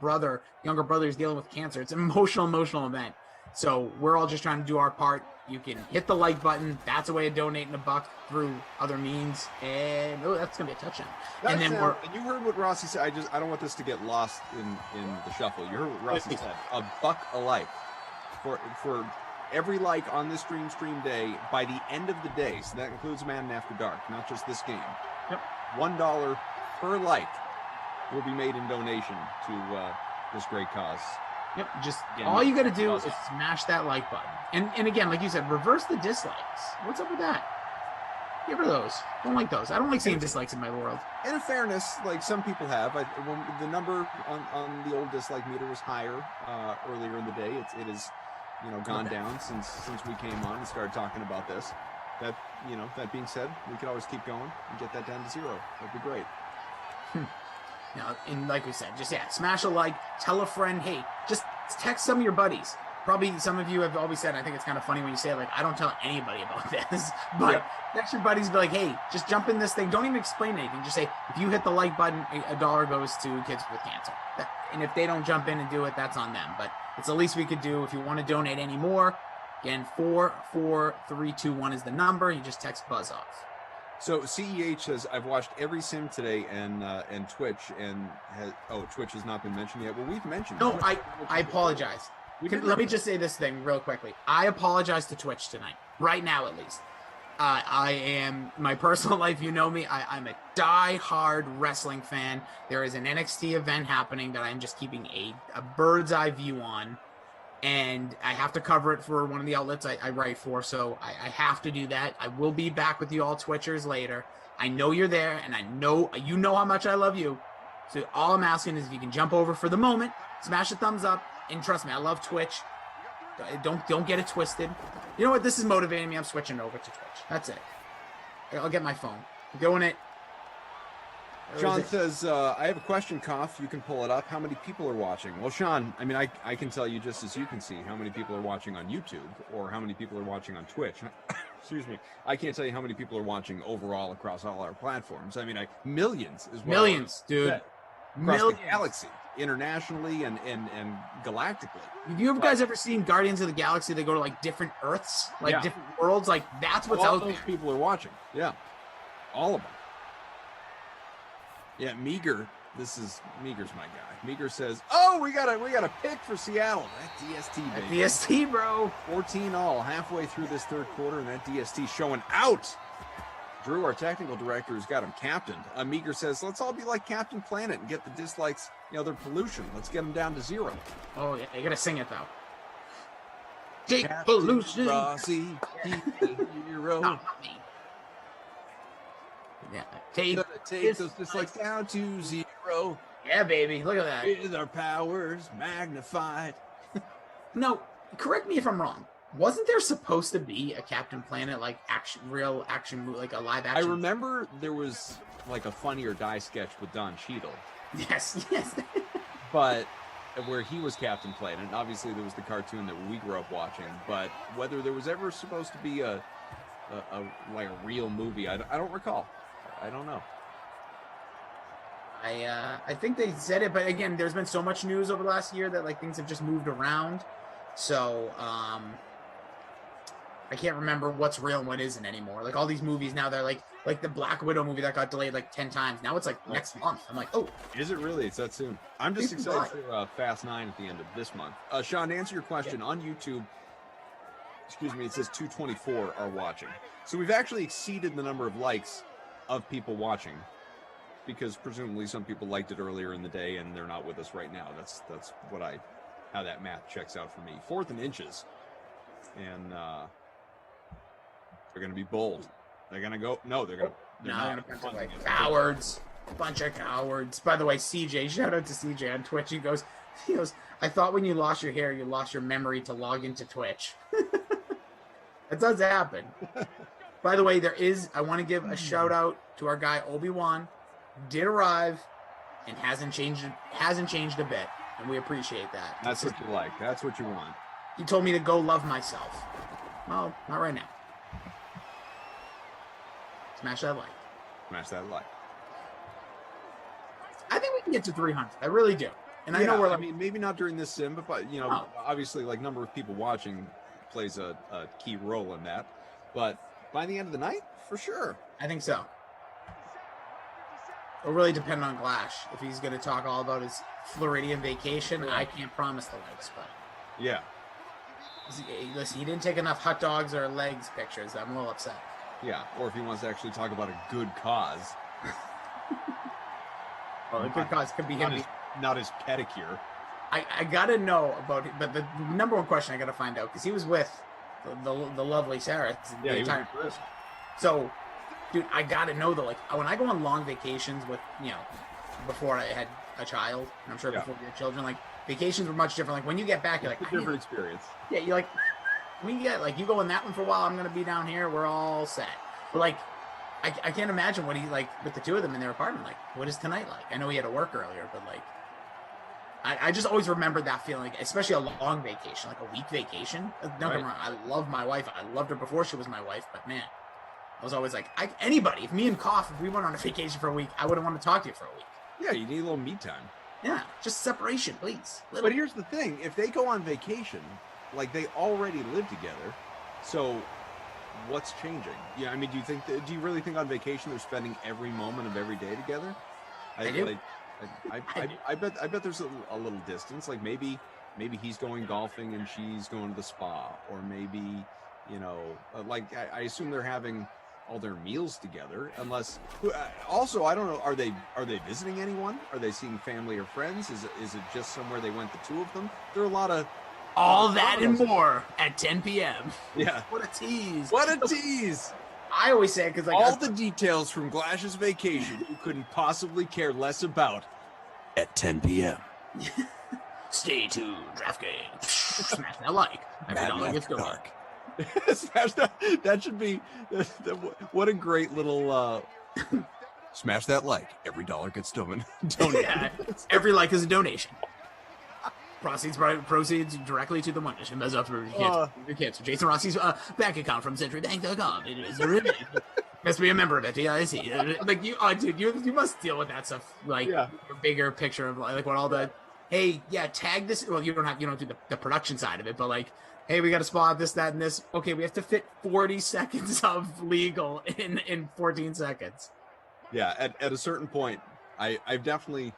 younger brother is dealing with cancer. It's an emotional event. So we're all just trying to do our part. You can hit the like button. That's a way of donating $1 through other means. And that's gonna be a touchdown. And then you heard what Rossi said. I don't want this to get lost in the shuffle. You heard what Rossi said. $1 a like for every like on this stream day by the end of the day. So that includes Madden After Dark, not just this game. Yep. $1 per like will be made in donation to this great cause. Yep, just all you got to do is smash that like button. And again, like you said, reverse the dislikes. What's up with that? Get rid of those. Don't like those. I don't like seeing dislikes in my world. In fairness, like some people have, the number on the old dislike meter was higher earlier in the day. It has gone down since we came on and started talking about this. That being said, we could always keep going and get that down to 0. That'd be great. Now, and like we said, just smash a like, tell a friend, hey, just text some of your buddies. Probably some of you have always said, I think it's kind of funny when you say, like, I don't tell anybody about this, but text your buddies, be like, hey, just jump in this thing. Don't even explain anything. Just say, if you hit the like button, $1 goes to kids with cancer. And if they don't jump in and do it, that's on them. But it's the least we could do. If you want to donate any more, Again, 44321 is the number. You just text buzz off. So CEH says, I've watched every sim today and Twitch, and Twitch has not been mentioned yet. Well, we've mentioned No, I apologize. Let me just say this thing real quickly. I apologize to Twitch tonight, right now at least. I am, my personal life, you know me, I'm a die-hard wrestling fan. There is an NXT event happening that I'm just keeping a bird's eye view on, and I have to cover it for one of the outlets I write for, so I have to do that. I will be back with you all Twitchers later. I know you're there, and I know you know how much I love you. So all I'm asking is if you can jump over for the moment, smash a thumbs up, and trust me, I love Twitch. Don't get it twisted. You know what? This is motivating me. I'm switching over to Twitch. That's it. I'll get my phone. I'm doing it. Sean says, I have a question, Koff. You can pull it up. How many people are watching? Well, Sean, I mean, I can tell you just as you can see how many people are watching on YouTube or how many people are watching on Twitch. Excuse me. I can't tell you how many people are watching overall across all our platforms. I mean, millions as well. Millions, dude. Across Millions. the galaxy, internationally and galactically. Have you guys ever seen Guardians of the Galaxy? They go to like different Earths, like different worlds. Like that's what's all out those there. People are watching. Yeah, all of them. Yeah, Meager. Meager's my guy. Meager says, "Oh, we got a pick for Seattle. That DST, baby. That DST, bro. 14-all halfway through this third quarter, and that DST showing out." Drew, our technical director, has got him captained. Meager says, "Let's all be like Captain Planet and get the dislikes, their pollution. Let's get them down to 0." Oh yeah, you gotta sing it though. Take pollution. Rossi, the hero. No, not me. Yeah, take those dislikes down to 0. Yeah, baby. Look at that. With our powers magnified. No, correct me if I'm wrong. Wasn't there supposed to be a Captain Planet real action movie, like a live action? I remember there was like a Funny or Die sketch with Don Cheadle. Yes. But where he was Captain Planet, and obviously there was the cartoon that we grew up watching. But whether there was ever supposed to be a real movie, I don't recall. I don't know. I think they said it, but again, there's been so much news over the last year that like things have just moved around. So I can't remember what's real and what isn't anymore. Like all these movies now, they're like the Black Widow movie that got delayed like 10 times. Now it's like next month. I'm like, oh, is it really? It's that soon? I'm just excited for Fast 9 at the end of this month. Sean, to answer your question, on YouTube, excuse me, it says 224 are watching. So we've actually exceeded the number of likes of people watching, because presumably some people liked it earlier in the day and they're not with us right now. That's how that math checks out for me. 4th and inches, and they're going to be bold. They're going to go. No, they're not. Cowards. Bunch of cowards. By the way, CJ, shout out to CJ on Twitch. He goes, I thought when you lost your hair, you lost your memory to log into Twitch. That does happen. By the way, I want to give a shout out to our guy Obi-Wan. Did arrive and hasn't changed a bit, and we appreciate that. That's what you like. That's what you want. He told me to go love myself. Well, not right now. Smash that like. Smash that like. I think we can get to 300. I really do. And I know we're. I mean, maybe not during this sim, but obviously, like number of people watching plays a key role in that. But by the end of the night, for sure. I think so. It'll really depend on Glash. If he's going to talk all about his Floridian vacation, I can't promise the legs, but yeah. Listen, he didn't take enough hot dogs or legs pictures. I'm a little upset. Yeah, or if he wants to actually talk about a good cause. Well, a good cause could be him. Not his pedicure. I got to know about it, but the number one question I got to find out, because he was with the lovely Sarah. Yeah, he was with So, dude, I got to know though, like when I go on long vacations with, before I had a child, and I'm sure before we had children, like vacations were much different. Like when you get back, you're like, it's a different experience. Yeah, you're like, when you get like you go in that one for a while, I'm gonna be down here, we're all set. But like, I can't imagine what he like with the two of them in their apartment. Like, what is tonight like? I know he had to work earlier, but like, I just always remembered that feeling, like, especially a long vacation, like a week vacation. Don't get me wrong, I love my wife. I loved her before she was my wife, but man, I was always like, anybody, if me and Koff, if we went on a vacation for a week, I wouldn't want to talk to you for a week. Yeah, you need a little me time. Yeah, just separation, please. But here's the thing. If they go on vacation, like they already live together. So what's changing? Yeah, I mean, do you really think on vacation they're spending every moment of every day together? I do. I bet there's a little distance. Like maybe he's going golfing and she's going to the spa, or maybe, you know, like I assume they're having all their meals together. Unless, also, I don't know, are they visiting anyone? Are they seeing family or friends? Is it just somewhere they went, the two of them? There are a lot of all that and more at 10 p.m. Yeah. What a tease! What a tease! I always say it because like all the details from Glash's vacation you couldn't possibly care less about at 10 p.m. Stay tuned, DraftKings. Smash that like. Every dollar gets dark. Smash that should be what a great little smash that like. Every dollar gets donated. Yeah, every like is a donation. Proceeds directly to the Wondership as up for your kids. Jason Rossi's bank account from CenturyBank.com. It is really must be a member of it. Yeah, I see. Like you, dude, you must deal with that stuff. Like your bigger picture of like what all the tag this. Well, you don't do the production side of it, but like, hey, we got to spot this, that, and this. Okay, we have to fit 40 seconds of legal in 14 seconds. Yeah, at a certain point, I've definitely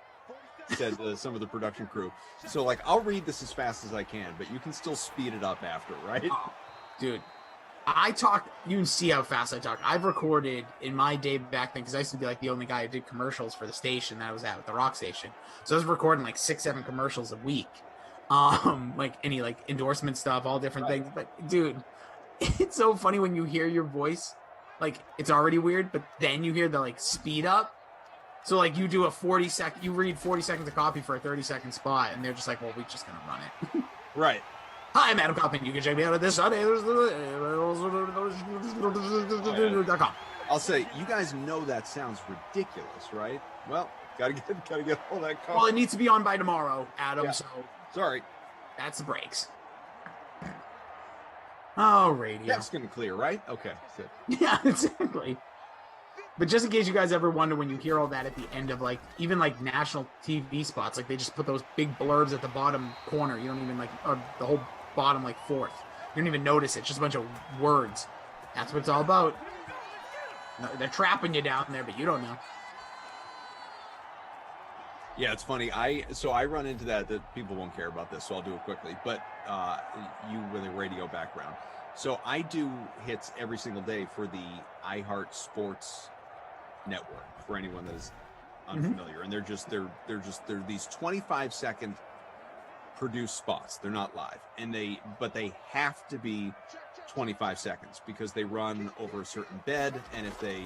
said to some of the production crew, so like I'll read this as fast as I can, but you can still speed it up after, right? Oh, dude, I talk. You can see how fast I talk. I've recorded in my day back then because I used to be like the only guy who did commercials for the station that I was at, the rock station. So I was recording like 6-7 commercials a week, like any like endorsement stuff, all different things. But dude, it's so funny when you hear your voice, like it's already weird, but then you hear the like speed up. So like you do you read 40 seconds of copy for a 30-second spot, and they're just like, well, we're just gonna run it. Right. Hi, I'm Adam Kaufman. You can check me out at this Sunday. I'll say, you guys know that sounds ridiculous, right? Well, gotta get all that copy. Well, it needs to be on by tomorrow, Adam. Yeah. So sorry. That's the breaks. Oh, radio. That's gonna clear, right? Okay. Good. Yeah, exactly. But just in case you guys ever wonder when you hear all that at the end of like even like national TV spots, like they just put those big blurbs at the bottom corner. You don't even like the whole bottom like fourth. You don't even notice it. It's just a bunch of words. That's what it's all about. They're trapping you down there, but you don't know. Yeah, it's funny. I run into that people won't care about this, so I'll do it quickly. But you with a radio background, so I do hits every single day for the iHeart Sports network for anyone that is unfamiliar. And they're these 25-second produced spots. They're not live, but they have to be 25 seconds because they run over a certain bed. And if they,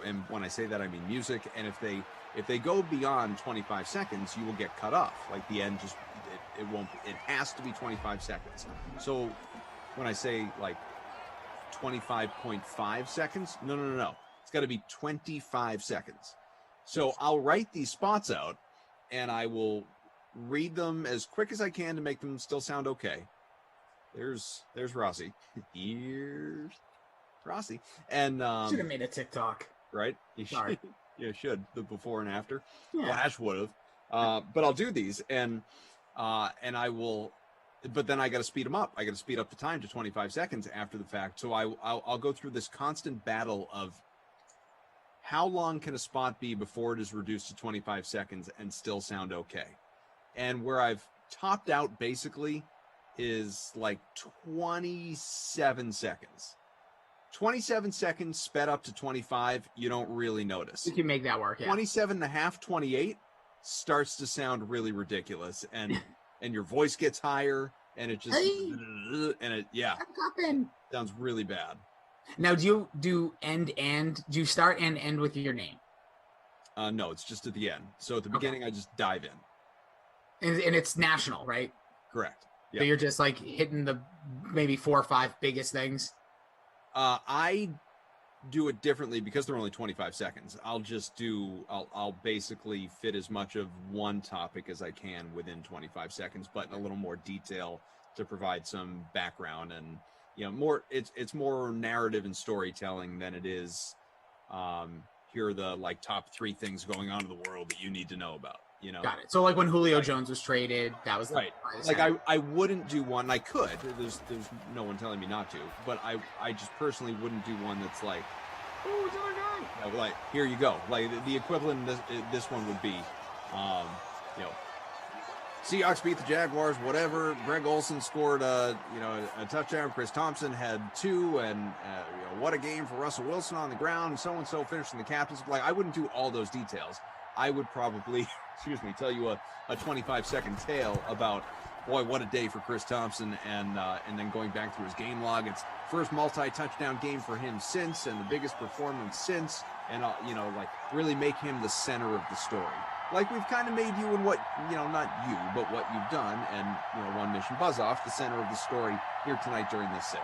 and when I say that, I mean music. And if they go beyond 25 seconds, you will get cut off. Like the end it has to be 25 seconds. So when I say like 25.5 seconds, no. It's got to be 25 seconds. So I'll write these spots out and I will read them as quick as I can to make them still sound okay. There's Rossi. Here's Rossi. And should have made a TikTok. Right? Sorry. You should. The before and after. Yeah. Flash would have. But I'll do these and I will. But then I got to speed them up. I got to speed up the time to 25 seconds after the fact. So I'll go through this constant battle of how long can a spot be before it is reduced to 25 seconds and still sound okay. And where I've topped out basically is like 27 seconds. 27 seconds sped up to 25, you don't really notice. You can make that work, yeah. 27 and a half, 28 starts to sound really ridiculous. And your voice gets higher, and it just sounds really bad. Now, do you do you start and end with your name? No, it's just at the end. So at the beginning, I just dive in. And it's national, right? Correct. Yeah. So you're just like hitting the maybe 4 or 5 biggest things. I do it differently because they're only 25 seconds. I'll basically fit as much of one topic as I can within 25 seconds, but in a little more detail to provide some background and, more, it's more narrative and storytelling than it is, here are the like top 3 things going on in the world that you need to know about. You know, got it. So like when Julio Jones was traded, that was right. Like I wouldn't do one. I could. There's no one telling me not to. But I just personally wouldn't do one that's like, oh, it's another guy. You know, like here you go. Like the equivalent of this one would be, you know, Seahawks beat the Jaguars. Whatever. Greg Olsen scored a touchdown. Chris Thompson had 2, and you know, what a game for Russell Wilson on the ground. So and so finished in the captain's. Like I wouldn't do all those details. I would probably, tell you a 25-second tale about, boy, what a day for Chris Thompson, and then going back through his game log. It's first multi-touchdown game for him since, and the biggest performance since, and you know, like really make him the center of the story. Like we've kind of made you and what, you know, not you, but what you've done, and you know, One Mission Buzz Off, the center of the story here tonight during this sim.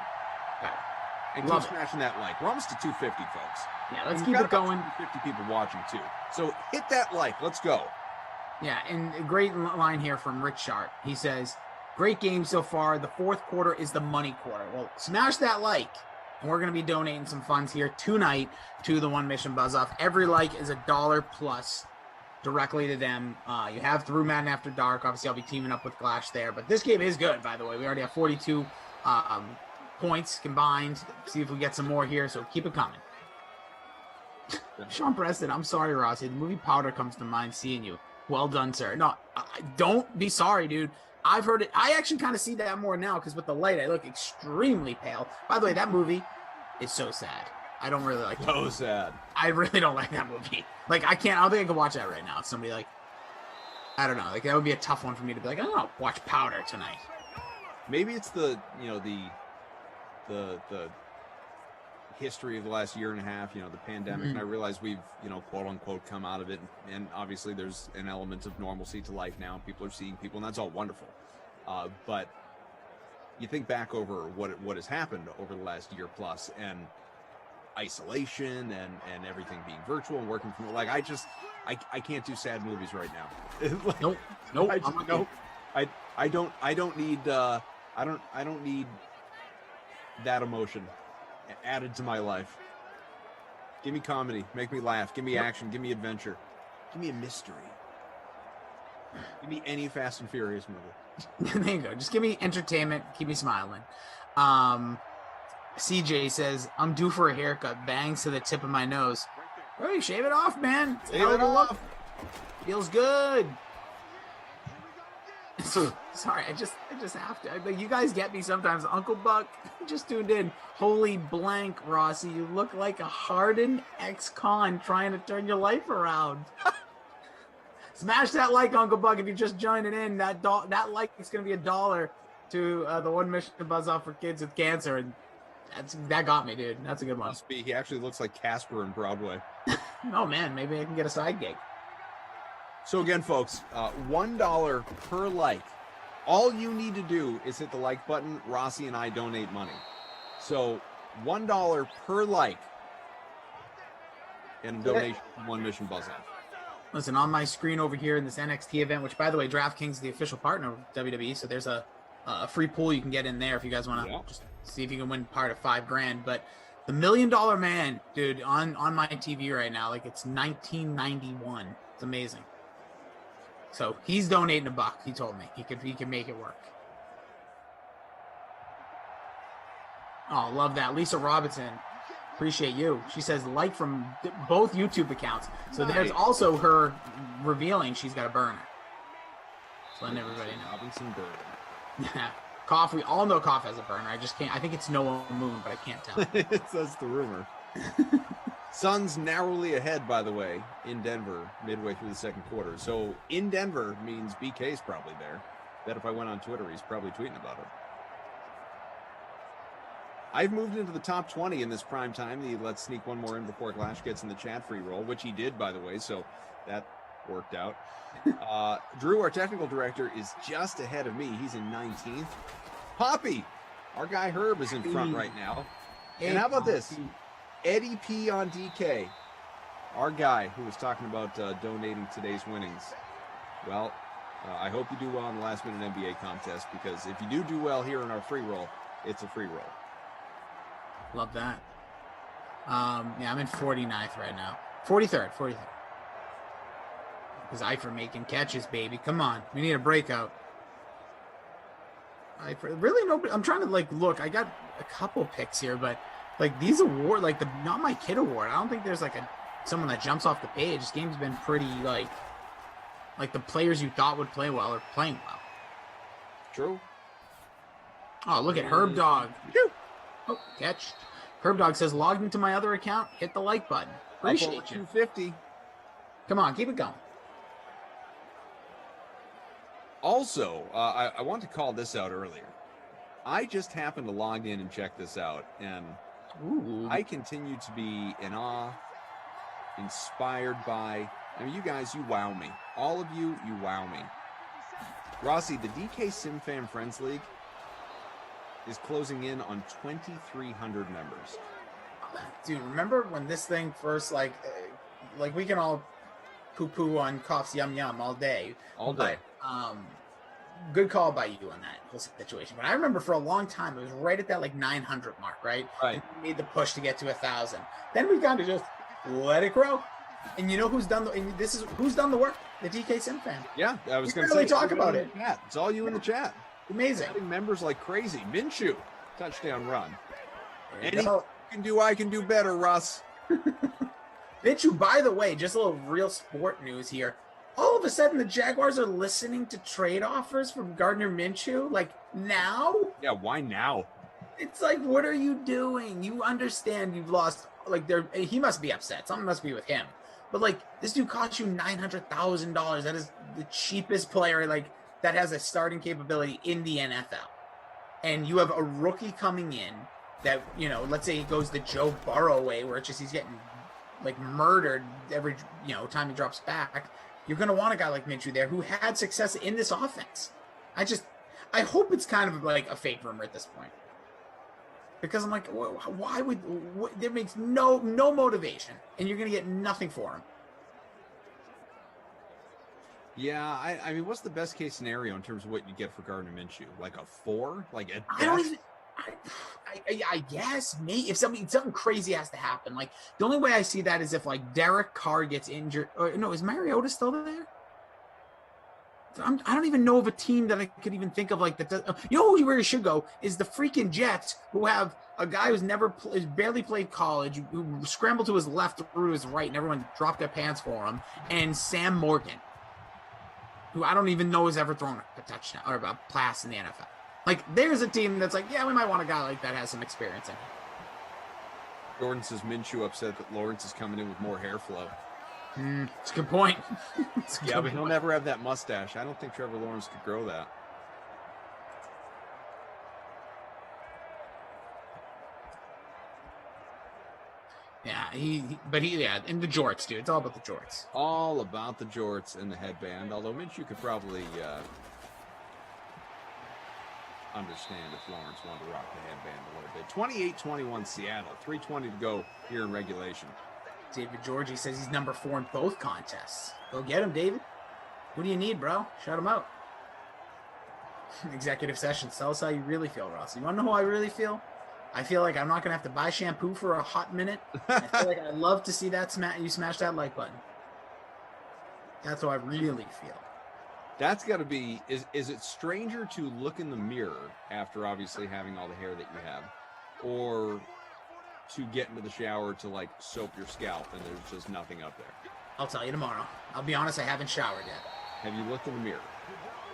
And keep smashing that like. We're almost to 250, folks. Yeah, let's keep it going. 50 people watching too. So hit that like. Let's go. Yeah, and a great line here from Rich Sharp. He says, great game so far. The fourth quarter is the money quarter. Well, smash that like. And we're going to be donating some funds here tonight to the One Mission Buzz Off. Every like is $1 plus directly to them. You have through Madden After Dark. Obviously, I'll be teaming up with Glash there. But this game is good, by the way. We already have 42 points combined. See if we get some more here. So keep it coming. Sean Preston, I'm sorry, Rossi. The movie Powder comes to mind seeing you. Well done, sir. No, don't be sorry, dude. I've heard it. I actually kind of see that more now because with the light, I look extremely pale. By the way, that movie is so sad. I don't really like it. So sad. I really don't like that movie. Like, I don't think I can watch that right now. If somebody, like, I don't know. Like, that would be a tough one for me to be like, I don't know, watch Powder tonight. Maybe it's the history of the last year and a half, you know, the pandemic, and I realize we've, you know, quote unquote come out of it, and obviously there's an element of normalcy to life now. People are seeing people, and that's all wonderful. But you think back over what has happened over the last year plus, and isolation and everything being virtual and working from, like, I can't do sad movies right now. Like, Nope. I don't need that emotion added to my life. Give me comedy, make me laugh, give me action, give me adventure, give me a mystery, give me any Fast and Furious movie. There you go. Just give me entertainment, keep me smiling. CJ says, I'm due for a haircut. Bangs to the tip of my nose. Hey, shave it off, man. Shave it off. Feels good. Sorry, I just have to. You guys get me sometimes. Uncle Buck just tuned in. Holy blank, Rossi. You look like a hardened ex-con trying to turn your life around. Smash that like, Uncle Buck, if you're just joining in. That like is going to be $1 to the One Mission to Buzz Off for kids with cancer. And that got me, dude. That's a good one. Must be. He actually looks like Casper in Broadway. Oh, man. Maybe I can get a side gig. So again, folks, $1 per like. All you need to do is hit the like button. Rossi and I donate money. So $1 per like and a donation from One Mission Buzz Off. Listen, on my screen over here in this NXT event, which, by the way, DraftKings is the official partner of WWE, so there's a free pool you can get in there if you guys want to just see if you can win part of $5,000. But the $1 Million Man, dude, on my TV right now, like it's 1991. It's amazing. So he's donating $1. He told me he could make it work. Oh, love that. Lisa Robinson, appreciate you. She says like from both YouTube accounts. So there's also her revealing she's got a burner. Just letting everybody know. Robinson burner. Yeah. Cough, we all know Cough has a burner. I just can't. I think it's Noah Moon, but I can't tell. That's the rumor. Suns narrowly ahead, by the way, in Denver midway through the second quarter. So in Denver means BK's probably there. Bet if I went on Twitter, he's probably tweeting about it. I've moved into the top 20 in this prime time. Let's sneak one more in before Glash gets in the chat free roll, which he did, by the way, so that worked out. Drew, our technical director, is just ahead of me. He's in 19th. Poppy, our guy Herb, is in front right now. And how about this? Eddie P on DK, our guy who was talking about donating today's winnings. Well, I hope you do well in the last minute NBA contest, because if you do well here in our free roll, it's a free roll. Love that. Yeah, I'm in 49th right now. 43rd. Because Eifert making catches, baby. Come on. We need a breakout. Really no. I'm trying to look. I got a couple picks here, but these award, the Not My Kid award. I don't think there's someone that jumps off the page. This game's been pretty like the players you thought would play well are playing well. True. Oh, look at Herb Dog. Oh, catch. Herb Dog says logged into my other account. Hit the like button. Appreciate you. 250. Come on, keep it going. Also, I want to call this out earlier. I just happened to log in and check this out, and I continue to be in awe, inspired by. I mean, you guys, you wow me. All of you, you wow me. Rossi, the DK SimFam Friends League is closing in on 2,300 members. Dude, remember when this thing first, we can all poo-poo on Cough's Yum Yum all day. All day. But, good call by you on that whole situation. But I remember for a long time, it was right at that 900 mark, right? Right. And we made the push to get to 1,000. Then we kind of just let it grow. And you know who's done who's done the work? The DK Sim fan. Yeah, I was going to say. Talk about it. It's all you in the chat. Amazing. Adding members like crazy. Minshew, touchdown run. Anything you can do, I can do better, Russ. Minshew, by the way, just a little real sport news here. All of a sudden, the Jaguars are listening to trade offers from Gardner Minshew. Now? Yeah, why now? It's what are you doing? You understand you've lost. He must be upset. Something must be with him. But this dude cost you $900,000. That is the cheapest player that has a starting capability in the NFL. And you have a rookie coming in that, let's say he goes the Joe Burrow way, where it's just he's getting murdered every time he drops back. You're going to want a guy like Minshew there who had success in this offense. I hope it's kind of a fake rumor at this point. Because I'm why would there makes no motivation, and you're going to get nothing for him. Yeah, I mean, what's the best case scenario in terms of what you get for Gardner Minshew? A 4? At best? I don't even. I guess maybe if something crazy has to happen. The only way I see that is if Derek Carr gets injured. Or, no, is Mariota still there? I don't even know of a team that I could even think of that. Where you should go is the freaking Jets, who have a guy who's barely played college, who scrambled to his left through his right, and everyone dropped their pants for him, and Sam Morgan, who I don't even know has ever thrown a touchdown or a pass in the NFL. There's a team that's we might want a guy like that has some experience in it. Jordan says Minshew upset that Lawrence is coming in with more hair flow. It's a good point. But he'll never have that mustache. I don't think Trevor Lawrence could grow that. Yeah, and the jorts, dude. It's all about the jorts. All about the jorts and the headband. Although Minshew could probably understand if Lawrence wanted to rock the headband a little bit. 28-21 Seattle. 3:20 to go here in regulation. David Georgie says he's number 4 in both contests. Go get him, David. What do you need, bro? Shut him out. Executive session. Tell us how you really feel, Ross. You want to know how I really feel? I feel like I'm not going to have to buy shampoo for a hot minute. I feel like I'd love to see that you smash that like button. That's how I really feel. That's got to be, is it stranger to look in the mirror after obviously having all the hair that you have, or to get into the shower to soap your scalp and there's just nothing up there? I'll tell you tomorrow. I'll be honest, I haven't showered yet. Have you looked in the mirror?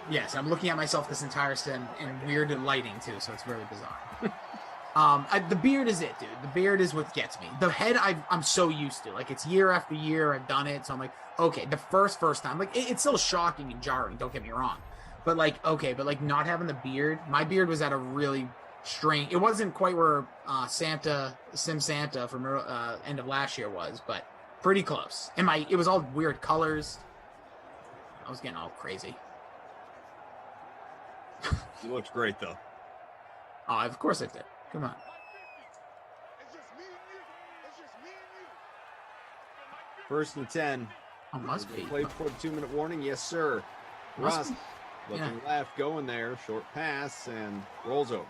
Yes, I'm looking at myself this entire time in weird lighting too, so it's very bizarre. The beard is it, dude. The beard is what gets me. The head, I'm so used to. It's year after year, I've done it, so I'm okay. The first time, it's still shocking and jarring. Don't get me wrong, but not having the beard. My beard was at a really strange. It wasn't quite where Sim Santa from end of last year was, but pretty close. And it was all weird colors. I was getting all crazy. You looked great though. Oh, of course I did. Come on. First and 10. Oh, must be. Played before the 2-minute warning. Yes, sir. Russ looking left, going there. Short pass and rolls over.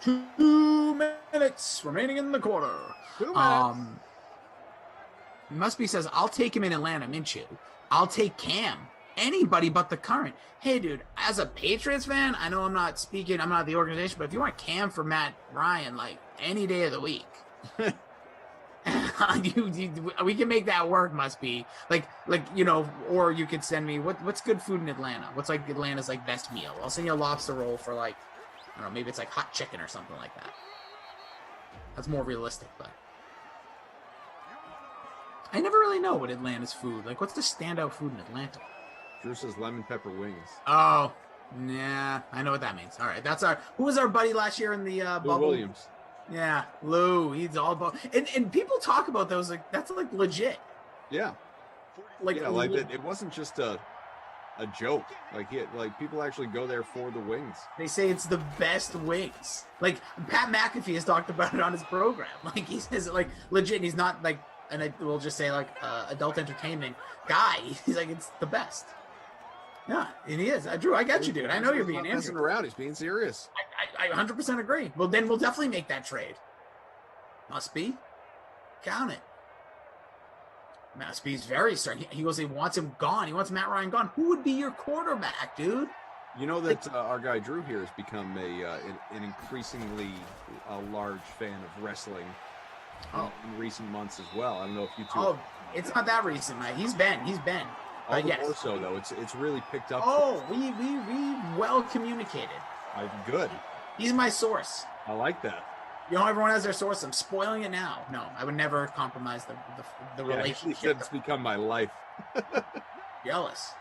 2 minutes remaining in the quarter. 2 minutes. Must be says, I'll take him in Atlanta, Minshew. I'll take Cam. anybody but the current. Hey, dude, as a Patriots fan, I know I'm not the organization, but if you want Cam for Matt Ryan, like any day of the week, we can make that work. Must be like or you could send me what's good food in Atlanta. What's like Atlanta's like best meal? I'll send you a lobster roll for like, I don't know, maybe it's like hot chicken or something like that. That's more realistic, but I never really know what Atlanta's food. Like, what's the standout food in Atlanta? Drew says lemon pepper wings. Oh, nah, I know what that means. All right, who was our buddy last year in the bubble? Williams. Yeah, Lou. He's all about and people talk about those like that's like legit. Yeah. It wasn't just a joke. Like people actually go there for the wings. They say it's the best wings. Like Pat McAfee has talked about it on his program. Like he says like legit. He's not like, and we'll just say like adult entertainment guy. He's like it's the best. Yeah, and he is. Drew, I got you, dude. I know you're being messing around. He's being serious. I 100% agree. Well, then we'll definitely make that trade. Must be. Count it. Must be very certain. He goes, he wants him gone. He wants Matt Ryan gone. Who would be your quarterback, dude? You know that our guy Drew here has become an increasingly large fan of wrestling in recent months as well. I don't know if you two. Oh, it's not that recent, Mike. He's been. All the more so, though. It's really picked up. Oh, we well communicated. Good. He's my source. I like that. You know, everyone has their source. I'm spoiling it now. No, I would never compromise the relationship. He said it's become my life. Jealous.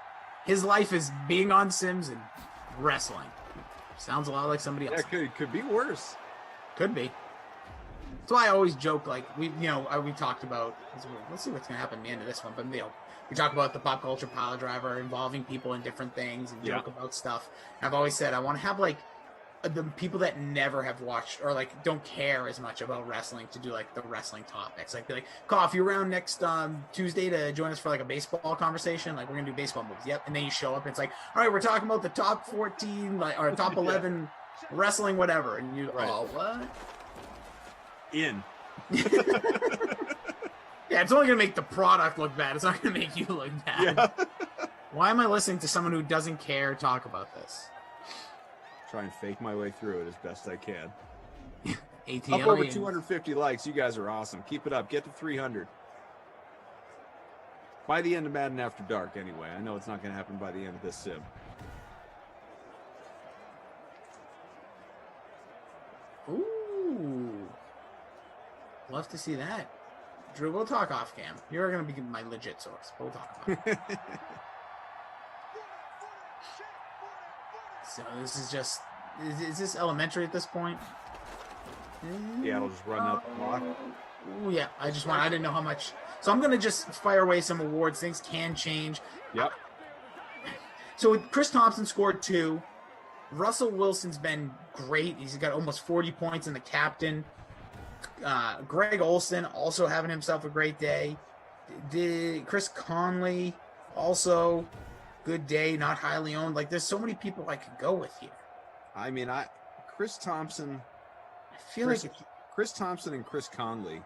His life is being on Sims and wrestling. Sounds a lot like somebody else. Yeah, could be worse. Could be. That's why I always joke, like, we talked about, let's see what's going to happen at the end of this one, but, we talk about the pop culture pile driver involving people in different things and joke about stuff. And I've always said I want to have, like, the people that never have watched or, like, don't care as much about wrestling to do, like, the wrestling topics. Like, be like, Call, if you're around next Tuesday to join us for, like, a baseball conversation, like, we're going to do baseball moves. Yep. And then you show up and it's like, all right, we're talking about the top 14, like, or top 11 wrestling, whatever. And you, oh, what? In. Yeah, it's only going to make the product look bad. It's not going to make you look bad. Yeah. Why am I listening to someone who doesn't care talk about this? Try and fake my way through it as best I can. ATL up over 250 likes. You guys are awesome. Keep it up. Get to 300. By the end of Madden After Dark, anyway. I know it's not going to happen by the end of this sim. Ooh. Love to see that. Drew, we'll talk off cam. You're going to be my legit source. We'll talk about it. So this is just, is this elementary at this point? Yeah, it'll just run out the clock. Oh, yeah. I didn't know how much. So I'm going to just fire away some awards. Things can change. Yep. So Chris Thompson scored 2. Russell Wilson's been great. He's got almost 40 points in the captain. Greg Olsen also having himself a great day. Chris Conley also good day, not highly owned. Like there's so many people I could go with here. I mean, Chris Thompson. I feel like Chris Thompson and Chris Conley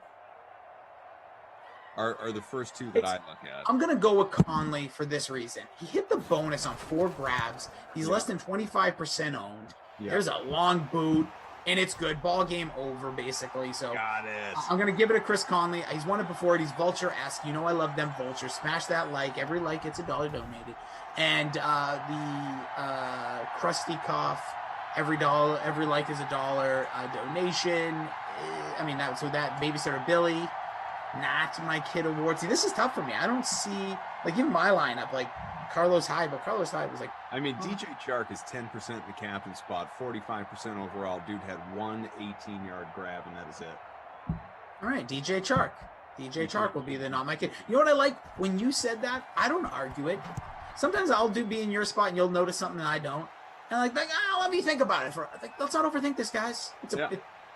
are the first two that I look at. I'm gonna go with Conley for this reason. He hit the bonus on 4 grabs. He's less than 25% owned. Yeah. There's a long boot. And it's good. Ball game over, basically. So got it. I'm going to give it to Chris Conley. He's won it before. He's Vulture-esque. You know I love them Vultures. Smash that like. Every like gets $1 donated. And the Krusty Cough, every like is $1 donation. I mean, that Babysitter Billy, not my kid award. See, this is tough for me. I don't see, like, in my lineup, like, Carlos Hyde, but Carlos Hyde was like... I mean, DJ Chark is 10% in the captain spot, 45% overall. Dude had 1 18-yard grab, and that is it. All right, DJ Chark. DJ Chark will be the not my kid. You know what I like? When you said that, I don't argue it. Sometimes I'll be in your spot, and you'll notice something that I don't. And I'm like, let me think about it. Let's not overthink this, guys.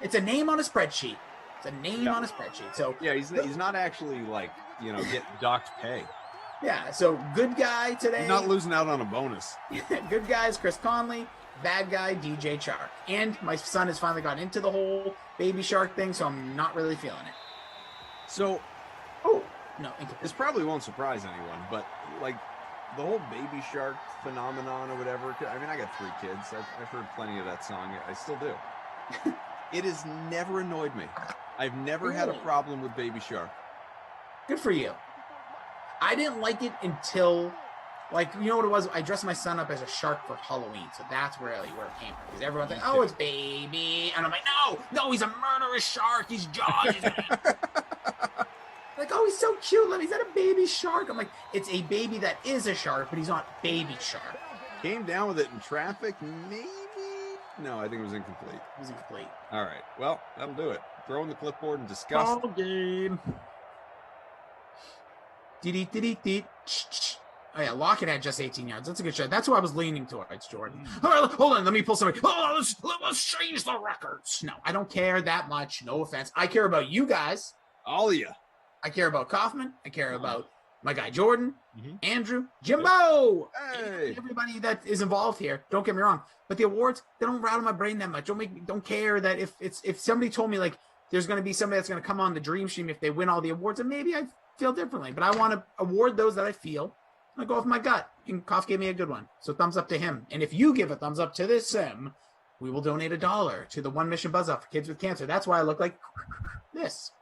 It's a name on a spreadsheet. It's a name on a spreadsheet. So yeah, he's not actually, like, get docked pay. Yeah, so good guy today. He's not losing out on a bonus. Good guy is Chris Conley. Bad guy, DJ Chark. And my son has finally got into the whole baby shark thing, so I'm not really feeling it. So, no, this probably won't surprise anyone, but, like, whole baby shark phenomenon or whatever. I mean, I got 3 kids. I've heard plenty of that song. I still do. It has never annoyed me. I've never had a problem with Baby Shark. Good for you. I didn't like it until, like, you know what it was? I dressed my son up as a shark for Halloween, so that's where it came from. Because everyone's like, oh, it's baby. And I'm like, no, he's a murderous shark. He's Jaws. Like, oh, he's so cute. He's not a baby shark. I'm like, it's a baby that is a shark, but he's not baby shark. Came down with it in traffic, maybe? No, I think it was incomplete. It was incomplete. All right. Well, that'll do it. Throw in the clipboard and discuss. Ball game. Oh, yeah, Lockett had just 18 yards. That's a good shot. That's who I was leaning towards, Jordan. Hold on, let me pull somebody. Oh, let's change the records. No, I don't care that much. No offense. I care about you guys. All of you. I care about Kaufman. I care about my guy Jordan, Andrew, Jimbo, everybody that is involved here. Don't get me wrong, but the awards, they don't rattle my brain that much. Don't care that if somebody told me like there's going to be somebody that's going to come on the Dream Stream if they win all the awards, and maybe I feel differently. But I want to award those that I feel. I go with my gut. And Koff gave me a good one, so thumbs up to him. And if you give a thumbs up to this sim, we will donate $1 to the One Mission Buzz Off for kids with cancer. That's why I look like this.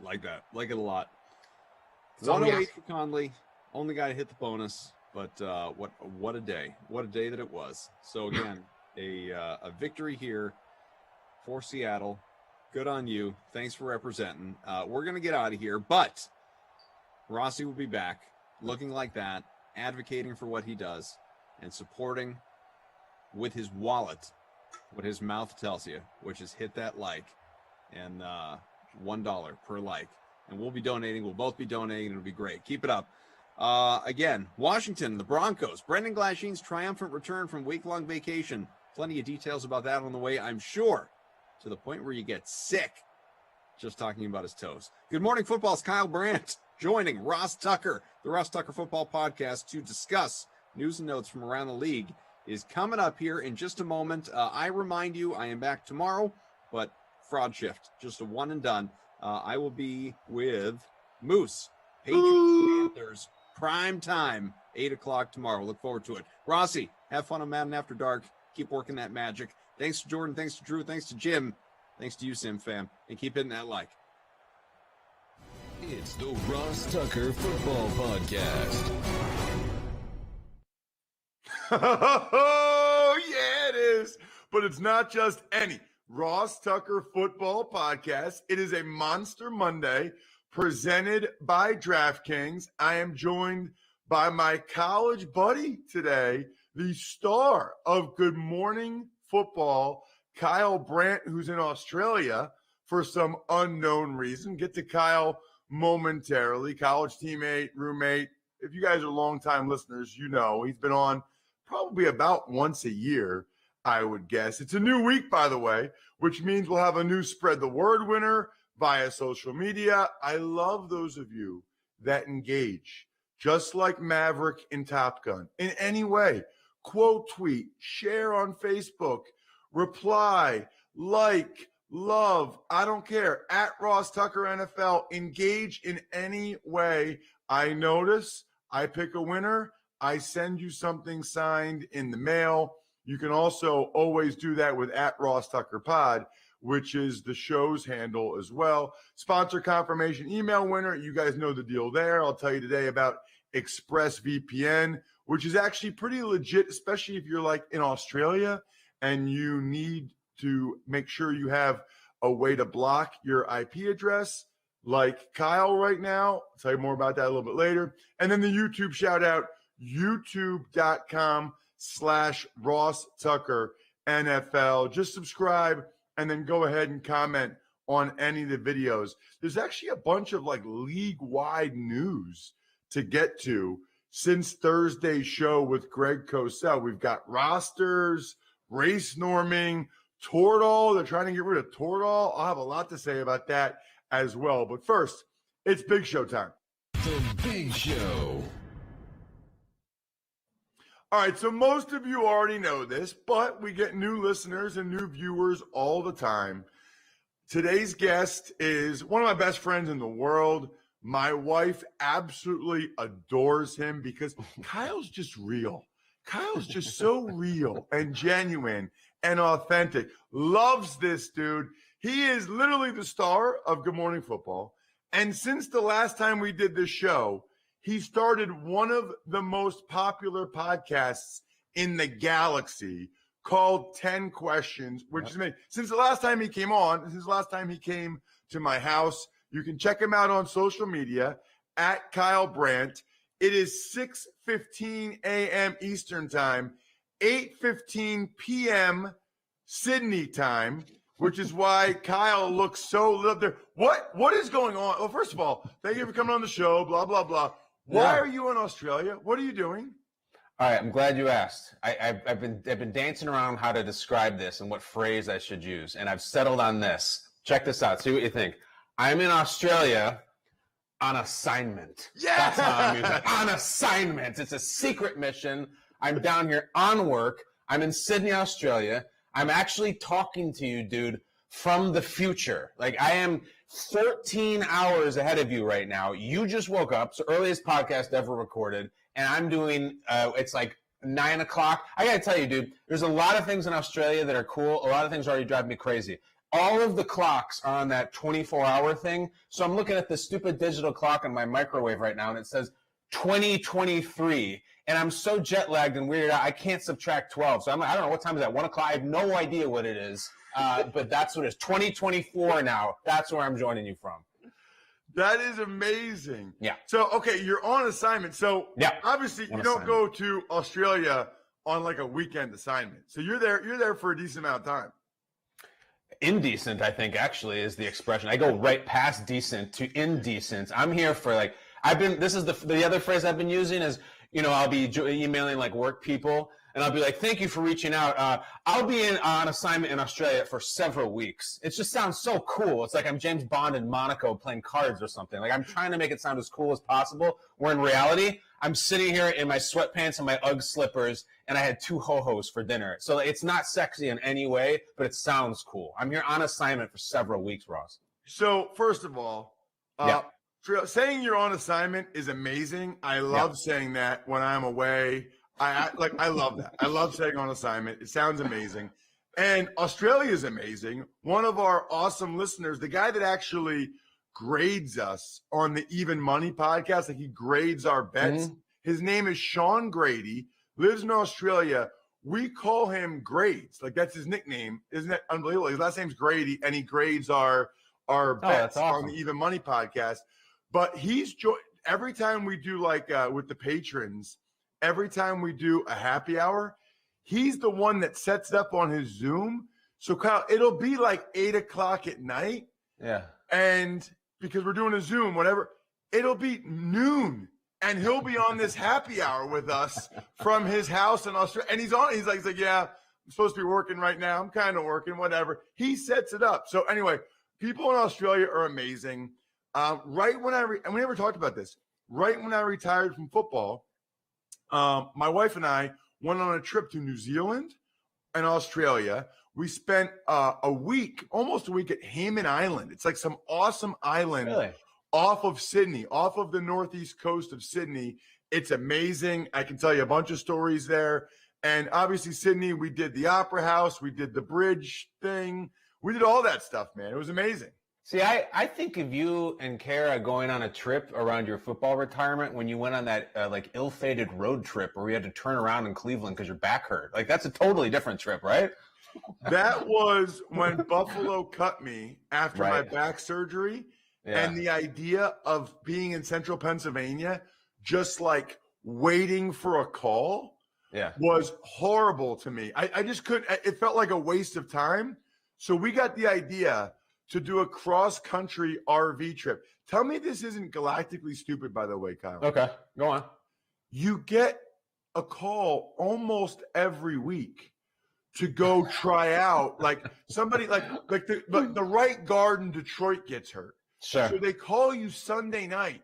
Like that. Like it a lot. So 108 for Conley. Only guy to hit the bonus. But what a day. What a day that it was. So again, a victory here for Seattle. Good on you. Thanks for representing. We're going to get out of here, but Rossi will be back looking like that, advocating for what he does, and supporting with his wallet what his mouth tells you, which is hit that like and $1 per like. And we'll be donating. We'll both be donating. It'll be great. Keep it up. Again, Washington, the Broncos. Brendan Glasheen's triumphant return from week-long vacation. Plenty of details about that on the way, I'm sure, to the point where you get sick just talking about his toes. Good Morning Football's Kyle Brandt joining Ross Tucker, the Ross Tucker Football Podcast, to discuss news and notes from around the league is coming up here in just a moment. I remind you, I am back tomorrow, but fraud shift, just a one and done. I will be with Moose, Patriots, Panthers, prime time, 8 o'clock tomorrow. Look forward to it. Rossi, have fun on Madden After Dark. Keep working that magic. Thanks to Jordan. Thanks to Drew. Thanks to Jim. Thanks to you, Sim fam. And keep hitting that like. It's the Ross Tucker Football Podcast. Oh, yeah, it is. But it's not just any Ross Tucker Football Podcast. It is a Monster Monday presented by DraftKings. I am joined by my college buddy today, the star of Good Morning Football, Kyle Brandt, who's in Australia for some unknown reason. Get to Kyle momentarily. College teammate, roommate. If you guys are longtime listeners, you know he's been on probably about once a year, I would guess. It's a new week, by the way, which means we'll have a new Spread the Word winner via social media. I love those of you that engage, just like Maverick in Top Gun, in any way. Quote, tweet, share on Facebook, reply, like, love, I don't care. At Ross Tucker NFL, engage in any way. I notice, I pick a winner, I send you something signed in the mail. You can also always do that with at Ross Tucker Pod, which is the show's handle as well. Sponsor confirmation email winner. You guys know the deal there. I'll tell you today about ExpressVPN, which is actually pretty legit, especially if you're like in Australia and you need to make sure you have a way to block your IP address like Kyle right now. I'll tell you more about that a little bit later. And then the YouTube shout out, youtube.com/Ross Tucker NFL. Just subscribe and then go ahead and comment on any of the videos. There's actually a bunch of like league-wide news to get to since Thursday's show with Greg Cosell. We've got rosters, race norming, Toradol. They're trying to get rid of Toradol. I'll have a lot to say about that as well. But first, it's Big Show time. The Big Show. All right, so most of you already know this, but we get new listeners and new viewers all the time. Today's guest is one of my best friends in the world, My wife absolutely adores him because Kyle's just real. Kyle's just so real and genuine and authentic. Loves this dude. He is literally the star of Good Morning Football. And since the last time we did this show, he started one of the most popular podcasts in the galaxy called 10 Questions, which is amazing. Since the last time he came on, since the last time he came to my house, you can check him out on social media at Kyle Brandt. It is 6:15 a.m. Eastern time, 8:15 p.m. Sydney time, which is why Kyle looks so lit up there. What is going on? Well, first of all, thank you for coming on the show, blah, blah, blah. Why are you in Australia? What are you doing? All right, I'm glad you asked. I've been dancing around how to describe this and what phrase I should use, and I've settled on this. Check this out. See what you think. I'm in Australia on assignment. Yeah, that's how I'm using it. On assignment. It's a secret mission. I'm down here on work. I'm in Sydney, Australia. I'm actually talking to you, dude, from the future. Like, I am 14 hours ahead of you right now. You just woke up. It's the earliest podcast ever recorded. And I'm doing, it's like 9 o'clock. I got to tell you, dude, there's a lot of things in Australia that are cool. A lot of things are already driving me crazy. All of the clocks are on that 24-hour thing. So I'm looking at the stupid digital clock on my microwave right now, and it says 2023. And I'm so jet lagged and weirded out, I can't subtract 12. So I don't know, what time is that? 1 o'clock? I have no idea what it is. But that's what it is. 2024 now. That's where I'm joining you from. That is amazing. Yeah. So, okay, you're on assignment. So, obviously, you don't go to Australia on like a weekend assignment. So you're there for a decent amount of time. Indecent, I think, actually, is the expression. I go right past decent to indecent. I'm here for like, this is the other phrase I've been using is, you know, I'll be emailing like work people and I'll be like, thank you for reaching out. I'll be on assignment in Australia for several weeks. It just sounds so cool. It's like I'm James Bond in Monaco playing cards or something. Like, I'm trying to make it sound as cool as possible, where in reality, I'm sitting here in my sweatpants and my Ugg slippers, and I had 2 ho-hos for dinner. So it's not sexy in any way, but it sounds cool. I'm here on assignment for several weeks, Ross. So, first of all, saying you're on assignment is amazing. I love saying that when I'm away. I love that. I love saying on assignment. It sounds amazing. And Australia is amazing. One of our awesome listeners, the guy that actually grades us on the Even Money podcast, like he grades our bets. His name is Sean Grady, lives in Australia. We call him Grades. Like, that's his nickname. Isn't that unbelievable? His last name's Grady, and he grades our bets on the Even Money podcast. But he's every time we do like with the patrons, every time we do a happy hour, he's the one that sets it up on his Zoom. So, Kyle, it'll be like 8 o'clock at night. Yeah. And because we're doing a Zoom, whatever, it'll be noon. And he'll be on this happy hour with us from his house in Australia. And he's like, yeah, I'm supposed to be working right now. I'm kind of working, whatever. He sets it up. So anyway, people in Australia are amazing. We never talked about this. Right when I retired from football, my wife and I went on a trip to New Zealand and Australia. We spent almost a week at Hayman Island. It's like some awesome island off of Sydney, off of the northeast coast of Sydney. It's amazing. I can tell you a bunch of stories there. And obviously, Sydney, we did the Opera House. We did the bridge thing. We did all that stuff, man. It was amazing. See, I think of you and Kara going on a trip around your football retirement when you went on that like ill-fated road trip where we had to turn around in Cleveland because your back hurt. Like, that's a totally different trip, right? That was when Buffalo cut me after my back surgery. Yeah. And the idea of being in central Pennsylvania, just like waiting for a call, was horrible to me. I just couldn't. It felt like a waste of time. So we got the idea to do a cross-country RV trip. Tell me this isn't galactically stupid, by the way, Kyle. Okay, go on. You get a call almost every week to go try out, like somebody like the right guard in Detroit gets hurt. Sure. So they call you Sunday night.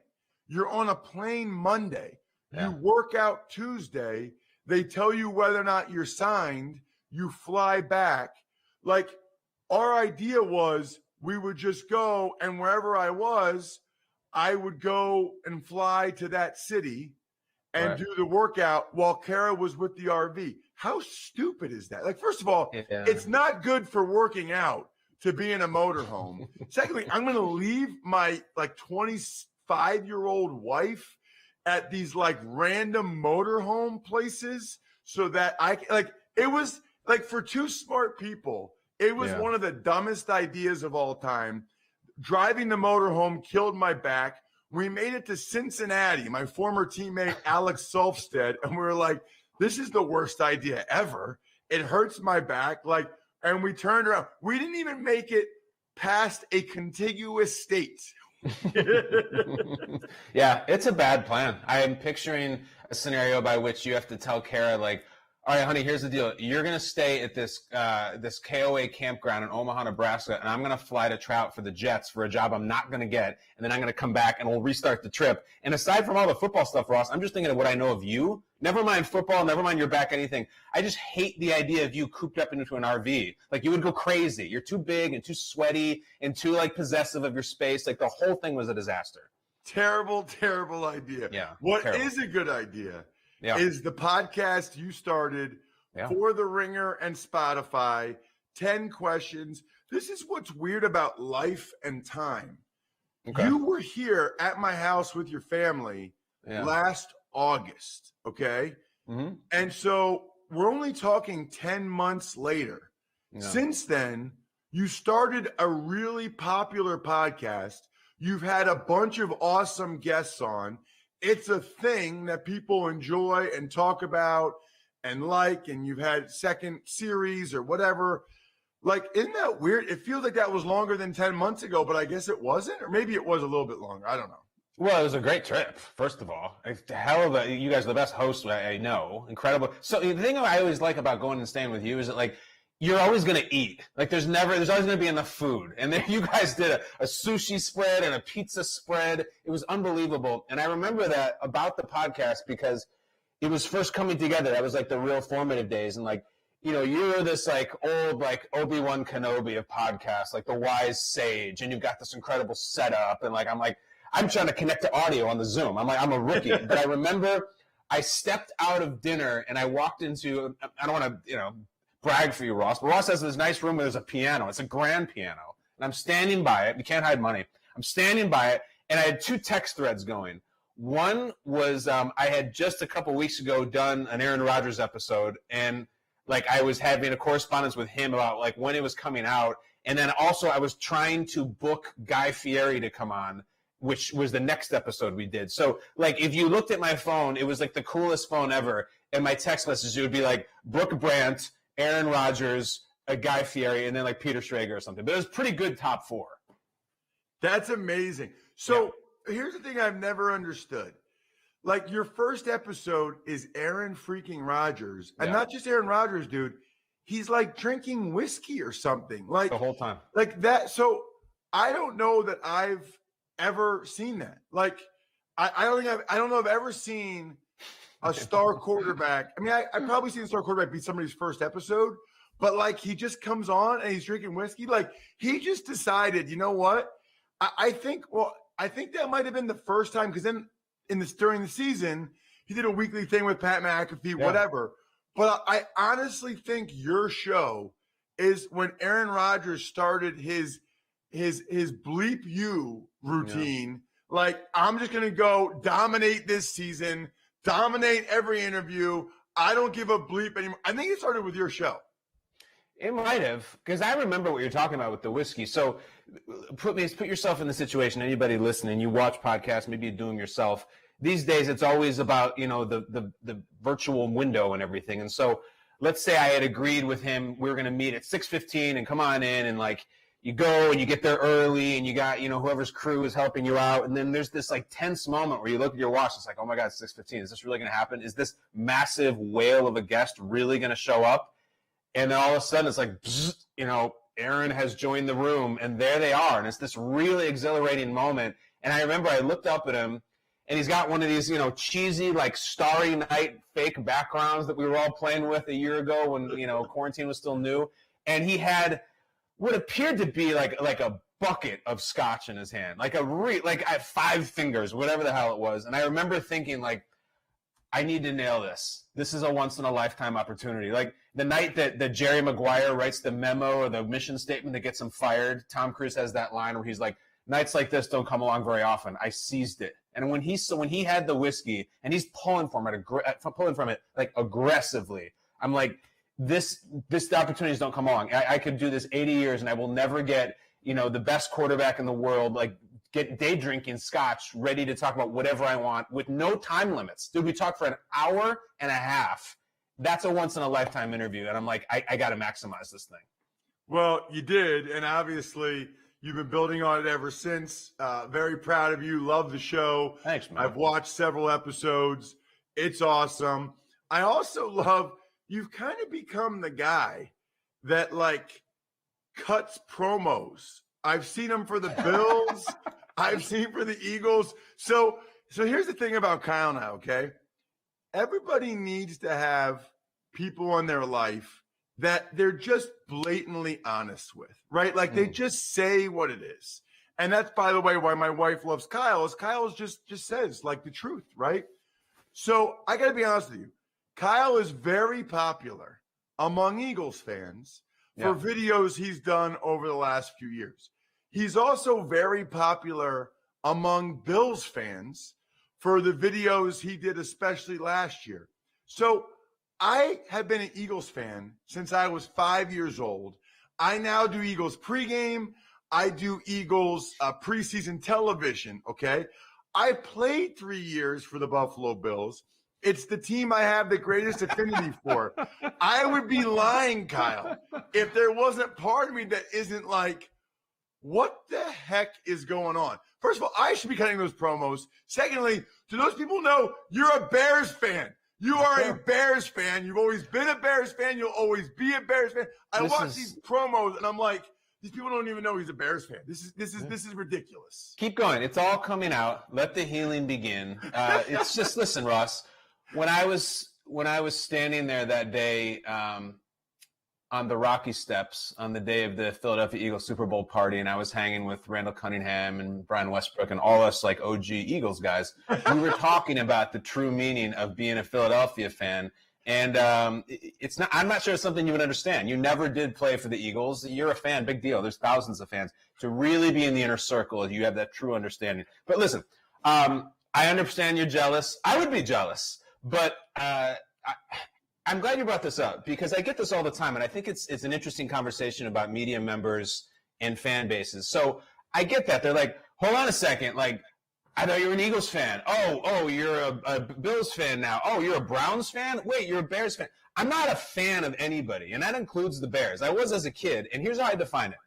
You're on a plane Monday. You work out Tuesday. They tell you whether or not you're signed. You fly back. Like, our idea was we would just go, and wherever I was, I would go and fly to that city and Right. do the workout while Kara was with the RV. How stupid is that? Like, first of all, it's not good for working out to be in a motorhome. Secondly, I'm going to leave my like 25-year-old wife at these like random motorhome places so that it was like, for two smart people, it was one of the dumbest ideas of all time. Driving the motorhome killed my back. We made it to Cincinnati, my former teammate Alex Solfstead, and we were like, this is the worst idea ever. It hurts my back. Like, and we turned around. We didn't even make it past a contiguous state. Yeah, it's a bad plan. I am picturing a scenario by which you have to tell Kara, like, all right, honey, here's the deal. You're going to stay at this KOA campground in Omaha, Nebraska, and I'm going to fly to Trout for the Jets for a job I'm not going to get, and then I'm going to come back and we'll restart the trip. And aside from all the football stuff, Ross, I'm just thinking of what I know of you. Never mind football, never mind your back, anything. I just hate the idea of you cooped up into an RV. Like, you would go crazy. You're too big and too sweaty and too, like, possessive of your space. Like, the whole thing was a disaster. Terrible, terrible idea. Yeah. What terrible. is a good idea is the podcast you started for The Ringer and Spotify, 10 questions. This is what's weird about life and time. Okay. You were here at my house with your family last August, okay? Mm-hmm. And so we're only talking 10 months later. Yeah. Since then, you started a really popular podcast. You've had a bunch of awesome guests on. It's a thing that people enjoy and talk about and like, and you've had second series or whatever. Like, isn't that weird? It feels like that was longer than 10 months ago, but I guess it wasn't, or maybe it was a little bit longer. I don't know. Well, it was a great trip, first of all. You guys are the best hosts I know. Incredible. So the thing I always like about going and staying with you is that, like, you're always going to eat. Like, there's always going to be enough food. And then you guys did a sushi spread and a pizza spread. It was unbelievable. And I remember that about the podcast because it was first coming together. That was like the real formative days. And, like, you know, you're this like old, like Obi-Wan Kenobi of podcasts, like the wise sage. And you've got this incredible setup. And, like, I'm trying to connect to audio on the Zoom. I'm a rookie. But I remember I stepped out of dinner and I walked into, I don't want to, brag for you, Ross, but Ross has this nice room where there's a piano. It's a grand piano. And I'm standing by it. You can't hide money. I'm standing by it, and I had two text threads going. One was I had just a couple weeks ago done an Aaron Rodgers episode, and, like, I was having a correspondence with him about, like, when it was coming out. And then also I was trying to book Guy Fieri to come on, which was the next episode we did. So, like, if you looked at my phone, it was, like, the coolest phone ever. And my text message, it would be, like, Brooke Brandt, Aaron Rodgers, a Guy Fieri, and then like Peter Schrager or something. But it was pretty good top four. That's amazing. So here's the thing I've never understood. Like, your first episode is Aaron freaking Rodgers. And not just Aaron Rodgers, dude. He's like drinking whiskey or something. Like the whole time. Like that. So I don't know that I've ever seen that. Like, I don't know if I've ever seen a star quarterback. I mean, I probably seen a star quarterback be somebody's first episode, but, like, he just comes on and he's drinking whiskey. Like, he just decided, you know what? I think that might have been the first time, because then during the season, he did a weekly thing with Pat McAfee, whatever. But I honestly think your show is when Aaron Rodgers started his bleep you routine. Like, I'm just gonna go dominate this season. Dominate every interview. I don't give a bleep anymore. I think it started with your show. It might have, because I remember what you're talking about with the whiskey. So put yourself in the situation. Anybody listening, you watch podcasts, maybe you do them yourself. These days, it's always about, the virtual window and everything. And so let's say I had agreed with him, we were going to meet at 6:15 and come on in, and, like, you go and you get there early and you got, whoever's crew is helping you out. And then there's this, like, tense moment where you look at your watch. It's like, oh my God, it's 6:15. Is this really going to happen? Is this massive whale of a guest really going to show up? And then all of a sudden it's like, bzz, Aaron has joined the room, and there they are. And it's this really exhilarating moment. And I remember I looked up at him, and he's got one of these, cheesy, like, Starry Night fake backgrounds that we were all playing with a year ago when, quarantine was still new. And he had what appeared to be like a bucket of scotch in his hand, like at 5 fingers, whatever the hell it was. And I remember thinking, like, I need to nail this. This is a once-in-a-lifetime opportunity. Like the night that Jerry Maguire writes the memo or the mission statement that gets him fired, Tom Cruise has that line where he's like, nights like this don't come along very often. I seized it. And when he had the whiskey and he's pulling from it like aggressively, I'm like, the opportunities don't come along. I could do this 80 years and I will never get, the best quarterback in the world, like get day drinking scotch, ready to talk about whatever I want with no time limits. Dude, we talked for an hour and a half. That's a once in a lifetime interview. And I'm like, I got to maximize this thing. Well, you did. And obviously you've been building on it ever since. Very proud of you. Love the show. Thanks, man. I've watched several episodes. It's awesome. I also love, you've kind of become the guy that like cuts promos. I've seen him for the Bills. I've seen for the Eagles. So here's the thing about Kyle now, okay? Everybody needs to have people in their life that they're just blatantly honest with, right? Like they just say what it is. And that's, by the way, why my wife loves Kyle, is Kyle just says like the truth, right? So I got to be honest with you. Kyle is very popular among Eagles fans for videos he's done over the last few years. He's also very popular among Bills fans for the videos he did, especially last year. So I have been an Eagles fan since I was 5 years old. I now do Eagles pregame. I do Eagles preseason television, okay? I played 3 years for the Buffalo Bills. It's the team I have the greatest affinity for. I would be lying, Kyle, if there wasn't part of me that isn't like, what the heck is going on? First of all, I should be cutting those promos. Secondly, do those people know you're a Bears fan? You are a Bears fan. You've always been a Bears fan. You'll always be a Bears fan. I watch these promos and I'm like, these people don't even know he's a Bears fan. This is ridiculous. Keep going. It's all coming out. Let the healing begin. It's just, listen, Ross, when I was standing there that day, on the Rocky Steps on the day of the Philadelphia Eagles Super Bowl party, and I was hanging with Randall Cunningham and Brian Westbrook and all us like OG Eagles guys. We were talking about the true meaning of being a Philadelphia fan. And it's not, I'm not sure it's something you would understand. You never did play for the Eagles. You're a fan, big deal. There's thousands of fans. To really be in the inner circle, you have that true understanding. But listen, I understand you're jealous. I would be jealous. But I'm glad you brought this up because I get this all the time, and I think it's an interesting conversation about media members and fan bases. So I get that. They're like, hold on a second. Like, I thought you were an Eagles fan. Oh, you're a Bills fan now. Oh, you're a Browns fan? Wait, you're a Bears fan. I'm not a fan of anybody, and that includes the Bears. I was as a kid, and here's how I define it.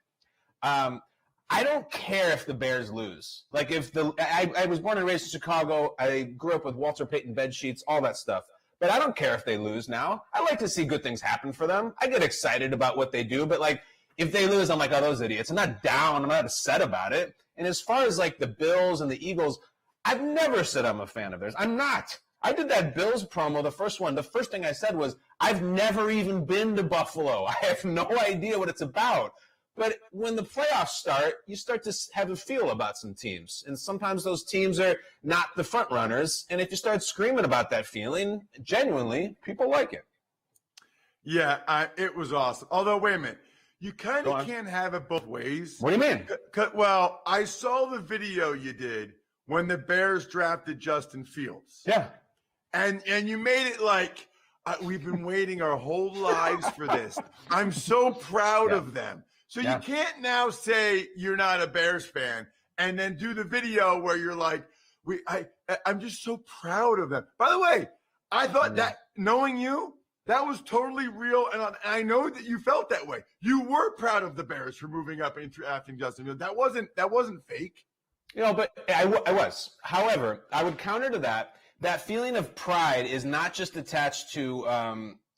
I don't care if the Bears lose. Like, I was born and raised in Chicago. I grew up with Walter Payton bed sheets, all that stuff. But I don't care if they lose now. I like to see good things happen for them. I get excited about what they do. But, like, if they lose, I'm like, oh, those idiots. I'm not down. I'm not upset about it. And as far as, like, the Bills and the Eagles, I've never said I'm a fan of theirs. I'm not. I did that Bills promo, the first one. The first thing I said was, I've never even been to Buffalo. I have no idea what it's about. But when the playoffs start, you start to have a feel about some teams. And sometimes those teams are not the front runners. And if you start screaming about that feeling, genuinely, people like it. Yeah, it was awesome. Although, wait a minute. You kind of can't have it both ways. What do you mean? Well, I saw the video you did when the Bears drafted Justin Fields. Yeah. And you made it like, we've been waiting our whole lives for this. I'm so proud of them. So you can't now say you're not a Bears fan and then do the video where you're like, I'm just so proud of them. By the way, I thought that knowing you, that was totally real. And I know that you felt that way. You were proud of the Bears for moving up and drafting Justin Fields. That wasn't fake. But I was. However, I would counter to that. That feeling of pride is not just attached to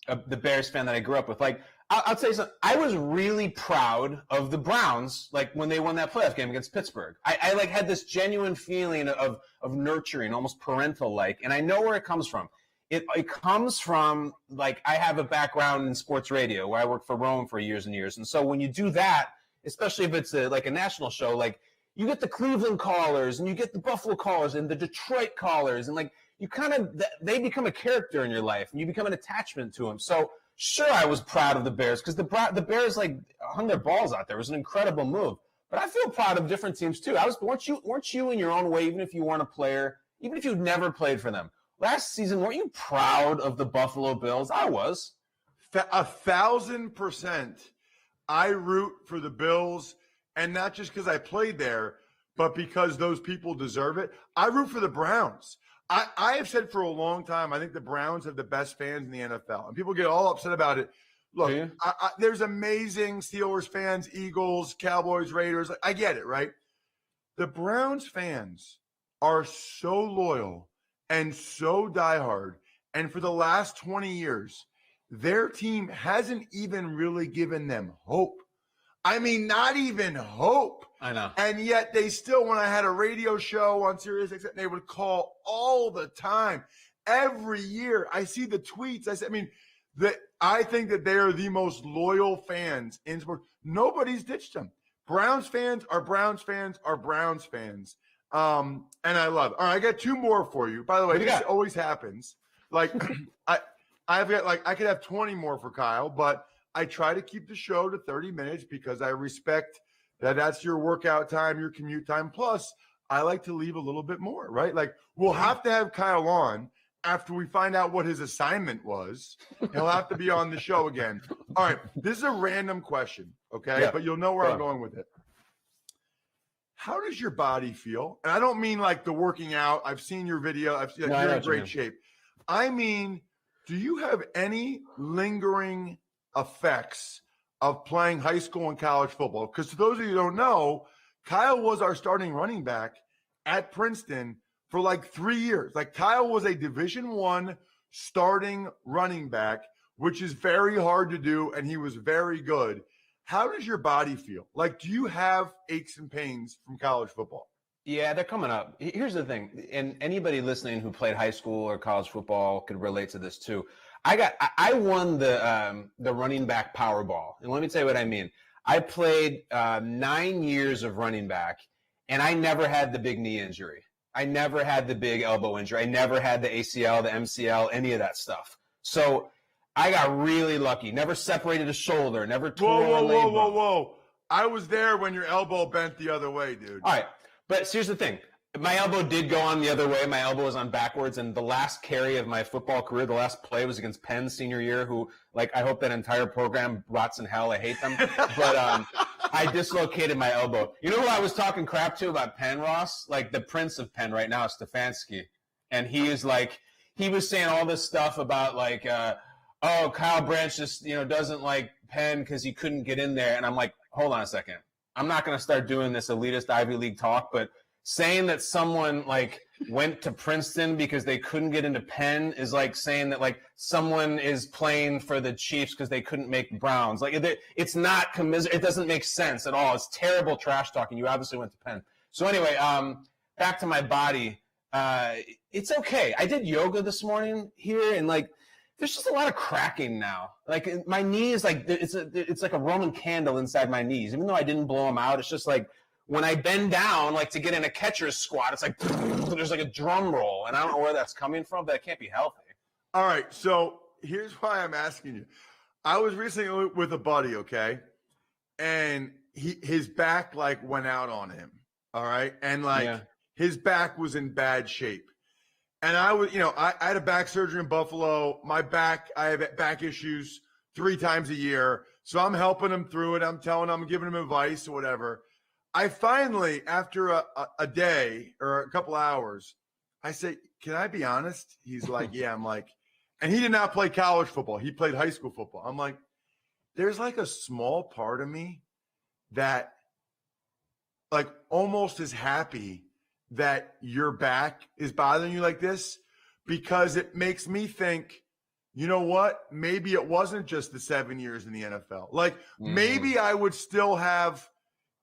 the Bears fan that I grew up with. Like, I'll tell you something. I was really proud of the Browns, like when they won that playoff game against Pittsburgh. I like had this genuine feeling of nurturing, almost parental-like, and I know where it comes from. It comes from, like, I have a background in sports radio where I worked for Rome for years and years, and so when you do that, especially if it's like a national show, like you get the Cleveland callers and you get the Buffalo callers and the Detroit callers, and like you kind of, they become a character in your life and you become an attachment to them. So sure, I was proud of the Bears because the Bears like hung their balls out there. It was an incredible move. But I feel proud of different teams too. Weren't you in your own way, even if you weren't a player, even if you'd never played for them? Last season, weren't you proud of the Buffalo Bills? I was. 1,000%. I root for the Bills, and not just because I played there, but because those people deserve it. I root for the Browns. I have said for a long time, I think the Browns have the best fans in the NFL, and people get all upset about it. Look, there's amazing Steelers fans, Eagles, Cowboys, Raiders. I get it, right? The Browns fans are so loyal and so diehard, and for the last 20 years, their team hasn't even really given them hope. I mean, not even hope. I know. And yet they still, when I had a radio show on SiriusXM, they would call all the time. Every year, I see the tweets. I think that they are the most loyal fans in sports. Nobody's ditched them. Browns fans are Browns fans are Browns fans. And I love it. All right, I got two more for you. By the way, this always happens. Like, I could have 20 more for Kyle, but I try to keep the show to 30 minutes because I respect that that's your workout time, your commute time. Plus, I like to leave a little bit more, right? Like, we'll have to have Kyle on after we find out what his assignment was. He'll have to be on the show again. All right, this is a random question, okay? Yeah. But you'll know where I'm going with it. How does your body feel? And I don't mean like the working out. I've seen your video. You're in great shape. I mean, do you have any lingering effects of playing high school and college football? Because to those of you who don't know, Kyle was our starting running back at Princeton for like 3 years. Like, Kyle was a Division I starting running back, which is very hard to do, and he was very good. How does your body feel? Like, do you have aches and pains from college football? Yeah, they're coming up. Here's the thing, and anybody listening who played high school or college football could relate to this too. I won the running back Powerball, and let me tell you what I mean. I played 9 years of running back, and I never had the big knee injury. I never had the big elbow injury. I never had the ACL, the MCL, any of that stuff. So I got really lucky. Never separated a shoulder. Never tore a labrum. Whoa. I was there when your elbow bent the other way, dude. All right. But here's the thing. My elbow did go on the other way. My elbow was on backwards. And the last carry of my football career, the last play was against Penn senior year, who, like, I hope that entire program rots in hell. I hate them. But I dislocated my elbow. You know who I was talking crap to about Penn, Ross? Like, the prince of Penn right now, Stefanski. And he is like, he was saying all this stuff about, like, Kyle Branch just, doesn't like Penn because he couldn't get in there. And I'm like, hold on a second. I'm not going to start doing this elitist Ivy League talk, but saying that someone like went to Princeton because they couldn't get into Penn is like saying that like someone is playing for the Chiefs because they couldn't make Browns. Like, it's not commiserate. It doesn't make sense at all. It's terrible trash talking. You obviously went to Penn. So anyway, back to my body. It's okay. I did yoga this morning here, and like, there's just a lot of cracking now. Like, my knee is like, it's like a Roman candle inside my knees. Even though I didn't blow them out, it's just like when I bend down, like to get in a catcher's squat, it's like there's like a drum roll, and I don't know where that's coming from, but it can't be healthy. All right, so here's why I'm asking you. I was recently with a buddy, okay, and his back like went out on him. All right, and like his back was in bad shape. And I was, I had a back surgery in Buffalo. My back, I have back issues 3 times a year. So I'm helping him through it. I'm telling him, I'm giving him advice or whatever. I finally, after a day or a couple hours, I say, can I be honest? He's like, yeah. I'm like, and he did not play college football. He played high school football. I'm like, there's like a small part of me that like almost is happy that your back is bothering you like this, because it makes me think, you know what? Maybe it wasn't just the 7 years in the NFL. Like, maybe I would still have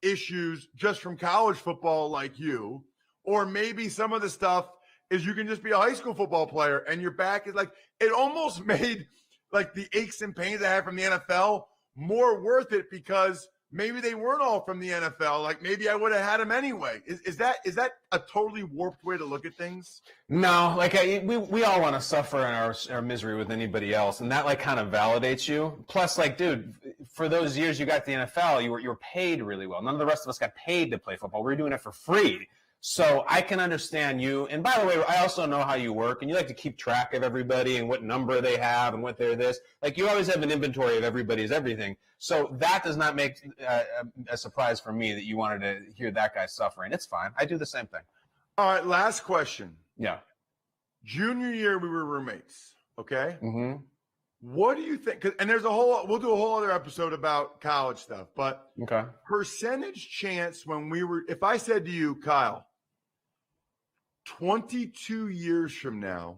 issues just from college football like you, or maybe some of the stuff is you can just be a high school football player and your back is like, it almost made like the aches and pains I have from the NFL more worth it, because maybe they weren't all from the NFL. Like maybe I would have had them anyway. Is that a totally warped way to look at things? No, like we all want to suffer in our misery with anybody else, and that like kind of validates you. Plus, like, dude, for those years you got the NFL, you were paid really well. None of the rest of us got paid to play football. We were doing it for free. So I can understand you. And by the way, I also know how you work, and you like to keep track of everybody and what number they have and what they're this. Like you always have an inventory of everybody's everything. So that does not make a surprise for me that you wanted to hear that guy suffering. It's fine. I do the same thing. All right, last question. Yeah. Junior year, we were roommates. Okay. Mm-hmm. What do you think? And we'll do a whole other episode about college stuff, but okay. Percentage chance if I said to you, Kyle, 22 years from now,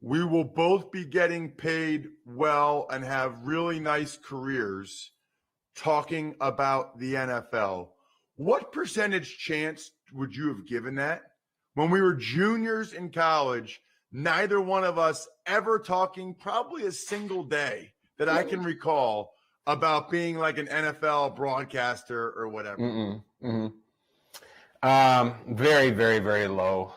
we will both be getting paid well and have really nice careers talking about the NFL. What percentage chance would you have given that? When we were juniors in college, neither one of us ever talking probably a single day that I can recall about being like an NFL broadcaster or whatever. Very, very, very low.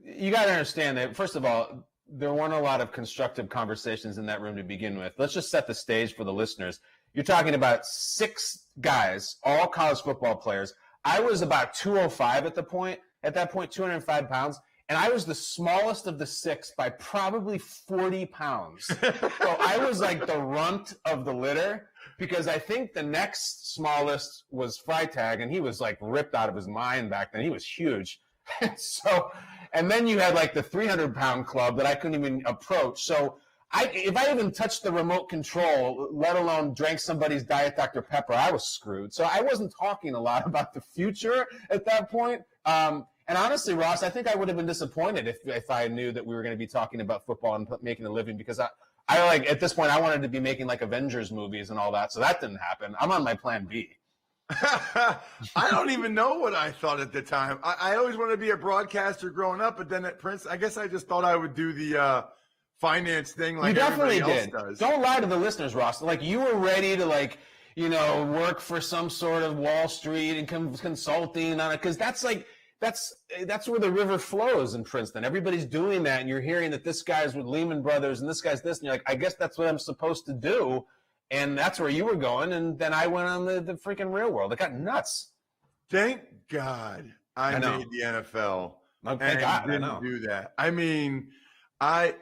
You got to understand that, first of all, there weren't a lot of constructive conversations in that room to begin with. Let's just set the stage for the listeners. You're talking about 6 guys, all college football players. I was about 205 at that point, 205 pounds. And I was the smallest of the 6 by probably 40 pounds. So I was like the runt of the litter, because I think the next smallest was Freitag, and he was like ripped out of his mind back then. He was huge. And then you had like the 300-pound club that I couldn't even approach. So if I even touched the remote control, let alone drank somebody's Diet Dr. Pepper, I was screwed. So I wasn't talking a lot about the future at that point. And honestly, Ross, I think I would have been disappointed if I knew that we were going to be talking about football and making a living, because I like at this point I wanted to be making like Avengers movies and all that. So that didn't happen. I'm on my plan B. I don't even know what I thought at the time. I always wanted to be a broadcaster growing up, but then at Princeton, I guess I just thought I would do the finance thing like you definitely everybody did. else does. Don't lie to the listeners, Ross. Like you were ready to work for some sort of Wall Street and consulting on it, because that's where the river flows in Princeton. Everybody's doing that, and you're hearing that this guy's with Lehman Brothers and this guy's this, and you're like, I guess that's what I'm supposed to do. And that's where you were going, and then I went on the freaking real world. It got nuts. Thank God I made the NFL and didn't do that. I mean, I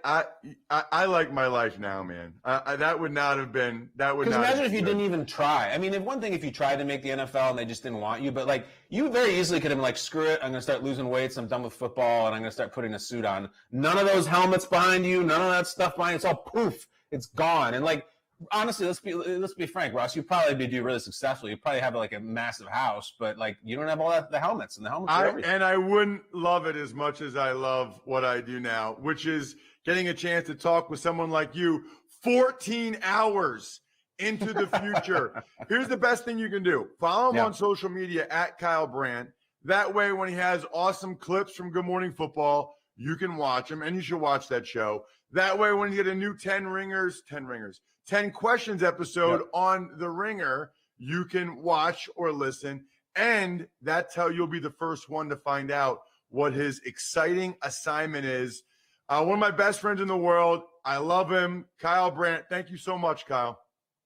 like my life now, man. That would not have been. That would not. Because imagine have if you didn't even try. I mean, one thing if you tried to make the NFL and they just didn't want you, but like you very easily could have been like, screw it, I'm going to start losing weights. I'm done with football, and I'm going to start putting a suit on. None of those helmets behind you, none of that stuff behind you. It's all poof. It's gone. And like, honestly, let's be frank, Ross. You probably do really successful. You probably have like a massive house, but like you don't have all that the helmets and the helmets. And I wouldn't love it as much as I love what I do now, which is getting a chance to talk with someone like you 14 hours into the future. Here's the best thing you can do. Follow him on social media at Kyle Brandt. That way, when he has awesome clips from Good Morning Football, you can watch him, and you should watch that show. That way, when you get a new 10 questions episode on The Ringer, you can watch or listen, and that's how you'll be the first one to find out what his exciting assignment is. One of my best friends in the world. I love him. Kyle Brandt. Thank you so much, Kyle.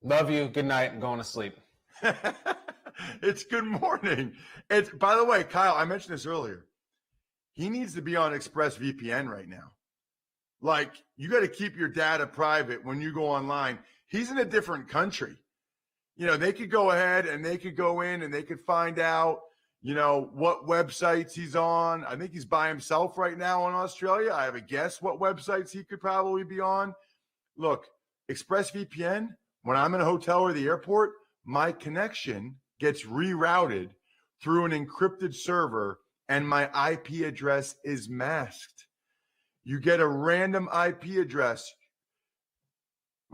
Love you. Good night. I'm going to sleep. It's good morning. By the way, Kyle, I mentioned this earlier. He needs to be on ExpressVPN right now. Like, you got to keep your data private when you go online. He's in a different country. They could go ahead and they could go in and they could find out, what websites he's on. I think he's by himself right now in Australia. I have a guess what websites he could probably be on. Look, ExpressVPN, when I'm in a hotel or the airport, my connection gets rerouted through an encrypted server and my IP address is masked. You get a random IP address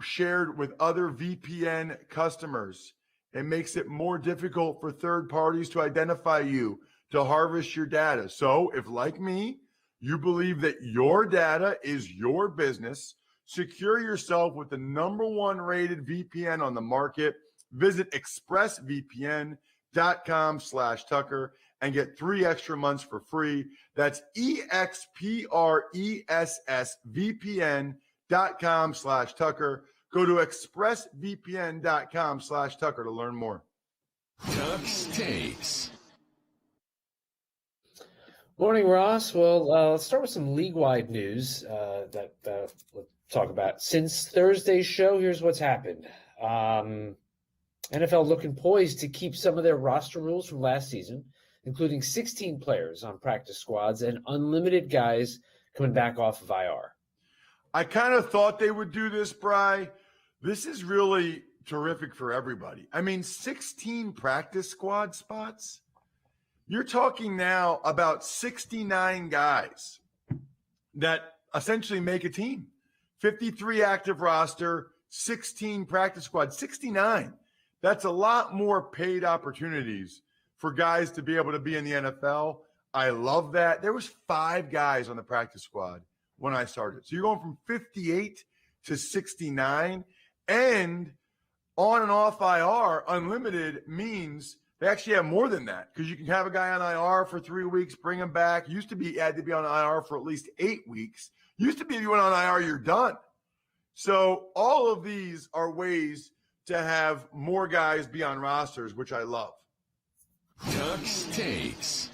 shared with other VPN customers. It makes it more difficult for third parties to identify you, to harvest your data. So if, like me, you believe that your data is your business, secure yourself with the #1 rated VPN on the market. Visit expressvpn.com/Tucker and get 3 extra months for free. That's expressvpn.com/Tucker. Go to expressvpn.com/Tucker to learn more. Tuck's Takes. Morning, Ross. Well, let's start with some league-wide news that we'll talk about. Since Thursday's show, here's what's happened. NFL looking poised to keep some of their roster rules from last season, including 16 players on practice squads and unlimited guys coming back off of IR. I kind of thought they would do this, Bri. This is really terrific for everybody. I mean, 16 practice squad spots. You're talking now about 69 guys that essentially make a team. 53 active roster, 16 practice squad, 69. That's a lot more paid opportunities for guys to be able to be in the NFL. I love that. There was 5 guys on the practice squad when I started. So you're going from 58 to 69. And on and off IR, unlimited means they actually have more than that, because you can have a guy on IR for 3 weeks, bring him back. Used to be you had to be on IR for at least 8 weeks. Used to be if you went on IR, you're done. So all of these are ways to have more guys be on rosters, which I love. Tuck's Takes.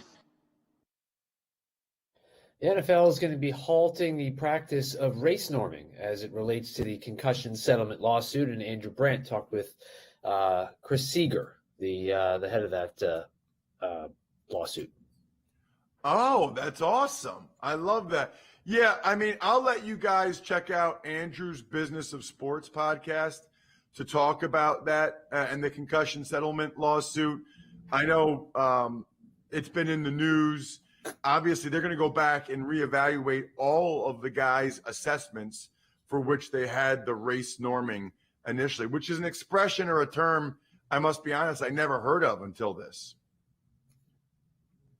The NFL is going to be halting the practice of race norming as it relates to the concussion settlement lawsuit. And Andrew Brandt talked with Chris Seeger, the head of that lawsuit. Oh, that's awesome. I love that. Yeah, I mean, I'll let you guys check out Andrew's Business of Sports podcast to talk about that and the concussion settlement lawsuit. I know it's been in the news. Obviously, they're going to go back and reevaluate all of the guys' assessments for which they had the race norming initially, which is an expression or a term, I must be honest, I never heard of until this.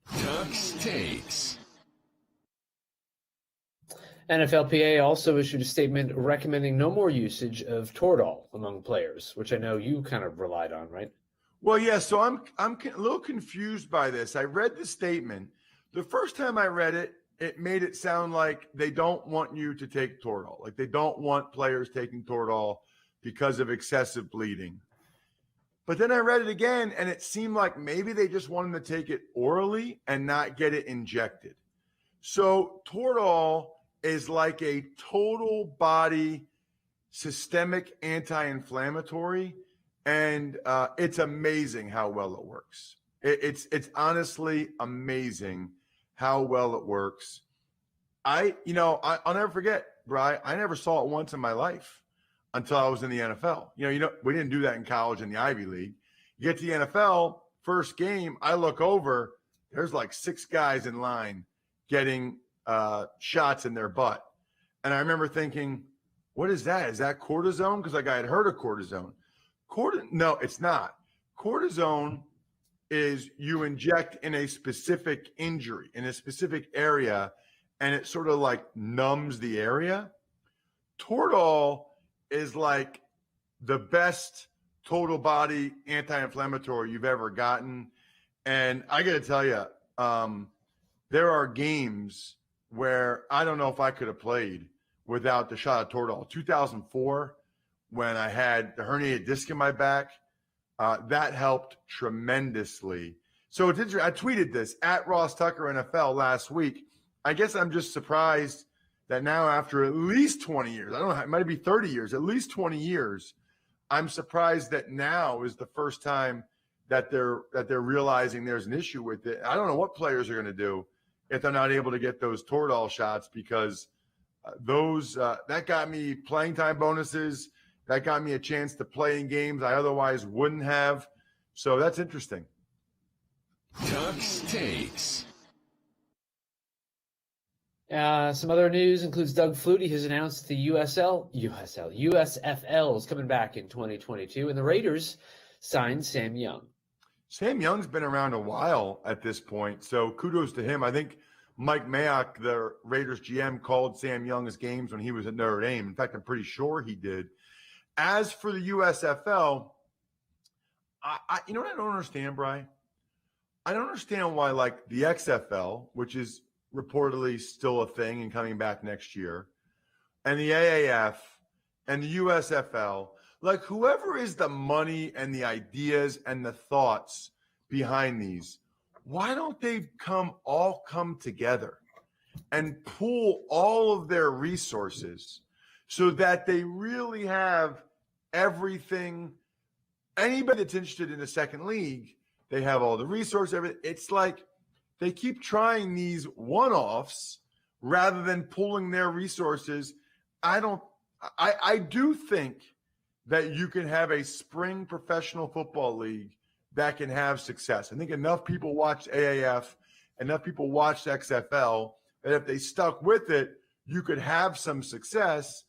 Tuck's Takes. NFLPA also issued a statement recommending no more usage of Toradol among players, which I know you kind of relied on, right? Well, yeah, so I'm a little confused by this. I read the statement. The first time I read it, it made it sound like they don't want you to take Toradol. Like they don't want players taking Toradol because of excessive bleeding. But then I read it again, and it seemed like maybe they just want them to take it orally and not get it injected. So Toradol is like a total body systemic anti-inflammatory, and it's amazing how well it works. It's honestly amazing how well it works. I'll never forget, Bri, I never saw it once in my life until I was in the NFL. We didn't do that in college in the Ivy League. You get to the NFL, first game, I look over, there's like 6 guys in line getting shots in their butt. And I remember thinking, what is that? Is that cortisone? Because I had heard of cortisone. No, it's not. Cortisone is you inject in a specific injury, in a specific area, and it sort of like numbs the area. Toradol is like the best total body anti-inflammatory you've ever gotten. And I got to tell you, there are games where I don't know if I could have played without the shot of Toradol. 2004, when I had the herniated disc in my back, that helped tremendously. So it's interesting. I tweeted this at Ross Tucker NFL last week. I guess I'm just surprised that now after at least 20 years, I don't know, it might be 30 years, at least 20 years, I'm surprised that now is the first time that they're realizing there's an issue with it. I don't know what players are going to do if they're not able to get those Toradol shots, because that got me playing time bonuses. That got me a chance to play in games I otherwise wouldn't have. So that's interesting. Tuck's Takes. Some other news includes Doug Flutie has announced the USFL is coming back in 2022, and the Raiders signed Sam Young. Sam Young's been around a while at this point, so kudos to him. I think Mike Mayock, the Raiders GM, called Sam Young's games when he was at Notre Dame. In fact, I'm pretty sure he did. As for the USFL, you know what I don't understand, Bri? I don't understand why, like, the XFL, which is reportedly still a thing and coming back next year, and the AAF and the USFL, like, whoever is the money and the ideas and the thoughts behind these, why don't they all come together and pool all of their resources so that they really have everything? Anybody that's interested in a second league, they have all the resources, everything. It's like they keep trying these one-offs rather than pooling their resources. I do think that you can have a spring professional football league that can have success. I think enough people watched AAF, enough people watched XFL, that if they stuck with it, you could have some success.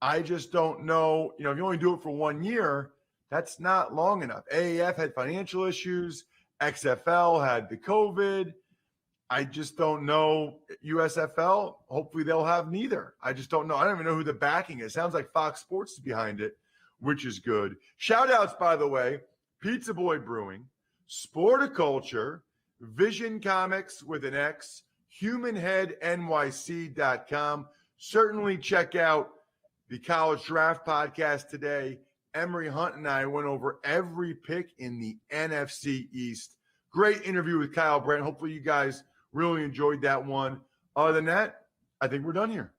I just don't know. If you only do it for 1 year, that's not long enough. AAF had financial issues. XFL had the COVID. I just don't know. USFL, hopefully they'll have neither. I just don't know. I don't even know who the backing is. Sounds like Fox Sports is behind it, which is good. Shout outs, by the way, Pizza Boy Brewing, Sporticulture, Vision Comics with an X, HumanHeadNYC.com. Certainly check out the College Draft Podcast today. Emery Hunt and I went over every pick in the NFC East. Great interview with Kyle Brandt. Hopefully you guys really enjoyed that one. Other than that, I think we're done here.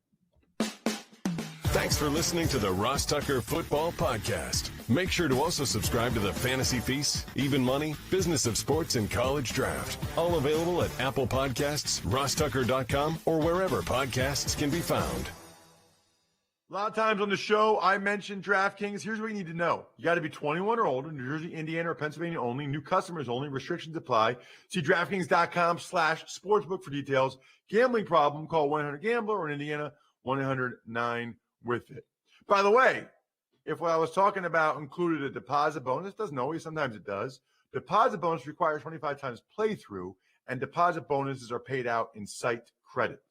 Thanks for listening to the Ross Tucker Football Podcast. Make sure to also subscribe to the Fantasy Feast, Even Money, Business of Sports, and College Draft. All available at Apple Podcasts, RossTucker.com, or wherever podcasts can be found. A lot of times on the show, I mentioned DraftKings. Here's what you need to know. You got to be 21 or older, New Jersey, Indiana, or Pennsylvania only. New customers only. Restrictions apply. See DraftKings.com/sportsbook for details. Gambling problem, call 1-800-GAMBLER, or in Indiana, 1-800-9-WITH-IT. By the way, if what I was talking about included a deposit bonus, doesn't always, sometimes it does. Deposit bonus requires 25 times playthrough, and deposit bonuses are paid out in site credit.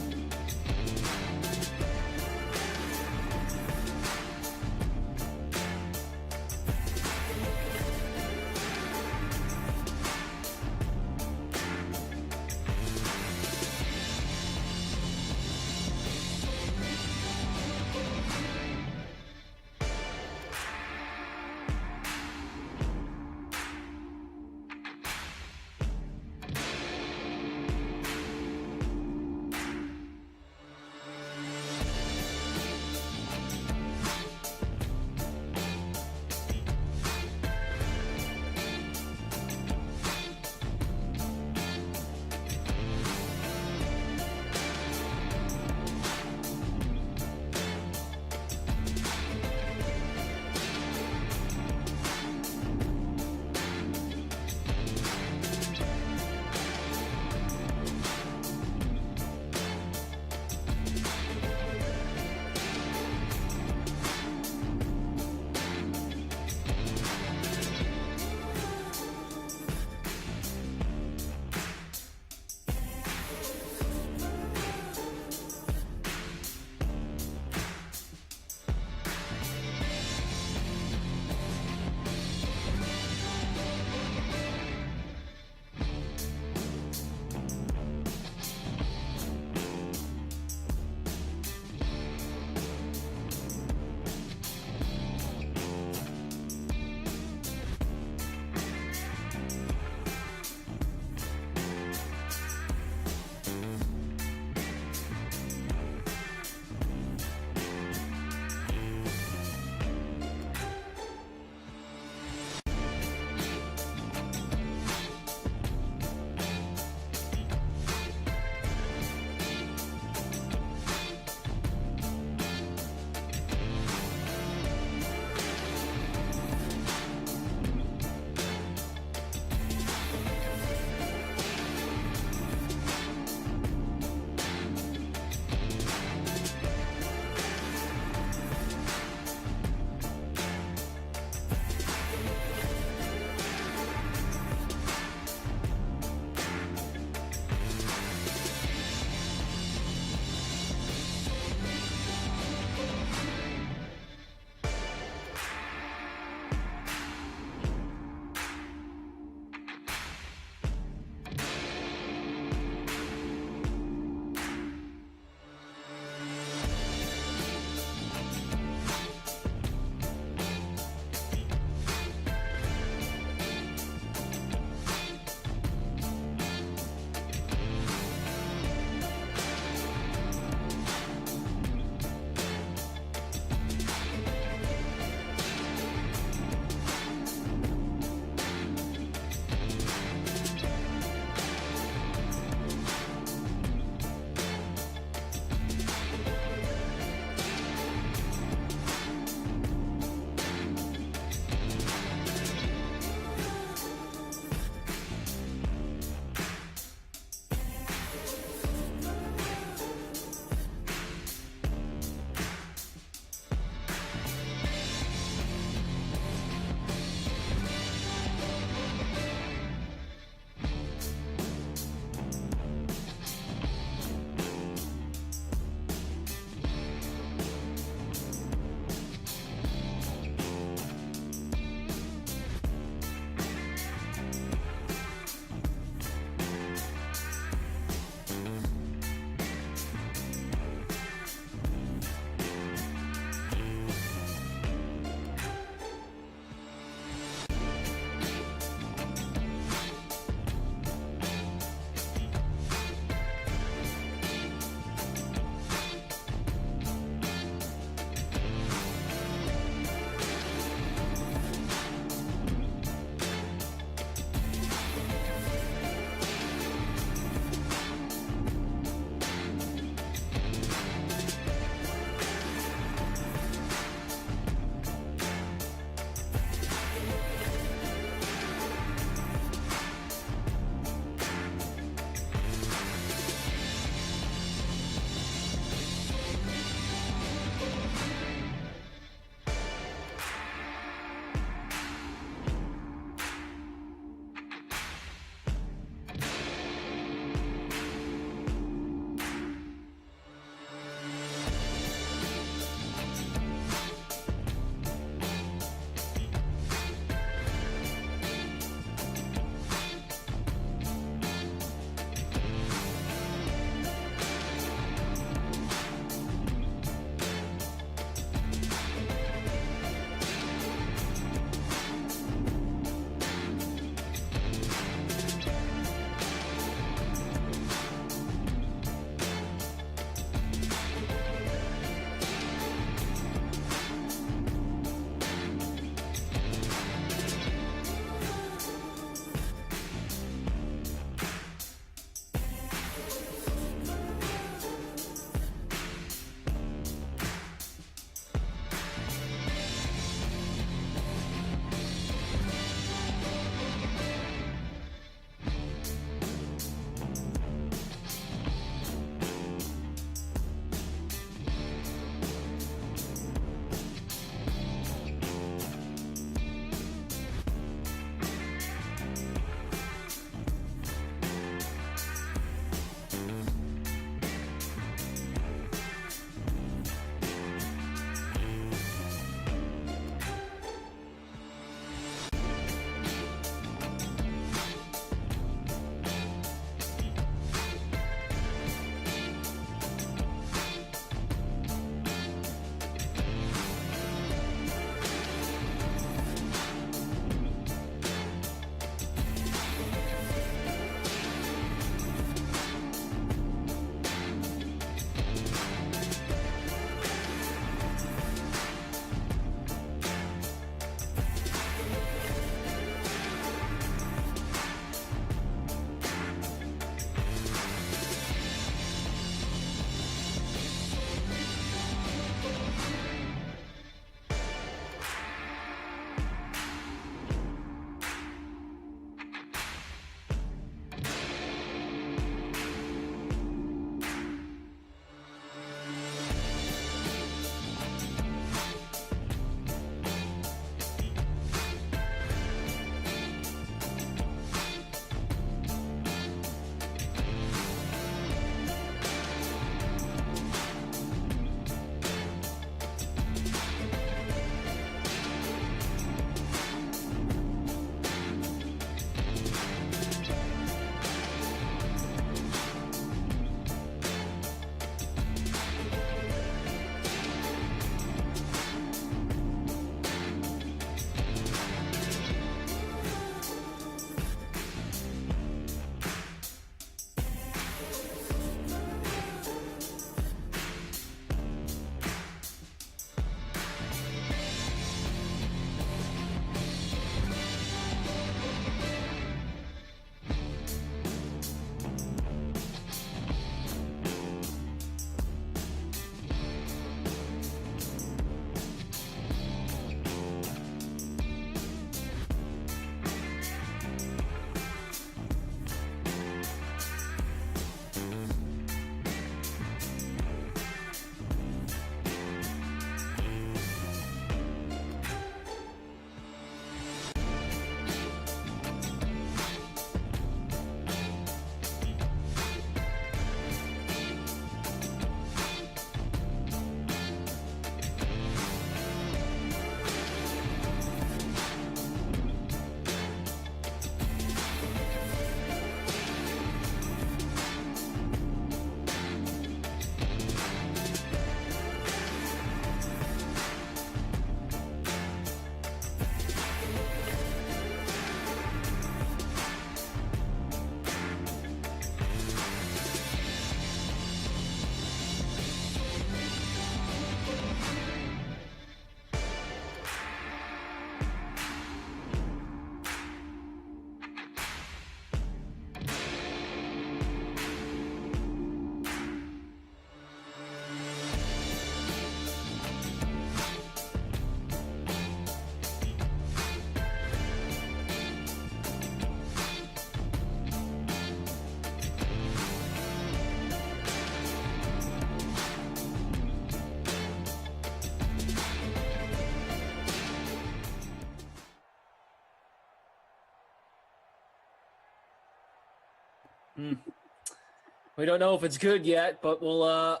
We don't know if it's good yet, but we'll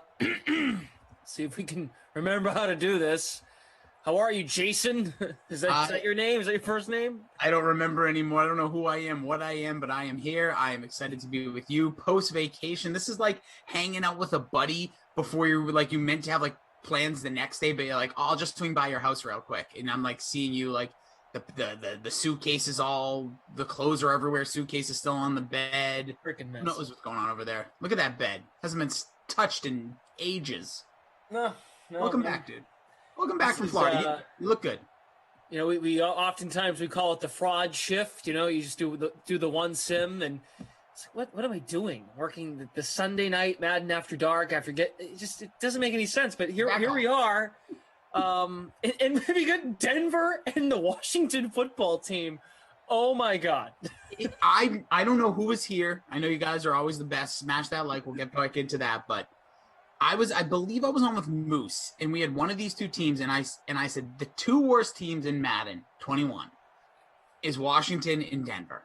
see if we can remember how to do this. How are you, Jason? Is that your name? Is that your first name? I don't remember anymore. I don't know who I am, what I am, but I am here. I am excited to be with you post-vacation. This is like hanging out with a buddy before you meant to have like plans the next day, but you're like, oh, I'll just swing by your house real quick. And I'm like seeing you like the suitcases all, the clothes are everywhere. Suitcases still on the bed. Freaking mess. Who knows what's going on over there? Look at that bed. Hasn't been touched in ages. No. Welcome back, dude. Welcome back from Florida. You look good. You know, we oftentimes we call it the fraud shift. You know, you just do the one sim, and it's like, what am I doing? Working the Sunday night Madden After Dark it doesn't make any sense. But here we are, and we got Denver and the Washington Football Team. Oh my God! I don't know who was here. I know you guys are always the best. Smash that like. We'll get back into that, but. I believe I was on with Moose, and we had one of these two teams, and I said the two worst teams in Madden 21 is Washington and Denver.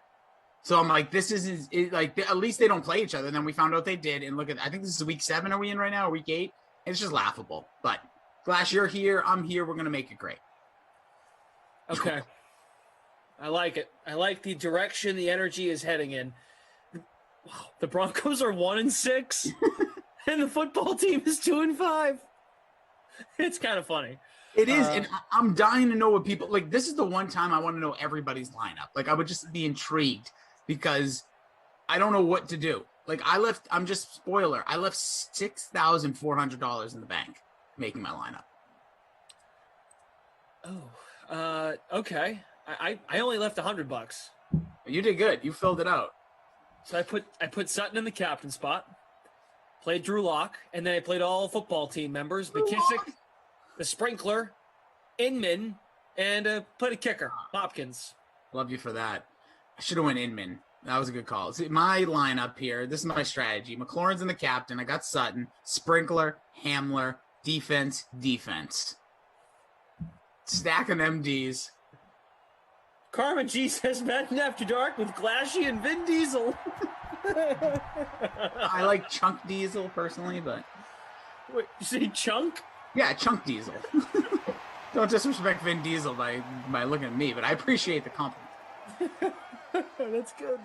So I'm like, this is like at least they don't play each other. And then we found out they did, and look at I think this is week 7. Are we in right now? Or week 8? It's just laughable. But Glash, you're here. I'm here. We're gonna make it great. Okay, I like it. I like the direction the energy is heading in. Wow, the Broncos are 1-6. And the football team is 2-5. It's kind of funny. It is, and I'm dying to know what people like. This is the one time I want to know everybody's lineup. Like, I would just be intrigued because I don't know what to do. Like, I'm just spoiler. I left $6,400 in the bank making my lineup. Oh, okay. I only left $100. You did good. You filled it out. So I put Sutton in the captain spot. Played Drew Lock, and then I played all football team members, McKissick, the Sprinkler, Inman, and played a kicker, Hopkins. Love you for that. I should have went Inman. That was a good call. See, my lineup here, this is my strategy. McLaurin's in the captain. I got Sutton, Sprinkler, Hamler, defense. Stacking MDs. Carmen G says Madden After Dark with Glashy and Vin Diesel. I like Chunk Diesel personally, but wait, you say Chunk? Yeah, Chunk Diesel. Don't disrespect Vin Diesel by looking at me, but I appreciate the compliment. That's good.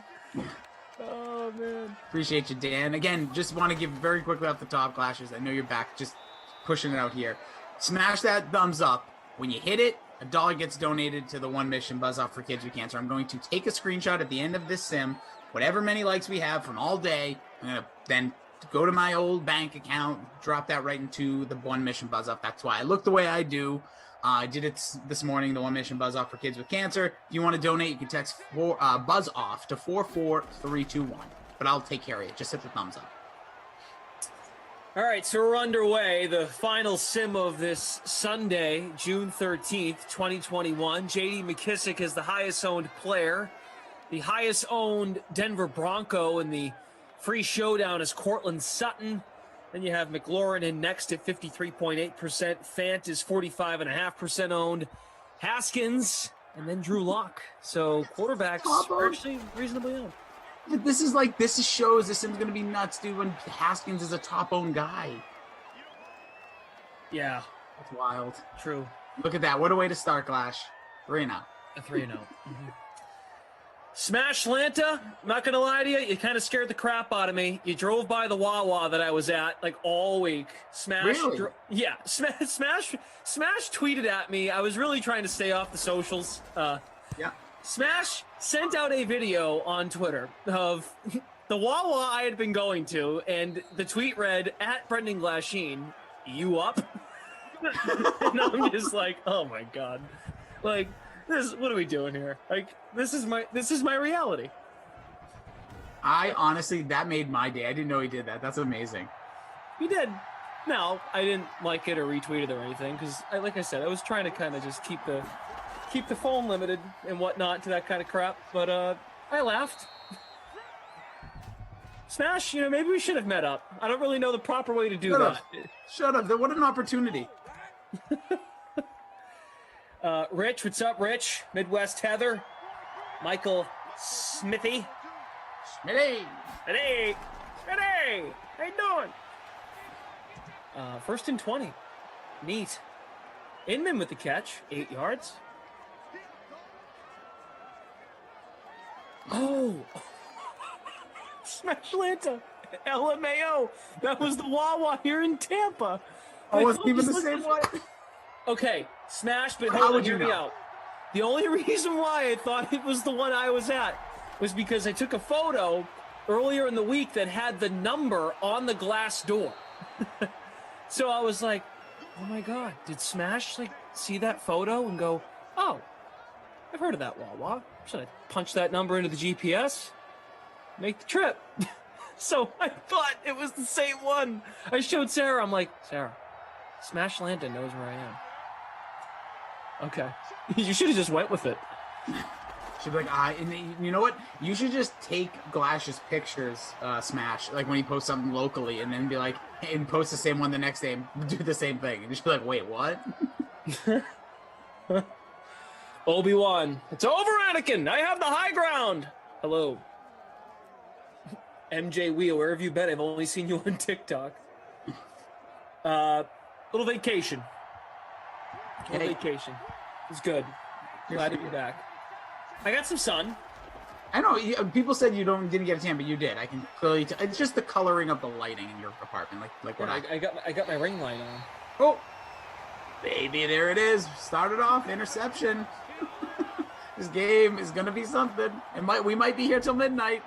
Oh man, appreciate you, Dan. Again, just want to give very quickly off the top, Clashes. I know you're back, just pushing it out here. Smash that thumbs up. When you hit it, $1 gets donated to the One Mission Buzz Off for Kids with Cancer. I'm going to take a screenshot at the end of this sim. Whatever many likes we have from all day, I'm going to then go to my old bank account, drop that right into the One Mission Buzz Off. That's why I look the way I do. I did it this morning, the One Mission Buzz Off for Kids with Cancer. If you want to donate, you can text Buzz Off to 44321. But I'll take care of it. Just hit the thumbs up. All right, so we're underway. The final sim of this Sunday, June 13th, 2021. J.D. McKissick is the highest-owned player. The highest-owned Denver Bronco in the free showdown is Cortland Sutton. Then you have McLaurin in next at 53.8%. Fant is 45.5% owned. Haskins, and then Drew Lock. So quarterbacks are actually reasonably owned. This shows this sim's going to be nuts, dude, when Haskins is a top-owned guy. Yeah. That's wild. True. Look at that. What a way to start, Glash. 3-0. 3-0. Smash Lanta, I'm not going to lie to you, you kind of scared the crap out of me. You drove by the Wawa that I was at, like, all week. Smash. Really? Smash tweeted at me. I was really trying to stay off the socials. Yeah. Smash sent out a video on Twitter of the Wawa I had been going to, and the tweet read, at Brendan Glasheen, you up? And I'm just like, oh my God. Like, what are we doing here? Like, this is my reality. I honestly, that made my day. I didn't know he did that. That's amazing. He did. No, I didn't like it or retweet it or anything, because, like I said, I was trying to kind of just keep the phone limited and whatnot to that kind of crap, but I laughed. Smash, maybe we should have met up. I don't really know the proper way to do that. Shut up. What an opportunity. Rich, what's up, Rich? Midwest Heather. Michael Smithy. Hey. Hey. Hey. How you doing? First and 20. Neat. Inman with the catch. 8 yards. Oh. Smash Atlanta. LMAO. That was the Wawa here in Tampa. Oh, wasn't even the same one? Okay, smash, but How would you hear me know? out. The only reason why I thought it was the one I was at was because I took a photo earlier in the week that had the number on the glass door. So I was like, oh my God, did Smash see that photo and go, oh, I've heard of that Wawa. Should I punch that number into the GPS? Make the trip. So I thought it was the same one. I showed Sarah. I'm like, Sarah, Smash Landon knows where I am. Okay. You should have just went with it. She'd be like, and you know what? You should just take Glash's pictures, Smash, like when he posts something locally, and then be like, and post the same one the next day and do the same thing. And just be like, wait, what? Obi-Wan. It's over, Anakin. I have the high ground. Hello. MJ Wheel, where have you been? I've only seen you on TikTok. Little vacation. Little vacation. It's good. Glad to be back. I got some sun. I know people said you didn't get a tan, but you did. I can clearly tell. It's just the coloring of the lighting in your apartment, like what I got my ring light on. Oh, baby, there it is. Started off interception. This game is gonna be something. We might be here till midnight.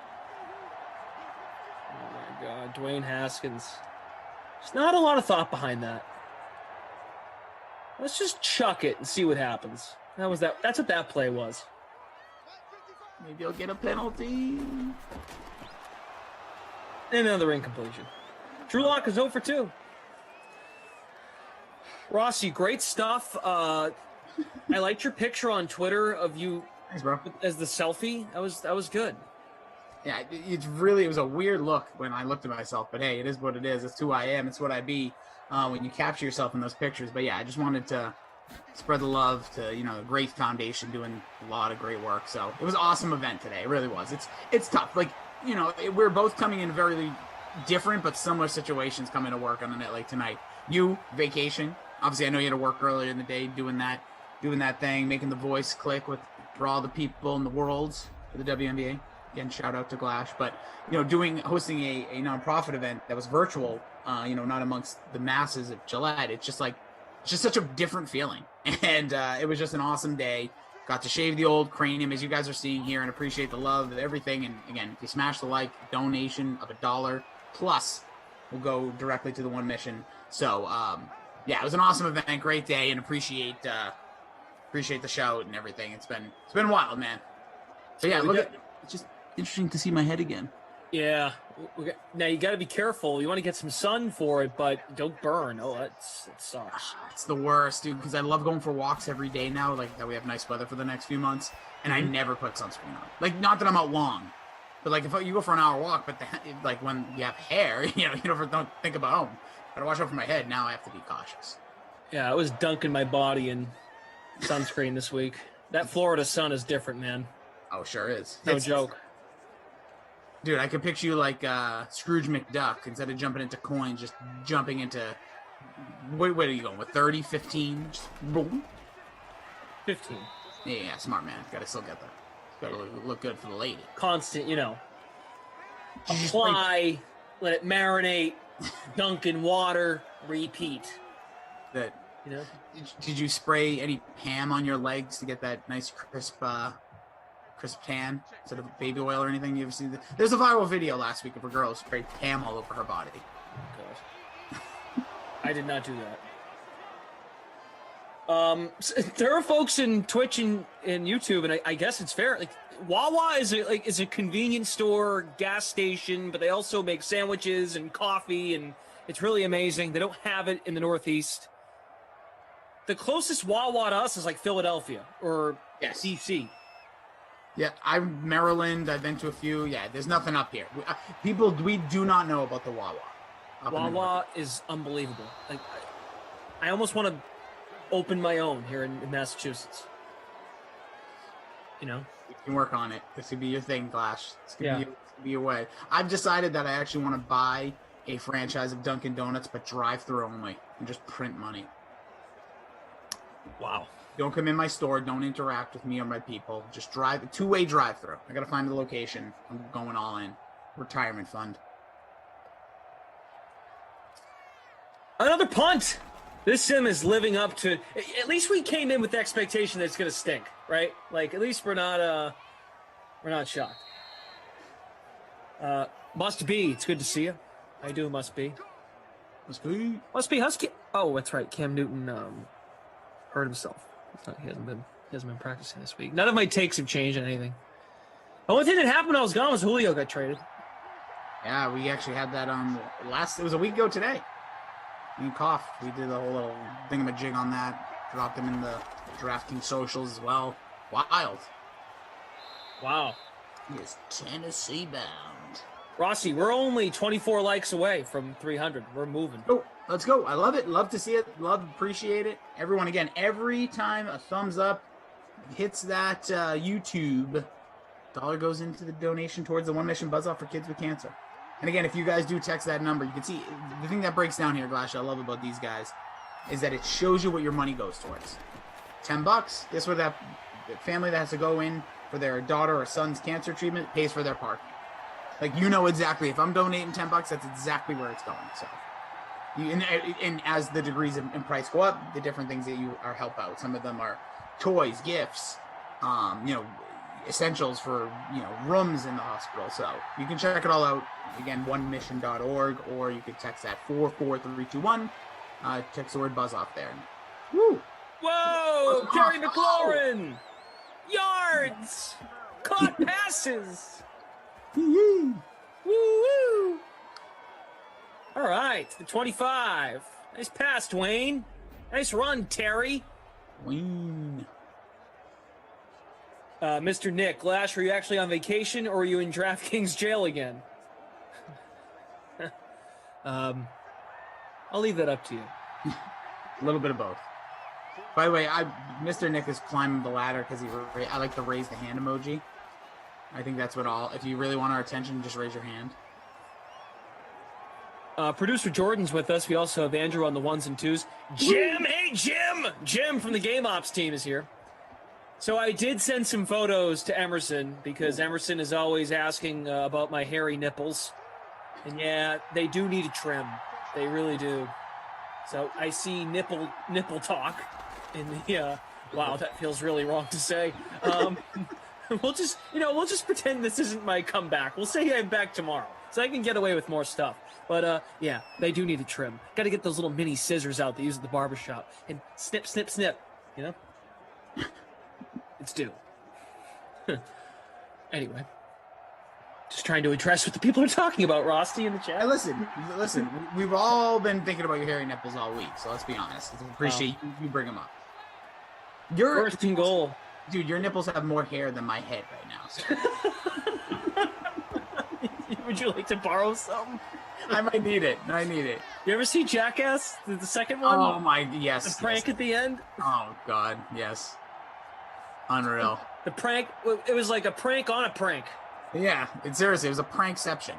Oh my God, Dwayne Haskins. There's not a lot of thought behind that. Let's just chuck it and see what happens. That's what that play was. Maybe you'll get a penalty. And another incompletion. Drew Lock is 0 for 2. Rossi, great stuff. I liked your picture on Twitter of you as the selfie. That was good. Yeah, it was a weird look when I looked at myself, but hey, it is what it is. It's who I am. It's what I be when you capture yourself in those pictures. But yeah, I just wanted to spread the love to, a great foundation doing a lot of great work. So it was an awesome event today. It really was. It's tough. We're both coming in very different but similar situations coming to work on a night like tonight. You, vacation. Obviously, I know you had to work earlier in the day doing that thing, making the voice click for all the people in the world for the WNBA. Again, shout out to Glash. But, hosting a nonprofit event that was virtual, not amongst the masses of Gillette, it's just such a different feeling. And it was just an awesome day. Got to shave the old cranium, as you guys are seeing here, and appreciate the love of everything. And again, if you smash the donation of $1 plus will go directly to the one mission. So, it was an awesome event, great day, and appreciate the shout and everything. It's been wild, man. So yeah, it's just interesting to see my head again. Yeah. Now you got to be careful. You want to get some sun for it, but don't burn. Oh, it sucks. It's the worst, dude, because I love going for walks every day now, like that we have nice weather for the next few months, and I never put sunscreen on. Like, not that I'm out long, but like if you go for an hour walk, but when you have hair, you don't think about, gotta watch out for my head. Now I have to be cautious. Yeah, I was dunking my body in sunscreen this week. That Florida sun is different, man. Oh, sure is. No joke. Dude, I could picture you like Scrooge McDuck. Instead of jumping into coins, just jumping into... What are you going with, 30, 15? Just boom? 15. Yeah, smart man. Gotta still get that. Gotta look good for the lady. Constant, apply, let it marinate, dunk in water, repeat. Did you spray any Pam on your legs to get that nice crisp tan instead of baby oil or anything? You ever see that? There's a viral video last week of a girl who sprayed Pam all over her body. God. I did not do that. There are folks in Twitch and YouTube, and I guess it's fair. Like, Wawa is a convenience store, gas station, but they also make sandwiches and coffee, and it's really amazing. They don't have it in the Northeast. The closest Wawa to us is like Philadelphia or DC. Yeah, I'm Maryland. I've been to a few. Yeah, there's nothing up here. We do not know about the Wawa. Wawa is unbelievable. Like, I almost want to open my own here in Massachusetts. You can work on it. This could be your thing, Glash. This could be your way. I've decided that I actually want to buy a franchise of Dunkin' Donuts, but drive-through only, and just print money. Wow. Don't come in my store. Don't interact with me or my people. Just drive. Two-way drive-through. I got to find the location. I'm going all in. Retirement fund. Another punt. This sim is living up to. At least we came in with the expectation that it's going to stink, right? Like, at least we're not shocked. Must be. It's good to see you. How you doing, Must be? Must be. Must be Husky. Oh, that's right. Cam Newton hurt himself. He hasn't been practicing this week. None of my takes have changed anything. The only thing that happened when I was gone was Julio got traded. Yeah, we actually had that it was a week ago today. Me and Koff, we did a whole little thingamajig on that. Dropped them in the DraftKings socials as well. Wild. Wow. He is Tennessee bound. Rossi, we're only 24 likes away from 300. We're moving. Oh, let's go. I love it. Love to see it. Appreciate it. Everyone, again, every time a thumbs up hits that YouTube, $1 goes into the donation towards the One Mission Buzz Off for kids with cancer. And again, if you guys do text that number, you can see the thing that breaks down here, Glash, I love about these guys, is that it shows you what your money goes towards. $10. Guess what? That family that has to go in for their daughter or son's cancer treatment pays for their parking. Like, exactly. If I'm donating $10, that's exactly where it's going. So, and as the degrees in price go up, the different things that you are help out. Some of them are toys, gifts, essentials for rooms in the hospital. So you can check it all out. Again, onemission.org, or you can text at 44321. Text the word buzz off there. Woo! Whoa! Jerry McLaurin! Yards! Caught passes! Woo woo! All right, the 25. Nice pass, Dwayne. Nice run, Terry. Wayne. Mr. Nick, Glash, are you actually on vacation or are you in DraftKings jail again? I'll leave that up to you. A little bit of both. By the way, Mr. Nick is climbing the ladder because I like the raise the hand emoji. I think that's if you really want our attention, just raise your hand. Producer Jordan's with us. We also have Andrew on the ones and twos. Jim, hey Jim! Jim from the Game Ops team is here. So I did send some photos to Emerson because Emerson is always asking about my hairy nipples. And yeah, they do need a trim. They really do. So I see nipple talk in the wow, that feels really wrong to say. We'll just pretend this isn't my comeback. We'll say I'm back tomorrow, so I can get away with more stuff. But yeah, they do need a trim. Got to get those little mini scissors out they use at the barbershop and snip, snip, snip. It's due. Anyway, just trying to address what the people are talking about, Rusty, in the chat. Hey, listen. We've all been thinking about your hairy nipples all week, so let's be honest. I appreciate you bring them up. First and goal. Dude, your nipples have more hair than my head right now. So. Would you like to borrow some? I might need it. You ever see Jackass, the second one? Oh, my, yes. The prank at the end? Oh, God, yes. Unreal. The prank, it was like a prank on a prank. Yeah, seriously, it was a prankception.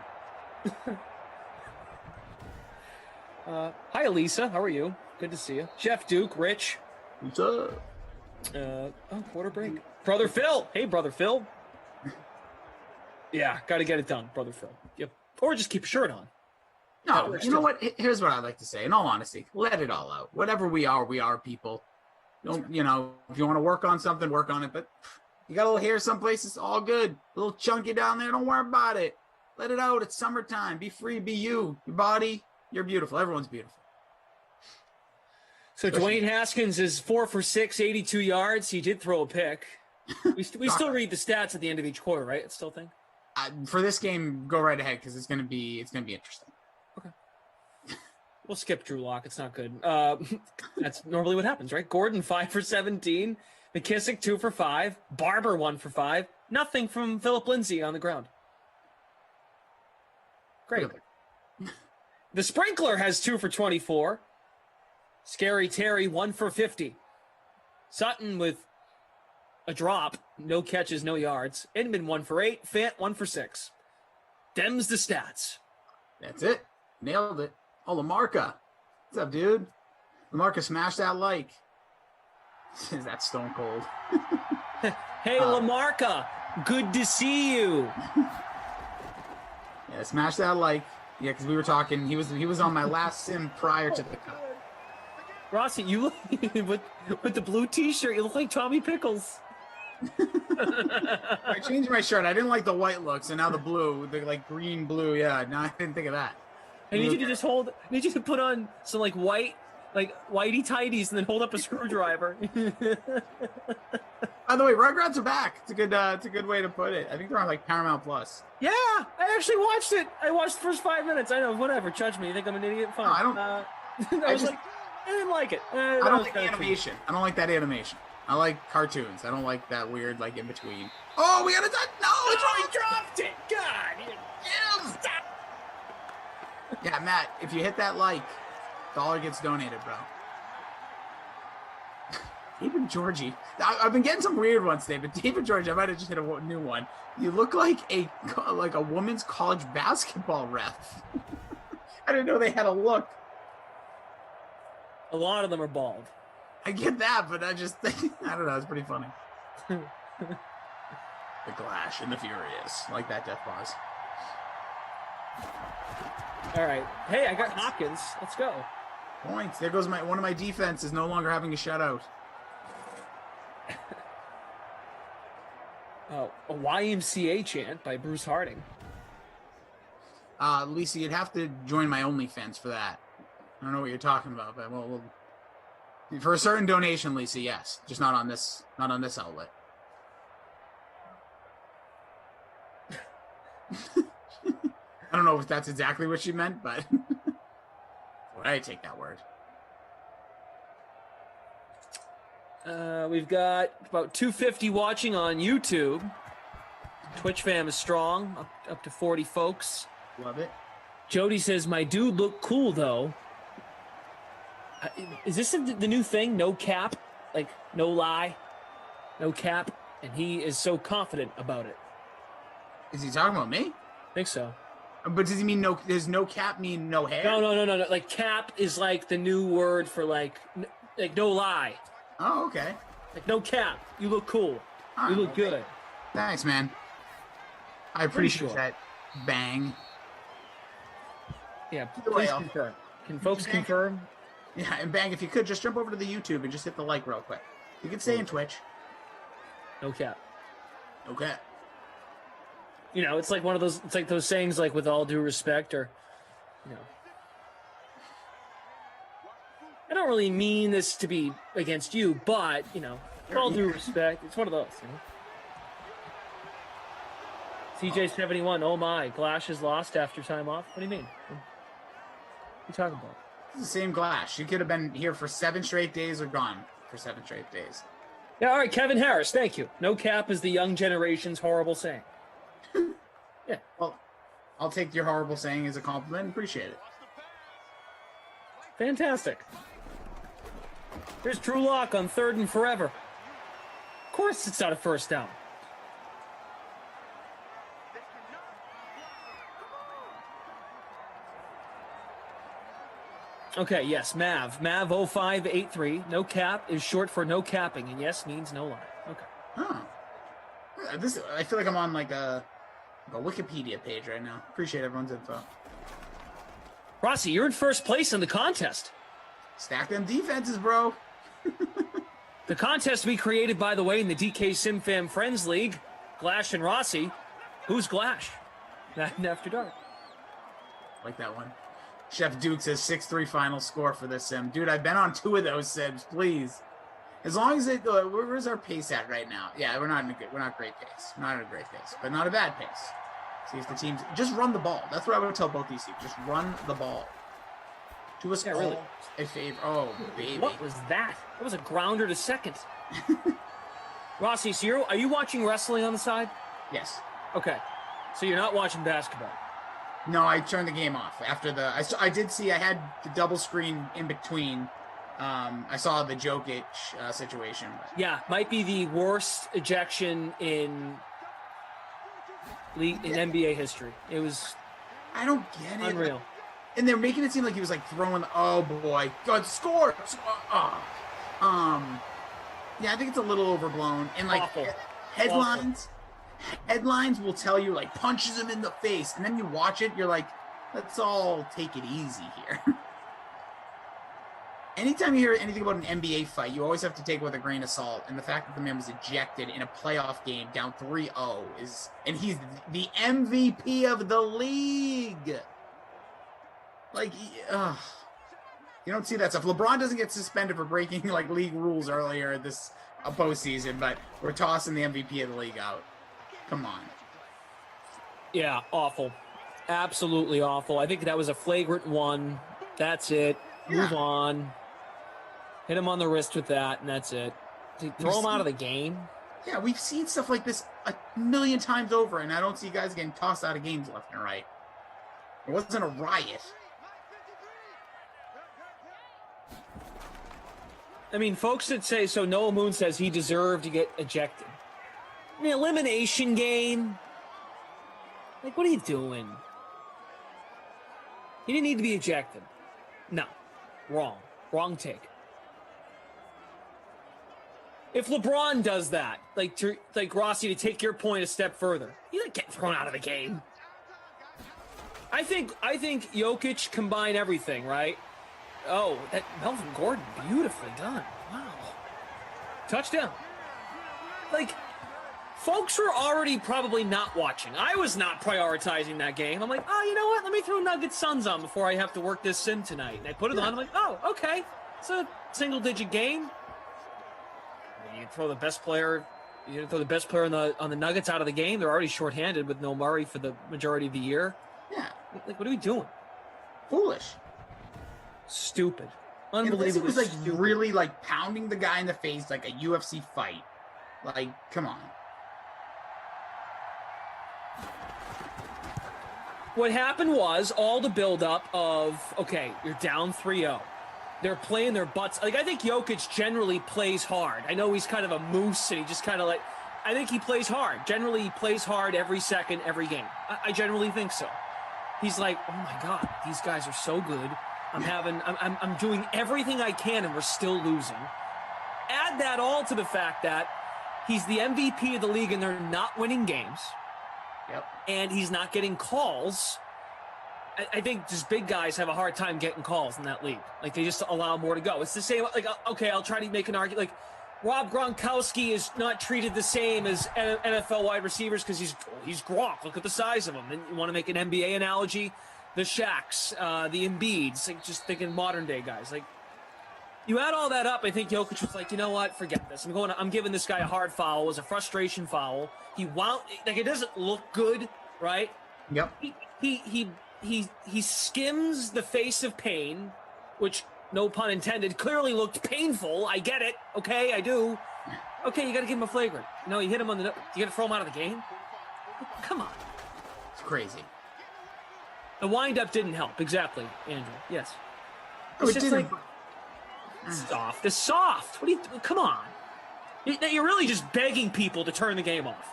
Hi, Elisa. How are you? Good to see you. Jeff Duke, Rich. What's up? Quarter break. Brother Phil. Hey, Brother Phil. Yeah, got to get it done, Brother Phil. Yep. Or just keep your shirt on. No, you know what? Here's what I'd like to say. In all honesty, let it all out. Whatever we are people. Don't, if you want to work on something, work on it. But you got a little hair some places, all good. A little chunky down there, don't worry about it. Let it out. It's summertime. Be free. Be you. Your body, you're beautiful. Everyone's beautiful. So Dwayne Haskins is 4 for 6, 82 yards. He did throw a pick. We still read the stats at the end of each quarter, right? It's still thing. For this game, go right ahead because it's gonna be interesting. Okay. We'll skip Drew Lock. It's not good. That's normally what happens, right? Gordon 5 for 17. McKissick 2 for 5. Barber 1 for 5. Nothing from Philip Lindsay on the ground. Great. The Sprinkler has 2 for 24. Scary Terry 1 for 50. Sutton with a drop, no catches, no yards. Inman 1 for 8, Fant 1 for 6. Dems the stats. That's it. Nailed it. Oh, Lamarca. What's up, dude? Lamarca smashed that like. That's stone cold. Hey, Lamarca. Good to see you. Yeah, smash that like. Yeah, because we were talking. He was on my last sim prior to the cut. Rossi, you look with the blue T-shirt. You look like Tommy Pickles. I changed my shirt. I didn't like the white look, so now the blue, the like green blue. Yeah, no, I didn't think of that. I need you to I need you to put on some like whitey tighties and then hold up a screwdriver. By the way, Rugrats are back. It's a good way to put it. I think they're on like Paramount Plus. Yeah, I actually watched it. I watched the first 5 minutes. I know, whatever. Judge me. You think I'm an idiot? Fine. No, I don't. I didn't like it. I don't like the animation. I don't like that animation. I like cartoons. I don't like that weird like in between. Oh, we got a touch. No, it's right. He dropped it. God. Stop. Yeah, Matt, if you hit that like, $1 gets donated, bro. David Georgie. I've been getting some weird ones today, but David Georgie, I might have just hit a new one. You look like a women's college basketball ref. I didn't know they had a look. A lot of them are bald. I get that, but I don't know. It's pretty funny. The Glash and the Furious. I like that death pause. All right. Hey, I got Hopkins. Let's go. Points. There goes one of my defenses no longer having a shutout. A YMCA chant by Bruce Harding. Lisa, you'd have to join my OnlyFans for that. I don't know what you're talking about, but we'll for a certain donation, Lisa, yes, just not on this outlet. I don't know if that's exactly what she meant, but I take that word. We've got about 250 watching on YouTube. Twitch fam is strong, up to 40 folks. Love it. Jody says, my dude looked cool, though. Is this the new thing? No cap? Like, no lie? No cap? And he is so confident about it. Is he talking about me? I think so. But does he mean no? Does no cap mean no hair? No. Like, cap is like the new word for like no lie. Oh, okay. Like, no cap. You look cool. You look good. Thanks, man. I appreciate that. Bang. Yeah, please confirm. Can folks confirm? Yeah, and Bang, if you could, just jump over to the YouTube and just hit the like real quick. You can stay in Twitch. No cap. Okay. You know, it's like one of those, it's like those sayings like with all due respect or, you know. I don't really mean this to be against you, but, you know, with all due respect, it's one of those, you know. CJ71, oh my, Glash is lost after time off. What do you mean? What are you talking about? It's the same Glash. You could have been here for 7 straight days or gone for 7 straight days. Yeah, all right, Kevin Harris, thank you. No cap is the young generation's horrible saying. Yeah. Well, I'll take your horrible saying as a compliment. Appreciate it. Fantastic. Here's Drew Lock on 3rd and forever. Of course it's not a first down. Okay, yes, Mav 0583. No cap is short for no capping, and yes means no lie. Okay. Huh. I feel like I'm on like a Wikipedia page right now. Appreciate everyone's info. Rossi, you're in first place in the contest. Stack them defenses, bro. The contest we created, by the way, in the DK SimFam Friends League. Glash and Rossi. Who's Glash? Madden After Dark. Like that one. Chef Duke says 6-3 final score for this sim. Dude, I've been on 2 of those sims, please. As long as where's our pace at right now? Yeah, we're not great pace. Not in a great pace, but not a bad pace. See if the teams just run the ball. That's what I would tell both these teams. Just run the ball. Do us all really. a favor. Oh, baby. What was that? That was a grounder to second. Rossi, so are you watching wrestling on the side? Yes. Okay. So you're not watching basketball? No, I turned the game off after I did see I had the double screen in between, I saw the Jokic situation. But. Yeah, might be the worst ejection in NBA history. It was. I don't get it. Unreal. And they're making it seem like he was like throwing. Oh boy, God, score! Yeah, I think it's a little overblown. And like headlines will tell you like punches him in the face, and then you watch it, you're like, let's all take it easy here. Anytime you hear anything about an NBA fight, you always have to take it with a grain of salt. And the fact that the man was ejected in a playoff game down 3-0 is, and he's the MVP of the league. Like, you don't see that stuff. LeBron doesn't get suspended for breaking like league rules earlier this postseason, but we're tossing the MVP of the league out. Come on. Yeah, awful. Absolutely awful. I think that was a flagrant one. That's it. Move on. Hit him on the wrist with that, and that's it. Throw him out of the game. Yeah, we've seen stuff like this a million times over, and I don't see guys getting tossed out of games left and right. It wasn't a riot. I mean, folks that say, so Noah Moon says he deserved to get ejected. I mean, elimination game. Like, what are you doing? He didn't need to be ejected. No. Wrong. Wrong take. If LeBron does that, like Rossi, to take your point a step further, he doesn't get thrown out of the game. I think Jokic combined everything, right? Oh, that Melvin Gordon, beautifully done. Wow. Touchdown. Like, folks were already probably not watching. I was not prioritizing that game. I'm like, oh, you know what? Let me throw Nuggets Suns on before I have to work this sim tonight. And I put it on. I'm like, oh, okay. It's a single-digit game. You throw the best player. You throw the best player on the Nuggets out of the game. They're already shorthanded with no Murray for the majority of the year. Yeah. Like, what are we doing? Foolish. Stupid. Unbelievable. It was like stupid. Really like pounding the guy in the face like a UFC fight. Like, come on. What happened was all the buildup of, okay, you're down 3-0. They're playing their butts. Like, I think Jokic generally plays hard. I know he's kind of a moose and he just kind of like, I think he plays hard. Generally, he plays hard every second, every game. I generally think so. He's like, oh my God, these guys are so good. I'm doing everything I can and we're still losing. Add that all to the fact that he's the MVP of the league and they're not winning games. Yep. And he's not getting calls. I think just big guys have a hard time getting calls in that league. Like, they just allow more to go. It's the same, like, okay, I'll try to make an argument. Like, Rob Gronkowski is not treated the same as NFL wide receivers because he's Gronk. Look at the size of him. And you want to make an NBA analogy? The Shaqs, the Embiids, like, just thinking modern day guys. Like, you add all that up, I think Jokic was like, you know what? Forget this. I'm giving this guy a hard foul. It was a frustration foul. He wound, like, it doesn't look good, right? Yep. He skims the face of pain, which, no pun intended, clearly looked painful. I get it. Okay, I do. Okay, you got to give him a flagrant. No, you hit him on the. You got to throw him out of the game. Come on. It's crazy. The wind-up didn't help. Exactly, Andrew. Yes. Oh, It's it just didn't. like soft. It's soft. What do you? Come on. You're really just begging people to turn the game off.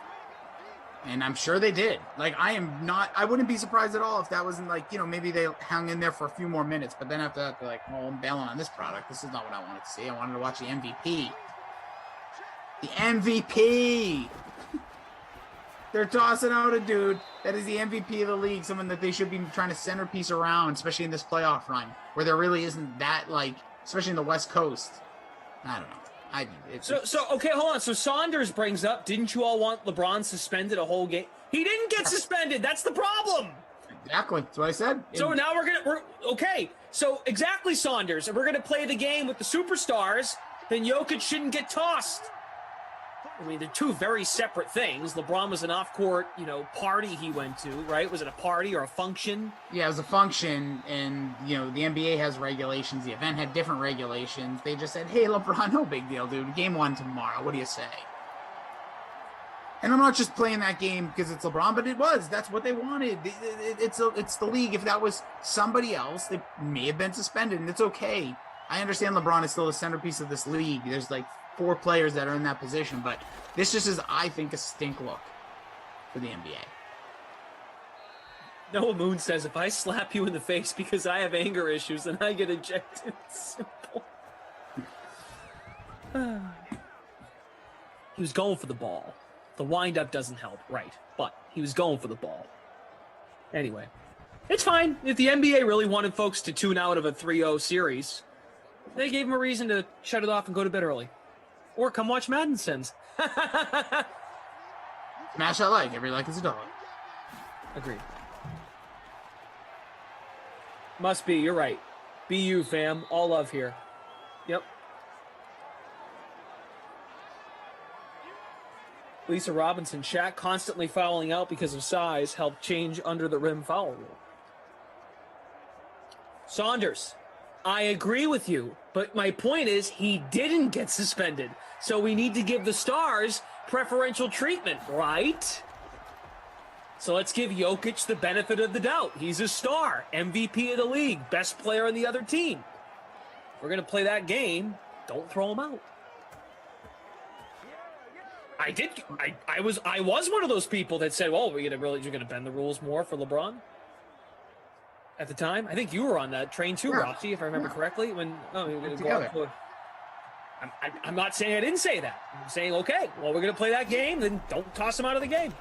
And I'm sure they did. Like, I wouldn't be surprised at all if that wasn't like, maybe they hung in there for a few more minutes, but then after that, they're like, well, I'm bailing on this product. This is not what I wanted to see. I wanted to watch the MVP. The MVP! They're tossing out a dude that is the MVP of the league, someone that they should be trying to centerpiece around, especially in this playoff run, where there really isn't that, like, especially in the West Coast. I don't know. So okay, hold on. So Saunders brings up, didn't you all want LeBron suspended a whole game? He didn't get suspended. That's the problem. Exactly. That's what I said. So now we're okay. So exactly, Saunders. If we're gonna play the game with the superstars, then Jokic shouldn't get tossed. I mean, they're two very separate things. LeBron was an off-court, party he went to, right? Was it a party or a function? Yeah, it was a function, and, the NBA has regulations. The event had different regulations. They just said, hey, LeBron, no big deal, dude. Game 1 tomorrow. What do you say? And I'm not just playing that game because it's LeBron, but it was. That's what they wanted. It's the league. If that was somebody else, they may have been suspended, and it's okay. I understand LeBron is still the centerpiece of this league. There's like 4 players that are in that position, but this just is, I think, a stink look for the NBA. Noah Moon says, if I slap you in the face because I have anger issues, then I get ejected. Simple. He was going for the ball. The windup doesn't help, right? But he was going for the ball. Anyway, it's fine. If the NBA really wanted folks to tune out of a 3-0 series, they gave him a reason to shut it off and go to bed early. Or come watch Madden Sins. Smash that like. Every like is a dollar. Agreed. Must be. You're right. Be you, fam. All love here. Yep. Lisa Robinson, Shaq constantly fouling out because of size helped change under the rim foul rule. Saunders, I agree with you, but my point is he didn't get suspended. So we need to give the stars preferential treatment, right? So let's give Jokic the benefit of the doubt. He's a star, MVP of the league, best player on the other team. If we're going to play that game, don't throw him out. I was one of those people that said, well, you're going to bend the rules more for LeBron? At the time, I think you were on that train too, Roxy, if I remember correctly. When I'm not saying I didn't say that. I'm saying, okay, well, we're going to play that game, then don't toss him out of the game.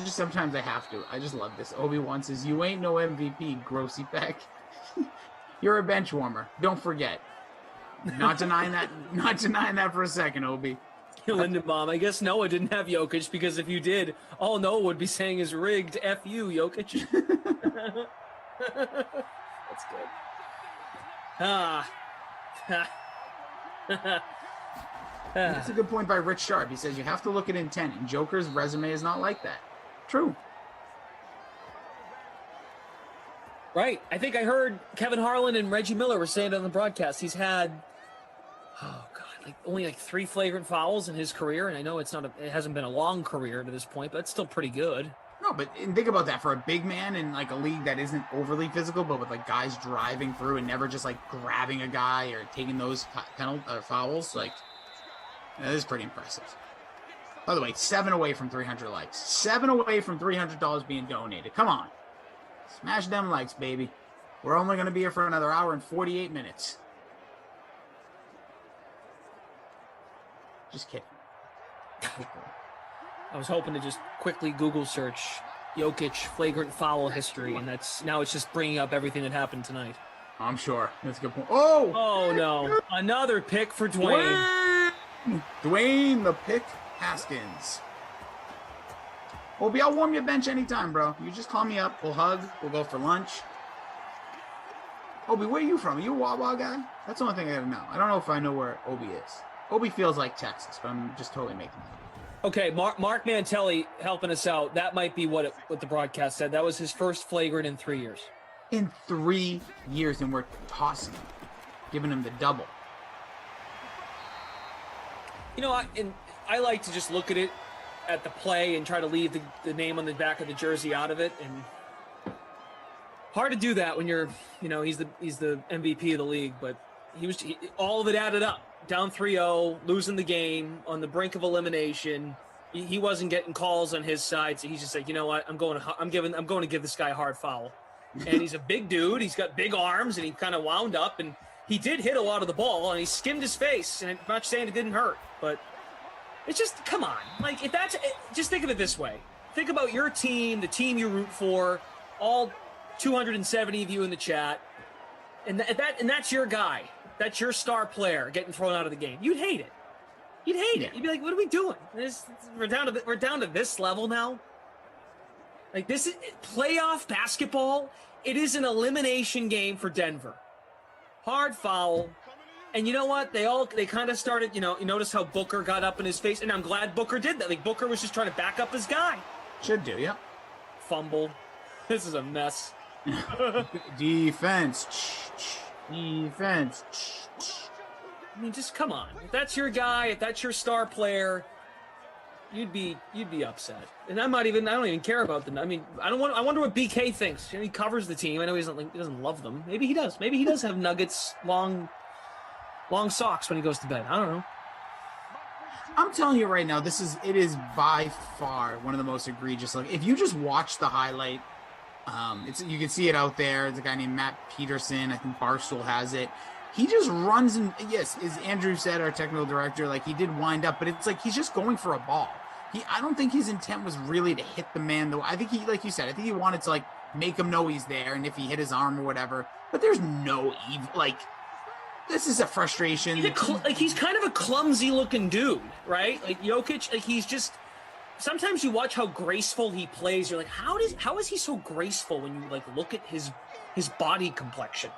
Sometimes I have to. I just love this. Obi-Wan says, you ain't no MVP, Grossy Peck. You're a bench warmer. Don't forget. Not denying that for a second, Obi. Lindenbaum, I guess Noah didn't have Jokic because if you did, all Noah would be saying is rigged. F you, Jokic. That's good. That's a good point by Rich Sharp. He says you have to look at intent, and Joker's resume is not like that. True. Right. I think I heard Kevin Harlan and Reggie Miller were saying it on the broadcast. He's had, only 3 flagrant fouls in his career, and I know it hasn't been a long career to this point, but it's still pretty good. No, but think about that for a big man in like a league that isn't overly physical, but with like guys driving through and never just like grabbing a guy or taking those fouls, like that is pretty impressive. By the way, 7 away from 300 likes. 7 away from $300 being donated. Come on. Smash them likes, baby. We're only going to be here for another hour and 48 minutes. Just kidding. I was hoping to just quickly Google search Jokic flagrant foul history, and now it's just bringing up everything that happened tonight. I'm sure. That's a good point. Oh no. Another pick for Dwayne. Dwayne the Pick Haskins. Obi, I'll warm your bench anytime, bro. You just call me up. We'll hug. We'll go for lunch. Obi, where are you from? Are you a Wawa guy? That's the only thing I gotta know. I don't know if I know where Obi is. Obi feels like Texas, but I'm just totally making that up. Okay, Mark Mantelli helping us out. That might be what the broadcast said. That was his first flagrant in 3 years. In 3 years, and we're tossing him, giving him the double. You know, I like to just look at the play and try to leave the name on the back of the jersey out of it, and hard to do that when you're, he's the MVP of the league, but all of it added up. Down 3-0, losing the game, on the brink of elimination. He wasn't getting calls on his side, so he's just like, you know what? I'm going to give this guy a hard foul. And he's a big dude. He's got big arms, and he kind of wound up, and he did hit a lot of the ball, and he skimmed his face. And I'm not saying it didn't hurt, but it's just, come on. Like, just think of it this way. Think about your team, the team you root for, all 270 of you in the chat, and that's your guy. That's your star player getting thrown out of the game. You'd hate it. You'd hate it. You'd be like, what are we doing? We're down to this level now. Like, this is playoff basketball. It is an elimination game for Denver. Hard foul. And you know what? They kind of started, you notice how Booker got up in his face, and I'm glad Booker did that. Like, Booker was just trying to back up his guy. Should do, yeah. Fumble. This is a mess. Defense. I mean, just come on. If that's your guy, if that's your star player, You'd be upset, and I don't even care about them. I mean, I wonder what BK thinks. He covers the team. I know he doesn't love them. Maybe he does. Maybe he does have Nuggets long socks when he goes to bed. I don't know. I'm telling you right now, it is by far one of the most egregious. Like, if you just watch the highlight, you can see it out there. It's a guy named Matt Peterson. I think Barstool has it. He just runs, and yes, as Andrew said, our technical director, like, he did wind up, but it's like he's just going for a ball. I don't think his intent was really to hit the man, though. I think he, like you said, I think he wanted to, like, make him know he's there, and if he hit his arm or whatever. But there's no evil, like, this is a frustration. He's kind of a clumsy-looking dude, right? Like, Jokic, like, he's just. Sometimes you watch how graceful he plays. You're like, how is he so graceful when you, like, look at his body complexion?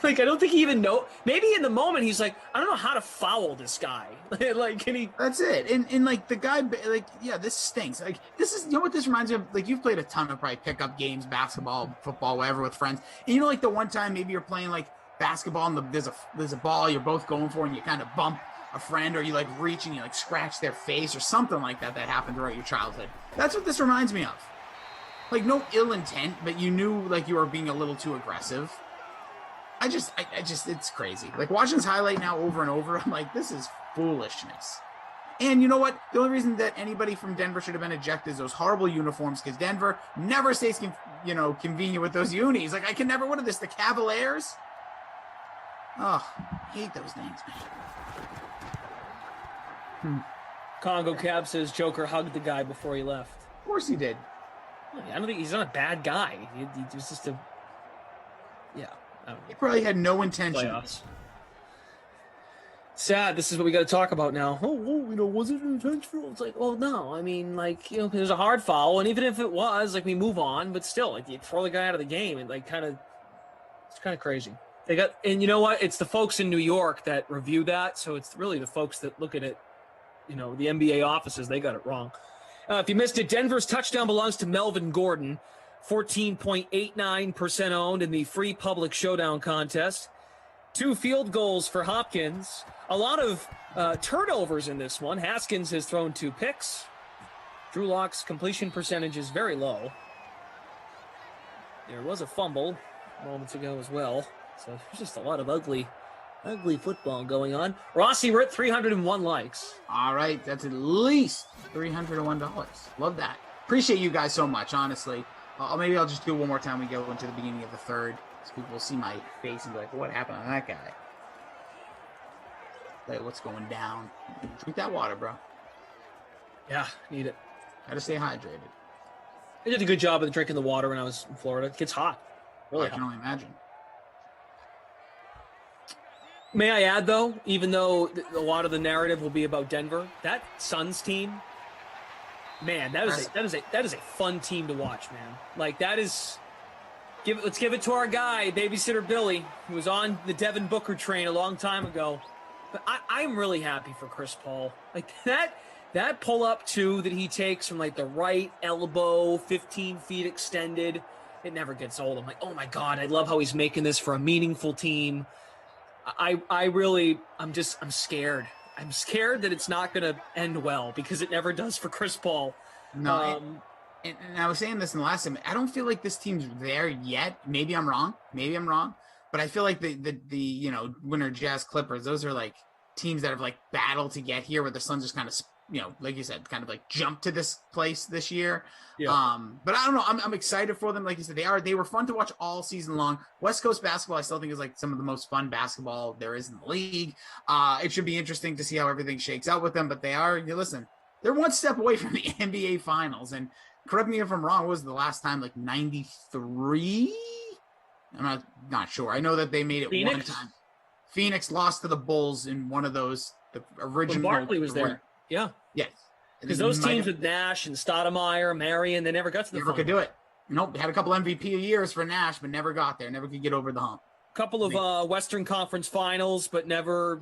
Like, I don't think he even know. Maybe in the moment he's like, I don't know how to foul this guy. Like, can he? That's it. And like the guy, like, yeah, this stinks. Like, this is, you know what this reminds me of? Like, you've played a ton of probably pickup games, basketball, football, whatever, with friends. And you know, like the one time maybe you're playing like basketball and there's a ball you're both going for, and you kind of bump a friend, or you like reach and you like scratch their face or something like that happened throughout your childhood. That's what this reminds me of. Like, no ill intent, but you knew like you were being a little too aggressive. I just, it's crazy. Like, watching this highlight now over and over, I'm like, this is foolishness. And you know what? The only reason that anybody from Denver should have been ejected is those horrible uniforms, because Denver never stays, convenient with those unis. Like, I can never, what are this, the Cavaliers? Oh, I hate those names, man. Congo Cab says Joker hugged the guy before he left. Of course he did. I don't think he's not a bad guy. He was just a, yeah. He probably had no intention. Playoffs. Sad. This is what we got to talk about now. Was it intentional? It's like, well, no. I mean, like, there's a hard foul, and even if it was, like, we move on. But still, like, you throw the guy out of the game, and like, it's kind of crazy. And you know what? It's the folks in New York that review that, so it's really the folks that look at it. The NBA offices, they got it wrong. If you missed it, Denver's touchdown belongs to Melvin Gordon. 14.89% owned in the free public showdown contest. 2 field goals for Hopkins. A lot of turnovers in this one. Haskins has thrown 2 picks. Drew Lock's completion percentage is very low. There was a fumble moments ago as well. So there's just a lot of ugly football going on. Rossi, we're at 301 likes. All right, that's at least $301. Love that. Appreciate you guys so much, honestly. Maybe I'll just do it one more time. We go into the beginning of the third, so people will see my face and be like, what happened to that guy? Like, what's going down? Drink that water, bro. Yeah, need it. Gotta stay hydrated. I did a good job of drinking the water when I was in Florida. It gets hot. Really hot. I can only imagine. May I add, though, even though a lot of the narrative will be about Denver, that Suns team, man, that is a fun team to watch, man. Like, that is. Let's give it to our guy, babysitter Billy, who was on the Devin Booker train a long time ago. But I'm really happy for Chris Paul. Like, that pull up two that he takes from like the right elbow, 15 feet extended, it never gets old. I'm like, oh my God, I love how he's making this for a meaningful team. I'm scared. I'm scared that it's not going to end well, because it never does for Chris Paul. No, and I was saying this in the last time. I don't feel like this team's there yet. Maybe I'm wrong. But I feel like the winner Jazz Clippers, those are like teams that have like battled to get here, where the Suns just kind of, like you said, kind of like jumped to this place this year. Yeah. But I don't know. I'm excited for them. Like you said, they were fun to watch all season long. West Coast basketball, I still think, is like some of the most fun basketball there is in the league. It should be interesting to see how everything shakes out with them. But they're one step away from the NBA Finals. And correct me if I'm wrong, what was the last time, like 93? I'm not sure. I know that they made it one time. Phoenix lost to the Bulls in one of those, the original. When Barkley was there. Yeah. Yes. Because those teams with Nash and Stoudemire, Marion, they never got to the Never could do it. Nope. They had a couple MVP years for Nash, but never got there. Never could get over the hump. Couple of Western Conference Finals, but never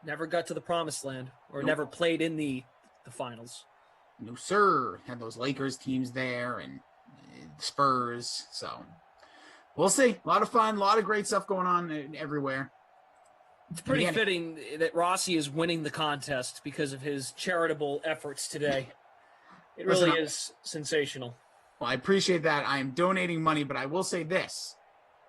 got to the promised land, or never played in the finals. No, sir. Had those Lakers teams there and Spurs. So we'll see. A lot of fun. A lot of great stuff going on everywhere. It's pretty fitting that Rossi is winning the contest because of his charitable efforts today. It really is sensational. Well, I appreciate that. I am donating money, but I will say this.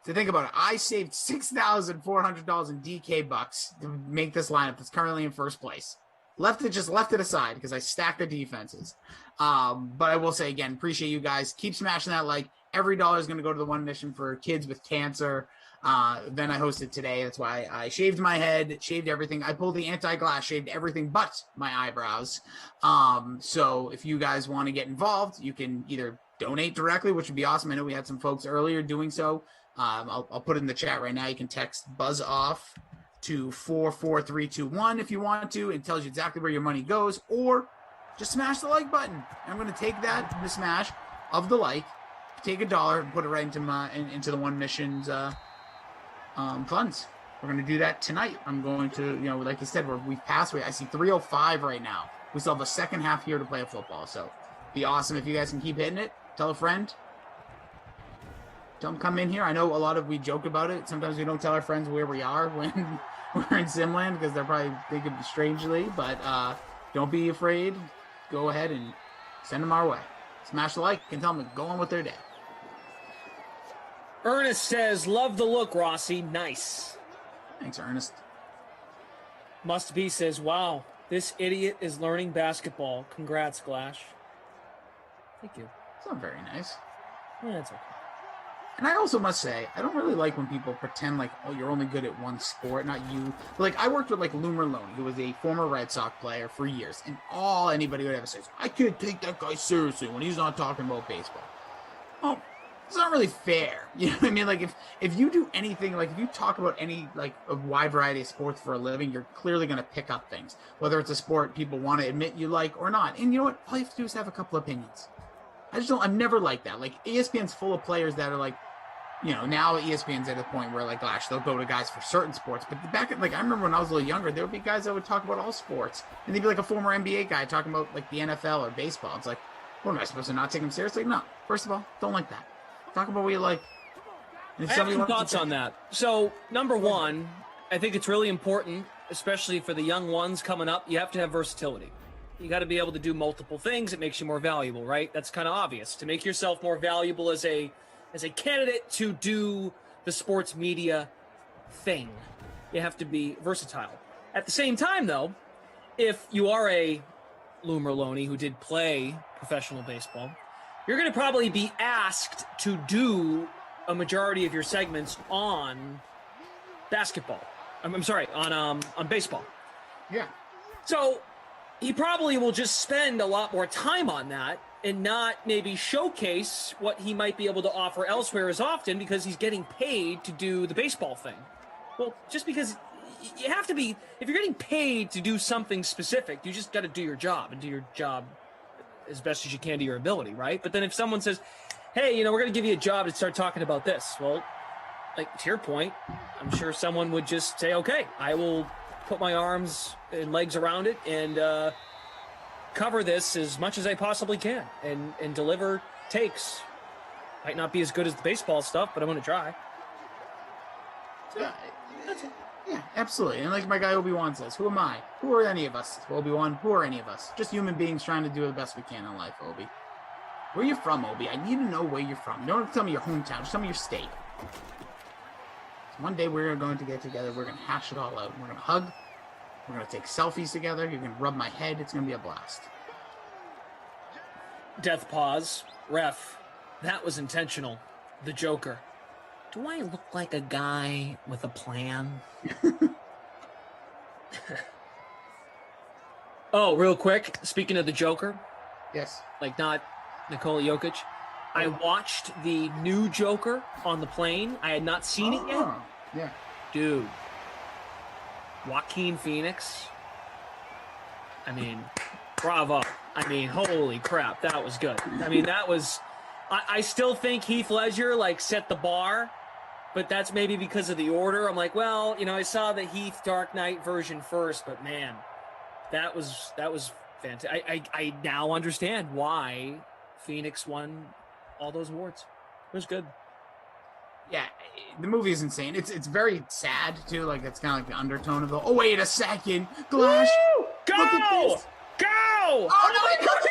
To think about it, I saved $6,400 in DK bucks to make this lineup that's currently in first place. Left it aside because I stacked the defenses. But I will say again, appreciate you guys. Keep smashing that like. Every dollar is going to go to the one mission for kids with cancer. Event I hosted today. That's why I shaved my head, shaved everything. I pulled the anti-glass, shaved everything but my eyebrows. So if you guys want to get involved, you can either donate directly, which would be awesome. I know we had some folks earlier doing so. I'll put it in the chat right now. You can text Buzz Off to 44321 if you want to. It tells you exactly where your money goes, or just smash the like button. I'm going to take the smash of the like, take $1 and put it right into the one mission's funds. We're going to do that tonight. I'm going to, like you said, we've passed away. I see 3:05 right now. We still have a second half here to play football. So be awesome if you guys can keep hitting it. Tell a friend. Don't come in here. I know we joke about it. Sometimes we don't tell our friends where we are when we're in Simland because they're probably thinking strangely, but don't be afraid. Go ahead and send them our way. Smash the like and tell them to go on with their day. Ernest says, love the look, Rossi. Nice. Thanks, Ernest. Must Be says, wow, this idiot is learning basketball. Congrats, Glash. Thank you. It's not very nice. Yeah, it's okay. And I also must say, I don't really like when people pretend like, oh, you're only good at one sport, not you. Like, I worked with, Lou Merlone, who was a former Red Sox player for years, and all anybody would ever say is, I can't take that guy seriously when he's not talking about baseball. Oh, it's not really fair. You know what I mean? Like, if you do anything, if you talk about any, a wide variety of sports for a living, you're clearly going to pick up things, whether it's a sport people want to admit you like or not. And you know what? All you have to do is have a couple opinions. I've never liked that. ESPN's full of players that are now ESPN's at a point where gosh, they'll go to guys for certain sports. But back at I remember when I was a little younger, there would be guys that would talk about all sports. And they'd be a former NBA guy talking about the NFL or baseball. It's what am I supposed to not take him seriously? No. First of all, don't like that. Talk about what you like. I have some thoughts on that. So, number one, I think it's really important, especially for the young ones coming up, you have to have versatility. You got to be able to do multiple things. It makes you more valuable, right? That's kind of obvious. To make yourself more valuable as a candidate to do the sports media thing, you have to be versatile. At the same time, though, if you are a Lou Merlone who did play professional baseball, you're going to probably be asked to do a majority of your segments on basketball. I'm sorry, on baseball. Yeah. So he probably will just spend a lot more time on that and not maybe showcase what he might be able to offer elsewhere as often because he's getting paid to do the baseball thing. Well, just because you have to be, if you're getting paid to do something specific, you just got to do your job and do your job as best as you can to your ability, right? But then if someone says, hey, we're going to give you a job to start talking about this, well, to your point, I'm sure someone would just say, okay, I will put my arms and legs around it and cover this as much as I possibly can and deliver takes. Might not be as good as the baseball stuff, but I'm going to try. Yeah, absolutely. And like my guy Obi-Wan says, who am I? Who are any of us? Obi-Wan, who are any of us? Just human beings trying to do the best we can in life, Obi. Where are you from, Obi? I need to know where you're from. You don't have to tell me your hometown. Just tell me your state. So one day we're going to get together. We're going to hash it all out. We're going to hug. We're going to take selfies together. You're going to rub my head. It's going to be a blast. Death pause. Ref. That was intentional. The Joker. Do I look like a guy with a plan? Oh, real quick. Speaking of the Joker. Yes. Not Nikola Jokic. I watched the new Joker on the plane. I had not seen it yet. Yeah. Dude. Joaquin Phoenix. Bravo. Holy crap. That was good. That was... I still think Heath Ledger, set the bar. But that's maybe because of the order. I'm well, I saw the Heath Dark Knight version first, but man, that was fantastic. I now understand why Phoenix won all those awards. It was good. Yeah, the movie is insane. It's very sad too. Like it's kind of like the undertone of the. Oh wait a second, Glash. Woo! Go! Look at this. Go! Oh no! He got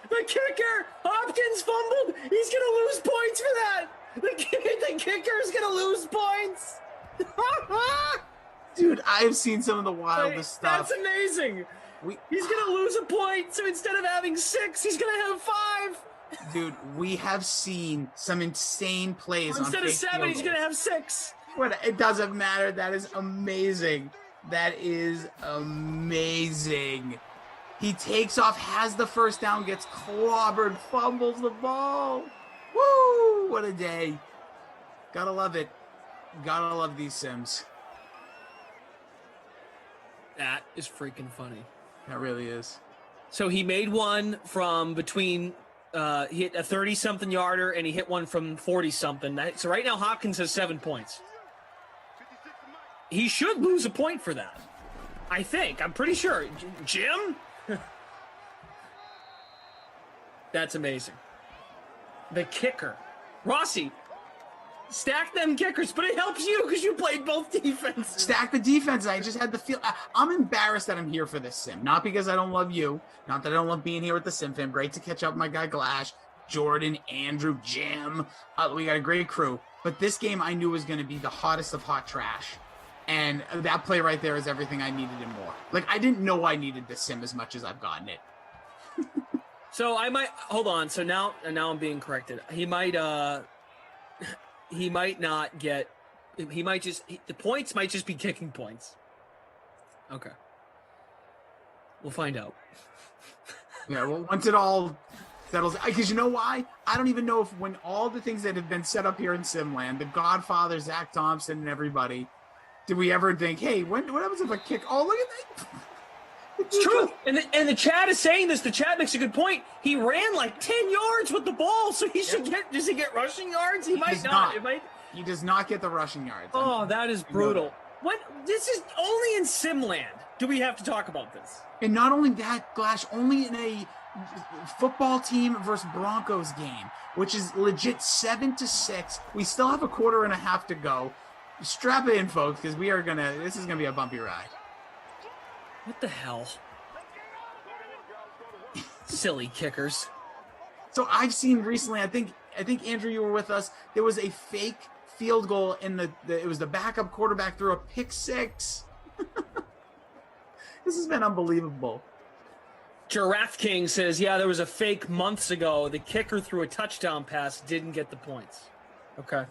the kicker, Hopkins fumbled. He's gonna lose points for that. The kicker's gonna lose points. Dude, I've seen some of the wildest stuff. That's amazing. He's gonna lose a point, so instead of having 6, he's gonna have 5. Dude, we have seen some insane plays. Instead on of 7, he's gonna have 6. But it doesn't matter. That is amazing. That is amazing. He takes off, has the first down, gets clobbered, fumbles the ball. Woo! What a day. Gotta love it. Gotta love these Sims. That is freaking funny. That really is. So he made one from between, he hit a 30-something yarder, and he hit one from 40-something. So right now Hopkins has 7 points. He should lose a point for that. I think. I'm pretty sure. Jim? That's amazing. The kicker. Rossi, stack them kickers, but it helps you because you played both defenses. Stack the defense. I just had the feel. I'm embarrassed that I'm here for this sim. Not because I don't love you. Not that I don't love being here with the sim fam. Great to catch up with my guy Glash, Jordan, Andrew, Jim. We got a great crew. But this game I knew was going to be the hottest of hot trash. And that play right there is everything I needed and more. Like, I didn't know I needed this sim as much as I've gotten it. So I might hold on. So now I'm being corrected. He might not get. He might just the points might just be kicking points. Okay, we'll find out. Yeah, well, once it all settles, because you know why? I don't even know if when all the things that have been set up here in Simland, the Godfather, Zach Thompson, and everybody, did we ever think, hey, what happens if I kick? Oh, look at that. It's true. And the chat is saying this. The chat makes a good point. He ran like 10 yards with the ball, so he should get. Does he get rushing yards? He might not. He does not get the rushing yards. Oh, that is brutal. What? This is only in Simland. Do we have to talk about this? And not only that, Glash, only in a football team versus Broncos game, which is legit 7-6. We still have a quarter and a half to go. Strap it in, folks, because this is gonna be a bumpy ride. What the hell? Silly kickers. So I've seen recently, I think Andrew, you were with us. There was a fake field goal in it was the backup quarterback threw a pick 6. This has been unbelievable. DraftKings says, yeah, there was a fake months ago. The kicker threw a touchdown pass, didn't get the points. Okay.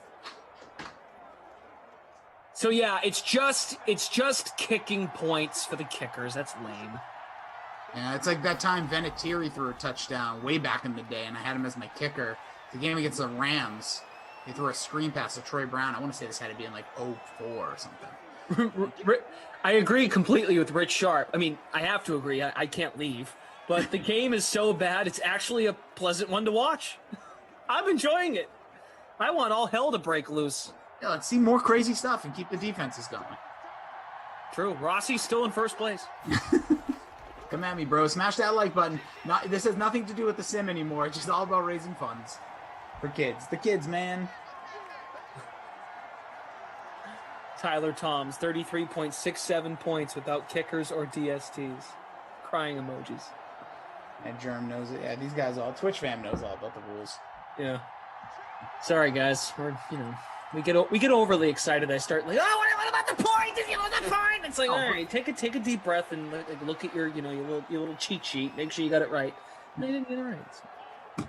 So yeah, it's just kicking points for the kickers. That's lame. Yeah, it's like that time Vinatieri threw a touchdown way back in the day, and I had him as my kicker. The game against the Rams, he threw a screen pass to Troy Brown. I want to say this had to be in like 04 or something. I agree completely with Rich Sharp. I mean, I have to agree. I can't leave. But the game is so bad, it's actually a pleasant one to watch. I'm enjoying it. I want all hell to break loose. Yeah, let's see more crazy stuff and keep the defenses going. True. Rossi's still in first place. Come at me, bro. Smash that like button. This has nothing to do with the sim anymore. It's just all about raising funds for kids. The kids, man. Tyler Toms, 33.67 points without kickers or DSTs. Crying emojis. And Germ knows it. Yeah, these guys Twitch fam knows all about the rules. Yeah. Sorry, guys. We get overly excited. I start like, oh, what about the point? Did you want the point? It's like, all right, take a deep breath and look at your little cheat sheet. Make sure you got it right. And I didn't get it right. So.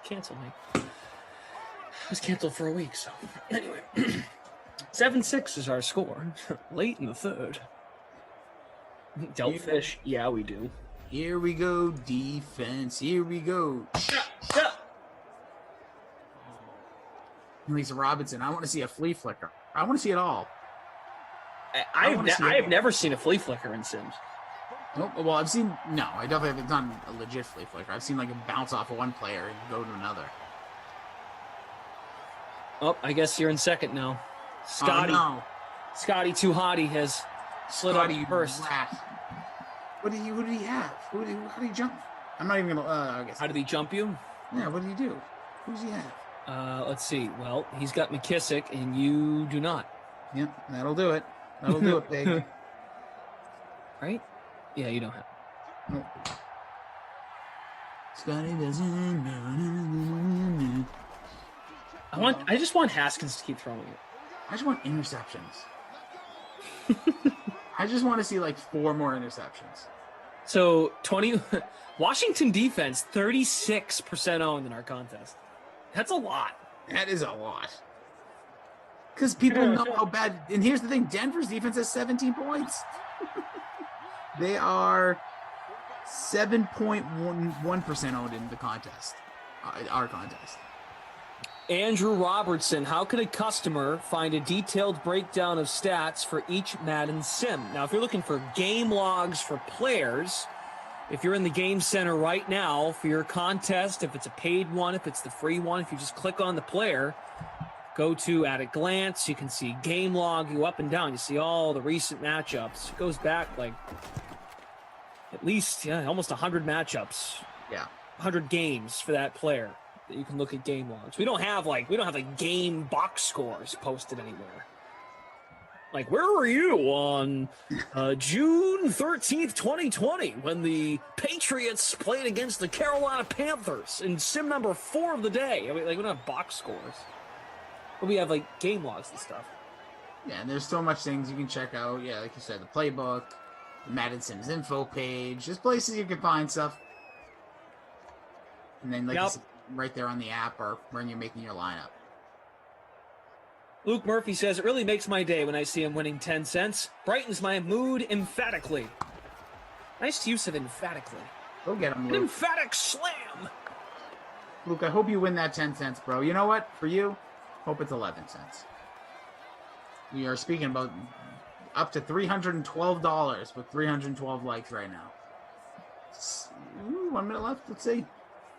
Cancel me. I was canceled for a week, so anyway. 7-6 is our score. Late in the third. Dealt fish. Yeah, we do. Here we go, defense. Here we go. Shut. Lisa Robinson. I want to see a flea flicker. I want to see it all. I have never seen a flea flicker in Sims. Nope. Well, I definitely haven't done a legit flea flicker. I've seen like a bounce off of one player and go to another. Oh, I guess you're in second now. Scotty. Oh, no. Scotty Too Hottie has slid up first. Who did he have? How did he jump? I'm not even gonna. I guess. How did he jump you? Yeah. What did he do? Who does he have? Let's see. Well, he's got McKissick, and you do not. Yep, that'll do it. That'll do it, big. Right? Yeah, you don't have. Nope. Scotty doesn't know. I just want Haskins to keep throwing it. I just want interceptions. I just want to see like 4 more interceptions. So 20 Washington defense 36% owned in our contest. That's a lot. That is a lot. Because people know how bad. And here's the thing: Denver's defense has 17 points. They are 7.11% owned in the contest, our contest. Andrew Robertson, how can a customer find a detailed breakdown of stats for each Madden sim? Now, if you're looking for game logs for players, if you're in the game center right now for your contest, if it's a paid one, if it's the free one, if you just click on the player, go to at a glance, you can see game log, you up and down, you see all the recent matchups. It goes back like at least almost 100 matchups. Yeah. 100 games for that player that you can look at game logs. We don't have game box scores posted anywhere. Like, where were you on June 13th, 2020, when the Patriots played against the Carolina Panthers in sim number 4 of the day? I mean, we don't have box scores. But we have, game logs and stuff. Yeah, and there's so much things you can check out. Yeah, like you said, the playbook, the Madden Sims info page. There's places you can find stuff. And then, you said, right there on the app or when you're making your lineup. Luke Murphy says, it really makes my day when I see him winning 10 cents. Brightens my mood emphatically. Nice use of emphatically. Go get him, Luke. An emphatic slam. Luke, I hope you win that 10 cents, bro. You know what? For you, hope it's 11 cents. We are speaking about up to $312 with 312 likes right now. 1 minute left. Let's see.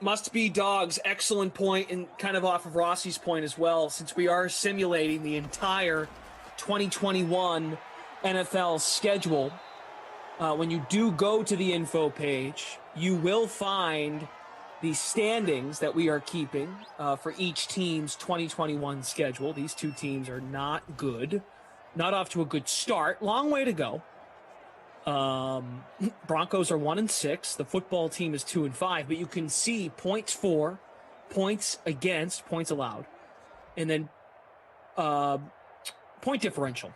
Must be dogs. Excellent point, and kind of off of Rossi's point as well, since we are simulating the entire 2021 NFL schedule. When you do go to the info page, you will find the standings that we are keeping for each team's 2021 schedule. These two teams are not good, not off to a good start. Long way to go. Broncos are 1-6. The football team is 2-5, but you can see points for, points against, points allowed, and then point differential.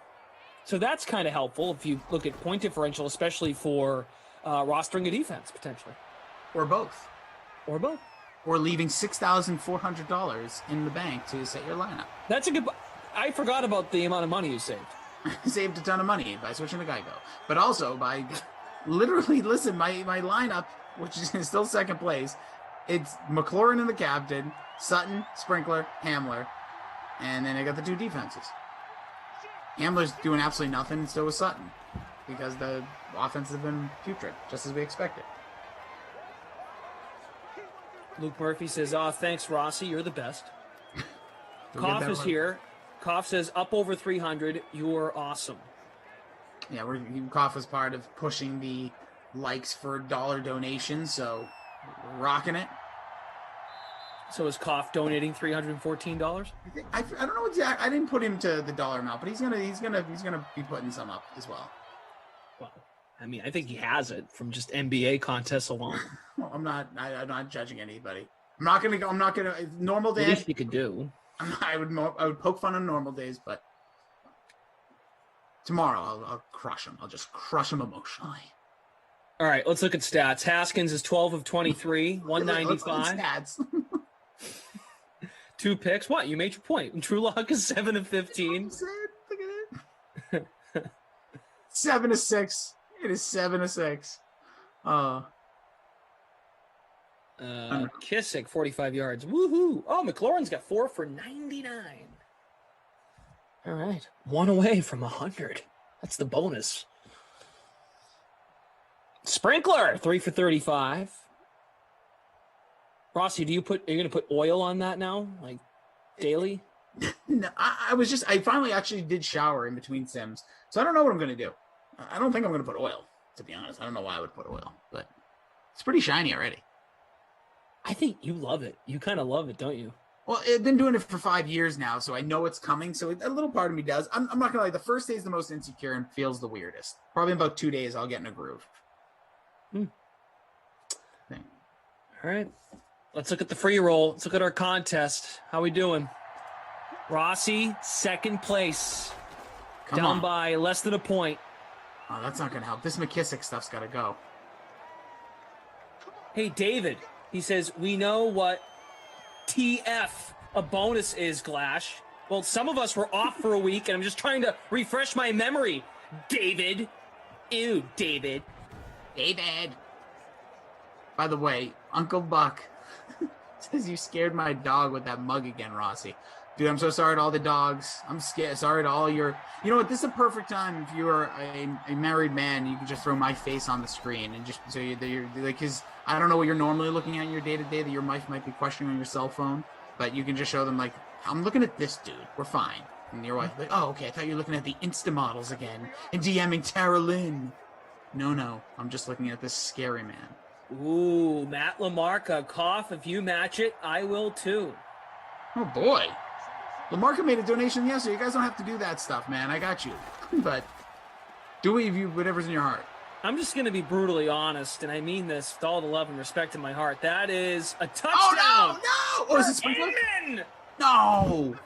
So that's kind of helpful if you look at point differential, especially for rostering a defense potentially, or both, or leaving $6,400 in the bank to set your lineup. That's a good. I forgot about the amount of money you saved. Saved a ton of money by switching to Geico, but also by literally, listen, my lineup, which is still second place, it's McLaurin in the captain, Sutton, Sprinkler, Hamler, and then I got the 2 defenses. Hamler's doing absolutely nothing, and so is Sutton, because the offenses have been putrid, just as we expected. Luke Murphy says, thanks, Rossi, you're the best. Koff is here. Koff says, up over 300, you're awesome. Yeah, Koff is part of pushing the likes for dollar donations, so we're rocking it. So is Koff donating $314? I don't know exactly. I didn't put him to the dollar amount, but he's gonna be putting some up as well. Well, I mean, I think he has it from just NBA contests alone. Well, I'm not judging anybody. I'm not gonna. Normal days. At least you could do. I would poke fun on normal days, but tomorrow I'll crush him. I'll just crush him emotionally. All right, let's look at stats. Haskins is 12 of 23, 195. Stats. 2 picks. What? You made your point. And True Lock is 7 of 15. Look at it. 7 of 6. It is 7 of 6. Kissick, 45 yards. Woohoo! Oh, McLaurin's got 4 for 99. All right. 1 away from 100. That's the bonus. Sprinkler, 3 for 35. Rossi, are you going to put oil on that now? Like, daily? No, I finally actually did shower in between sims. So I don't know what I'm going to do. I don't think I'm going to put oil. to be honest. I don't know why I would put oil, but it's pretty shiny already. I think you love it. You kind of love it, don't you? Well, I've been doing it for 5 years now, so I know it's coming. So a little part of me does. I'm not gonna lie. The first day is the most insecure and feels the weirdest. Probably in about 2 days, I'll get in a groove. All right. Let's look at the free roll. Let's look at our contest. How we doing? Rossi, second place. Down by less than a point. Oh, that's not going to help. This McKissick stuff's got to go. Hey, David. He says, we know what TF a bonus is, Glash. Well, some of us were off for a week, and I'm just trying to refresh my memory. David. Ew, David. David. By the way, Uncle Buck says you scared my dog with that mug again, Rossi. Dude, I'm so sorry to all the dogs. I'm scared. Sorry to all your... You know what? This is a perfect time if you're a married man. You can just throw my face on the screen and just so you're like, because I don't know what you're normally looking at in your day-to-day that your wife might be questioning on your cell phone, but you can just show them, like, I'm looking at this dude. We're fine. And your wife like, oh, okay, I thought you were looking at the Insta models again and DMing Tara Lynn. No, I'm just looking at this scary man. Ooh, Matt Lamarca, cough. If you match it, I will too. Oh, boy. Lamarca made a donation yesterday. You guys don't have to do that stuff, man. I got you. But do whatever's in your heart. I'm just going to be brutally honest, and I mean this with all the love and respect in my heart. That is a touchdown. Oh, no! Oh, is it sprinkler? No!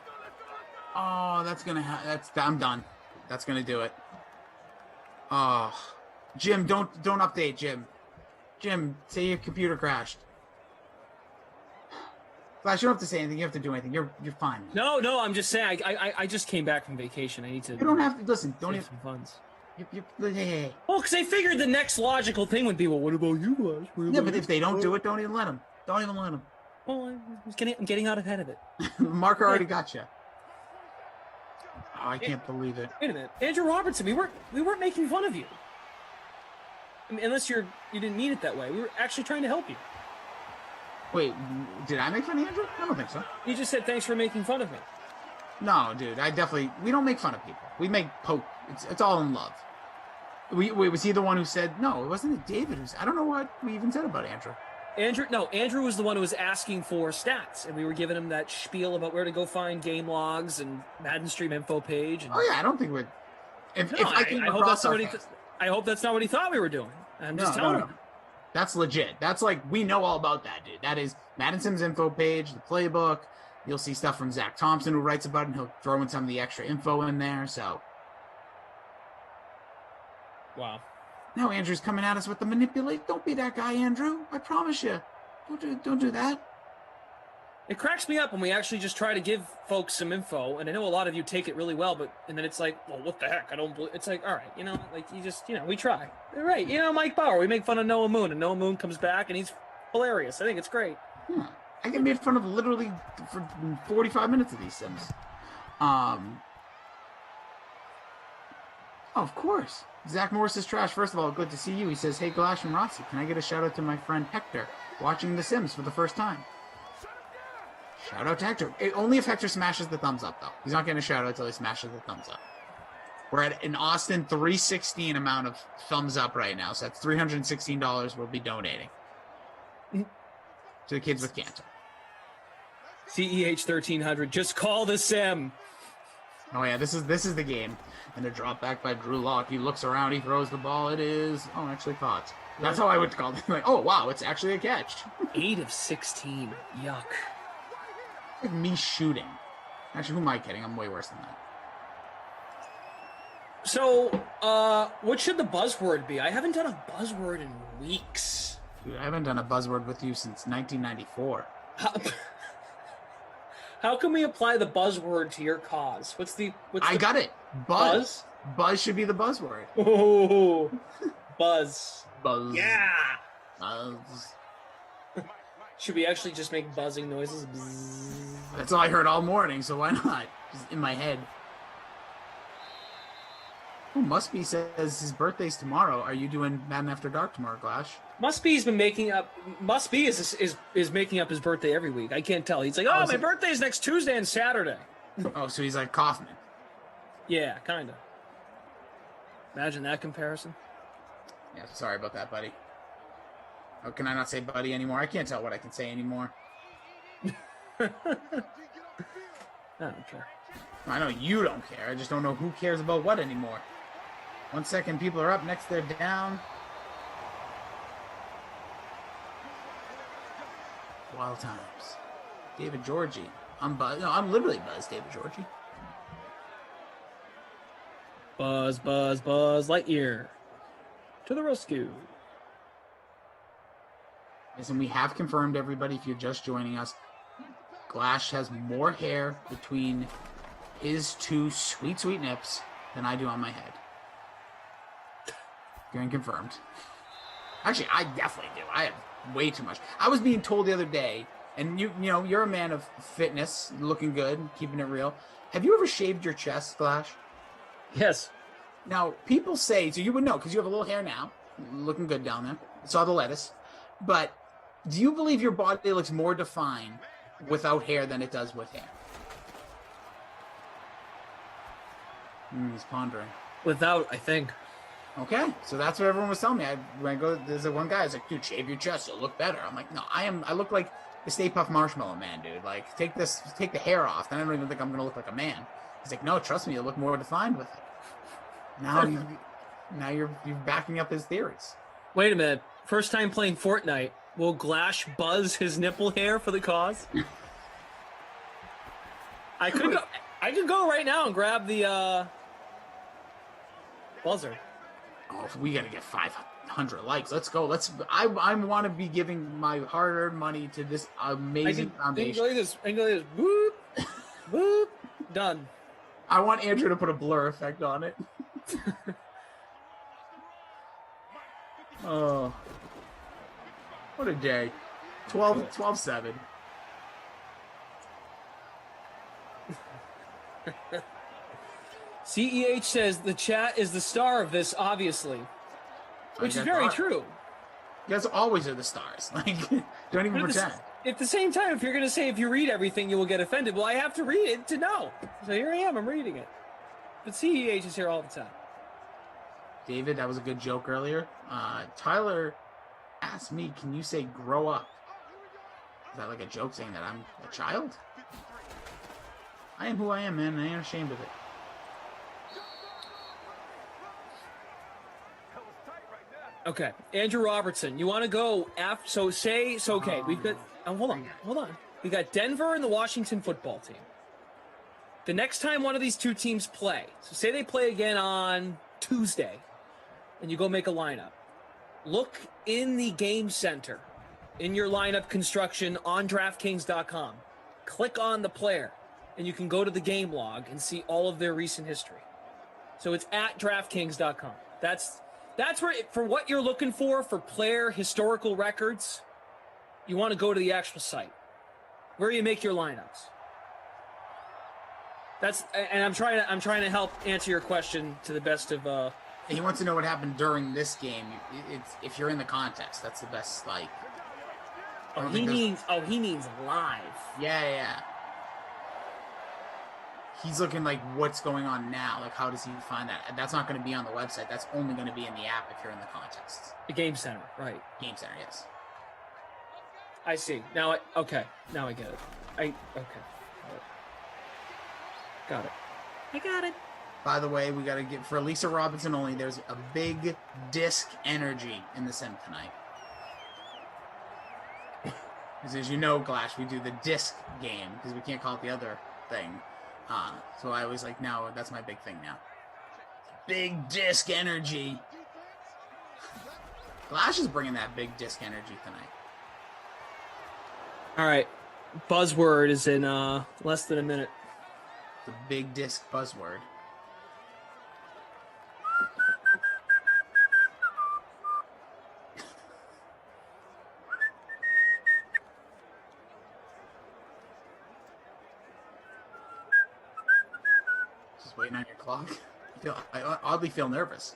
Oh, that's going to I'm done. That's going to do it. Oh. Jim, don't update, Jim. Jim, say your computer crashed. Flash, you don't have to say anything. You have to do anything. You're fine. No, I'm just saying. I just came back from vacation. I need to. You don't have to listen. Don't have some funds. Hey. Well, because I figured the next logical thing would be, well, what about you guys? Yeah, but if they don't do it, don't even let them. Don't even let them. Well, I'm getting out ahead of it. Mark already got you. Oh, I can't believe it. Wait a minute, Andrew Robertson. We weren't making fun of you. I mean, unless you didn't mean it that way. We were actually trying to help you. Wait, did I make fun of Andrew? I don't think so. You just said thanks for making fun of me. No, dude, we don't make fun of people. We make poke. It's all in love. Wait, was he the one who said, no, it wasn't David I don't know what we even said about Andrew. Andrew was the one who was asking for stats, and we were giving him that spiel about where to go find game logs and Madden Stream info page. And... Oh, yeah, I don't think we're... I hope that's not what he thought we were doing. I'm just telling him. That's legit. That's like, we know all about that, dude. That is Madden Sim's info page, the playbook. You'll see stuff from Zach Thompson who writes about it, and he'll throw in some of the extra info in there, so. Wow. Now Andrew's coming at us with the manipulate. Don't be that guy, Andrew. I promise you. Don't do that. It cracks me up when we actually just try to give folks some info, and I know a lot of you take it really well, and then it's like, well, what the heck? I don't believe. It's like, all right, like you just, we try. Right, Mike Bauer. We make fun of Noah Moon, and Noah Moon comes back, and he's hilarious. I think it's great. I get made fun of literally for 45 minutes of these Sims. Oh, of course. Zach Morris is trash. First of all, good to see you. He says, hey, Glash and Rossi, can I get a shout out to my friend Hector watching The Sims for the first time? Shout out to Hector. Only if Hector smashes the thumbs up, though. He's not getting a shout out until he smashes the thumbs up. We're at an Austin 316 amount of thumbs up right now, so that's $316 we'll be donating to the kids with cancer. CEH 1300. Just call the Sim. Oh yeah, this is the game. And a drop back by Drew Lock. He looks around, he throws the ball. It is actually caught. That's how I would call it. Like, oh wow, it's actually a catch. 8 of 16. Yuck. Like me shooting. Actually, who am I kidding? I'm way worse than that. So, what should the buzzword be? I haven't done a buzzword in weeks. Dude, I haven't done a buzzword with you since 1994. How can we apply the buzzword to your cause? I got it. Buzz. Buzz should be the buzzword. Oh, buzz. Buzz. Yeah. Buzz. Should we actually just make buzzing noises? Bzzz. That's all I heard all morning, so why not? Just in my head. Mustbe says his birthday's tomorrow. Are you doing Madden After Dark tomorrow, Glash? Mustbe's been making up. Mustbe is making up his birthday every week. I can't tell. He's like, my birthday's next Tuesday and Saturday. Oh, so he's like Kaufman. Yeah, kind of. Imagine that comparison. Yeah, sorry about that, buddy. Oh, can I not say buddy anymore? I can't tell what I can say anymore. I don't care. I know you don't care. I just don't know who cares about what anymore. 1 second, people are up. Next, they're down. Wild times. David Georgie. I'm Buzz. No, I'm literally Buzz, David Georgie. Buzz, Buzz, Buzz Lightyear. To the rescue. Listen, we have confirmed, everybody, if you're just joining us, Glash has more hair between his two sweet, sweet nips than I do on my head. Getting confirmed. Actually, I definitely do. I have way too much. I was being told the other day, and you know, you're a man of fitness, looking good, keeping it real. Have you ever shaved your chest, Glash? Yes. Now, people say, so you would know, because you have a little hair now, looking good down there. I saw the lettuce. But do you believe your body looks more defined without hair than it does with hair? He's pondering. Without, I think. Okay, so that's what everyone was telling me. When I go, there's one guy who's like, dude, shave your chest, you'll look better. I'm like, no, I look like the Stay Puft Marshmallow Man, dude. Like, take the hair off, then I don't even think I'm gonna look like a man. He's like, no, trust me, you'll look more defined with it. Now you're backing up his theories. Wait a minute. First time playing Fortnite. Will Glash buzz his nipple hair for the cause? I could go right now and grab the buzzer. Oh, we gotta get 500 likes. Let's go. I want to be giving my hard-earned money to this amazing foundation. I can go like this. Whoop, whoop. Done. I want Andrew to put a blur effect on it. Oh, what a day. 12-7. CEH says the chat is the star of this, obviously. Which is very true. You guys always are the stars. Like, don't even pretend. At the same time, if you're going to say if you read everything, you will get offended. Well, I have to read it to know. So here I am. I'm reading it. But CEH is here all the time. David, that was a good joke earlier. Tyler asked me, can you say grow up? Is that like a joke saying that I'm a child? I am who I am, man, and I ain't ashamed of it. Okay, Andrew Robertson, you want to go after? Okay, we've got. Hold on. We got Denver and the Washington Football Team. The next time one of these two teams play, so say they play again on Tuesday, and you go make a lineup. Look in the game center, in your lineup construction on DraftKings.com. Click on the player, and you can go to the game log and see all of their recent history. So it's at DraftKings.com. That's where, for what you're looking for player historical records, you want to go to the actual site where you make your lineups. And I'm trying to help answer your question to the best of. He wants to know what happened during this game. If you're in the context, that's the best. Like, he means live. Yeah. He's looking like what's going on now. Like, how does he find that? That's not going to be on the website. That's only going to be in the app if you're in the context. The Game Center, right? Game Center, yes. I see. Now I get it. Got it. I got it. By the way, we got to get, for Lisa Robinson only, there's a big disc energy in the sim tonight. Because as you know, Glash, we do the disc game because we can't call it the other thing. So I was like, no, that's my big thing now. Big disc energy. Glash is bringing that big disc energy tonight. All right. Buzzword is in less than a minute. The big disc buzzword. Just waiting on your clock. I oddly feel nervous.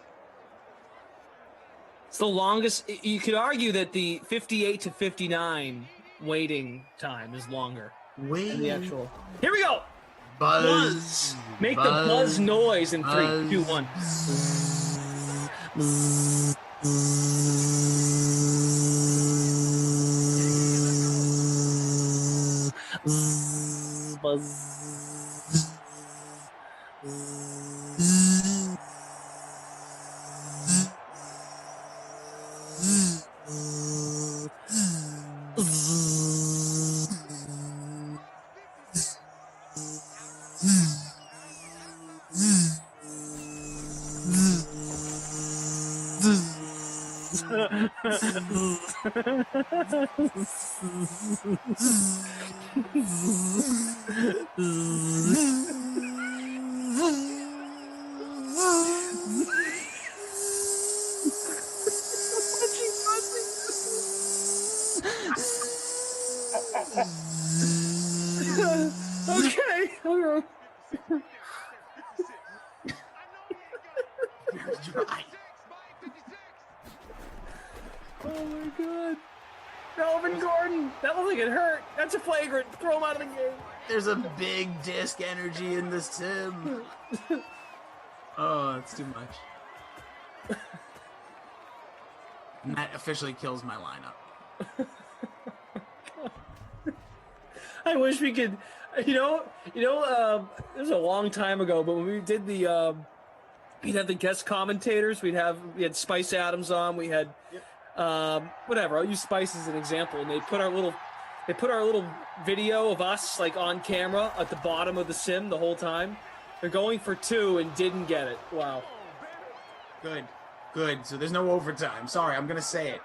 It's the longest. You could argue that the 58 to 59 waiting time is longer than the actual. Here we go. Buzz. Make the buzz noise in 3, 2, 1. Okay. Oh my god. Melvin Gordon. That looked like it hurt. That's a flagrant. Throw him out of the game. There's a big disc energy in this sim. Oh, it's too much. And that officially kills my lineup. I wish we could, it was a long time ago, but when we did we'd have the guest commentators. We had Spice Adams on. We had, whatever. I'll use Spice as an example. And they put our little video of us like on camera at the bottom of the sim the whole time. They're going for 2 and didn't get it. Wow. Good. So there's no overtime. Sorry, I'm gonna say it.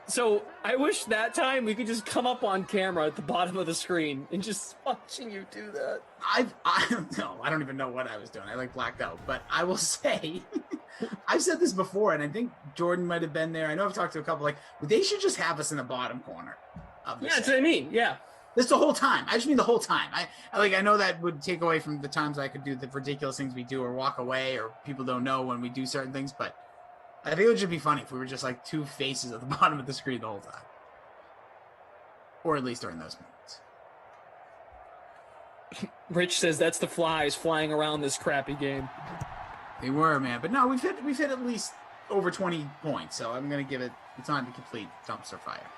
So I wish that time we could just come up on camera at the bottom of the screen and just watching you do that. I don't even know what I was doing. I blacked out. But I will say, I've said this before, and I think Jordan might have been there. I know I've talked to a couple. They should just have us in the bottom corner of this. Yeah, that's what I mean. Yeah. This the whole time. I just mean the whole time. I know that would take away from the times I could do the ridiculous things we do or walk away or people don't know when we do certain things, but I think it would just be funny if we were just 2 faces at the bottom of the screen the whole time. Or at least during those moments. Rich says that's the flies flying around this crappy game. They were, man. But no, we've hit at least over 20 points, so I'm gonna give it's not a complete dumpster fire.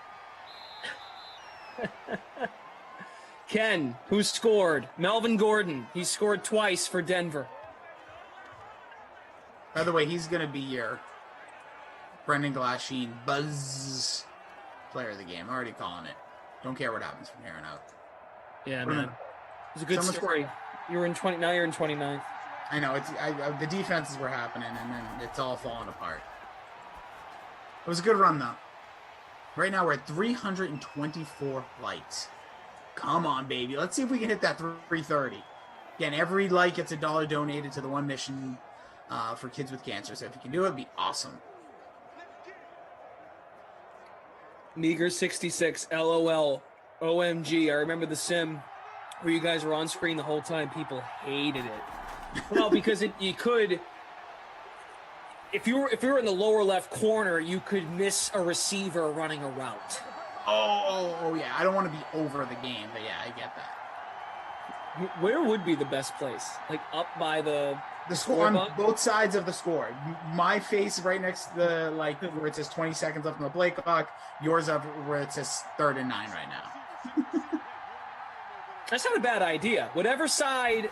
Ken, who scored? Melvin Gordon. He scored twice for Denver. By the way, he's going to be your Brendan Glasheen buzz player of the game. I'm already calling it. Don't care what happens from here on out. Yeah, man. It was a good story. You were in 20. Now you're in 29th. I know. The defenses were happening, and then it's all falling apart. It was a good run, though. Right now, we're at 324 likes. Come on, baby. Let's see if we can hit that 330. Again, every like gets $1 donated to the One Mission for kids with cancer. So if you can do it, it'd be awesome. Meager 66, LOL, OMG. I remember the sim where you guys were on screen the whole time. People hated it. Well, because you could, if you were in the lower left corner, you could miss a receiver running a route. Oh, yeah. I don't want to be over the game, but yeah, I get that. Where would be the best place? Up by the score on both sides of the score. My face right next to the where it says 20 seconds left on the play clock. Yours up where it says 3rd and 9 right now. That's not a bad idea. Whatever side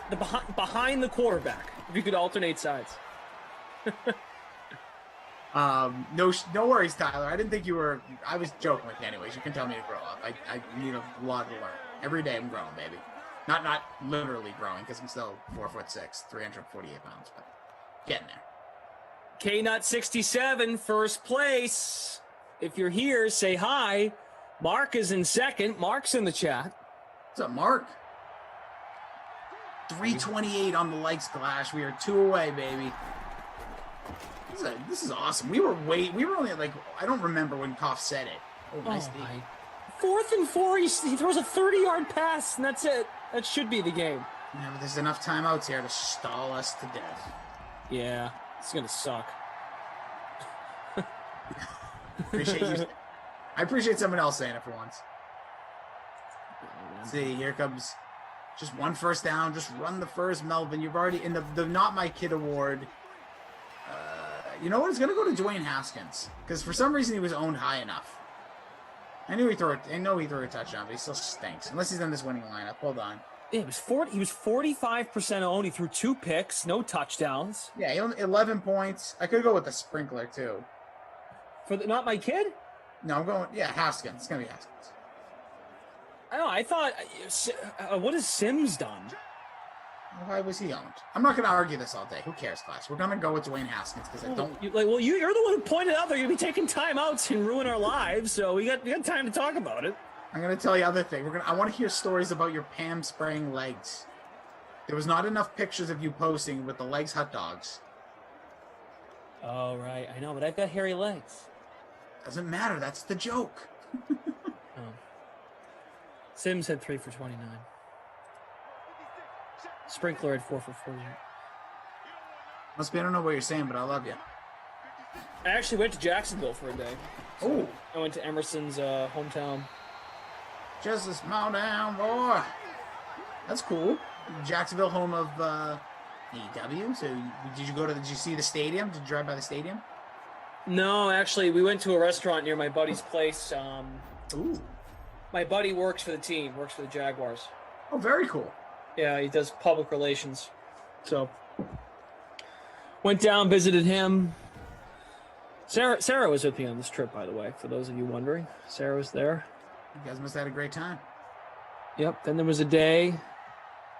behind the quarterback, if you could alternate sides. No worries, Tyler. I didn't think you were. I was joking with you anyways. You can tell me to grow up. I need a lot to learn. Every day I'm growing, baby. Not literally growing because I'm still 4'6", 348 pounds, but getting there. KNut 67, first place. If you're here, say hi. Mark is in second. Mark's in the chat. What's up, Mark? 328 on the likes, Glash. We are 2 away, baby. This is awesome. We were only I don't remember when Koff said it. Oh, nice. 4th and 4. He throws a 30-yard pass, and that's it. That should be the game. Yeah, but there's enough timeouts here to stall us to death. Yeah, it's gonna suck. I appreciate someone else saying it for once. See, here comes just 1 first down. Just run the first, Melvin. You've already in the Not My Kid award. You know what? It's gonna go to Dwayne Haskins because for some reason he was owned high enough. I know he threw a touchdown, but he still stinks. Unless he's in this winning lineup. Hold on. Yeah, he was 45% owned. He threw 2 picks, no touchdowns. Yeah, he only 11 points. I could go with the sprinkler too. Not my kid? No, I'm going. Yeah, Haskins. It's gonna be Haskins. I don't know. I thought, what has Sims done? Why was he owned? I'm not going to argue this all day. Who cares, class? We're going to go with Dwayne Haskins because I don't. You're the one who pointed out they're going to be taking timeouts and ruin our lives. So we got time to talk about it. I'm going to tell you other thing. I want to hear stories about your Pam spraying legs. There was not enough pictures of you posting with the legs hot dogs. Oh right, I know, but I've got hairy legs. Doesn't matter. That's the joke. Sims had 3 for 29. Sprinkler had 4 for 40. Must be, I don't know what you're saying, but I love you. I actually went to Jacksonville for a day. So I went to Emerson's hometown. Just a small town boy. That's cool. Jacksonville, home of AEW. So did you see the stadium? Did you drive by the stadium? No, actually, we went to a restaurant near my buddy's place. Ooh. My buddy works for the team, works for the Jaguars. Oh, very cool. Yeah, he does public relations. So, went down, visited him. Sarah was with me on this trip, by the way, for those of you wondering. Sarah was there. You guys must have had a great time. Yep, then there was a day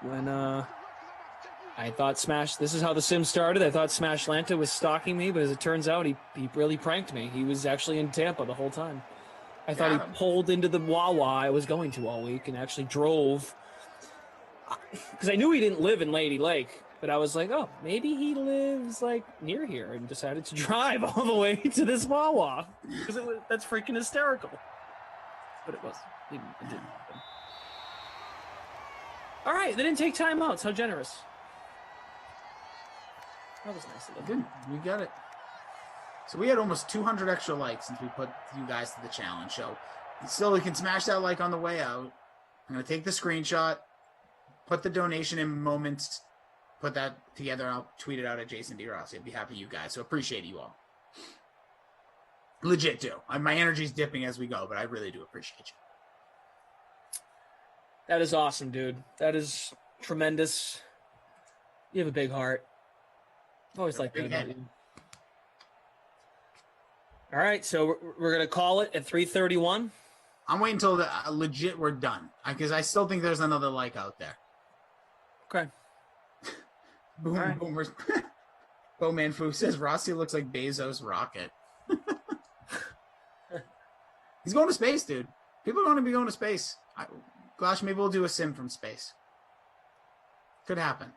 when I thought this is how the sim started. I thought Smash Lanta was stalking me, but as it turns out, he really pranked me. He was actually in Tampa the whole time. I thought he pulled into the Wawa I was going to all week and actually drove. Because I knew he didn't live in Lady Lake, but I was like, oh, maybe he lives like near here and decided to drive all the way to this Wawa. Because that's freaking hysterical. But it was. It didn't happen. All right, they didn't take timeouts. How generous. That was nice of them. Good. We got it. So we had almost 200 extra likes since we put you guys to the challenge. So still, you can smash that like on the way out. I'm going to take the screenshot, put the donation in moments, put that together, and I'll tweet it out at Jason D. Rossi. I'd be happy you guys. So appreciate you all. Legit do. My energy's dipping as we go, but I really do appreciate you. That is awesome, dude. That is tremendous. You have a big heart. Always like that about you. All right, so we're going to call it at 3:31. I'm waiting until legit we're done because I still think there's another like out there. Okay. Boom, right. Boomers. Bowman Fu says Rossi looks like Bezos' rocket. He's going to space, dude. People are going to be going to space. Gosh, maybe we'll do a sim from space. Could happen.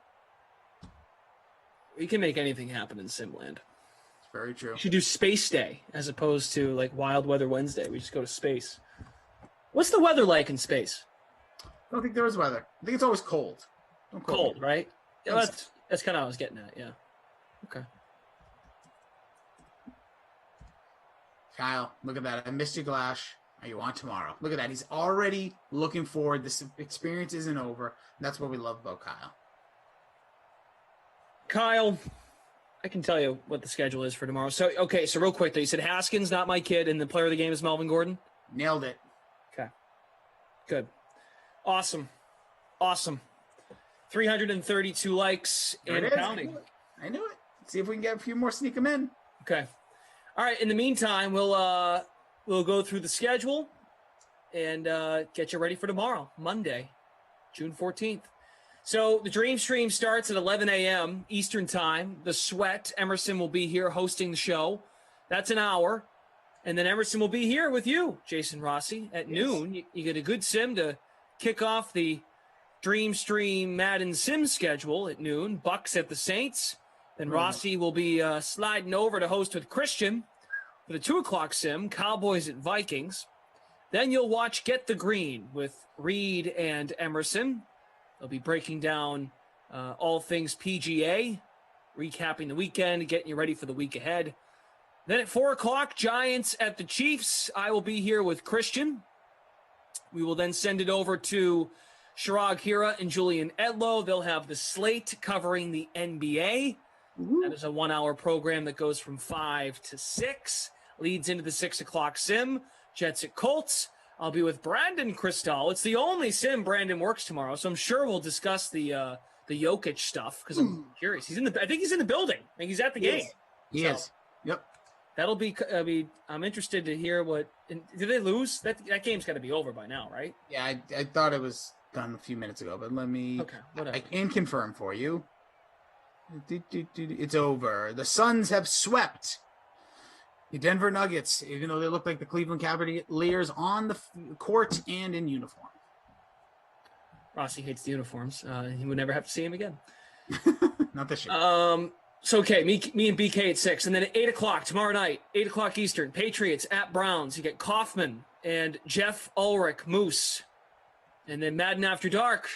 We can make anything happen in Simland. It's very true. We should do Space Day as opposed to like Wild Weather Wednesday. We just go to space. What's the weather like in space? I don't think there is weather. I think it's always cold. Cold, right? Yeah, that's kind of what I was getting at, yeah. Okay. Kyle, look at that. I missed you, Glash. Are you on tomorrow? Look at that. He's already looking forward. This experience isn't over. That's what we love about Kyle. Kyle, I can tell you what the schedule is for tomorrow. So, okay, so real quick, though, you said Haskins, not my kid, and the player of the game is Melvin Gordon? Nailed it. Okay. Good. Awesome. 332 likes and counting. I knew it. See if we can get a few more, sneak them in. Okay. All right, in the meantime, we'll go through the schedule and get you ready for tomorrow, Monday, June 14th. So the Dream Stream starts at 11 a.m. Eastern Time. The Sweat, Emerson will be here hosting the show. That's an hour. And then Emerson will be here with you, Jason Rossi, at noon. You get a good sim to kick off the Dream Stream Madden sim schedule at noon. Bucks at the Saints. Then Rossi will be sliding over to host with Christian for the 2 o'clock sim, Cowboys at Vikings. Then you'll watch Get the Green with Reed and Emerson. They'll be breaking down all things PGA, recapping the weekend, getting you ready for the week ahead. Then at 4 o'clock, Giants at the Chiefs. I will be here with Christian. We will then send it over to Shirag Hira and Julian Edlow. They'll have the slate covering the NBA. That is a 1 hour program that goes from 5 to 6, leads into the 6 o'clock sim, Jets at Colts. I'll be with Brandon Cristal. It's the only sim Brandon works tomorrow, so I'm sure we'll discuss the Jokic stuff because I'm curious. I think he's in the building. I think he's at the game. He is. Yep. That'll be. I mean, I'm interested to hear what. Did they lose? That game's got to be over by now, right? Yeah, I thought it was done a few minutes ago, but let me. Okay, whatever. I can confirm for you. It's over. The Suns have swept the Denver Nuggets, even though they look like the Cleveland Cavaliers on the court and in uniform. Rossi hates the uniforms. He would never have to see him again. Not this year. So, okay, me and BK at 6. And then at 8 o'clock tomorrow night, 8 o'clock Eastern, Patriots at Browns. You get Kaufman and Jeff Ulrich, Moose. And then Madden After Dark,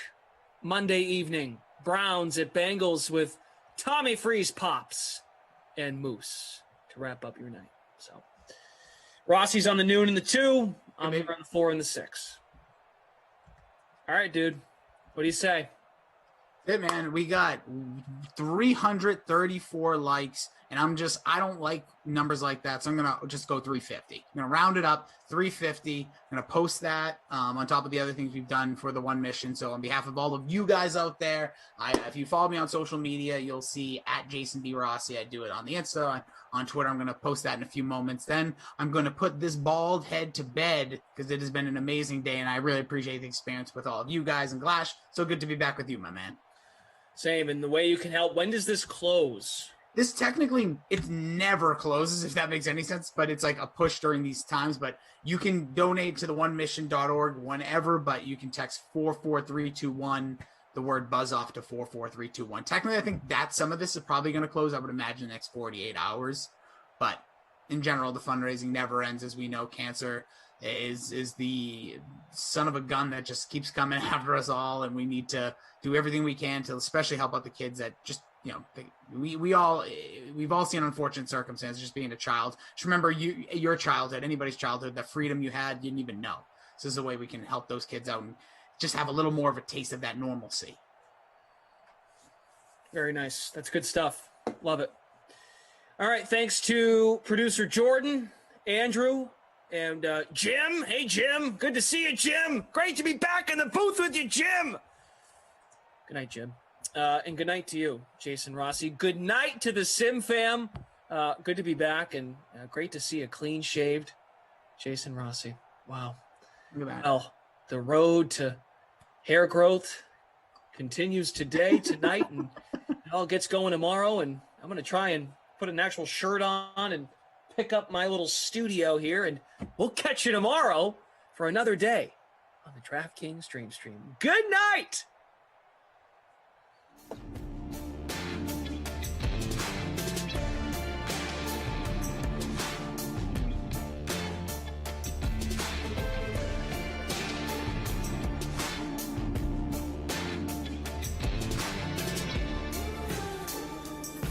Monday evening, Browns at Bengals with Tommy Freeze, Pops, and Moose to wrap up your night. So, Rossi's on the noon and the 2. I'm here on the 4 and the 6. All right, dude. What do you say? Hey, man, we got 334 likes, and I don't like numbers like that, so I'm going to just go 350. I'm going to round it up, 350. I'm going to post that on top of the other things we've done for the one mission. So on behalf of all of you guys out there, if you follow me on social media, you'll see at Jason B. Rossi. I do it on the Insta, on Twitter. I'm going to post that in a few moments. Then I'm going to put this bald head to bed because it has been an amazing day, and I really appreciate the experience with all of you guys. And Glash, so good to be back with you, my man. Same. And the way you can help, when does this close? This technically, it never closes, if that makes any sense, but it's like a push during these times. But you can donate to the onemission.org whenever, but you can text 44321, the word buzz off to 44321. Technically, I think that some of this is probably going to close, I would imagine, the next 48 hours. But in general, the fundraising never ends. As we know, cancer is the son of a gun that just keeps coming after us all, and we need to do everything we can to especially help out the kids that just, you know, we've all seen unfortunate circumstances just being a child. Just remember your childhood, anybody's childhood, the freedom you had, you didn't even know. So this is a way we can help those kids out and just have a little more of a taste of that normalcy. Very nice. That's good stuff. Love it. All right. Thanks to producer Jordan, Andrew, and Jim. Hey, Jim. Good to see you, Jim. Great to be back in the booth with you, Jim. Good night, Jim. And good night to you, Jason Rossi. Good night to the Sim fam. Good to be back, and great to see a clean-shaved Jason Rossi. Wow. Look at that. Well, the road to hair growth continues today, tonight, and it all gets going tomorrow. And I'm going to try and put an actual shirt on and pick up my little studio here, and we'll catch you tomorrow for another day on the DraftKings Dream Stream. Good night.